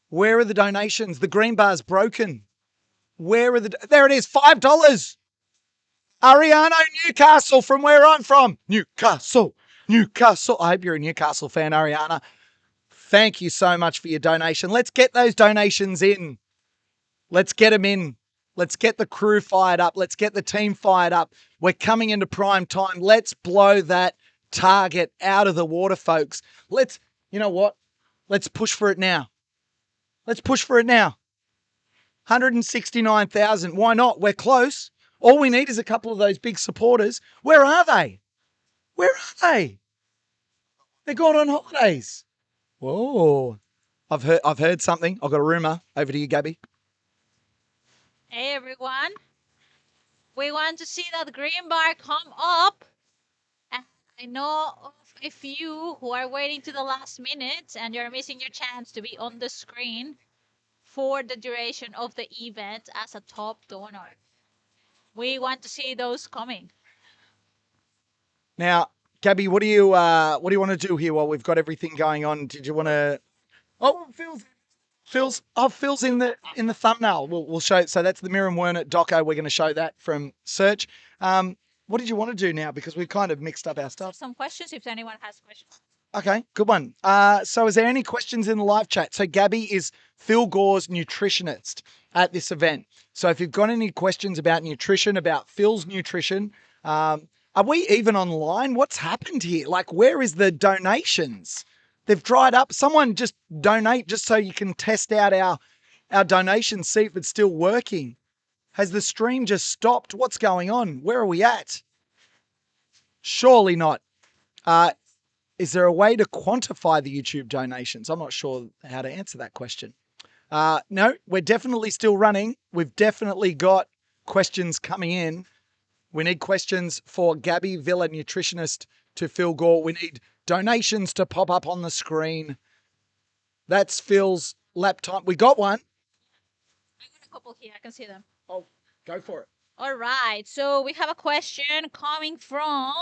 Where are the donations? The green bar's broken. Where are there it is, $5. Ariano, Newcastle, from where I'm from. Newcastle. I hope you're a Newcastle fan, Ariana. Thank you so much for your donation. Let's get those donations in. Let's get them in. Let's get the crew fired up. Let's get the team fired up. We're coming into prime time. Let's blow that target out of the water, folks. You know what? Let's push for it now. 169,000. Why not? We're close. All we need is a couple of those big supporters. Where are they? They're gone on holidays. Whoa. I've heard something. I've got a rumor. Over to you, Gabby. Hey everyone, we want to see that green bar come up, and I know of a few who are waiting to the last minute and you're missing your chance to be on the screen for the duration of the event as a top donor. We want to see those coming. Now, Gabby, what do you want to do here while we've got everything going on? Did you want to? Oh, Phil's in the thumbnail. We'll show it. So that's the Miriam Werner doco. We're going to show that from Search. What did you want to do now? Because we've kind of mixed up our stuff. Some questions if anyone has questions. Okay, good one. So is there any questions in the live chat? So Gabby is Phil Gore's nutritionist at this event. So if you've got any questions about nutrition, about Phil's nutrition, are we even online? What's happened here? Like, where is the donations? They've dried up. Someone just donate just so you can test out our donations, see if it's still working. Has the stream just stopped? What's going on? Where are we at? Surely not. Is there a way to quantify the YouTube donations? I'm not sure how to answer that question. No, we're definitely still running. We've definitely got questions coming in. We need questions for Gabby Villa, nutritionist, to Phil Gore. We need donations to pop up on the screen. That's Phil's laptop. We got one. I got a couple here. I can see them. Oh, go for it. All right. So we have a question coming from.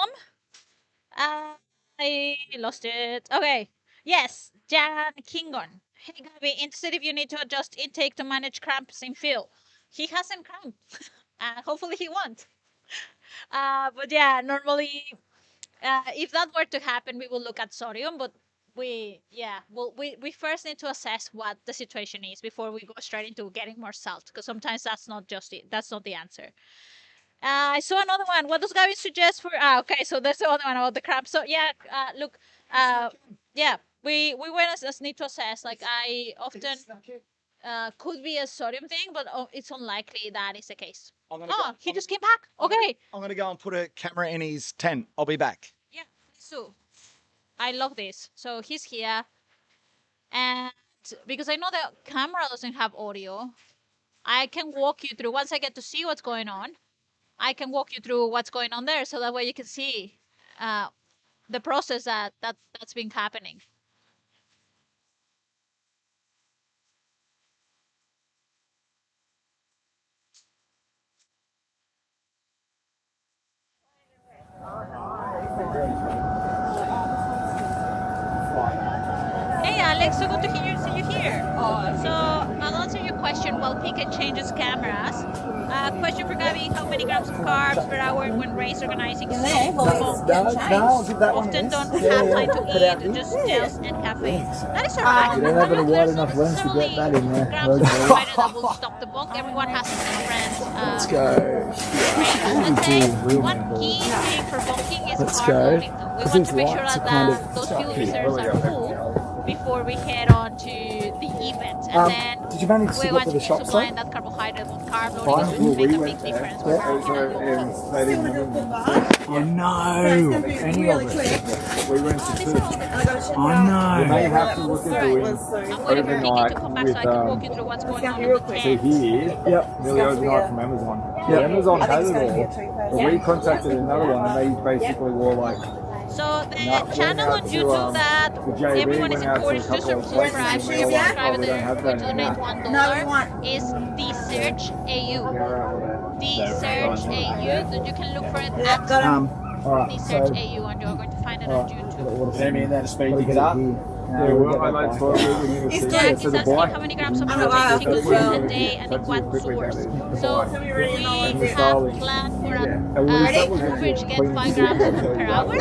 I lost it. Okay. Yes, Jan Kingon. Hey, Gabby, interested if you need to adjust intake to manage cramps in Phil. He hasn't cramped. Hopefully he won't. But yeah, normally, if that were to happen, we will look at sodium. But we first need to assess what the situation is before we go straight into getting more salt, because sometimes that's not the answer. I saw another one. What does Gabby suggest for? Okay, so there's the other one about the cramps. So yeah, look, yeah, we just need to assess. Like, I often could be a sodium thing, but it's unlikely that is the case. He just came back. Okay. I'm gonna go and put a camera in his tent. I'll be back. Yeah, so I love this. So he's here, and because I know the camera doesn't have audio, I can walk you through. Once I get to see what's going on, I can walk you through what's going on there, so that way you can see the process that's been happening. Hey Alex, so good to see you here. So I'll answer your question while Pickett changes cameras. Question for Gabby: how many grams of carbs per hour when race organizing? Often don't have time to eat, just gels and caffeine. That is alright. You don't have any wide enough lens to get that in there. Grams of carbohydrate that will stop the bulk. Everyone has a different. Let's go. Let's say one key thing for bulking is carb loading. we Because want it's to make sure like to that kind of those fuel Yeah. reserves are full before we head on to the event. And then Did you manage to we get want to to the keep shops supplying though? that carbohydrate with carb loading Fine. is going Well, to make we a went big there. difference for Yeah. working and local. They didn't I know any of it. We went to two. I know. You may have to look at doing I'm waiting for Kiki overnight to come back with so I can walk you through what's going on in the to tent. here. Yep. Nearly overnight from Amazon. Yeah. Amazon has it all. But we contacted another one and they basically were like, So the nah, went channel out on to YouTube that the JB, everyone is went out to a encouraged to couple of subscribe. places So and if they you were like, subscribe oh, we don't there, have you're going to that donate anymore. $1 is the Search AU. The Search AU, that you can look for it at the Search AU and you're going to find it on YouTube. Send me that speed to get up. Yeah, well, I like for Yeah, he's asking how many grams of protein he consumes a day and in what source. So we have planned for an average get 5 grams per hour,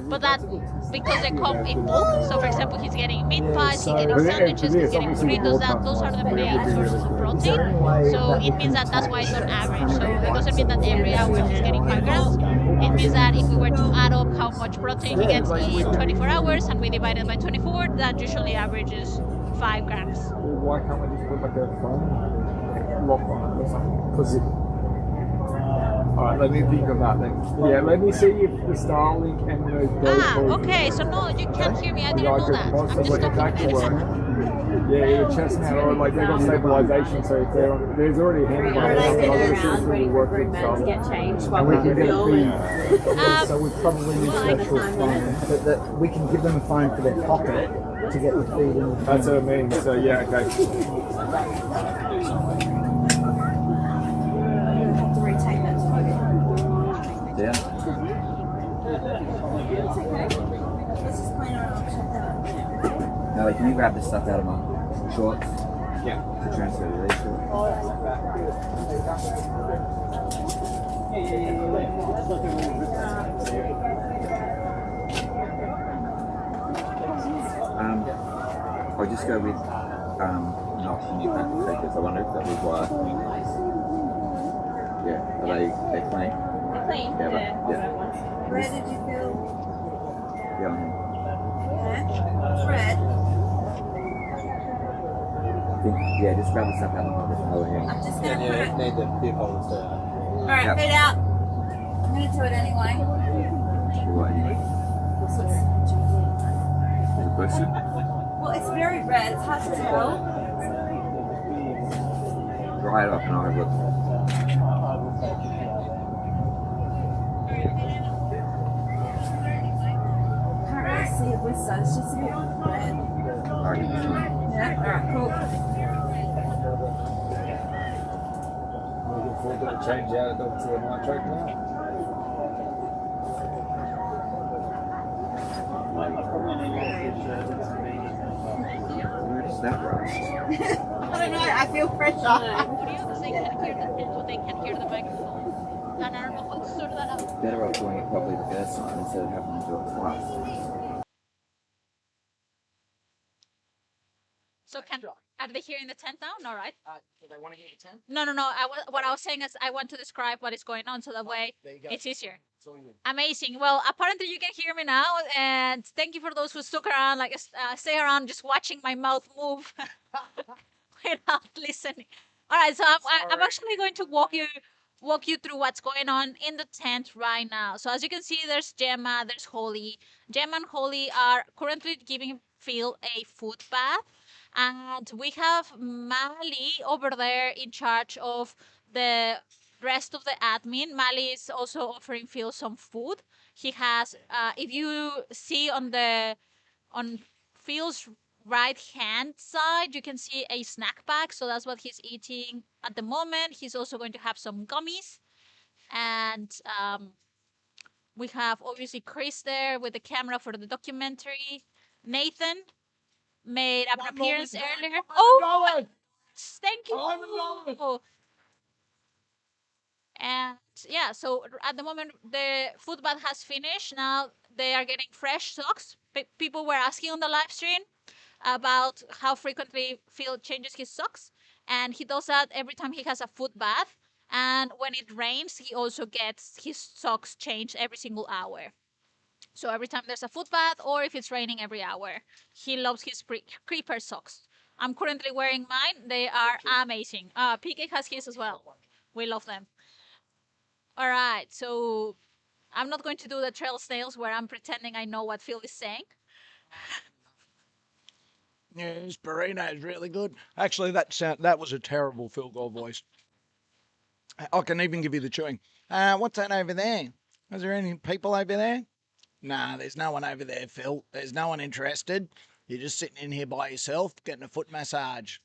but that because they come in bulk. So for example, he's getting meat pies, he's getting sandwiches, he's getting burritos. Those are the main sources of protein. So it means that that's why it's on average. So it doesn't mean that every hour he's getting 5 grams. It means that if we were to add up how much protein he gets in 24 hours and we divide it by 24, that usually averages 5 grams. Why can't we just put like a phone lock on it or something? Because alright, let me think of that then. Yeah, let me see if the Starlink and the GoPro. Okay, so no, you can't hear me. I didn't know that. I'm just talking back to work. Yeah, the chest now, or like they've got stabilization, so if they're on, there's already a hand by hand, but I'm not sure if it will work with Starlink. And we can get a so we probably need a special phone, but that we can give them a phone for their pocket to get the feed in. That's what I mean, so yeah, okay. Have to retake that. Yeah. Let's just clean it up. Check that out. Nelly, can you grab this stuff out of my shorts? Yeah. To transfer to these shorts. I'll just go with not the new packet takers. I wonder if that was why. Yeah, are they clean? They're clean? Yeah, but, yeah. Where did you feel? Yeah. Yeah? Red? Yeah, just grab the stuff out of the other hand. I'm just going to put it. Need the beer bottles to. Alright, Yep. feet out. I'm going to do it anyway. What, anyway? Any question? Well, it's very red. It's hard to tell. Dry it up and I'll have a look. Can't really see it with that. It's just a bit red. Alright. Yeah? Alright, cool. We're going to change out to a nitrate now. Where's that rush? I don't know. I feel pressure. They can hear the tent, but they can hear the microphone. And I don't know how to sort that out. Better off doing it properly the first time instead of having to do it twice. So are they hearing the tent now? No, right? Do they want to hear the tent? No. What I was saying is I want to describe what is going on so that way it's easier. It's all you. Amazing. Well, apparently you can hear me now, and thank you for those who stuck around, stay around, just watching my mouth move without listening. All right, so I'm actually going to walk you through what's going on in the tent right now. So as you can see, there's Gemma, there's Holly. Gemma and Holly are currently giving Phil a foot bath. And we have Mali over there in charge of the rest of the admin. Mali is also offering Phil some food. He has, if you see on Phil's right hand side, you can see a snack bag. So that's what he's eating at the moment. He's also going to have some gummies. And we have obviously Chris there with the camera for the documentary. Nathan made an appearance earlier. Oh, thank you. And yeah, so at the moment the food bath has finished. Now they are getting fresh socks. People were asking on the live stream about how frequently Phil changes his socks, and he does that every time he has a foot bath. And when it rains, he also gets his socks changed every single hour. So every time there's a foot bath or if it's raining every hour. He loves his creeper socks. I'm currently wearing mine. They are amazing. PK has his as well. We love them. All right, so I'm not going to do the trail snails where I'm pretending I know what Phil is saying. Yeah, this burrito is really good. Actually, that was a terrible Phil Gore voice. I can even give you the chewing. What's that over there? Is there any people over there? Nah, there's no one over there, Phil. There's no one interested. You're just sitting in here by yourself, getting a foot massage.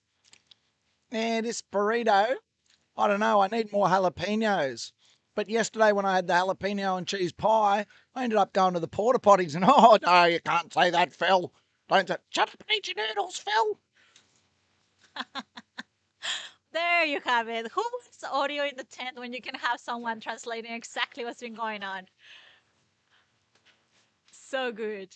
Yeah, this burrito, I don't know, I need more jalapenos. But yesterday when I had the jalapeno and cheese pie, I ended up going to the porta potties and, oh, no, you can't say that, Phil. Don't say, shut up and eat your noodles, Phil. There you have it. Who wants audio in the tent when you can have someone translating exactly what's been going on? So good.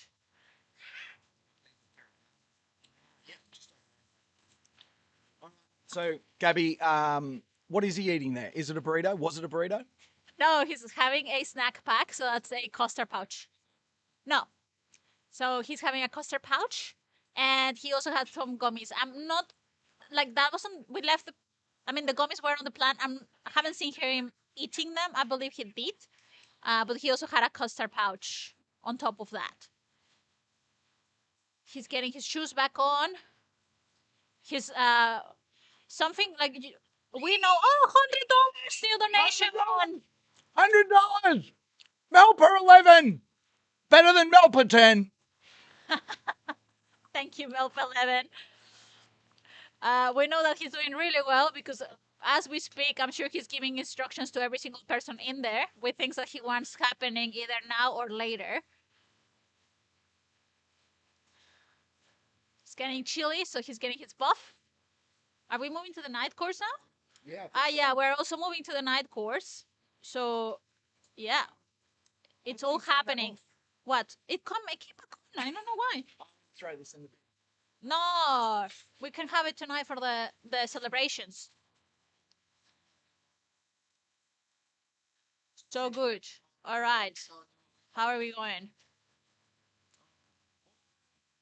So, Gabby, what is he eating there? Is it a burrito? Was it a burrito? No, he's having a snack pack, so that's a custard pouch. No. So he's having a custard pouch, and he also had some gummies. I'm not, like, that wasn't, we left the gummies were on the plant. I haven't seen him eating them. I believe he did. But he also had a custard pouch on top of that. He's getting his shoes back on. His, something like, we know, $100 new donation on. $100! Melper 11! Better than Melper 10. Thank you, Melp11. We know that he's doing really well because as we speak, I'm sure he's giving instructions to every single person in there with things that he wants happening either now or later. He's getting chilly, so he's getting his buff. Are we moving to the night course now? Yeah. Yeah, we're also moving to the night course. So, yeah. It's all happening. What? It keep on. I don't know why. Throw this in the bin. No, we can have it tonight for the celebrations. So good. All right. How are we going?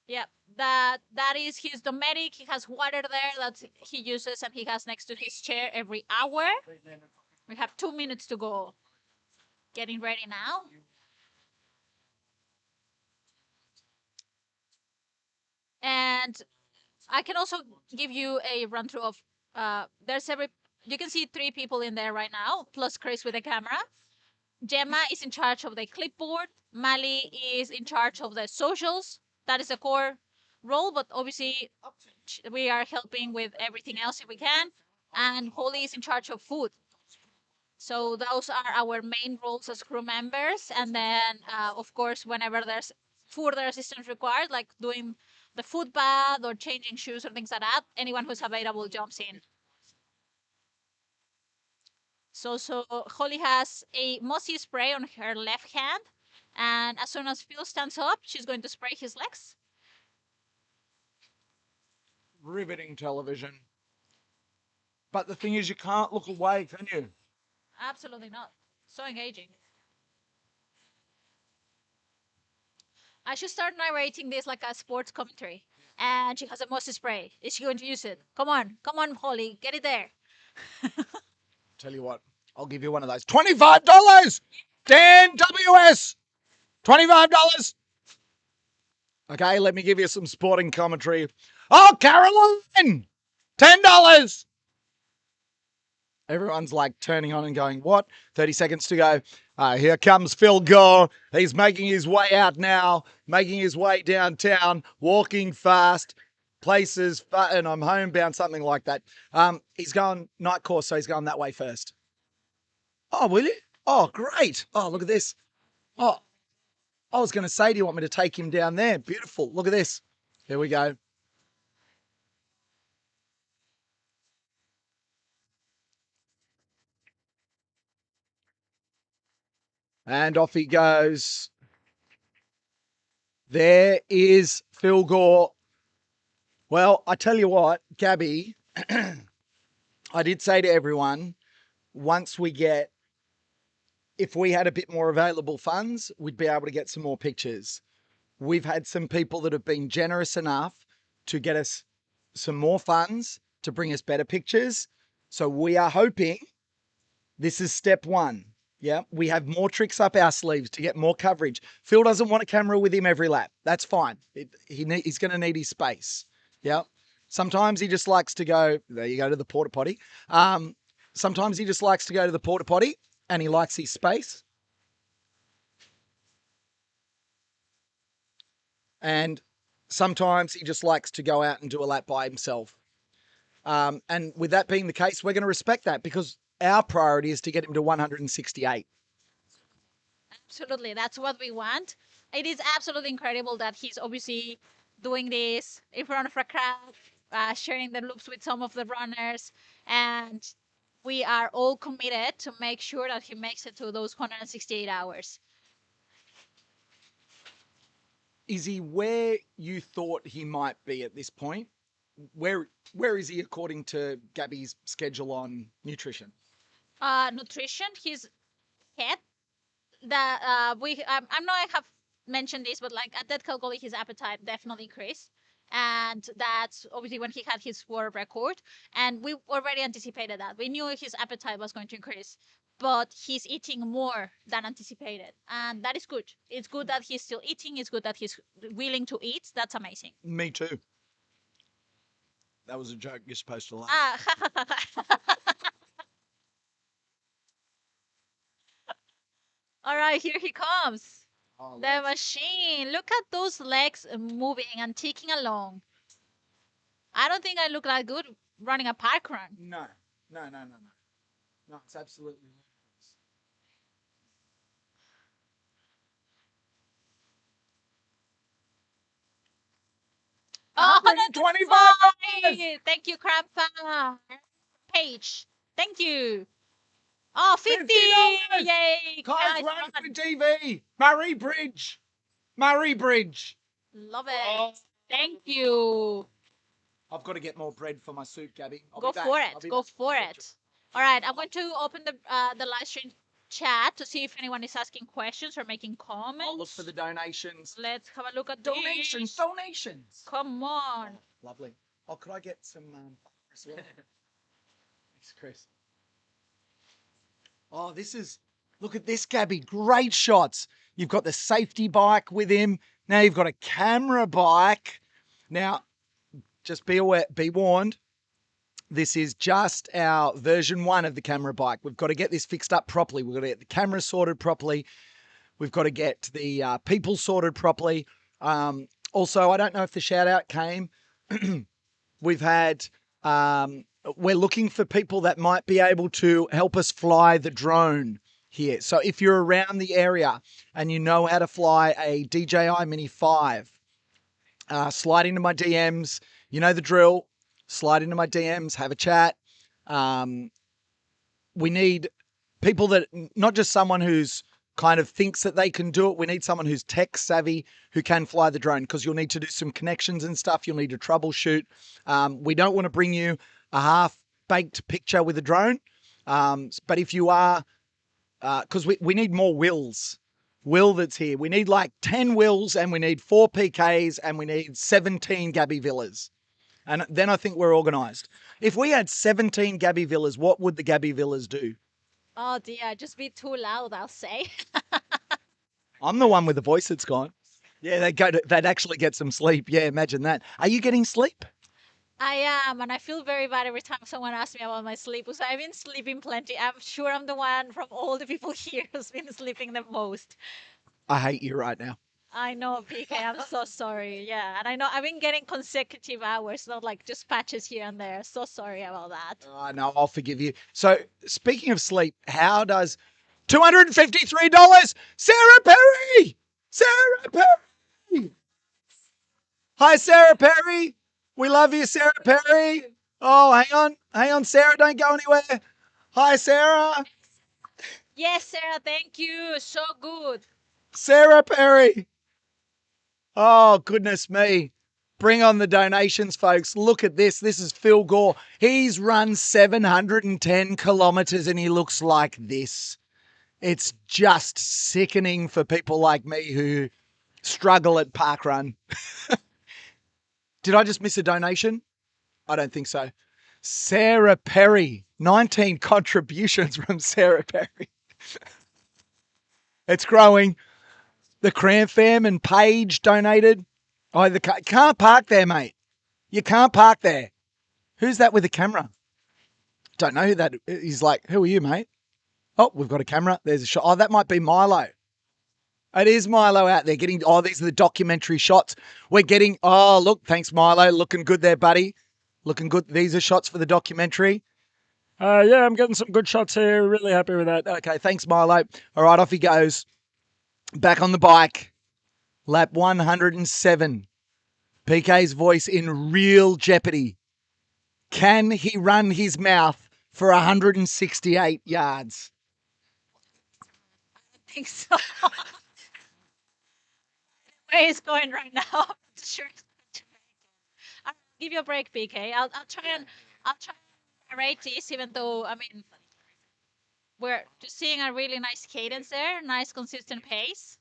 Yep. That is his domestic. He has water there that he uses and he has next to his chair every hour. We have 2 minutes to go. Getting ready now. And I can also give you a run through of you can see 3 people in there right now, plus Chris with the camera. Gemma is in charge of the clipboard. Mali is in charge of the socials. That is a core role, but obviously we are helping with everything else if we can. And Holly is in charge of food. So those are our main roles as crew members. And then, of course, whenever there's further assistance required, like doing the food bath or changing shoes or things like that, anyone who's available jumps in. So Holly has a mossy spray on her left hand, and as soon as Phil stands up, she's going to spray his legs. Riveting television. But the thing is, you can't look away, can you? Absolutely not. So engaging. I should start narrating this like a sports commentary. And she has a mossy spray. Is she going to use it? Come on, Holly, get it there. Tell you what, I'll give you one of those. $25! Dan WS! $25! Okay, let me give you some sporting commentary. Oh, Caroline! $10! Everyone's like turning on and going, what? 30 seconds to go. Here comes Phil Gore. He's making his way out now, making his way downtown, walking fast, places, and I'm homebound, something like that. He's going night course, so he's going that way first. Oh, will you? Oh, great. Oh, look at this. Oh, I was going to say, do you want me to take him down there? Beautiful. Look at this. Here we go. And off he goes. There is Phil Gore. Well, I tell you what, Gabby, I did say to everyone, once we get if we had a bit more available funds, we'd be able to get some more pictures. We've had some people that have been generous enough to get us some more funds to bring us better pictures. So we are hoping this is step one. Yeah, we have more tricks up our sleeves to get more coverage. Phil doesn't want a camera with him every lap. That's fine. He's going to need his space. Yeah. Sometimes he just likes to go, there you go, to the porta potty. Sometimes he just likes to go to the porta potty and he likes his space. And sometimes he just likes to go out and do a lap by himself. And with that being the case, we're going to respect that because our priority is to get him to 168. Absolutely. That's what we want. It is absolutely incredible that he's obviously doing this in front of a crowd, sharing the loops with some of the runners. And we are all committed to make sure that he makes it to those 168 hours. Is he where you thought he might be at this point? Where is he according to Gabby's schedule on nutrition? Nutrition, his head. I know I have mentioned this, but like at that Calgary, his appetite definitely increased. And that's obviously when he had his world record. And we already anticipated that. We knew his appetite was going to increase, but he's eating more than anticipated. And that is good. It's good that he's still eating. It's good that he's willing to eat. That's amazing. Me too. That was a joke. You're supposed to laugh. All right, here he comes. Oh, the machine. Look at those legs moving and ticking along. I don't think I look that good running a park run. No, it's absolutely ludicrous. Oh, $125. Thank you, Grandpa. Paige. Thank you. Oh, $50. Yay. Guys, run for DV. Murray Bridge. Love it. Thank you. I've got to get more bread for my soup, Gabby. Go for it. All right, I'm going to open the live stream chat to see if anyone is asking questions or making comments. I'll look for the donations. Let's have a look at donations. Come on. Lovely. Oh, could I get some as well? Thanks, Chris. Oh, look at this, Gabby. Great shots. You've got the safety bike with him. Now you've got a camera bike. Now, just be warned. This is just our version 1 of the camera bike. We've got to get this fixed up properly. We've got to get the camera sorted properly. We've got to get the people sorted properly. Also, I don't know if the shout out came. We've had, we're looking for people that might be able to help us fly the drone here. So if you're around the area and you know how to fly a DJI Mini 5, slide into my DMs. You know the drill. Slide into my DMs, have a chat. We need people that, not just someone who's kind of thinks that they can do it. We need someone who's tech savvy, who can fly the drone, because you'll need to do some connections and stuff. You'll need to troubleshoot. We don't want to bring you a half-baked picture with a drone. But if you are, because we need more Wills. Will that's here. We need like 10 Wills and we need 4 PKs and we need 17 Gabby Villas. And then I think we're organised. If we had 17 Gabby Villas, what would the Gabby Villas do? Oh dear, just be too loud, I'll say. I'm the one with the voice that's gone. Yeah, they'd actually get some sleep. Yeah, imagine that. Are you getting sleep? I am, and I feel very bad every time someone asks me about my sleep, because I've been sleeping plenty. I'm sure I'm the one from all the people here who's been sleeping the most. I hate you right now. I know, PK, I'm so sorry. Yeah, and I know I've been getting consecutive hours, not like just patches here and there. So sorry about that. No, I'll forgive you. So, speaking of sleep, how does $253, Sarah Perry! Sarah Perry! Hi, Sarah Perry. We love you, Sarah Perry. Oh, hang on, Sarah, don't go anywhere. Hi, Sarah. Yes, Sarah, thank you. So good. Sarah Perry. Oh, goodness me. Bring on the donations, folks. Look at this. This is Phil Gore. He's run 710 kilometres and he looks like this. It's just sickening for people like me who struggle at parkrun. Did I just miss a donation? I don't think so. Sarah Perry, 19 contributions from Sarah Perry. It's growing. The Cram Fam and Paige donated. Oh, you can't park there, mate. You can't park there. Who's that with the camera? Don't know who that is. He's like, who are you, mate? Oh, we've got a camera. There's a shot. Oh, that might be Milo. It is Milo out there getting, these are the documentary shots. We're getting, look, thanks, Milo. Looking good there, buddy. Looking good. These are shots for the documentary. Yeah, I'm getting some good shots here. Really happy with that. Okay, thanks, Milo. All right, off he goes. Back on the bike. Lap 107. PK's voice in real jeopardy. Can he run his mouth for 168 yards? I think so. Where he's going right now. I'm not sure he's going to make it. I'll give you a break, PK. I'll try and rate this, even though we're just seeing a really nice cadence there, nice consistent pace.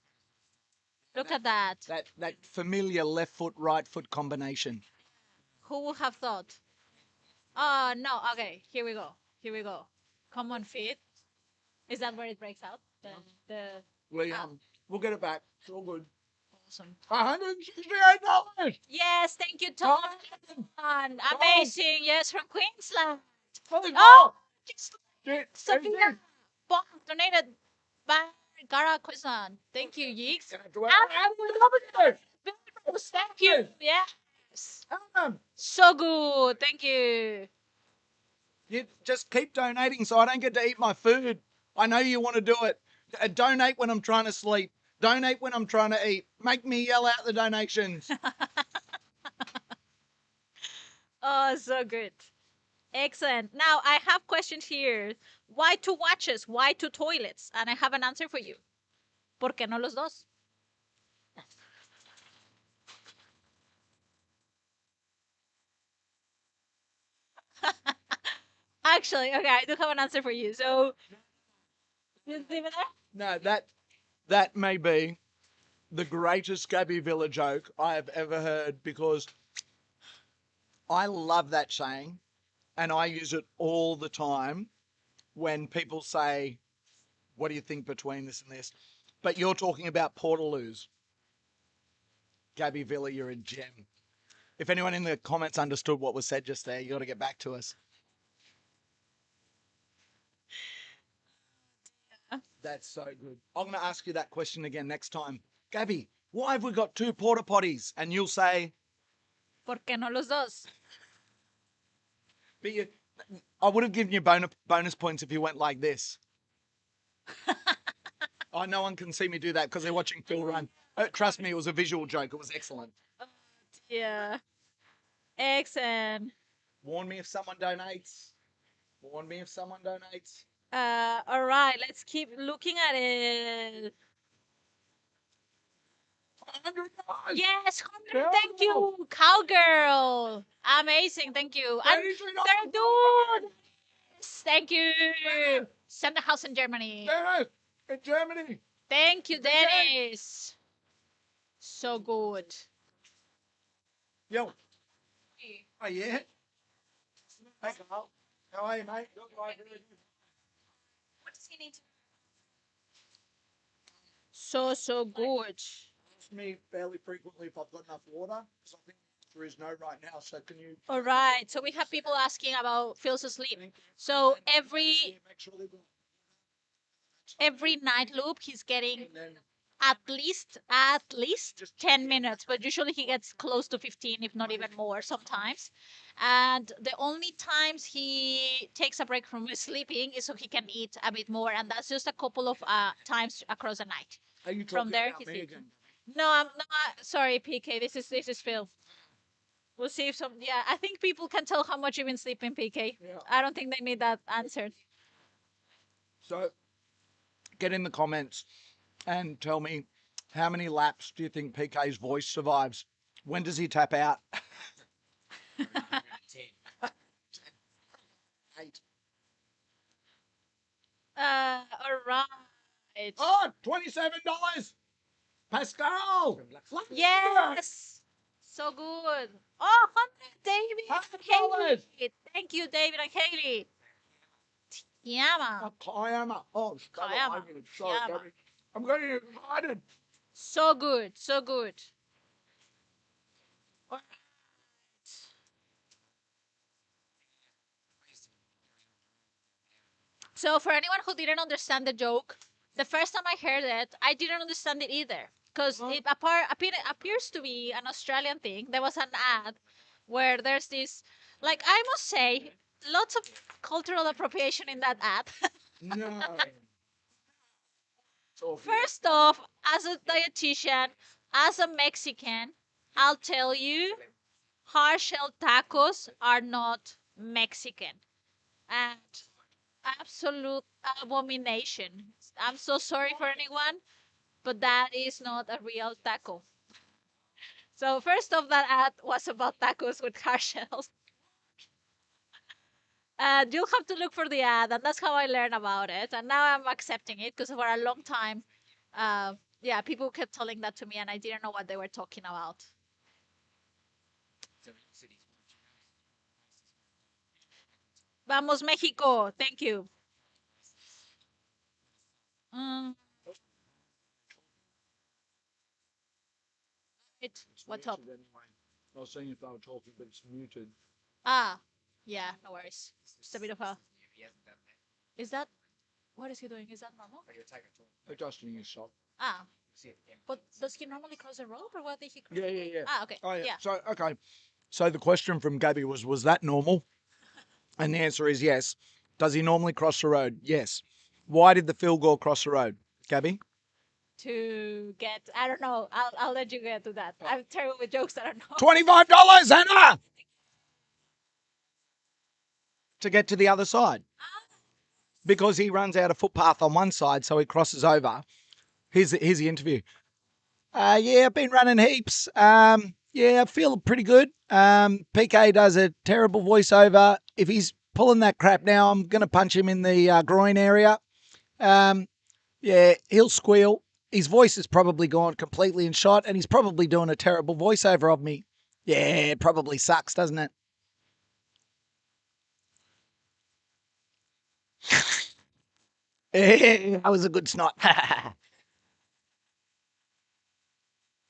Look at that. That familiar left foot, right foot combination. Who would have thought? Oh no, okay, here we go. Here we go. Common feet. Is that where it breaks out? We'll get it back. It's all good. Awesome. $168. Yes, thank you, Tom. Amazing. Yes, from Queensland. Sophia Bond donated by Gara Queensland. Thank you, Yeeks. Thank you. Yes. So good. Thank you. You just keep donating so I don't get to eat my food. I know you want to do it. Donate when I'm trying to sleep. Donate when I'm trying to eat. Make me yell out the donations. Oh, so good. Excellent. Now, I have questions here. Why two watches? Why two toilets? And I have an answer for you. ¿Por qué no los dos? Actually, okay, I do have an answer for you. So, just leave it there? No, that may be the greatest Gabby Villa joke I have ever heard, because I love that saying and I use it all the time when people say, what do you think between this and this? But you're talking about Portaloos. Gabby Villa, you're a gem. If anyone in the comments understood what was said just there, you got to get back to us. That's so good. I'm going to ask you that question again next time. Gabby, why have we got two porta potties? And you'll say, ¿Por qué no los dos? But I would have given you bonus points if you went like this. Oh, no one can see me do that because they're watching Phil run. Trust me, it was a visual joke. It was excellent. Yeah. Excellent. Warn me if someone donates. Warn me if someone donates. All right, let's keep looking at it. Yes, 100. Thank you, cowgirl. Amazing, thank you. And third dude. Thank you. Senderhaus in Germany. Dennis, in Germany. Thank you, Dennis. So good. Yo. Oh, yeah? Hey, Carl. How are you, mate? What does he need to... So good. Ask me fairly frequently if I've got enough water, because I think there is no right now. So can you? All right. So we have people asking about Phil's sleep. So every night loop, he's getting at least 10 minutes, but usually he gets close to 15, if not even more sometimes. And the only times he takes a break from sleeping is so he can eat a bit more, and that's just a couple of times across the night. Are you From talking there, about he's me eating. again? No, I'm not. Sorry, PK. This is Phil. We'll see if some. Yeah, I think people can tell how much you've been sleeping, PK. Yeah. I don't think they need that answered. So, get in the comments and tell me, how many laps do you think PK's voice survives? When does he tap out? 8. All right. Oh, $27. Pascal. Yes. So good. Oh, 100, David. $100. Haley. Thank you, David and Haley. Yama. Kayama. Oh, Kayama. sorry, Yama. Gabby. I'm getting excited. So good. So good. Alright. So for anyone who didn't understand the joke, the first time I heard it, I didn't understand it either. Because it appears to be an Australian thing. There was an ad where there's this, like, I must say, lots of cultural appropriation in that ad. No. First off, as a dietitian, as a Mexican, I'll tell you, hard-shell tacos are not Mexican. And absolute abomination. I'm so sorry for anyone, but that is not a real taco. So first off, that ad was about tacos with hard shells. And you'll have to look for the ad, and that's how I learned about it. And now I'm accepting it because for a long time, yeah, people kept telling that to me, and I didn't know what they were talking about. Vamos Mexico! Thank you. What's up? Anyway. I was seeing if they were talking, but it's muted. Ah, yeah, no worries. Just a bit of a. Is that what is he doing? Is that normal? Adjusting his shot. Ah, but does he normally cross the road, or what did he? Cross? Yeah. Ah, okay. Oh, yeah. Yeah. So, okay. So the question from Gabby was that normal? And the answer is yes. Does he normally cross the road? Yes. Why did the Phil Gore cross the road, Gabby? To get, I don't know. I'll let you get to that. I'm terrible with jokes. I don't know. $25, Anna! To get to the other side. Because he runs out a footpath on one side, so he crosses over. Here's the interview. Yeah, I've been running heaps. Yeah, I feel pretty good. PK does a terrible voiceover. If he's pulling that crap now, I'm going to punch him in the groin area. Yeah, he'll squeal. His voice is probably gone completely in shot, and he's probably doing a terrible voiceover of me. Yeah, it probably sucks, doesn't it? That was a good snot.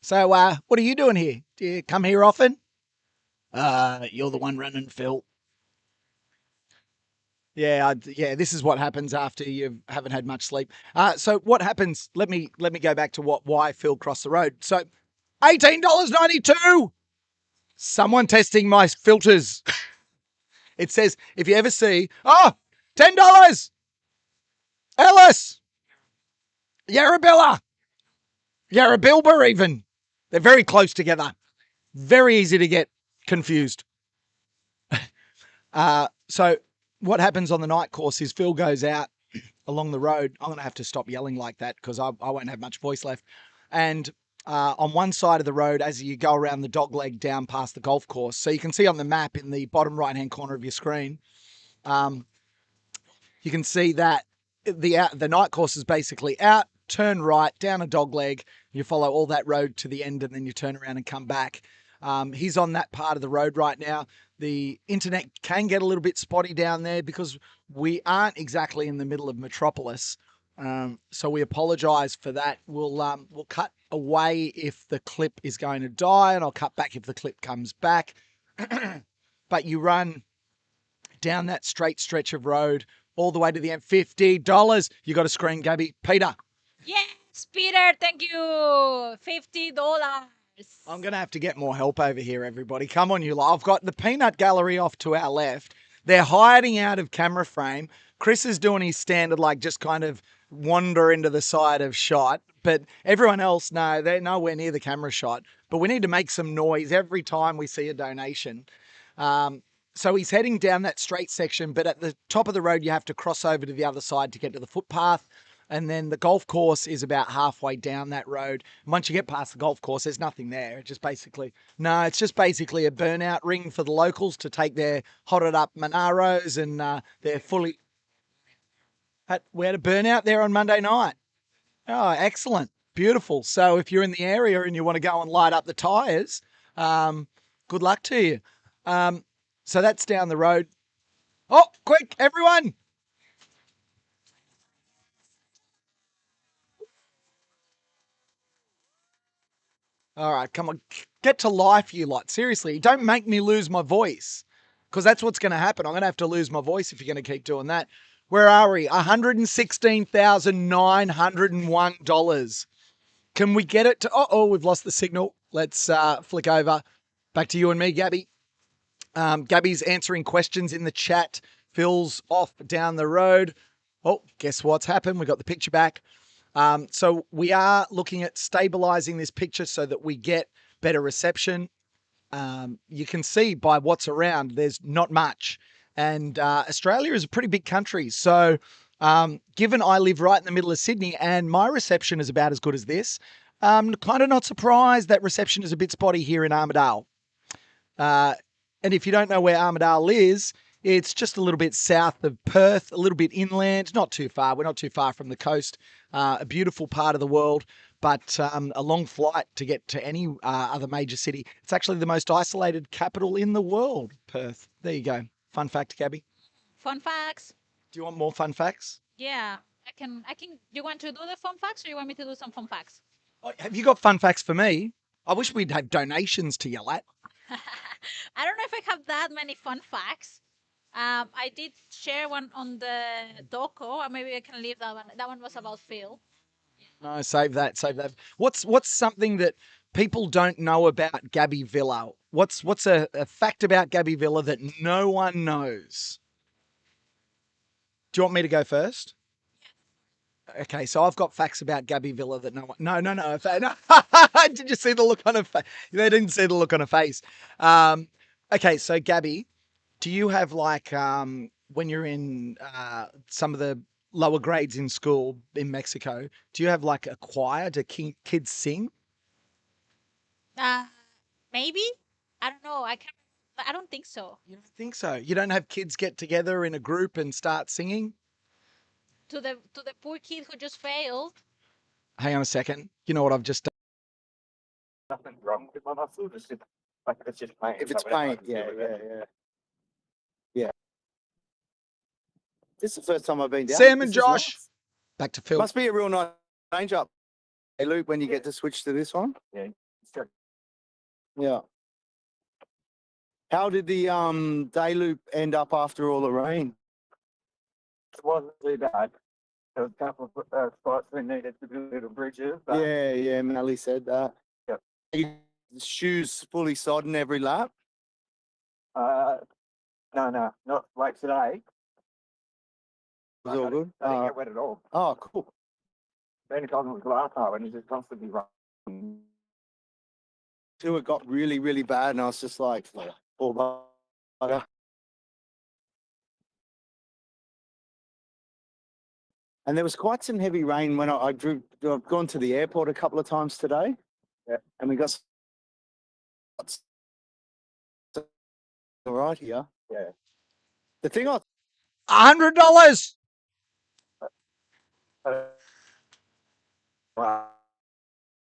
So, what are you doing here? Do you come here often? You're the one running, Phil. Yeah, this is what happens after you haven't had much sleep. So what happens? Let me go back to why Phil crossed the road. So, $18.92. Someone testing my filters. It says if you ever see $10. Ellis, Yarrabilla, Yarrabilba even. They're very close together. Very easy to get confused. So what happens on the night course is Phil goes out along the road. I'm going to have to stop yelling like that because I won't have much voice left. And on one side of the road, as you go around the dogleg down past the golf course, so you can see on the map in the bottom right-hand corner of your screen, you can see that the night course is basically out, turn right, down a dogleg, you follow all that road to the end, and then you turn around and come back. He's on that part of the road right now. The internet can get a little bit spotty down there because we aren't exactly in the middle of Metropolis. So we apologise for that. We'll cut away if the clip is going to die, and I'll cut back if the clip comes back. But you run down that straight stretch of road all the way to the end. $50. You got a screen, Gabby. Peter. Yes, Peter. Thank you. $50. I'm going to have to get more help over here, everybody. Come on, you lot. I've got the peanut gallery off to our left. They're hiding out of camera frame. Chris is doing his standard, like just kind of wander into the side of shot. But everyone else, no, they're nowhere near the camera shot. But we need to make some noise every time we see a donation. So he's heading down that straight section, but at the top of the road, you have to cross over to the other side to get to the footpath. And then the golf course is about halfway down that road. And once you get past the golf course, there's nothing there. It's just basically a burnout ring for the locals to take their hotted up Monaros, and they're fully. We had a burnout there on Monday night. Oh, excellent. Beautiful. So if you're in the area and you want to go and light up the tyres, good luck to you. So that's down the road. Oh, quick, everyone. All right, come on. Get to life, you lot. Seriously, don't make me lose my voice because that's what's going to happen. I'm going to have to lose my voice if you're going to keep doing that. Where are we? $116,901. Can we get it to... Oh, we've lost the signal. Let's flick over. Back to you and me, Gabby. Gabby's answering questions in the chat. Phil's off down the road. Oh, guess what's happened? We got the picture back. So we are looking at stabilizing this picture so that we get better reception. You can see by what's around, there's not much. And Australia is a pretty big country. So given I live right in the middle of Sydney and my reception is about as good as this, I'm kind of not surprised that reception is a bit spotty here in Armidale. And if you don't know where Armidale is, it's just a little bit south of Perth, a little bit inland, not too far. We're not too far from the coast. A beautiful part of the world, but a long flight to get to any other major city. It's actually the most isolated capital in the world, Perth. There you go. Fun fact, Gabby. Fun facts. Do you want more fun facts? Yeah, I can. You want to do the fun facts, or you want me to do some fun facts? Oh, have you got fun facts for me? I wish we'd have donations to yell at. I don't know if I have that many fun facts. I did share one on the doco, or maybe I can leave that one. That one was about Phil. No, save that. Save that. What's something that people don't know about Gabby Villa? What's a fact about Gabby Villa that no one knows? Do you want me to go first? Okay, so I've got facts about Gabby Villa that no one... No. Did you see the look on her face? They didn't see the look on her face. Okay, so Gabby, do you have like when you're in some of the lower grades in school in Mexico, do you have like a choir? Do kids sing? Maybe. I don't know. I don't think so. You don't think so? You don't have kids get together in a group and start singing? To the poor kid who just failed. Hang on a second. You know what I've just done? Nothing wrong with my muscle. It's just like it's just pain. If it's pain, yeah. This is the first time I've been down. Sam and This is Josh. nice. Back to Phil. Must be a real nice change up. Hey, Luke, when you get to switch to this one. Yeah. Yeah. How did the day loop end up after all the rain? It wasn't too bad. There was a couple of spots we needed to build little bridges. But Yeah, Melly said that. Yep. Shoes fully sodden every lap? No, not like today. It was all good? I didn't get wet at all. Oh, cool. The only problem was last time when it just constantly running. Till it got really, really bad, and I was just like, all butter. And there was quite some heavy rain when I drove. I've gone to the airport a couple of times today. Yeah. And we got all right here. Yeah. The thing I $100.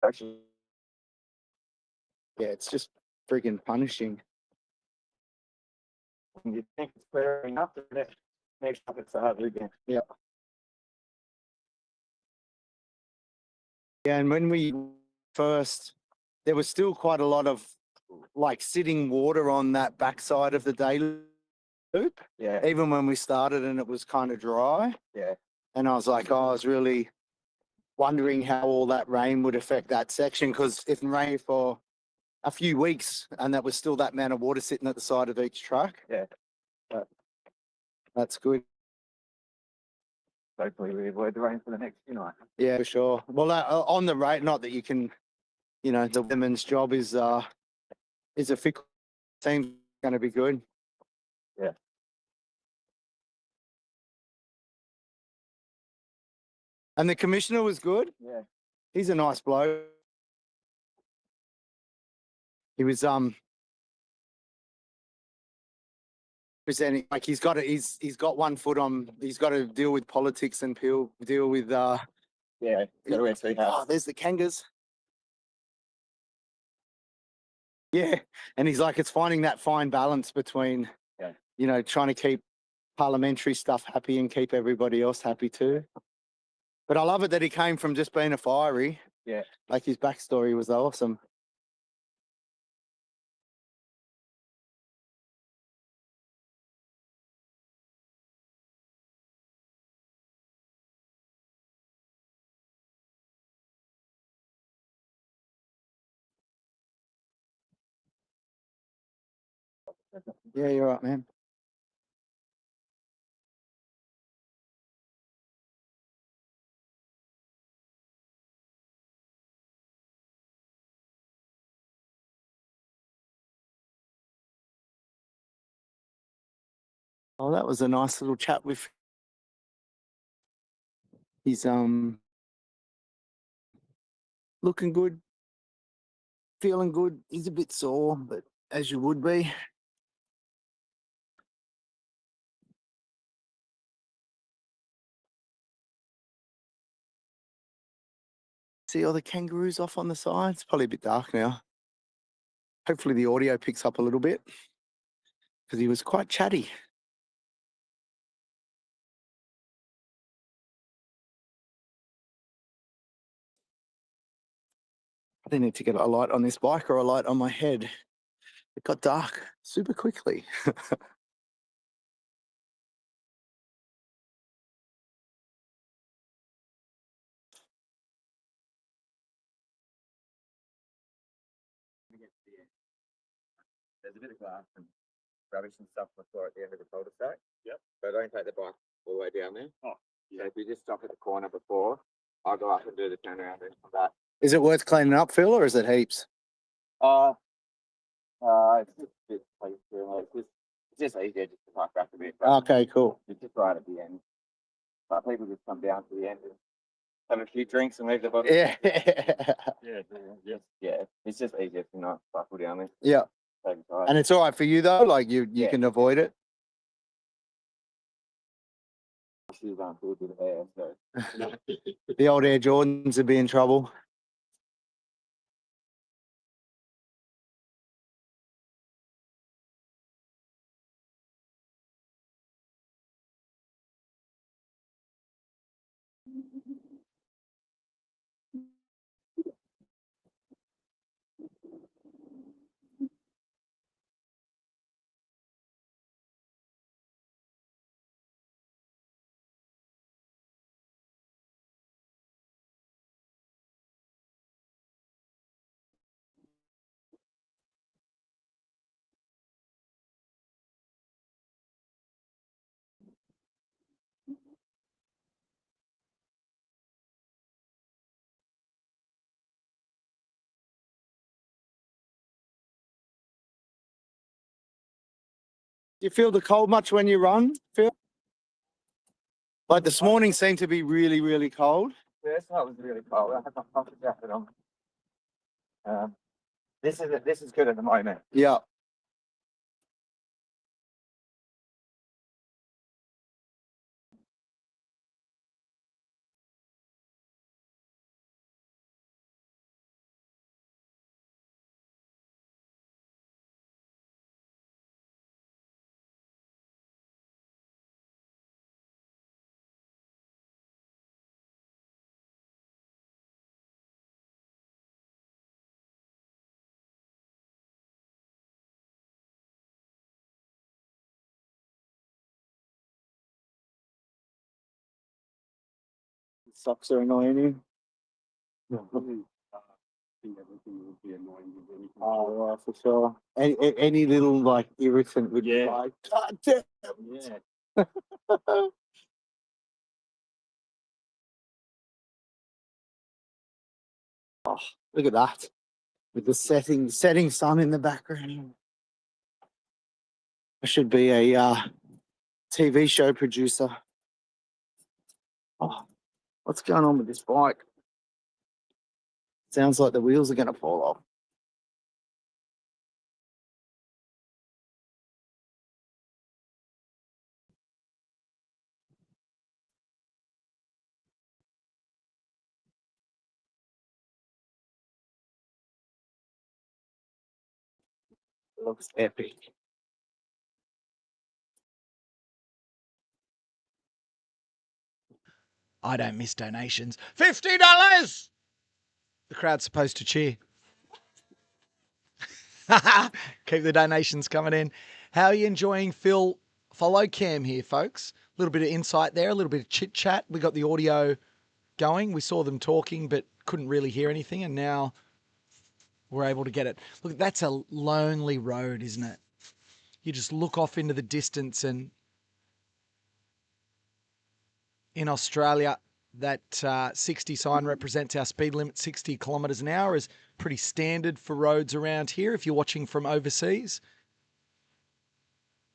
Actually, yeah, it's just freaking punishing. you think it's clearing up, the next time it's hard again. Yeah. Yeah, and when we first, there was still quite a lot of like sitting water on that backside of the day loop. Yeah. Even when we started and it was kind of dry. Yeah. And I was like, I was really wondering how all that rain would affect that section, because it rained for a few weeks and that was still that amount of water sitting at the side of each truck. Yeah. But that's good. Hopefully we avoid the rain for the next few nights. Yeah, for sure. Well, on the rate, not that you can, the women's job is a fickle team, going to be good. Yeah. And the commissioner was good. Yeah. He's a nice bloke. He was presenting, like he's got one foot on. He's got to deal with politics and deal with Yeah, gotta wear 2 hats. Oh, there's the kangas. Yeah, and he's like, it's finding that fine balance between, you know, trying to keep parliamentary stuff happy and keep everybody else happy too. But I love it that he came from just being a fiery. Yeah. Like his backstory was awesome. Yeah, you're right, man. Oh, that was a nice little chat with. He's looking good, feeling good. He's a bit sore, but as you would be. See all the kangaroos off on the side? It's probably a bit dark now. Hopefully the audio picks up a little bit because he was quite chatty. I didn't need to get a light on this bike or a light on my head. It got dark super quickly. There's a bit of glass and rubbish and stuff on the floor at the end of the cul-de-sac. Yep. So don't take the bike all the way down there. Oh, yeah. So if you just stop at the corner before, I'll go up and do the turnaround and come back. Is it worth cleaning up, Phil, or is it heaps? It's just a bit like, it's just easier just to park back a bit. Okay, cool. It's just right at the end. But people just come down to the end and have a few drinks and leave the bike. Yeah. Yeah. It's just easier to not buckle down there. Yeah. And it's all right for you though, like you can avoid it. Shoes aren't good with air, so The old Air Jordans would be in trouble. Do you feel the cold much when you run, Phil? Like this morning seemed to be really, really cold. Yeah, this night was really cold. I had my puffer jacket on. This is good at the moment. Yeah. Socks are annoying you. Oh, yeah, for sure. Any little like irritant would be like, God damn. Yeah. Oh, look at that. With the setting sun in the background. I should be a TV show producer. Oh, what's going on with this bike? Sounds like the wheels are going to fall off. Looks epic. I don't miss donations. $50! The crowd's supposed to cheer. Keep the donations coming in. How are you enjoying Phil follow cam here, folks? A little bit of insight there, a little bit of chit chat. We got the audio going. We saw them talking, but couldn't really hear anything. And now we're able to get it. Look, that's a lonely road, isn't it? You just look off into the distance, and in Australia, that 60 sign represents our speed limit. 60 kilometres an hour is pretty standard for roads around here if you're watching from overseas.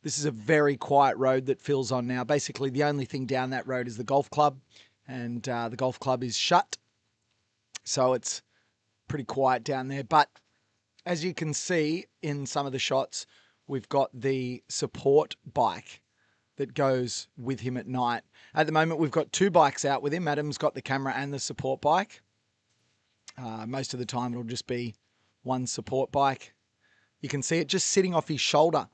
This is a very quiet road that Phil's on now. Basically, the only thing down that road is the golf club, and the golf club is shut. So it's pretty quiet down there. But as you can see in some of the shots, we've got the support bike that goes with him at night. At the moment, we've got 2 bikes out with him. Adam's got the camera and the support bike. Most of the time, it'll just be one support bike. You can see it just sitting off his shoulder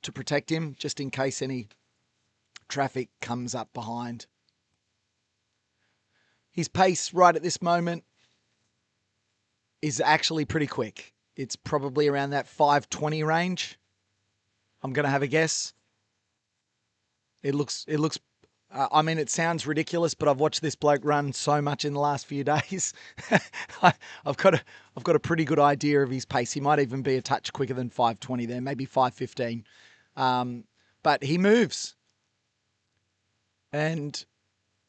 to protect him, just in case any traffic comes up behind. His pace right at this moment is actually pretty quick. It's probably around that 5:20 range. I'm going to have a guess. It looks, I mean, it sounds ridiculous, but I've watched this bloke run so much in the last few days. I've got a pretty good idea of his pace. He might even be a touch quicker than 5:20 there, maybe 5:15. But he moves. And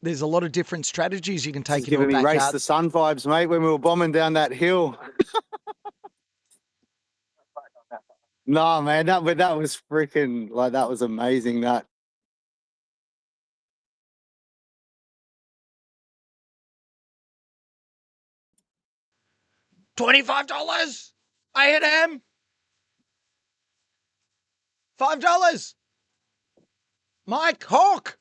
there's a lot of different strategies you can take. It's giving me Race the Sun vibes, mate, when we were bombing down that hill. No, man, that was freaking, like, that was amazing, that. $25. A&M. $5. Mike Hawk.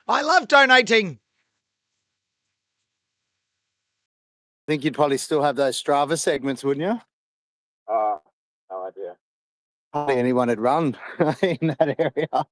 I love donating. I think you'd probably still have those Strava segments, wouldn't you? No idea. Hardly anyone had run in that area.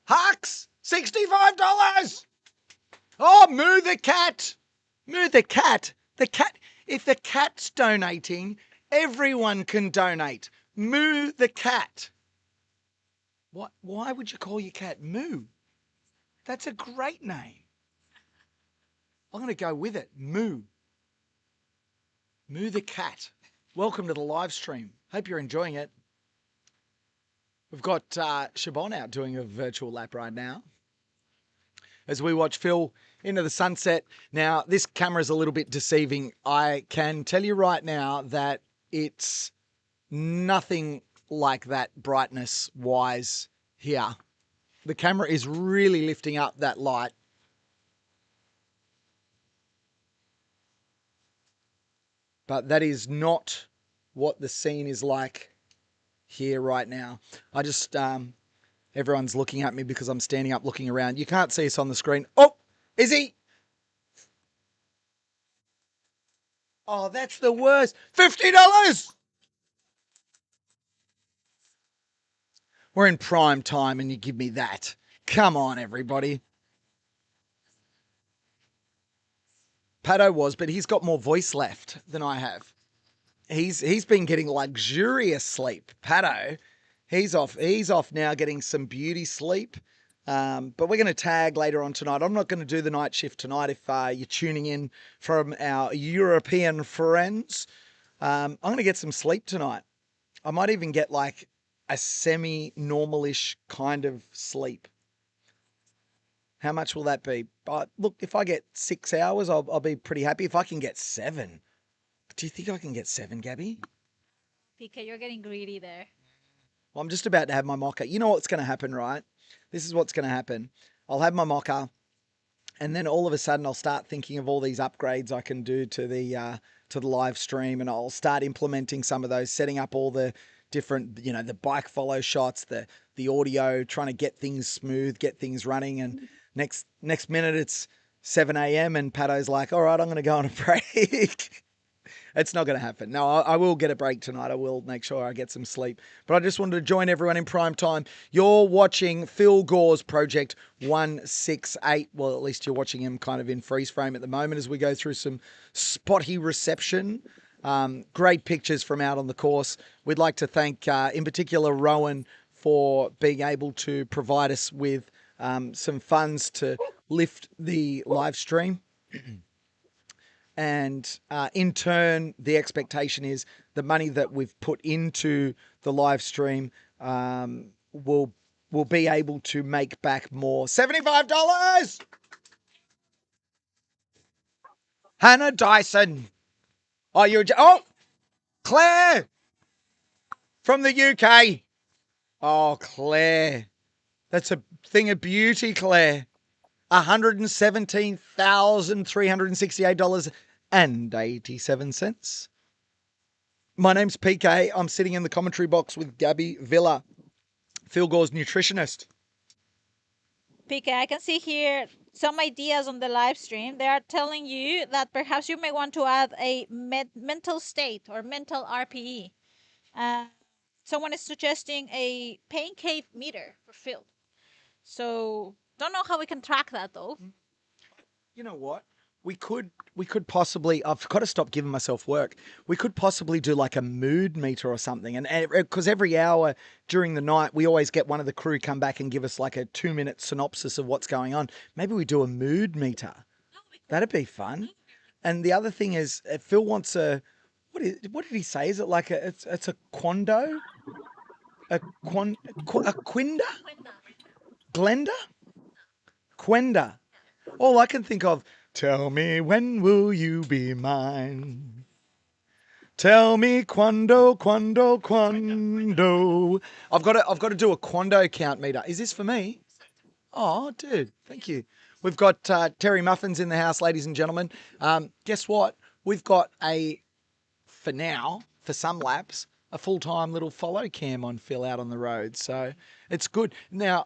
Hux, $65. Oh, moo the cat. Moo the cat. The cat. If the cat's donating, everyone can donate. Moo the cat. What? Why would you call your cat Moo? That's a great name. I'm going to go with it. Moo. Moo the cat. Welcome to the live stream. Hope you're enjoying it. We've got Siobhan out doing a virtual lap right now as we watch Phil into the sunset. Now, this camera is a little bit deceiving. I can tell you right now that it's nothing like that brightness-wise here. The camera is really lifting up that light. But that is not what the scene is like here right now. I just, everyone's looking at me because I'm standing up looking around. You can't see us on the screen. Oh, is he? Oh, that's the worst. $50. We're in prime time and you give me that. Come on, everybody. Pato was, but he's got more voice left than I have. He's been getting luxurious sleep. Pato, he's off now getting some beauty sleep. But we're going to tag later on tonight. I'm not going to do the night shift tonight if you're tuning in from our European friends. I'm going to get some sleep tonight. I might even get like a semi-normalish kind of sleep. How much will that be? But look, if I get 6 hours, I'll be pretty happy. If I can get 7. Do you think I can get 7, Gabby? PK, you're getting greedy there. Well, I'm just about to have my mocha. You know what's going to happen, right? This is what's going to happen. I'll have my mocha, and then all of a sudden I'll start thinking of all these upgrades I can do to the live stream, and I'll start implementing some of those, setting up all the different, the bike follow shots, the audio, trying to get things smooth, get things running. And next minute it's 7 a.m. and Pato's like, all right, I'm going to go on a break. It's not going to happen. No, I will get a break tonight. I will make sure I get some sleep. But I just wanted to join everyone in prime time. You're watching Phil Gore's Project 168. Well, at least you're watching him kind of in freeze frame at the moment as we go through some spotty reception. Great pictures from out on the course. We'd like to thank, in particular, Rowan for being able to provide us with some funds to lift the live stream. And in turn, the expectation is the money that we've put into the live stream will be able to make back more. $75! Hannah Dyson. Oh, Claire from the UK. Oh, Claire. That's a thing of beauty, Claire. $117,368.87. My name's PK. I'm sitting in the commentary box with Gabby Villa, Phil Gore's nutritionist. PK, I can see here some ideas on the live stream. They are telling you that perhaps you may want to add a mental state or mental RPE. Someone is suggesting a pain cave meter for Phil. So don't know how we can track that though. You know what? We could possibly, I've got to stop giving myself work. We could possibly do like a mood meter or something. And because every hour during the night, we always get one of the crew come back and give us like a 2-minute synopsis of what's going on. Maybe we do a mood meter. That'd be fun. And the other thing is, Phil wants what did he say? Is it like it's a quando? A quinda? Glenda? Quenda. All I can think of, tell me when will you be mine? Tell me quando. I've got to do a quando count meter. Is this for me? Oh, dude, thank you. We've got Terry Muffins in the house, ladies and gentlemen. Guess what? We've got for now, for some laps, a full-time little follow cam on Phil out on the road. So it's good. Now,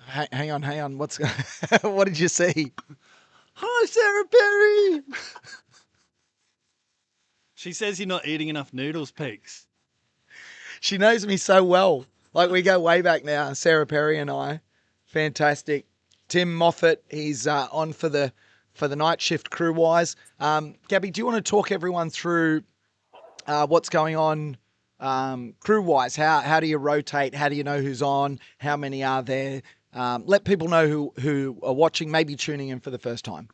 hang on. What did you see? Hi, Sarah Perry. She says you're not eating enough noodles, Peaks. She knows me so well. Like, we go way back now, Sarah Perry and I. Fantastic. Tim Moffat, he's on for the night shift crew-wise. Gabby, do you want to talk everyone through what's going on crew-wise? How do you rotate? How do you know who's on? How many are there? Let people know who are watching, maybe tuning in for the first time.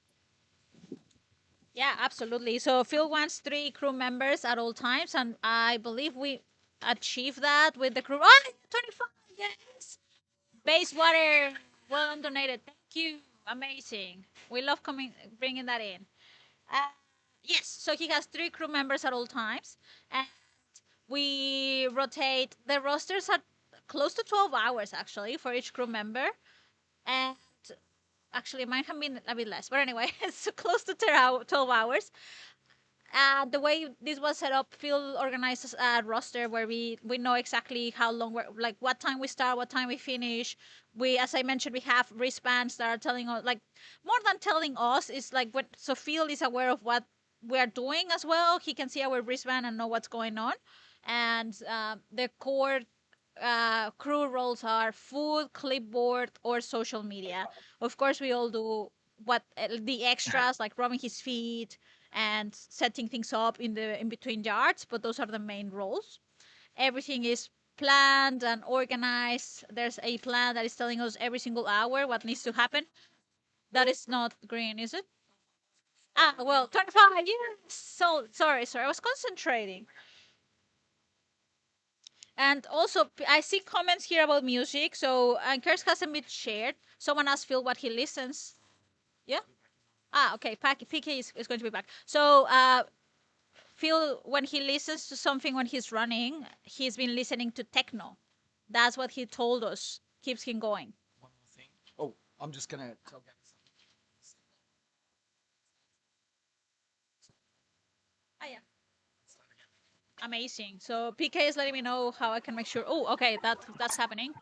Yeah, absolutely. So Phil wants 3 crew members at all times, and I believe we achieved that with the crew. Oh, 25, yes. Basewater, well donated. Thank you. Amazing. We love bringing that in. Yes, so he has 3 crew members at all times, and we rotate. The rosters are close to 12 hours actually for each crew member, and actually mine have been a bit less, but anyway, it's close to 12 hours. The way this was set up, Phil organizes a roster where we know exactly how long like what time we start, what time we finish. As I mentioned, we have wristbands that are telling us, like, more than telling us, is like so Phil is aware of what we are doing as well. He can see our wristband and know what's going on. And the core crew roles are food, clipboard, or social media. Of course, we all do the extras, like rubbing his feet and setting things up in between yards, but those are the main roles. Everything is planned and organized. There's a plan that is telling us every single hour what needs to happen. That is not green, is it? Ah, well, 25, yes. So, sorry, I was concentrating. And also, I see comments here about music. So, Curse hasn't been shared. Someone asked Phil what he listens. Yeah? Ah, okay. PK is going to be back. So, Phil, when he listens to something when he's running, he's been listening to techno. That's what he told us. Keeps him going. One more thing. Oh, I'm just going to tell Gabby something. Ah, yeah. Amazing. So PK is letting me know how I can make sure. Oh, okay, that's happening.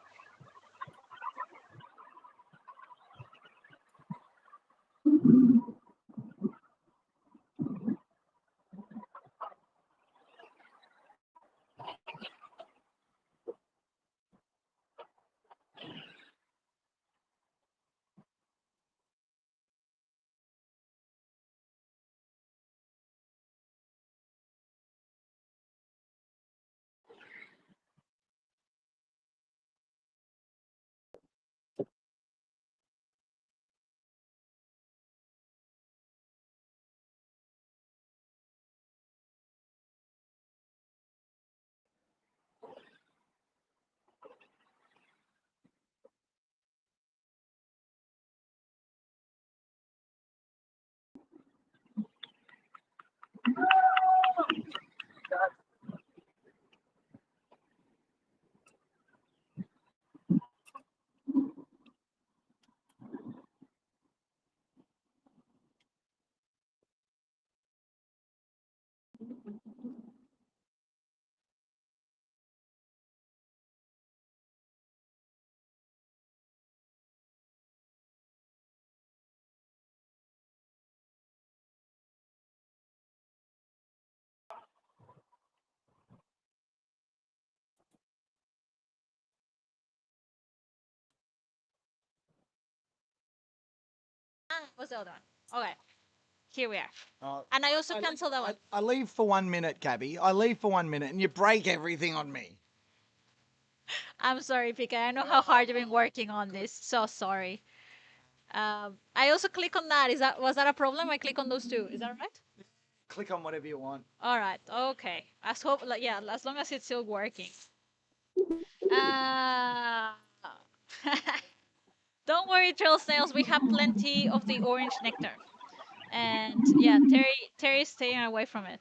What's the other one? Okay, here we are. And I also cancelled that one. I leave for 1 minute, Gabby. I leave for 1 minute, and you break everything on me. I'm sorry, PK. I know how hard you've been working on this. So sorry. I also click on that. Was that a problem? I click on those two. Is that right? Click on whatever you want. All right. Okay. As long as it's still working. Don't worry, trail snails. We have plenty of the orange nectar. And yeah, Terry's staying away from it.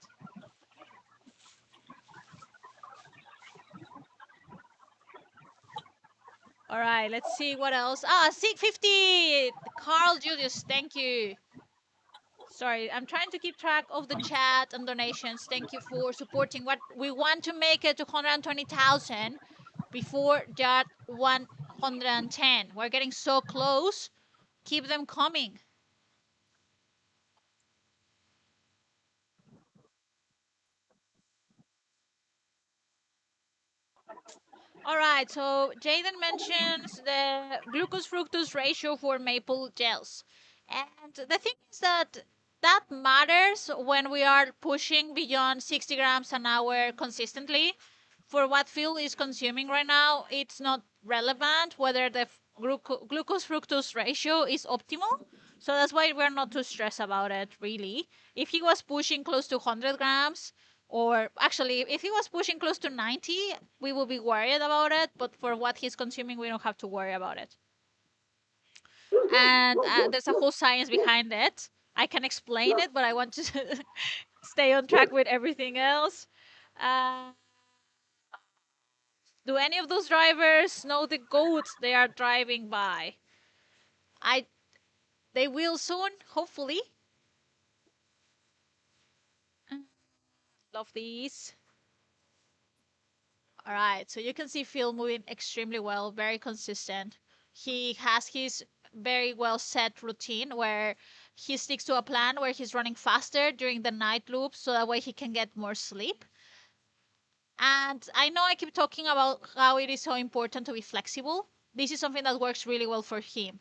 All right, let's see what else. Sig 50. Carl Julius, thank you. Sorry, I'm trying to keep track of the chat and donations. Thank you for supporting what we want to make it to 120,000 before that 110. We're getting so close. Keep them coming. All right, so Jaden mentions the glucose-fructose ratio for maple gels. And the thing is that matters when we are pushing beyond 60 grams an hour consistently. For what Phil is consuming right now, it's not relevant whether the glucose-fructose ratio is optimal. So that's why we're not too stressed about it, really. If he was pushing close to 100 grams, or actually, if he was pushing close to 90, we will be worried about it. But for what he's consuming, we don't have to worry about it. And there's a whole science behind it. I can explain it, but I want to stay on track with everything else. Do any of those drivers know the goats they are driving by? They will soon, hopefully. Love these. All right, so you can see Phil moving extremely well, very consistent. He has his very well set routine where he sticks to a plan where he's running faster during the night loop so that way he can get more sleep. And I know I keep talking about how it is so important to be flexible. This is something that works really well for him.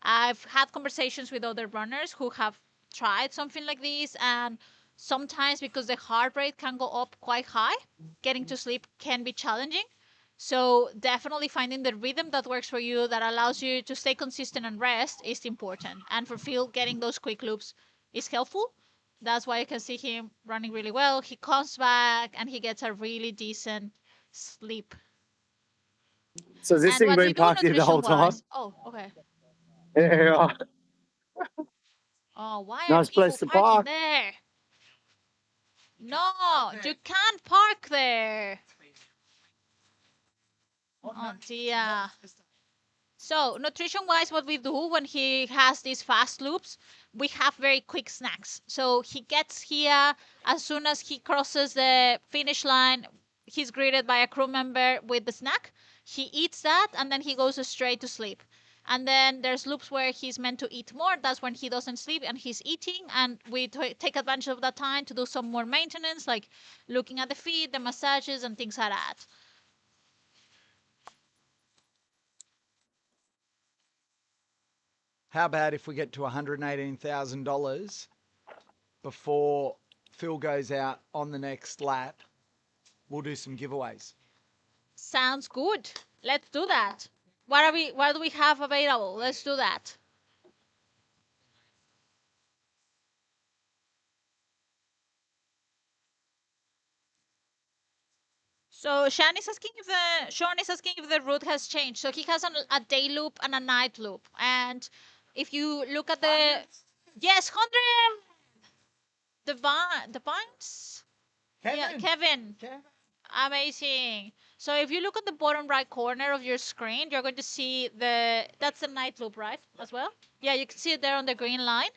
I've had conversations with other runners who have tried something like this, and sometimes because the heart rate can go up quite high, getting to sleep can be challenging. So definitely finding the rhythm that works for you, that allows you to stay consistent and rest, is important. And for Phil, getting those quick loops is helpful. That's why you can see him running really well. He comes back and he gets a really decent sleep. So has this And thing what do you been do parked here the whole time? nutrition-wise? Oh, okay. Yeah. Oh, why are Nice people place to parking park. there? No, you can't park there. Oh dear. So nutrition-wise, what we do when he has these fast loops, we have very quick snacks. So he gets here, as soon as he crosses the finish line, he's greeted by a crew member with the snack. He eats that, and then he goes straight to sleep. And then there's loops where he's meant to eat more. That's when he doesn't sleep and he's eating. And we take advantage of that time to do some more maintenance, like looking at the feet, the massages, and things like that. How about if we get to $118,000 before Phil goes out on the next lap? We'll do some giveaways. Sounds good. Let's do that. What do we have available? Let's do that. So Sean is asking if the route has changed. So he has a day loop and a night loop. And if you look at the yes, 100 the vines. Yeah, Kevin. Amazing. So if you look at the bottom right corner of your screen, you're going to see that's the night loop, right? As well? Yeah, you can see it there on the green line.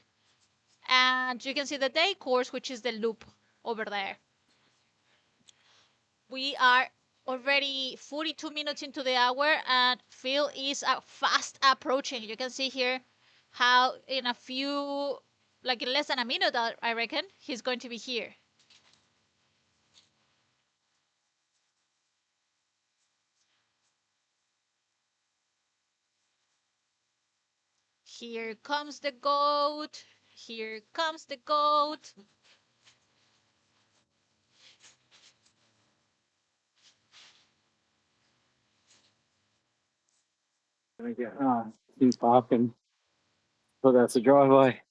And you can see the day course, which is the loop over there. We are already 42 minutes into the hour, and Phil is fast approaching. You can see here how in a few, like in less than a minute, I reckon, he's going to be here. Here comes the goat. Here comes the goat. He's parking. But that's a driveway.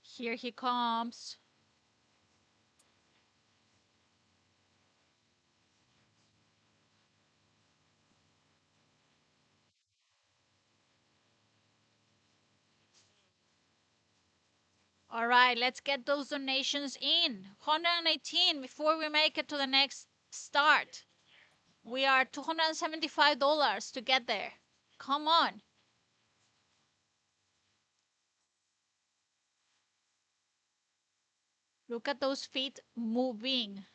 Here he comes. All right, let's get those donations in. 118 before we make it to the next start. We are $275 to get there. Come on. Look at those feet moving.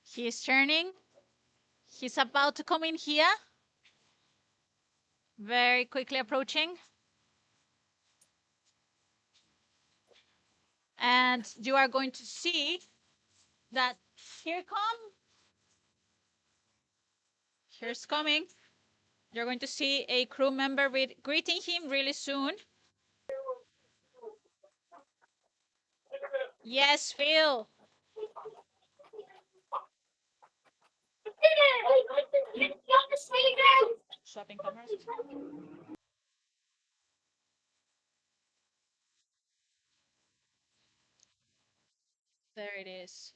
He's turning. He's about to come in here. Very quickly approaching. And you are going to see that here's coming. You're going to see a crew member greeting him really soon. Yes, Phil. Shopping commerce. There it is.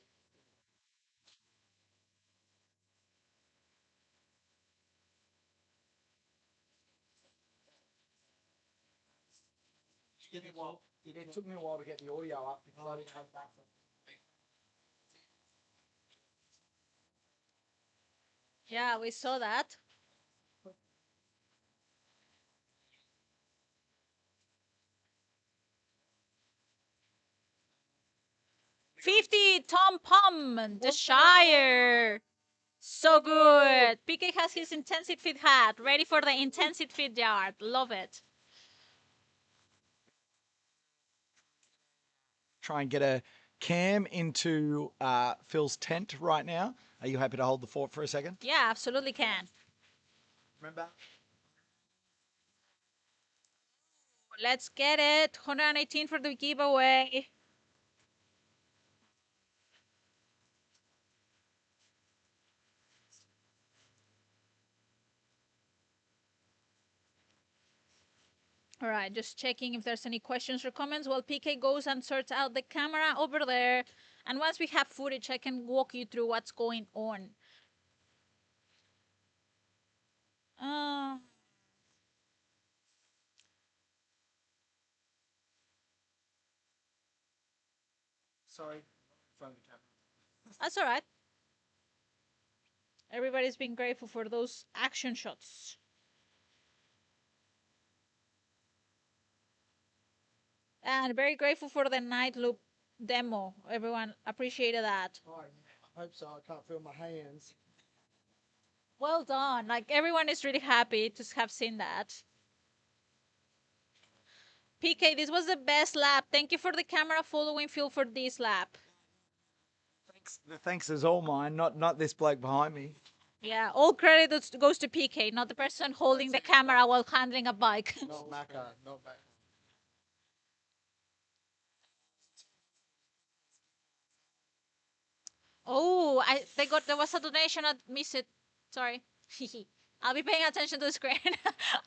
It took me a while to get the audio up because I didn't have that. Yeah, we saw that. 50, Tom Pom, the Shire. So good. PK has his Intensive Fit hat, ready for the Intensive Fit yard. Love it. Try and get a cam into Phil's tent right now. Are you happy to hold the fort for a second? Yeah, absolutely can. Remember? Let's get it. 118 for the giveaway. All right, just checking if there's any questions or comments while PK goes and sorts out the camera over there. And once we have footage, I can walk you through what's going on. Sorry. That's all right. Everybody's been grateful for those action shots. And very grateful for the night loop demo. Everyone appreciated that. Oh, I hope so. I can't feel my hands. Well done. Like everyone is really happy to have seen that. PK, this was the best lap. Thank you for the camera following Phil for this lap. The thanks is all mine, not this bloke behind me. Yeah, all credit goes to PK, not the person holding the camera while handling a bike. Not Macca, not Macca. Oh, there was a donation. I missed it. Sorry. I'll be paying attention to the screen.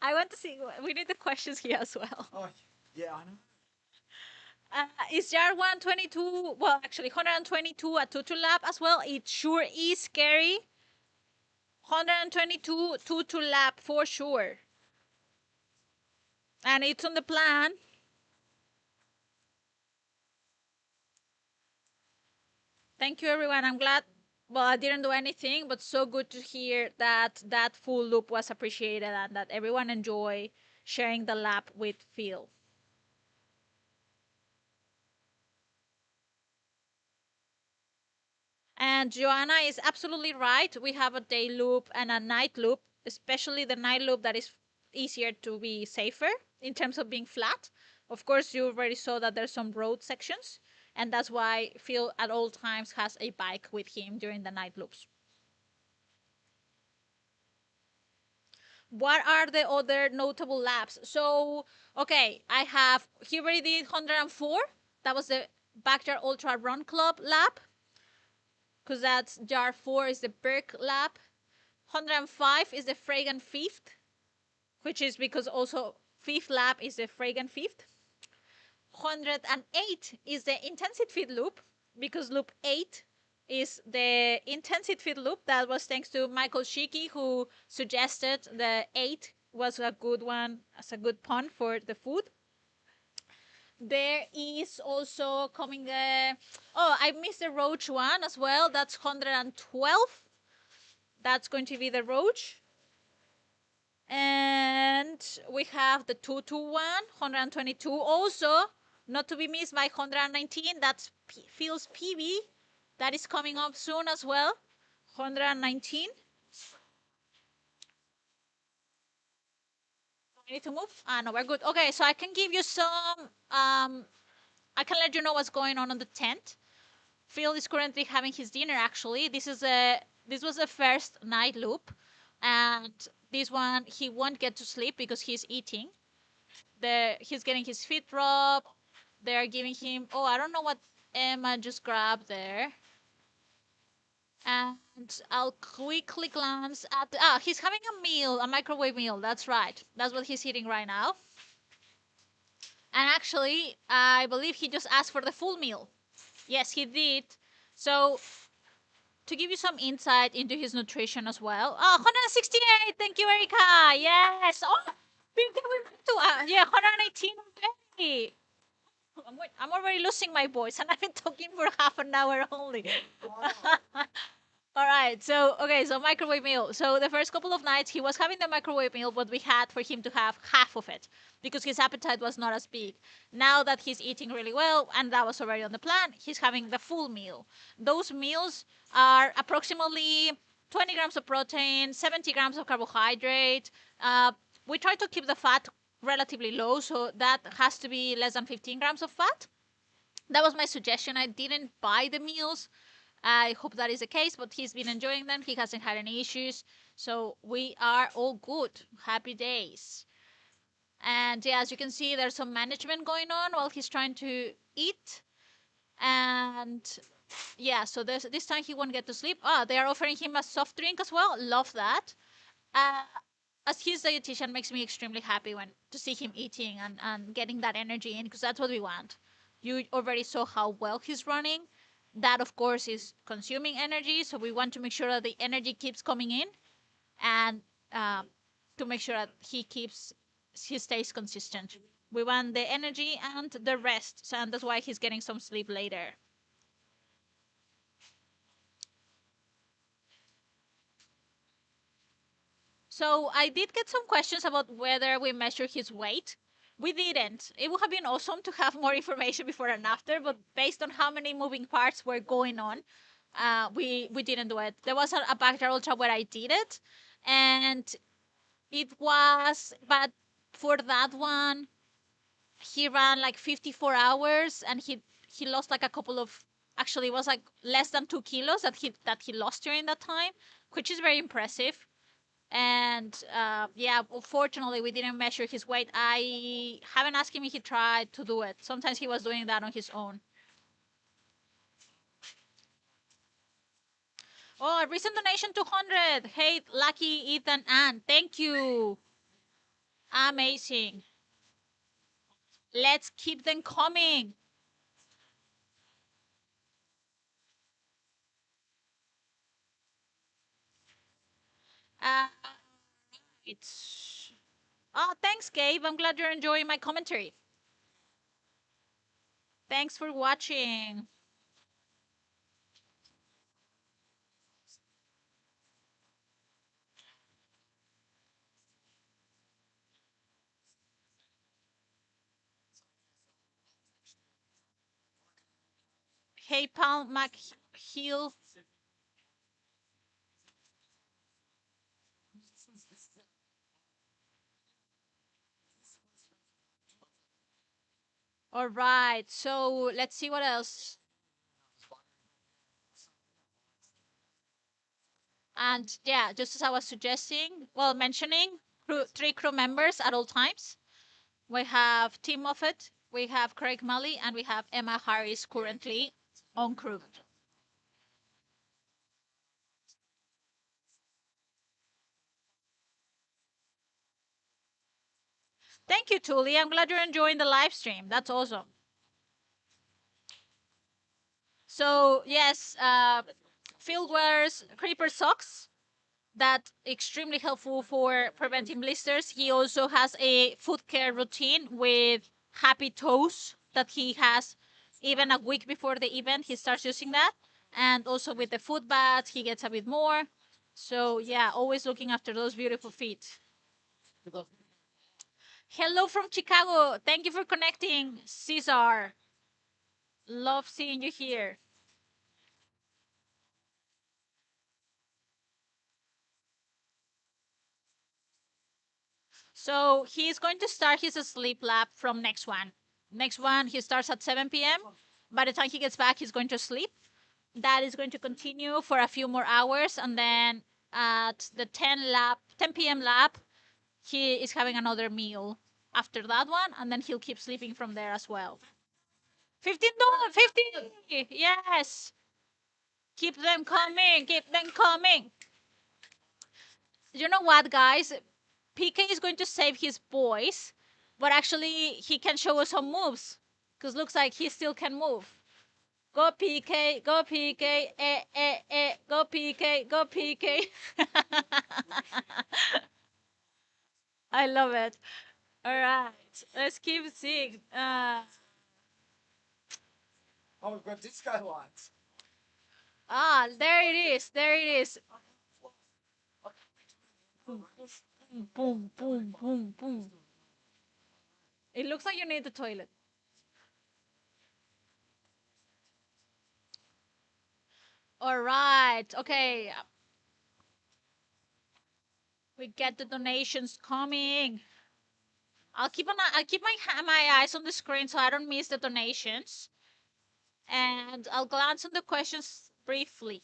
I want to see. We need the questions here as well. Oh, yeah, I know. Is jar 122? Well, actually, 122 a tutu lap as well. It sure is scary. 122 tutu lap for sure. And it's on the plan. Thank you, everyone. I'm glad. Well, I didn't do anything, but so good to hear that that full loop was appreciated and that everyone enjoyed sharing the lap with Phil. And Joanna is absolutely right. We have a day loop and a night loop, especially the night loop that is easier to be safer in terms of being flat. Of course, you already saw that there's some road sections, and that's why Phil at all times has a bike with him during the night loops. What are the other notable laps? So, okay, he already did 104. That was the Backyard Ultra Run Club lap. Because that's jar 4 is the Berk lap. 105 is the Fragan Fifth, which is because also fifth lap is the Fragan Fifth. 108 is the Intensive Fit loop, because loop 8 is the Intensive Fit loop. That was thanks to Michael Shiki, who suggested the 8 was a good one as a good pun for the food. There is also coming the... Oh, I missed the Roach one as well. That's 112. That's going to be the Roach. And we have the 221, 122 also. Not to be missed by 119. That's Phil's PB. That is coming up soon as well. 119. I need to move? No, we're good. Okay, so I can give you some... I can let you know what's going on the tent. Phil is currently having his dinner, actually. This was the first night loop. And this one, he won't get to sleep because he's eating. He's getting his feet rubbed. They're giving him... Oh, I don't know what Emma just grabbed there. And I'll quickly glance at... he's having a meal, a microwave meal. That's right. That's what he's eating right now. And actually, I believe he just asked for the full meal. Yes, he did. So, to give you some insight into his nutrition as well. 168. Thank you, Erica. Yes. Oh, yeah, 118 already. I'm already losing my voice, and I've been talking for half an hour only. All right. So, okay. So microwave meal. So the first couple of nights he was having the microwave meal, but we had for him to have half of it because his appetite was not as big. Now that he's eating really well, and that was already on the plan, he's having the full meal. Those meals are approximately 20 grams of protein, 70 grams of carbohydrate. We try to keep the fat relatively low, so that has to be less than 15 grams of fat. That was my suggestion. I didn't buy the meals. I hope that is the case, but he's been enjoying them. He hasn't had any issues. So we are all good. Happy days. And yeah, as you can see, there's some management going on while he's trying to eat. And yeah, so this time he won't get to sleep. Ah, they are offering him a soft drink as well. Love that. Uh, as his dietitian makes me extremely happy when to see him eating and getting that energy in because that's what we want. You already saw how well he's running. That of course is consuming energy, so we want to make sure that the energy keeps coming in and to make sure that he stays consistent. We want the energy and the rest, so, and that's why he's getting some sleep later. So I did get some questions about whether we measure his weight. We didn't. It would have been awesome to have more information before and after, but based on how many moving parts were going on, we didn't do it. There was a backyard ultra where I did it, and it was, but for that one, he ran like 54 hours, and he lost like a couple of, actually, it was like less than 2 kilos that he lost during that time, which is very impressive. And yeah, unfortunately, we didn't measure his weight. I haven't asked him if he tried to do it. Sometimes he was doing that on his own. Oh, a recent donation 200. Hey, Lucky, Ethan, Ann. Thank you. Amazing. Let's keep them coming. Uh, it's. Oh, thanks, Gabe. I'm glad you're enjoying my commentary. Thanks for watching. Hey, Paul McHill. All right, so let's see what else. And yeah, just as I was suggesting, well, mentioning three crew members at all times. We have Tim Moffat, we have Craig Malley, and we have Emma Harris currently on crew. Thank you, Tuli. I'm glad you're enjoying the live stream. That's awesome. So yes, Phil wears creeper socks. That's extremely helpful for preventing blisters. He also has a foot care routine with happy toes that he has even a week before the event. He starts using that. And also with the foot bath, he gets a bit more. So yeah, always looking after those beautiful feet. Hello from Chicago. Thank you for connecting, Cesar. Love seeing you here. So he's going to start his sleep lab from next one. Next one, he starts at 7 p.m. By the time he gets back, he's going to sleep. That is going to continue for a few more hours. And then at the 10 p.m. lab, he is having another meal after that one. And then he'll keep sleeping from there as well. $15, 50. Yes. Keep them coming. Keep them coming. You know what, guys? PK is going to save his voice, but actually he can show us some moves because looks like he still can move. Go PK, go PK, go PK, go PK. I love it. All right, let's keep seeing. Oh, we've got disco lights. Ah, there it is. There it is. Boom, boom, boom, boom, boom. It looks like you need the toilet. All right. Okay. We get the donations coming. I'll keep my eyes on the screen so I don't miss the donations. And I'll glance on the questions briefly,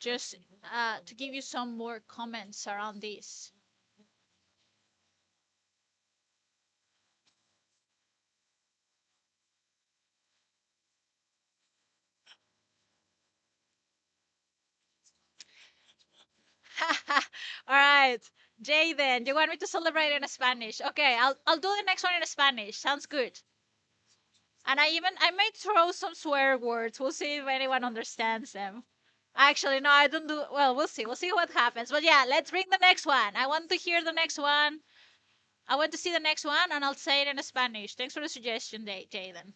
just to give you some more comments around this. All right, Jaden, you want me to celebrate in Spanish? Okay, I'll do the next one in Spanish. Sounds good. And I might throw some swear words. We'll see if anyone understands them. Actually, no, I don't do. Well, we'll see. We'll see what happens. But yeah, let's bring the next one. I want to hear the next one. I want to see the next one, and I'll say it in Spanish. Thanks for the suggestion, Jaden.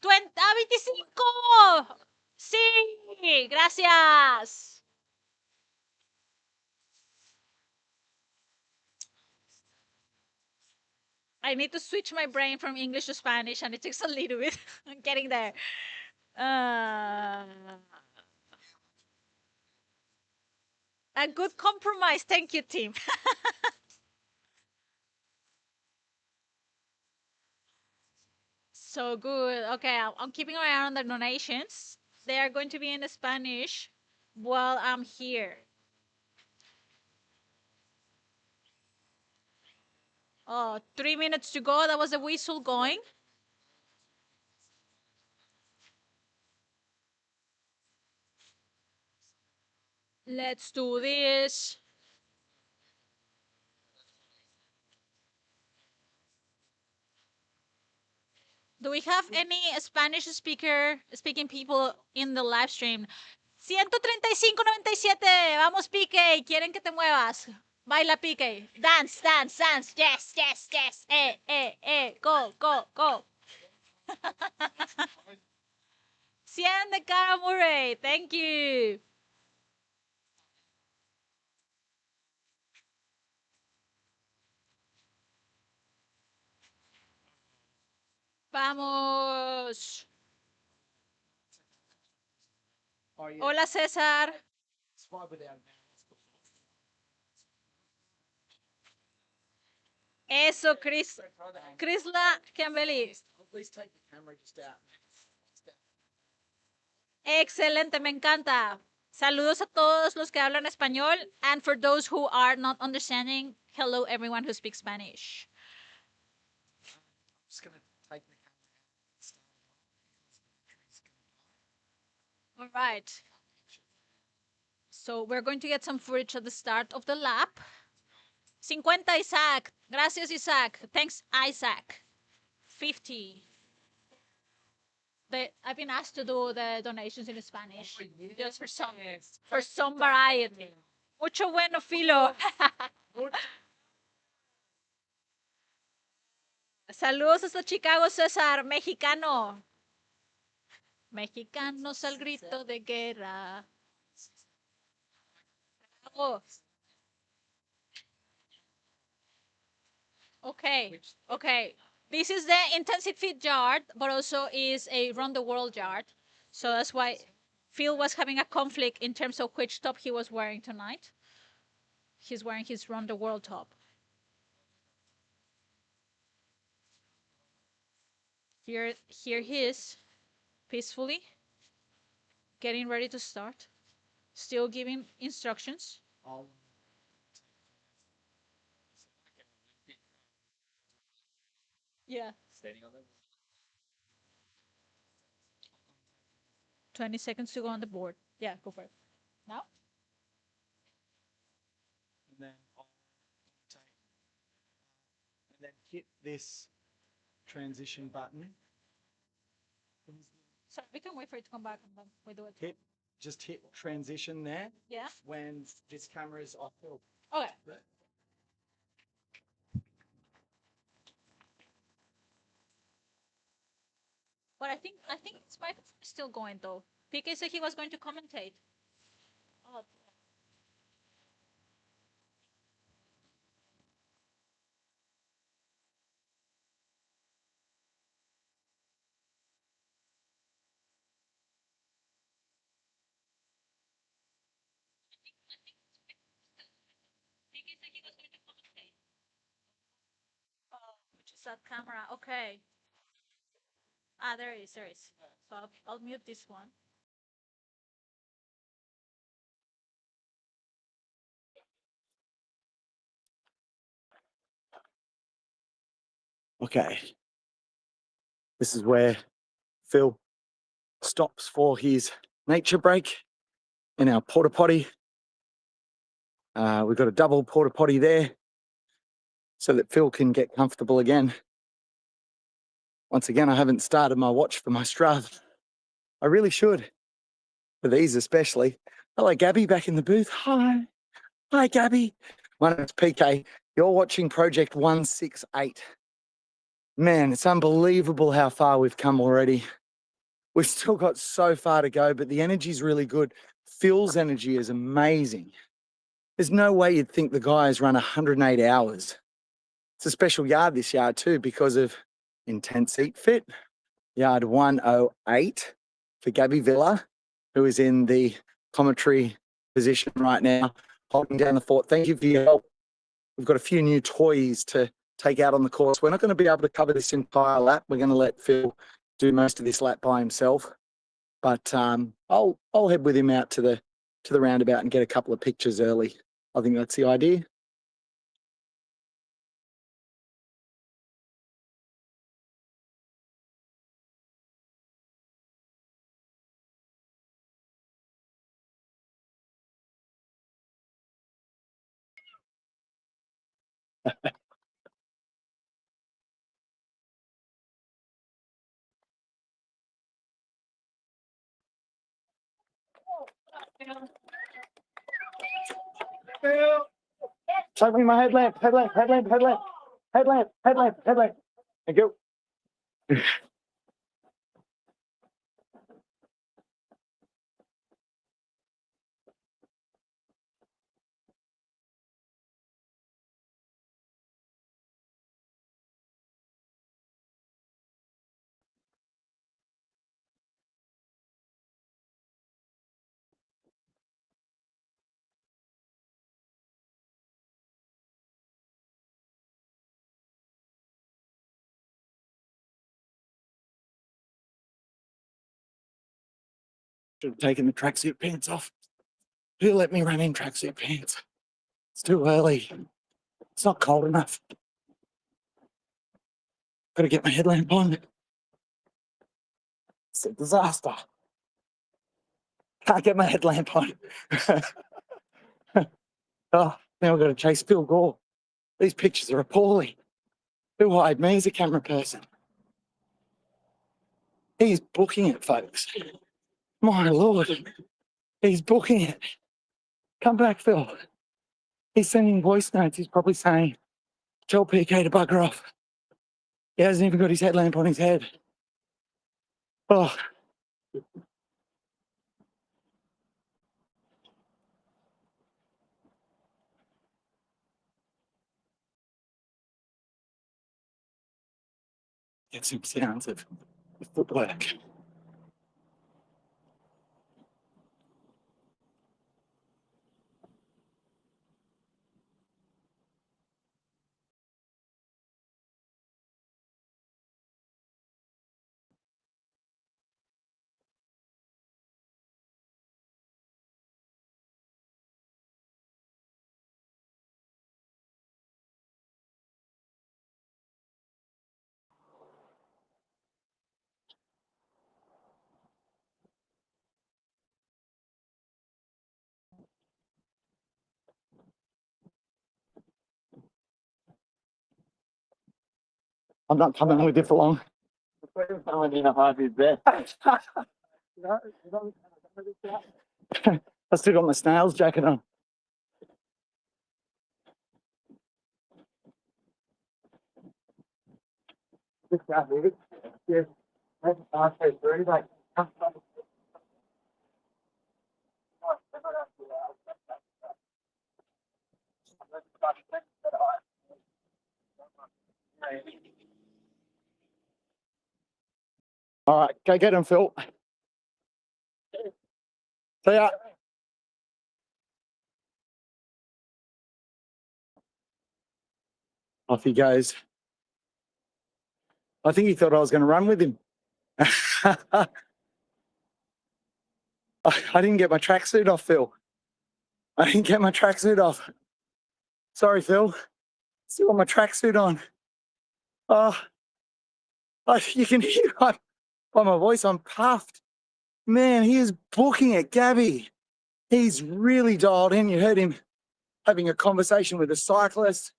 25. Sí, gracias. I need to switch my brain from English to Spanish, and it takes a little bit. I'm getting there. A good compromise. Thank you, team. So good. Okay, I'm keeping my eye on the donations. They are going to be in Spanish while I'm here. Oh, 3 minutes to go. That was the whistle going. Let's do this. Do we have any Spanish speaking people in the live stream? 135.97. Vamos, Pique. Quieren que te muevas. Baila, Pique. Dance, dance, dance. Yes, yes, yes. Go, go, go. 100 de Cara Murray. Thank you. Vamos. Hola, César. Eso, Crisla Campbelli. Excelente, me encanta. Saludos a todos los que hablan español. And for those who are not understanding, hello everyone who speaks Spanish. Just gonna take the All right. So we're going to get some footage at the start of the lap. 50, Isaac. Gracias, Isaac. Thanks, Isaac. 50. I've been asked to do the donations in Spanish, just for some variety. Mucho bueno, Filo. Saludos hasta Chicago, César, mexicano. Mexicanos al grito de guerra. Oh. Okay, okay. This is the intensive fit yard, but also is a run the world yard. So that's why Phil was having a conflict in terms of which top he was wearing tonight. He's wearing his run the world top. Here he is, peacefully, getting ready to start. Still giving instructions. Yeah. Standing on them. 20 seconds to go on the board. Yeah, go for it. Now? and then and then hit this transition button. So we can wait for it to come back and then we do it. Just hit transition there. Yeah. When this camera is off. Okay. But I think his microphone is still going though. PK said he was going to commentate. Oh, PK said he was going to commentate. Oh, which is that camera? Okay. Ah, there is, there is. So I'll mute this one. Okay. This is where Phil stops for his nature break in our porta potty. We've got a double porta potty there so that Phil can get comfortable again. Once again, I haven't started my watch for my Strava. I really should, for these especially. Hello, Gabby, back in the booth. Hi. Hi, Gabby. My name's PK. You're watching Project 168. Man, it's unbelievable how far we've come already. We've still got so far to go, but the energy's really good. Phil's energy is amazing. There's no way you'd think the guy has run 108 hours. It's a special yard, this yard too, because of intense eat fit. Yard 108 for Gabby Villa, who is in the commentary position right now, holding down the fort. Thank you for your help. We've got a few new toys to take out on the course. We're not going to be able to cover this entire lap. We're going to let Phil do most of this lap by himself. But I'll head with him out to the roundabout and get a couple of pictures early. I think that's the idea. Show me my headlamp. Thank you. Should have taken the tracksuit pants off. Who let me run in tracksuit pants? It's too early. It's not cold enough. Gotta get my headlamp on. It's a disaster. Can't get my headlamp on. Oh, now I've got to chase Phil Gore. These pictures are appalling. Who hired me as a camera person? He's booking it, folks. My Lord. He's booking it. Come back, Phil. He's sending voice notes. He's probably saying, tell PK to bugger off. He hasn't even got his headlamp on his head. Oh. Get some sounds of footwork. I'm not coming with you for long. I still got my snails jacket on. Yeah. All right, go get him, Phil. See ya. Off he goes. I think he thought I was going to run with him. I didn't get my tracksuit off, Phil. I didn't get my tracksuit off. Sorry, Phil. Still got my tracksuit on. You can hear by my voice, I'm puffed. Man, he is booking it, Gabby. He's really dialed in. You heard him having a conversation with a cyclist.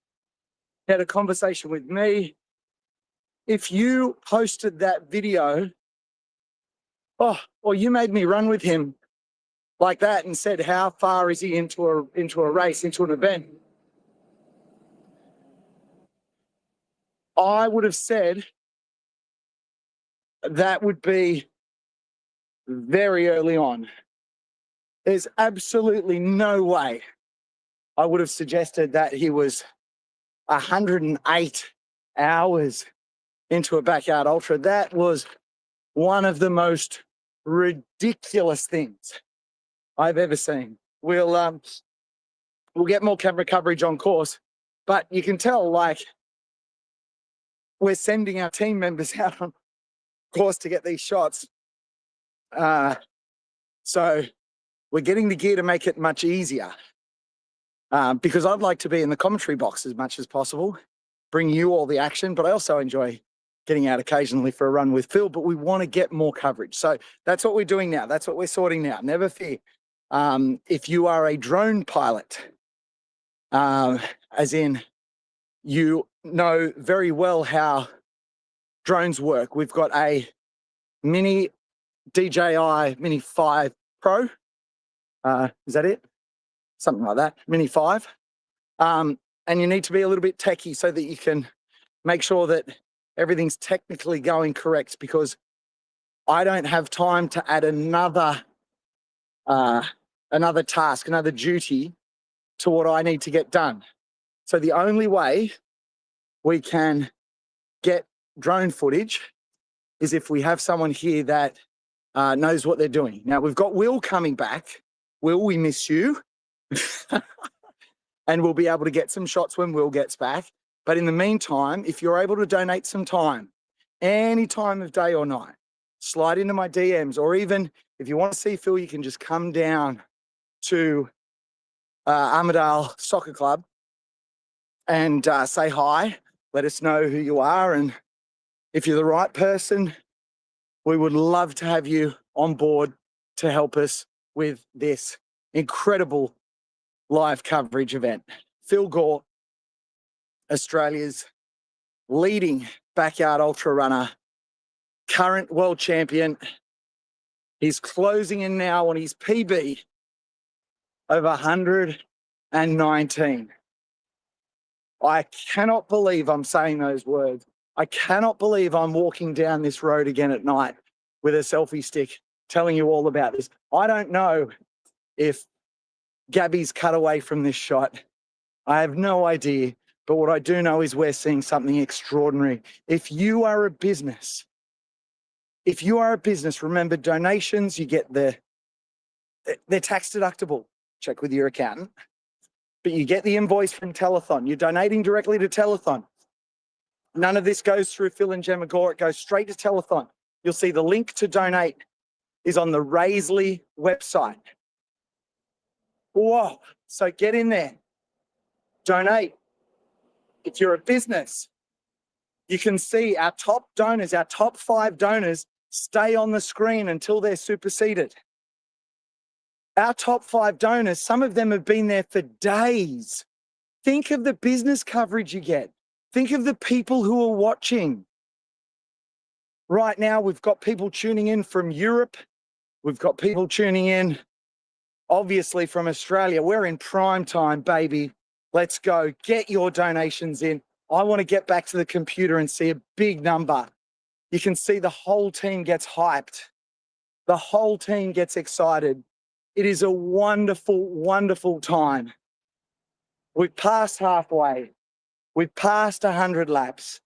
He had a conversation with me. If you posted that video, or you made me run with him like that and said, how far is he into a race, into an event? I would have said that would be very early on. There's absolutely no way I would have suggested that he was 108 hours into a backyard ultra. That was one of the most ridiculous things I've ever seen. We'll get more camera coverage on course, but you can tell, like, we're sending our team members out on course to get these shots. So we're getting the gear to make it much easier, because I'd like to be in the commentary box as much as possible, bring you all the action, but I also enjoy getting out occasionally for a run with Phil, but we want to get more coverage. So that's what we're doing now. That's what we're sorting now. Never fear. If you are a drone pilot, as in you know very well how drones work, we've got a mini DJI Mini 5 Pro. Is that it? Something like that, Mini 5. And you need to be a little bit techie so that you can make sure that everything's technically going correct, because I don't have time to add another task, another duty to what I need to get done. So the only way we can get drone footage is if we have someone here that knows what they're doing. Now, we've got Will coming back. Will, we miss you. And we'll be able to get some shots when Will gets back. But in the meantime, if you're able to donate some time, any time of day or night, slide into my DMs, or even if you want to see Phil, you can just come down to Armadale Soccer Club and say hi. Let us know who you are. And if you're the right person, we would love to have you on board to help us with this incredible live coverage event. Phil Gore, Australia's leading backyard ultra runner, current world champion. He's closing in now on his PB of 119. I cannot believe I'm saying those words. I cannot believe I'm walking down this road again at night with a selfie stick telling you all about this. I don't know if Gabby's cut away from this shot. I have no idea. But what I do know is we're seeing something extraordinary. If you are a business, remember, donations, you get they're tax deductible. Check with your accountant. But you get the invoice from Telethon. You're donating directly to Telethon. None of this goes through Phil and Gemma Gore. It goes straight to Telethon. You'll see the link to donate is on the Raisley website. Whoa. So get in there. Donate. If you're a business, you can see our top donors, our top 5 donors stay on the screen until they're superseded. Our top 5 donors, some of them have been there for days. Think of the business coverage you get. Think of the people who are watching. Right now, we've got people tuning in from Europe. We've got people tuning in, obviously, from Australia. We're in prime time, baby. Let's go. Get your donations in. I want to get back to the computer and see a big number you can see the whole team gets hyped. The whole team gets excited. It is a wonderful, wonderful time. We've passed halfway. We've passed 100 laps.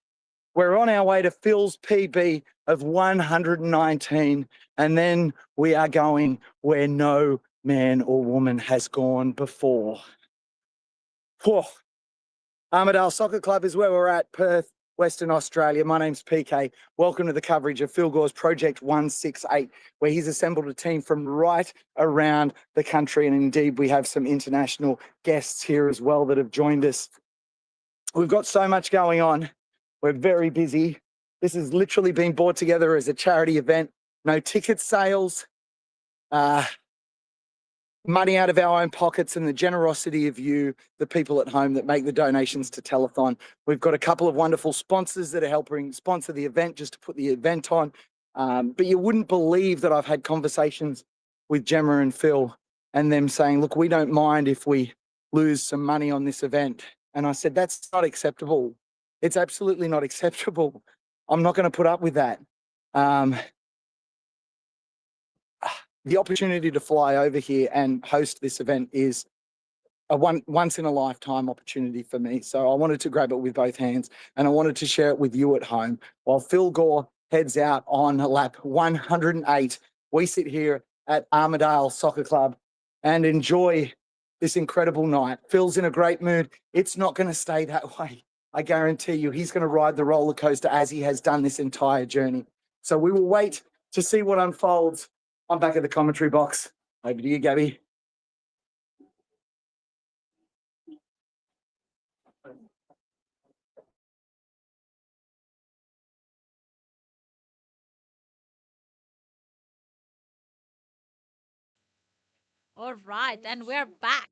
We're on our way to Phil's PB of 119, and then we are going where no man or woman has gone before. Whew. Armidale Soccer Club is where we're at, Perth, Western Australia. My name's PK. Welcome to the coverage of Phil Gore's Project 168, where he's assembled a team from right around the country, and indeed we have some international guests here as well that have joined us. We've got so much going on. We're very busy. This has literally been brought together as a charity event. No ticket sales, money out of our own pockets, and the generosity of you, the people at home that make the donations to Telethon. We've got a couple of wonderful sponsors that are helping sponsor the event just to put the event on. But you wouldn't believe that I've had conversations with Gemma and Phil and them saying, look, we don't mind if we lose some money on this event. And I said, that's not acceptable. It's absolutely not acceptable. I'm not going to put up with that. The opportunity to fly over here and host this event is a once in a lifetime opportunity for me. So I wanted to grab it with both hands, and I wanted to share it with you at home. While Phil Gore heads out on lap 108, we sit here at Armidale Soccer Club and enjoy this incredible night. Phil's in a great mood. It's not going to stay that way. I guarantee you, he's going to ride the roller coaster as he has done this entire journey. So we will wait to see what unfolds. I'm back at the commentary box. Over to you, Gabby. All right, and we're back.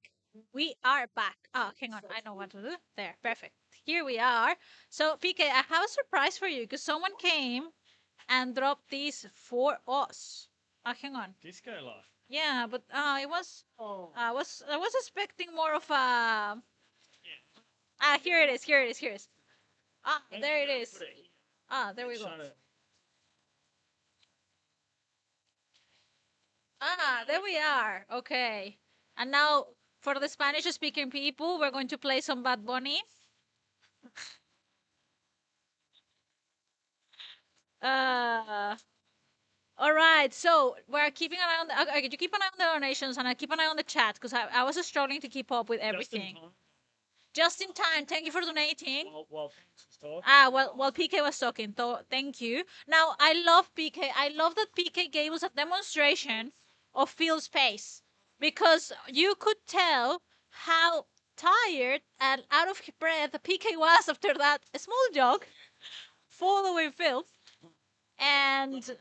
We are back. Oh, hang on. I know what to do. There, perfect. Here we are. So, PK, I have a surprise for you because someone came and dropped these for us. Oh, hang on. Disco life. Yeah, but it was. I was expecting more of a. Here it is. Here it is. Here it is. There it is. There we go. There we are. Okay. And now, for the Spanish-speaking people, we're going to play some Bad Bunny. All right. So we're keeping an eye on the. Okay, you keep an eye on the donations, and I keep an eye on the chat because I was struggling to keep up with everything. Just in time. Thank you for donating. While PK was talking, thank you. Now, I love PK. I love that PK gave us a demonstration of Phil's pace because you could tell how tired and out of breath PK was after that small jog following Phil. And,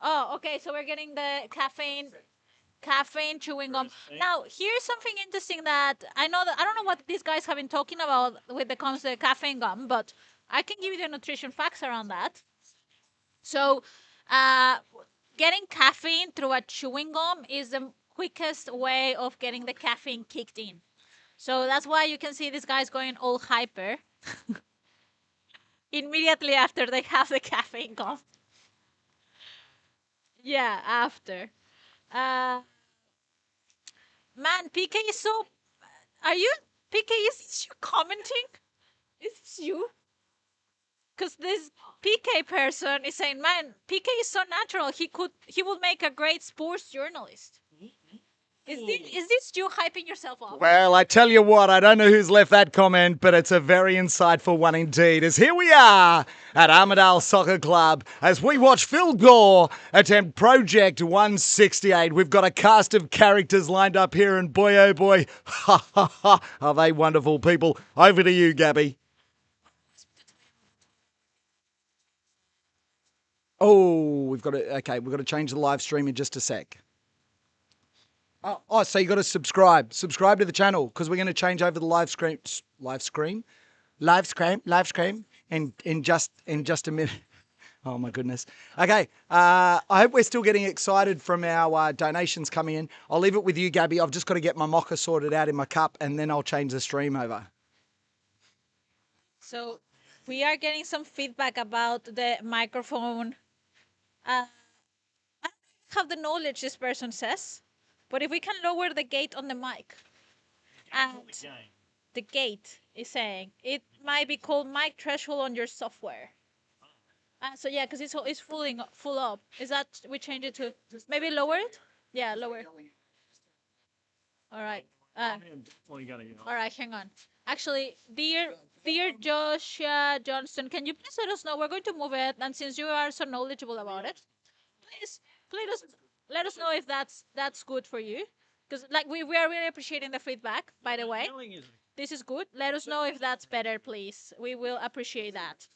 okay, so we're getting the caffeine chewing gum. Now, here's something interesting that I don't know what these guys have been talking about with the comes to caffeine gum, but I can give you the nutrition facts around that. So, getting caffeine through a chewing gum is the quickest way of getting the caffeine kicked in. So that's why you can see these guys going all hyper immediately after they have the caffeine gum. Yeah, after. Man, PK is so. Are you PK? Is this you commenting? Is this you? Because this PK person is saying, man, PK is so natural. He would make a great sports journalist. Is this you hyping yourself up? Well, I tell you what, I don't know who's left that comment, but it's a very insightful one indeed. As here we are at Armidale Soccer Club as we watch Phil Gore attempt Project 168. We've got a cast of characters lined up here, and boy, oh boy, ha ha ha, are they wonderful people. Over to you, Gabby. Oh, we've got to change the live stream in just a sec. So you got to subscribe to the channel because we're going to change over the live stream in just a minute. Oh my goodness. Okay. I hope we're still getting excited from our donations coming in. I'll leave it with you, Gabby. I've just got to get my mocha sorted out in my cup and then I'll change the stream over. So We are getting some feedback about the microphone. I don't have the knowledge this person says, but if we can lower the gate on the mic, and the gate is saying it might be called mic threshold on your software. So yeah, because it's full up. Is that we change it to maybe lower it? Yeah, lower. All right. All right, hang on. Actually, dear Joshua Johnston, can you please let us know? We're going to move it, and since you are so knowledgeable about it, please let us know if that's good for you. Because like we are really appreciating the feedback. By the way, this is good. Let us know if that's better, please. We will appreciate that.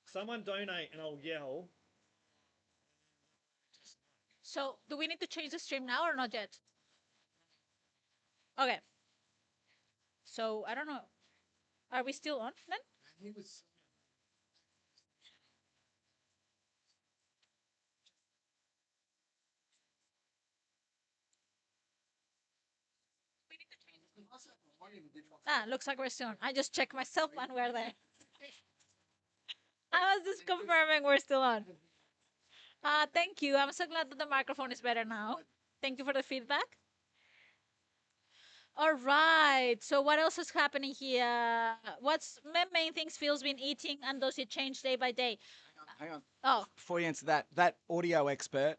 Someone donate and I'll yell. So, do we need to change the stream now or not yet? Okay. So, I don't know. Are we still on then? Looks like we're still on. I just checked myself and we're there. I was just confirming we're still on. Thank you. I'm so glad that the microphone is better now. Thank you for the feedback. All right. So what else is happening here? What's the main things Phil's been eating, and does it change day by day? Hang on. Oh. Before you answer that audio expert,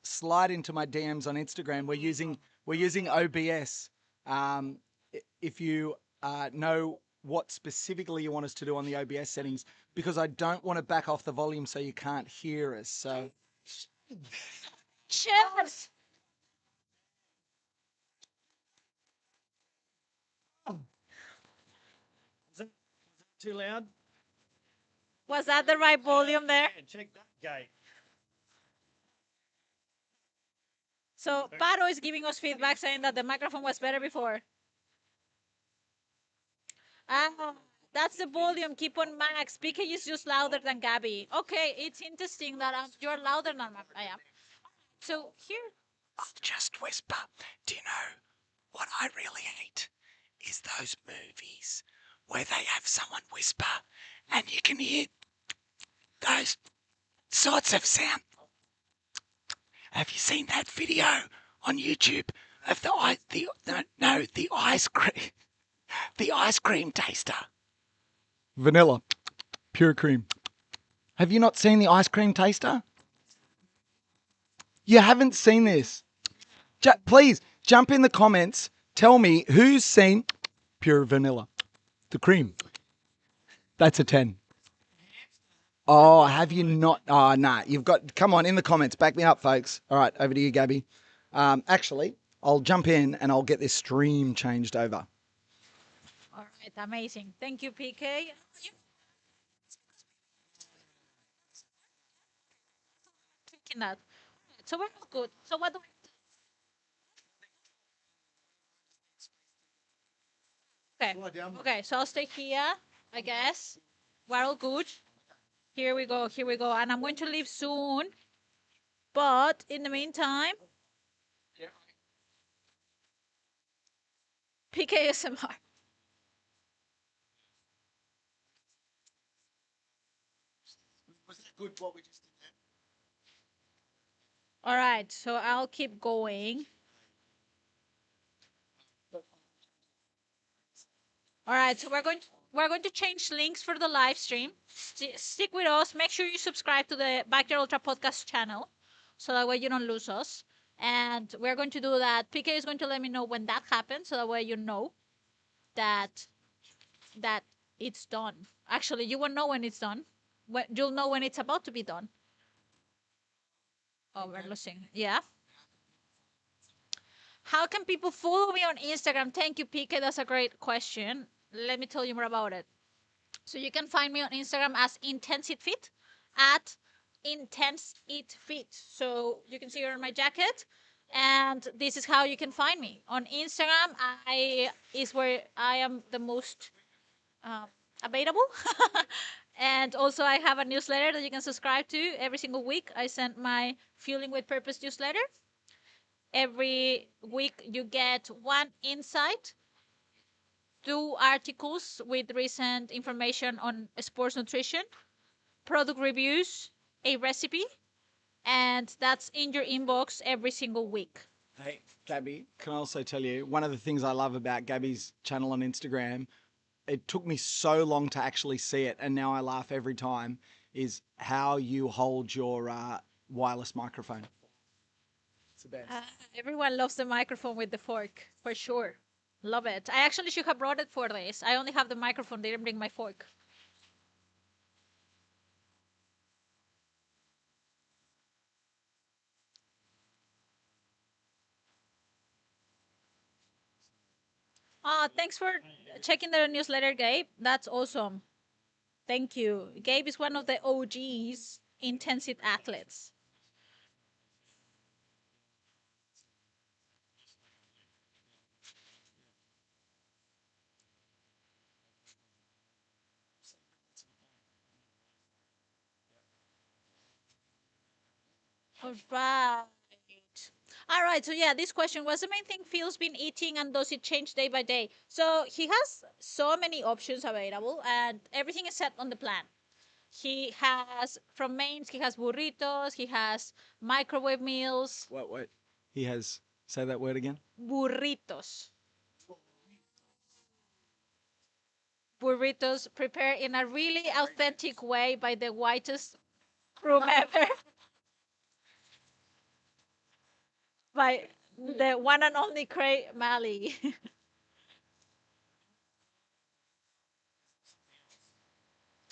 slide into my DMs on Instagram. We're using OBS. If you know what specifically you want us to do on the OBS settings, because I don't want to back off the volume so you can't hear us. So. Cheers. Is that too loud? Was that the right volume there? Yeah, check that gate. So Paro is giving us feedback saying that the microphone was better before. That's the volume. Keep on max. PK is just louder than Gabby. Okay, it's interesting that you're louder than I am. So here. I'll just whisper. Do you know what I really hate? Is those movies where they have someone whisper and you can hear those sorts of sound. Have you seen that video on YouTube of the ice cream taster? Vanilla, pure cream. Have you not seen the ice cream taster? You haven't seen this? Please jump in the comments. Tell me who's seen pure vanilla, the cream. That's a 10. Oh, have you not? Oh, nah. You've got. Come on, in the comments. Back me up, folks. All right, over to you, Gabby. Actually, I'll jump in and I'll get this stream changed over. All right, amazing. Thank you, PK. That. So we're all good. So what do we? Okay. So I'll stay here. I guess we're all good. Here we go. Here we go. And I'm going to leave soon. But in the meantime, PKSMR. Was that good what we just did there? All right, so I'll keep going. All right, so we're going to change links for the live stream. Stick with us. Make sure you subscribe to the Backyard Ultra podcast channel, so that way you don't lose us. And we're going to do that. PK is going to let me know when that happens, so that way you know that it's done. Actually, you won't know when it's done. You'll know when it's about to be done. Oh, we're losing. Yeah. How can people follow me on Instagram? Thank you, PK. That's a great question. Let me tell you more about it. So you can find me on Instagram as IntenseItFit, at IntenseItFit. So you can see here on my jacket. And this is how you can find me. On Instagram, is where I am the most available. And also I have a newsletter that you can subscribe to every single week. I send my Fueling with Purpose newsletter. Every week you get one insight 2 articles with recent information on sports nutrition, product reviews, a recipe, and that's in your inbox every single week. Hey, Gabby, can I also tell you, one of the things I love about Gabby's channel on Instagram, it took me so long to actually see it, and now I laugh every time, is how you hold your wireless microphone. It's the best. Everyone loves the microphone with the fork, for sure. Love it. I actually should have brought it for this. I only have the microphone, they didn't bring my fork. Thanks for checking the newsletter, Gabe. That's awesome. Thank you. Gabe is one of the OGs intensive athletes. All right. All right. So yeah, this question was the main thing Phil's been eating, and does it change day by day? So he has so many options available, and everything is set on the plan. He has from mains. He has burritos. He has microwave meals. What? He has, say that word again? Burritos. Burritos prepared in a really authentic way by the whitest crew member. By the one and only Craig Malley.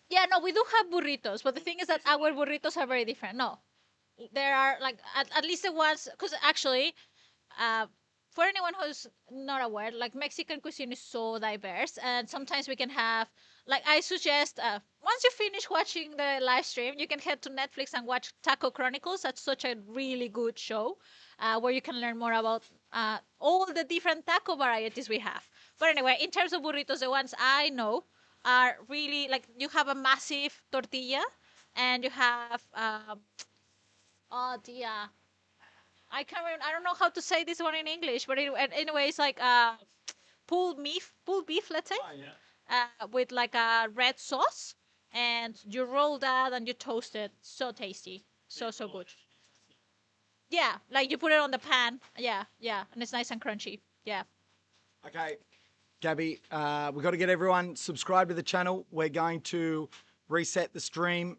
Yeah, no, we do have burritos, but the thing is that our burritos are very different. No, there are like at least the ones, because actually, uh, for anyone who's not aware, like Mexican cuisine is so diverse, and sometimes we can have, like, I suggest once you finish watching the live stream, you can head to Netflix and watch Taco Chronicles. That's such a really good show where you can learn more about all the different taco varieties we have. But anyway, in terms of burritos, the ones I know are really like you have a massive tortilla and you have oh dear, I can't remember, I don't know how to say this one in English, but anyway, it's like pulled beef, let's say, with like a red sauce, and you roll that and you toast it. So tasty, so good. Yeah, like you put it on the pan. Yeah, and it's nice and crunchy. Yeah. Okay, Gabby, we've got to get everyone subscribed to the channel. We're going to reset the stream.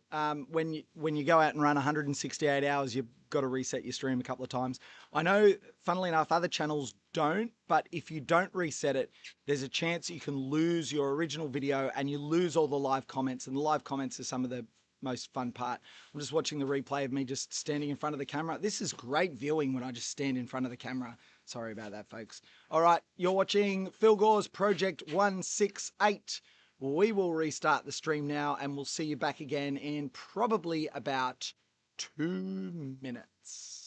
When you go out and run 168 hours, you've got to reset your stream a couple of times. I know, funnily enough, other channels don't, but if you don't reset it, there's a chance you can lose your original video and you lose all the live comments, and the live comments are some of the most fun part. I'm just watching the replay of me just standing in front of the camera. This is great viewing when I just stand in front of the camera. Sorry about that, folks. All right, you're watching Phil Gore's Project 168. We will restart the stream now, and we'll see you back again in probably about 2 minutes.